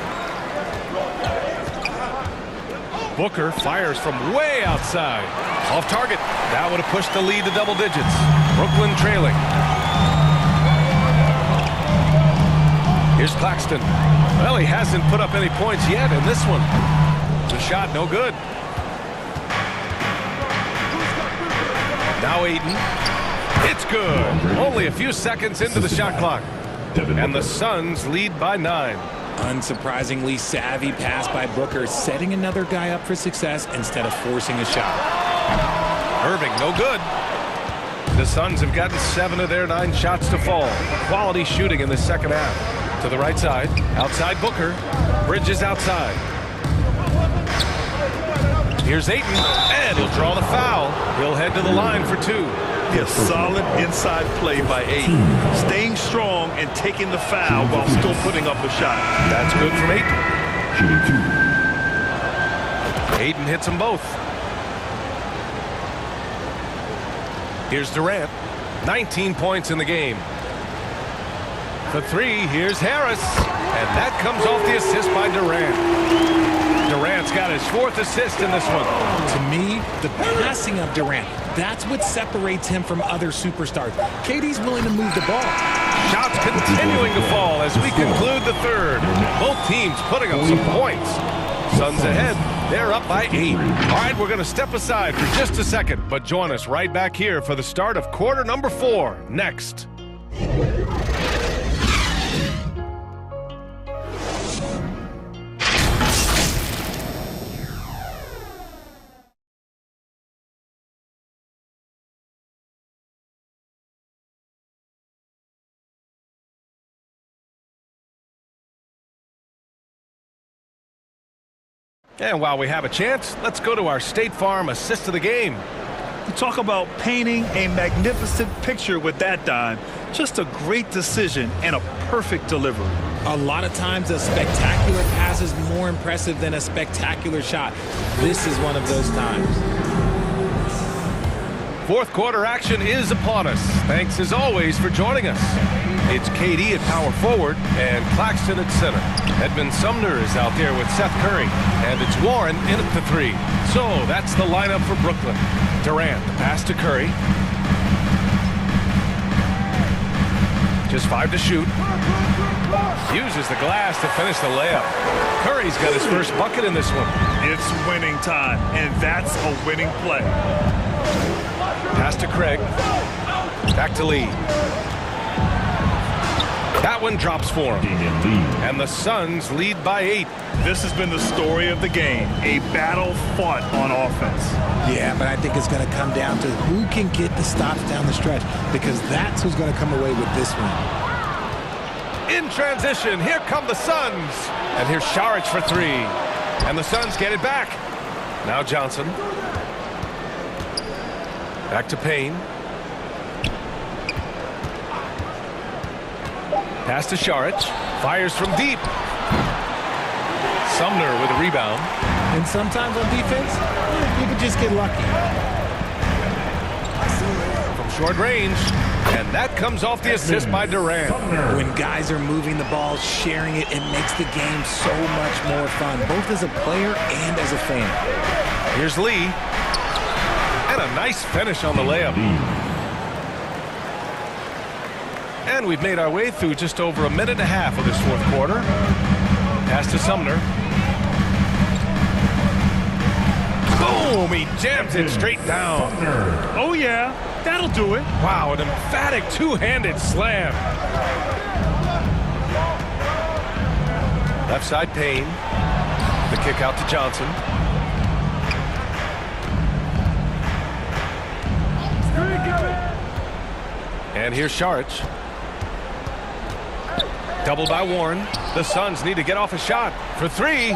Booker fires from way outside. Off target. That would have pushed the lead to double digits. Brooklyn trailing. Here's Claxton. Well, he hasn't put up any points yet in this one. The shot no good. Now Aiden. It's good. Only a few seconds into the shot clock. And the Suns lead by 9. Unsurprisingly savvy pass by Booker, setting another guy up for success instead of forcing a shot. Irving, no good. The Suns have gotten 7 of their 9 shots to fall. Quality shooting in the second half. To the right side. Outside Booker. Bridges outside. Here's Ayton. And he'll draw the foul. He'll head to the line for 2. Yes, solid inside play by Ayton. Staying strong and taking the foul while still putting up a shot. That's good from Ayton. Shooting 2. Ayton hits them both. Here's Durant. 19 points in the game. For 3, here's Harris. And that comes off the assist by Durant. Durant's got his 4th assist in this one. To me, the passing of Durant, that's what separates him from other superstars. KD's willing to move the ball. Shots continuing to fall as we conclude the third. Both teams putting up some points. Suns ahead. They're up by 8. All right, we're going to step aside for just a second, but join us right back here for the start of quarter number 4 next. And while we have a chance, let's go to our State Farm assist of the game. You talk about painting a magnificent picture with that dime. Just a great decision and a perfect delivery. A lot of times a spectacular pass is more impressive than a spectacular shot. This is one of those times. Fourth quarter action is upon us. Thanks as always for joining us. It's KD at power forward and Claxton at center. Edmund Sumner is out there with Seth Curry. And it's Warren in at the 3. So that's the lineup for Brooklyn. Durant, the pass to Curry. Just 5 to shoot. Uses the glass to finish the layup. Curry's got his first bucket in this one. It's winning time, and that's a winning play. Pass to Craig. Back to Lee. That one drops for him. And the Suns lead by 8. This has been the story of the game. A battle fought on offense. Yeah, but I think it's going to come down to who can get the stops down the stretch, because that's who's going to come away with this one. In transition, here come the Suns. And here's Saric for 3. And the Suns get it back. Now Johnson. Back to Payne. Pass to Saric. Fires from deep. Sumner with a rebound. And sometimes on defense, you can just get lucky. From short range. And that comes off the assist by Durant. When guys are moving the ball, sharing it, it makes the game so much more fun, both as a player and as a fan. Here's Lee. And a nice finish on the layup. And we've made our way through just over a minute and a half of this fourth quarter. Pass to Sumner. Boom! He jams it straight down. Oh, yeah. That'll do it. Wow, an emphatic two-handed slam. Left side Payne. The kick out to Johnson. And here's Saric. Double by Warren. The Suns need to get off a shot for 3.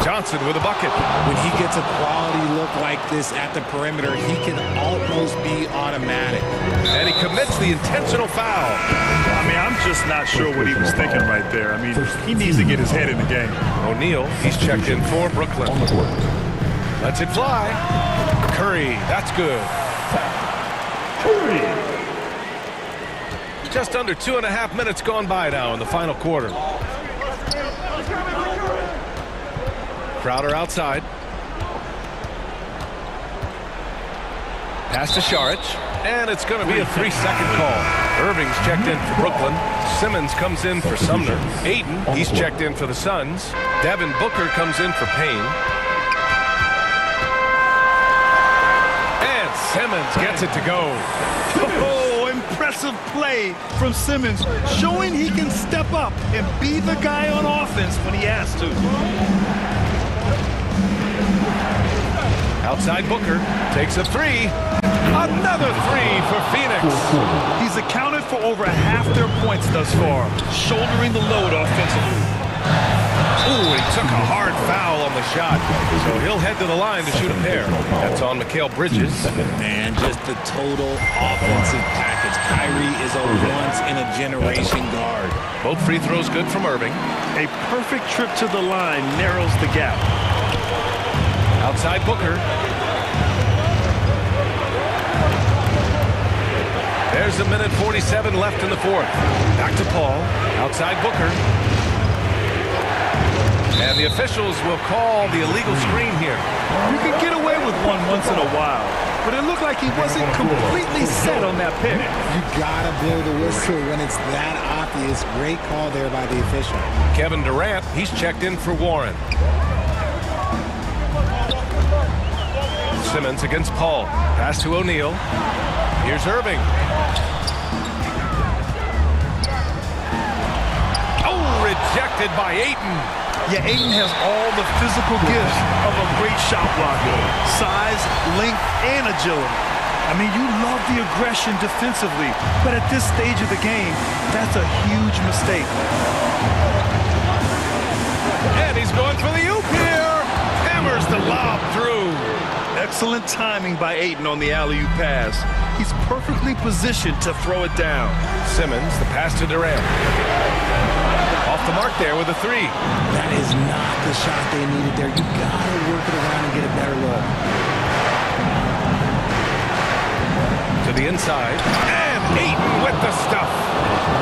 Johnson with a bucket. When he gets a quality look like this at the perimeter, he can almost be automatic. And he commits the intentional foul. I mean, I'm just not sure what he was thinking right there. I mean, he needs to get his head in the game. O'Neal, he's checked in for Brooklyn. Lets it fly. Curry, that's good. Just under 2.5 minutes gone by now in the final quarter. Crowder outside. Pass to Saric. And it's going to be a 3-second call. Irving's checked in for Brooklyn. Simmons comes in for Sumner. Ayton, he's checked in for the Suns. Devin Booker comes in for Payne. And Simmons gets it to go. Oh, impressive play from Simmons, showing he can step up and be the guy on offense when he has to. Outside Booker takes a 3. Another 3 for Phoenix. He's accounted for over half their points thus far, shouldering the load offensively. Ooh, he took a hard foul on the shot, so he'll head to the line to shoot a pair. That's on Mikal Bridges. And just the total offensive package. Kyrie is a once-in-a-generation guard. Both free throws good from Irving. A perfect trip to the line narrows the gap. Outside Booker. There's a minute 47 left in the fourth. Back to Paul. Outside Booker. And the officials will call the illegal screen here. You can get away with one once in a while, but it looked like he wasn't completely set on that pick. You gotta blow the whistle when it's that obvious. Great call there by the official. Kevin Durant, he's checked in for Warren. Simmons against Paul. Pass to O'Neal. Here's Irving. Oh, rejected by Ayton. Yeah, Ayton has all the physical gifts of a great shot blocker. Size, length, and agility. I mean, you love the aggression defensively, but at this stage of the game, that's a huge mistake. And he's going for the oop here. Hammers the lob through. Excellent timing by Ayton on the alley-oop pass. He's perfectly positioned to throw it down. Simmons, the pass to Durant. Off the mark there with a three. That is not the shot they needed there. You gotta work it around and get a better look. To the inside. And Ayton with the stuff.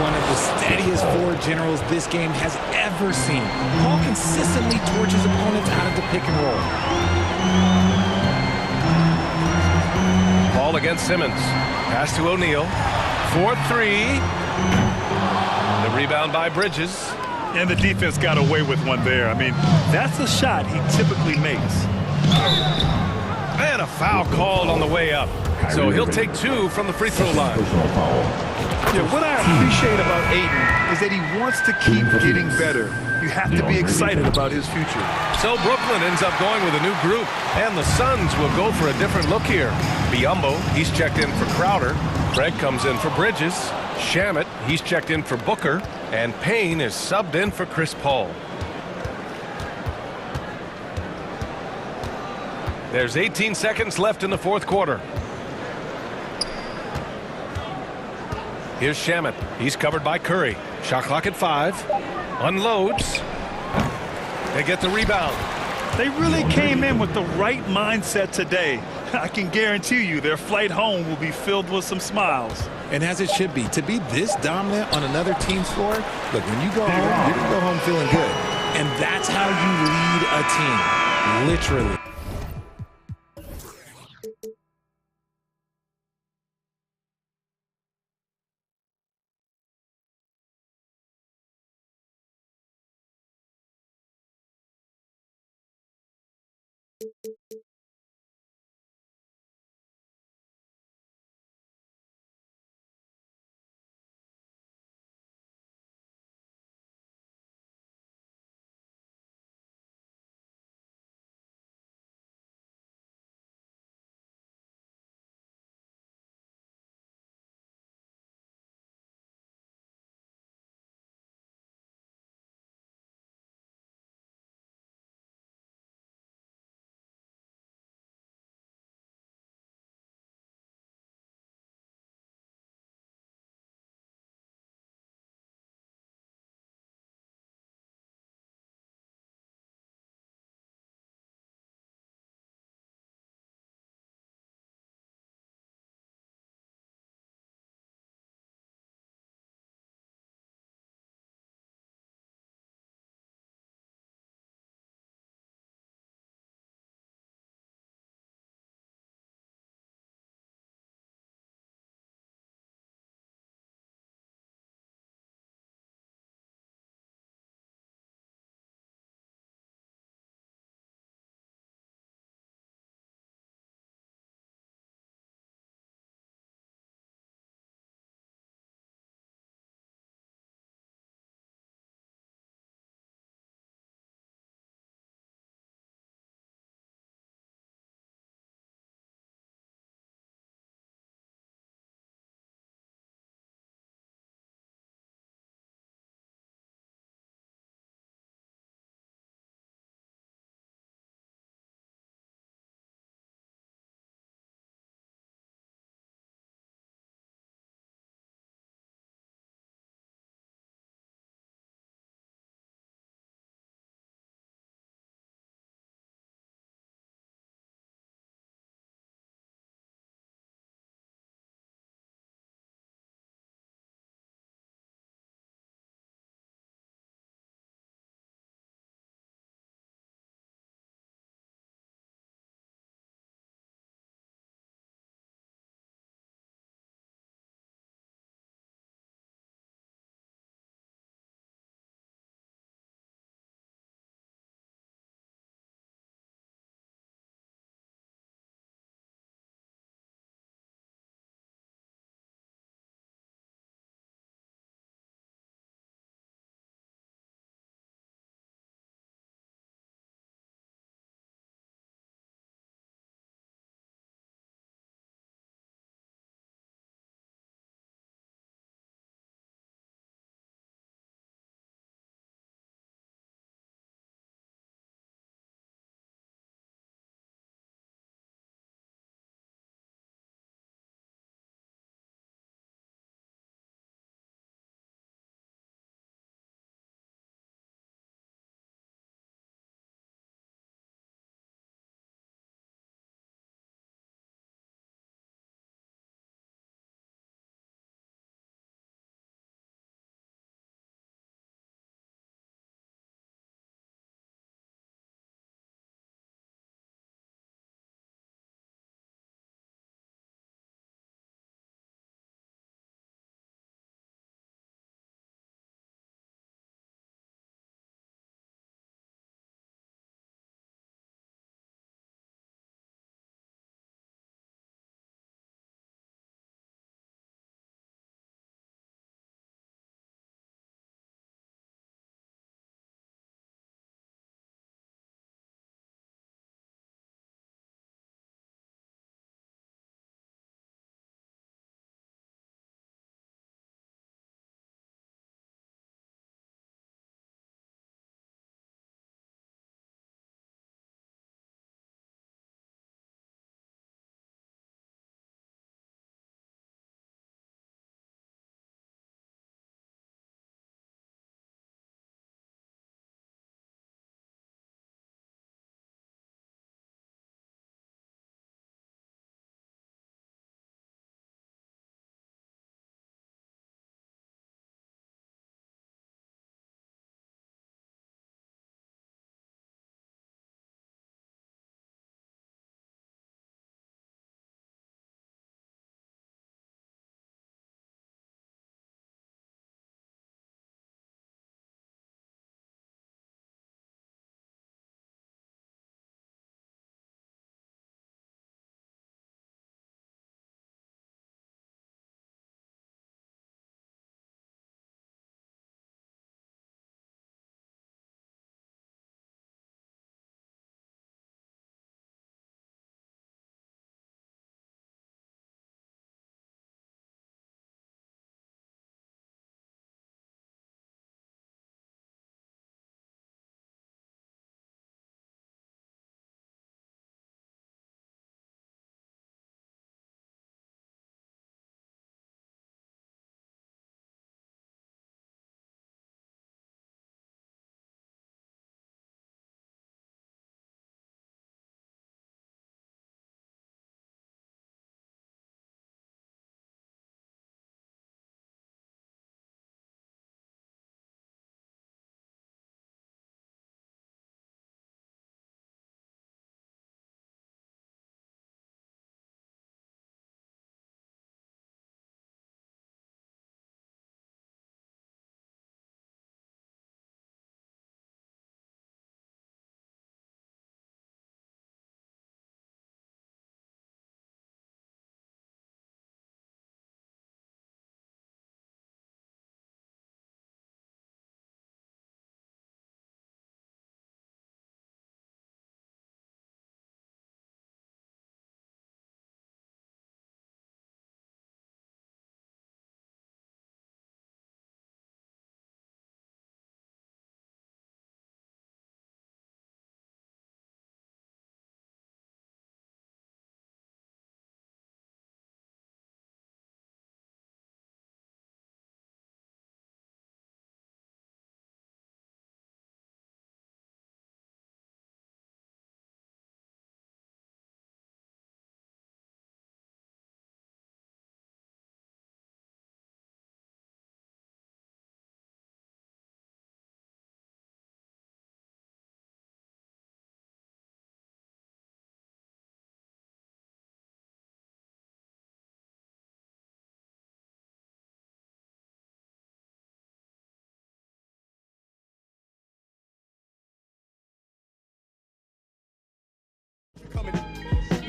One of the steadiest forward generals this game has ever seen. Paul consistently torches opponents out of the pick and roll. Ball against Simmons. Pass to O'Neal. 4-3. The rebound by Bridges. And the defense got away with one there. I mean, that's a shot he typically makes. And a foul called on the way up. So he'll take two from the free throw line. Yeah, what I appreciate about Ayton is that he wants to keep getting better. You have to be excited about his future. So Brooklyn ends up going with a new group, and the Suns will go for a different look here. Biyombo, he's checked in for Crowder. Craig comes in for Bridges. Shamet, he's checked in for Booker. And Payne is subbed in for Chris Paul. There's 18 seconds left in the fourth quarter. Here's Shamet. He's covered by Curry. Shot clock at 5. Unloads. They get the rebound. They really came in with the right mindset today. I can guarantee you their flight home will be filled with some smiles. And as it should be, to be this dominant on another team's floor, look, when you go home, you're going to go home feeling good. And that's how you lead a team, literally.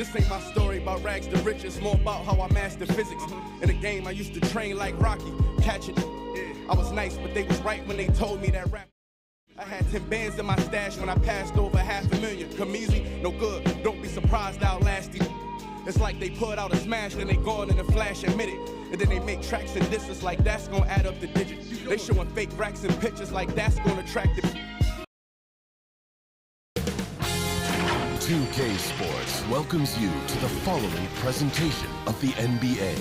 This ain't my story about rags to riches, more about how I mastered physics. In the game, I used to train like Rocky, catch it. I was nice, but they was right when they told me that rap. I had 10 bands in my stash when I passed over $500,000. Come easy, no good, don't be surprised I'll last you. It's like they put out a smash, then they gone in a flash, admit it. And then they make tracks and disses like that's gonna add up the digits. They showing fake racks and pictures like that's gonna attract it. 2K Sports welcomes you to the following presentation of the NBA.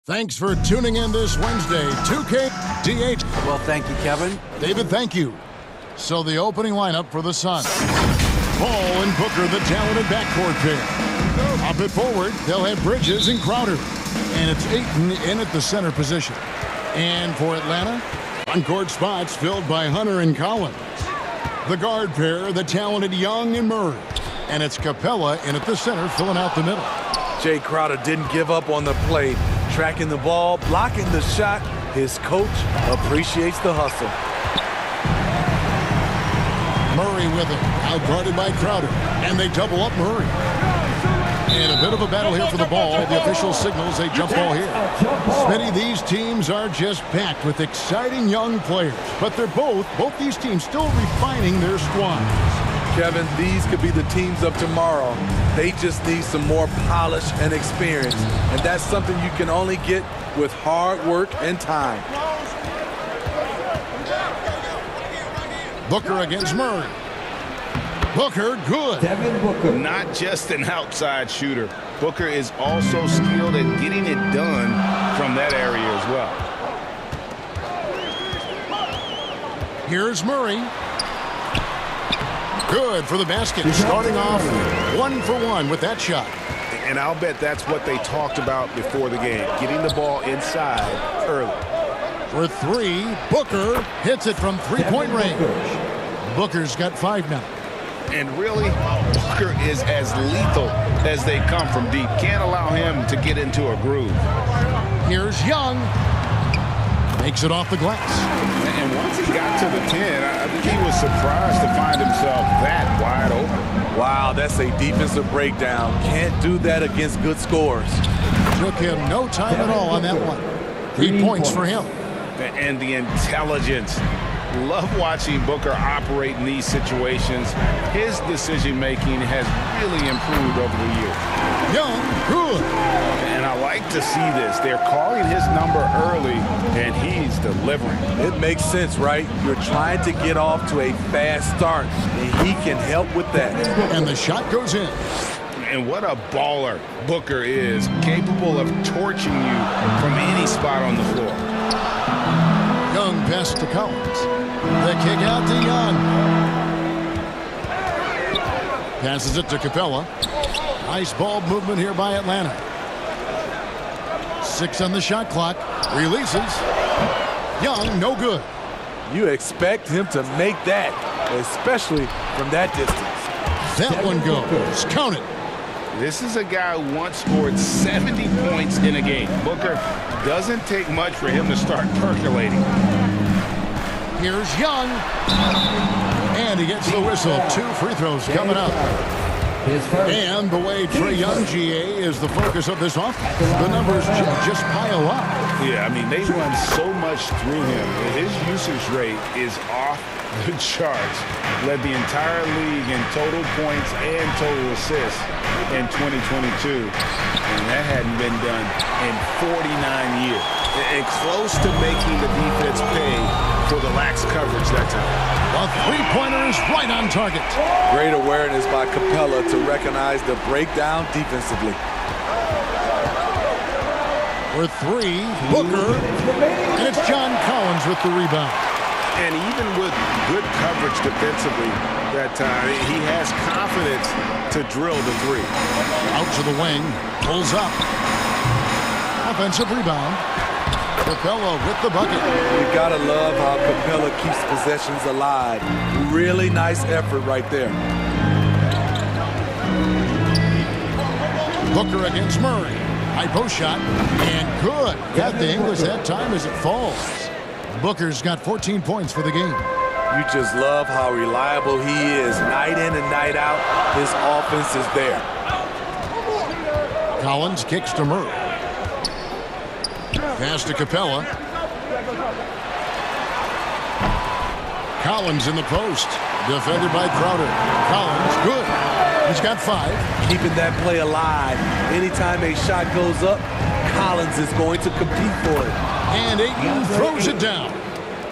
Thanks for tuning in this Wednesday. 2K DH. Well, thank you, Kevin. David, thank you. So the opening lineup for the Suns. Paul and Booker, the talented backcourt pair. Up at forward, they'll have Bridges and Crowder. And it's Ayton in at the center position. And for Atlanta, on-court spots filled by Hunter and Collins. The guard pair, the talented Young and Murray. And it's Capella in at the center, filling out the middle. Jay Crowder didn't give up on the play. Tracking the ball, blocking the shot. His coach appreciates the hustle. Murray with it, out guarded by Crowder. And they double up Murray. And a bit of a battle here for the ball. The official signals a jump ball here. Smitty, these teams are just packed with exciting young players. But they're both these teams still refining their squads. Kevin, these could be the teams of tomorrow. They just need some more polish and experience. And that's something you can only get with hard work and time. Booker against Murray. Booker, good. Devin Booker. Not just an outside shooter. Booker is also skilled at getting it done from that area as well. Here's Murray. Good for the basket. Starting off 1 for 1 with that shot. And I'll bet that's what they talked about before the game. Getting the ball inside early. For 3, Booker hits it from three-point range. Booker's got 5 now. And really, Booker is as lethal as they come from deep. Can't allow him to get into a groove. Here's Young. Makes it off the glass. And once he got to the 10, I think he was surprised to find himself that wide open. Wow, that's a defensive breakdown. Can't do that against good scores. Took him no time at all on that one. 3 points for him. And the intelligence. Love watching Booker operate in these situations. His decision-making has really improved over the years. Young, good. And I like to see this. They're calling his number early, and he's delivering. It makes sense, right? You're trying to get off to a fast start, and he can help with that. And the shot goes in. And what a baller Booker is, capable of torching you from any spot on the floor. Young pass to Collins. The kick out to Young. Passes it to Capella. Nice ball movement here by Atlanta. 6 on the shot clock. Releases. Young, no good. You expect him to make that, especially from that distance. That one goes. Count it. This is a guy who once scored 70 points in a game. Booker doesn't take much for him to start percolating. Here's Young. And he gets the whistle. 2 free throws coming up. And the way Trae Young, GA, is the focus of this offense. The numbers just pile up. Yeah, I mean, they run so much through him. His usage rate is off the charts. Led the entire league in total points and total assists in 2022. And that hadn't been done in 49 years. And close to making the defense pay for the lax coverage that time. A three-pointer is right on target. Great awareness by Capella to recognize the breakdown defensively. For 3, Booker. And it's John Collins with the rebound. And even with good coverage defensively that time, he has confidence to drill the 3. Out to the wing. Pulls up. Offensive rebound. Capella with the bucket. You gotta love how Capella keeps possessions alive. Really nice effort right there. Booker against Murray. High post shot. And good. Got the English that time as it falls. Booker's got 14 points for the game. You just love how reliable he is. Night in and night out, his offense is there. Collins kicks to Murray. Pass to Capella. Collins in the post. Defended by Crowder. Collins, good. He's got 5. Keeping that play alive. Anytime a shot goes up, Collins is going to compete for it. And Ayton throws it down.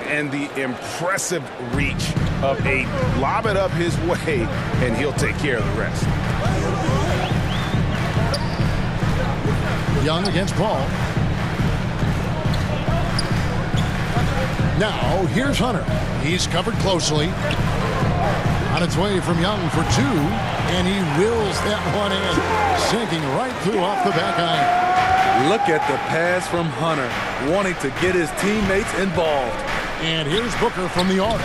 And the impressive reach of Ayton. Lob it up his way, and he'll take care of the rest. Young against Paul. Now, here's Hunter. He's covered closely. On its way from Young for 2, and he wills that one in, sinking right through off the back iron. Look at the pass from Hunter, wanting to get his teammates involved. And here's Booker from the arc.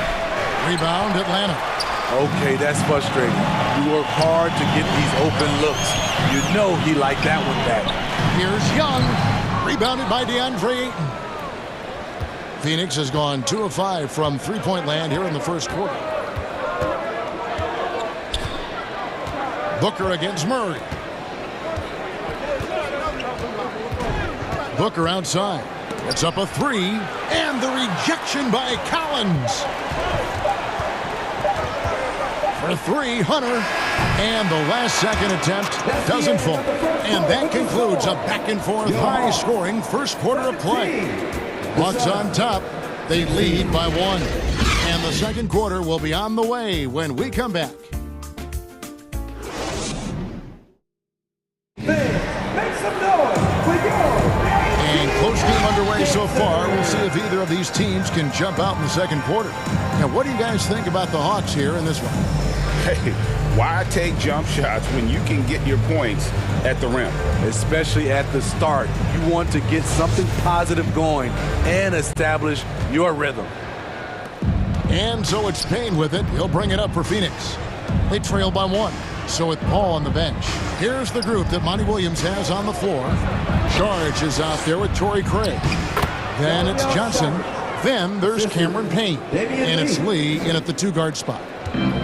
Rebound, Atlanta. Okay, that's frustrating. You work hard to get these open looks. You know he liked that one back. Here's Young. Rebounded by DeAndre Ayton. Phoenix has gone 2 of 5 from three-point land here in the first quarter. Booker against Murray. Booker outside. It's up a 3, and the rejection by Collins. For 3, Hunter, and the last second attempt doesn't fall. And that concludes a back-and-forth, high-scoring first quarter of play. Bucks on top. They lead by 1. And the second quarter will be on the way when we come back. And close game underway so far. We'll see if either of these teams can jump out in the second quarter. Now, what do you guys think about the Hawks here in this one? Hey, why take jump shots when you can get your points at the rim? Especially at the start. You want to get something positive going and establish your rhythm. And so it's Payne with it. He'll bring it up for Phoenix. They trail by 1. So with Paul on the bench, here's the group that Monty Williams has on the floor. Charge is out there with Torrey Craig. Then it's Johnson. Then there's Cameron Payne. And it's Lee in at the 2-guard spot.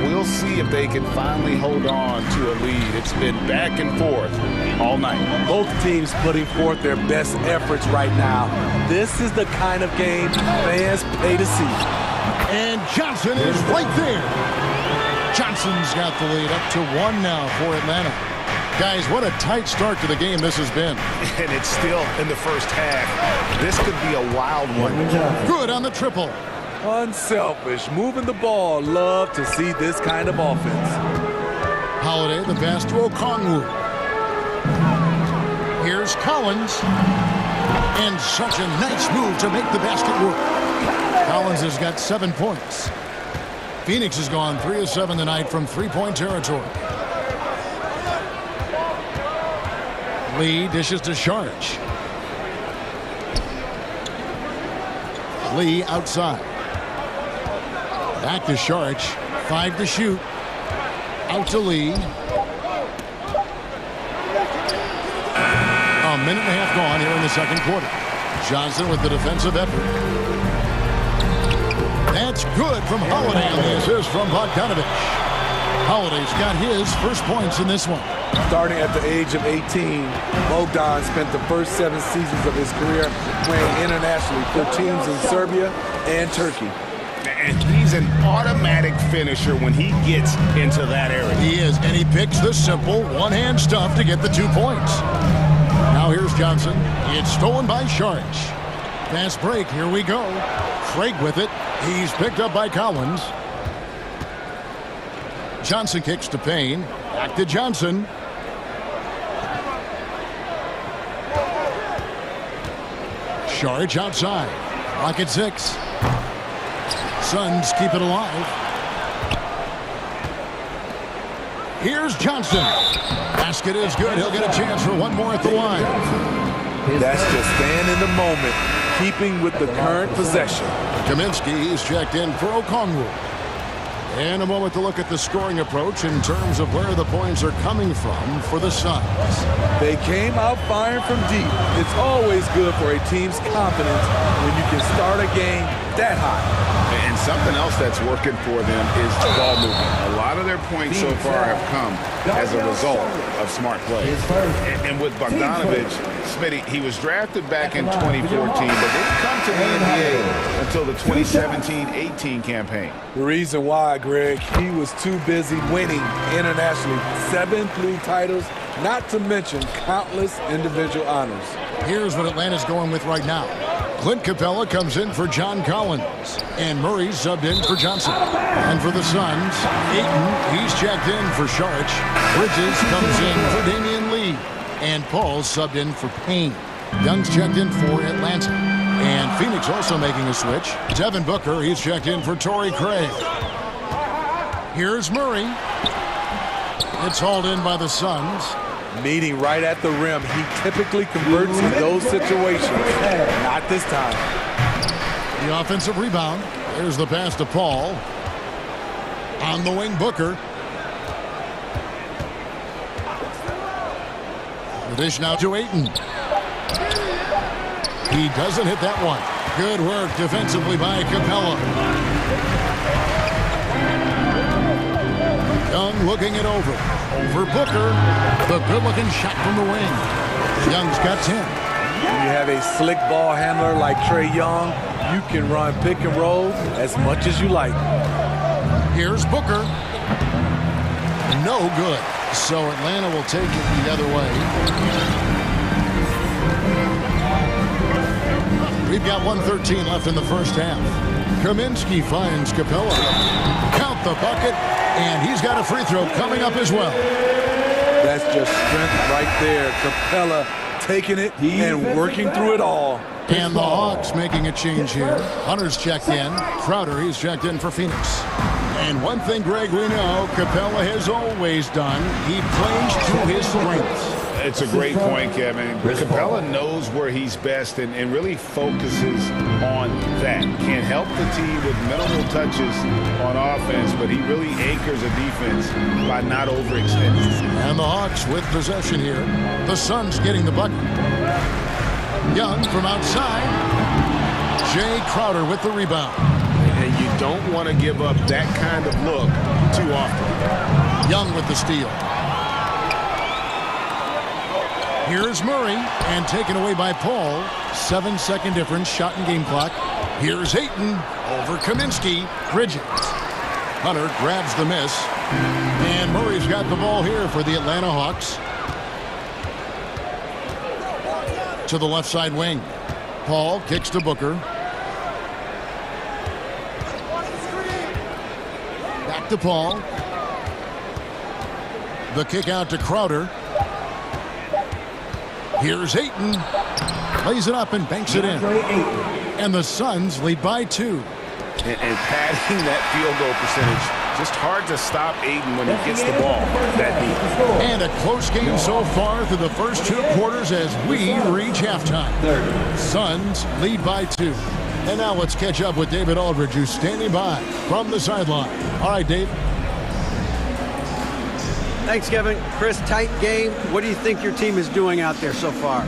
We'll see if they can finally hold on to a lead. It's been back and forth all night. Both teams putting forth their best efforts right now. This is the kind of game fans pay to see. And Johnson is right there. Johnson's got the lead up to 1 now for Atlanta. Guys, what a tight start to the game this has been. And it's still in the first half. This could be a wild one. Good on the triple. Unselfish, moving the ball. Love to see this kind of offense. Holiday, the pass to Okongwu. Here's Collins. And such a nice move to make the basket work. Collins has got 7 points. Phoenix has gone 3 of 7 tonight from three-point territory. Lee dishes to Sharge. Lee outside. Back to Sharge. 5 to shoot. Out to Lee. A minute and a half gone here in the second quarter. Johnson with the defensive effort. That's good from Holiday, and the assist from Bogdanovich. Holiday's got his first points in this one. Starting at the age of 18, Bogdan spent the first 7 seasons of his career playing internationally for teams in Serbia and Turkey. And he's an automatic finisher when he gets into that area. He is, and he picks the simple one-hand stuff to get the 2 points. Now here's Johnson. It's stolen by Sharge. Fast break, here we go. Craig with it. He's picked up by Collins. Johnson kicks to Payne. Back to Johnson. Sharge outside. Clock at 6. Suns keep it alive. Here's Johnson. Basket is good. He'll get a chance for one more at the line. That's just staying in the moment, keeping with the current possession. Kaminsky is checked in for Okongwu. And a moment to look at the scoring approach in terms of where the points are coming from for the Suns. They came out firing from deep. It's always good for a team's confidence when you can start a game that high. And something else that's working for them is ball movement. A lot of their points so far have come as a result of smart play. And with Bogdanović, Smitty, he was drafted back in 2014, but didn't come to the NBA until the 2017-18 campaign. The reason why, Greg, he was too busy winning internationally. 7 league titles, not to mention countless individual honors. Here's what Atlanta's going with right now. Clint Capella comes in for John Collins. And Murray subbed in for Johnson. And for the Suns, Ayton, he's checked in for Saric. Bridges comes in for Damian Lee. And Paul subbed in for Payne. Young's checked in for Atlanta. And Phoenix also making a switch. Devin Booker, he's checked in for Torrey Craig. Here's Murray. It's hauled in by the Suns. Meeting right at the rim. He typically converts in those situations. Not this time. The offensive rebound. There's the pass to Paul. On the wing, Booker. The dish now to Ayton. He doesn't hit that one. Good work defensively by Capella. Young looking it over. For Booker, the good-looking shot from the wing. Young's got 10. When you have a slick ball handler like Trae Young, you can run pick and roll as much as you like. Here's Booker. No good. So Atlanta will take it the other way. We've got 1:13 left in the first half. Kaminsky finds Capella. Count the bucket, and he's got a free throw coming up as well. That's just strength right there. Capella taking it and working through it all. And the Hawks making a change here. Hunter's checked in. Crowder, he's checked in for Phoenix. And one thing, Greg, we know Capella has always done. He plays to his strengths. It's a great point, Kevin. Capella knows where he's best and really focuses on that. Can't help the team with minimal touches on offense, but he really anchors a defense by not overextending. And the Hawks with possession here. The Suns getting the bucket. Young from outside. Jay Crowder with the rebound. And you don't want to give up that kind of look too often. Young with the steal. Here's Murray, and taken away by Paul. 7-second difference, shot and game clock. Here's Ayton over Kaminsky. Bridges. Hunter grabs the miss. And Murray's got the ball here for the Atlanta Hawks. To the left side wing. Paul kicks to Booker. Back to Paul. The kick out to Crowder. Here's Ayton. Lays it up and banks it in. And the Suns lead by 2. And padding that field goal percentage. Just hard to stop Ayton when he gets the ball that deep. And a close game so far through the first 2 quarters as we reach halftime. Suns lead by 2. And now let's catch up with David Aldridge, who's standing by from the sideline. All right, Dave. Thanks, Kevin. Chris, tight game. What do you think your team is doing out there so far?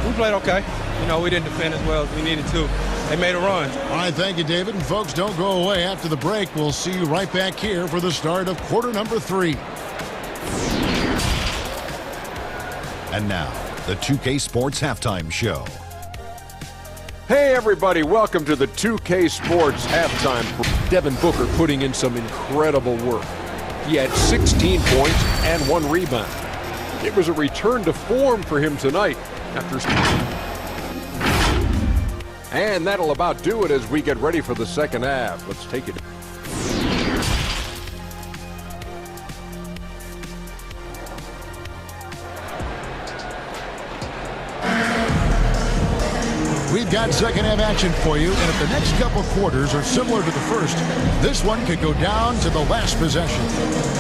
We played okay. You know, we didn't defend as well as we needed to. They made a run. All right, thank you, David. And folks, don't go away. After the break, we'll see you right back here for the start of quarter number 3. And now, the 2K Sports Halftime Show. Hey everybody, welcome to the 2K Sports Halftime. Devin Booker putting in some incredible work. He had 16 points and 1 rebound. It was a return to form for him tonight after. And that'll about do it as we get ready for the second half. Let's take it. We've got second half action for you, and if the next couple quarters are similar to the first, this one could go down to the last possession.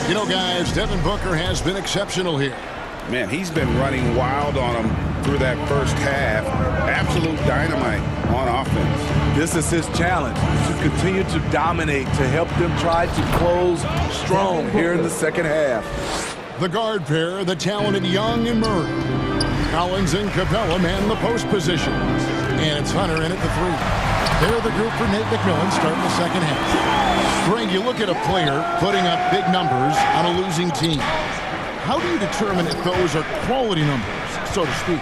You know, guys, Devin Booker has been exceptional here. Man, he's been running wild on them through that first half. Absolute dynamite on offense. This is his challenge, to continue to dominate, to help them try to close strong here in the second half. The guard pair, the talented Young and Murray. Collins and Capella man the post positions. And it's Hunter in at the 3. They're the group for Nate McMillan starting the second half. Greg, you look at a player putting up big numbers on a losing team. How do you determine if those are quality numbers, so to speak?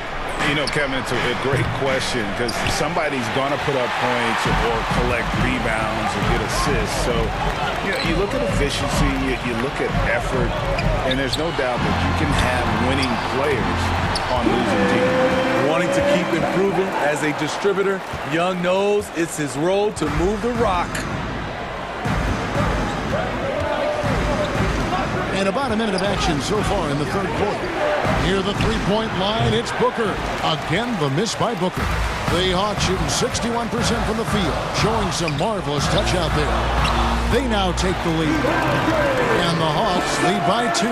You know, Kevin, it's a great question because somebody's going to put up points or collect rebounds or get assists. So, you know, you look at efficiency, you look at effort, and there's no doubt that you can have winning players on losing teams. Wanting to keep improving as a distributor, Young knows it's his role to move the rock. And about a minute of action so far in the third quarter. Near the three-point line, it's Booker. Again, the miss by Booker. The Hawks shooting 61% from the field, showing some marvelous touch out there. They now take the lead. And the Hawks lead by 2.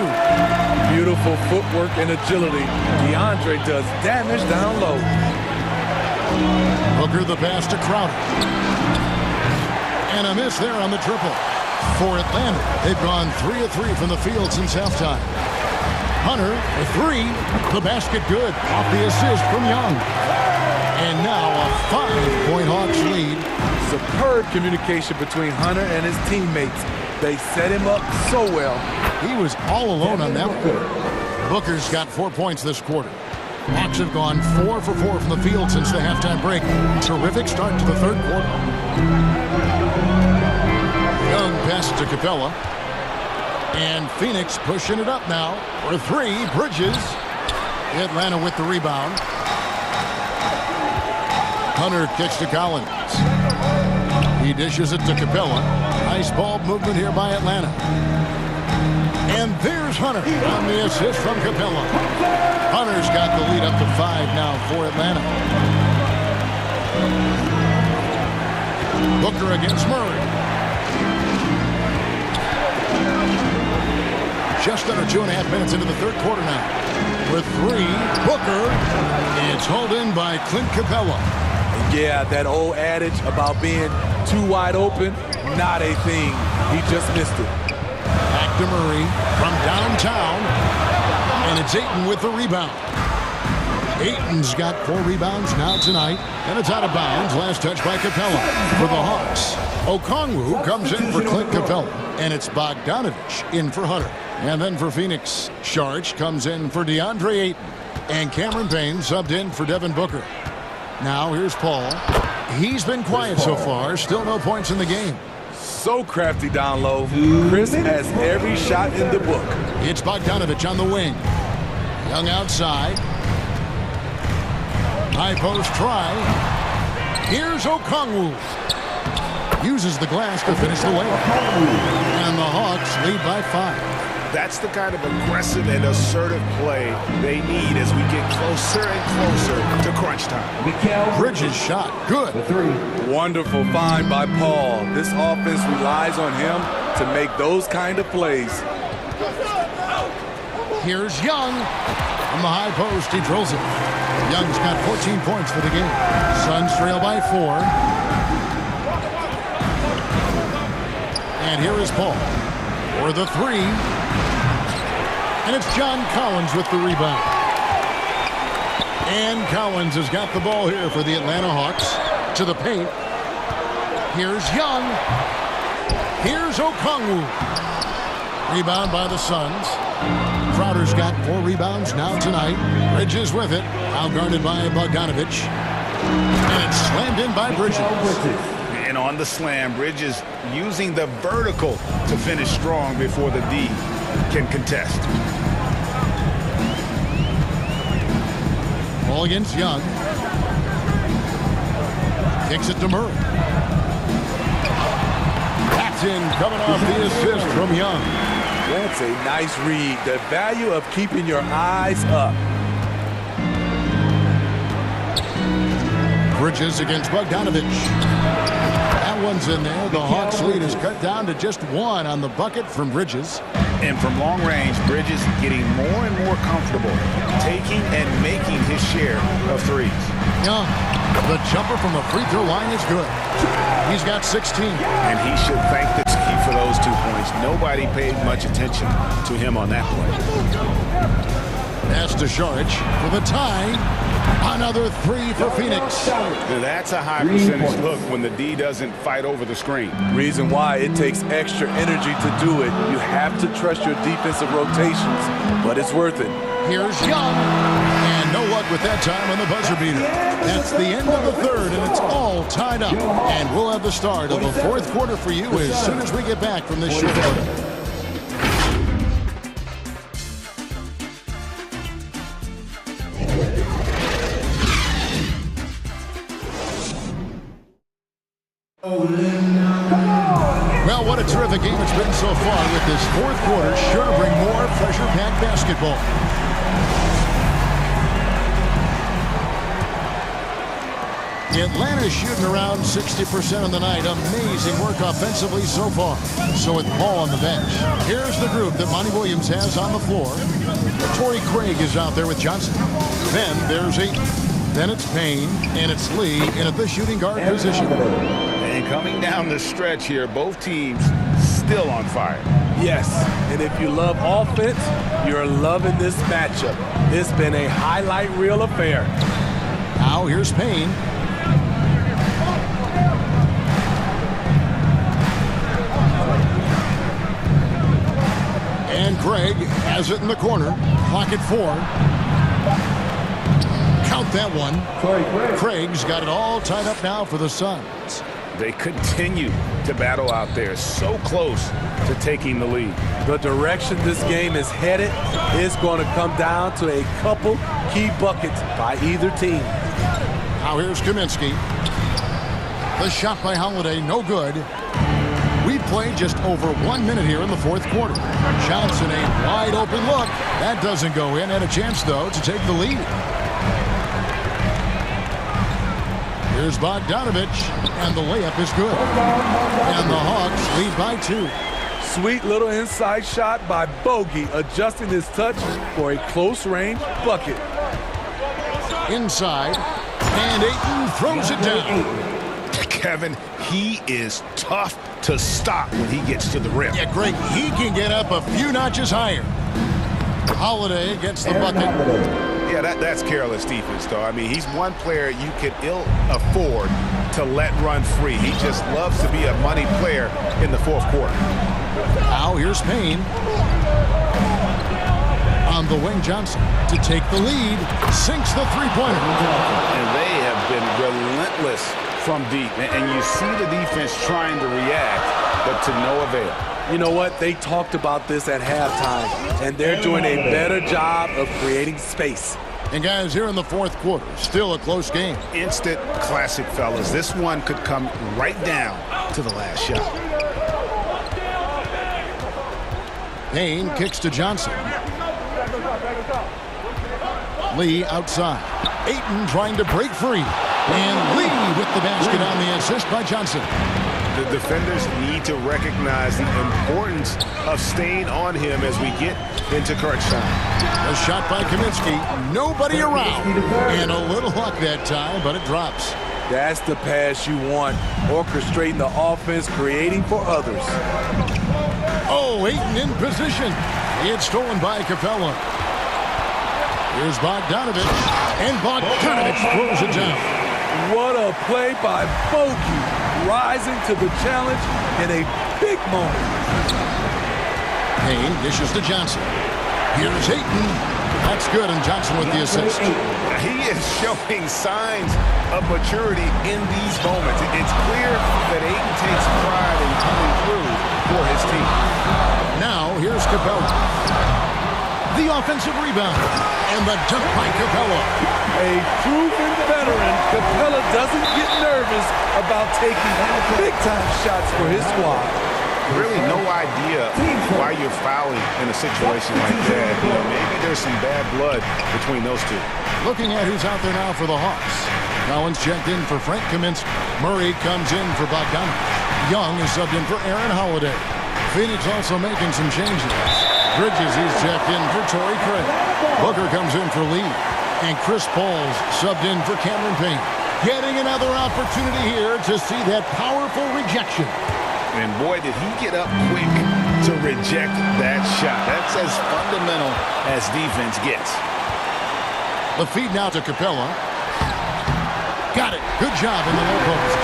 Beautiful footwork and agility. DeAndre does damage down low. Booker the pass to Crowder. And a miss there on the triple. For Atlanta, they've gone 3 of 3 from the field since halftime. Hunter, a 3. The basket good. Off the assist from Young. And now a 5-point Hawks lead. Superb communication between Hunter and his teammates. They set him up so well. He was all alone on that one. Booker's got 4 points this quarter. Hawks have gone 4 for 4 from the field since the halftime break. Terrific start to the third quarter. Young pass to Capella. And Phoenix pushing it up now for 3. Bridges. Atlanta with the rebound. Hunter kicks to Collins. He dishes it to Capella. Nice ball movement here by Atlanta. And there's Hunter on the assist from Capella. Hunter's got the lead up to 5 now for Atlanta. Booker against Murray. Just under 2.5 minutes into the third quarter now. With 3, Booker. It's hauled in by Clint Capella. Yeah, that old adage about being too wide open, not a thing. He just missed it. Back to Murray from downtown. And it's Ayton with the rebound. Ayton's got 4 rebounds now tonight. And it's out of bounds. Last touch by Capella for the Hawks. Okongwu comes in for Clint Capella. And it's Bogdanovich in for Hunter. And then for Phoenix, Sharch comes in for DeAndre Ayton. And Cameron Payne subbed in for Devin Booker. Now here's Paul. He's been quiet so far. Still no points in the game. So crafty down low. Chris has every shot in the book. It's Bogdanovich on the wing. Young outside. High post try. Here's Okongwu. Uses the glass to finish the layup. And the Hawks lead by 5. That's the kind of aggressive and assertive play they need as we get closer and closer to crunch time. Bridges shot. Good. Wonderful find by Paul. This offense relies on him to make those kind of plays. Here's Young. From the high post, he drills it. Young's got 14 points for the game. Suns trail by 4. And here is Paul for the 3. And it's John Collins with the rebound. And Collins has got the ball here for the Atlanta Hawks. To the paint. Here's Young. Here's Okongwu. Rebound by the Suns. Crowder's got 4 rebounds now tonight. Bridges with it. Outguarded by Bogdanovich. And it's slammed in by Bridges. And on the slam, Bridges using the vertical to finish strong before the D can contest. Ball against Young. Kicks it to Murray. Paxton coming off the assist from Young. That's a nice read. The value of keeping your eyes up. Bridges against Bogdanovich. That one's in there. The Hawks lead is cut down to just 1 on the bucket from Bridges. And from long range, Bridges getting more and more comfortable taking and making his share of threes. Yeah, the jumper from the free throw line is good. He's got 16. And he should thank the team for those 2 points. Nobody paid much attention to him on that play. Pass to Šarić for the tie. Another three for Phoenix. Now that's a high percentage look when the D doesn't fight over the screen. Reason why it takes extra energy to do it. You have to trust your defensive rotations, but it's worth it. Here's Young, and no luck with that time on the buzzer beater. That's the end of the third, and it's all tied up. And we'll have the start of the fourth quarter for you as soon as we get back from this short break. Well, what a terrific game it's been so far with this fourth quarter. Sure to bring more pressure-packed basketball. Atlanta's shooting around 60% on the night. Amazing work offensively so far. So with Paul on the bench, here's the group that Monty Williams has on the floor. Torrey Craig is out there with Johnson. Then there's Ayton. Then it's Payne, and it's Lee in at the shooting guard position. And coming down the stretch here, both teams still on fire. Yes, and if you love offense, you're loving this matchup. It's been a highlight reel affair. Now here's Payne. And Craig has it in the corner. Clock at 4. Count that one. Craig's got it all tied up now for the Suns. They continue to battle out there, so close to taking the lead. The direction this game is headed is going to come down to a couple key buckets by either team. Now here's Kaminsky. The shot by Holiday, no good. We played just over 1 minute here in the fourth quarter. Johnson, a wide open look. That doesn't go in. Had a chance, though, to take the lead. Here's Bogdanovich, and the layup is good. And the Hawks lead by 2. Sweet little inside shot by Bogey, adjusting his touch for a close-range bucket. Inside, and Ayton throws it down. Kevin, he is tough to stop when he gets to the rim. Yeah, Greg, he can get up a few notches higher. Holiday gets the bucket. Yeah, that's careless defense, though. I mean, he's one player you could ill afford to let run free. He just loves to be a money player in the fourth quarter. Now here's Payne. On the wing, Johnson to take the lead. Sinks the three-pointer. And they have been relentless from deep. And you see the defense trying to react, but to no avail. You know what? They talked about this at halftime, and they're doing a better job of creating space. And guys, here in the fourth quarter, still a close game. Instant classic, fellas. This one could come right down to the last shot. Payne kicks to Johnson. Lee outside. Ayton trying to break free. And Lee with the basket on the assist by Johnson. The defenders need to recognize the importance of staying on him as we get into crunch time. A shot by Kaminsky. Nobody around. And a little luck that time, but it drops. That's the pass you want. Orchestrating the offense, creating for others. Oh, Ayton in position. It's stolen by Capella. Here's Bogdanovich. And Bogdanovich throws it down. What a play by Bogey. Rising to the challenge in a big moment. Payne dishes to Johnson. Here's Ayton. That's good, and Johnson with the assist. He is showing signs of maturity in these moments. It's clear that Ayton takes pride in coming through for his team. Now, here's Capella. The offensive rebound. And the dunk by Capella. A proven veteran, Capella doesn't get nervous about taking big-time shots for his squad. Really no idea why you're fouling in a situation like that. You know, maybe there's some bad blood between those two. Looking at who's out there now for the Hawks. Collins checked in for Frank Kaminsky. Murray comes in for Bogdanovich. Young is subbed in for Aaron Holiday. Phoenix also making some changes. Bridges is checked in for Torrey Craig. Booker comes in for Lee. And Chris Paul's subbed in for Cameron Payne. Getting another opportunity here to see that powerful rejection. And boy, did he get up quick to reject that shot. That's as fundamental as defense gets. The feed now to Capella. Got it. Good job in the low post.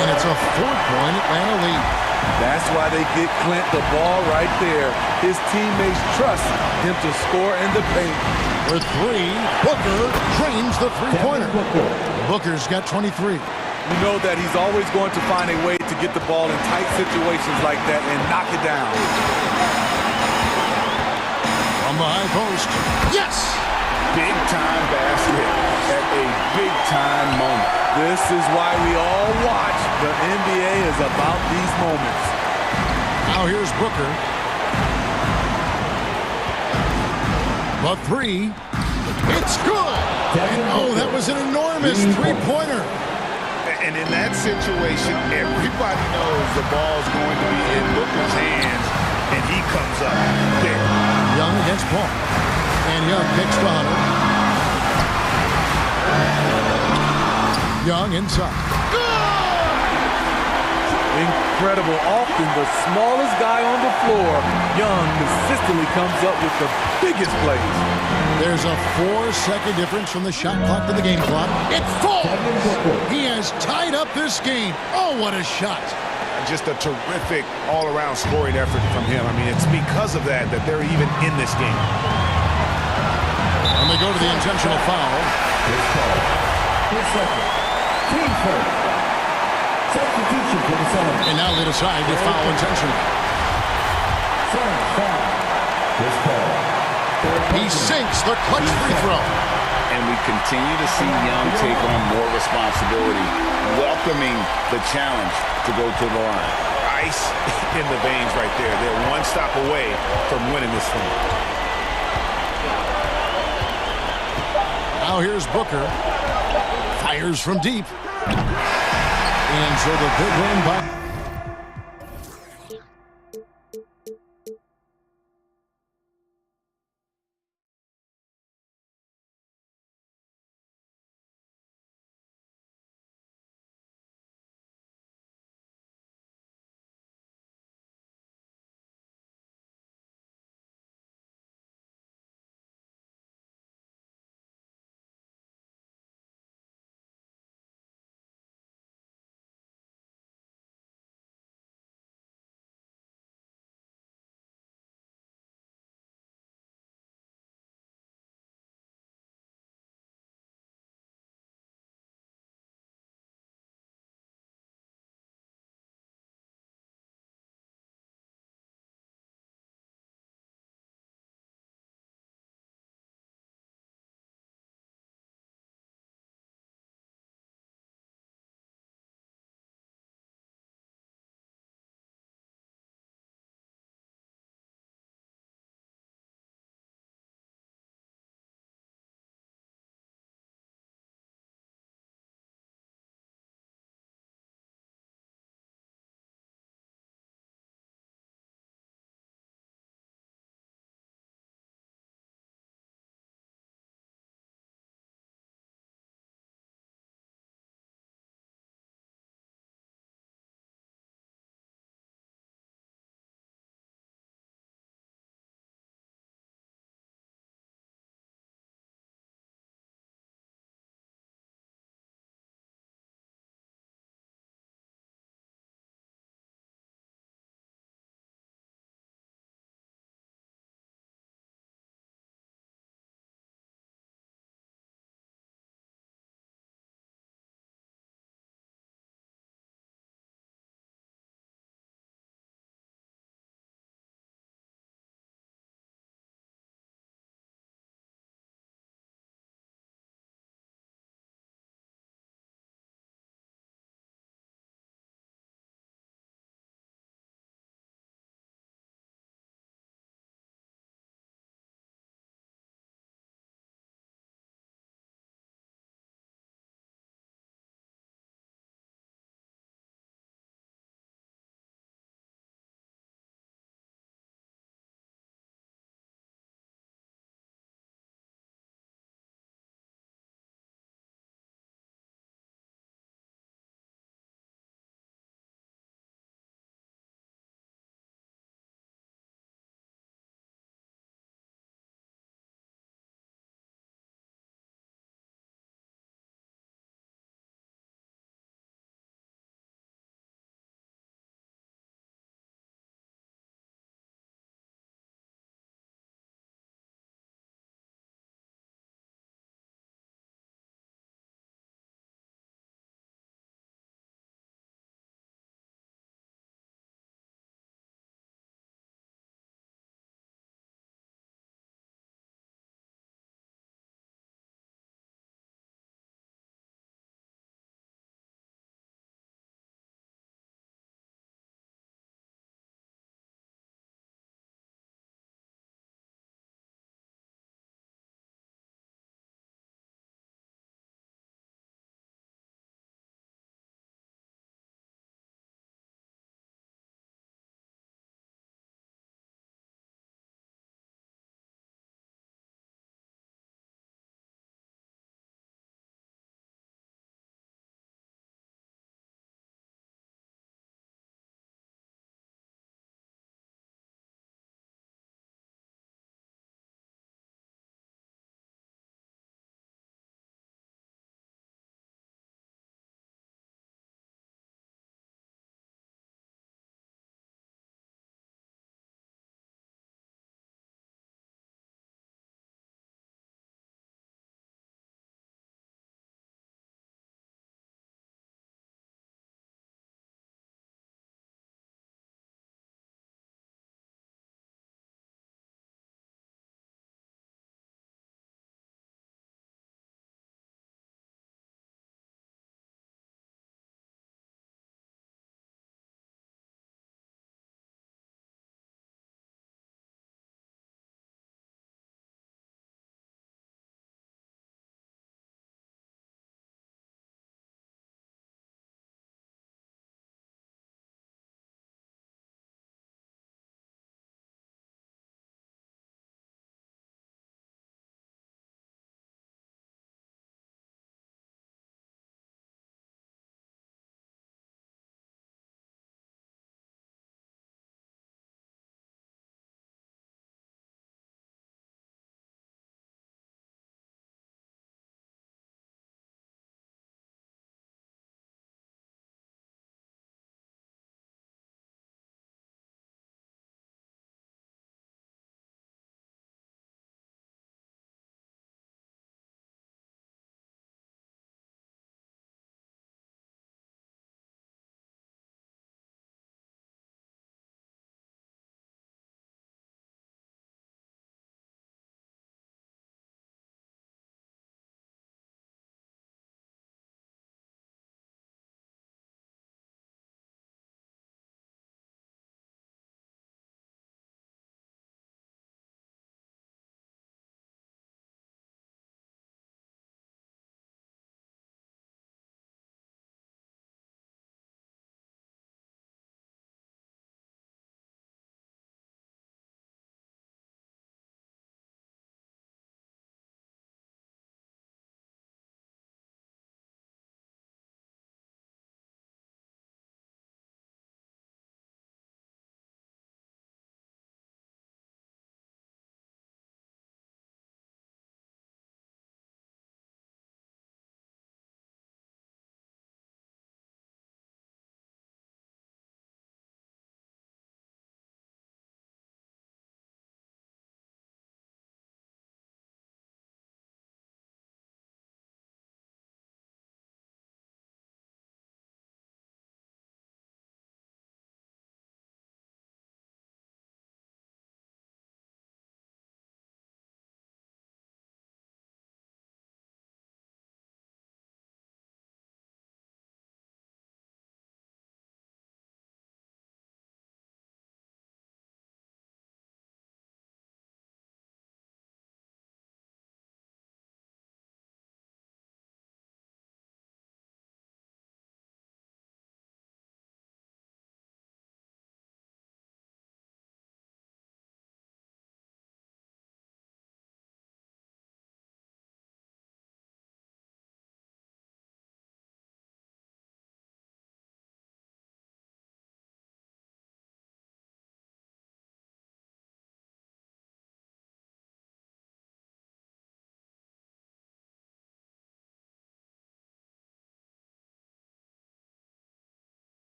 And it's a 4-point Atlanta lead. That's why they get Clint the ball right there. His teammates trust him to score in the paint. For three, Booker drains the three-pointer. Booker's got 23. You know that he's always going to find a way to get the ball in tight situations like that and knock it down. From the high post. Yes! Big-time basket at a big-time moment. This is why we all watch. The NBA is about these moments. Now here's Booker. The three. It's good! And oh, that was an enormous three-pointer. And in that situation, everybody knows the ball's going to be in Booker's hands, and he comes up big. Young against Paul. And Young kicks to Hunter. Young inside. Incredible. Often the smallest guy on the floor, Young consistently comes up with the biggest plays. There's a 4-second difference from the shot clock to the game clock. It falls! He has tied up this game. Oh, what a shot. Just a terrific all-around scoring effort from him. I mean, it's because of that they're even in this game. And they go to the intentional foul. Team first. Substitution for the center. And now they decide to foul intentionally. He sinks the clutch free throw. And we continue to see Young take on more responsibility, welcoming the challenge to go to the line. Ice in the veins right there. They're one stop away from winning this thing. Now here's Booker. Fires from deep. And so the big win by...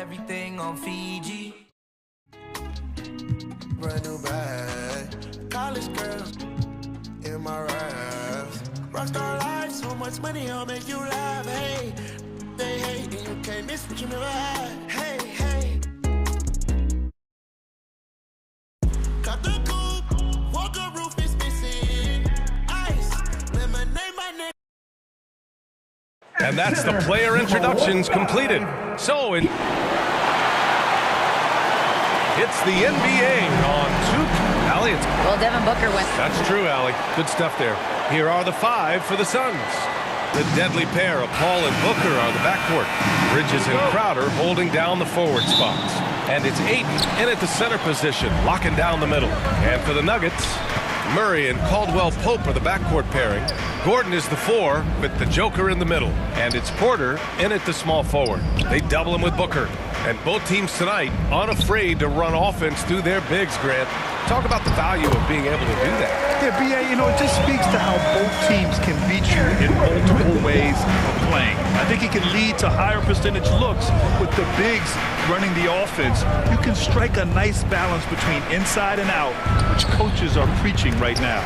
everything on Fiji. Brand new bag, college girls in my raps. Rockstar life, so much money, I'll make you laugh. Hey, they hate and you can't miss what you never had. Hey, hey. Got the coupe, Walker roof is missing. Ice, lemonade, my name. And that's the player introductions completed. So it's the NBA on Allie, well, Devin Booker went. That's true, Allie. Good stuff there. Here are the 5 for the Suns. The deadly pair of Paul and Booker are the backcourt. Bridges and Crowder holding down the forward spots. And it's Ayton in at the center position, locking down the middle. And for the Nuggets, Murray and Caldwell-Pope are the backcourt pairing. Gordon is the 4 with the Joker in the middle. And it's Porter in at the small forward. They double him with Booker. And both teams tonight unafraid to run offense through their bigs, Grant. Talk about the value of being able to do that. Yeah, B.A., it just speaks to how both teams can beat you in multiple ways of playing. I think it can lead to higher percentage looks with the bigs running the offense. You can strike a nice balance between inside and out, which coaches are preaching right now.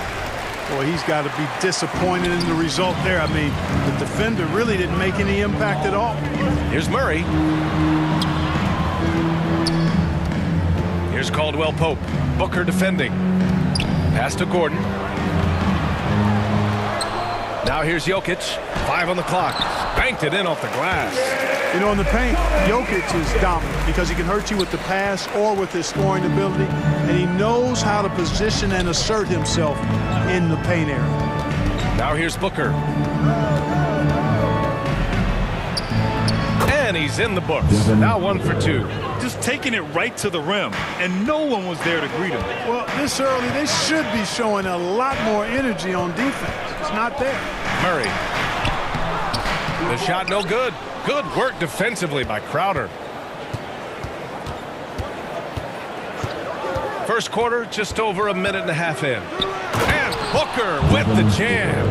Boy, he's got to be disappointed in the result there. I mean, the defender really didn't make any impact at all. Here's Murray. Here's Caldwell-Pope. Booker defending. Pass to Gordon. Now here's Jokic. 5 on the clock. Banked it in off the glass. In the paint, Jokic is dominant because he can hurt you with the pass or with his scoring ability, and he knows how to position and assert himself in the paint area. Now here's Booker. And he's in the books. Now 1 for 2. Just taking it right to the rim, and no one was there to greet him. Well, this early, they should be showing a lot more energy on defense. It's not there. Murray. The shot no good. Good work defensively by Crowder. First quarter, just over a minute and a half in. And Booker with the jam.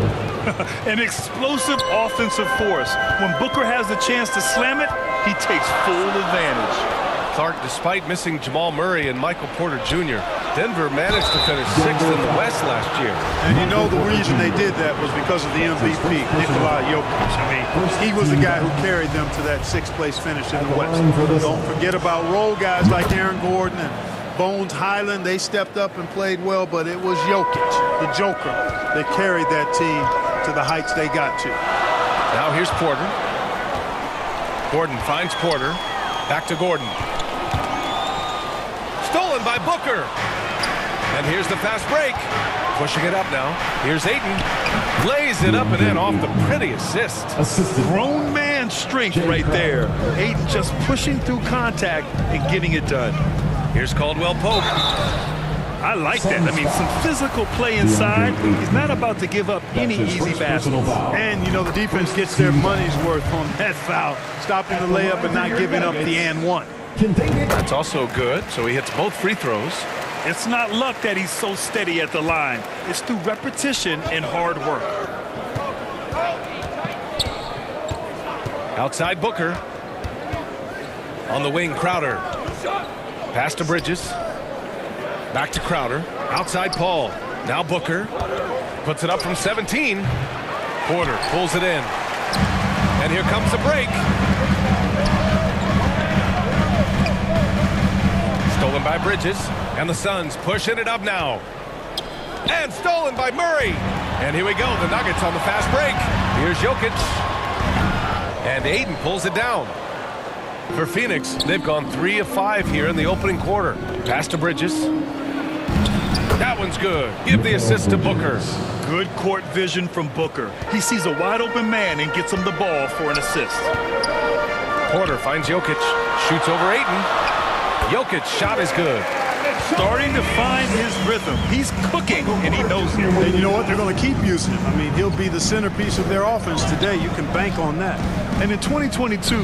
An explosive offensive force. When Booker has the chance to slam it, he takes full advantage. Clark, despite missing Jamal Murray and Michael Porter Jr., Denver managed to finish 6th in the West last year. And the reason they did that was because of the MVP, Nikola Jokic. I mean, he was the guy who carried them to that 6th-place finish in the West. Don't forget about role guys like Aaron Gordon and Bones Highland. They stepped up and played well, but it was Jokic, the Joker, that carried that team to the heights they got to. Now here's Porter. Gordon finds Porter. Back to Gordon. Stolen by Booker. And here's the fast break. Pushing it up now. Here's Ayton. Lays it up and in off the pretty assist. Grown man strength right there. Ayton just pushing through contact and getting it done. Here's Caldwell-Pope. I like that. I mean, some physical play inside. He's not about to give up any easy baskets. And, the defense gets their money's worth on that foul, stopping the layup and not giving up the and one. That's also good, so he hits both free throws. It's not luck that he's so steady at the line. It's through repetition and hard work. Outside Booker. On the wing, Crowder. Pass to Bridges. Back to Crowder. Outside Paul. Now Booker. Puts it up from 17. Porter pulls it in. And here comes the break. Stolen by Bridges. And the Suns pushing it up now. And stolen by Murray. And here we go. The Nuggets on the fast break. Here's Jokic. And Ayton pulls it down. For Phoenix, they've gone 3 of 5 here in the opening quarter. Pass to Bridges. That one's good. Give the assist to Booker. Good court vision from Booker. He sees a wide open man and gets him the ball for an assist. Porter finds Jokic. Shoots over Ayton. Jokic's shot is good. Starting to find his rhythm. He's cooking, and he knows it. And you know what? They're going to keep using him. I mean, he'll be the centerpiece of their offense today. You can bank on that. And in 2022,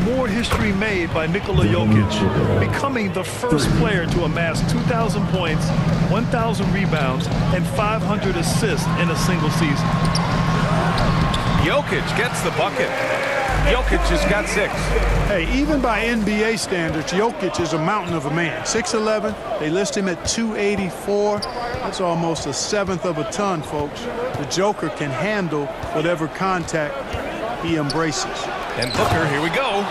more history made by Nikola Jokic, becoming the first player to amass 2,000 points, 1,000 rebounds, and 500 assists in a single season. Jokic gets the bucket. Jokic has got 6. Hey, even by NBA standards, Jokic is a mountain of a man. 6'11", they list him at 284. That's almost a seventh of a ton, folks. The Joker can handle whatever contact he embraces. And Booker, here we go.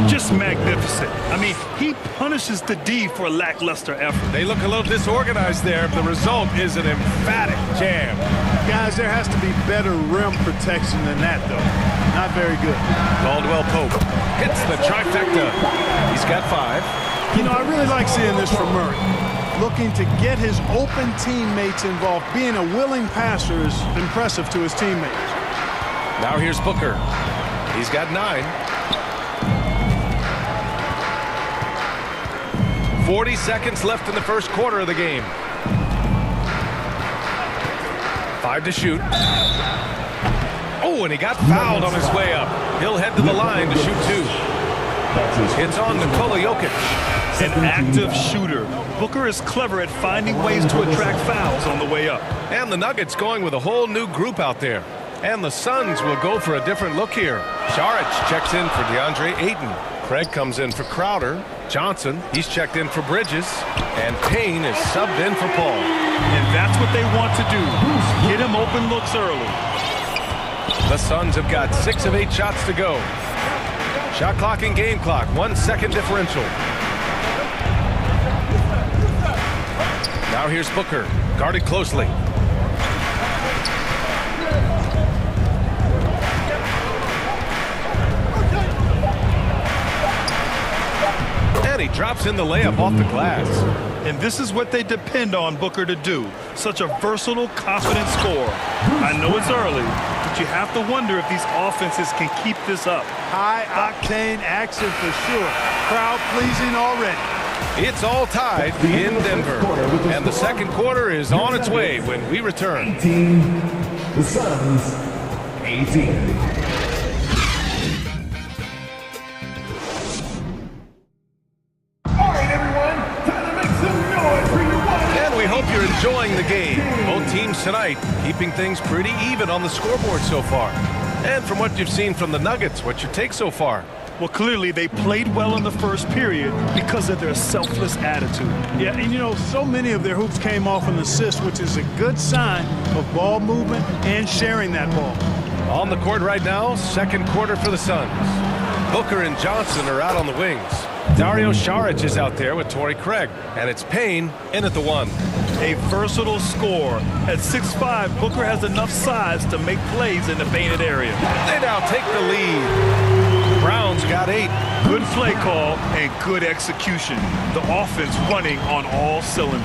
Just magnificent. I mean, he punishes the D for lackluster effort. They look a little disorganized there. The result is an emphatic jam. Guys, there has to be better rim protection than that, though. Not very good. Caldwell Pope hits the trifecta. He's got 5. You know, I really like seeing this from Murray. Looking to get his open teammates involved. Being a willing passer is impressive to his teammates. Now here's Booker. He's got 9. 40 seconds left in the first quarter of the game. 5 to shoot. Oh, and he got fouled on his way up. He'll head to the line to shoot 2. It's on Nikola Jokic. An active shooter. Booker is clever at finding ways to attract fouls on the way up. And the Nuggets going with a whole new group out there. And the Suns will go for a different look here. Saric checks in for DeAndre Ayton. Craig comes in for Crowder. Johnson, he's checked in for Bridges. And Payne is subbed in for Paul. And that's what they want to do. Get him open looks early. The Suns have got 6 of 8 shots to go. Shot clock and game clock, 1 second differential. Now here's Booker, guarded closely. And he drops in the layup off the glass. And this is what they depend on Booker to do. Such a versatile, confident scorer. I know it's early, but you have to wonder if these offenses can keep this up. High-octane action for sure. Crowd pleasing already. It's all tied in Denver. And the second quarter is on its way when we return. 18, the Suns, 18. You're enjoying the game. Both teams tonight keeping things pretty even on the scoreboard so far. And from what you've seen from the Nuggets, what's your take so far? Well, clearly they played well in the first period because of their selfless attitude. Yeah, and you know, so many of their hoops came off an assist, which is a good sign of ball movement and sharing that ball. On the court right now, second quarter for the Suns. Booker and Johnson are out on the wings. Dario Saric is out there with Torrey Craig, and it's Payne in at the 1. A versatile scorer. At 6'5", Booker has enough size to make plays in the painted area. They now take the lead. Brown's got 8. Good play call and good execution. The offense running on all cylinders.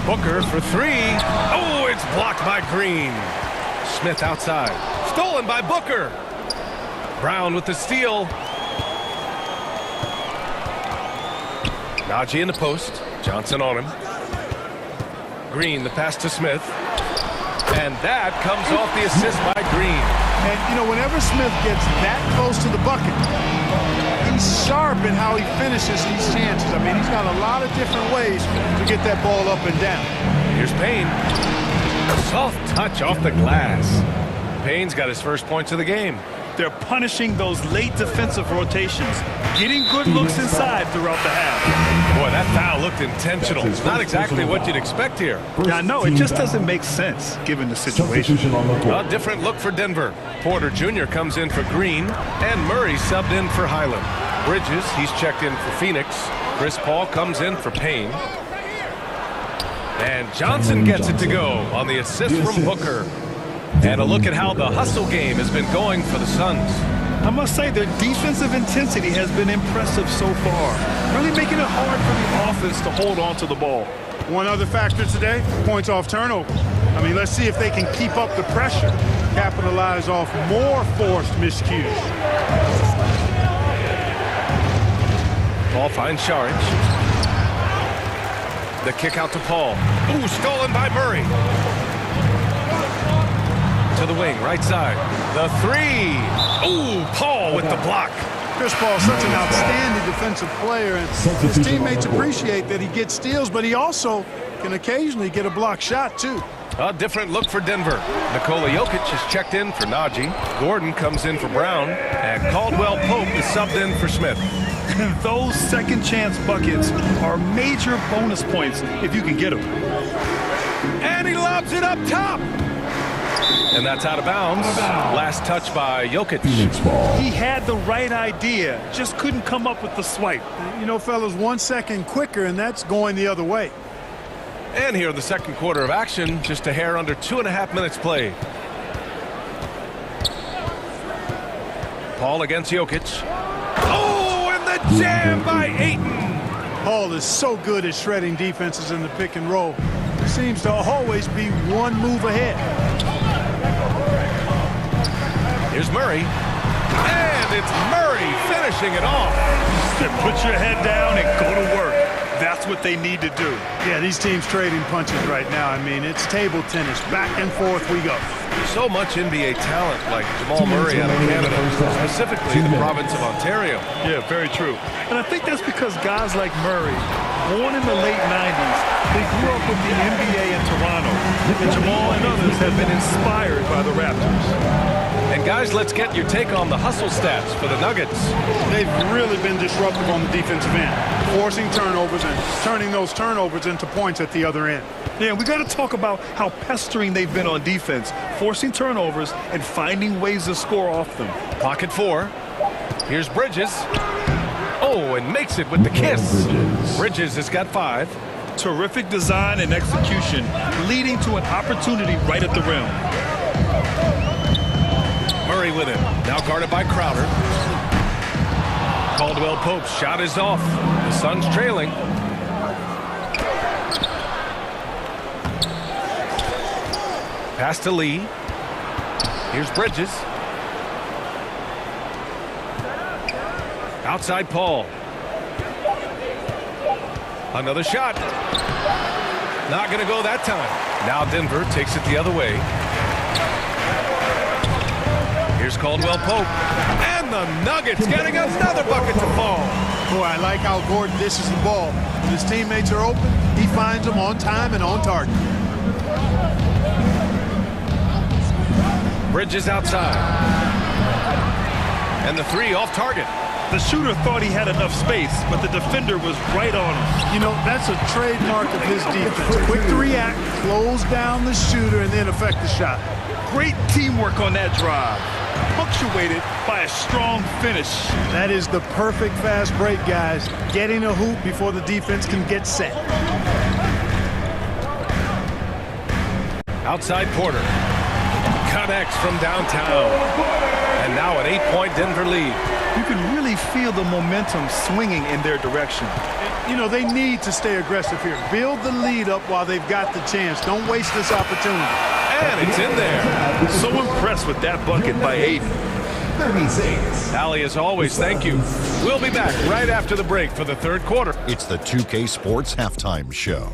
Booker for 3. Oh, it's blocked by Green. Smith outside. Stolen by Booker. Brown with the steal. Najee in the post. Johnson on him. Green, the pass to Smith. And that comes off the assist by Green. And, you know, whenever Smith gets that close to the bucket, he's sharp in how he finishes these chances. I mean, he's got a lot of different ways to get that ball up and down. Here's Payne. Soft touch off the glass. Payne's got his first points of the game. They're punishing those late defensive rotations, getting good looks inside throughout the half. Boy, that foul looked intentional. It's not exactly what you'd expect here. I know, it just doesn't make sense given the situation. A different look for Denver. Porter Jr. comes in for Green, and Murray subbed in for Highland. Bridges, he's checked in for Phoenix. Chris Paul comes in for Payne. And Johnson gets it to go on the assist from Booker. And a look at how the hustle game has been going for the Suns. I must say their defensive intensity has been impressive so far, really making it hard for the offense to hold on to the ball. One other factor today, points off turnover. I mean, let's see if they can keep up the pressure, capitalize off more forced miscues. Paul finds Saric. The kick out to Paul. Ooh, stolen by Murray. To the wing, right side. The 3. Ooh, Paul with the block. Chris Paul, such an outstanding defensive player, and his teammates appreciate that he gets steals, but he also can occasionally get a block shot, too. A different look for Denver. Nikola Jokic is checked in for Najee. Gordon comes in for Brown. And Caldwell Pope is subbed in for Smith. Those second chance buckets are major bonus points if you can get them. And he lobs it up top. And that's out of bounds. Last touch by Jokic. He had the right idea, just couldn't come up with the swipe. You know, fellas, 1 second quicker, and that's going the other way. And here in the second quarter of action, just a hair under 2.5 minutes played. Paul against Jokic. Oh, and the jam by Ayton. Paul is so good at shredding defenses in the pick and roll. He seems to always be one move ahead. Here's Murray. And it's Murray finishing it off. Put your head down and go to work. That's what they need to do. Yeah, these teams trading punches right now. I mean, it's table tennis. Back and forth we go. So much NBA talent like Jamal Murray out of Canada, specifically the province of Ontario. Yeah, very true. And I think that's because guys like Murray, born in the late 90s, they grew up with the NBA in Toronto. And Jamal and others have been inspired by the Raptors. And guys, let's get your take on the hustle stats for the Nuggets. They've really been disruptive on the defensive end, forcing turnovers and turning those turnovers into points at the other end. Yeah, we got to talk about how pestering they've been on defense, forcing turnovers and finding ways to score off them. Pocket 4. Here's Bridges. Oh, and makes it with the kiss. Bridges has got 5. Terrific design and execution, leading to an opportunity right at the rim. Murray with it. Now guarded by Crowder. Caldwell Pope's shot is off. The Suns trailing. Pass to Lee. Here's Bridges. Outside Paul. Another shot. Not going to go that time. Now Denver takes it the other way. Here's Caldwell Pope. And the Nuggets getting another bucket to fall. Boy, I like how Gordon dishes the ball. When his teammates are open, he finds them on time and on target. Bridges outside. And the 3 off target. The shooter thought he had enough space, but the defender was right on him. You know, that's a trademark of his defense. Quick to react, close down the shooter, and then affect the shot. Great teamwork on that drive, punctuated by a strong finish. That is the perfect fast break, guys. Getting a hoop before the defense can get set. Outside Porter. Connects from downtown. And now an 8-point Denver lead. You can really feel the momentum swinging in their direction. You know, they need to stay aggressive here. Build the lead up while they've got the chance. Don't waste this opportunity. And it's in there. So impressed with that bucket by Ayton. 36. Allie, as always, thank you. We'll be back right after the break for the third quarter. It's the 2K Sports Halftime Show.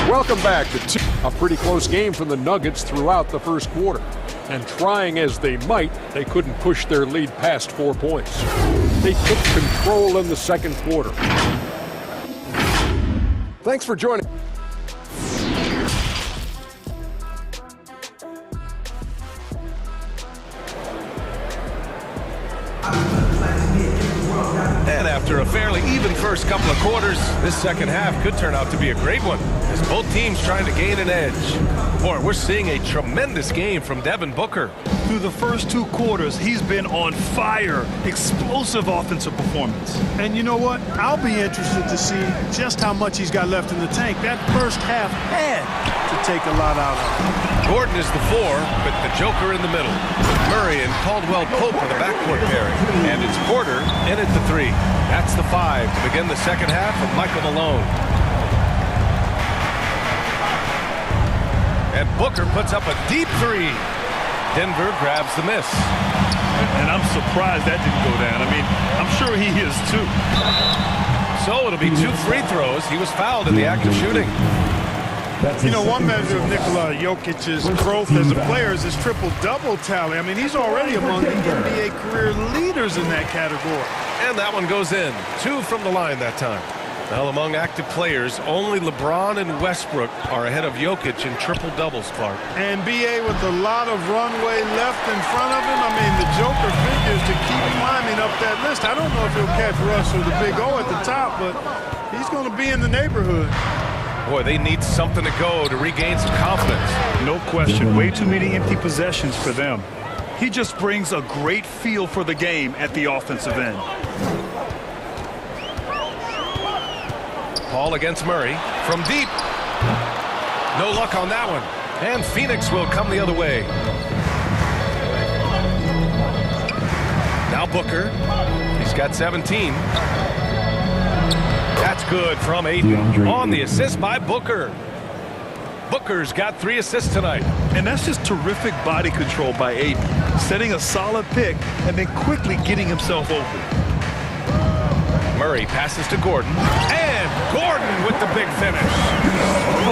Welcome back to a pretty close game from the Nuggets throughout the first quarter. And trying as they might, they couldn't push their lead past 4 points. They took control in the second quarter. Thanks for joining. And after a fairly even first couple of quarters, this second half could turn out to be a great one, as both teams trying to gain an edge. Boy, we're seeing a tremendous game from Devin Booker. Through the first 2 quarters, he's been on fire. Explosive offensive performance. And you know what? I'll be interested to see just how much he's got left in the tank. That first half had to take a lot out of him. Gordon is the 4, with the Joker in the middle. Murray and Caldwell Pope are the backcourt pairing. And it's Porter in at the 3. That's the 5 to begin the second half of Michael Malone. And Booker puts up a deep 3. Denver grabs the miss. And I'm surprised that didn't go down. I mean, I'm sure he is too. So it'll be 2 free throws. He was fouled in the act of shooting. You know, one measure of Nikola Jokic's growth as a player is his triple-double tally. I mean, he's already among the NBA career leaders in that category. And that one goes in. 2 from the line that time. Well, among active players, only LeBron and Westbrook are ahead of Jokic in triple-doubles, Clark. And B.A. with a lot of runway left in front of him. I mean, the Joker figures to keep climbing up that list. I don't know if he'll catch Russ or the Big O at the top, but he's going to be in the neighborhood. Boy, they need something to go to regain some confidence. No question. Way too many empty possessions for them. He just brings a great feel for the game at the offensive end. Paul against Murray from deep. No luck on that one. And Phoenix will come the other way. Now Booker. He's got 17. That's good from Ayton on the assist by Booker. Booker's got 3 assists tonight. And that's just terrific body control by Ayton. Setting a solid pick and then quickly getting himself open. Murray passes to Gordon. And Gordon with the big finish.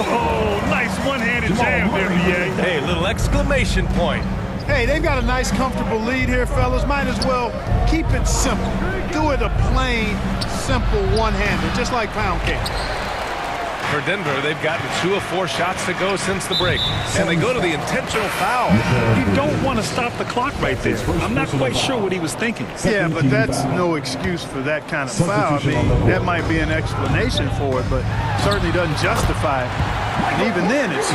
Oh, nice one-handed jam there, B.A. Hey, little exclamation point. Hey, they've got a nice, comfortable lead here, fellas. Might as well keep it simple. Do it a plain, simple one-hander, just like pound cake. For Denver, they've gotten 2 of 4 shots to go since the break. And they go to the intentional foul. You don't want to stop the clock right there. I'm not quite sure what he was thinking. Yeah, but that's no excuse for that kind of foul. I mean, that might be an explanation for it, but certainly doesn't justify it. And even then, it's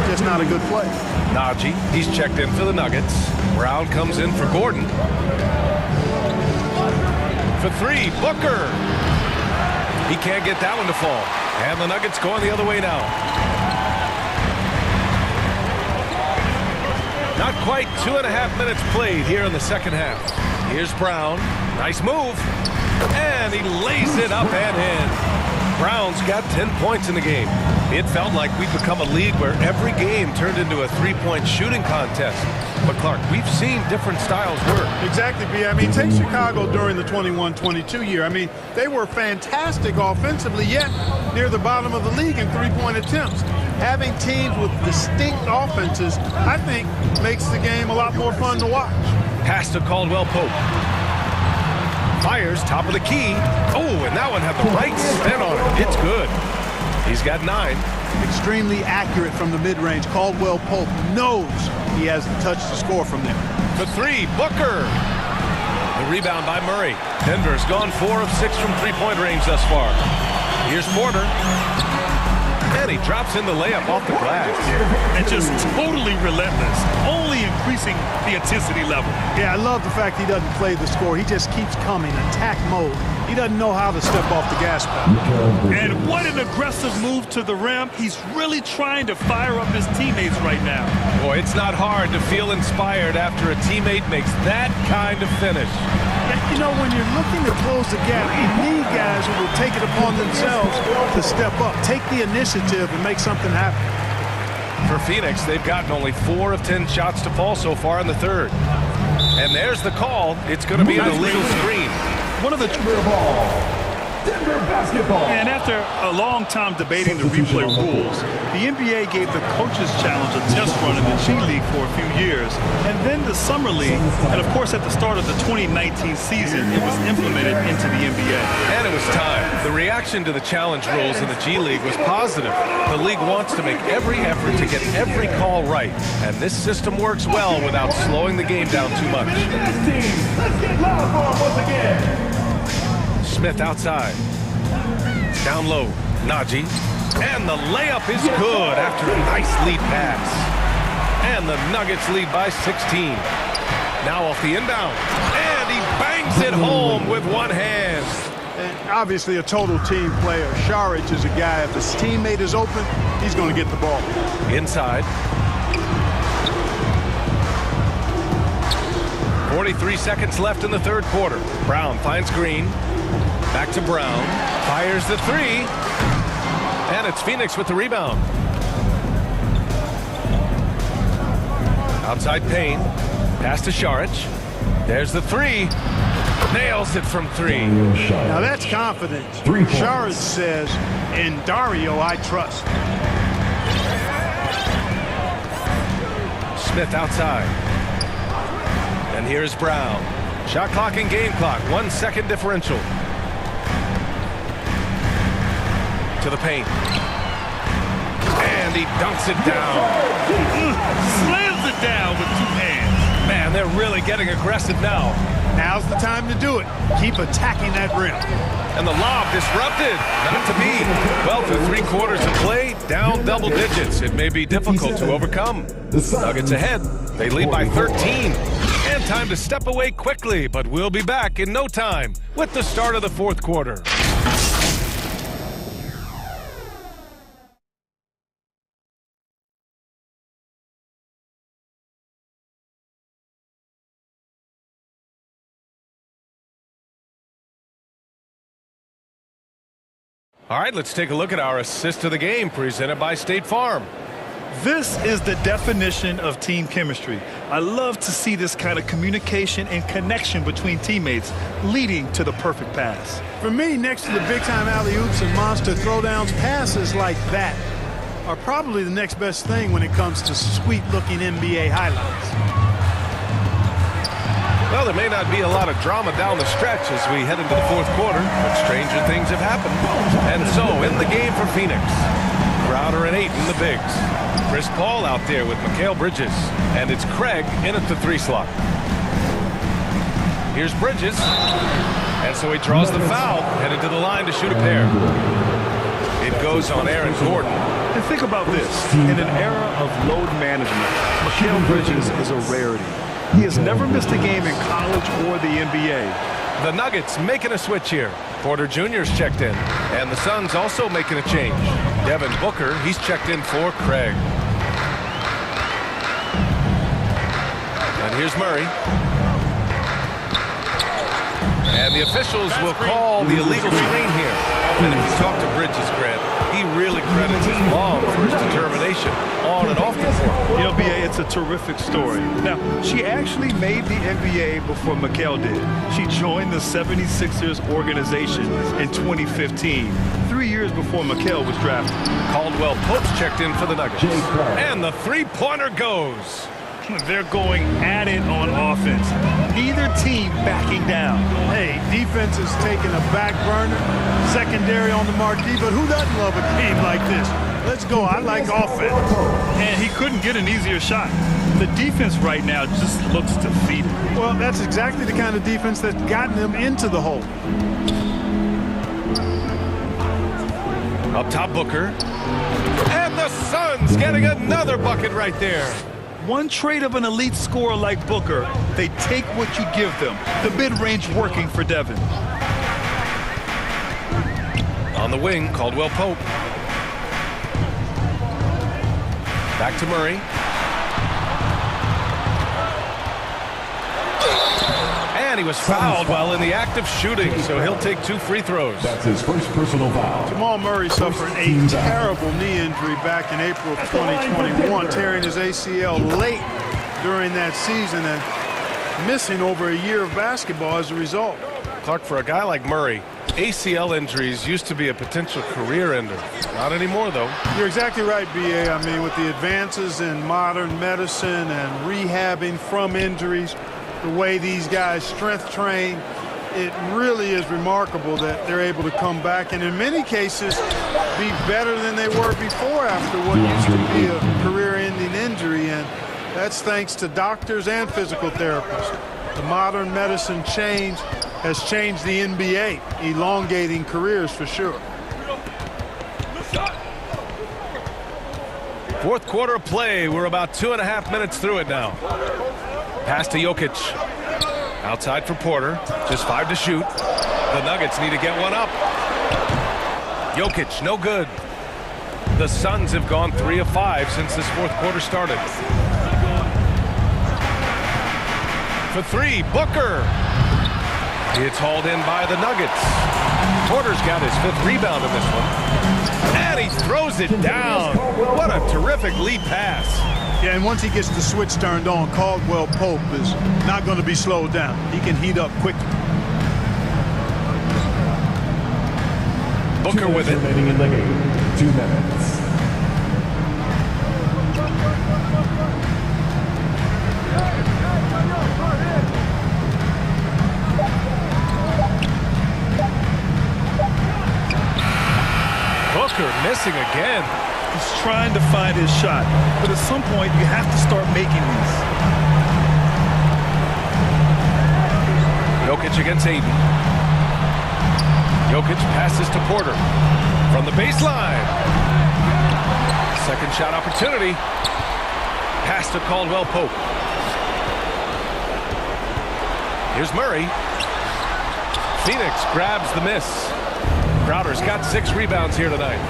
just not a good play. Najee, he's checked in for the Nuggets. Brown comes in for Gordon. For 3, Booker. He can't get that one to fall. And the Nuggets going the other way now. Not quite 2.5 minutes played here in the second half. Here's Brown. Nice move. And he lays it up and in. Brown's got 10 points in the game. It felt like we'd become a league where every game turned into a 3-point shooting contest. But, Clark, we've seen different styles work. Exactly, B. I mean, take Chicago during the 21-22 year. I mean, they were fantastic offensively, yet near the bottom of the league in 3-point attempts. Having teams with distinct offenses, I think, makes the game a lot more fun to watch. Pass to Caldwell Pope. Fires, top of the key. Oh, and that one had the right spin on it. It's good. He's got 9. Extremely accurate from the mid-range. Caldwell Pope knows he has the touch to score from there. For 3, Booker. The rebound by Murray. Denver's gone 4 of 6 from 3-point range thus far. Here's Porter. And he drops in the layup off the glass. And just totally relentless, only increasing the intensity level. Yeah, I love the fact he doesn't play the score. He just keeps coming, attack mode. He doesn't know how to step off the gas pedal. And what an aggressive move to the rim. He's really trying to fire up his teammates right now. Boy, it's not hard to feel inspired after a teammate makes that kind of finish. You know, when you're looking to close the gap, you need guys who will take it upon themselves to step up, take the initiative, and make something happen. For Phoenix, they've gotten only 4 of 10 shots to fall so far in the third. And there's the call. It's going to be an illegal screen. One of the Denver basketball. And after a long time debating the replay rules, the NBA gave the Coaches Challenge a test run in the G League for a few years, and then the Summer League, and of course at the start of the 2019 season, it was implemented into the NBA. And it was time. The reaction to the challenge rules in the G League was positive. The league wants to make every effort to get every call right, and this system works well without slowing the game down too much. Let's get loud for him once again. Smith outside. Down low. Najee. And the layup is good after a nice lead pass. And the Nuggets lead by 16. Now off the inbound. And he bangs it home with one hand. And obviously a total team player. Saric is a guy, if his teammate is open, he's going to get the ball. Inside. 43 seconds left in the third quarter. Brown finds Green. Back to Brown. Fires the 3. And it's Phoenix with the rebound. Outside Payne. Pass to Saric. There's the 3. Nails it from 3. Now that's confidence. Saric says, in Dario, I trust. Smith outside. And here's Brown. Shot clock and game clock. 1 second differential. to the paint. And he dunks it down. Slams it down with 2 hands. Man, they're really getting aggressive now. Now's the time to do it. Keep attacking that rim. And the lob disrupted. Not to be. Well, for 3 quarters of play, down double digits. It may be difficult to overcome. Nuggets ahead. They lead by 13. And time to step away quickly, but we'll be back in no time with the start of the 4th quarter. All right, let's take a look at our assist of the game presented by State Farm. This is the definition of team chemistry. I love to see this kind of communication and connection between teammates leading to the perfect pass. For me, next to the big-time alley-oops and monster throwdowns, passes like that are probably the next best thing when it comes to sweet-looking NBA highlights. Well, there may not be a lot of drama down the stretch as we head into the 4th quarter, but stranger things have happened. And so, in the game for Phoenix, Crowder and Ayton, the bigs. Chris Paul out there with Mikal Bridges, and it's Craig in at the 3 slot. Here's Bridges, and so he draws the foul, headed to the line to shoot a pair. It goes on Aaron Gordon. And think about this. In an era of load management, Mikal Bridges is a rarity. He has never missed a game in college or the NBA. The Nuggets making a switch here. Porter Jr.'s checked in, and the Suns also making a change. Devin Booker, he's checked in for Craig. And here's Murray. And the officials will call the illegal screen here. And if you talk to Bridges, Grant, he really credits his mom for his determination on and off the court. You know, BA, it's a terrific story. Now, she actually made the NBA before Mikal did. She joined the 76ers organization in 2015, 3 years before Mikal was drafted. Caldwell Pope's checked in for the Nuggets. And the 3-pointer goes. They're going at it on offense. Neither team backing down. Hey, defense is taking a back burner, secondary on the marquee, but who doesn't love a game like this? Let's go. I like offense. And he couldn't get an easier shot. The defense right now just looks defeated. Well, that's exactly the kind of defense that's gotten them into the hole. Up top, Booker. And the Suns getting another bucket right there. One trait of an elite scorer like Booker, they take what you give them. The mid-range working for Devin. On the wing, Caldwell Pope. Back to Murray. And he was fouled while in the act of shooting, so he'll take 2 free throws. That's his first personal foul. Jamal Murray suffered a terrible knee injury back in April of 2021, tearing his ACL late during that season and missing over a year of basketball as a result. Clark, for a guy like Murray, ACL injuries used to be a potential career ender. Not anymore, though. You're exactly right, B.A. I mean, with the advances in modern medicine and rehabbing from injuries, the way these guys strength train, it really is remarkable that they're able to come back and in many cases be better than they were before after what used to be a career-ending injury, and that's thanks to doctors and physical therapists. The modern medicine change has changed the NBA, elongating careers for sure. 4th quarter of play. We're about 2.5 minutes through it now. Pass to Jokic. Outside for Porter. Just 5 to shoot. The Nuggets need to get one up. Jokic, no good. The Suns have gone 3 of 5 since this 4th quarter started. For 3, Booker. It's hauled in by the Nuggets. Porter's got his 5th rebound in this one. And he throws it down. What a terrific lead pass. Yeah, and once he gets the switch turned on, Caldwell Pope is not going to be slowed down. He can heat up quickly. Booker with it. Remaining in the game, 2 minutes. Booker missing again. He's trying to find his shot, but at some point you have to start making these. Jokic against Aiden. Jokic passes to Porter from the baseline. Second shot opportunity. Pass to Caldwell Pope. Here's Murray. Phoenix grabs the miss. Crowder's got 6 rebounds here tonight.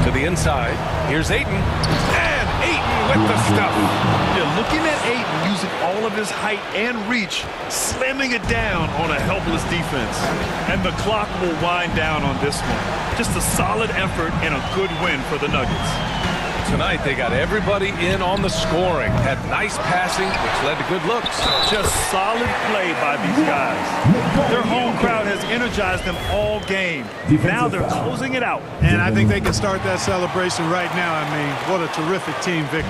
To the inside. Here's Ayton. And Ayton with the stuff. Yeah, looking at Ayton using all of his height and reach, slamming it down on a helpless defense. And the clock will wind down on this one. Just a solid effort and a good win for the Nuggets. Tonight they got everybody in on the scoring. Had nice passing, which led to good looks. Just solid play by these guys. Their home crowd has energized them all game. Now they're closing it out. And I think they can start that celebration right now. I mean, what a terrific team victory.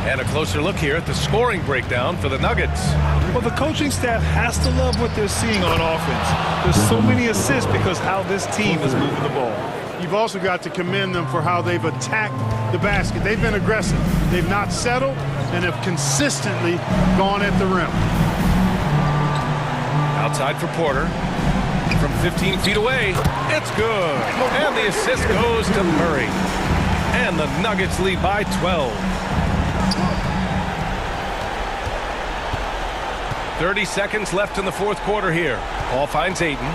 And a closer look here at the scoring breakdown for the Nuggets. Well, the coaching staff has to love what they're seeing on offense. There's so many assists because how this team is moving the ball. You've also got to commend them for how they've attacked the basket. They've been aggressive. They've not settled and have consistently gone at the rim. Outside for Porter. From 15 feet away. It's good. And the assist goes to Murray. And the Nuggets lead by 12. 30 seconds left in the fourth quarter here. Ball finds Ayton.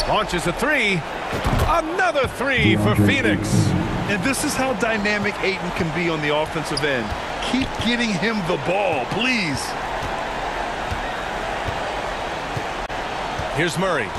Launches a 3. Another 3 for Phoenix. And this is how dynamic Ayton can be on the offensive end. Keep getting him the ball, please. Here's Murray.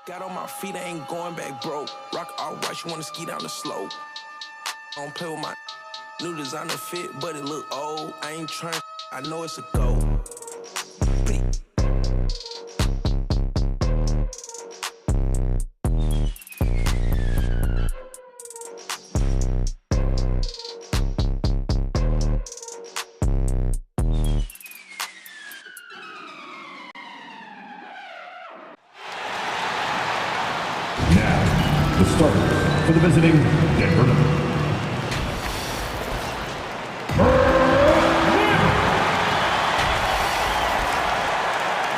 Got on my feet, I ain't going back, bro. Rock all white, you wanna ski down the slope. I don't play with my new designer fit, but it look old. I ain't trying, I know it's a go. The starters for the visiting Denver Nuggets.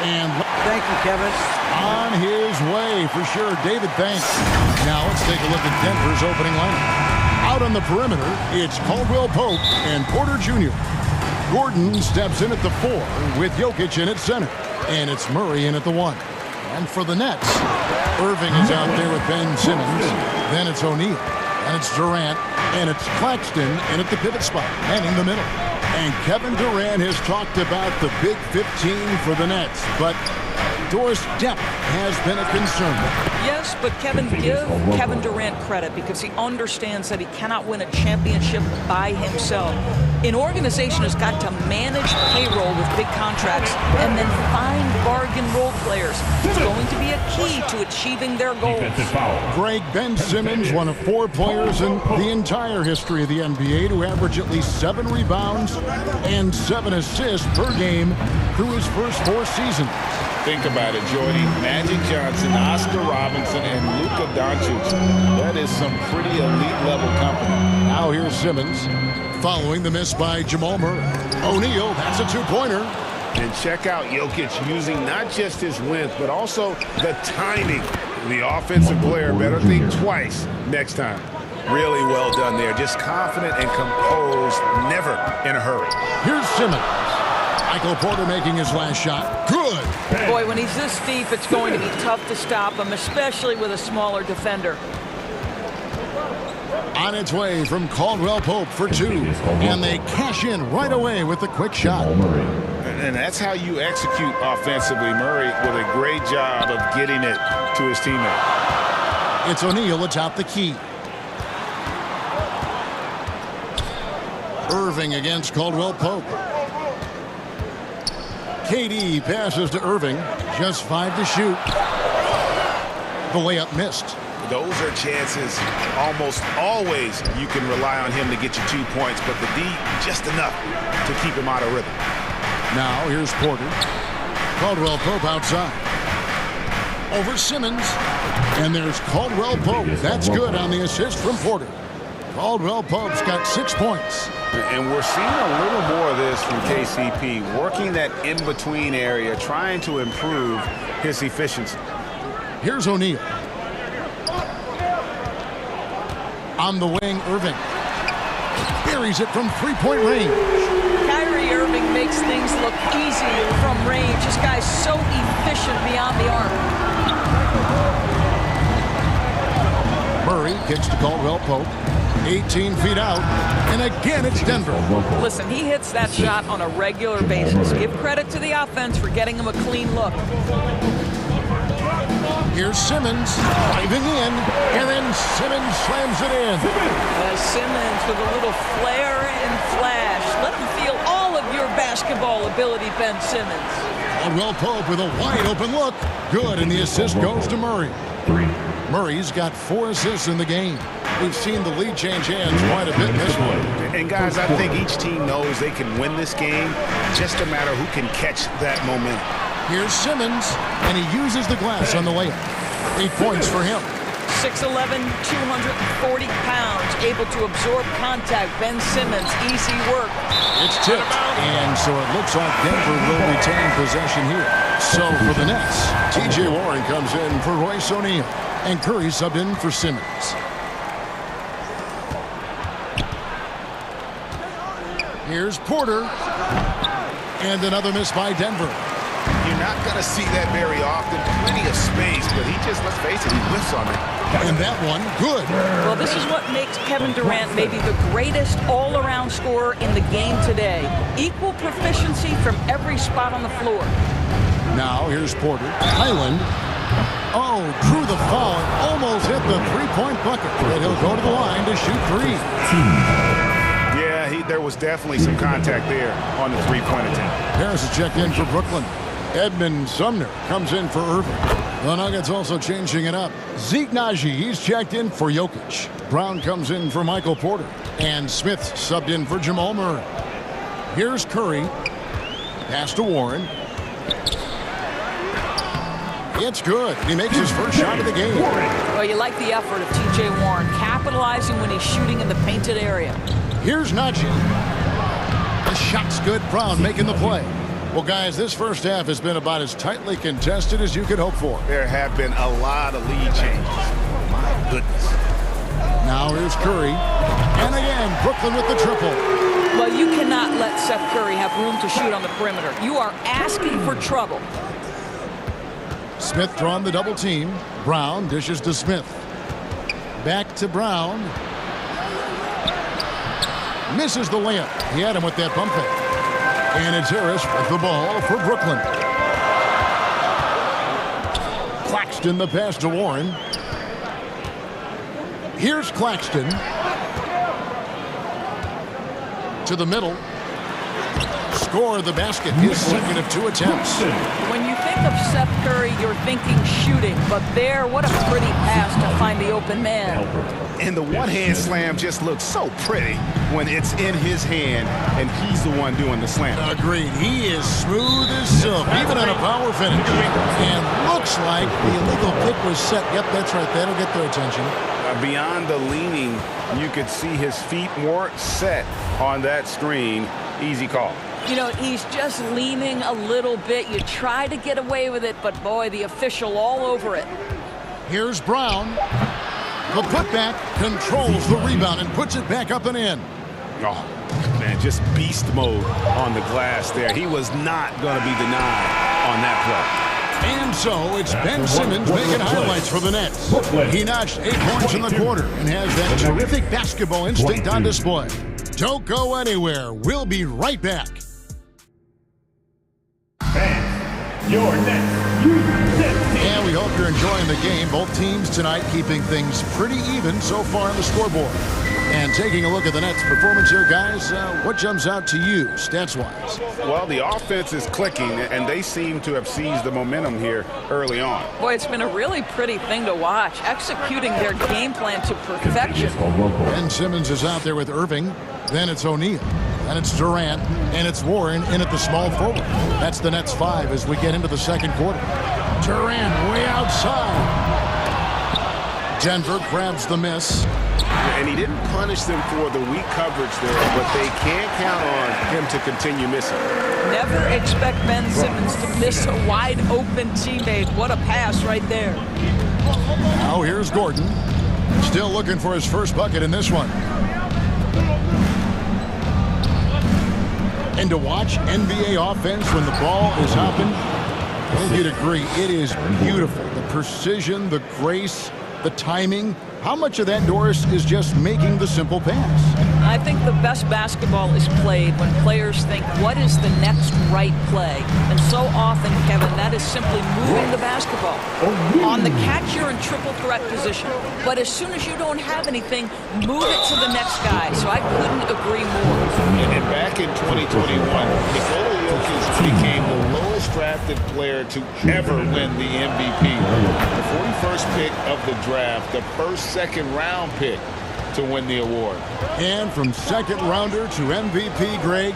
And thank you, Kevin. On his way for sure, David, thanks. Now let's take a look at Denver's opening lineup. Out on the perimeter, it's Caldwell Pope and Porter Jr. Gordon steps in at the 4 with Jokic in at center. And it's Murray in at the 1. And for the Nets, Irving is out there with Ben Simmons. Then it's O'Neal. And it's Durant. And it's Claxton in at the pivot spot, manning the middle. And Kevin Durant has talked about the Big 15 for the Nets. But Doris depth has been a concern. Yes, but Kevin, give Kevin Durant credit because he understands that he cannot win a championship by himself. An organization has got to manage payroll with big contracts and then find bargain role players. It's going to be a key to achieving their goals. Greg, Ben Simmons, one of 4 players in the entire history of the NBA to average at least 7 rebounds and 7 assists per game through his first 4 seasons. Think about it, Jordy. Magic Johnson, Oscar Robinson, and Luka Doncic. That is some pretty elite level company. Now here's Simmons. Following the miss by Jamal Murray. O'Neal, that's a 2-pointer. And check out Jokic using not just his length, but also the timing. The offensive player better think twice next time. Really well done there. Just confident and composed, never in a hurry. Here's Simmons. Michael Porter making his last shot. Good. Boy, when he's this deep, it's going to be tough to stop him, especially with a smaller defender. On its way from Caldwell Pope for 2. And they cash in right away with the quick shot. And that's That's how you execute offensively. Murray with a great job of getting it to his teammate. It's O'Neal atop the key. Irving against Caldwell Pope. KD passes to Irving. Just 5 to shoot. The layup missed. Those are chances almost always you can rely on him to get you 2 points, but the D just enough to keep him out of rhythm. Now here's Porter. Caldwell Pope outside. Over Simmons. And there's Caldwell Pope. That's good on the assist from Porter. Caldwell Pope's got 6 points. And we're seeing a little more of this from KCP, working that in-between area, trying to improve his efficiency. Here's O'Neal. On the wing, Irving. Buries it from three-point range. Kyrie Irving makes things look easy from range. This guy's so efficient beyond the arc. Murray kicks to Caldwell Pope. 18 feet out. And again, it's Denver. Listen, he hits that shot on a regular basis. Give credit to the offense for getting him a clean look. Here's Simmons driving in, and then Simmons slams it in. Simmons with a little flair and flash. Let him feel all of your basketball ability, Ben Simmons. Caldwell Pope with a wide open look. Good, and the assist goes to Murray. Murray's got 4 assists in the game. We've seen the lead change hands quite a bit this one. And guys, I think each team knows they can win this game. Just a matter who can catch that momentum. Here's Simmons, and he uses the glass on the layup. 8 points for him. 6'11", 240 pounds, able to absorb contact. Ben Simmons, easy work. It's tipped, and so it looks like Denver will retain possession here. So for the Nets, T.J. Warren comes in for Royce O'Neal, and Curry subbed in for Simmons. Here's Porter, and another miss by Denver. You're not going to see that very often. Plenty of space, but he just, let's face it, he whiffs on it. And that one, good. Well, this is what makes Kevin Durant maybe the greatest all-around scorer in the game today. Equal proficiency from every spot on the floor. Now here's Porter. Highland Oh, drew the foul and almost hit the three-point bucket. But he'll go to the line to shoot three. Yeah, there was definitely some contact there on the three-point attempt. Harris is checked in for Brooklyn. Edmund Sumner comes in for Irving. The Nuggets also changing it up. Zeke Naji, he's checked in for Jokic. Brown comes in for Michael Porter. And Smith subbed in for Jamal Murray. Here's Curry. Pass to Warren. It's good. He makes his first shot of the game. Well, you like the effort of T.J. Warren, capitalizing when he's shooting in the painted area. Here's Naji. The shot's good. Brown making the play. Well, guys, this first half has been about as tightly contested as you could hope for. There have been a lot of lead changes. My goodness. Now here's Curry. And again, Brooklyn with the triple. Well, you cannot let Seth Curry have room to shoot on the perimeter. You are asking for trouble. Smith drawn the double team. Brown dishes to Smith. Back to Brown. Misses the layup. He had him with that bump fake. And it's Harris with the ball for Brooklyn. Claxton the pass to Warren. Here's Claxton. To the middle. Score the basket. His second of 2 attempts. When you think of Seth Curry, you're thinking shooting. But there, what a pretty pass to find the open man. And the one-hand slam just looks so pretty when it's in his hand and he's the one doing the slam. Agreed. He is smooth as silk, even on a power finish. And looks like the illegal pick was set. Yep, that's right. That'll get their attention. Beyond the leaning, you could see his feet weren't set on that screen. Easy call. You know, he's just leaning a little bit. You try to get away with it, but boy, the official all over it. Here's Brown. The putback controls the rebound and puts it back up and in. Oh, man, just beast mode on the glass there. He was not going to be denied on that play. And so it's Ben Simmons making highlights for the Nets. He notched 8 points in the quarter and has that terrific basketball instinct on display. Don't go anywhere. We'll be right back. Your Nets. And we hope you're enjoying the game. Both teams tonight keeping things pretty even so far on the scoreboard. And taking a look at the Nets' performance here, guys, what jumps out to you, stats-wise? Well, the offense is clicking, and they seem to have seized the momentum here early on. Boy, it's been a really pretty thing to watch, executing their game plan to perfection. Ben Simmons is out there with Irving. Then it's O'Neal. And it's Durant. And it's Warren in at the small forward. That's the Nets 5 as we get into the second quarter. Durant way outside. Denver grabs the miss. And he didn't punish them for the weak coverage there, but they can't count on him to continue missing. Never expect Ben Simmons to miss a wide-open teammate. What a pass right there. Now here's Gordon. Still looking for his first bucket in this one. And to watch NBA offense when the ball is hopping, I think you'd agree, it is beautiful. The precision, the grace, the timing. How much of that, Doris, is just making the simple pass? I think the best basketball is played when players think, what is the next right play? And so often, Kevin, that is simply moving the basketball. On the catch, you're in triple threat position. But as soon as you don't have anything, move it to the next guy. So I couldn't agree more. And back in 2021, Nikola Jokic became the lowest drafted player to ever win the MVP. The 41st pick of the draft, the first second-round pick to win the award. And from second rounder to MVP, Greg,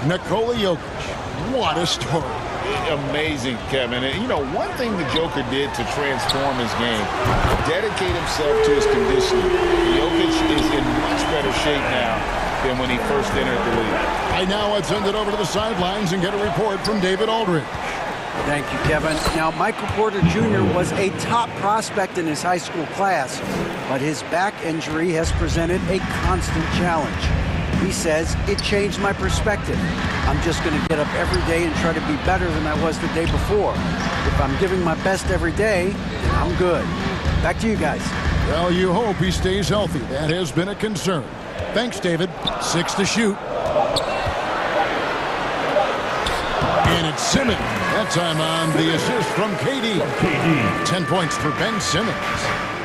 Nikola Jokic. What a story. Amazing, Kevin. And, you know, one thing the Joker did to transform his game, dedicate himself to his conditioning. Jokic is in much better shape now than when he first entered the league. I now would send it over to the sidelines and get a report from David Aldridge. Thank you, Kevin. Now, Michael Porter Jr. was a top prospect in his high school class, but his back injury has presented a constant challenge. He says, it changed my perspective. I'm just going to get up every day and try to be better than I was the day before. If I'm giving my best every day, then I'm good. Back to you guys. Well, you hope he stays healthy. That has been a concern. Thanks, David. 6 to shoot. And it's Simmons. That time on the assist from KD. 10 points for Ben Simmons.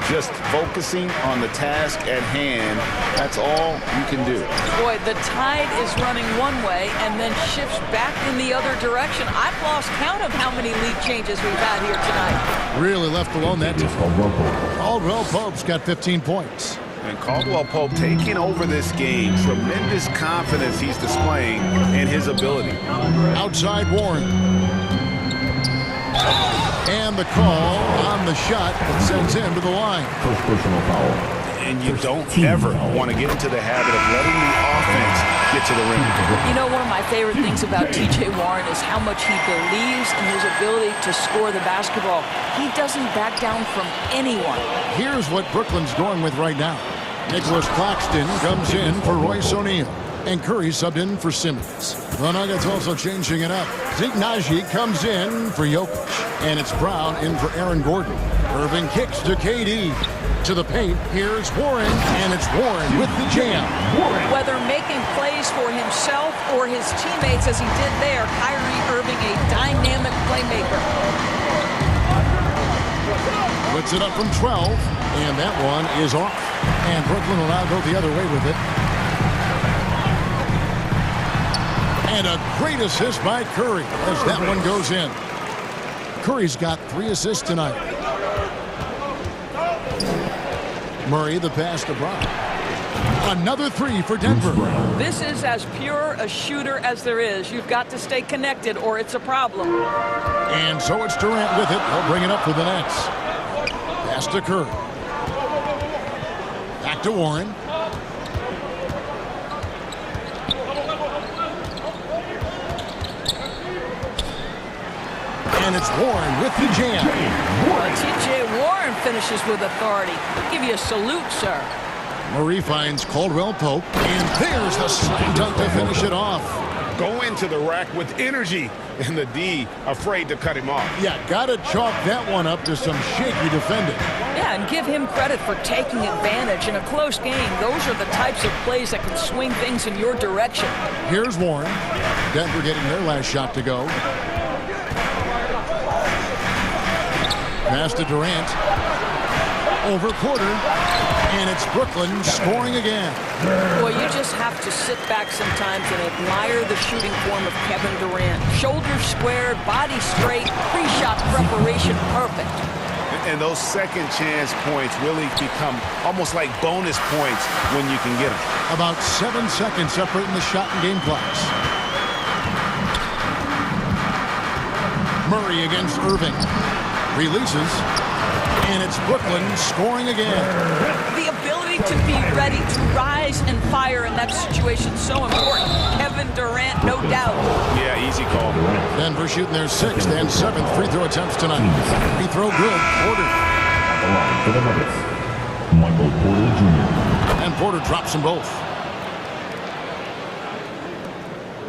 Just focusing on the task at hand, that's all you can do. Boy, the tide is running one way and then shifts back in the other direction. I've lost count of how many lead changes we've had here tonight. Really left alone that time. Caldwell Pope's got 15 points. And Caldwell Pope taking over this game. Tremendous confidence he's displaying in his ability. Outside Warren. And the call on the shot that sends him to the line. First personal foul. And you don't ever want to get into the habit of letting the offense get to the rim. You know, one of my favorite things about T.J. Warren is how much he believes in his ability to score the basketball. He doesn't back down from anyone. Here's what Brooklyn's going with right now. Nicholas Claxton comes in for Royce O'Neal. And Curry subbed in for Simmons. The Nuggets also changing it up. Zeke Naji comes in for Jokic. And it's Brown in for Aaron Gordon. Irving kicks to KD. To the paint, here's Warren. And it's Warren with the jam. Whether making plays for himself or his teammates as he did there, Kyrie Irving a dynamic playmaker. Puts it up from 12. And that one is off. And Brooklyn will now go the other way with it. And a great assist by Curry as that one goes in. Curry's got 3 assists tonight. Murray the pass to Brown. Another 3 for Denver. This is as pure a shooter as there is. You've got to stay connected or it's a problem. And so it's Durant with it. He'll bring it up for the Nets. Pass to Curry. Back to Warren. And it's Warren with the jam. T.J. Warren finishes with authority. I'll give you a salute, sir. Murray finds Caldwell Pope. And there's the slam dunk to finish it off. Go into the rack with energy. And the D afraid to cut him off. Yeah, got to chalk that one up to some shaky defending. Yeah, and give him credit for taking advantage in a close game. Those are the types of plays that can swing things in your direction. Here's Warren. Denver getting their last shot to go. Pass to Durant. Over Porter. And it's Brooklyn scoring again. Boy, you just have to sit back sometimes and admire the shooting form of Kevin Durant. Shoulders squared, body straight, pre-shot preparation perfect. And those second chance points really become almost like bonus points when you can get them. About 7 seconds separating the shot and game clocks. Murray against Irving. Releases. And it's Brooklyn scoring again. The ability to be ready to rise and fire in that situation is so important. Kevin Durant, no doubt. Yeah, easy call. Denver shooting their 6th and 7th free throw attempts tonight. Free throw good. Porter. At the line for the Nuggets, Michael Porter Jr. And Porter drops them both.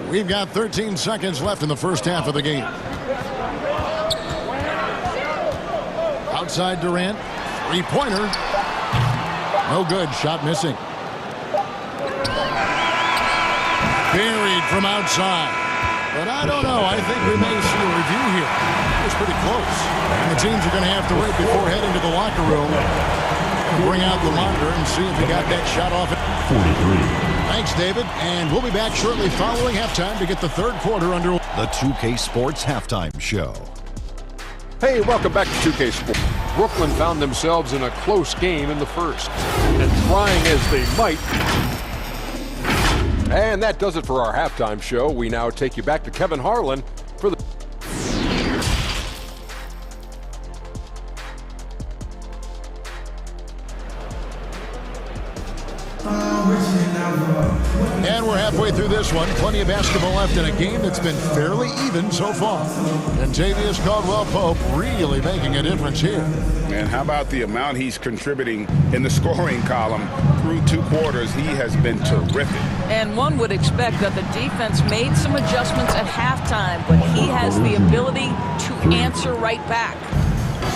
We've got 13 seconds left in the first half of the game. Outside Durant, 3-pointer. No good, shot missing. Buried from outside. But I don't know, I think we may see a review here. It was pretty close. And the teams are going to have to wait before heading to the locker room. Bring out the monitor and see if he got that shot off. 43. Thanks, David. And we'll be back shortly following halftime to get the third quarter underway. The 2K Sports Halftime Show. Hey, welcome back to 2K Sports. Brooklyn found themselves in a close game in the first. And trying as they might. And that does it for our halftime show. We now take you back to Kevin Harlan for the... And we're halfway through this one. Plenty of basketball left in a game that's been fairly even so far. And Tavius Caldwell-Pope really making a difference here. And how about the amount he's contributing in the scoring column through 2 quarters? He has been terrific. And one would expect that the defense made some adjustments at halftime, but he has the ability to answer right back.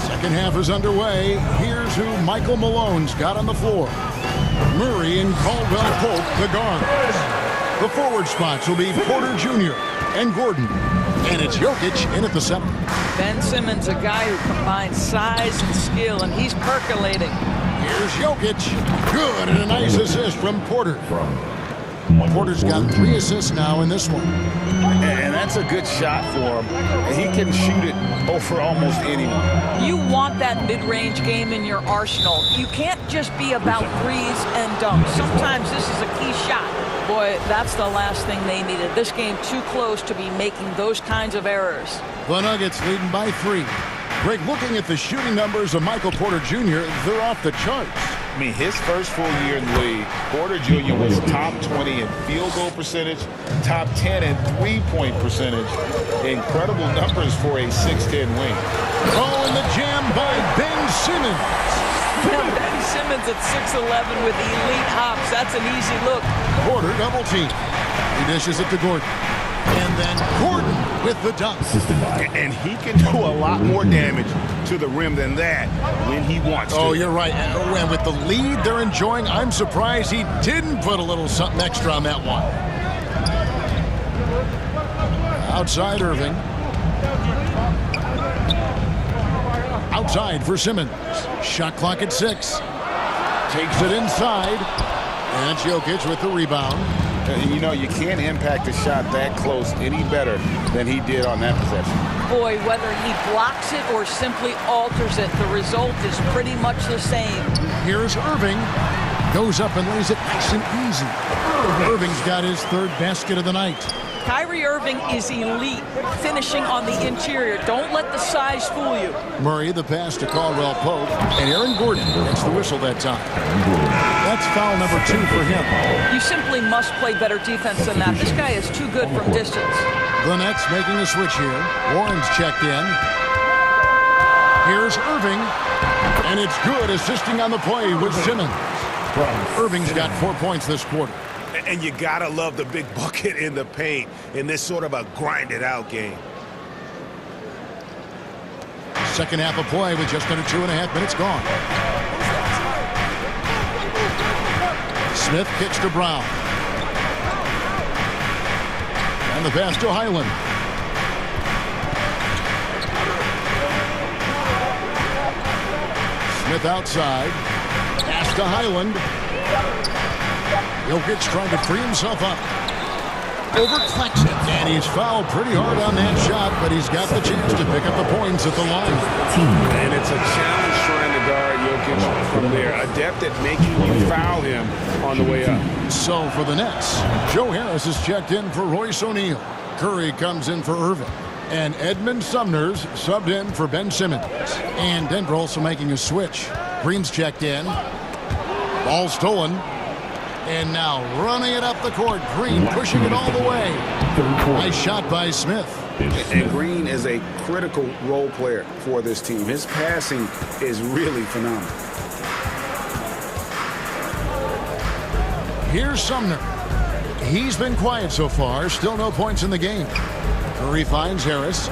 Second half is underway. Here's who Michael Malone's got on the floor. Murray and Caldwell Pope, the guards. The forward spots will be Porter Jr., and Gordon. And it's Jokic in at the center. Ben Simmons, a guy who combines size and skill, and he's percolating. Here's Jokic. Good, and a nice assist from Porter. Porter's got 3 assists now in this one. And that's a good shot for him. He can shoot it over almost anyone. You want that mid-range game in your arsenal. You can't just be about threes and dunks. Sometimes this is a key shot. Boy, that's the last thing they needed. This game too close to be making those kinds of errors. The Nuggets leading by 3. Greg, looking at the shooting numbers of Michael Porter Jr., they're off the charts. I mean, his first full year in the league, Porter Jr. was top 20 in field goal percentage, top 10 in three-point percentage. Incredible numbers for a 6'10 wing. Oh, and the jam by Ben Simmons. Ben Simmons at 6'11 with elite hops. That's an easy look. Porter double team. He dishes it to Gordon. And then Gordon with the dunk. And he can do a lot more damage to the rim than that when he wants to. Oh, you're right. And with the lead they're enjoying, I'm surprised he didn't put a little something extra on that one. Outside Irving. Outside for Simmons. Shot clock at 6. Takes it inside. And Jokic with the rebound. You know, you can't impact a shot that close any better than he did on that possession. Boy, whether he blocks it or simply alters it, the result is pretty much the same. Here's Irving. Goes up and lays it nice and easy. Irving's got his 3rd basket of the night. Kyrie Irving is elite, finishing on the interior. Don't let the size fool you. Murray, the pass to Caldwell Pope, and Aaron Gordon gets the whistle that time. That's foul number 2 for him. You simply must play better defense than that. This guy is too good from distance. The Nets making a switch here. Warren's checked in. Here's Irving, and it's good, assisting on the play with Simmons. Irving's got 4 points this quarter. And you gotta love the big bucket in the paint in this sort of a grinded-out game. Second half of play with just under 2.5 minutes gone. Smith kicks to Brown. And the pass to Highland. Smith outside. Pass to Highland. Jokic trying to free himself up. Overclocks it, and he's fouled pretty hard on that shot, but he's got the chance to pick up the points at the line. And it's a challenge trying to guard Jokic from there. Adept at making you foul him on the way up. So for the Nets, Joe Harris is checked in for Royce O'Neal. Curry comes in for Irving. And Edmund Sumner's subbed in for Ben Simmons. And Denver also making a switch. Green's checked in. Ball stolen. And now running it up the court. Green pushing it all the way. Nice shot by Smith. And Green is a critical role player for this team. His passing is really phenomenal. Here's Sumner. He's been quiet so far. Still no points in the game. Curry finds Harris.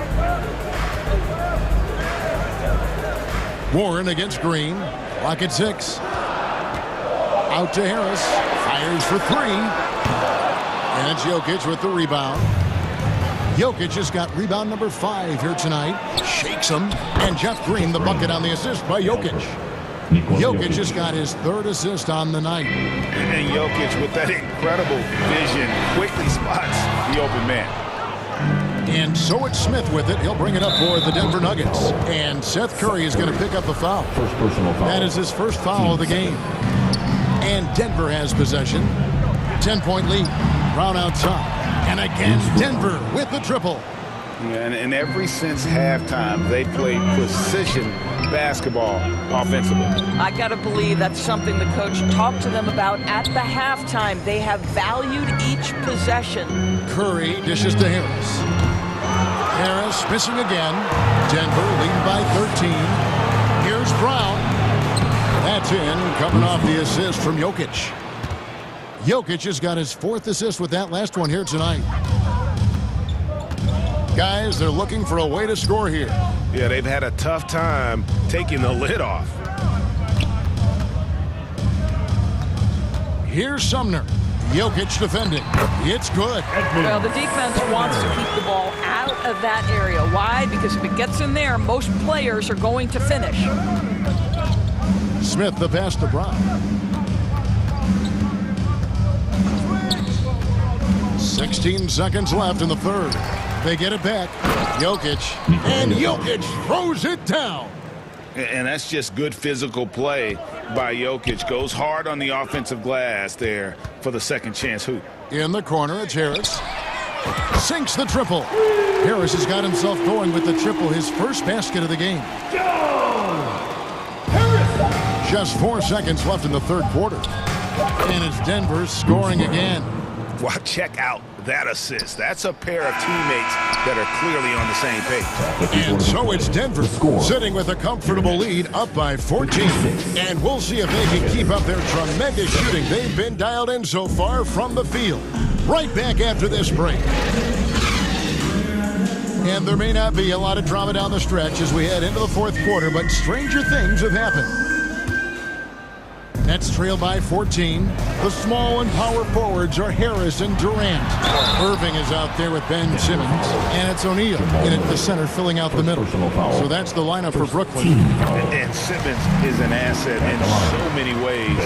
Warren against Green. Clock at 6. Out to Harris. Fires for 3. And it's Jokic with the rebound. Jokic has got rebound number 5 here tonight. Shakes him. And Jeff Green, the bucket on the assist by Jokic. Jokic has got his 3rd assist on the night. And Jokic, with that incredible vision, quickly spots the open man. And so it's Smith with it. He'll bring it up for the Denver Nuggets. And Seth Curry is going to pick up a foul. First personal foul. That is his first foul of the game. And Denver has possession. 10-point lead. Brown outside. And again, Denver with the triple. And ever since halftime, they played precision basketball offensively. I got to believe that's something the coach talked to them about at the halftime. They have valued each possession. Curry dishes to Harris. Harris missing again. Denver leading by 13. Here's Brown. That's in, coming off the assist from Jokic. Jokic has got his 4th assist with that last one here tonight. Guys, they're looking for a way to score here. Yeah, they've had a tough time taking the lid off. Here's Sumner. Jokic defending. It's good. Well, the defense wants to keep the ball out of that area. Why? Because if it gets in there, most players are going to finish. Smith the pass to Brown. 16 seconds left in the third. They get it back. Jokic. And Jokic throws it down. And that's just good physical play by Jokic. Goes hard on the offensive glass there for the second chance hoop. In the corner, it's Harris. Sinks the triple. Harris has got himself going with the triple, his first basket of the game. Just 4 seconds left in the third quarter. And it's Denver scoring again. Well, check out that assist. That's a pair of teammates that are clearly on the same page. And so it's Denver sitting with a comfortable lead up by 14. And we'll see if they can keep up their tremendous shooting they've been dialed in so far from the field. Right back after this break. And there may not be a lot of drama down the stretch as we head into the fourth quarter, but stranger things have happened. Nets trail by 14. The small and power forwards are Harris and Durant. Irving is out there with Ben Simmons. And it's O'Neal in at the center filling out the middle. So that's the lineup for Brooklyn. And Simmons is an asset in so many ways.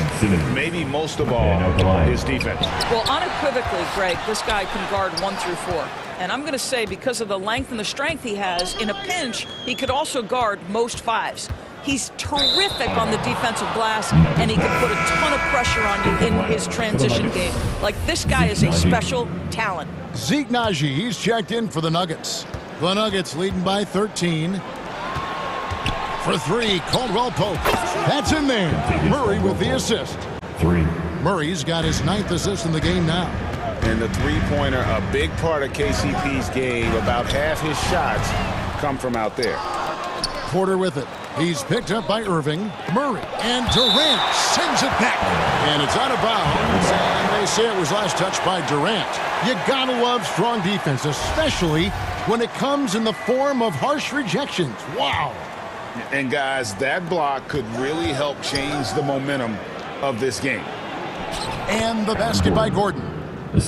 Maybe most of all, his defense. Well, unequivocally, Greg, this guy can guard 1 through 4. And I'm going to say because of the length and the strength he has, in a pinch, he could also guard most 5s. He's terrific on the defensive glass, and he can put a ton of pressure on you in his transition game. Like, this guy is a special talent. Zeke Naji, he's checked in for the Nuggets. The Nuggets leading by 13. For 3, Caldwell Pope. That's in there. Murray with the assist. 3. Murray's got his 9th assist in the game now. And the three-pointer, a big part of KCP's game. About half his shots come from out there. Porter with it. He's picked up by Irving. Murray and Durant sends it back. And it's out of bounds. And they say it was last touched by Durant. You gotta love strong defense, especially when it comes in the form of harsh rejections. Wow. And guys, that block could really help change the momentum of this game. And the basket by Gordon.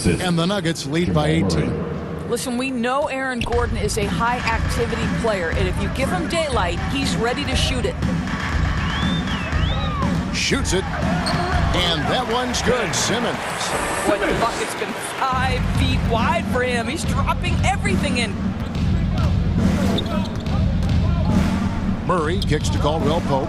And the Nuggets lead by 18. Listen, we know Aaron Gordon is a high-activity player, and if you give him daylight, he's ready to shoot it. Shoots it, and that one's good. Simmons. Boy, the bucket's been 5 feet wide for him. He's dropping everything in. Murray kicks to Caldwell Pope.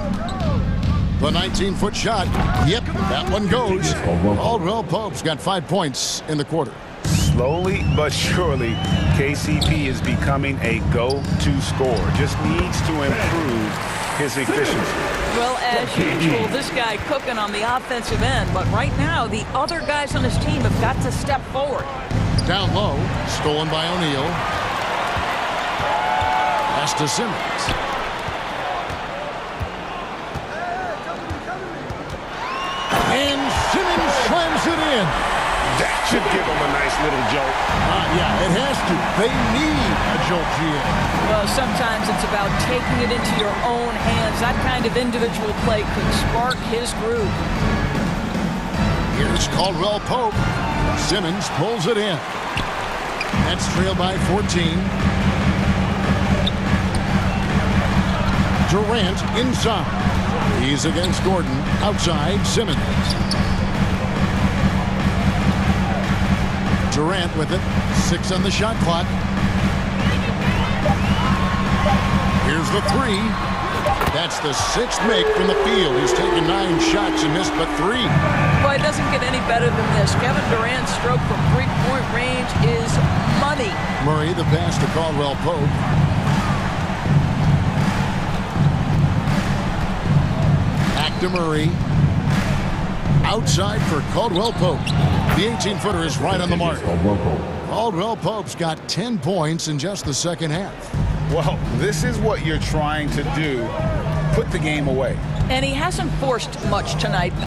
The 19-foot shot. Yep, that one goes. Caldwell Pope's got 5 points in the quarter. Slowly but surely, KCP is becoming a go-to scorer. Just needs to improve his efficiency. Well, as usual, this guy cooking on the offensive end. But right now, the other guys on his team have got to step forward. Down low, stolen by O'Neal. Pass to Simmons. And Simmons slams it in. That should give them a nice little jolt. Yeah, it has to. They need a jolt, GM. Well, sometimes it's about taking it into your own hands. That kind of individual play could spark his groove. Here's Caldwell Pope. Simmons pulls it in. That's trailed by 14. Durant inside. He's against Gordon. Outside, Simmons. Durant with it. 6 on the shot clock. Here's the 3. That's the 6th make from the field. He's taken 9 shots and missed but 3. Boy, it doesn't get any better than this. Kevin Durant's stroke from three-point range is money. Murray, the pass to Caldwell Pope. Back to Murray. Outside for Caldwell Pope. The 18-footer is right on the mark. Caldwell Pope's got 10 points in just the second half. Well, this is what you're trying to do. Put the game away. And he hasn't forced much tonight.